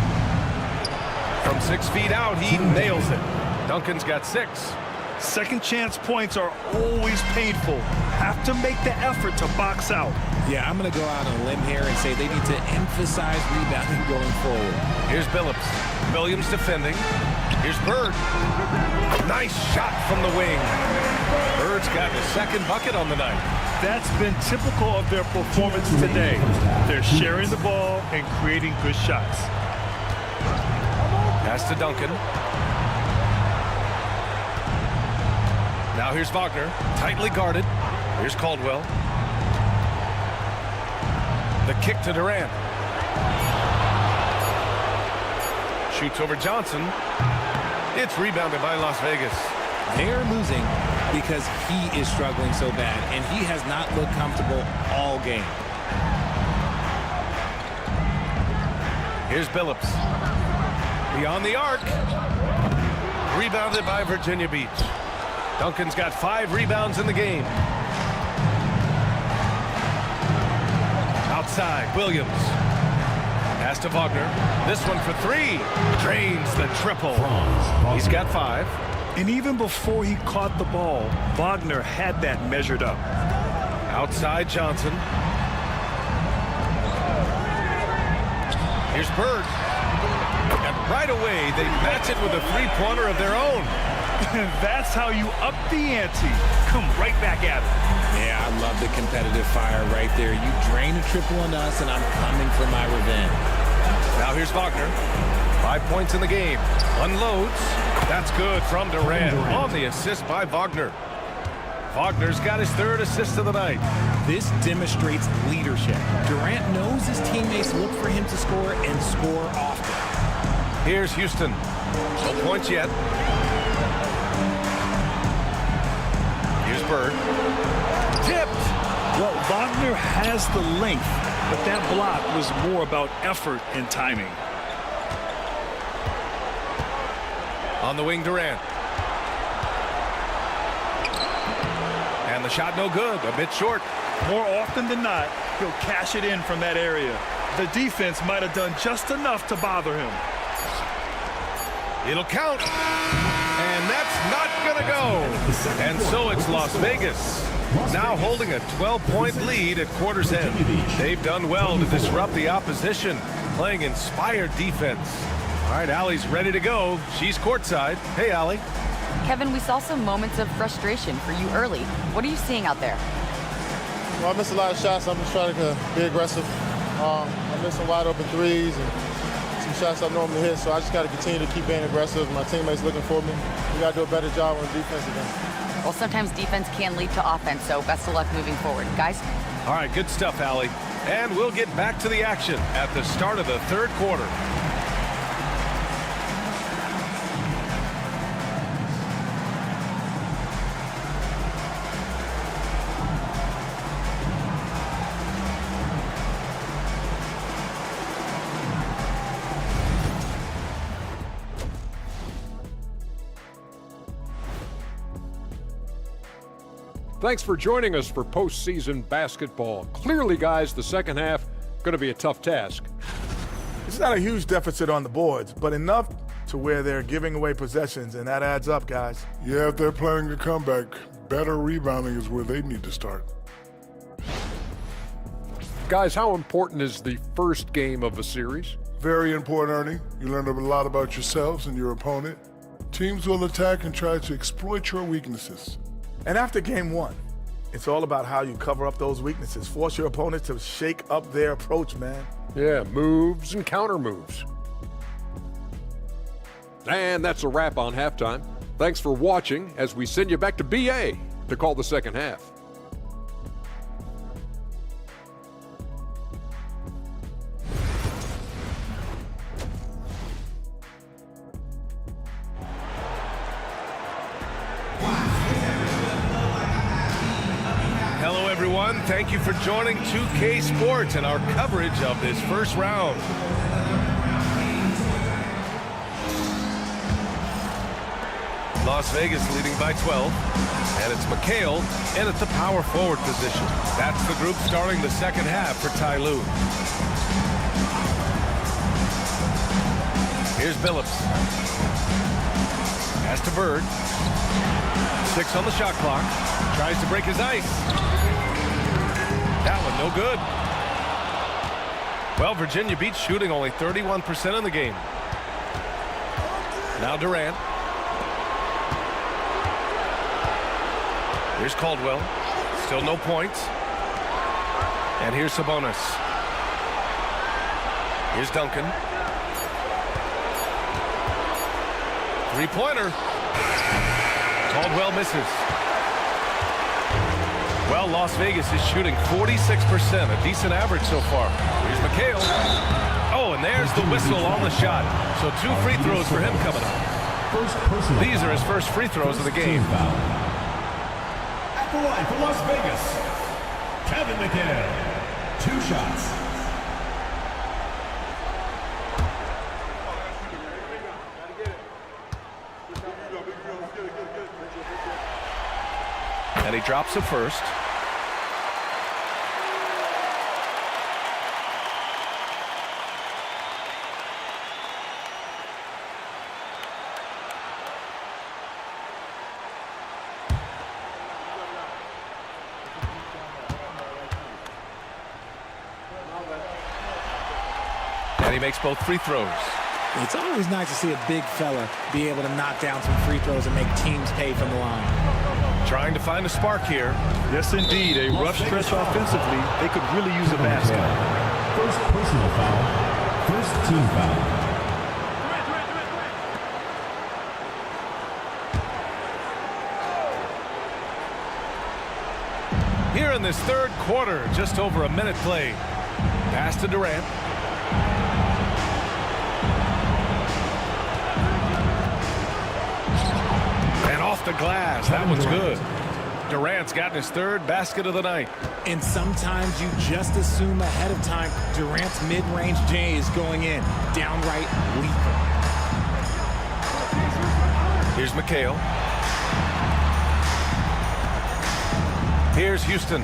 From 6 feet out, he nails it. Duncan's got 6. Second chance points are always painful. Have to make the effort to box out. Yeah, I'm going to go out on a limb here and say they need to emphasize rebounding going forward. Here's Billups. Williams defending. Here's Bird. Nice shot from the wing. Bird's got his 2nd bucket on the night. That's been typical of their performance today. They're sharing the ball and creating good shots. Pass to Duncan. Now here's Wagner, tightly guarded. Here's Caldwell. The kick to Durant. Shoots over Johnson. It's rebounded by Las Vegas. They're losing because he is struggling so bad, and he has not looked comfortable all game. Here's Billups. Beyond the arc. Rebounded by Virginia Beach. Duncan's got 5 rebounds in the game. Outside, Williams. Pass to Wagner. This one for 3. Drains the triple. He's got 5. And even before he caught the ball, Wagner had that measured up. Outside Johnson. Here's Bird. And right away, they match it with a three-pointer of their own. That's how you up the ante. Come right back at it. Yeah, I love the competitive fire right there. You drain a triple on us, and I'm coming for my revenge. Now here's Wagner. 5 points in the game. Unloads. That's good from Durant on the assist by Wagner. Wagner's got his 3rd assist of the night. This demonstrates leadership. Durant knows his teammates look for him to score and score often. Here's Houston. No points yet. Here's Bird. Tipped. Well, Wagner has the length, but that block was more about effort and timing. On the wing, Durant. And the shot no good, a bit short. More often than not, he'll cash it in from that area. The defense might have done just enough to bother him. It'll count. And that's not going to go. And so it's Las Vegas, now holding a 12-point lead at quarter's end. They've done well to disrupt the opposition, playing inspired defense. All right, Allie's ready to go. She's courtside. Hey, Allie. Kevin, we saw some moments of frustration for you early. What are you seeing out there? Well, I missed a lot of shots. I'm just trying to be aggressive. I missed some wide open threes and some shots I normally hit, so I just got to continue to keep being aggressive. My teammates looking for me. We got to do a better job on the defensive end. Well, sometimes defense can lead to offense, so best of luck moving forward. Guys? All right, good stuff, Allie. And we'll get back to the action at the start of the 3rd quarter. Thanks for joining us for postseason basketball. Clearly, guys, the second half going to be a tough task. It's not a huge deficit on the boards, but enough to where they're giving away possessions, and that adds up, guys. Yeah, if they're planning a comeback, better rebounding is where they need to start. Guys, how important is the first game of a series? Very important, Ernie. You learn a lot about yourselves and your opponent. Teams will attack and try to exploit your weaknesses. And after game 1, it's all about how you cover up those weaknesses. Force your opponent to shake up their approach, man. Yeah, moves and counter moves. And that's a wrap on halftime. Thanks for watching as we send you back to BA to call the second half. Hello, everyone. Thank you for joining 2K Sports and our coverage of this first round. Las Vegas leading by 12. And it's McHale in at the power forward position. That's the group starting the second half for Ty Lue. Here's Billups. Pass to Bird. 6 on the shot clock. Tries to break his ice. That one no good. Well, Virginia Beach shooting only 31% in the game. Now Durant. Here's Caldwell. Still no points. And here's Sabonis. Here's Duncan. Three-pointer. Caldwell misses. Well, Las Vegas is shooting 46%, a decent average so far. Here's McHale. Oh, and there's the whistle on the shot. So 2 free throws for him coming up. These are his first free throws of the game. At the line for Las Vegas, Kevin McHale. 2 shots. And he drops it first. And he makes both free throws. It's always nice to see a big fella be able to knock down some free throws and make teams pay from the line. Trying to find a spark here. Yes, indeed. A rough stretch offensively. They could really use a basket. First personal foul. First team foul. Here in this third quarter, just over a minute played. Pass to Durant. And off the glass. That one's good. Durant's gotten his 3rd basket of the night. And sometimes you just assume ahead of time Durant's mid-range J is going in. Downright lethal. Here's McHale. Here's Houston.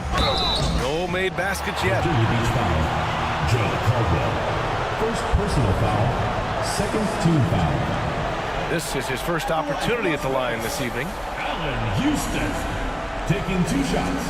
No made baskets yet. Joe Caldwell. First personal foul. Second team foul. This is his first opportunity at the line this evening. Allen Houston taking 2 shots.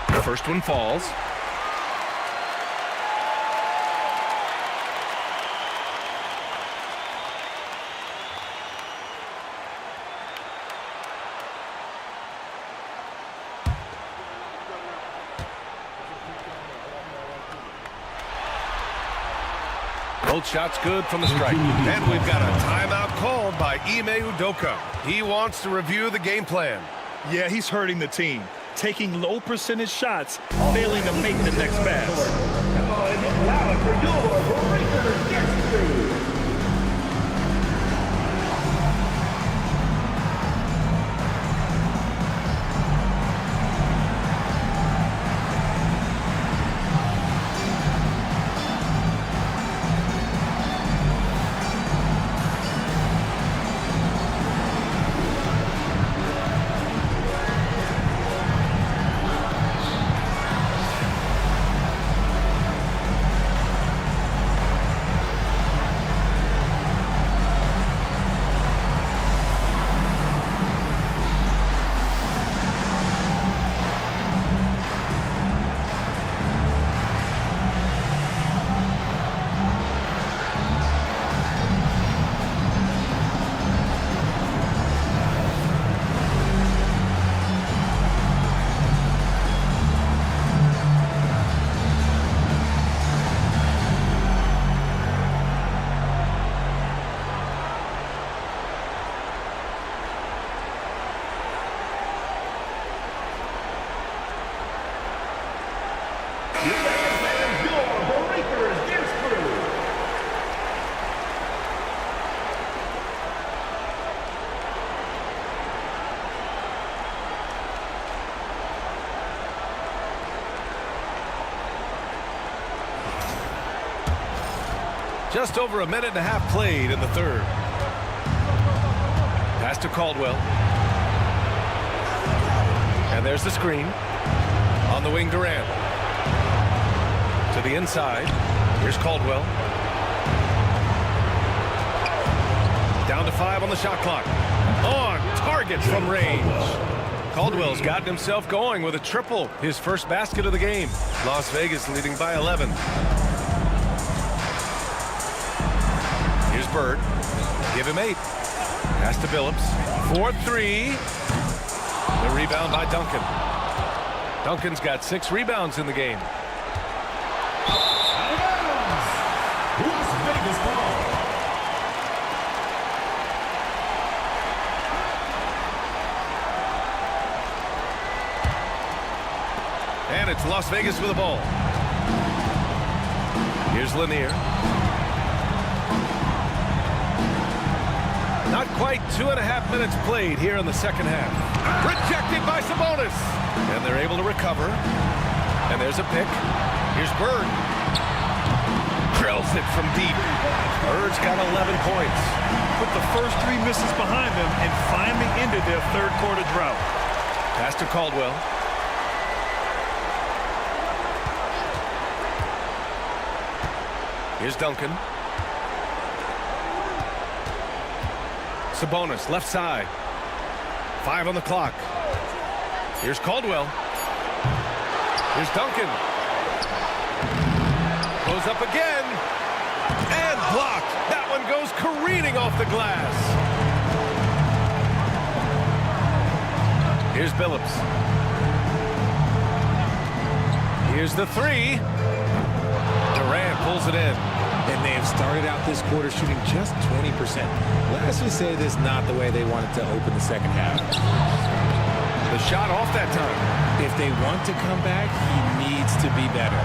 The first one falls. Both shots good from the strike. And we've got a timeout called by Ime Udoka. He wants to review the game plan. Yeah, he's hurting the team. Taking low percentage shots, failing to make the next pass. Just over a minute and a half played in the third. Pass to Caldwell. And there's the screen. On the wing, Durant. To the inside. Here's Caldwell. Down to 5 on the shot clock. On target from range. Caldwell's gotten himself going with a triple. His first basket of the game. Las Vegas leading by 11. Here's Bird. Give him 8. Pass to Billups. 4-3. The rebound by Duncan. Duncan's got 6 rebounds in the game. Las Vegas ball. And it's Las Vegas with the ball. Here's Lanier. Not quite 2.5 minutes played here in the second half. Rejected by Sabonis. And they're able to recover. And there's a pick. Here's Bird. Drills it from deep. Bird's got 11 points. Put the first 3 misses behind them and finally ended their third quarter drought. Pass to Caldwell. Here's Duncan. Sabonis, left side. 5 on the clock. Here's Caldwell. Here's Duncan. Goes up again. And blocked. That one goes careening off the glass. Here's Billups. Here's the 3. Durant pulls it in. And they have started out this quarter shooting just 20%. Let's just say this is not the way they wanted to open the second half. The shot off that time. If they want to come back, he needs to be better.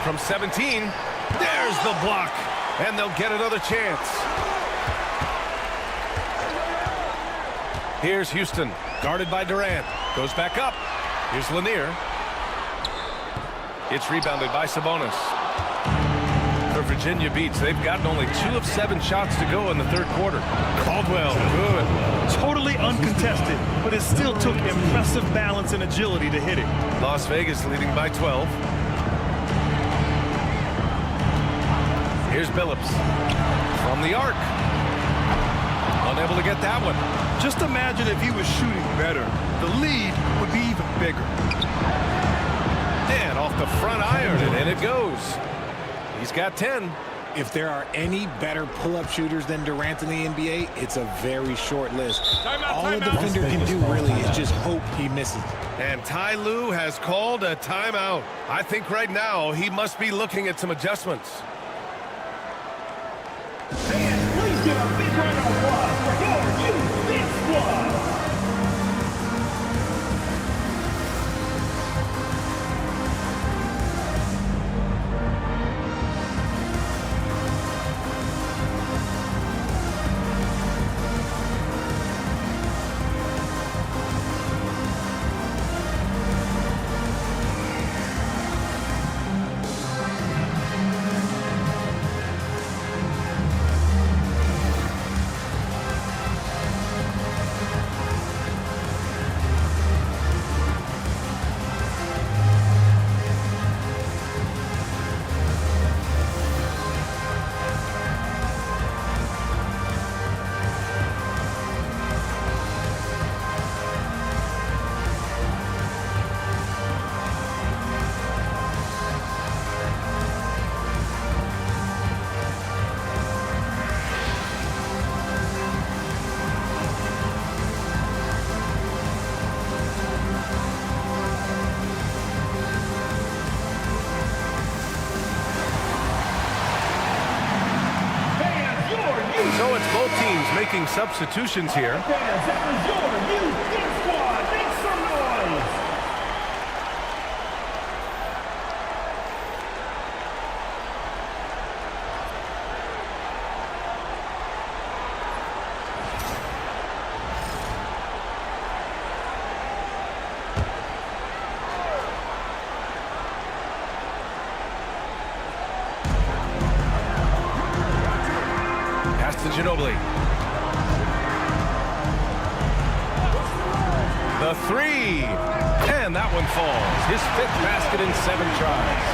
From 17, there's the block. And they'll get another chance. Here's Houston, guarded by Durant. Goes back up. Here's Lanier. It's rebounded by Sabonis. For Virginia Beats, they've gotten only 2 of 7 shots to go in the third quarter. Caldwell, good. Totally uncontested, but it still took impressive balance and agility to hit it. Las Vegas leading by 12. Here's Billups. From the arc. Unable to get that one. Just imagine if he was shooting better. The lead would be even bigger. And off the front iron, and in it goes. He's got 10. If there are any better pull-up shooters than Durant in the NBA, it's a very short list. All a defender can do really is just hope he misses. And Ty Lue has called a timeout. I think right now he must be looking at some adjustments. Fans, please give a big round of applause for your youth big squad. So it's both teams making substitutions here. Fans, that was your youth big squad. Make some noise. To Ginobili. The 3. And that one falls. His 5th basket in 7 tries.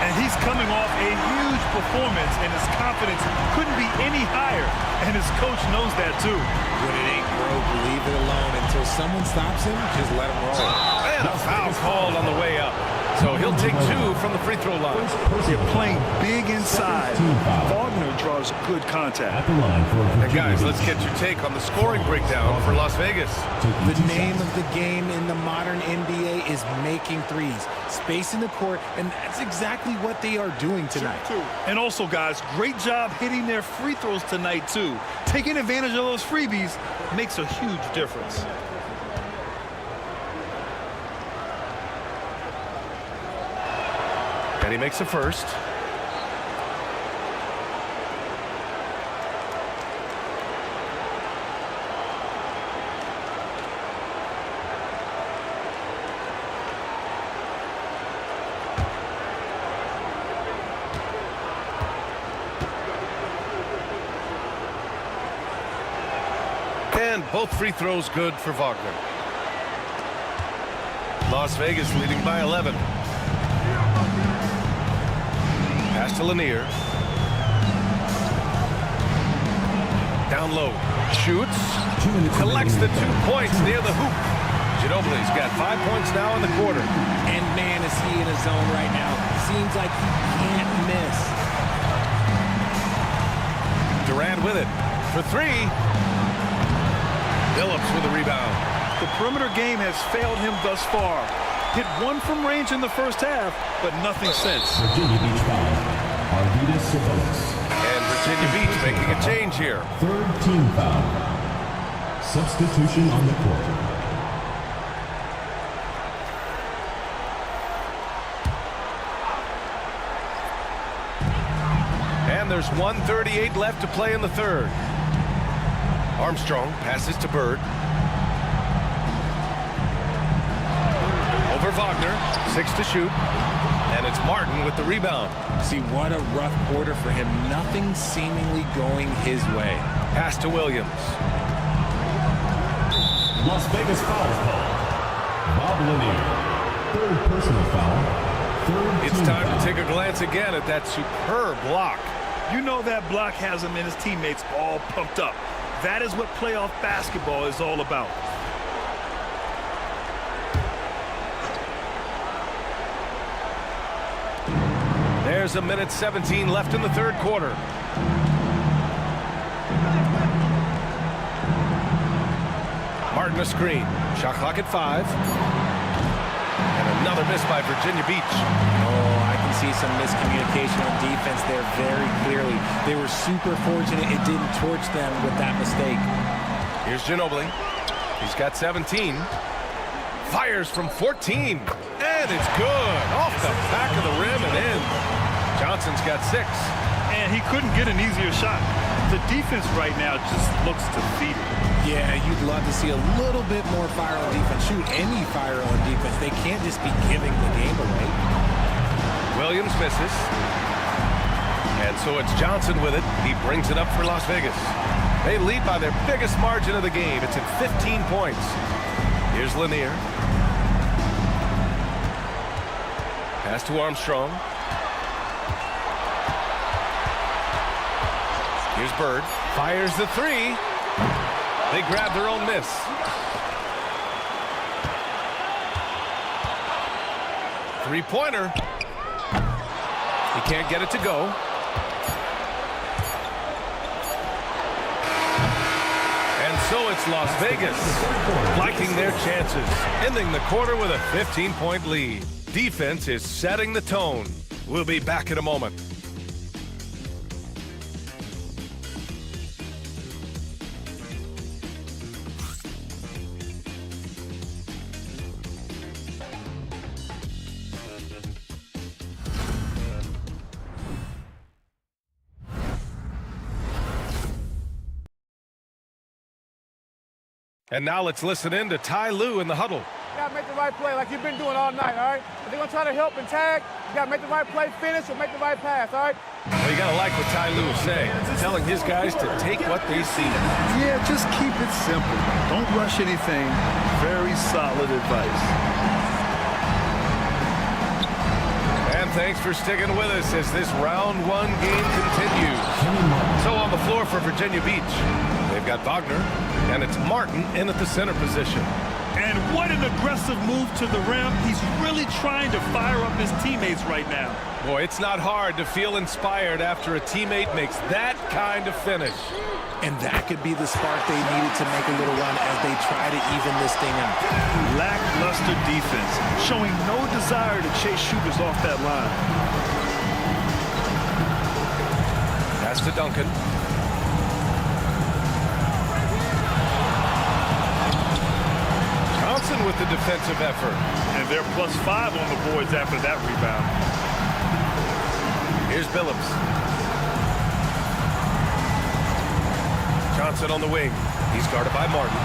And he's coming off a huge performance, and his confidence couldn't be any higher. And his coach knows that, too. When it ain't broke, leave it alone. Until someone stops him, just let him roll. And a foul called on the way up. So he'll take 2 from the free throw line. They're playing big inside. Wagner draws good contact. And guys, let's get your take on the scoring breakdown for Las Vegas. The name of the game in the modern NBA is making threes. Space in the court, and that's exactly what they are doing tonight. And also, guys, great job hitting their free throws tonight, too. Taking advantage of those freebies makes a huge difference. And he makes the first. And both free throws good for Wagner. Las Vegas leading by 11. Pass to Lanier. Down low. Shoots. Collects the 2 points near the hoop. Ginobili's got 5 points now in the quarter. And man, is he in a zone right now. Seems like he can't miss. Durant with it for 3. Phillips with the rebound. The perimeter game has failed him thus far. Hit 1 from range in the first half, but nothing since. Virginia Beach foul. Arvidas Sabonis. And Virginia Beach making a change here. 3rd team foul. Substitution on the court. And there's 1:38 left to play in the third. Armstrong passes to Bird. Over Wagner, 6 to shoot. And it's Martin with the rebound. See, what a rough quarter for him. Nothing seemingly going his way. Pass to Williams. Las Vegas foul call. Bob Lanier. 3rd personal foul. 3rd It's team time foul. to take a glance again at that superb block. You know that block has him and his teammates all pumped up. That is what playoff basketball is all about. There's 1:17 left in the third quarter. Martin a screen. Shot clock at 5. And another miss by Virginia Beach. Oh, I can see some miscommunication on defense there very clearly. They were super fortunate it didn't torch them with that mistake. Here's Ginobili. He's got 17. Fires from 14. And it's good. Off the back of the rim and in. Johnson's got 6. And he couldn't get an easier shot. The defense right now just looks defeated. Yeah, you'd love to see a little bit more fire on defense. Shoot, any fire on defense. They can't just be giving the game away. Williams misses. And so it's Johnson with it. He brings it up for Las Vegas. They lead by their biggest margin of the game. It's at 15 points. Here's Lanier. Pass to Armstrong. Here's Bird. Fires the 3. They grab their own miss. Three-pointer. He can't get it to go. And so it's Las Vegas liking their chances, ending the quarter with a 15-point lead. Defense is setting the tone. We'll be back in a moment. And now let's listen in to Ty Lue in the huddle. You got to make the right play like you've been doing all night, all right? If they're going to try to help and tag, you got to make the right play, finish, or make the right pass, all right? Well, you got to like what Ty Lue is saying, telling his guys to take what they see. Yeah, just keep it simple. Don't rush anything. Very solid advice. And thanks for sticking with us as this round one game continues. So on the floor for Virginia Beach, they've got Wagner, and it's Martin in at the center position. And what an aggressive move to the rim. He's really trying to fire up his teammates right now. Boy, it's not hard to feel inspired after a teammate makes that kind of finish. And that could be the spark they needed to make a little run as they try to even this thing out. Lackluster defense, showing no desire to chase shooters off that line. Pass to Duncan. Johnson with the defensive effort. And they're +5 on the boards after that rebound. Here's Billups. Johnson on the wing. He's guarded by Martin.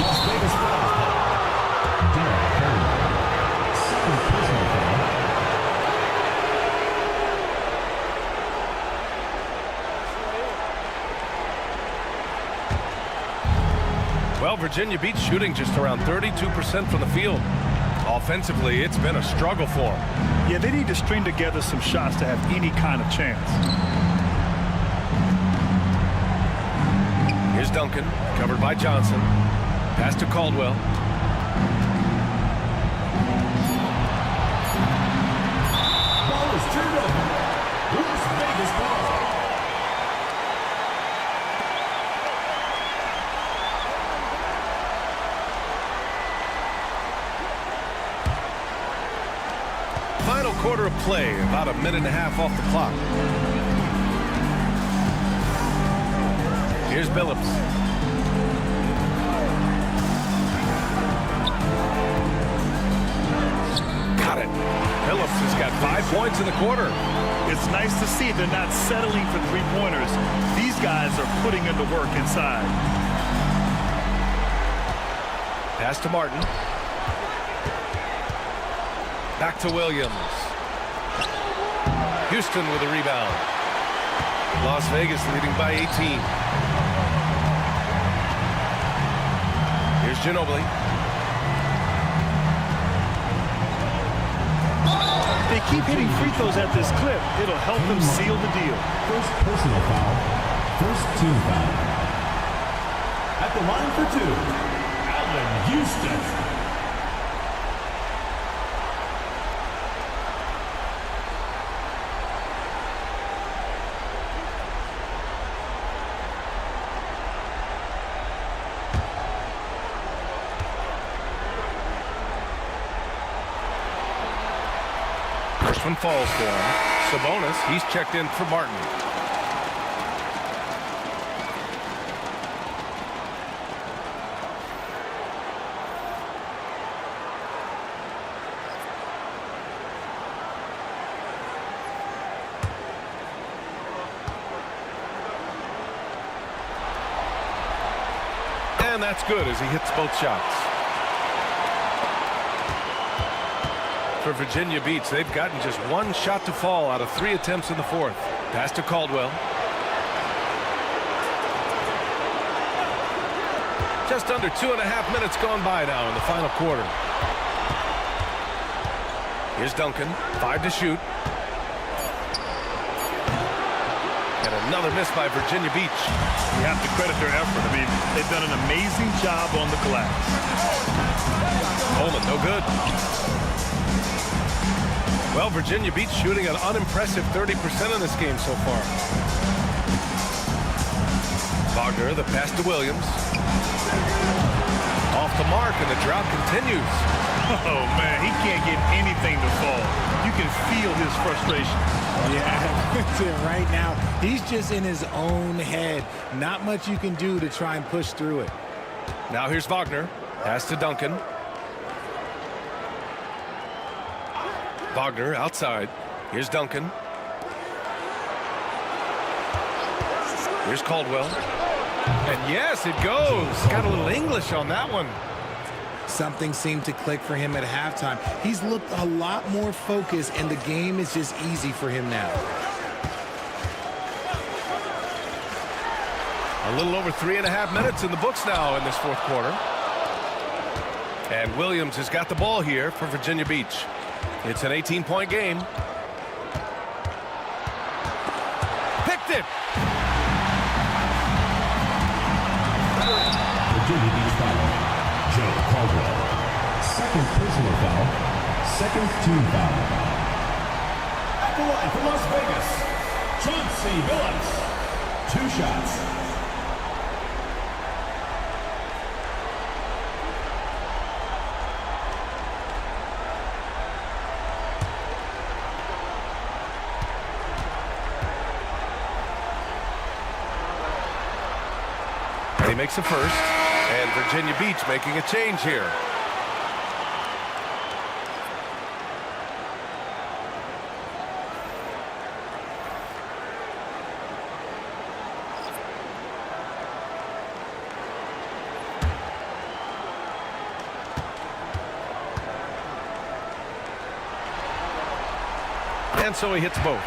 Las Vegas second personal foul. Well, Virginia Beach shooting just around 32% from the field. Offensively, it's been a struggle for them. Yeah, they need to string together some shots to have any kind of chance. Here's Duncan, covered by Johnson. Pass to Caldwell. Ball is turned over. Las Vegas ball. Final quarter of play, about a minute and a half off the clock. Here's Billups. Got it. Billups has got 5 points in the quarter. It's nice to see they're not settling for three-pointers. These guys are putting in the work inside. Pass to Martin. Back to Williams. Houston with a rebound. Las Vegas leading by 18. Here's Ginobili. They keep hitting free throws at this clip. It'll help them seal the deal. First personal foul. First team foul. At the line for two, Allen Houston. First one falls for him. Sabonis, he's checked in for Martin. And that's good as he hits both shots. For Virginia Beach, they've gotten just one shot to fall out of 3 attempts in the fourth. Pass to Caldwell. Just under 2.5 minutes gone by now in the final quarter. Here's Duncan, 5 to shoot. And another miss by Virginia Beach. You have to credit their effort. I mean, they've done an amazing job on the glass. Coleman, no good. Well, Virginia Beach shooting an unimpressive 30% in this game so far. Wagner, the pass to Williams. Off the mark, and the drought continues. Oh, man, he can't get anything to fall. You can feel his frustration. Yeah, right now, he's just in his own head. Not much you can do to try and push through it. Now here's Wagner. Pass to Duncan. Wagner outside. Here's Duncan. Here's Caldwell. And yes, it goes. Got a little English on that one. Something seemed to click for him at halftime. He's looked a lot more focused, and the game is just easy for him now. A little over 3.5 minutes in the books now in this fourth quarter. And Williams has got the ball here for Virginia Beach. It's an 18-point game. Picked it. Virginia Beach foul. Joe Caldwell. Second personal foul. Second team foul. At the line for Las Vegas, Chauncey Billups. 2 shots. And he makes a first. And Virginia Beach making a change here. And so he hits both.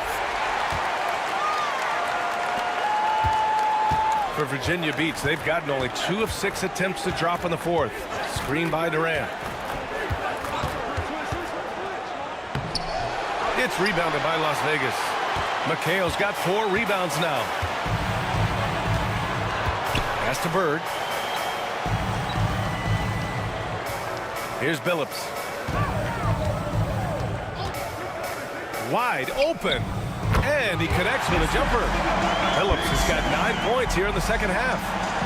For Virginia Beach, they've gotten only 2 of 6 attempts to drop in the fourth. Screen by Durant. It's rebounded by Las Vegas. McHale's got 4 rebounds now. Pass to Bird. Here's Billups. Wide open. And he connects with a jumper. Billups has got 9 points here in the second half.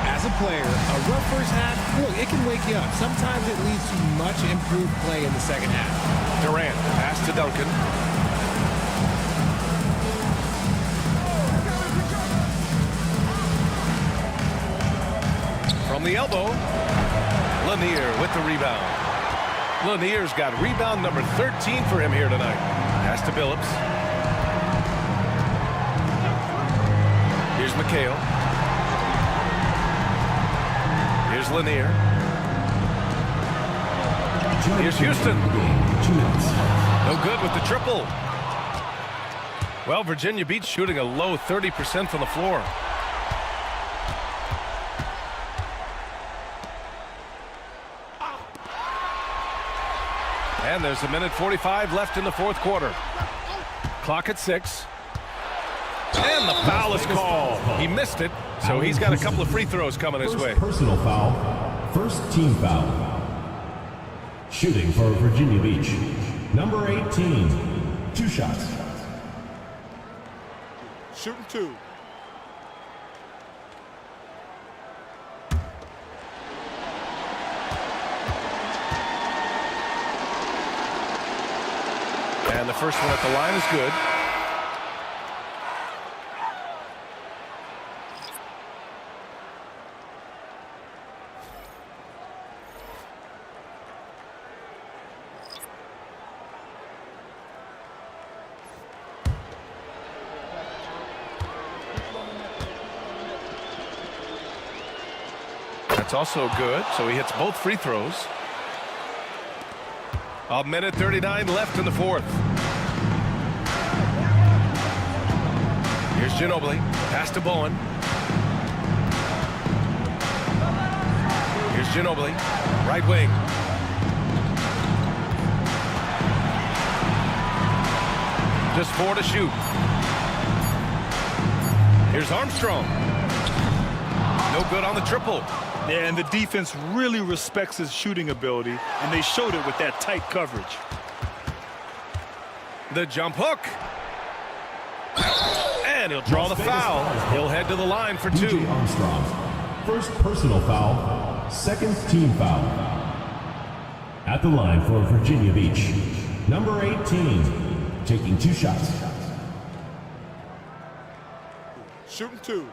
As a player, a rough first half, look, it can wake you up. Sometimes it leads to much improved play in the second half. Durant, pass to Duncan. From the elbow, Lanier with the rebound. Lanier's got rebound number 13 for him here tonight. Pass to Billups. Here's McHale. Here's Lanier. Here's Houston. No good with the triple. Well, Virginia Beach shooting a low 30% from the floor. And there's 1:45 left in the fourth quarter. Clock at 6. And the foul is called. He missed it, so he's got a couple of free throws coming his way. Personal foul. First team foul. Shooting for Virginia Beach. Number 18. 2 shots. Shooting 2. And the first one at the line is good. That's also good, so he hits both free throws. 1:39 left in the fourth. Here's Ginobili. Pass to Bowen. Here's Ginobili. Right wing. Just 4 to shoot. Here's Armstrong. No good on the triple. Yeah, and the defense really respects his shooting ability, and they showed it with that tight coverage. The jump hook. And he'll draw the foul. He'll head to the line for 2. DJ Armstrong. First personal foul. Second team foul. At the line for Virginia Beach. Number 18. Taking 2 shots. Shooting 2.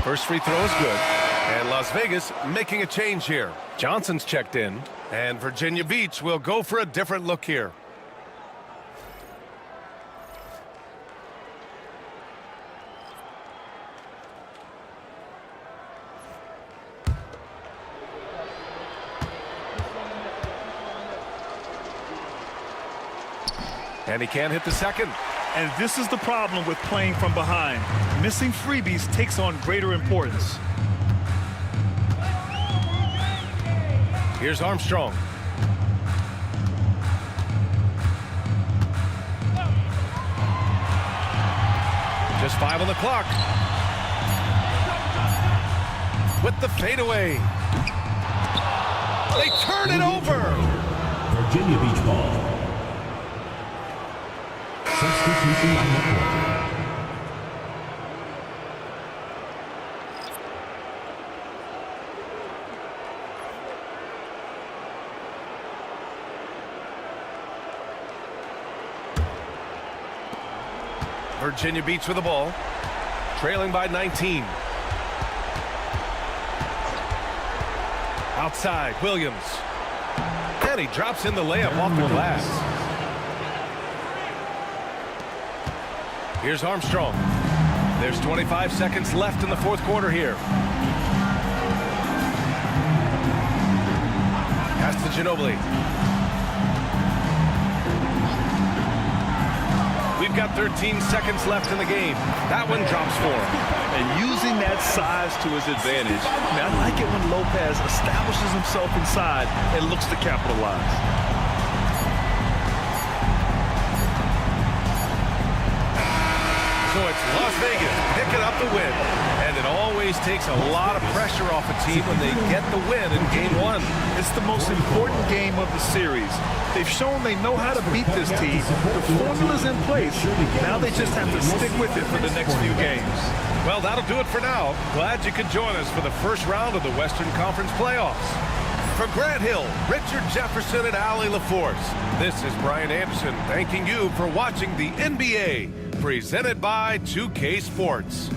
First free throw is good. And Las Vegas making a change here. Johnson's checked in. And Virginia Beach will go for a different look here. And he can't hit the second. And this is the problem with playing from behind. Missing freebies takes on greater importance. Here's Armstrong. Just 5 on the clock. With the fadeaway. They turn it over. Virginia Beach ball. Substitution on the court. Virginia Beach with the ball, trailing by 19. Outside, Williams. And he drops in the layup off the glass. Here's Armstrong. There's 25 seconds left in the fourth quarter here. Pass to Ginobili. We've got 13 seconds left in the game. That one drops for him. And using that size to his advantage. I like it when Lopez establishes himself inside and looks to capitalize. So it's Las Vegas picking up the win. And it always takes a lot of pressure off a team when they get the win in game one. It's the most important game of the series. They've shown they know how to beat this team. The formula's in place. Now they just have to stick with it for the next few games. Well, that'll do it for now. Glad you could join us for the first round of the Western Conference playoffs. For Grant Hill, Richard Jefferson, and Allie LaForce, this is Brian Anderson thanking you for watching the NBA, presented by 2K Sports.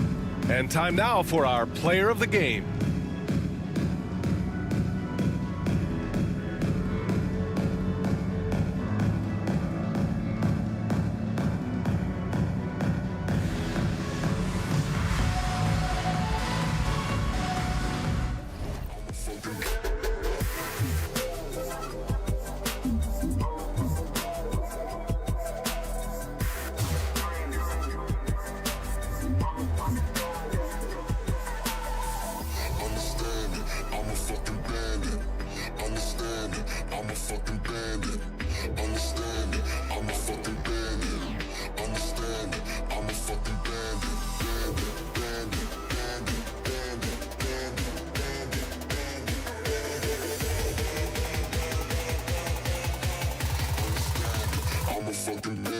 And time now for our player of the game. Fucking